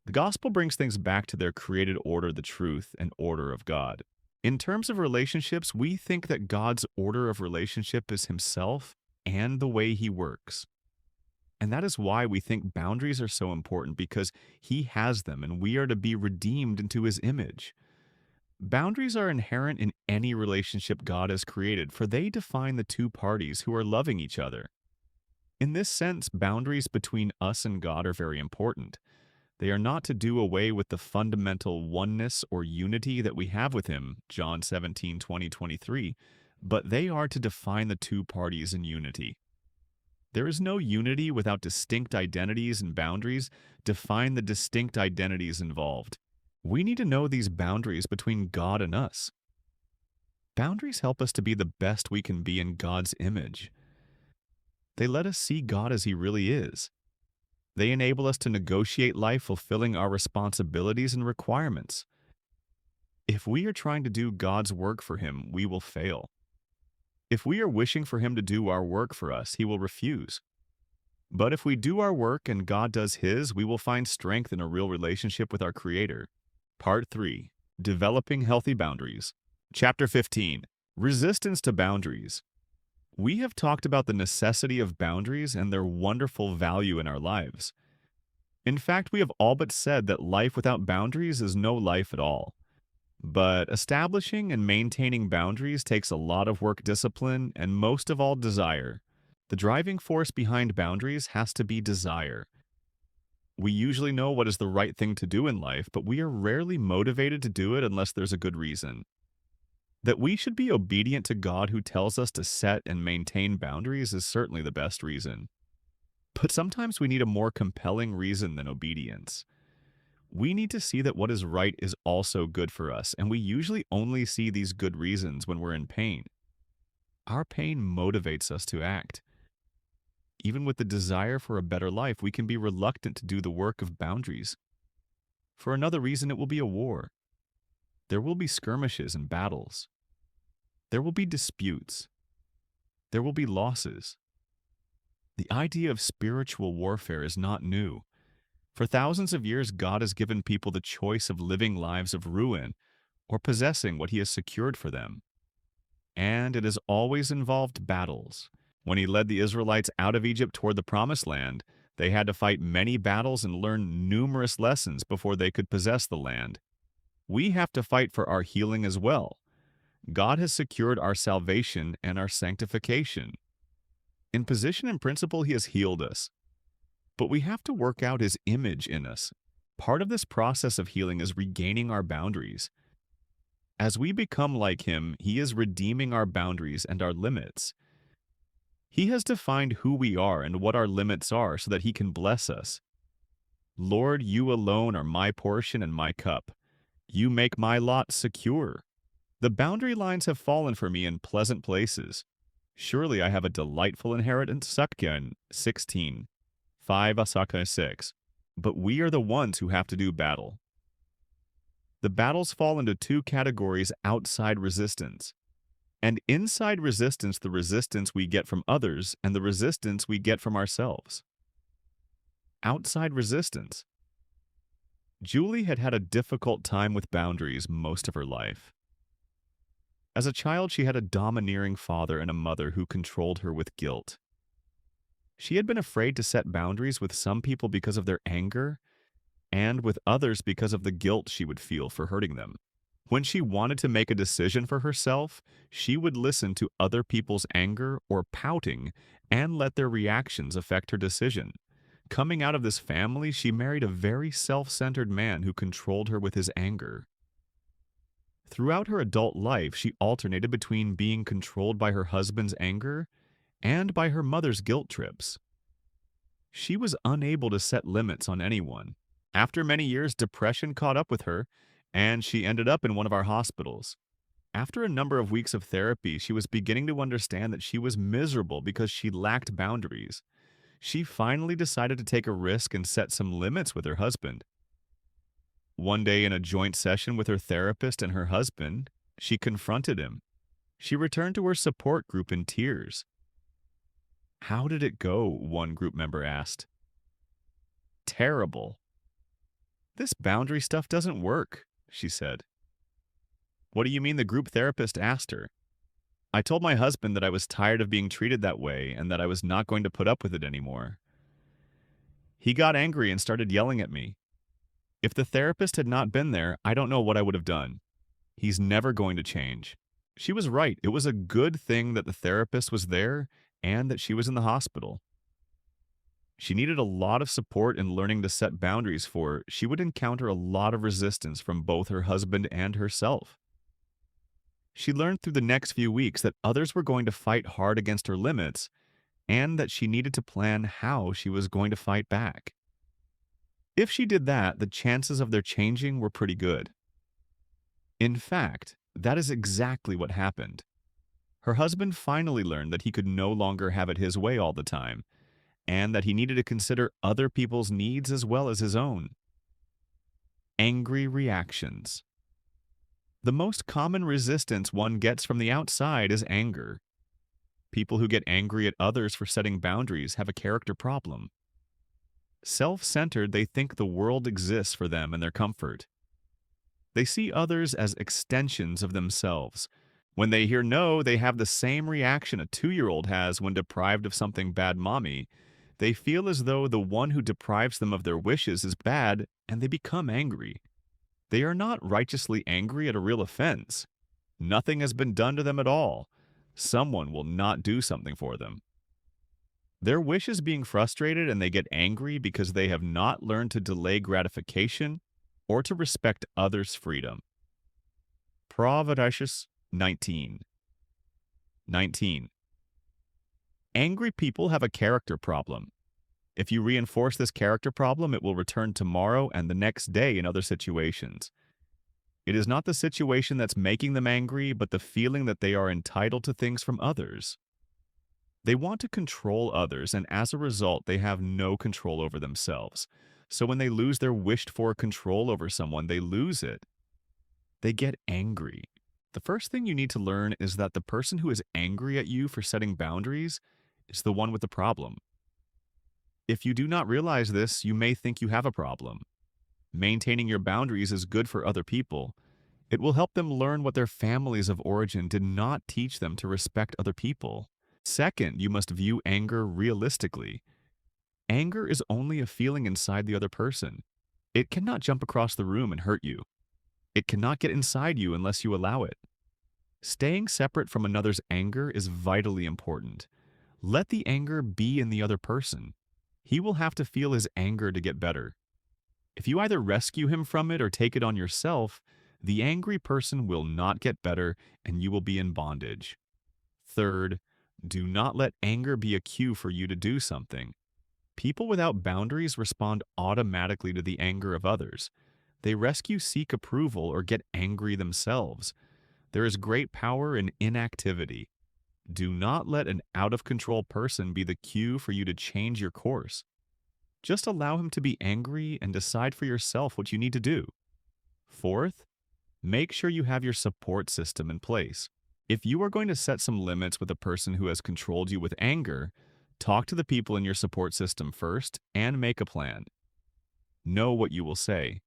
The gospel brings things back to their created order, the truth and order of God. In terms of relationships, we think that God's order of relationship is himself and the way he works. And that is why we think boundaries are so important, because he has them and we are to be redeemed into his image. Boundaries are inherent in any relationship God has created, for they define the two parties who are loving each other. In this sense, boundaries between us and God are very important. They are not to do away with the fundamental oneness or unity that we have with him, John 17:20-23, but they are to define the two parties in unity. There is no unity without distinct identities, and boundaries define the distinct identities involved. We need to know these boundaries between God and us. Boundaries help us to be the best we can be in God's image. They let us see God as He really is. They enable us to negotiate life fulfilling our responsibilities and requirements. If we are trying to do God's work for Him, we will fail. If we are wishing for Him to do our work for us, He will refuse. But if we do our work and God does His, we will find strength in a real relationship with our Creator. Part 3. Developing Healthy Boundaries. Chapter 15. Resistance to Boundaries. We have talked about the necessity of boundaries and their wonderful value in our lives. In fact, we have all but said that life without boundaries is no life at all. But establishing and maintaining boundaries takes a lot of work discipline and most of all desire. The driving force behind boundaries has to be desire. We usually know what is the right thing to do in life, but we are rarely motivated to do it unless there's a good reason. That we should be obedient to God who tells us to set and maintain boundaries is certainly the best reason. But sometimes we need a more compelling reason than obedience. We need to see that what is right is also good for us, and we usually only see these good reasons when we're in pain. Our pain motivates us to act. Even with the desire for a better life, we can be reluctant to do the work of boundaries. For another reason, it will be a war. There will be skirmishes and battles. There will be disputes. There will be losses. The idea of spiritual warfare is not new. For thousands of years, God has given people the choice of living lives of ruin or possessing what He has secured for them. And it has always involved battles. When He led the Israelites out of Egypt toward the Promised Land, they had to fight many battles and learn numerous lessons before they could possess the land. We have to fight for our healing as well. God has secured our salvation and our sanctification. In position and principle, He has healed us. But we have to work out His image in us. Part of this process of healing is regaining our boundaries. As we become like Him, He is redeeming our boundaries and our limits. He has defined who we are and what our limits are so that He can bless us. Lord, You alone are my portion and my cup. You make my lot secure. The boundary lines have fallen for me in pleasant places. Surely I have a delightful inheritance. Sakyan 16. 5 Asaka 6. But we are the ones who have to do battle. The battles fall into two categories: outside resistance, and inside resistance, the resistance we get from others and the resistance we get from ourselves. Outside resistance. Julie had had a difficult time with boundaries most of her life. As a child, she had a domineering father and a mother who controlled her with guilt. She had been afraid to set boundaries with some people because of their anger, and with others because of the guilt she would feel for hurting them. When she wanted to make a decision for herself, she would listen to other people's anger or pouting and let their reactions affect her decision. Coming out of this family, she married a very self-centered man who controlled her with his anger. Throughout her adult life, she alternated between being controlled by her husband's anger and by her mother's guilt trips. She was unable to set limits on anyone. After many years, depression caught up with her, and she ended up in one of our hospitals. After a number of weeks of therapy, she was beginning to understand that she was miserable because she lacked boundaries. She finally decided to take a risk and set some limits with her husband. One day in a joint session with her therapist and her husband, she confronted him. She returned to her support group in tears. "How did it go?" one group member asked. "Terrible. This boundary stuff doesn't work," she said. "What do you mean?" the group therapist asked her. "I told my husband that I was tired of being treated that way and that I was not going to put up with it anymore. He got angry and started yelling at me. If the therapist had not been there, I don't know what I would have done. He's never going to change." She was right. It was a good thing that the therapist was there and that she was in the hospital. She needed a lot of support in learning to set boundaries, for she would encounter a lot of resistance from both her husband and herself. She learned through the next few weeks that others were going to fight hard against her limits and that she needed to plan how she was going to fight back. If she did that, the chances of their changing were pretty good. In fact, that is exactly what happened. Her husband finally learned that he could no longer have it his way all the time, and that he needed to consider other people's needs as well as his own. Angry reactions. The most common resistance one gets from the outside is anger. People who get angry at others for setting boundaries have a character problem. Self-centered, they think the world exists for them and their comfort. They see others as extensions of themselves. When they hear no, they have the same reaction a 2-year-old has when deprived of something bad mommy. They feel as though the one who deprives them of their wishes is bad, and they become angry. They are not righteously angry at a real offense. Nothing has been done to them at all. Someone will not do something for them. Their wish is being frustrated, and they get angry because they have not learned to delay gratification or to respect others' freedom. Proverbs 19. Angry people have a character problem. If you reinforce this character problem, it will return tomorrow and the next day in other situations. It is not the situation that's making them angry, but the feeling that they are entitled to things from others. They want to control others, and as a result, they have no control over themselves. So when they lose their wished-for control over someone, they lose it. They get angry. The first thing you need to learn is that the person who is angry at you for setting boundaries is the one with the problem. If you do not realize this, you may think you have a problem. Maintaining your boundaries is good for other people. It will help them learn what their families of origin did not teach them to respect other people. Second, you must view anger realistically. Anger is only a feeling inside the other person. It cannot jump across the room and hurt you. It cannot get inside you unless you allow it. Staying separate from another's anger is vitally important. Let the anger be in the other person. He will have to feel his anger to get better. If you either rescue him from it or take it on yourself, the angry person will not get better and you will be in bondage. Third, do not let anger be a cue for you to do something. People without boundaries respond automatically to the anger of others. They rescue, seek approval, or get angry themselves. There is great power in inactivity. Do not let an out-of-control person be the cue for you to change your course. Just allow him to be angry and decide for yourself what you need to do. Fourth, make sure you have your support system in place. If you are going to set some limits with a person who has controlled you with anger, talk to the people in your support system first and make a plan. Know what you will say.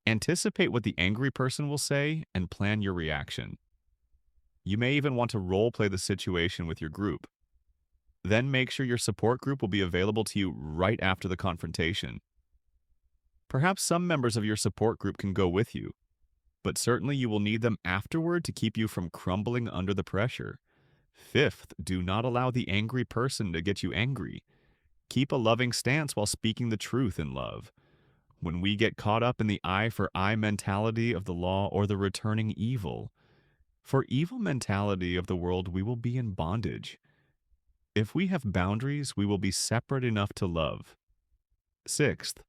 Anticipate what the angry person will say and plan your reaction. You may even want to role-play the situation with your group. Then make sure your support group will be available to you right after the confrontation. Perhaps some members of your support group can go with you, but certainly you will need them afterward to keep you from crumbling under the pressure. Fifth, do not allow the angry person to get you angry. Keep a loving stance while speaking the truth in love. When we get caught up in the eye-for-eye mentality of the law or the returning evil, for evil mentality of the world, we will be in bondage. If we have boundaries, we will be separate enough to love. Sixth,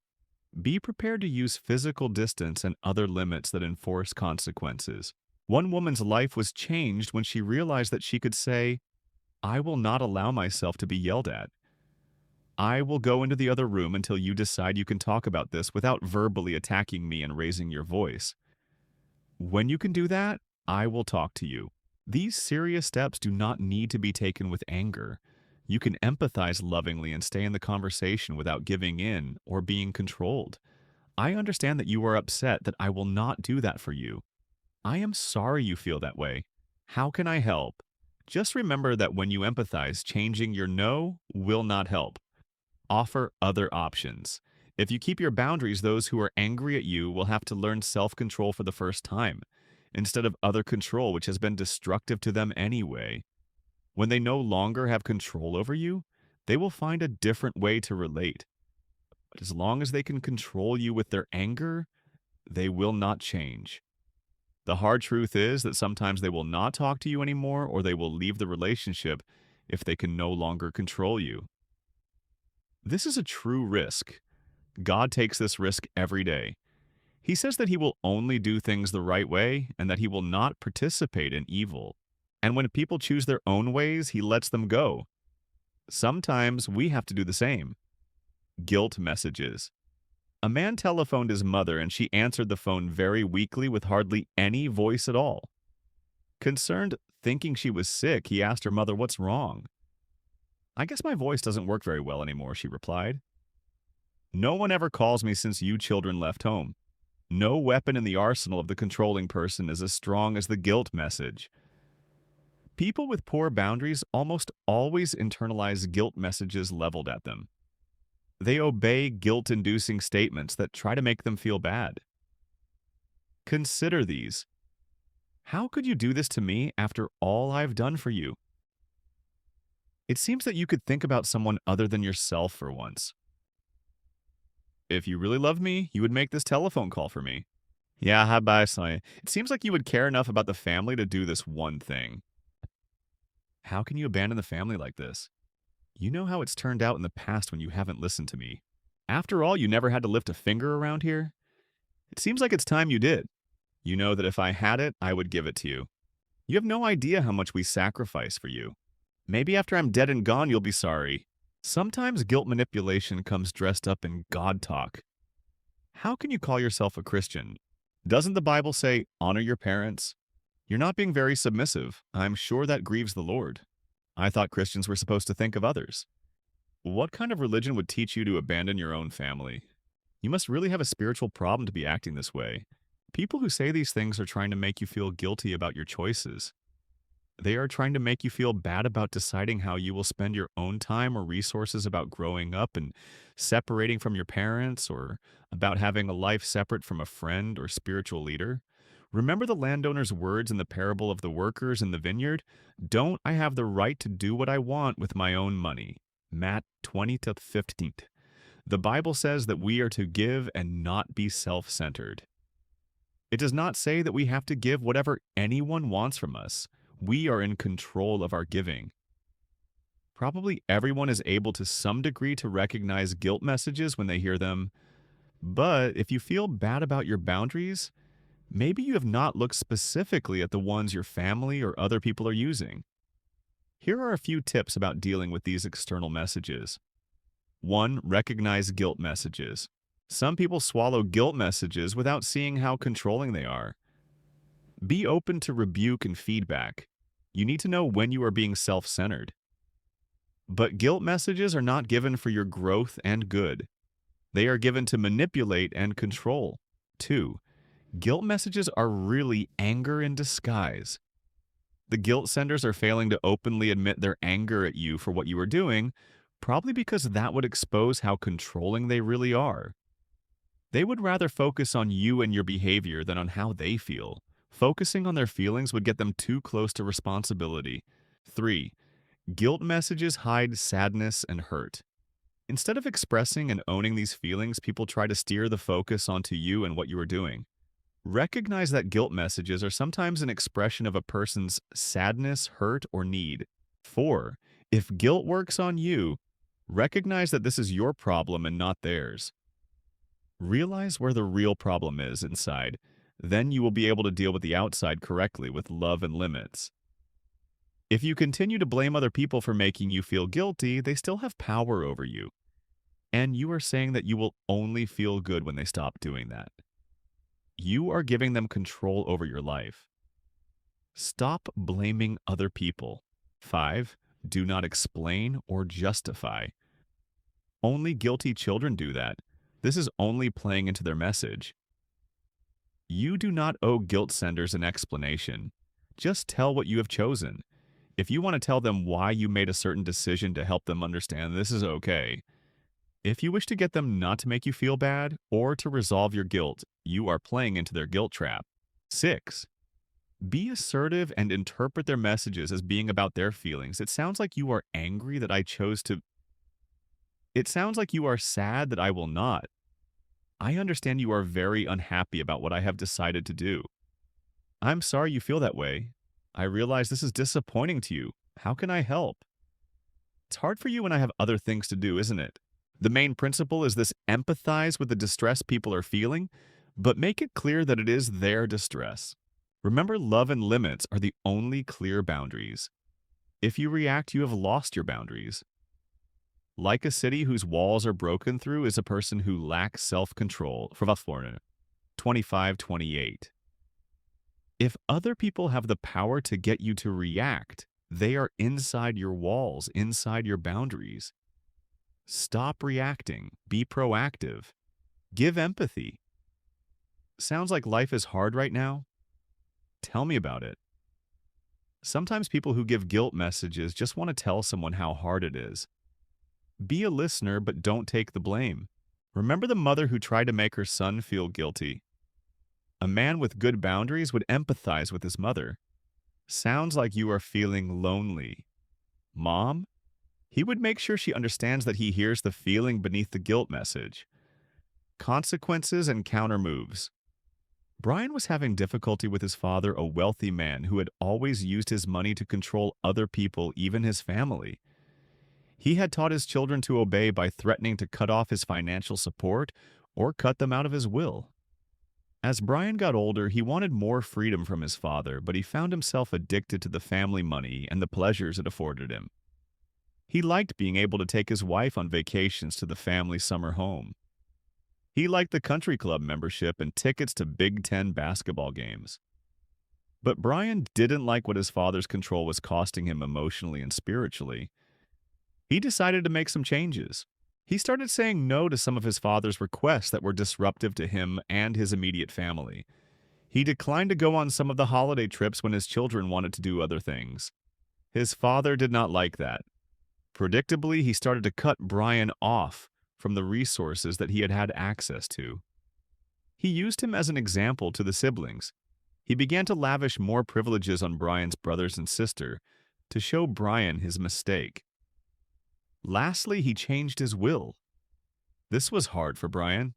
be prepared to use physical distance and other limits that enforce consequences. One woman's life was changed when she realized that she could say, "I will not allow myself to be yelled at. I will go into the other room until you decide you can talk about this without verbally attacking me and raising your voice. When you can do that, I will talk to you." These serious steps do not need to be taken with anger. You can empathize lovingly and stay in the conversation without giving in or being controlled. I understand that you are upset that I will not do that for you. I am sorry you feel that way. How can I help? Just remember that when you empathize, changing your no will not help. Offer other options. If you keep your boundaries, those who are angry at you will have to learn self-control for the first time, instead of other control which has been destructive to them anyway. When they no longer have control over you, they will find a different way to relate. But as long as they can control you with their anger, they will not change. The hard truth is that sometimes they will not talk to you anymore, or they will leave the relationship if they can no longer control you. This is a true risk. God takes this risk every day. He says that he will only do things the right way and that he will not participate in evil. And when people choose their own ways, he lets them go. Sometimes we have to do the same. Guilt messages. A man telephoned his mother and she answered the phone very weakly with hardly any voice at all. Concerned, thinking she was sick, he asked her mother what's wrong. "I guess my voice doesn't work very well anymore," she replied. "No one ever calls me since you children left home." No weapon in the arsenal of the controlling person is as strong as the guilt message. People with poor boundaries almost always internalize guilt messages leveled at them. They obey guilt-inducing statements that try to make them feel bad. Consider these. How could you do this to me after all I've done for you? It seems that you could think about someone other than yourself for once. If you really loved me, you would make this telephone call for me. Yeah, how about it? It seems like you would care enough about the family to do this one thing. How can you abandon the family like this? You know how it's turned out in the past when you haven't listened to me. After all, you never had to lift a finger around here. It seems like it's time you did. You know that if I had it, I would give it to you. You have no idea how much we sacrifice for you. Maybe after I'm dead and gone, you'll be sorry. Sometimes guilt manipulation comes dressed up in God talk. How can you call yourself a Christian? Doesn't the Bible say, honor your parents? You're not being very submissive. I'm sure that grieves the Lord. I thought Christians were supposed to think of others. What kind of religion would teach you to abandon your own family? You must really have a spiritual problem to be acting this way. People who say these things are trying to make you feel guilty about your choices. They are trying to make you feel bad about deciding how you will spend your own time or resources, about growing up and separating from your parents, or about having a life separate from a friend or spiritual leader. Remember the landowner's words in the parable of the workers in the vineyard? Don't I have the right to do what I want with my own money? Matt 20-15. The Bible says that we are to give and not be self-centered. It does not say that we have to give whatever anyone wants from us. We are in control of our giving. Probably everyone is able to some degree to recognize guilt messages when they hear them. But if you feel bad about your boundaries, maybe you have not looked specifically at the ones your family or other people are using. Here are a few tips about dealing with these external messages. 1. Recognize guilt messages. Some people swallow guilt messages without seeing how controlling they are. Be open to rebuke and feedback. You need to know when you are being self-centered. But guilt messages are not given for your growth and good. They are given to manipulate and control. 2. Guilt messages are really anger in disguise. The guilt senders are failing to openly admit their anger at you for what you are doing, probably because that would expose how controlling they really are. They would rather focus on you and your behavior than on how they feel. Focusing on their feelings would get them too close to responsibility. 3. Guilt messages hide sadness and hurt. Instead of expressing and owning these feelings, people try to steer the focus onto you and what you are doing. Recognize that guilt messages are sometimes an expression of a person's sadness, hurt, or need. 4. If guilt works on you, recognize that this is your problem and not theirs. Realize where the real problem is inside. Then you will be able to deal with the outside correctly with love and limits. If you continue to blame other people for making you feel guilty, they still have power over you. And you are saying that you will only feel good when they stop doing that. You are giving them control over your life. Stop blaming other people. 5. Do not explain or justify. Only guilty children do that. This is only playing into their message. You do not owe guilt senders an explanation. Just tell what you have chosen. If you want to tell them why you made a certain decision to help them understand, this is okay. If you wish to get them not to make you feel bad or to resolve your guilt, you are playing into their guilt trap. 6. Be assertive and interpret their messages as being about their feelings. It sounds like you are angry that I chose to. It sounds like you are sad that I will not. I understand you are very unhappy about what I have decided to do. I'm sorry you feel that way. I realize this is disappointing to you. How can I help? It's hard for you when I have other things to do, isn't it? The main principle is this: empathize with the distress people are feeling, but make it clear that it is their distress. Remember, love and limits are the only clear boundaries. If you react, you have lost your boundaries. Like a city whose walls are broken through is a person who lacks self-control. From Florida, 25:28. If other people have the power to get you to react, they are inside your walls, inside your boundaries. Stop reacting. Be proactive. Give empathy. Sounds like life is hard right now? Tell me about it. Sometimes people who give guilt messages just want to tell someone how hard it is. Be a listener, but don't take the blame. Remember the mother who tried to make her son feel guilty. A man with good boundaries would empathize with his mother. Sounds like you are feeling lonely. Mom? He would make sure she understands that he hears the feeling beneath the guilt message. Consequences and counter moves. Brian was having difficulty with his father, a wealthy man who had always used his money to control other people, even his family. He had taught his children to obey by threatening to cut off his financial support or cut them out of his will. As Brian got older, he wanted more freedom from his father, but he found himself addicted to the family money and the pleasures it afforded him. He liked being able to take his wife on vacations to the family summer home. He liked the country club membership and tickets to Big Ten basketball games. But Brian didn't like what his father's control was costing him emotionally and spiritually. He decided to make some changes. He started saying no to some of his father's requests that were disruptive to him and his immediate family. He declined to go on some of the holiday trips when his children wanted to do other things. His father did not like that. Predictably, he started to cut Brian off from the resources that he had had access to. He used him as an example to the siblings. He began to lavish more privileges on Brian's brothers and sister to show Brian his mistake. Lastly, he changed his will. This was hard for Brian.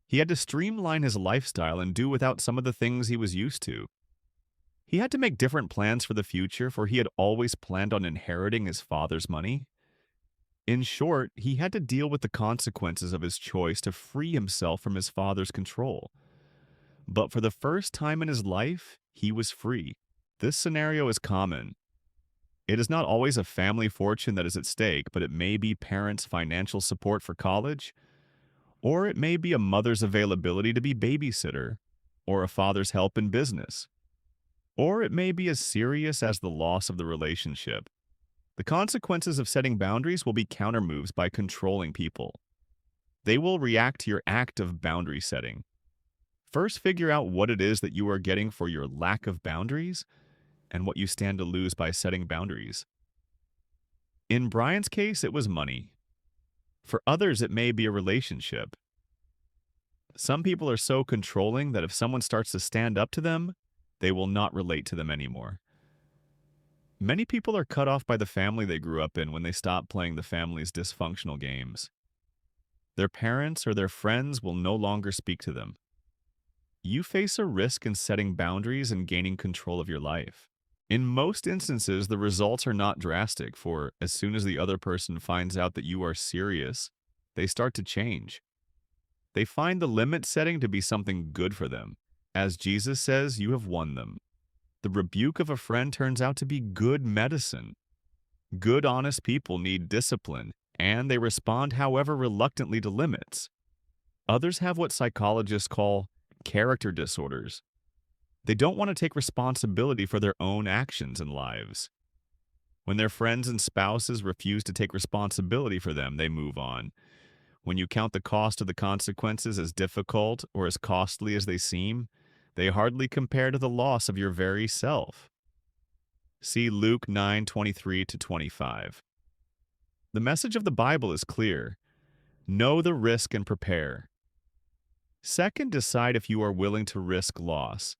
He had to streamline his lifestyle and do without some of the things he was used to. He had to make different plans for the future, for he had always planned on inheriting his father's money. In short, he had to deal with the consequences of his choice to free himself from his father's control. But for the first time in his life, he was free. This scenario is common. It is not always a family fortune that is at stake, but it may be parents' financial support for college, or it may be a mother's availability to be babysitter, or a father's help in business, or it may be as serious as the loss of the relationship. The consequences of setting boundaries will be countermoves by controlling people. They will react to your act of boundary setting. First, figure out what it is that you are getting for your lack of boundaries and what you stand to lose by setting boundaries. In Brian's case, it was money. For others, it may be a relationship. Some people are so controlling that if someone starts to stand up to them, they will not relate to them anymore. Many people are cut off by the family they grew up in when they stop playing the family's dysfunctional games. Their parents or their friends will no longer speak to them. You face a risk in setting boundaries and gaining control of your life. In most instances, the results are not drastic, for as soon as the other person finds out that you are serious, they start to change. They find the limit setting to be something good for them. As Jesus says, you have won them. The rebuke of a friend turns out to be good medicine. Good, honest people need discipline, and they respond, however, reluctantly to limits. Others have what psychologists call character disorders. They don't want to take responsibility for their own actions and lives. When their friends and spouses refuse to take responsibility for them, they move on. When you count the cost of the consequences as difficult or as costly as they seem, they hardly compare to the loss of your very self. See Luke 9:23-25. The message of the Bible is clear. Know the risk and prepare. Second, decide if you are willing to risk loss.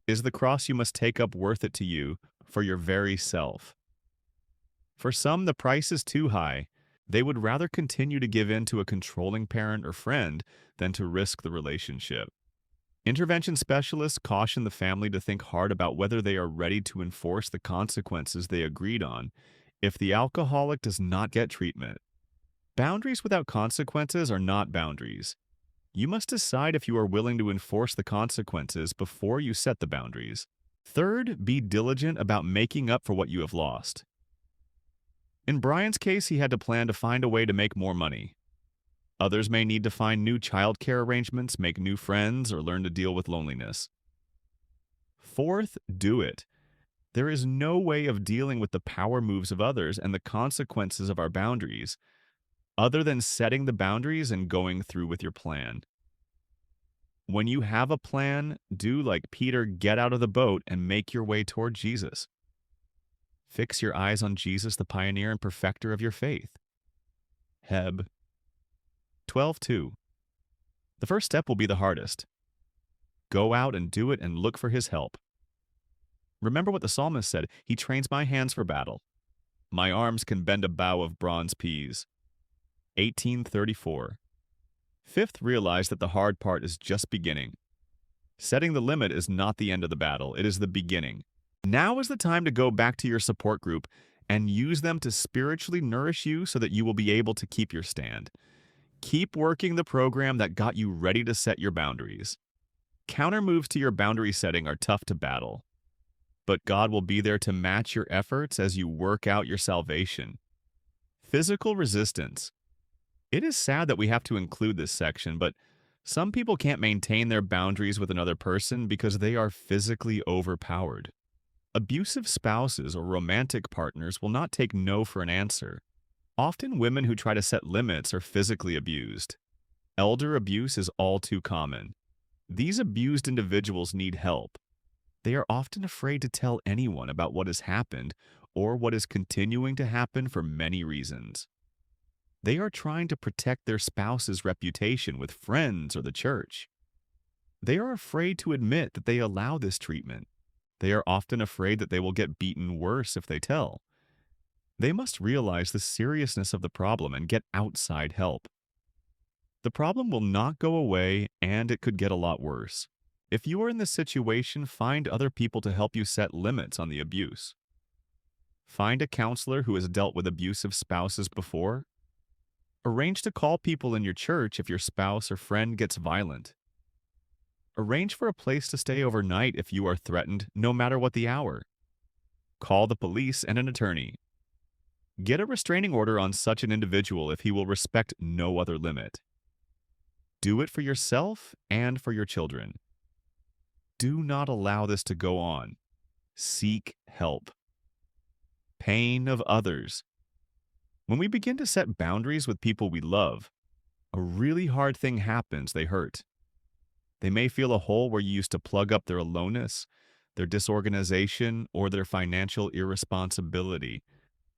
Is the cross you must take up worth it to you for your very self? For some, the price is too high. They would rather continue to give in to a controlling parent or friend than to risk the relationship. Intervention specialists caution the family to think hard about whether they are ready to enforce the consequences they agreed on if the alcoholic does not get treatment. Boundaries without consequences are not boundaries. You must decide if you are willing to enforce the consequences before you set the boundaries. Third, be diligent about making up for what you have lost. In Brian's case, he had to plan to find a way to make more money. Others may need to find new childcare arrangements, make new friends, or learn to deal with loneliness. Fourth, do it. There is no way of dealing with the power moves of others and the consequences of our boundaries other than setting the boundaries and going through with your plan. When you have a plan, do like Peter, get out of the boat and make your way toward Jesus. Fix your eyes on Jesus, the pioneer and perfecter of your faith. Heb 12:2. The first step will be the hardest. Go out and do it and look for his help. Remember what the psalmist said, "He trains my hands for battle. My arms can bend a bow of bronze peas." 1834. Fifth, realize that the hard part is just beginning. Setting the limit is not the end of the battle, it is the beginning. Now is the time to go back to your support group and use them to spiritually nourish you so that you will be able to keep your stand. Keep working the program that got you ready to set your boundaries. Counter moves to your boundary setting are tough to battle, but God will be there to match your efforts as you work out your salvation. Physical resistance. It is sad that we have to include this section, but some people can't maintain their boundaries with another person because they are physically overpowered. Abusive spouses or romantic partners will not take no for an answer. Often women who try to set limits are physically abused. Elder abuse is all too common. These abused individuals need help. They are often afraid to tell anyone about what has happened or what is continuing to happen for many reasons. They are trying to protect their spouse's reputation with friends or the church. They are afraid to admit that they allow this treatment. They are often afraid that they will get beaten worse if they tell. They must realize the seriousness of the problem and get outside help. The problem will not go away, and it could get a lot worse. If you are in this situation, find other people to help you set limits on the abuse. Find a counselor who has dealt with abusive spouses before. Arrange to call people in your church if your spouse or friend gets violent. Arrange for a place to stay overnight if you are threatened, no matter what the hour. Call the police and an attorney. Get a restraining order on such an individual if he will respect no other limit. Do it for yourself and for your children. Do not allow this to go on. Seek help. Pain of others. When we begin to set boundaries with people we love, a really hard thing happens. They hurt. They may feel a hole where you used to plug up their aloneness, their disorganization, or their financial irresponsibility.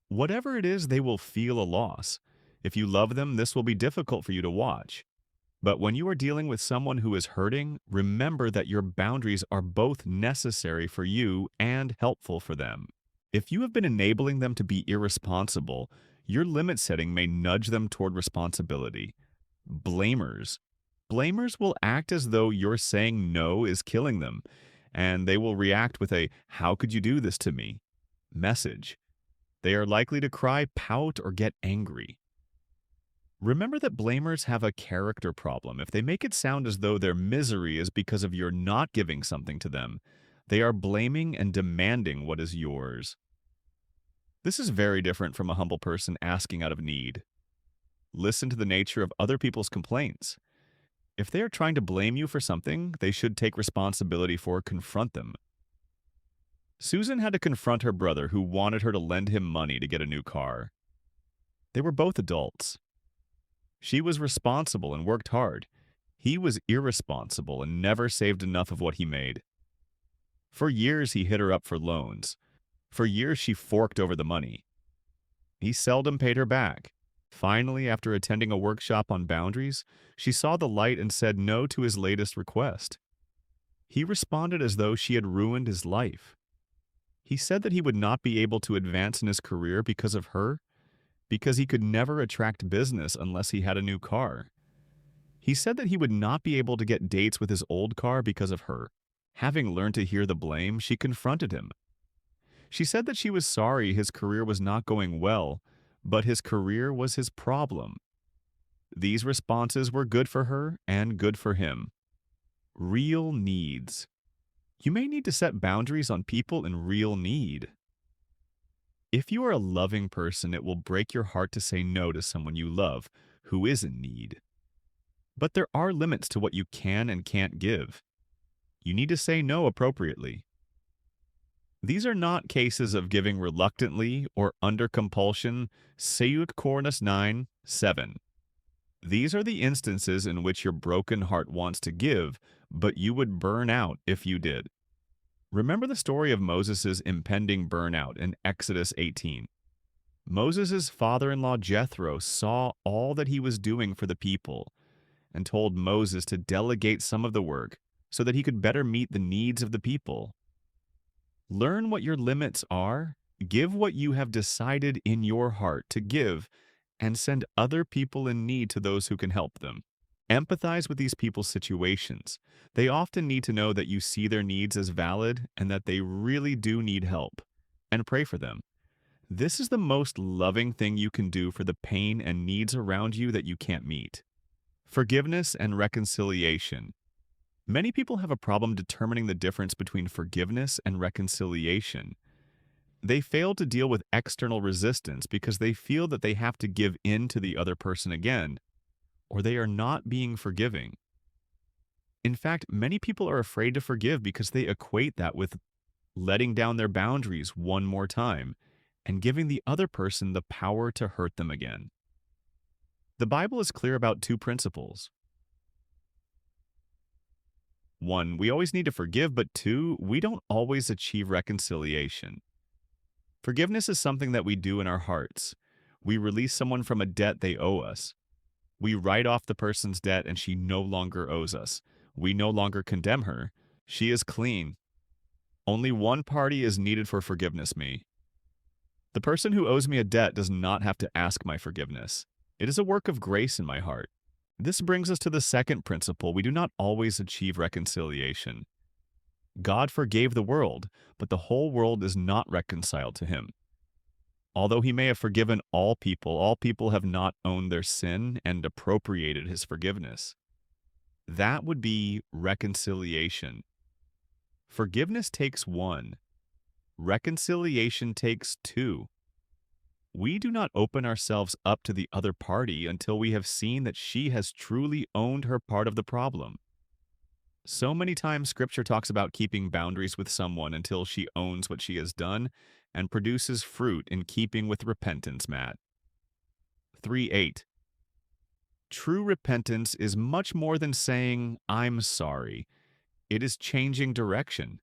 Whatever it is, they will feel a loss. If you love them, this will be difficult for you to watch. But when you are dealing with someone who is hurting, remember that your boundaries are both necessary for you and helpful for them. If you have been enabling them to be irresponsible, your limit setting may nudge them toward responsibility. Blamers. Blamers will act as though your saying no is killing them, and they will react with a "how could you do this to me?" message. They are likely to cry, pout, or get angry. Remember that blamers have a character problem. If they make it sound as though their misery is because of your not giving something to them, they are blaming and demanding what is yours. This is very different from a humble person asking out of need. Listen to the nature of other people's complaints. If they are trying to blame you for something, they should take responsibility for, confront them. Susan had to confront her brother who wanted her to lend him money to get a new car. They were both adults. She was responsible and worked hard. He was irresponsible and never saved enough of what he made. For years, he hit her up for loans. For years, she forked over the money. He seldom paid her back. Finally, after attending a workshop on boundaries, she saw the light and said no to his latest request. He responded as though she had ruined his life. He said that he would not be able to advance in his career because of her, because he could never attract business unless he had a new car. He said that he would not be able to get dates with his old car because of her. Having learned to hear the blame, she confronted him. She said that she was sorry his career was not going well, but his career was his problem. These responses were good for her and good for him. Real needs. You may need to set boundaries on people in real need. If you are a loving person, it will break your heart to say no to someone you love who is in need. But there are limits to what you can and can't give. You need to say no appropriately. These are not cases of giving reluctantly or under compulsion. Seiut Cornus 9:7. These are the instances in which your broken heart wants to give, but you would burn out if you did. Remember the story of Moses' impending burnout in Exodus 18. Moses' father-in-law Jethro saw all that he was doing for the people and told Moses to delegate some of the work so that he could better meet the needs of the people. Learn what your limits are, give what you have decided in your heart to give, and send other people in need to those who can help them. Empathize with these people's situations. They often need to know that you see their needs as valid and that they really do need help. And pray for them. This is the most loving thing you can do for the pain and needs around you that you can't meet. Forgiveness and reconciliation. Many people have a problem determining the difference between forgiveness and reconciliation. They fail to deal with external resistance because they feel that they have to give in to the other person again, or they are not being forgiving. In fact, many people are afraid to forgive because they equate that with letting down their boundaries one more time and giving the other person the power to hurt them again. The Bible is clear about two principles. 1, we always need to forgive, but 2, we don't always achieve reconciliation. Forgiveness is something that we do in our hearts. We release someone from a debt they owe us. We write off the person's debt and she no longer owes us. We no longer condemn her. She is clean. Only one party is needed for forgiveness, me. The person who owes me a debt does not have to ask my forgiveness. It is a work of grace in my heart. This brings us to the second principle. We do not always achieve reconciliation. God forgave the world, but the whole world is not reconciled to him. Although he may have forgiven all people have not owned their sin and appropriated his forgiveness. That would be reconciliation. Forgiveness takes 1. Reconciliation takes 2. We do not open ourselves up to the other party until we have seen that she has truly owned her part of the problem. So many times Scripture talks about keeping boundaries with someone until she owns what she has done and produces fruit in keeping with repentance, Matt. 3:8. True repentance is much more than saying, "I'm sorry." It is changing direction.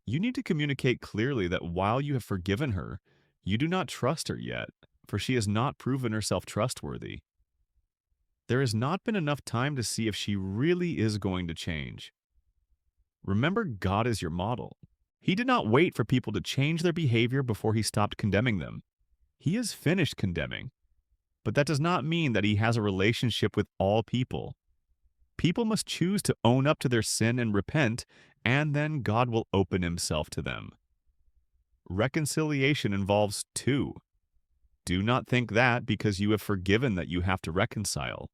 You need to communicate clearly that while you have forgiven her, you do not trust her yet, for she has not proven herself trustworthy. There has not been enough time to see if she really is going to change. Remember, God is your model. He did not wait for people to change their behavior before he stopped condemning them. He has finished condemning. But that does not mean that he has a relationship with all people. People must choose to own up to their sin and repent, and then God will open himself to them. Reconciliation involves 2. Do not think that because you have forgiven that you have to reconcile.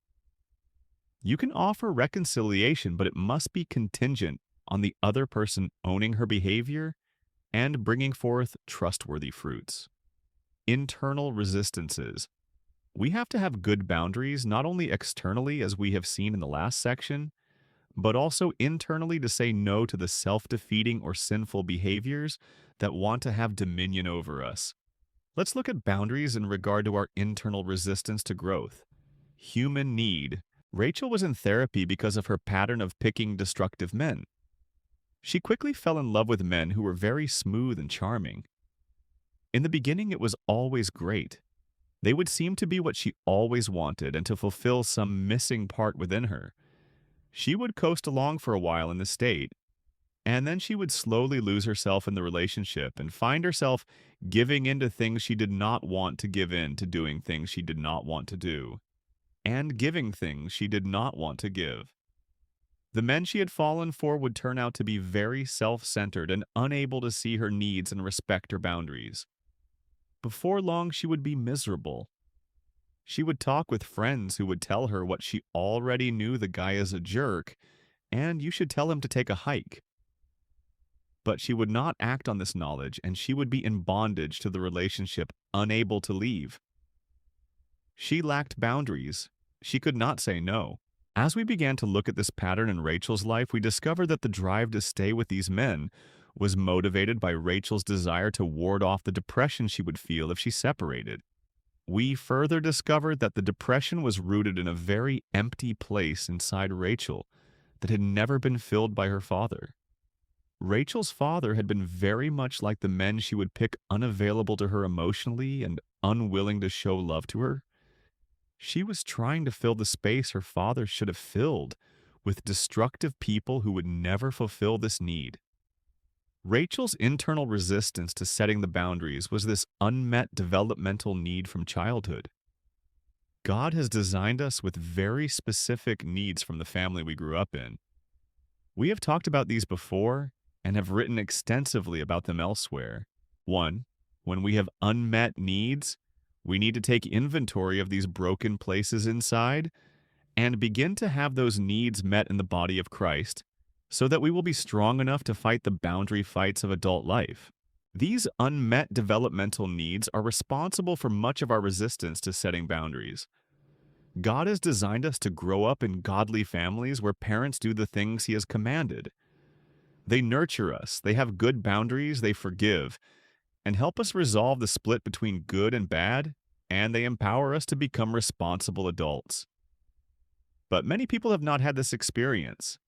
You can offer reconciliation, but it must be contingent on the other person owning her behavior and bringing forth trustworthy fruits. Internal resistances. We have to have good boundaries, not only externally, as we have seen in the last section, but also internally to say no to the self-defeating or sinful behaviors that want to have dominion over us. Let's look at boundaries in regard to our internal resistance to growth. Human need. Rachel was in therapy because of her pattern of picking destructive men. She quickly fell in love with men who were very smooth and charming. In the beginning, it was always great. They would seem to be what she always wanted and to fulfill some missing part within her. She would coast along for a while in this state, and then she would slowly lose herself in the relationship and find herself giving in to things she did not want to give in to, doing things she did not want to do, and giving things she did not want to give. The men she had fallen for would turn out to be very self-centered and unable to see her needs and respect her boundaries. Before long, she would be miserable. She would talk with friends who would tell her what she already knew: the guy is a jerk, and you should tell him to take a hike. But she would not act on this knowledge, and she would be in bondage to the relationship, unable to leave. She lacked boundaries. She could not say no. As we began to look at this pattern in Rachel's life, we discovered that the drive to stay with these men was motivated by Rachel's desire to ward off the depression she would feel if she separated. We further discovered that the depression was rooted in a very empty place inside Rachel that had never been filled by her father. Rachel's father had been very much like the men she would pick unavailable to her emotionally and unwilling to show love to her. She was trying to fill the space her father should have filled with destructive people who would never fulfill this need. Rachel's internal resistance to setting the boundaries was this unmet developmental need from childhood. God has designed us with very specific needs from the family we grew up in. We have talked about these before and have written extensively about them elsewhere. 1. When we have unmet needs, we need to take inventory of these broken places inside and begin to have those needs met in the body of Christ so that we will be strong enough to fight the boundary fights of adult life. These unmet developmental needs are responsible for much of our resistance to setting boundaries. God has designed us to grow up in godly families where parents do the things He has commanded. They nurture us, they have good boundaries, they forgive, and help us resolve the split between good and bad, and they empower us to become responsible adults. But many people have not had this experience.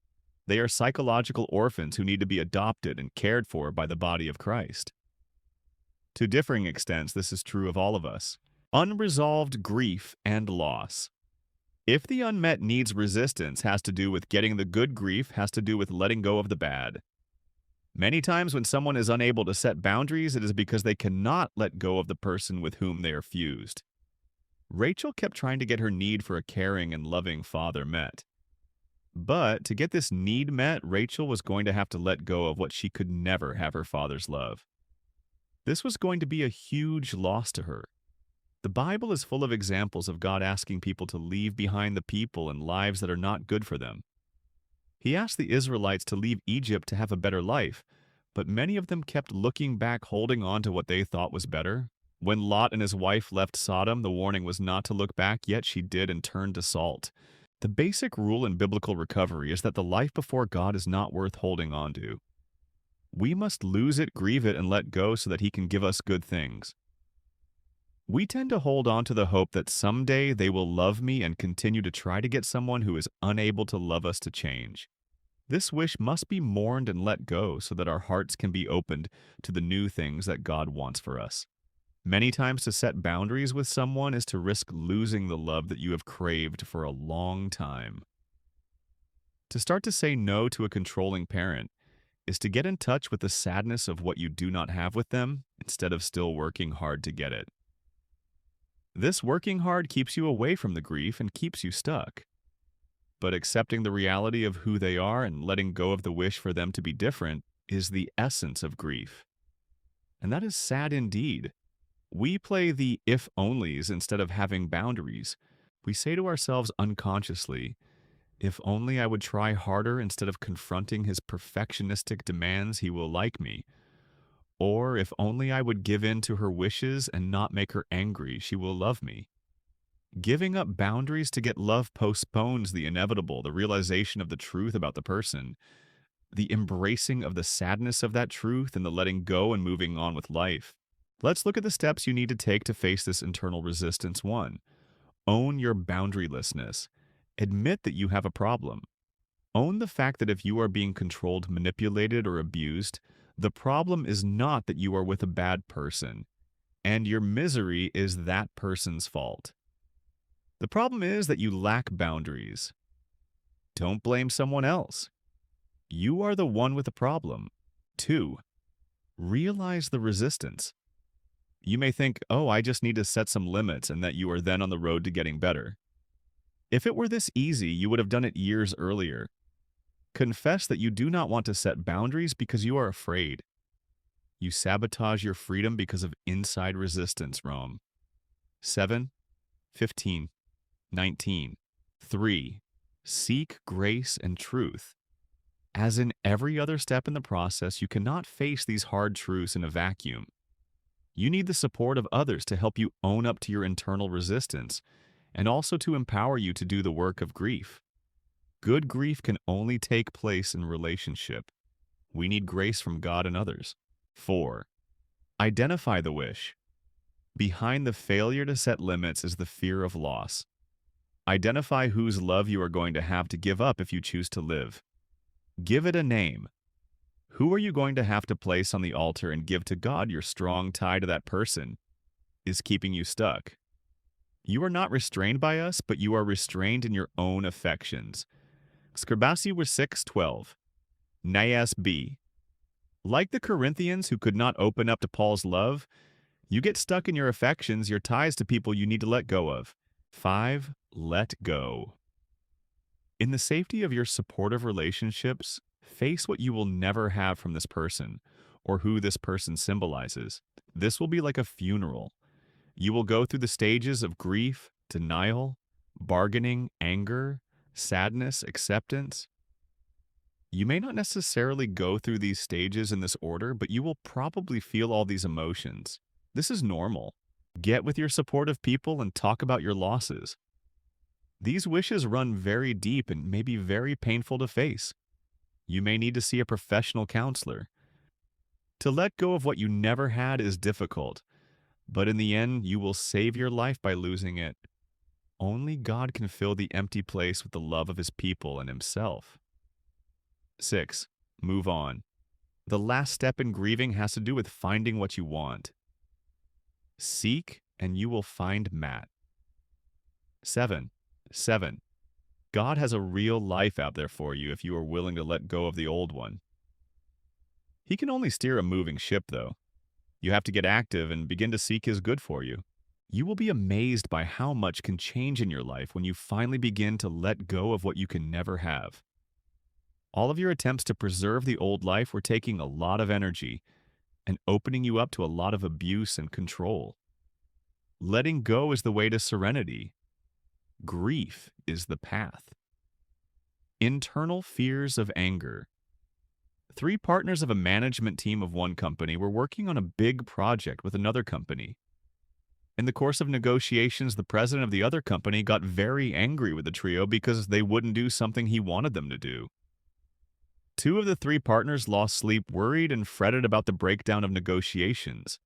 They are psychological orphans who need to be adopted and cared for by the body of Christ. To differing extents, this is true of all of us. Unresolved grief and loss. If the unmet needs resistance has to do with getting the good, grief has to do with letting go of the bad. Many times when someone is unable to set boundaries, it is because they cannot let go of the person with whom they are fused. Rachel kept trying to get her need for a caring and loving father met. But to get this need met, Rachel was going to have to let go of what she could never have: her father's love. This was going to be a huge loss to her. The Bible is full of examples of God asking people to leave behind the people and lives that are not good for them. He asked the Israelites to leave Egypt to have a better life, but many of them kept looking back, holding on to what they thought was better. When Lot and his wife left Sodom, the warning was not to look back, yet she did and turned to salt. The basic rule in biblical recovery is that the life before God is not worth holding on to. We must lose it, grieve it, and let go so that He can give us good things. We tend to hold on to the hope that someday they will love me and continue to try to get someone who is unable to love us to change. This wish must be mourned and let go so that our hearts can be opened to the new things that God wants for us. Many times to set boundaries with someone is to risk losing the love that you have craved for a long time. To start to say no to a controlling parent is to get in touch with the sadness of what you do not have with them instead of still working hard to get it. This working hard keeps you away from the grief and keeps you stuck. But accepting the reality of who they are and letting go of the wish for them to be different is the essence of grief. And that is sad indeed. We play the if-onlys instead of having boundaries. We say to ourselves unconsciously, if only I would try harder instead of confronting his perfectionistic demands, he will like me. Or if only I would give in to her wishes and not make her angry, she will love me. Giving up boundaries to get love postpones the inevitable, the realization of the truth about the person, the embracing of the sadness of that truth, and the letting go and moving on with life. Let's look at the steps you need to take to face this internal resistance. 1. Own your boundarylessness. Admit that you have a problem. Own the fact that if you are being controlled, manipulated, or abused, the problem is not that you are with a bad person, and your misery is that person's fault. The problem is that you lack boundaries. Don't blame someone else. You are the one with the problem. 2. Realize the resistance. You may think, oh, I just need to set some limits and that you are then on the road to getting better. If it were this easy, you would have done it years earlier. Confess that you do not want to set boundaries because you are afraid. You sabotage your freedom because of inside resistance, Rome. 7. 15, 19. 3. Seek grace and truth. As in every other step in the process, you cannot face these hard truths in a vacuum. You need the support of others to help you own up to your internal resistance and also to empower you to do the work of grief. Good grief can only take place in relationship. We need grace from God and others. 4. Identify the wish. Behind the failure to set limits is the fear of loss. Identify whose love you are going to have to give up if you choose to live. Give it a name. Who are you going to have to place on the altar and give to God your strong tie to that person is keeping you stuck? You are not restrained by us, but you are restrained in your own affections. Scribasi was 6:12. Nias B. Like the Corinthians who could not open up to Paul's love, you get stuck in your affections, your ties to people you need to let go of. 5. Let go. In the safety of your supportive relationships, face what you will never have from this person or who this person symbolizes. This will be like a funeral. You will go through the stages of grief, denial, bargaining, anger, sadness, acceptance. You may not necessarily go through these stages in this order, but you will probably feel all these emotions. This is normal. Get with your supportive people and talk about your losses. These wishes run very deep and may be very painful to face. You may need to see a professional counselor. To let go of what you never had is difficult, but in the end, you will save your life by losing it. Only God can fill the empty place with the love of His people and Himself. 6. Move on. The last step in grieving has to do with finding what you want. Seek, and you will find Matt. 7. God has a real life out there for you if you are willing to let go of the old one. He can only steer a moving ship, though. You have to get active and begin to seek His good for you. You will be amazed by how much can change in your life when you finally begin to let go of what you can never have. All of your attempts to preserve the old life were taking a lot of energy and opening you up to a lot of abuse and control. Letting go is the way to serenity. Grief is the path. Internal fears of anger. 3 partners of a management team of one company were working on a big project with another company. In the course of negotiations, the president of the other company got very angry with the trio because they wouldn't do something he wanted them to do. 2 of the 3 partners lost sleep, worried and fretted about the breakdown of negotiations.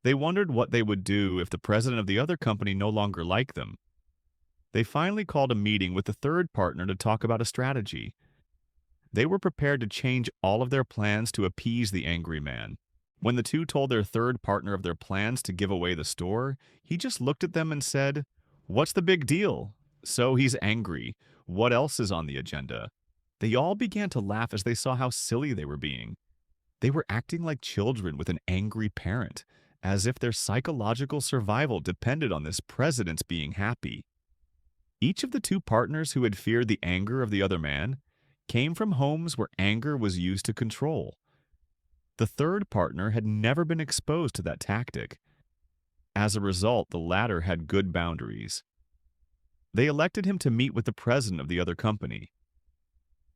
They wondered what they would do if the president of the other company no longer liked them. They finally called a meeting with the 3rd partner to talk about a strategy. They were prepared to change all of their plans to appease the angry man. When the 2 told their 3rd partner of their plans to give away the store, he just looked at them and said, "What's the big deal?" So he's angry. What else is on the agenda? They all began to laugh as they saw how silly they were being. They were acting like children with an angry parent, as if their psychological survival depended on this president's being happy. Each of the 2 partners who had feared the anger of the other man came from homes where anger was used to control. The 3rd partner had never been exposed to that tactic. As a result, the latter had good boundaries. They elected him to meet with the president of the other company.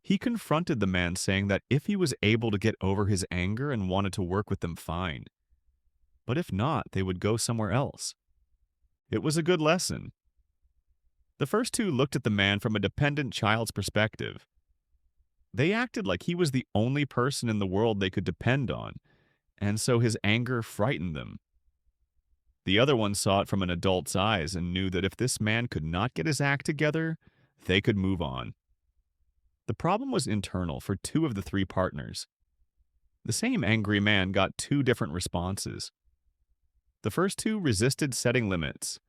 He confronted the man, saying that if he was able to get over his anger and wanted to work with them, fine. But if not, they would go somewhere else. It was a good lesson. The first 2 looked at the man from a dependent child's perspective. They acted like he was the only person in the world they could depend on, and so his anger frightened them. The other one saw it from an adult's eyes and knew that if this man could not get his act together, they could move on. The problem was internal for 2 of the 3 partners. The same angry man got 2 different responses. The first 2 resisted setting limits.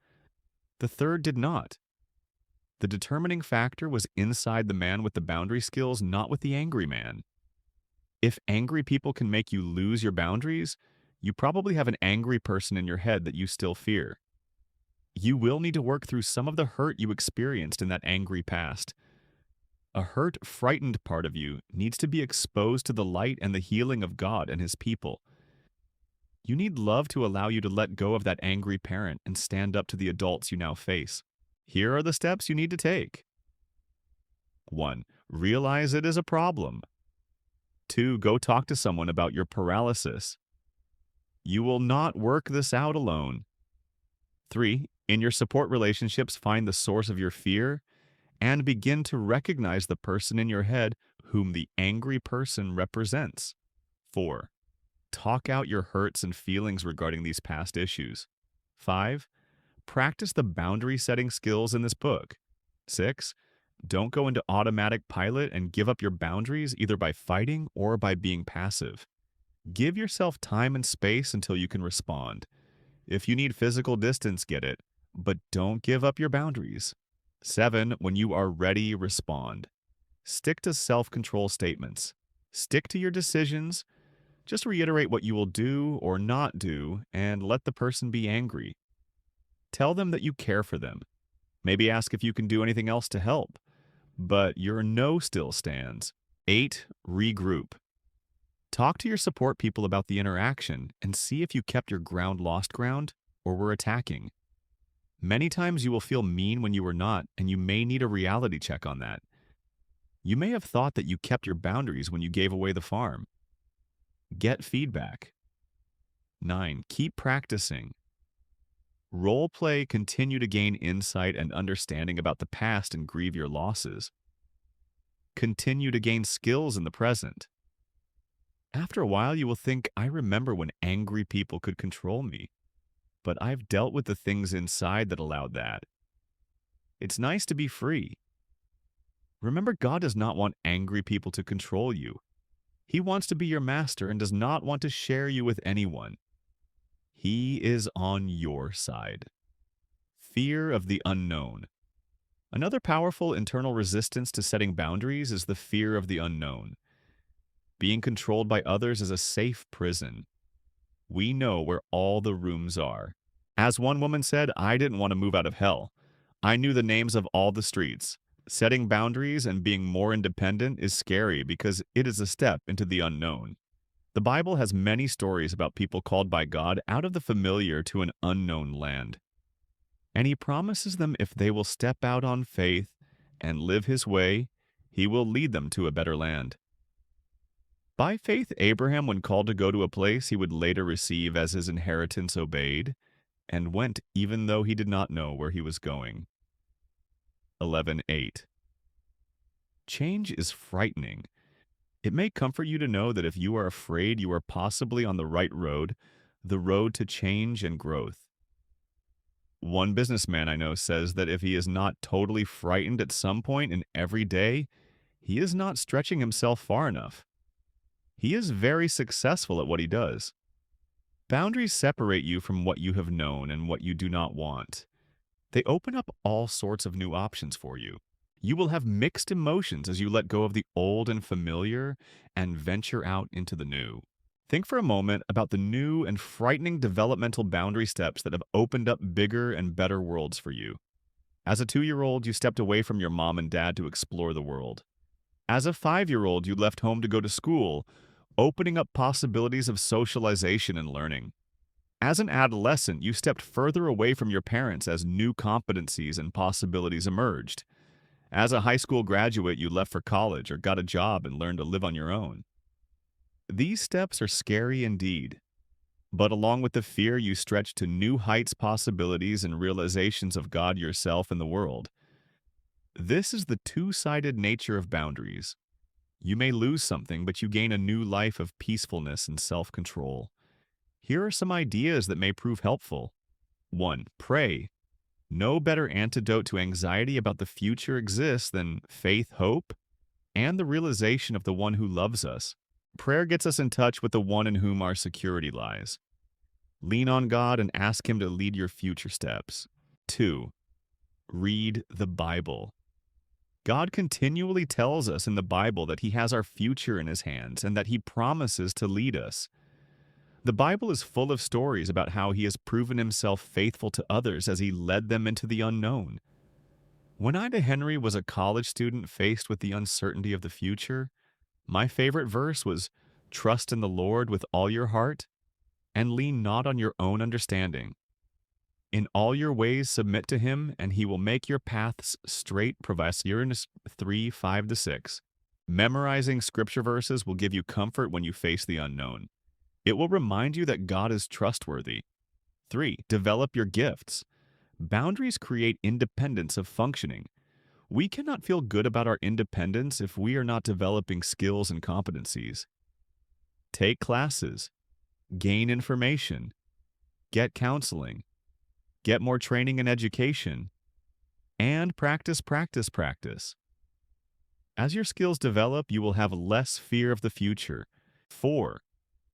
The 3rd did not. The determining factor was inside the man with the boundary skills, not with the angry man. If angry people can make you lose your boundaries, you probably have an angry person in your head that you still fear. You will need to work through some of the hurt you experienced in that angry past. A hurt, frightened part of you needs to be exposed to the light and the healing of God and His people. You need love to allow you to let go of that angry parent and stand up to the adults you now face. Here are the steps you need to take. 1. Realize it is a problem. 2. Go talk to someone about your paralysis. You will not work this out alone. 3. In your support relationships, find the source of your fear and begin to recognize the person in your head whom the angry person represents. 4. Talk out your hurts and feelings regarding these past issues. 5. Practice the boundary setting skills in this book. 6. Don't go into automatic pilot and give up your boundaries either by fighting or by being passive. Give yourself time and space until you can respond. If you need physical distance, get it, but don't give up your boundaries. 7. When you are ready, respond. Stick to self-control statements. Stick to your decisions. Just reiterate what you will do or not do and let the person be angry. Tell them that you care for them. Maybe ask if you can do anything else to help. But your no still stands. 8. Regroup. Talk to your support people about the interaction and see if you kept your lost ground or were attacking. Many times you will feel mean when you were not, and you may need a reality check on that. You may have thought that you kept your boundaries when you gave away the farm. Get feedback. 9. Keep practicing. Role play, continue to gain insight and understanding about the past and grieve your losses. Continue to gain skills in the present. After a while, you will think, I remember when angry people could control me, but I've dealt with the things inside that allowed that. It's nice to be free. Remember, God does not want angry people to control you. He wants to be your master and does not want to share you with anyone. He is on your side. Fear of the unknown. Another powerful internal resistance to setting boundaries is the fear of the unknown. Being controlled by others is a safe prison. We know where all the rooms are. As one woman said, I didn't want to move out of hell. I knew the names of all the streets. Setting boundaries and being more independent is scary because it is a step into the unknown. The Bible has many stories about people called by God out of the familiar to an unknown land. And He promises them if they will step out on faith and live His way, He will lead them to a better land. By faith, Abraham, when called to go to a place he would later receive as his inheritance, obeyed, and went even though he did not know where he was going. 11:8. Change is frightening. It may comfort you to know that if you are afraid, you are possibly on the right road, the road to change and growth. One businessman I know says that if he is not totally frightened at some point in every day, he is not stretching himself far enough. He is very successful at what he does. Boundaries separate you from what you have known and what you do not want. They open up all sorts of new options for you. You will have mixed emotions as you let go of the old and familiar and venture out into the new. Think for a moment about the new and frightening developmental boundary steps that have opened up bigger and better worlds for you. As a 2-year-old, you stepped away from your mom and dad to explore the world. As a 5-year-old, you left home to go to school, opening up possibilities of socialization and learning. As an adolescent, you stepped further away from your parents as new competencies and possibilities emerged. As a high school graduate, you left for college or got a job and learned to live on your own. These steps are scary indeed, but along with the fear, you stretch to new heights, possibilities, and realizations of God, yourself, and the world. This is the two-sided nature of boundaries. You may lose something, but you gain a new life of peacefulness and self-control. Here are some ideas that may prove helpful. 1. Pray. No better antidote to anxiety about the future exists than faith, hope, and the realization of the one who loves us. Prayer gets us in touch with the one in whom our security lies. Lean on God and ask Him to lead your future steps. 2. Read the Bible. God continually tells us in the Bible that He has our future in His hands and that He promises to lead us. The Bible is full of stories about how He has proven Himself faithful to others as He led them into the unknown. When Ida Henry was a college student faced with the uncertainty of the future, my favorite verse was, "Trust in the Lord with all your heart, and lean not on your own understanding. In all your ways submit to him, and he will make your paths straight. Proverbs 3, 5-6. Memorizing scripture verses will give you comfort when you face the unknown. It will remind you that God is trustworthy. 3. Develop your gifts. Boundaries create independence of functioning. We cannot feel good about our independence if we are not developing skills and competencies. Take classes, gain information, get counseling, get more training and education, and practice, practice, practice. As your skills develop, you will have less fear of the future. 4.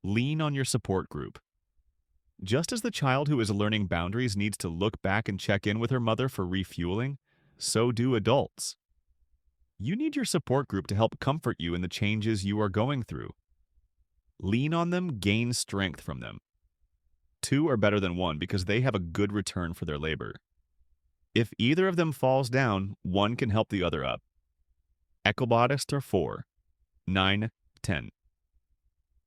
Lean on your support group. Just as the child who is learning boundaries needs to look back and check in with her mother for refueling, so do adults. You need your support group to help comfort you in the changes you are going through. Lean on them, gain strength from them. 2 are better than 1 because they have a good return for their labor. If either of them falls down, one can help the other up. Eckelbodister 4, 9, 10.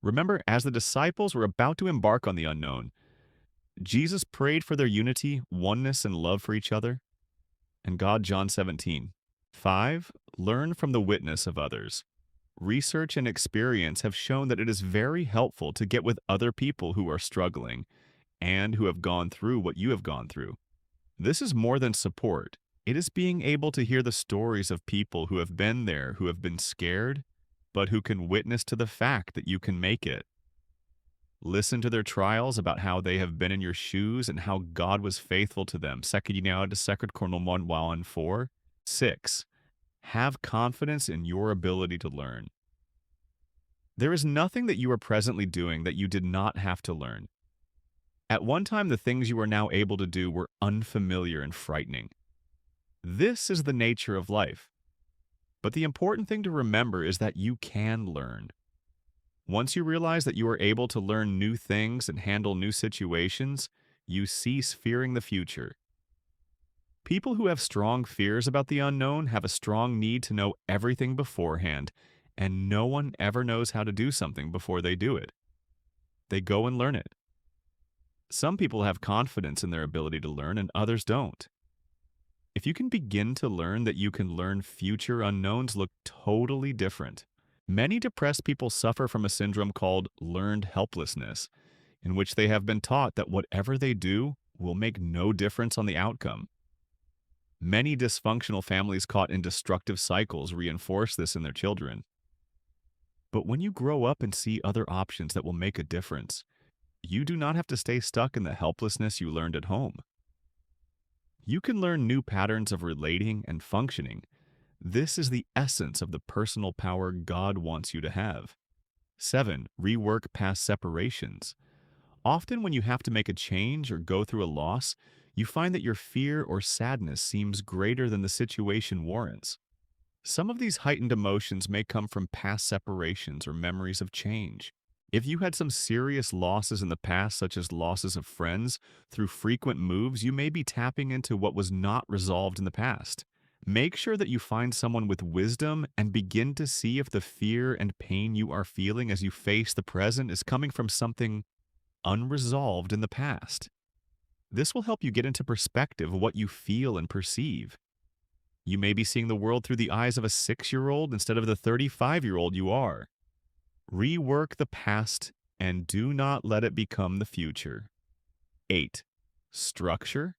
Remember, as the disciples were about to embark on the unknown, Jesus prayed for their unity, oneness, and love for each other. And God, John 17. 5. Learn from the witness of others. Research and experience have shown that it is very helpful to get with other people who are struggling and who have gone through what you have gone through. This is more than support. It is being able to hear the stories of people who have been there, who have been scared, but who can witness to the fact that you can make it. Listen to their trials about how they have been in your shoes and how God was faithful to them. 2 Corinthians 4. 6. Have confidence in your ability to learn. There is nothing that you are presently doing that you did not have to learn. At one time, the things you are now able to do were unfamiliar and frightening. This is the nature of life. But the important thing to remember is that you can learn. Once you realize that you are able to learn new things and handle new situations, you cease fearing the future. People who have strong fears about the unknown have a strong need to know everything beforehand, and no one ever knows how to do something before they do it. They go and learn it. Some people have confidence in their ability to learn and others don't. If you can begin to learn that you can learn, future unknowns look totally different. Many depressed people suffer from a syndrome called learned helplessness, in which they have been taught that whatever they do will make no difference on the outcome. Many dysfunctional families caught in destructive cycles reinforce this in their children. But when you grow up and see other options that will make a difference, you do not have to stay stuck in the helplessness you learned at home. You can learn new patterns of relating and functioning. This is the essence of the personal power God wants you to have. 7. Rework past separations. Often when you have to make a change or go through a loss, you find that your fear or sadness seems greater than the situation warrants. Some of these heightened emotions may come from past separations or memories of change. If you had some serious losses in the past, such as losses of friends, through frequent moves, you may be tapping into what was not resolved in the past. Make sure that you find someone with wisdom and begin to see if the fear and pain you are feeling as you face the present is coming from something unresolved in the past. This will help you get into perspective of what you feel and perceive. You may be seeing the world through the eyes of a 6-year-old instead of the 35-year-old you are. Rework the past and do not let it become the future. 8. Structure.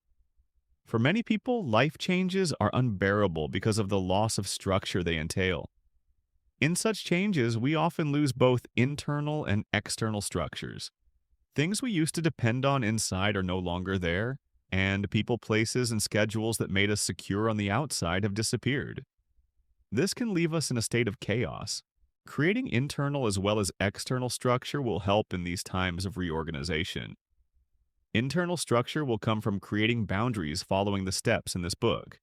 For many people, life changes are unbearable because of the loss of structure they entail. In such changes, we often lose both internal and external structures. Things we used to depend on inside are no longer there, and people, places, and schedules that made us secure on the outside have disappeared. This can leave us in a state of chaos. Creating internal as well as external structure will help in these times of reorganization. Internal structure will come from creating boundaries following the steps in this book.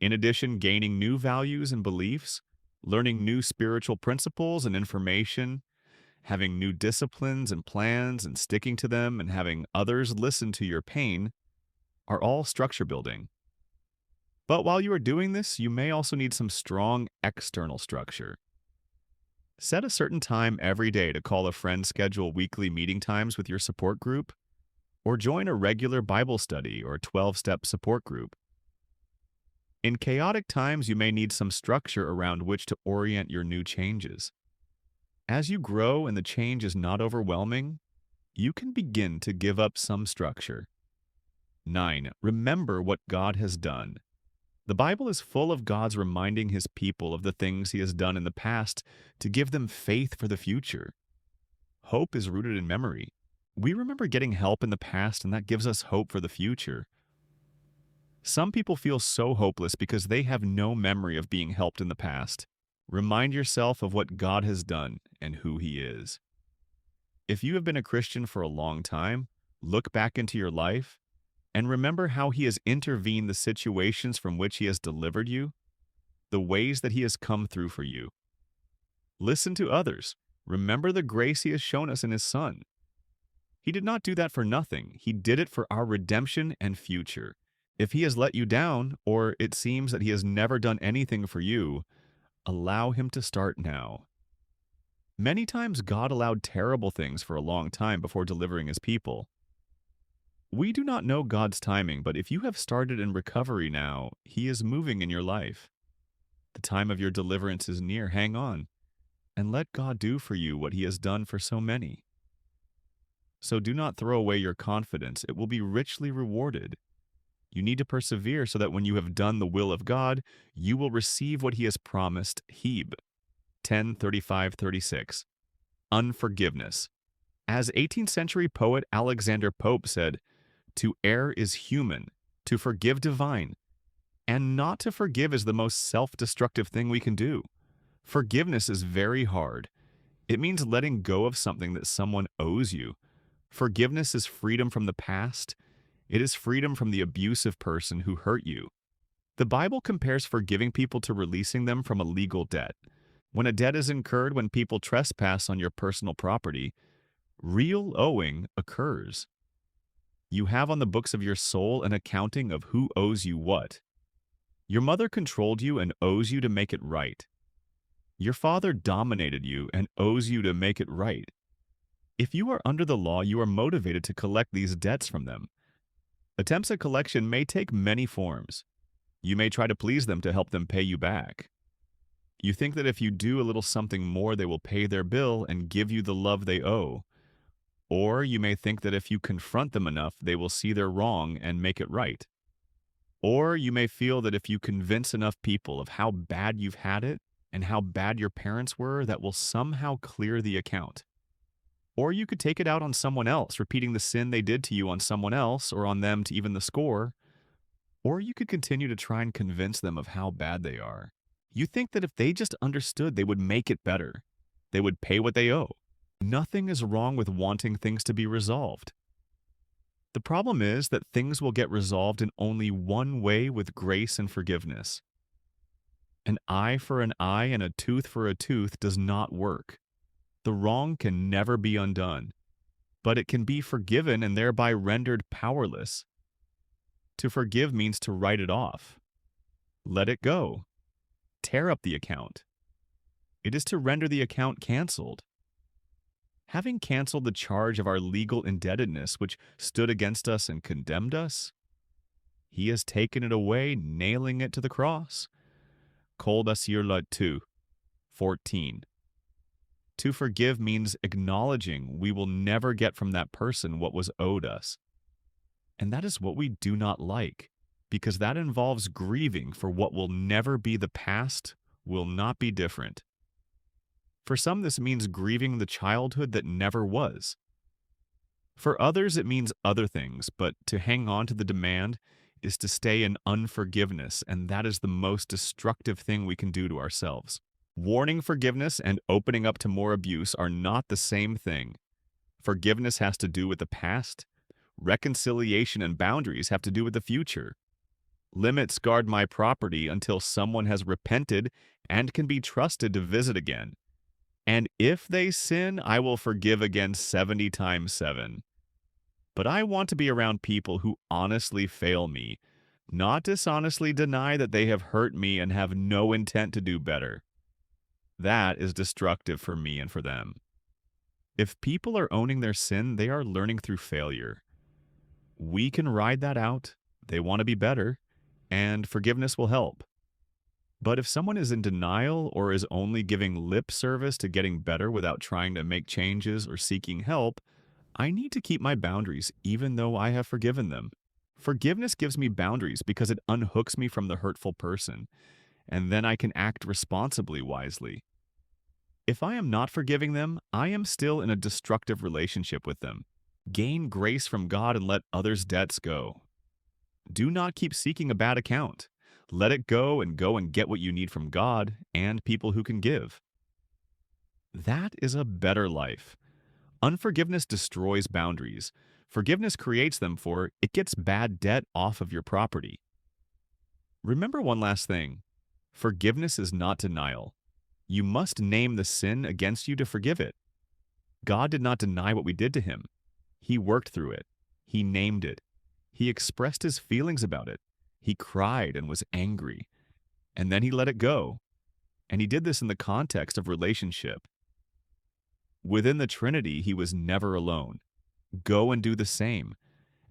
In addition, gaining new values and beliefs, learning new spiritual principles and information, having new disciplines and plans and sticking to them, and having others listen to your pain are all structure building. But while you are doing this, you may also need some strong external structure. Set a certain time every day to call a friend, schedule weekly meeting times with your support group, or join a regular Bible study or 12-step support group. In chaotic times, you may need some structure around which to orient your new changes. As you grow and the change is not overwhelming, you can begin to give up some structure. 9. Remember what God has done. The Bible is full of God's reminding His people of the things He has done in the past to give them faith for the future. Hope is rooted in memory. We remember getting help in the past, and that gives us hope for the future. Some people feel so hopeless because they have no memory of being helped in the past. Remind yourself of what God has done and who He is. If you have been a Christian for a long time, look back into your life and remember how He has intervened the situations from which He has delivered you, the ways that He has come through for you. Listen to others. Remember the grace He has shown us in His Son. He did not do that for nothing. He did it for our redemption and future. If He has let you down, or it seems that He has never done anything for you, allow Him to start now. Many times God allowed terrible things for a long time before delivering His people. We do not know God's timing, but if you have started in recovery now, He is moving in your life. The time of your deliverance is near. Hang on, and let God do for you what He has done for so many. So do not throw away your confidence. It will be richly rewarded. You need to persevere so that when you have done the will of God, you will receive what He has promised. Heb 10:35-36. Unforgiveness. As 18th century poet Alexander Pope said, "To err is human, to forgive divine, and not to forgive is the most self-destructive thing we can do." Forgiveness is very hard. It means letting go of something that someone owes you. Forgiveness is freedom from the past. It is freedom from the abusive person who hurt you. The Bible compares forgiving people to releasing them from a legal debt. When a debt is incurred when people trespass on your personal property, real owing occurs. You have on the books of your soul an accounting of who owes you what. Your mother controlled you and owes you to make it right. Your father dominated you and owes you to make it right. If you are under the law, you are motivated to collect these debts from them. Attempts at collection may take many forms. You may try to please them to help them pay you back. You think that if you do a little something more, they will pay their bill and give you the love they owe. Or you may think that if you confront them enough, they will see their wrong and make it right. Or you may feel that if you convince enough people of how bad you've had it and how bad your parents were, that will somehow clear the account. Or you could take it out on someone else, repeating the sin they did to you on someone else or on them to even the score. Or you could continue to try and convince them of how bad they are. You think that if they just understood, they would make it better. They would pay what they owe. Nothing is wrong with wanting things to be resolved. The problem is that things will get resolved in only one way with grace and forgiveness. An eye for an eye and a tooth for a tooth does not work. The wrong can never be undone, but it can be forgiven and thereby rendered powerless. To forgive means to write it off. Let it go. Tear up the account. It is to render the account canceled. Having canceled the charge of our legal indebtedness which stood against us and condemned us, He has taken it away, nailing it to the cross. Kol basir 2:14. To forgive means acknowledging we will never get from that person what was owed us. And that is what we do not like, because that involves grieving for what will never be. The past will not be different. For some, this means grieving the childhood that never was. For others, it means other things, but to hang on to the demand is to stay in unforgiveness, and that is the most destructive thing we can do to ourselves. Warning forgiveness and opening up to more abuse are not the same thing. Forgiveness has to do with the past. Reconciliation and boundaries have to do with the future. Limits guard my property until someone has repented and can be trusted to visit again. And if they sin, I will forgive again 70 times 7. But I want to be around people who honestly fail me, not dishonestly deny that they have hurt me and have no intent to do better. That is destructive for me and for them. If people are owning their sin, they are learning through failure. We can ride that out. They want to be better, and forgiveness will help. But if someone is in denial or is only giving lip service to getting better without trying to make changes or seeking help, I need to keep my boundaries even though I have forgiven them. Forgiveness gives me boundaries because it unhooks me from the hurtful person, and then I can act responsibly wisely. If I am not forgiving them, I am still in a destructive relationship with them. Gain grace from God and let others' debts go. Do not keep seeking a bad account. Let it go and get what you need from God and people who can give. That is a better life. Unforgiveness destroys boundaries. Forgiveness creates them, for it gets bad debt off of your property. Remember one last thing. Forgiveness is not denial. You must name the sin against you to forgive it. God did not deny what we did to him. He worked through it. He named it. He expressed his feelings about it. He cried and was angry. And then he let it go. And he did this in the context of relationship. Within the Trinity, he was never alone. Go and do the same.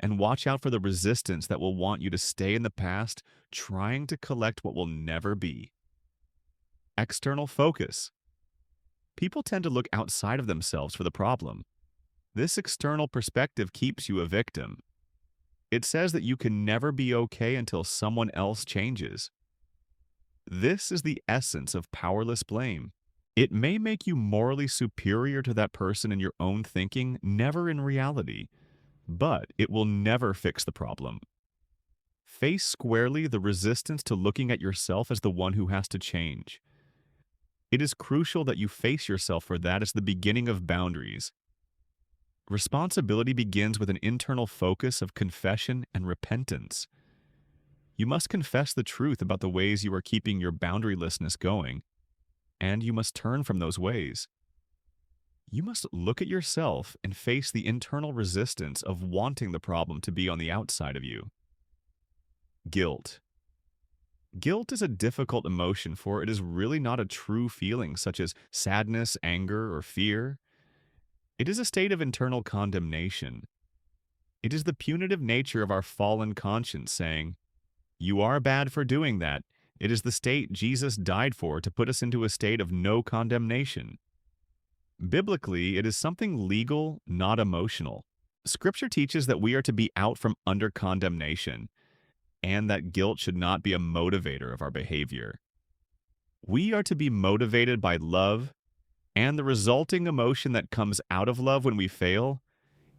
And watch out for the resistance that will want you to stay in the past, trying to collect what will never be. External focus. People tend to look outside of themselves for the problem. This external perspective keeps you a victim. It says that you can never be okay until someone else changes. This is the essence of powerless blame. It may make you morally superior to that person in your own thinking, never in reality, but it will never fix the problem. Face squarely the resistance to looking at yourself as the one who has to change. It is crucial that you face yourself, for that is the beginning of boundaries. Responsibility begins with an internal focus of confession and repentance. You must confess the truth about the ways you are keeping your boundarylessness going, and you must turn from those ways. You must look at yourself and face the internal resistance of wanting the problem to be on the outside of you. Guilt. Guilt is a difficult emotion, for it is really not a true feeling such as sadness, anger, or fear. It is a state of internal condemnation. It is the punitive nature of our fallen conscience saying, "You are bad for doing that." It is the state Jesus died for, to put us into a state of no condemnation. Biblically, it is something legal, not emotional. Scripture teaches that we are to be out from under condemnation, and that guilt should not be a motivator of our behavior. We are to be motivated by love, and the resulting emotion that comes out of love when we fail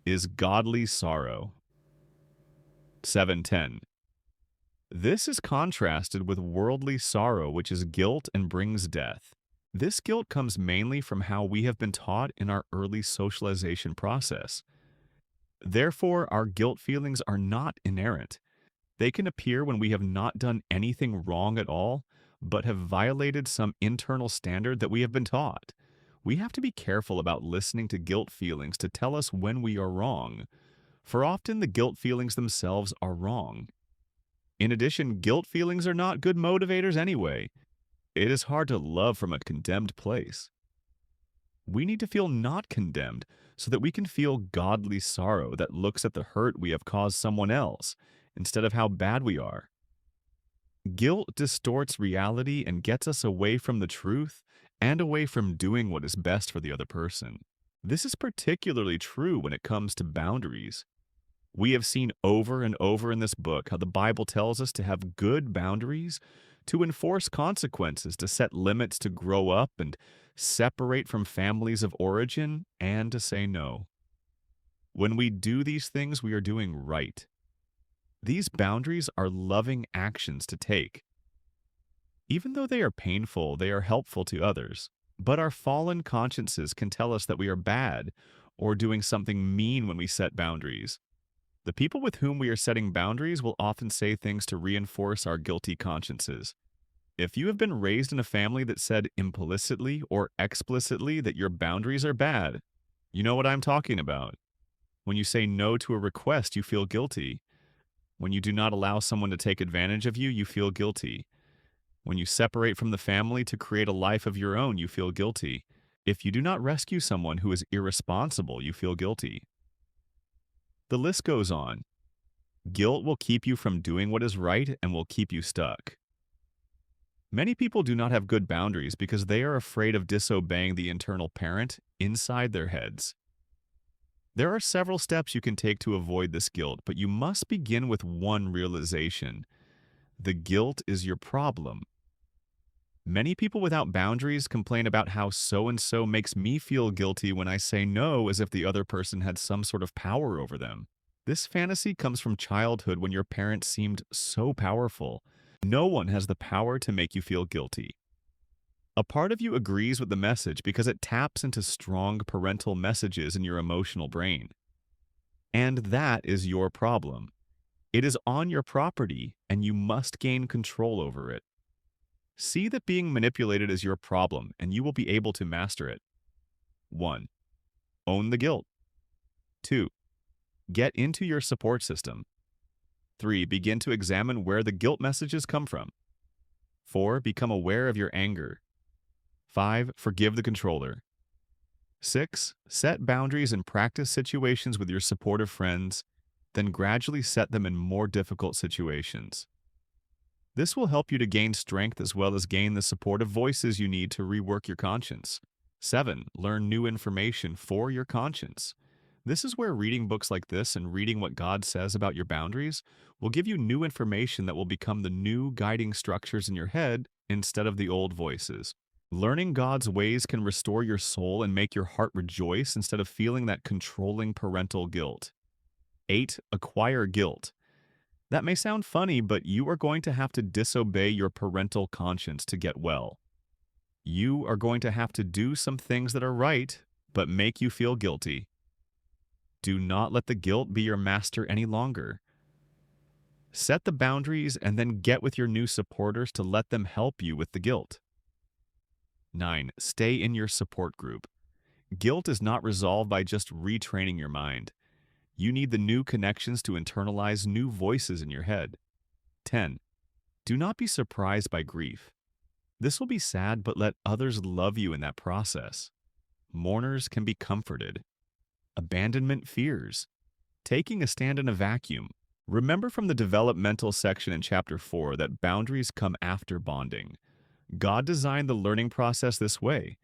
is godly sorrow. 7:10. This is contrasted with worldly sorrow, which is guilt and brings death. This guilt comes mainly from how we have been taught in our early socialization process. Therefore, our guilt feelings are not inerrant. They can appear when we have not done anything wrong at all, but have violated some internal standard that we have been taught. We have to be careful about listening to guilt feelings to tell us when we are wrong, for often the guilt feelings themselves are wrong. In addition, guilt feelings are not good motivators anyway. It is hard to love from a condemned place. We need to feel not condemned so that we can feel godly sorrow that looks at the hurt we have caused someone else instead of how bad we are. Guilt distorts reality and gets us away from the truth and away from doing what is best for the other person. This is particularly true when it comes to boundaries. We have seen over and over in this book how the Bible tells us to have good boundaries, to enforce consequences, to set limits, to grow up and separate from families of origin, and to say no. When we do these things, we are doing right. These boundaries are loving actions to take. Even though they are painful, they are helpful to others. But our fallen consciences can tell us that we are bad or doing something mean when we set boundaries. The people with whom we are setting boundaries will often say things to reinforce our guilty consciences. If you have been raised in a family that said implicitly or explicitly that your boundaries are bad, you know what I'm talking about. When you say no to a request, you feel guilty. When you do not allow someone to take advantage of you, you feel guilty. When you separate from the family to create a life of your own, you feel guilty. If you do not rescue someone who is irresponsible, you feel guilty. The list goes on. Guilt will keep you from doing what is right and will keep you stuck. Many people do not have good boundaries because they are afraid of disobeying the internal parent inside their heads. There are several steps you can take to avoid this guilt, but you must begin with one realization. The guilt is your problem. Many people without boundaries complain about how so-and-so makes me feel guilty when I say no, as if the other person had some sort of power over them. This fantasy comes from childhood when your parents seemed so powerful. No one has the power to make you feel guilty. A part of you agrees with the message because it taps into strong parental messages in your emotional brain. And that is your problem. It is on your property, and you must gain control over it. See that being manipulated is your problem, and you will be able to master it. 1. Own the guilt. 2. Get into your support system. 3. Begin to examine where the guilt messages come from. 4. Become aware of your anger. 5. Forgive the controller. 6. Set boundaries and practice situations with your supportive friends, then gradually set them in more difficult situations. This will help you to gain strength as well as gain the supportive voices you need to rework your conscience. 7. Learn new information for your conscience. This is where reading books like this and reading what God says about your boundaries will give you new information that will become the new guiding structures in your head instead of the old voices. Learning God's ways can restore your soul and make your heart rejoice instead of feeling that controlling parental guilt. 8. Acquire guilt. That may sound funny, but you are going to have to disobey your parental conscience to get well. You are going to have to do some things that are right, but make you feel guilty. Do not let the guilt be your master any longer. Set the boundaries and then get with your new supporters to let them help you with the guilt. 9. Stay in your support group. Guilt is not resolved by just retraining your mind. You need the new connections to internalize new voices in your head. 10. Do not be surprised by grief. This will be sad, but let others love you in that process. Mourners can be comforted. Abandonment fears. Taking a stand in a vacuum. Remember from the developmental section in Chapter 4 that boundaries come after bonding. God designed the learning process this way.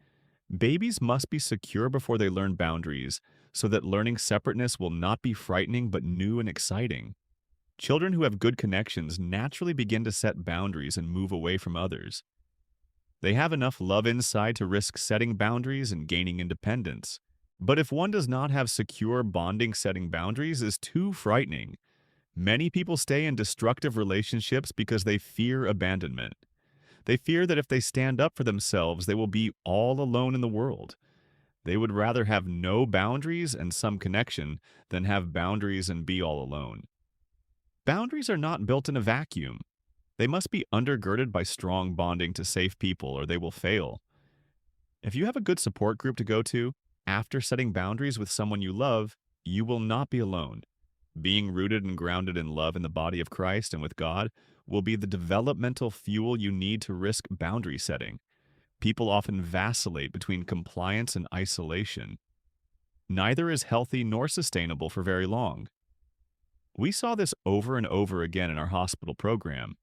Babies must be secure before they learn boundaries, so that learning separateness will not be frightening but new and exciting. Children who have good connections naturally begin to set boundaries and move away from others. They have enough love inside to risk setting boundaries and gaining independence. But if one does not have secure bonding, setting boundaries is too frightening. Many people stay in destructive relationships because they fear abandonment. They fear that if they stand up for themselves, they will be all alone in the world. They would rather have no boundaries and some connection than have boundaries and be all alone. Boundaries are not built in a vacuum. They must be undergirded by strong bonding to safe people or they will fail. If you have a good support group to go to, after setting boundaries with someone you love, you will not be alone. Being rooted and grounded in love in the body of Christ and with God will be the developmental fuel you need to risk boundary setting. People often vacillate between compliance and isolation. Neither is healthy nor sustainable for very long. We saw this over and over again in our hospital program.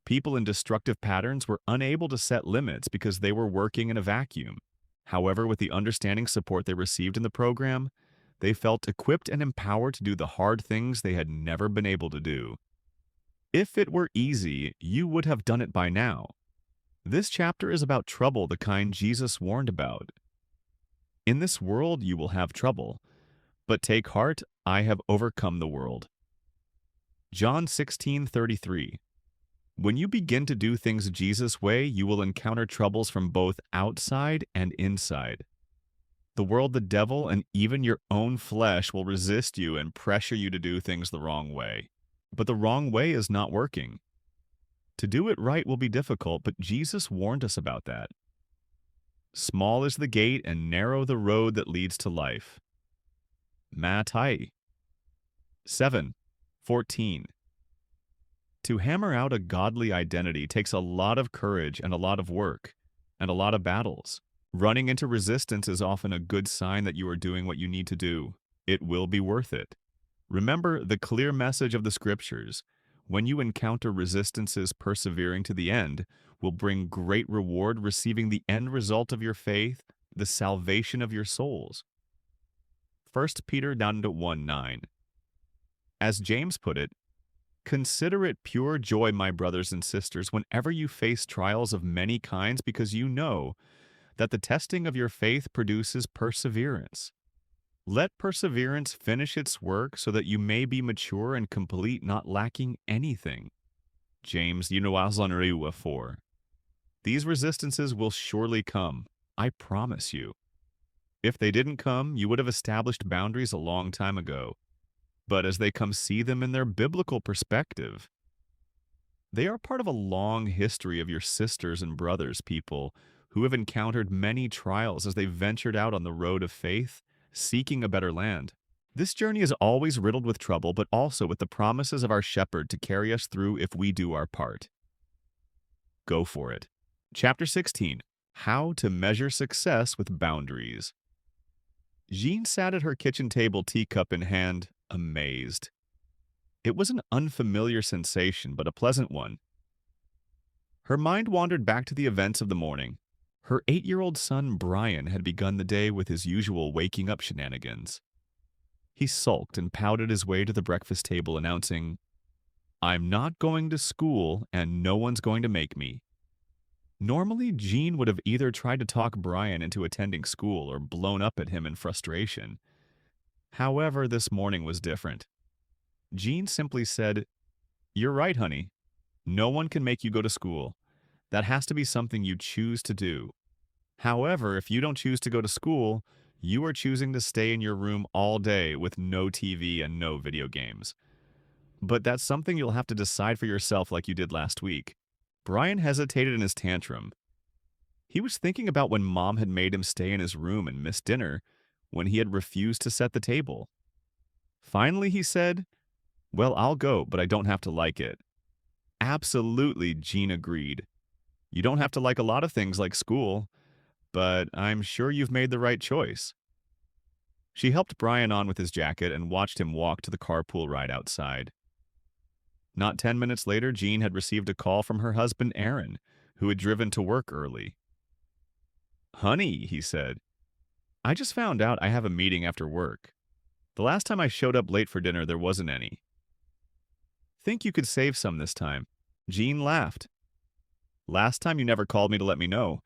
People in destructive patterns were unable to set limits because they were working in a vacuum. However, with the understanding support they received in the program, they felt equipped and empowered to do the hard things they had never been able to do. If it were easy, you would have done it by now. This chapter is about trouble, the kind Jesus warned about. In this world you will have trouble, but take heart, I have overcome the world. John 16:33. When you begin to do things Jesus' way, you will encounter troubles from both outside and inside. The world, the devil, and even your own flesh will resist you and pressure you to do things the wrong way. But the wrong way is not working. To do it right will be difficult, but Jesus warned us about that. Small is the gate and narrow the road that leads to life. Mattai 7:14. To hammer out a godly identity takes a lot of courage and a lot of work, and a lot of battles. Running into resistance is often a good sign that you are doing what you need to do. It will be worth it. Remember the clear message of the scriptures. When you encounter resistances, persevering to the end will bring great reward, receiving the end result of your faith, the salvation of your souls. 1 Peter down to 1:9. As James put it, consider it pure joy, my brothers and sisters, whenever you face trials of many kinds, because you know that the testing of your faith produces perseverance. Let perseverance finish its work so that you may be mature and complete, not lacking anything. James 4. These resistances will surely come, I promise you. If they didn't come, you would have established boundaries a long time ago. But as they come, see them in their biblical perspective. They are part of a long history of your sisters and brothers, people who have encountered many trials as they ventured out on the road of faith, seeking a better land. This journey is always riddled with trouble, but also with the promises of our shepherd to carry us through if we do our part. Go for it. Chapter 16. How to Measure Success with Boundaries. Jean sat at her kitchen table, teacup in hand, amazed. It was an unfamiliar sensation, but a pleasant one. Her mind wandered back to the events of the morning. Her 8-year-old son, Brian, had begun the day with his usual waking up shenanigans. He sulked and pouted his way to the breakfast table, announcing, "I'm not going to school, and no one's going to make me." Normally, Jean would have either tried to talk Brian into attending school or blown up at him in frustration. However, this morning was different. Jean simply said, "You're right, honey. No one can make you go to school. That has to be something you choose to do. However, if you don't choose to go to school, you are choosing to stay in your room all day with no TV and no video games. But that's something you'll have to decide for yourself like you did last week." Brian hesitated in his tantrum. He was thinking about when Mom had made him stay in his room and miss dinner when he had refused to set the table. Finally, he said, "Well, I'll go, but I don't have to like it." "Absolutely," Jean agreed. "You don't have to like a lot of things like school, but I'm sure you've made the right choice." She helped Brian on with his jacket and watched him walk to the carpool ride outside. Not 10 minutes later, Jean had received a call from her husband, Aaron, who had driven to work early. "Honey," he said, "I just found out I have a meeting after work. The last time I showed up late for dinner, there wasn't any. Think you could save some this time?" Jean laughed. "Last time you never called me to let me know.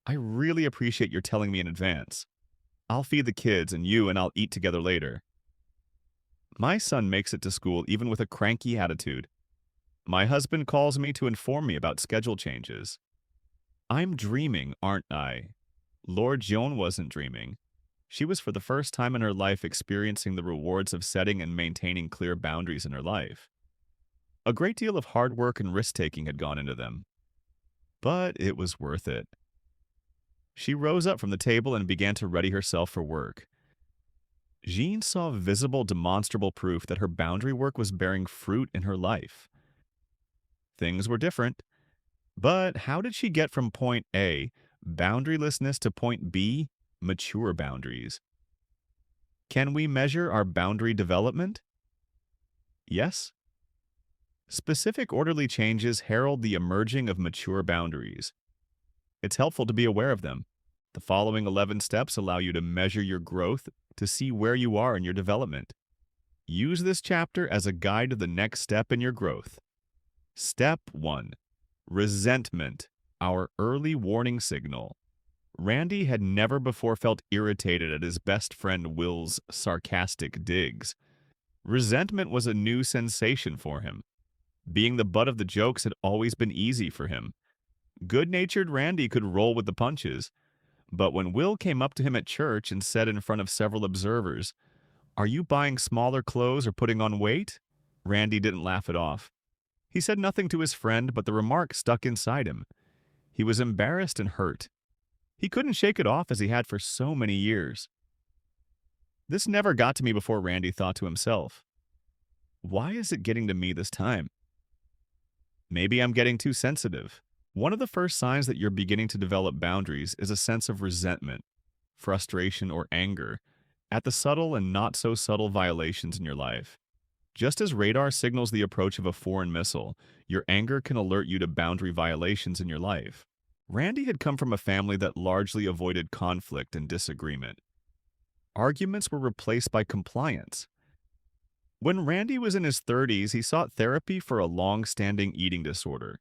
I really appreciate your telling me in advance. I'll feed the kids and I'll eat together later. My son makes it to school even with a cranky attitude. My husband calls me to inform me about schedule changes. I'm dreaming, aren't I?" Lord Joan wasn't dreaming. She was for the first time in her life experiencing the rewards of setting and maintaining clear boundaries in her life. A great deal of hard work and risk-taking had gone into them. But it was worth it. She rose up from the table and began to ready herself for work. Jean saw visible, demonstrable proof that her boundary work was bearing fruit in her life. Things were different. But how did she get from point A, boundarylessness, to point B, mature boundaries? Can we measure our boundary development? Yes. Specific orderly changes herald the emerging of mature boundaries. It's helpful to be aware of them. The following 11 steps allow you to measure your growth to see where you are in your development. Use this chapter as a guide to the next step in your growth. Step 1. Resentment, our early warning signal. Randy had never before felt irritated at his best friend Will's sarcastic digs. Resentment was a new sensation for him. Being the butt of the jokes had always been easy for him. Good-natured Randy could roll with the punches. But when Will came up to him at church and said in front of several observers, "Are you buying smaller clothes or putting on weight?" Randy didn't laugh it off. He said nothing to his friend, but the remark stuck inside him. He was embarrassed and hurt. He couldn't shake it off as he had for so many years. This never got to me before, Randy thought to himself. Why is it getting to me this time? Maybe I'm getting too sensitive. One of the first signs that you're beginning to develop boundaries is a sense of resentment, frustration, or anger at the subtle and not so subtle violations in your life. Just as radar signals the approach of a foreign missile, your anger can alert you to boundary violations in your life. Randy had come from a family that largely avoided conflict and disagreement. Arguments were replaced by compliance. When Randy was in his 30s, he sought therapy for a long-standing eating disorder.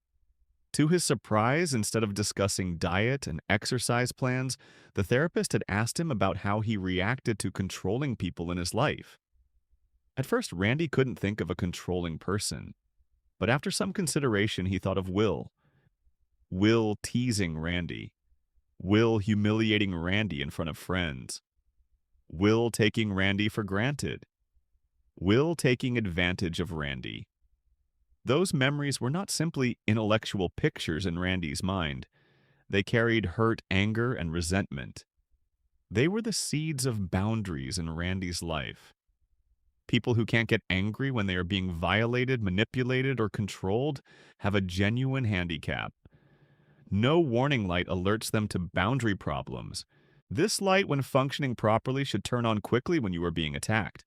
To his surprise, instead of discussing diet and exercise plans, the therapist had asked him about how he reacted to controlling people in his life. At first, Randy couldn't think of a controlling person, but after some consideration, he thought of Will. Will teasing Randy. Will humiliating Randy in front of friends. Will taking Randy for granted. Will taking advantage of Randy. Those memories were not simply intellectual pictures in Randy's mind. They carried hurt, anger, and resentment. They were the seeds of boundaries in Randy's life. People who can't get angry when they are being violated, manipulated, or controlled have a genuine handicap. No warning light alerts them to boundary problems. This light, when functioning properly, should turn on quickly when you are being attacked.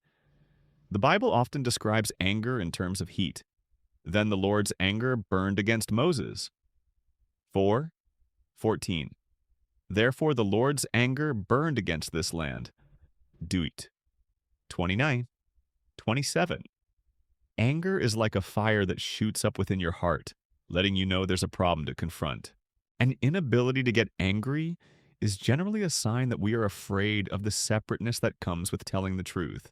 The Bible often describes anger in terms of heat. Then the Lord's anger burned against Moses. 4:14. Therefore the Lord's anger burned against this land. Deutt. 29:27. Anger is like a fire that shoots up within your heart, letting you know there's a problem to confront. An inability to get angry is generally a sign that we are afraid of the separateness that comes with telling the truth.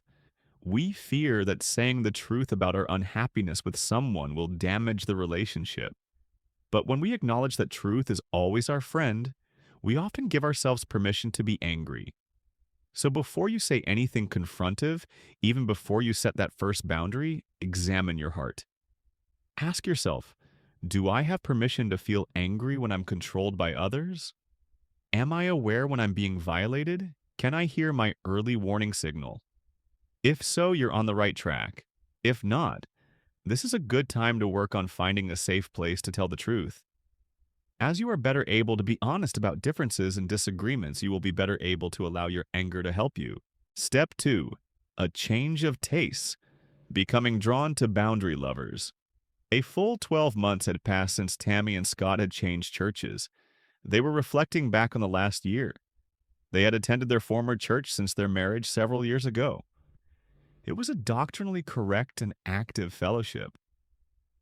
We fear that saying the truth about our unhappiness with someone will damage the relationship. But when we acknowledge that truth is always our friend, we often give ourselves permission to be angry. So before you say anything confrontive, even before you set that first boundary, examine your heart. Ask yourself, do I have permission to feel angry when I'm controlled by others? Am I aware when I'm being violated? Can I hear my early warning signal? If so, you're on the right track. If not, this is a good time to work on finding a safe place to tell the truth. As you are better able to be honest about differences and disagreements, you will be better able to allow your anger to help you. Step 2. A change of tastes. Becoming drawn to boundary lovers. A full 12 months had passed since Tammy and Scott had changed churches. They were reflecting back on the last year. They had attended their former church since their marriage several years ago. It was a doctrinally correct and active fellowship.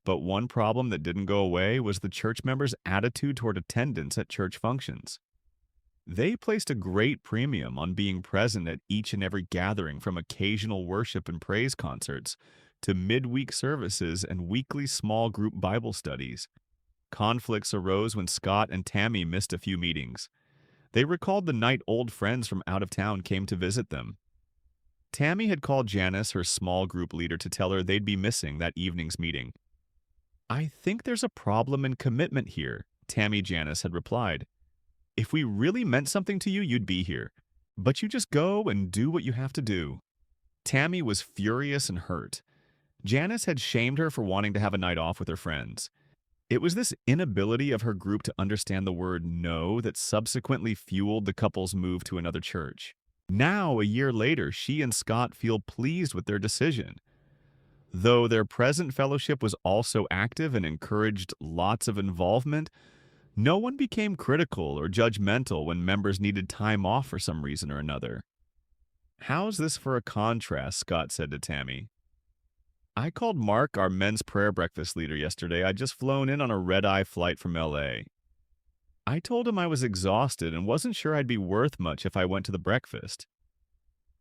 But one problem that didn't go away was the church members' attitude toward attendance at church functions. They placed a great premium on being present at each and every gathering, from occasional worship and praise concerts to midweek services and weekly small group Bible studies. Conflicts arose when Scott and Tammy missed a few meetings. They recalled the night old friends from out of town came to visit them. Tammy had called Janice, her small group leader, to tell her they'd be missing that evening's meeting. "I think there's a problem in commitment here," Tammy Janice had replied. "If we really meant something to you, you'd be here. But you just go and do what you have to do." Tammy was furious and hurt. Janice had shamed her for wanting to have a night off with her friends. It was this inability of her group to understand the word no that subsequently fueled the couple's move to another church. Now, a year later, she and Scott feel pleased with their decision. Though their present fellowship was also active and encouraged lots of involvement, no one became critical or judgmental when members needed time off for some reason or another. "How's this for a contrast?" Scott said to Tammy. "I called Mark, our men's prayer breakfast leader, yesterday. I'd just flown in on a red-eye flight from LA. I told him I was exhausted and wasn't sure I'd be worth much if I went to the breakfast.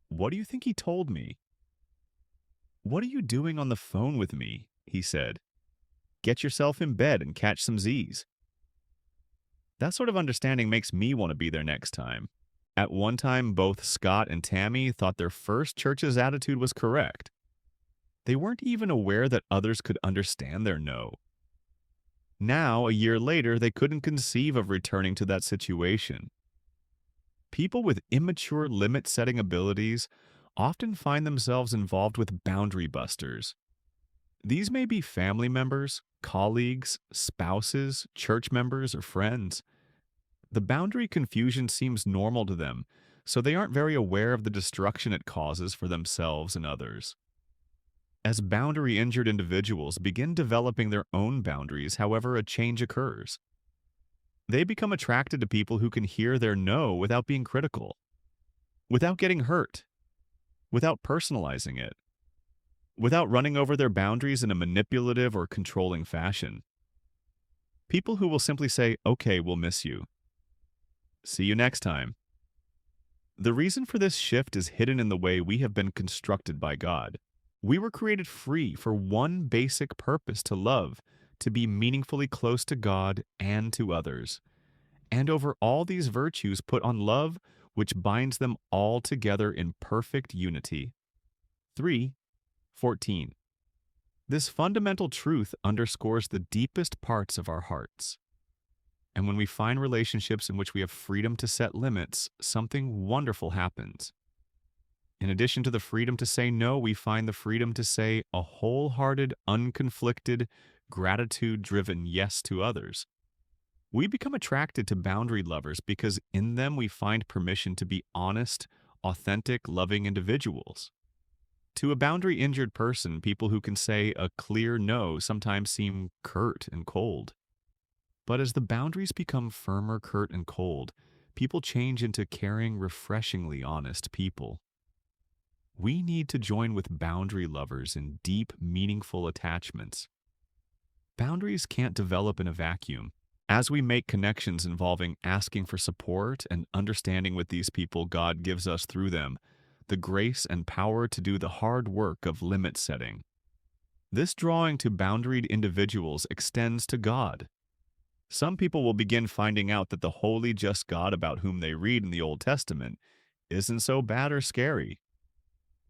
What do you think he told me?" "What are you doing on the phone with me?" he said. "Get yourself in bed and catch some Z's." That sort of understanding makes me want to be there next time. At one time, both Scott and Tammy thought their first church's attitude was correct. They weren't even aware that others could understand their no. Now, a year later, they couldn't conceive of returning to that situation. People with immature limit-setting abilities often find themselves involved with boundary busters. These may be family members, colleagues, spouses, church members, or friends. The boundary confusion seems normal to them, so they aren't very aware of the destruction it causes for themselves and others. As boundary injured individuals begin developing their own boundaries, however, a change occurs. They become attracted to people who can hear their no without being critical, without getting hurt, without personalizing it, without running over their boundaries in a manipulative or controlling fashion. People who will simply say, "Okay, we'll miss you. See you next time." The reason for this shift is hidden in the way we have been constructed by God. We were created free for one basic purpose: to love, to be meaningfully close to God and to others. And over all these virtues, put on love, which binds them all together in perfect unity. 3:14. This fundamental truth underscores the deepest parts of our hearts. And when we find relationships in which we have freedom to set limits, something wonderful happens. In addition to the freedom to say no, we find the freedom to say a wholehearted, unconflicted, gratitude-driven yes to others. We become attracted to boundary lovers because in them we find permission to be honest, authentic, loving individuals. To a boundary-injured person, people who can say a clear no sometimes seem curt and cold. But as the boundaries become firmer, curt, and cold, people change into caring, refreshingly honest people. We need to join with boundary lovers in deep, meaningful attachments. Boundaries can't develop in a vacuum. As we make connections involving asking for support and understanding with these people, God gives us through them the grace and power to do the hard work of limit setting. This drawing to boundaried individuals extends to God. Some people will begin finding out that the holy, just God about whom they read in the Old Testament isn't so bad or scary.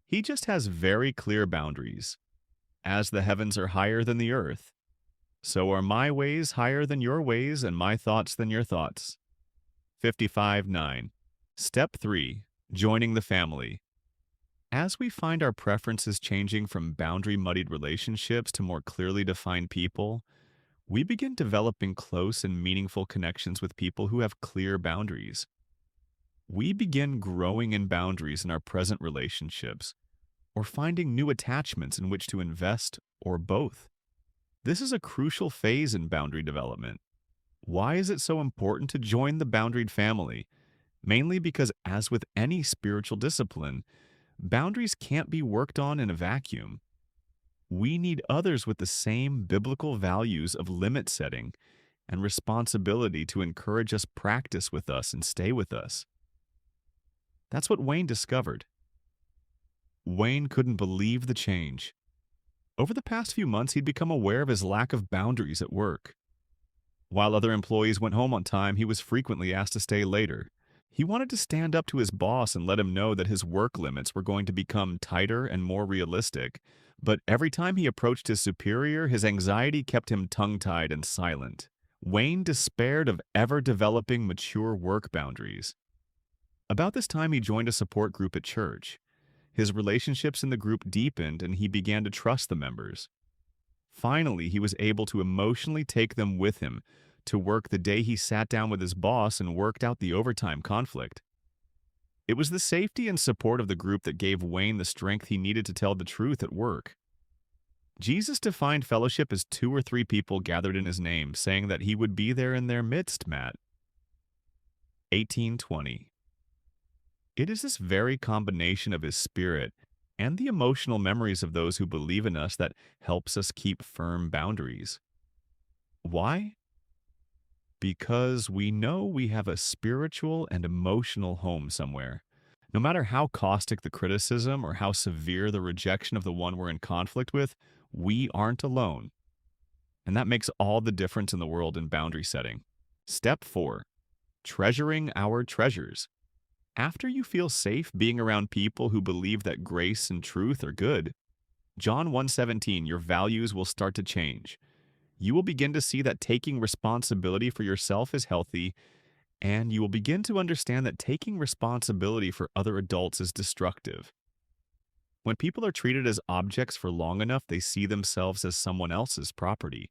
He just has very clear boundaries. As the heavens are higher than the earth, so are my ways higher than your ways and my thoughts than your thoughts. 55:9. Step 3. Joining the family. As we find our preferences changing from boundary-muddied relationships to more clearly defined people, we begin developing close and meaningful connections with people who have clear boundaries. We begin growing in boundaries in our present relationships, or finding new attachments in which to invest, or both. This is a crucial phase in boundary development. Why is it so important to join the boundaried family? Mainly because, as with any spiritual discipline, boundaries can't be worked on in a vacuum. We need others with the same biblical values of limit setting and responsibility to encourage us, practice with us, and stay with us. That's what Wayne discovered. Wayne couldn't believe the change. Over the past few months, he'd become aware of his lack of boundaries at work. While other employees went home on time, he was frequently asked to stay later. He wanted to stand up to his boss and let him know that his work limits were going to become tighter and more realistic. But every time he approached his superior, his anxiety kept him tongue-tied and silent. Wayne despaired of ever developing mature work boundaries. About this time, he joined a support group at church. His relationships in the group deepened, and he began to trust the members. Finally, he was able to emotionally take them with him to work the day he sat down with his boss and worked out the overtime conflict. It was the safety and support of the group that gave Wayne the strength he needed to tell the truth at work. Jesus defined fellowship as 2 or 3 people gathered in his name, saying that he would be there in their midst, Matt. 18:20. It is this very combination of his spirit and the emotional memories of those who believe in us that helps us keep firm boundaries. Why? Because we know we have a spiritual and emotional home somewhere. No matter how caustic the criticism or how severe the rejection of the one we're in conflict with, we aren't alone. And that makes all the difference in the world in boundary setting. Step 4. Treasuring our treasures. After you feel safe being around people who believe that grace and truth are good, John 1:17, your values will start to change. You will begin to see that taking responsibility for yourself is healthy, and you will begin to understand that taking responsibility for other adults is destructive. When people are treated as objects for long enough, they see themselves as someone else's property.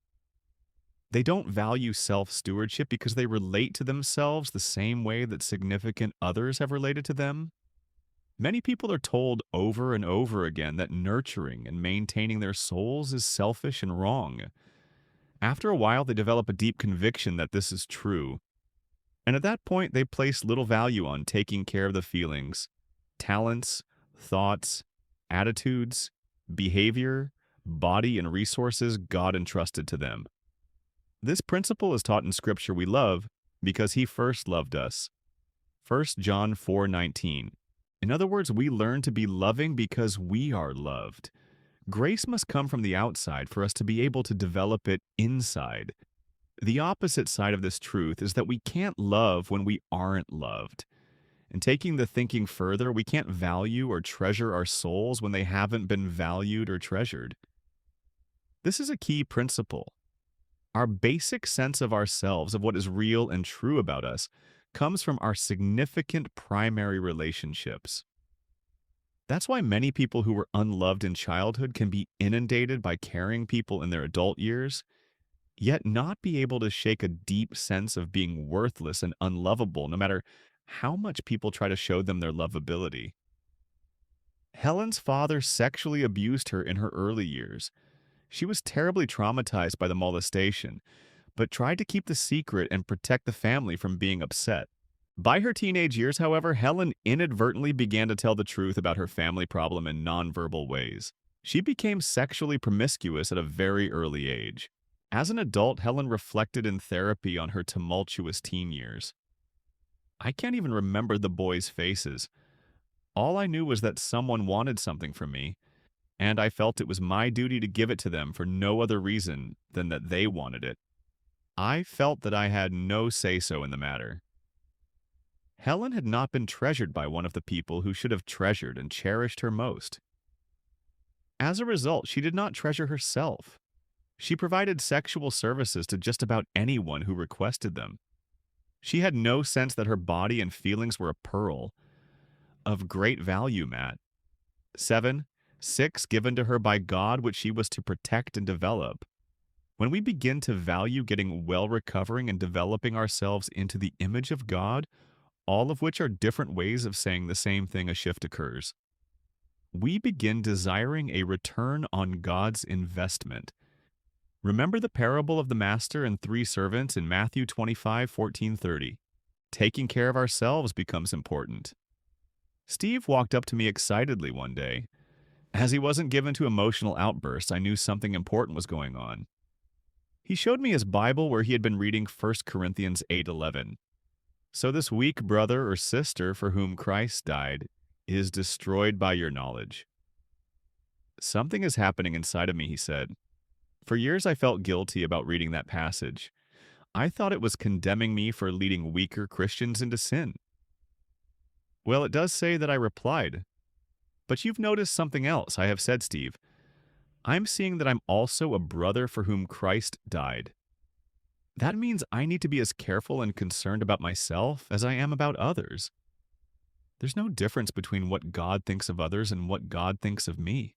They don't value self-stewardship because they relate to themselves the same way that significant others have related to them. Many people are told over and over again that nurturing and maintaining their souls is selfish and wrong. After a while, they develop a deep conviction that this is true, and at that point, they place little value on taking care of the feelings, talents, thoughts, attitudes, behavior, body, and resources God entrusted to them. This principle is taught in Scripture we love because He first loved us. 1 John 4:19. In other words, we learn to be loving because we are loved. Grace must come from the outside for us to be able to develop it inside. The opposite side of this truth is that we can't love when we aren't loved. And taking the thinking further, we can't value or treasure our souls when they haven't been valued or treasured. This is a key principle. Our basic sense of ourselves, of what is real and true about us, comes from our significant primary relationships. That's why many people who were unloved in childhood can be inundated by caring people in their adult years, yet not be able to shake a deep sense of being worthless and unlovable no matter how much people try to show them their lovability. Helen's father sexually abused her in her early years. She was terribly traumatized by the molestation, but tried to keep the secret and protect the family from being upset. By her teenage years, however, Helen inadvertently began to tell the truth about her family problem in nonverbal ways. She became sexually promiscuous at a very early age. As an adult, Helen reflected in therapy on her tumultuous teen years. I can't even remember the boys' faces. All I knew was that someone wanted something from me, and I felt it was my duty to give it to them for no other reason than that they wanted it. I felt that I had no say-so in the matter. Helen had not been treasured by one of the people who should have treasured and cherished her most. As a result, she did not treasure herself. She provided sexual services to just about anyone who requested them. She had no sense that her body and feelings were a pearl of great value, Matt. 7. 6 given to her by God, which she was to protect and develop. When we begin to value getting well, recovering, and developing ourselves into the image of God, all of which are different ways of saying the same thing, a shift occurs. We begin desiring a return on God's investment. Remember the parable of the master and 3 servants in Matthew 25:14-30. Taking care of ourselves becomes important. Steve walked up to me excitedly one day. As he wasn't given to emotional outbursts, I knew something important was going on. He showed me his Bible where he had been reading 1 Corinthians 8:11. So this weak brother or sister for whom Christ died is destroyed by your knowledge. Something is happening inside of me, he said. For years I felt guilty about reading that passage. I thought it was condemning me for leading weaker Christians into sin. Well, it does say that I replied. But you've noticed something else I have said, Steve. I'm seeing that I'm also a brother for whom Christ died. That means I need to be as careful and concerned about myself as I am about others. There's no difference between what God thinks of others and what God thinks of me.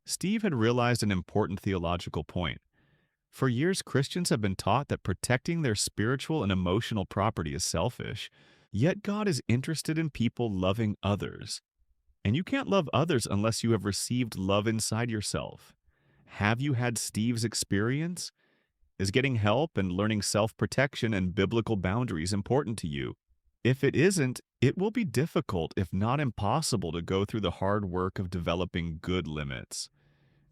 Steve had realized an important theological point. For years, Christians have been taught that protecting their spiritual and emotional property is selfish, yet God is interested in people loving others. And you can't love others unless you have received love inside yourself. Have you had Steve's experience? Is getting help and learning self-protection and biblical boundaries important to you? If it isn't, it will be difficult, if not impossible, to go through the hard work of developing good limits.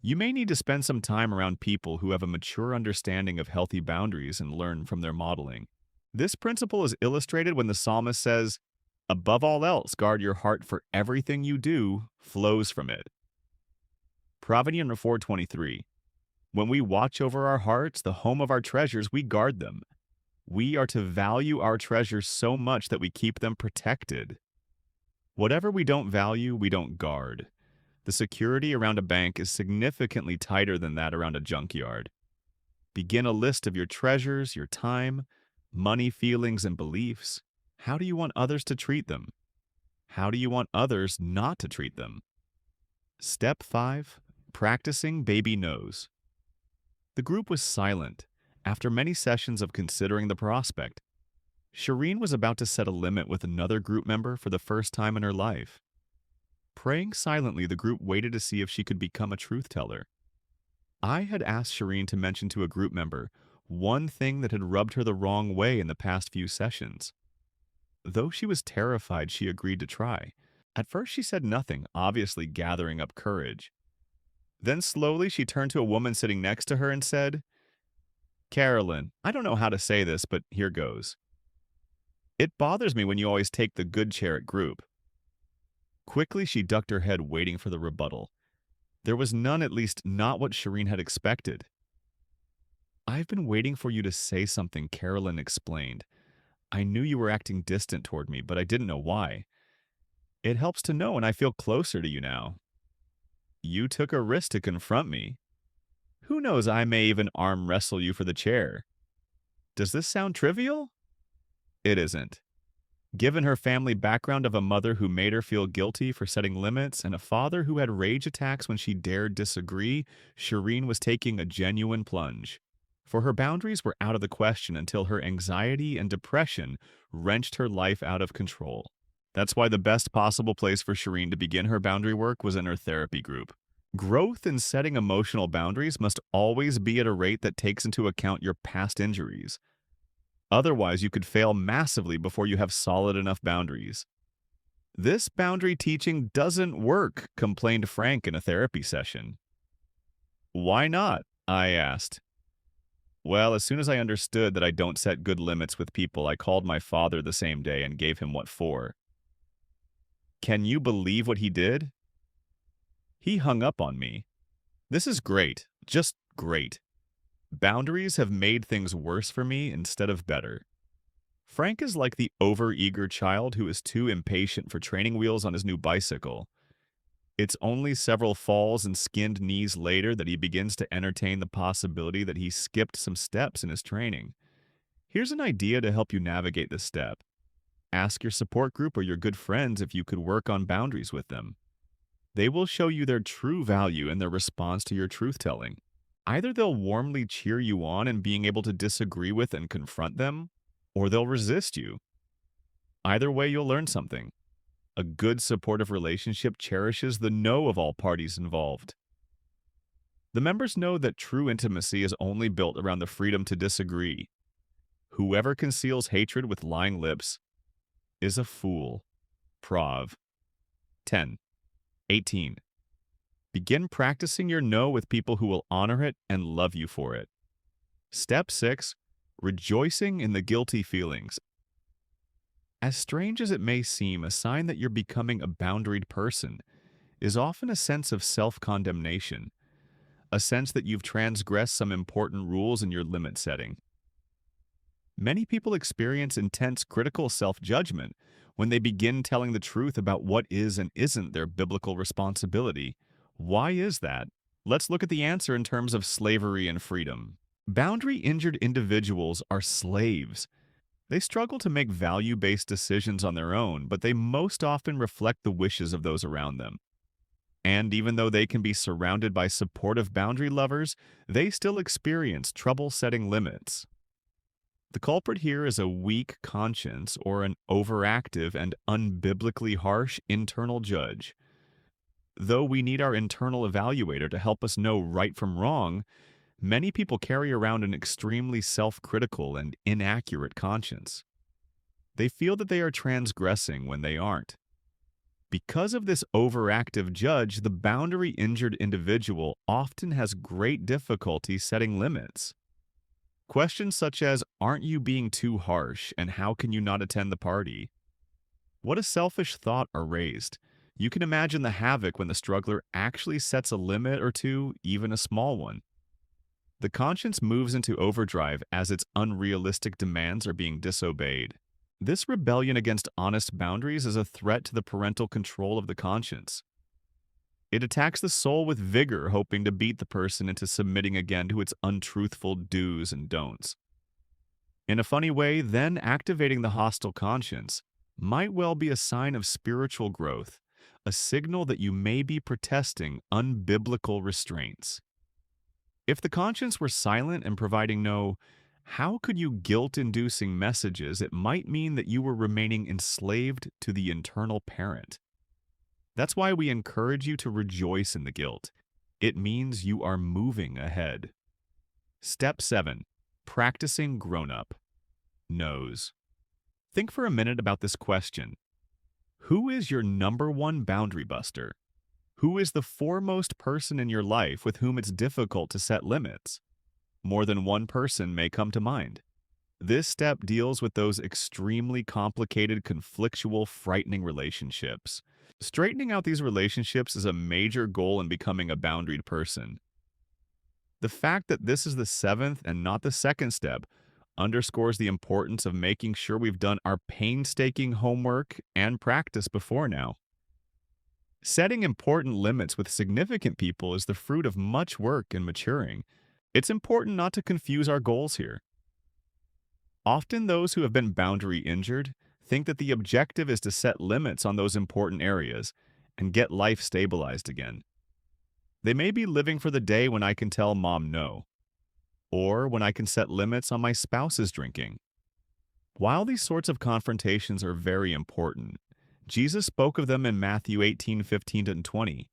You may need to spend some time around people who have a mature understanding of healthy boundaries and learn from their modeling. This principle is illustrated when the psalmist says, "Above all else, guard your heart, for everything you do flows from it." Proverbs 4:23. When we watch over our hearts, the home of our treasures, we guard them. We are to value our treasures so much that we keep them protected. Whatever we don't value, we don't guard. The security around a bank is significantly tighter than that around a junkyard. Begin a list of your treasures, your time, money, feelings, and beliefs. How do you want others to treat them? How do you want others not to treat them? Step 5. Practicing baby knows. The group was silent, After many sessions of considering the prospect, Shireen was about to set a limit with another group member for the first time in her life. Praying silently, the group waited to see if she could become a truth teller. I had asked Shireen to mention to a group member one thing that had rubbed her the wrong way in the past few sessions. Though she was terrified, she agreed to try. At first, she said nothing, obviously gathering up courage. Then slowly, she turned to a woman sitting next to her and said, "Carolyn, I don't know how to say this, but here goes. It bothers me when you always take the good chair at group." Quickly, she ducked her head, waiting for the rebuttal. There was none, at least not what Shireen had expected. "I've been waiting for you to say something," Carolyn explained. "I knew you were acting distant toward me, but I didn't know why. It helps to know, and I feel closer to you now. You took a risk to confront me. Who knows, I may even arm wrestle you for the chair. Does this sound trivial? It isn't. Given her family background of a mother who made her feel guilty for setting limits and a father who had rage attacks when she dared disagree, Shireen was taking a genuine plunge. For her boundaries were out of the question until her anxiety and depression wrenched her life out of control. That's why the best possible place for Shireen to begin her boundary work was in her therapy group. Growth in setting emotional boundaries must always be at a rate that takes into account your past injuries. Otherwise, you could fail massively before you have solid enough boundaries. "This boundary teaching doesn't work," complained Frank in a therapy session. "Why not?" I asked. "Well, as soon as I understood that I don't set good limits with people, I called my father the same day and gave him what for." "Can you believe what he did?" "He hung up on me. This is great, just great. Boundaries have made things worse for me instead of better." Frank is like the overeager child who is too impatient for training wheels on his new bicycle. It's only several falls and skinned knees later that he begins to entertain the possibility that he skipped some steps in his training. Here's an idea to help you navigate this step. Ask your support group or your good friends if you could work on boundaries with them. They will show you their true value in their response to your truth-telling. Either they'll warmly cheer you on in being able to disagree with and confront them, or they'll resist you. Either way, you'll learn something. A good supportive relationship cherishes the no of all parties involved. The members know that true intimacy is only built around the freedom to disagree. Whoever conceals hatred with lying lips is a fool. Prov. 10. 18. Begin practicing your no with people who will honor it and love you for it. Step 6. Rejoicing in the guilty feelings. As strange as it may seem, a sign that you're becoming a boundaried person is often a sense of self-condemnation, a sense that you've transgressed some important rules in your limit setting. Many people experience intense critical self-judgment when they begin telling the truth about what is and isn't their biblical responsibility. Why is that? Let's look at the answer in terms of slavery and freedom. Boundary-injured individuals are slaves. They struggle to make value-based decisions on their own, but they most often reflect the wishes of those around them. And even though they can be surrounded by supportive boundary lovers, they still experience trouble setting limits. The culprit here is a weak conscience or an overactive and unbiblically harsh internal judge. Though we need our internal evaluator to help us know right from wrong, many people carry around an extremely self-critical and inaccurate conscience. They feel that they are transgressing when they aren't. Because of this overactive judge, the boundary-injured individual often has great difficulty setting limits. Questions such as, "Aren't you being too harsh?" and "How can you not attend the party?" What a selfish thought are raised. You can imagine the havoc when the struggler actually sets a limit or two, even a small one. The conscience moves into overdrive as its unrealistic demands are being disobeyed. This rebellion against honest boundaries is a threat to the parental control of the conscience. It attacks the soul with vigor, hoping to beat the person into submitting again to its untruthful do's and don'ts. In a funny way, then activating the hostile conscience might well be a sign of spiritual growth, a signal that you may be protesting unbiblical restraints. If the conscience were silent and providing no, how could you guilt-inducing messages, it might mean that you were remaining enslaved to the internal parent. That's why we encourage you to rejoice in the guilt. It means you are moving ahead. Step 7. Practicing grown-up. No's. Think for a minute about this question. Who is your number one boundary buster? Who is the foremost person in your life with whom it's difficult to set limits? More than one person may come to mind. This step deals with those extremely complicated, conflictual, frightening relationships. Straightening out these relationships is a major goal in becoming a boundaried person. The fact that this is the 7th and not the 2nd step underscores the importance of making sure we've done our painstaking homework and practice before now. Setting important limits with significant people is the fruit of much work and maturing. It's important not to confuse our goals here. Often those who have been boundary injured think that the objective is to set limits on those important areas and get life stabilized again. They may be living for the day when I can tell mom no, or when I can set limits on my spouse's drinking. While these sorts of confrontations are very important, Jesus spoke of them in Matthew 18:15-20.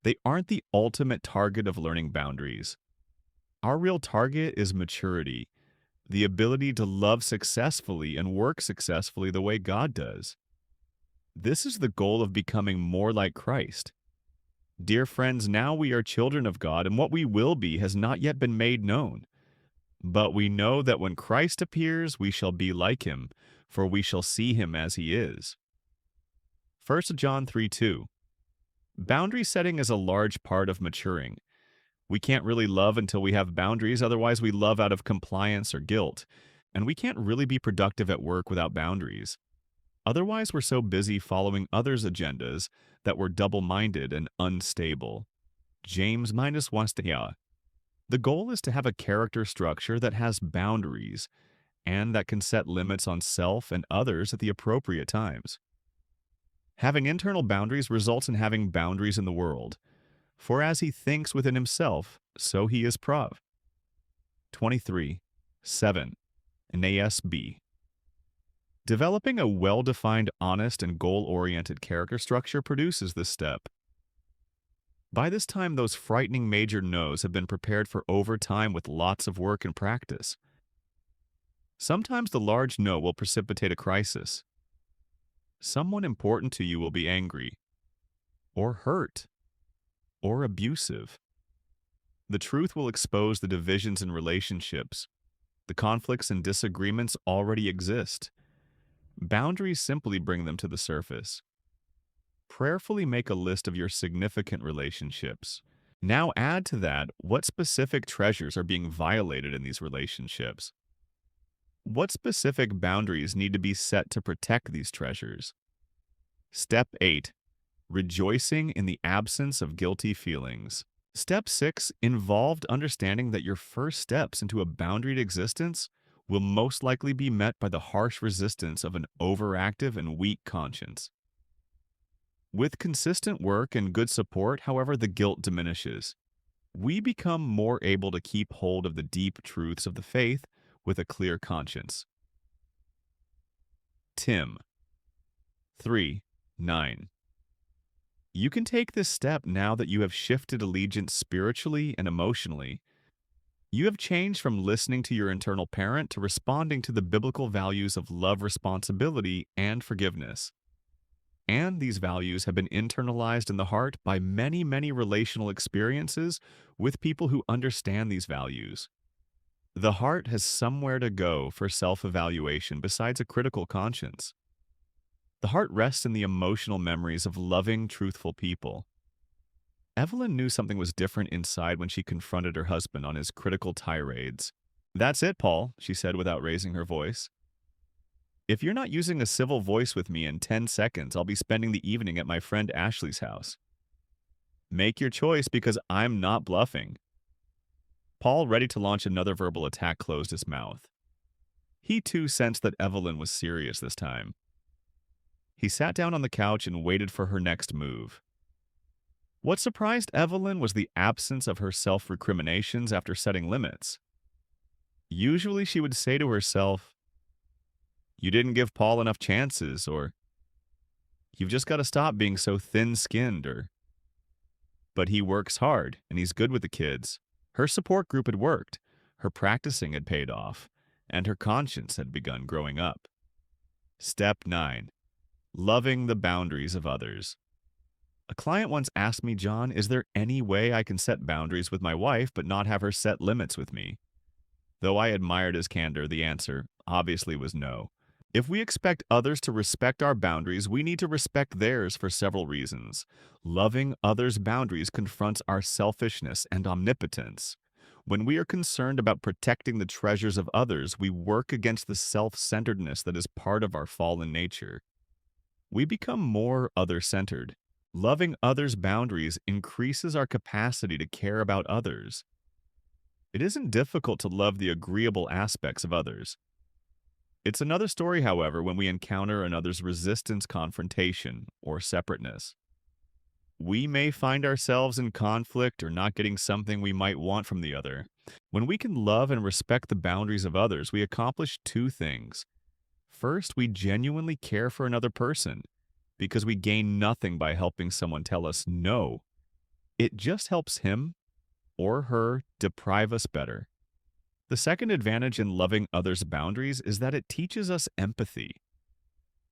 They aren't the ultimate target of learning boundaries. Our real target is maturity, the ability to love successfully and work successfully the way God does. This is the goal of becoming more like Christ. Dear friends, now we are children of God, and what we will be has not yet been made known. But we know that when Christ appears, we shall be like him, for we shall see him as he is. 1 John 3:2. Boundary setting is a large part of maturing. We can't really love until we have boundaries, otherwise we love out of compliance or guilt. And we can't really be productive at work without boundaries. Otherwise, we're so busy following others' agendas that we're double-minded and unstable. James -1. The goal is to have a character structure that has boundaries and that can set limits on self and others at the appropriate times. Having internal boundaries results in having boundaries in the world. For as he thinks within himself, so he is Prov. 23:7. NASB. Developing a well-defined, honest, and goal-oriented character structure produces this step. By this time, those frightening major no's have been prepared for overtime with lots of work and practice. Sometimes the large no will precipitate a crisis. Someone important to you will be angry, or hurt, or abusive. The truth will expose the divisions in relationships. The conflicts and disagreements already exist. Boundaries simply bring them to the surface. Prayerfully make a list of your significant relationships. Now add to that what specific treasures are being violated in these relationships. What specific boundaries need to be set to protect these treasures? Step 8. Rejoicing in the absence of guilty feelings. Step 6 involved understanding that your first steps into a boundaried existence will most likely be met by the harsh resistance of an overactive and weak conscience. With consistent work and good support, however, the guilt diminishes. We become more able to keep hold of the deep truths of the faith with a clear conscience. Tim 3:9. You can take this step now that you have shifted allegiance spiritually and emotionally. You have changed from listening to your internal parent to responding to the biblical values of love, responsibility, and forgiveness. And these values have been internalized in the heart by many, many relational experiences with people who understand these values. The heart has somewhere to go for self-evaluation besides a critical conscience. The heart rests in the emotional memories of loving, truthful people. Evelyn knew something was different inside when she confronted her husband on his critical tirades. "That's it, Paul," she said without raising her voice. "If you're not using a civil voice with me in 10 seconds, I'll be spending the evening at my friend Ashley's house. Make your choice because I'm not bluffing." Paul, ready to launch another verbal attack, closed his mouth. He too sensed that Evelyn was serious this time. He sat down on the couch and waited for her next move. What surprised Evelyn was the absence of her self-recriminations after setting limits. Usually she would say to herself, "You didn't give Paul enough chances," or "You've just got to stop being so thin-skinned," or "But he works hard and he's good with the kids." Her support group had worked, her practicing had paid off, and her conscience had begun growing up. Step 9. Loving the boundaries of others. A client once asked me, "John, is there any way I can set boundaries with my wife but not have her set limits with me?" Though I admired his candor, the answer obviously was no. If we expect others to respect our boundaries, we need to respect theirs for several reasons. Loving others' boundaries confronts our selfishness and omnipotence. When we are concerned about protecting the treasures of others, we work against the self-centeredness that is part of our fallen nature. We become more other-centered. Loving others' boundaries increases our capacity to care about others. It isn't difficult to love the agreeable aspects of others. It's another story, however, when we encounter another's resistance, confrontation, or separateness. We may find ourselves in conflict or not getting something we might want from the other. When we can love and respect the boundaries of others, we accomplish two things. First, we genuinely care for another person because we gain nothing by helping someone tell us no. It just helps him or her deprive us better. The second advantage in loving others' boundaries is that it teaches us empathy.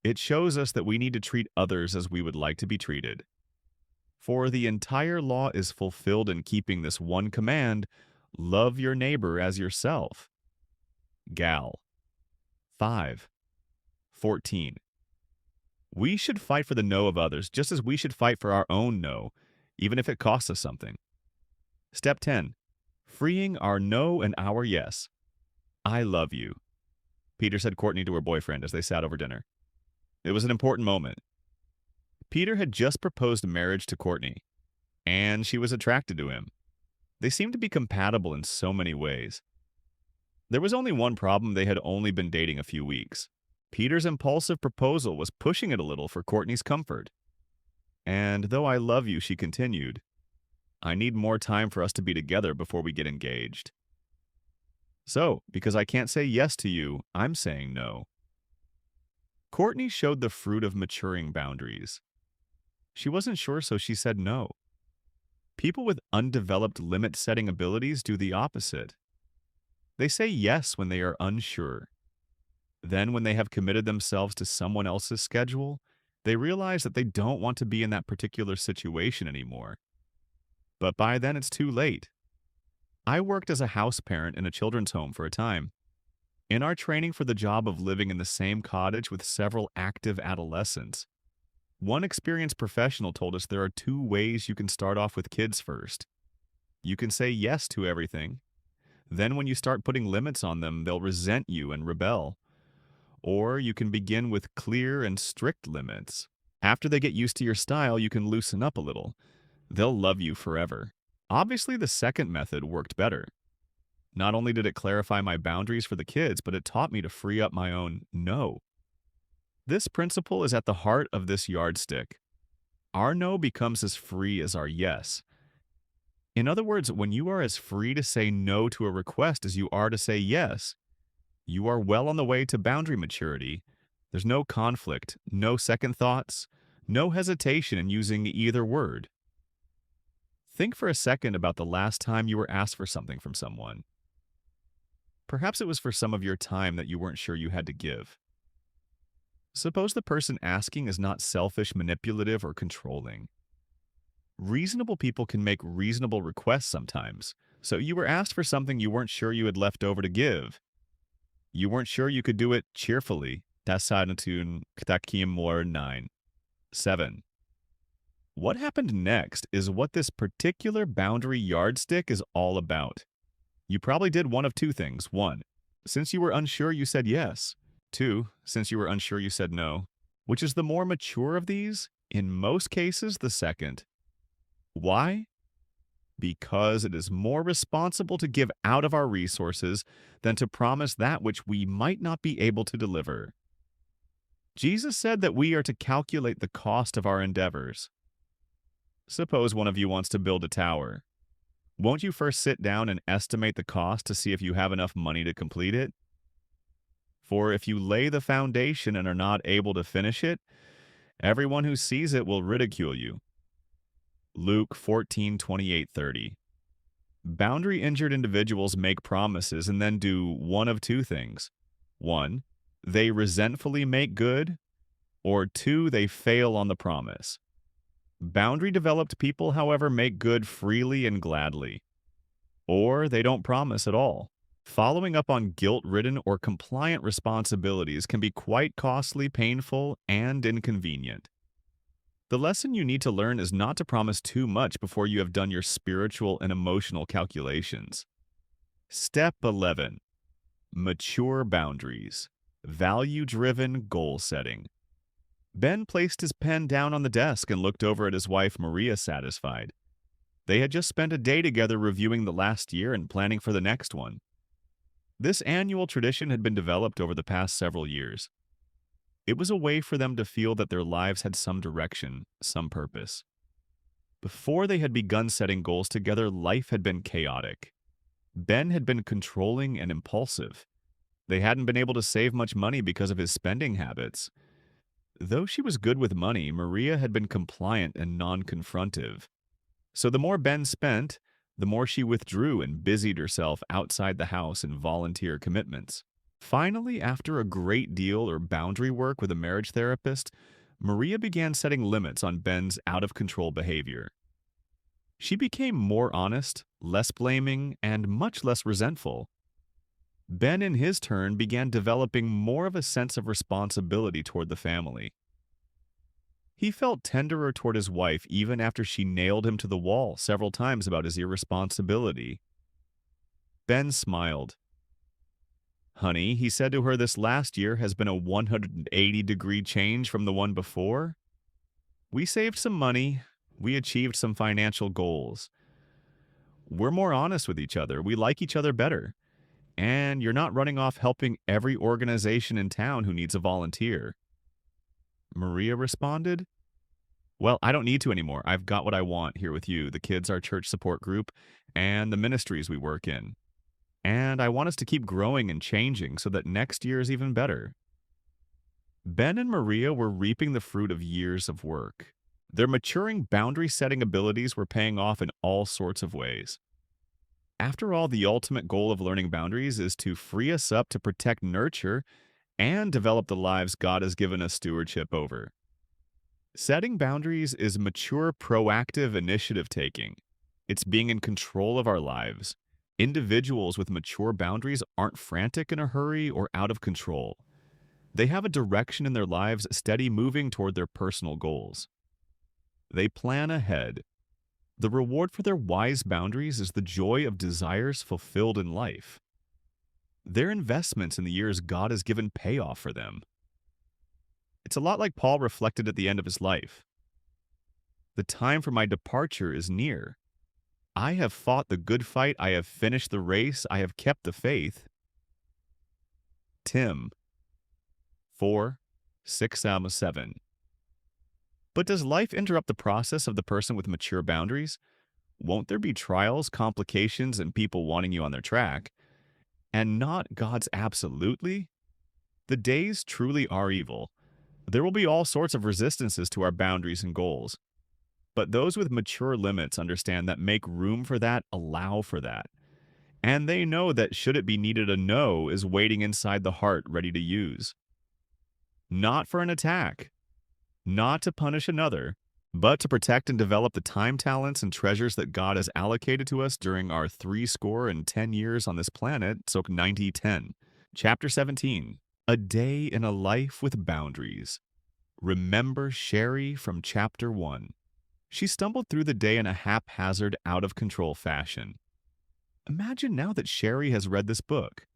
It shows us that we need to treat others as we would like to be treated. For the entire law is fulfilled in keeping this one command: love your neighbor as yourself. Gal 5:14. We should fight for the no of others just as we should fight for our own no, even if it costs us something. Step 10. Freeing our no and our yes. "I love you," Peter said Courtney to her boyfriend as they sat over dinner. It was an important moment. Peter had just proposed marriage to Courtney, and she was attracted to him. They seemed to be compatible in so many ways. There was only one problem: they had only been dating a few weeks. Peter's impulsive proposal was pushing it a little for Courtney's comfort. "And though I love you," she continued, "I need more time for us to be together before we get engaged. So, because I can't say yes to you, I'm saying no." Courtney showed the fruit of maturing boundaries. She wasn't sure, so she said no. People with undeveloped limit-setting abilities do the opposite. They say yes when they are unsure. Then, when they have committed themselves to someone else's schedule, they realize that they don't want to be in that particular situation anymore. But by then, it's too late. I worked as a house parent in a children's home for a time. In our training for the job of living in the same cottage with several active adolescents, one experienced professional told us there are two ways you can start off with kids first. You can say yes to everything. Then when you start putting limits on them, they'll resent you and rebel. Or you can begin with clear and strict limits. After they get used to your style, you can loosen up a little. They'll love you forever. Obviously, the second method worked better. Not only did it clarify my boundaries for the kids, but it taught me to free up my own no. This principle is at the heart of this yardstick. Our no becomes as free as our yes. In other words, when you are as free to say no to a request as you are to say yes, you are well on the way to boundary maturity. There's no conflict, no second thoughts, no hesitation in using either word. Think for a second about the last time you were asked for something from someone. Perhaps it was for some of your time that you weren't sure you had to give. Suppose the person asking is not selfish, manipulative, or controlling. Reasonable people can make reasonable requests sometimes, so you were asked for something you weren't sure you had left over to give. You weren't sure you could do it cheerfully. Das Sanatun Ktakim Mor 9. 7. What happened next is what this particular boundary yardstick is all about. You probably did one of two things. 1. Since you were unsure, you said yes. 2. Since you were unsure, you said no. Which is the more mature of these? In most cases, the second. Why? Because it is more responsible to give out of our resources than to promise that which we might not be able to deliver. Jesus said that we are to calculate the cost of our endeavors. Suppose one of you wants to build a tower. Won't you first sit down and estimate the cost to see if you have enough money to complete it? For if you lay the foundation and are not able to finish it, everyone who sees it will ridicule you. Luke 14:28-30. Boundary injured individuals make promises and then do one of two things. One, they resentfully make good, or two, they fail on the promise. Boundary developed people, however, make good freely and gladly, or they don't promise at all. Following up on guilt-ridden or compliant responsibilities can be quite costly, painful, and inconvenient. The lesson you need to learn is not to promise too much before you have done your spiritual and emotional calculations. Step 11. Mature boundaries. Value-driven goal setting. Ben placed his pen down on the desk and looked over at his wife Maria, satisfied. They had just spent a day together reviewing the last year and planning for the next one. This annual tradition had been developed over the past several years. It was a way for them to feel that their lives had some direction, some purpose. Before they had begun setting goals together, life had been chaotic. Ben had been controlling and impulsive. They hadn't been able to save much money because of his spending habits. Though she was good with money, Maria had been compliant and non-confrontive. So the more Ben spent, the more she withdrew and busied herself outside the house in volunteer commitments. Finally, after a great deal or boundary work with a marriage therapist, Maria began setting limits on Ben's out-of-control behavior. She became more honest, less blaming, and much less resentful. Ben, in his turn, began developing more of a sense of responsibility toward the family. He felt tenderer toward his wife even after she nailed him to the wall several times about his irresponsibility. Ben smiled. "Honey," he said to her, "this last year has been a 180-degree change from the one before. We saved some money. We achieved some financial goals. We're more honest with each other. We like each other better. And you're not running off helping every organization in town who needs a volunteer." Maria responded, "Well, I don't need to anymore. I've got what I want here with you, the kids, our church support group, and the ministries we work in. And I want us to keep growing and changing so that next year is even better." Ben and Maria were reaping the fruit of years of work. Their maturing boundary-setting abilities were paying off in all sorts of ways. After all, the ultimate goal of learning boundaries is to free us up to protect, nurture, and develop the lives God has given us stewardship over. Setting boundaries is mature, proactive initiative-taking. It's being in control of our lives. Individuals with mature boundaries aren't frantic in a hurry or out of control. They have a direction in their lives, steady moving toward their personal goals. They plan ahead. The reward for their wise boundaries is the joy of desires fulfilled in life. Their investments in the years God has given pay off for them. It's a lot like Paul reflected at the end of his life. "The time for my departure is near. I have fought the good fight. I have finished the race. I have kept the faith." Tim 4:6-7. But does life interrupt the process of the person with mature boundaries? Won't there be trials, complications, and people wanting you on their track? And not God's absolutely? The days truly are evil. There will be all sorts of resistances to our boundaries and goals. But those with mature limits understand that make room for that, allow for that. And they know that should it be needed, a no is waiting inside the heart ready to use. Not for an attack, not to punish another, but to protect and develop the time, talents, and treasures that God has allocated to us during our 70 years on this planet, so 90-10. Chapter 17, A Day in a Life with Boundaries. Remember Sherry from Chapter 1. She stumbled through the day in a haphazard, out-of-control fashion. Imagine now that Sherry has read this book.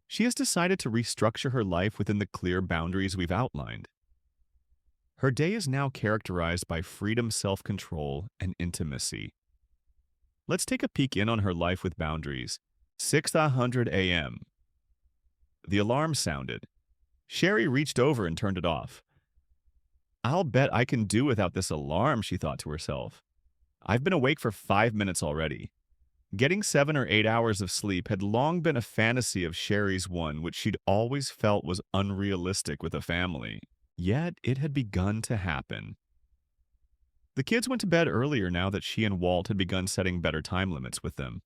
She has decided to restructure her life within the clear boundaries we've outlined. Her day is now characterized by freedom, self-control, and intimacy. Let's take a peek in on her life with boundaries. 6:00 a.m. The alarm sounded. Sherry reached over and turned it off. "I'll bet I can do without this alarm," she thought to herself. I've been awake for 5 minutes already. Getting 7 or 8 hours of sleep had long been a fantasy of Sherry's one, which she'd always felt was unrealistic with a family. Yet it had begun to happen. The kids went to bed earlier now that she and Walt had begun setting better time limits with them.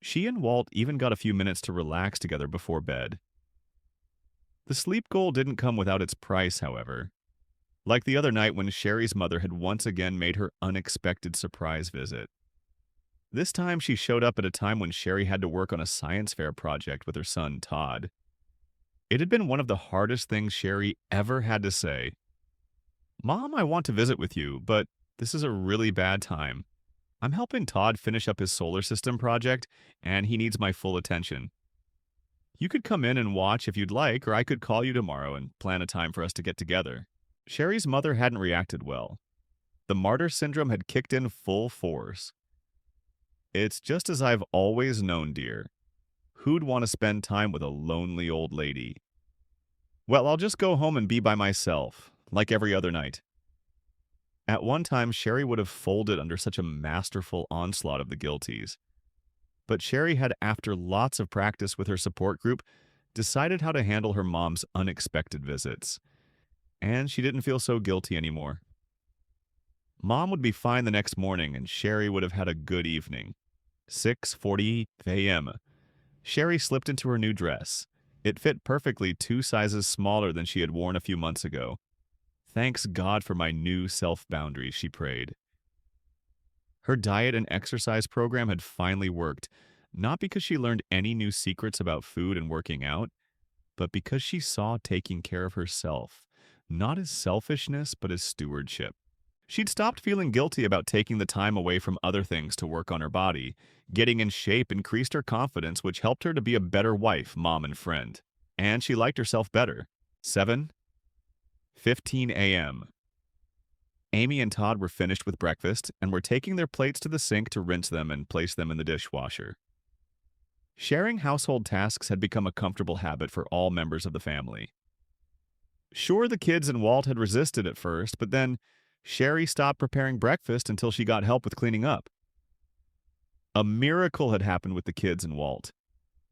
She and Walt even got a few minutes to relax together before bed. The sleep goal didn't come without its price, however. Like the other night when Sherry's mother had once again made her unexpected surprise visit. This time she showed up at a time when Sherry had to work on a science fair project with her son, Todd. It had been one of the hardest things Sherry ever had to say. "Mom, I want to visit with you, but this is a really bad time. I'm helping Todd finish up his solar system project, and he needs my full attention. You could come in and watch if you'd like, or I could call you tomorrow and plan a time for us to get together." Sherry's mother hadn't reacted well. The martyr syndrome had kicked in full force. "It's just as I've always known, dear. Who'd want to spend time with a lonely old lady? Well, I'll just go home and be by myself, like every other night." At one time, Sherry would have folded under such a masterful onslaught of the guilties. But Sherry had, after lots of practice with her support group, decided how to handle her mom's unexpected visits. And she didn't feel so guilty anymore. Mom would be fine the next morning, and Sherry would have had a good evening. 6:40 a.m. Sherry slipped into her new dress. It fit perfectly 2 sizes smaller than she had worn a few months ago. "Thanks God for my new self-boundaries," she prayed. Her diet and exercise program had finally worked, not because she learned any new secrets about food and working out, but because she saw taking care of herself, not as selfishness, but as stewardship. She'd stopped feeling guilty about taking the time away from other things to work on her body. Getting in shape increased her confidence, which helped her to be a better wife, mom, and friend. And she liked herself better. 7:15 a.m. Amy and Todd were finished with breakfast and were taking their plates to the sink to rinse them and place them in the dishwasher. Sharing household tasks had become a comfortable habit for all members of the family. Sure, the kids and Walt had resisted at first, but then Sherry stopped preparing breakfast until she got help with cleaning up. A miracle had happened with the kids and Walt.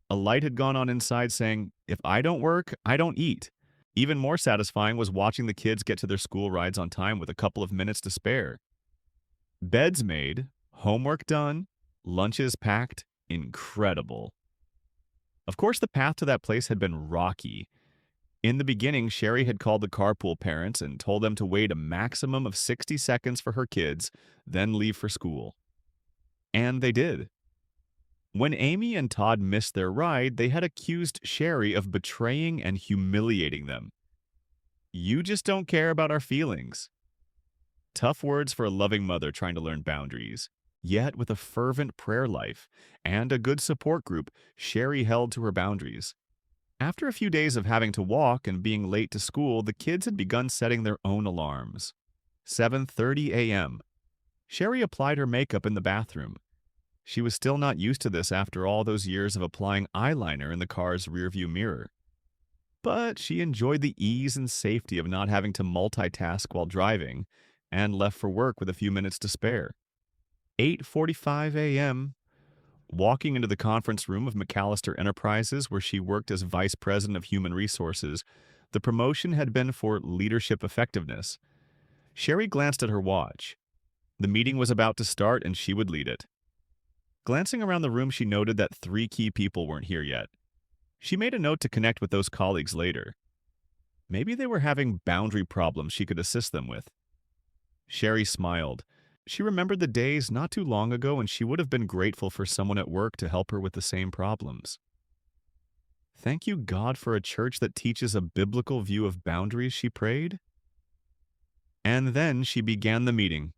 A light had gone on inside saying, "If I don't work, I don't eat." Even more satisfying was watching the kids get to their school rides on time with a couple of minutes to spare. Beds made, homework done, lunches packed, incredible. Of course, the path to that place had been rocky. In the beginning, Sherry had called the carpool parents and told them to wait a maximum of 60 seconds for her kids, then leave for school. And they did. When Amy and Todd missed their ride, they had accused Sherry of betraying and humiliating them. "You just don't care about our feelings." Tough words for a loving mother trying to learn boundaries. Yet, with a fervent prayer life and a good support group, Sherry held to her boundaries. After a few days of having to walk and being late to school, the kids had begun setting their own alarms. 7:30 a.m. Sherry applied her makeup in the bathroom. She was still not used to this after all those years of applying eyeliner in the car's rearview mirror. But she enjoyed the ease and safety of not having to multitask while driving, and left for work with a few minutes to spare. 8:45 a.m. Walking into the conference room of McAllister Enterprises, where she worked as Vice President of Human Resources, the promotion had been for leadership effectiveness. Sherry glanced at her watch. The meeting was about to start, and she would lead it. Glancing around the room, she noted that 3 key people weren't here yet. She made a note to connect with those colleagues later. Maybe they were having boundary problems she could assist them with. Sherry smiled. She remembered the days not too long ago when she would have been grateful for someone at work to help her with the same problems. "Thank you, God, for a church that teaches a biblical view of boundaries," she prayed. And then she began the meeting.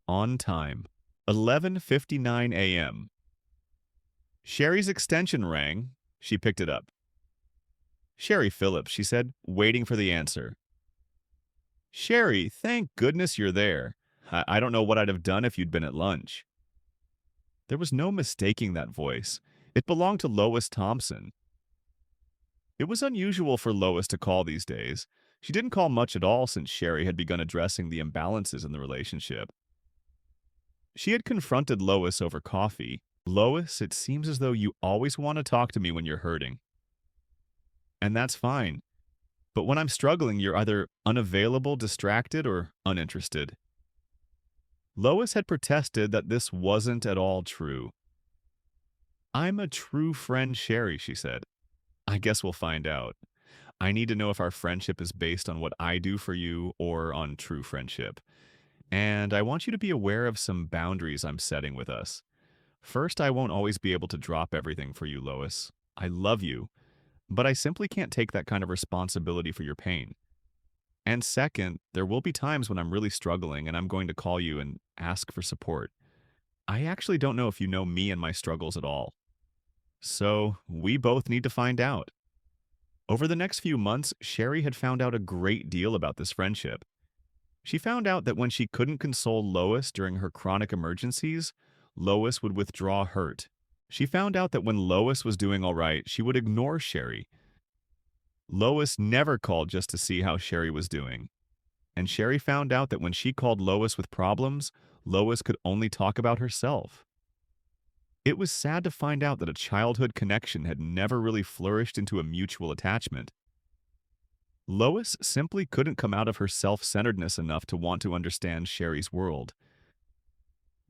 On time. 11:59 a.m. Sherry's extension rang. She picked it up. "Sherry Phillips," she said, waiting for the answer. "Sherry, thank goodness you're there. I don't know what I'd have done if you'd been at lunch." There was no mistaking that voice. It belonged to Lois Thompson. It was unusual for Lois to call these days. She didn't call much at all since Sherry had begun addressing the imbalances in the relationship. She had confronted Lois over coffee. Lois, it seems as though you always want to talk to me when you're hurting. And that's fine. But when I'm struggling, you're either unavailable, distracted, or uninterested. Lois had protested that this wasn't at all true. I'm a true friend, Sherry, she said. I guess we'll find out. I need to know if our friendship is based on what I do for you or on true friendship. And I want you to be aware of some boundaries I'm setting with us. First, I won't always be able to drop everything for you, Lois. I love you, but I simply can't take that kind of responsibility for your pain. And second, there will be times when I'm really struggling and I'm going to call you and ask for support. I actually don't know if you know me and my struggles at all. So, we both need to find out. Over the next few months, Sherry had found out a great deal about this friendship. She found out that when she couldn't console Lois during her chronic emergencies, Lois would withdraw hurt. She found out that when Lois was doing all right, she would ignore Sherry. Lois never called just to see how Sherry was doing. And Sherry found out that when she called Lois with problems, Lois could only talk about herself. It was sad to find out that a childhood connection had never really flourished into a mutual attachment. Lois simply couldn't come out of her self-centeredness enough to want to understand Sherry's world.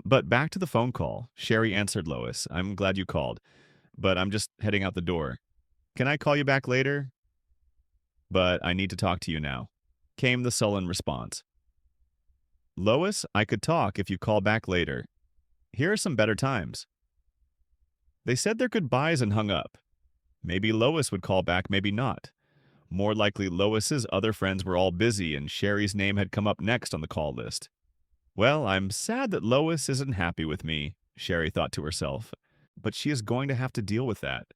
But back to the phone call. Sherry answered Lois. I'm glad you called, but I'm just heading out the door. Can I call you back later? But I need to talk to you now, came the sullen response. Lois, I could talk if you call back later. Here are some better times. They said their goodbyes and hung up. Maybe Lois would call back, maybe not. More likely, Lois's other friends were all busy and Sherry's name had come up next on the call list. Well, I'm sad that Lois isn't happy with me, Sherry thought to herself, but she is going to have to deal with that.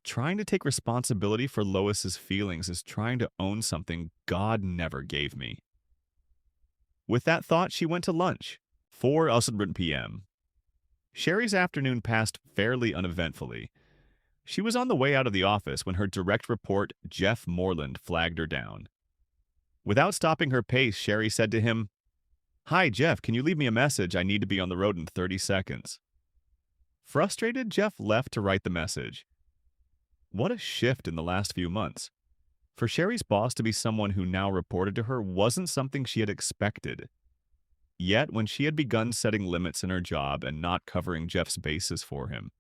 Trying to take responsibility for Lois's feelings is trying to own something God never gave me. With that thought, she went to lunch, 4:00 p.m. Sherry's afternoon passed fairly uneventfully. She was on the way out of the office when her direct report, Jeff Moreland, flagged her down. Without stopping her pace, Sherry said to him, "Hi, Jeff, can you leave me a message? I need to be on the road in 30 seconds. Frustrated, Jeff left to write the message. What a shift in the last few months. For Sherry's boss to be someone who now reported to her wasn't something she had expected. Yet, when she had begun setting limits in her job and not covering Jeff's bases for him,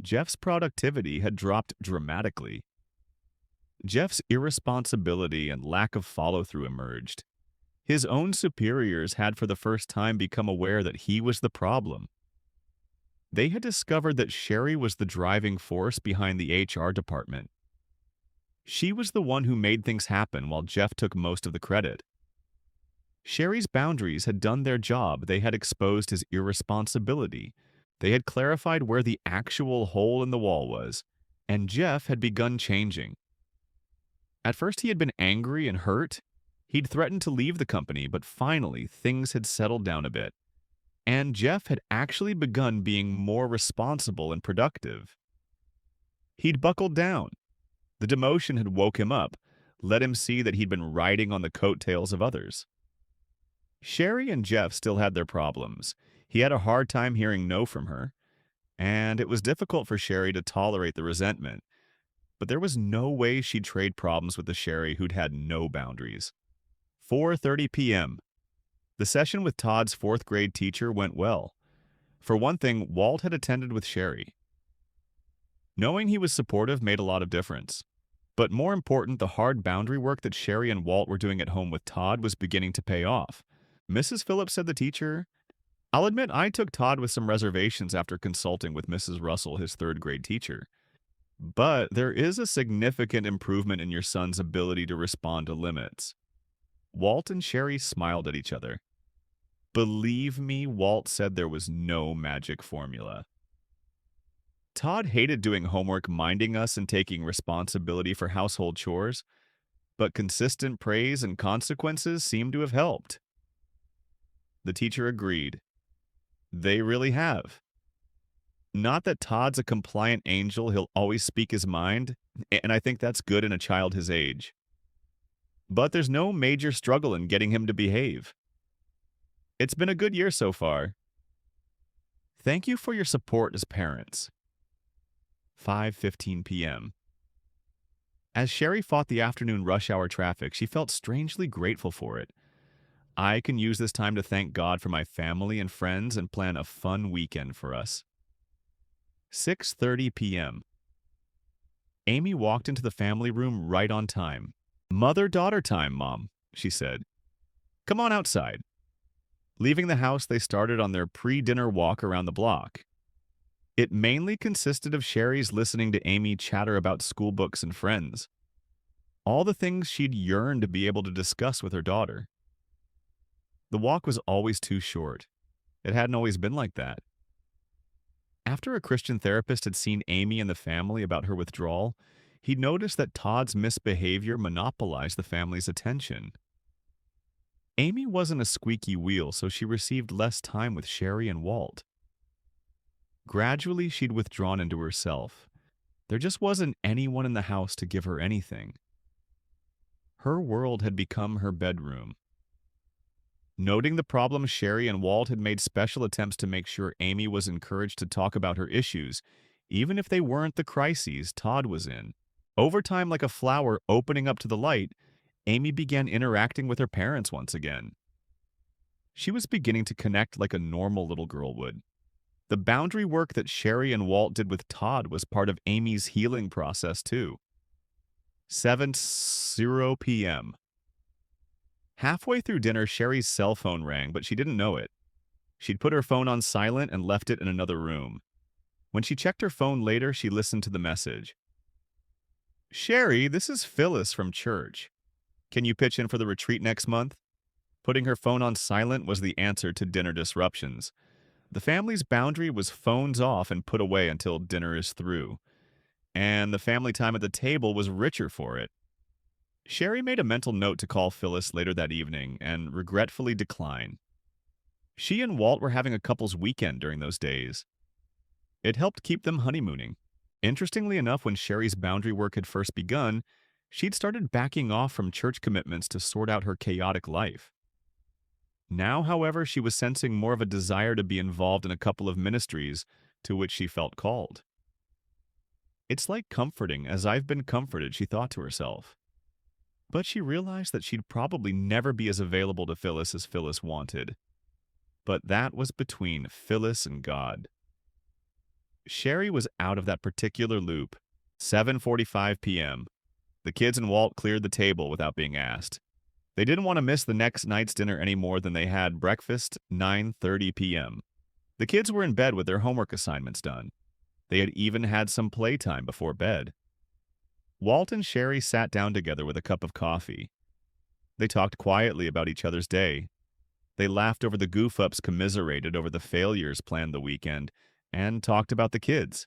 Jeff's productivity had dropped dramatically. Jeff's irresponsibility and lack of follow-through emerged. His own superiors had for the first time become aware that he was the problem. They had discovered that Sherry was the driving force behind the HR department. She was the one who made things happen while Jeff took most of the credit. Sherry's boundaries had done their job. They had exposed his irresponsibility. They had clarified where the actual hole in the wall was, and Jeff had begun changing. At first he had been angry and hurt. He'd threatened to leave the company, but finally things had settled down a bit. And Jeff had actually begun being more responsible and productive. He'd buckled down. The demotion had woke him up, let him see that he'd been riding on the coattails of others. Sherry and Jeff still had their problems. He had a hard time hearing no from her, and it was difficult for Sherry to tolerate the resentment. But there was no way she'd trade problems with the Sherry who'd had no boundaries. 4:30 p.m. The session with Todd's fourth-grade teacher went well. For one thing, Walt had attended with Sherry. Knowing he was supportive made a lot of difference. But more important, the hard boundary work that Sherry and Walt were doing at home with Todd was beginning to pay off. Mrs. Phillips said the teacher, "I'll admit I took Todd with some reservations after consulting with Mrs. Russell, his third-grade teacher. But there is a significant improvement in your son's ability to respond to limits." Walt and Sherry smiled at each other. Believe me, Walt said there was no magic formula. Todd hated doing homework, minding us, and taking responsibility for household chores, but consistent praise and consequences seemed to have helped. The teacher agreed. They really have. Not that Todd's a compliant angel, he'll always speak his mind, and I think that's good in a child his age. But there's no major struggle in getting him to behave. It's been a good year so far. Thank you for your support as parents. 5:15 p.m. As Sherry fought the afternoon rush hour traffic, she felt strangely grateful for it. I can use this time to thank God for my family and friends and plan a fun weekend for us. 6:30 p.m. Amy walked into the family room right on time. Mother-daughter time, Mom, she said. Come on outside. Leaving the house, they started on their pre-dinner walk around the block. It mainly consisted of Sherry's listening to Amy chatter about school books and friends. All the things she'd yearned to be able to discuss with her daughter. The walk was always too short. It hadn't always been like that. After a Christian therapist had seen Amy and the family about her withdrawal, he noticed that Todd's misbehavior monopolized the family's attention. Amy wasn't a squeaky wheel, so she received less time with Sherry and Walt. Gradually, she'd withdrawn into herself. There just wasn't anyone in the house to give her anything. Her world had become her bedroom. Noting the problem, Sherry and Walt had made special attempts to make sure Amy was encouraged to talk about her issues, even if they weren't the crises Todd was in. Over time, like a flower opening up to the light, Amy began interacting with her parents once again. She was beginning to connect like a normal little girl would. The boundary work that Sherry and Walt did with Todd was part of Amy's healing process too. 7:00 p.m. Halfway through dinner, Sherry's cell phone rang, but she didn't know it. She'd put her phone on silent and left it in another room. When she checked her phone later, she listened to the message. Sherry, this is Phyllis from church. Can you pitch in for the retreat next month? Putting her phone on silent was the answer to dinner disruptions. The family's boundary was phones off and put away until dinner is through. And the family time at the table was richer for it. Sherry made a mental note to call Phyllis later that evening and regretfully declined. She and Walt were having a couple's weekend during those days. It helped keep them honeymooning. Interestingly enough, when Sherry's boundary work had first begun, she'd started backing off from church commitments to sort out her chaotic life. Now, however, she was sensing more of a desire to be involved in a couple of ministries to which she felt called. It's like comforting as I've been comforted, she thought to herself. But she realized that she'd probably never be as available to Phyllis as Phyllis wanted. But that was between Phyllis and God. Sherry was out of that particular loop. 7:45 p.m. The kids and Walt cleared the table without being asked. They didn't want to miss the next night's dinner any more than they had breakfast. 9:30 p.m. The kids were in bed with their homework assignments done. They had even had some playtime before bed. Walt and Sherry sat down together with a cup of coffee. They talked quietly about each other's day. They laughed over the goof-ups, commiserated over the failures planned the weekend, and talked about the kids.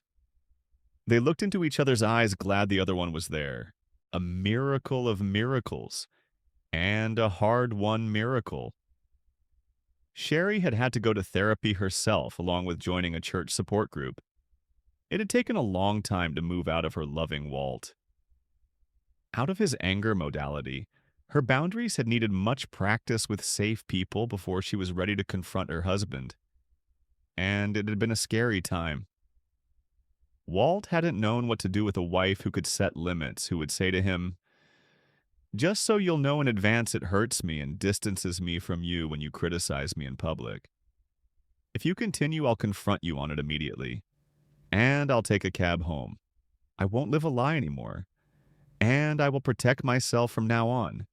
They looked into each other's eyes, glad the other one was there. A miracle of miracles. And a hard-won miracle. Sherry had had to go to therapy herself, along with joining a church support group. It had taken a long time to move out of her loving Walt. Out of his anger modality, her boundaries had needed much practice with safe people before she was ready to confront her husband. And it had been a scary time. Walt hadn't known what to do with a wife who could set limits, who would say to him, "Just so you'll know in advance, it hurts me and distances me from you when you criticize me in public. If you continue, I'll confront you on it immediately. And I'll take a cab home. I won't live a lie anymore. And I will protect myself from now on."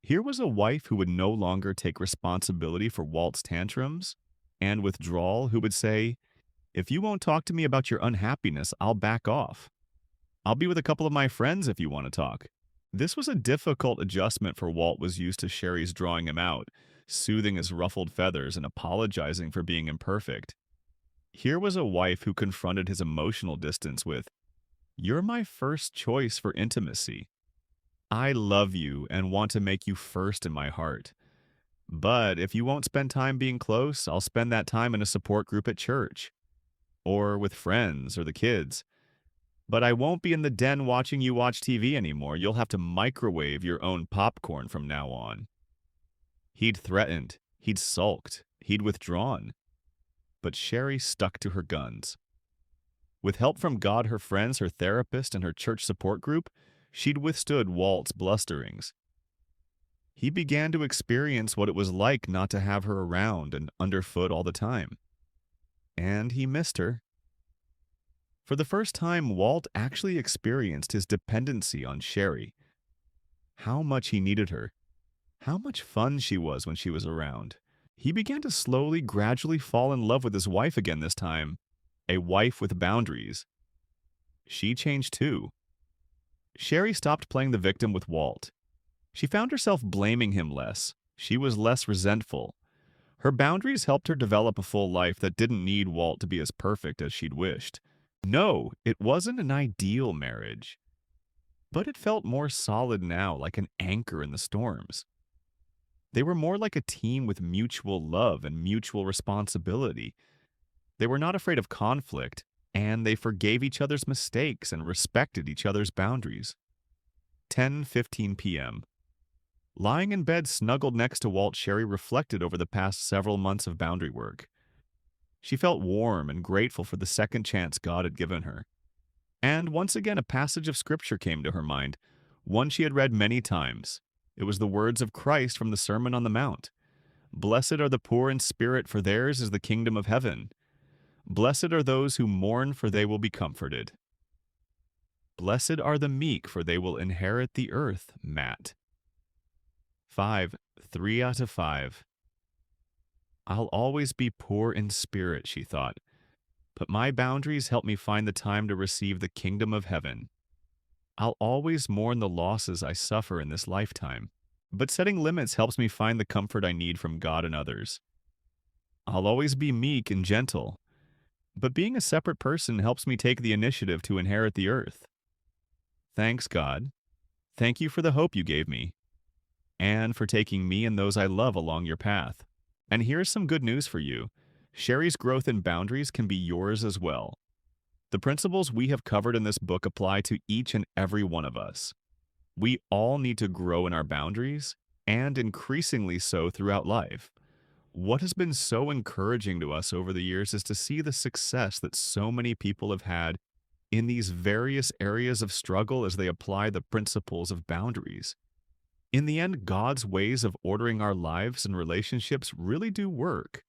Here was a wife who would no longer take responsibility for Walt's tantrums and withdrawal, who would say, "If you won't talk to me about your unhappiness, I'll back off. I'll be with a couple of my friends if you want to talk." This was a difficult adjustment, for Walt was used to Sherry's drawing him out, soothing his ruffled feathers and apologizing for being imperfect. Here was a wife who confronted his emotional distance with, "You're my first choice for intimacy. I love you and want to make you first in my heart. But if you won't spend time being close, I'll spend that time in a support group at church, or with friends or the kids. But I won't be in the den watching you watch TV anymore. You'll have to microwave your own popcorn from now on." He'd threatened, He'd sulked, he'd withdrawn, but Sherry stuck to her guns. With help from God, her friends, her therapist, and her church support group, she'd withstood Walt's blusterings. He began to experience what it was like not to have her around and underfoot all the time. And he missed her. For the first time, Walt actually experienced his dependency on Sherry. How much he needed her. How much fun she was when she was around. He began to slowly, gradually fall in love with his wife again this time. A wife with boundaries. She changed too. Sherry stopped playing the victim with Walt. She found herself blaming him less. She was less resentful. Her boundaries helped her develop a full life that didn't need Walt to be as perfect as she'd wished. No, it wasn't an ideal marriage. But it felt more solid now, like an anchor in the storms. They were more like a team with mutual love and mutual responsibility. They were not afraid of conflict, and they forgave each other's mistakes and respected each other's boundaries. 10:15 p.m. Lying in bed snuggled next to Walt, Sherry reflected over the past several months of boundary work. She felt warm and grateful for the second chance God had given her. And once again, a passage of Scripture came to her mind, one she had read many times. It was the words of Christ from the Sermon on the Mount. "Blessed are the poor in spirit, for theirs is the kingdom of heaven. Blessed are those who mourn, for they will be comforted. Blessed are the meek, for they will inherit the earth." Matt. 3 out of 5. I'll always be poor in spirit, she thought, but my boundaries help me find the time to receive the kingdom of heaven. I'll always mourn the losses I suffer in this lifetime, but setting limits helps me find the comfort I need from God and others. I'll always be meek and gentle, but being a separate person helps me take the initiative to inherit the earth. Thanks, God. Thank you for the hope you gave me, and for taking me and those I love along your path. And here's some good news for you. Sherry's growth in boundaries can be yours as well. The principles we have covered in this book apply to each and every one of us. We all need to grow in our boundaries, and increasingly so throughout life. What has been so encouraging to us over the years is to see the success that so many people have had in these various areas of struggle as they apply the principles of boundaries. In the end, God's ways of ordering our lives and relationships really do work.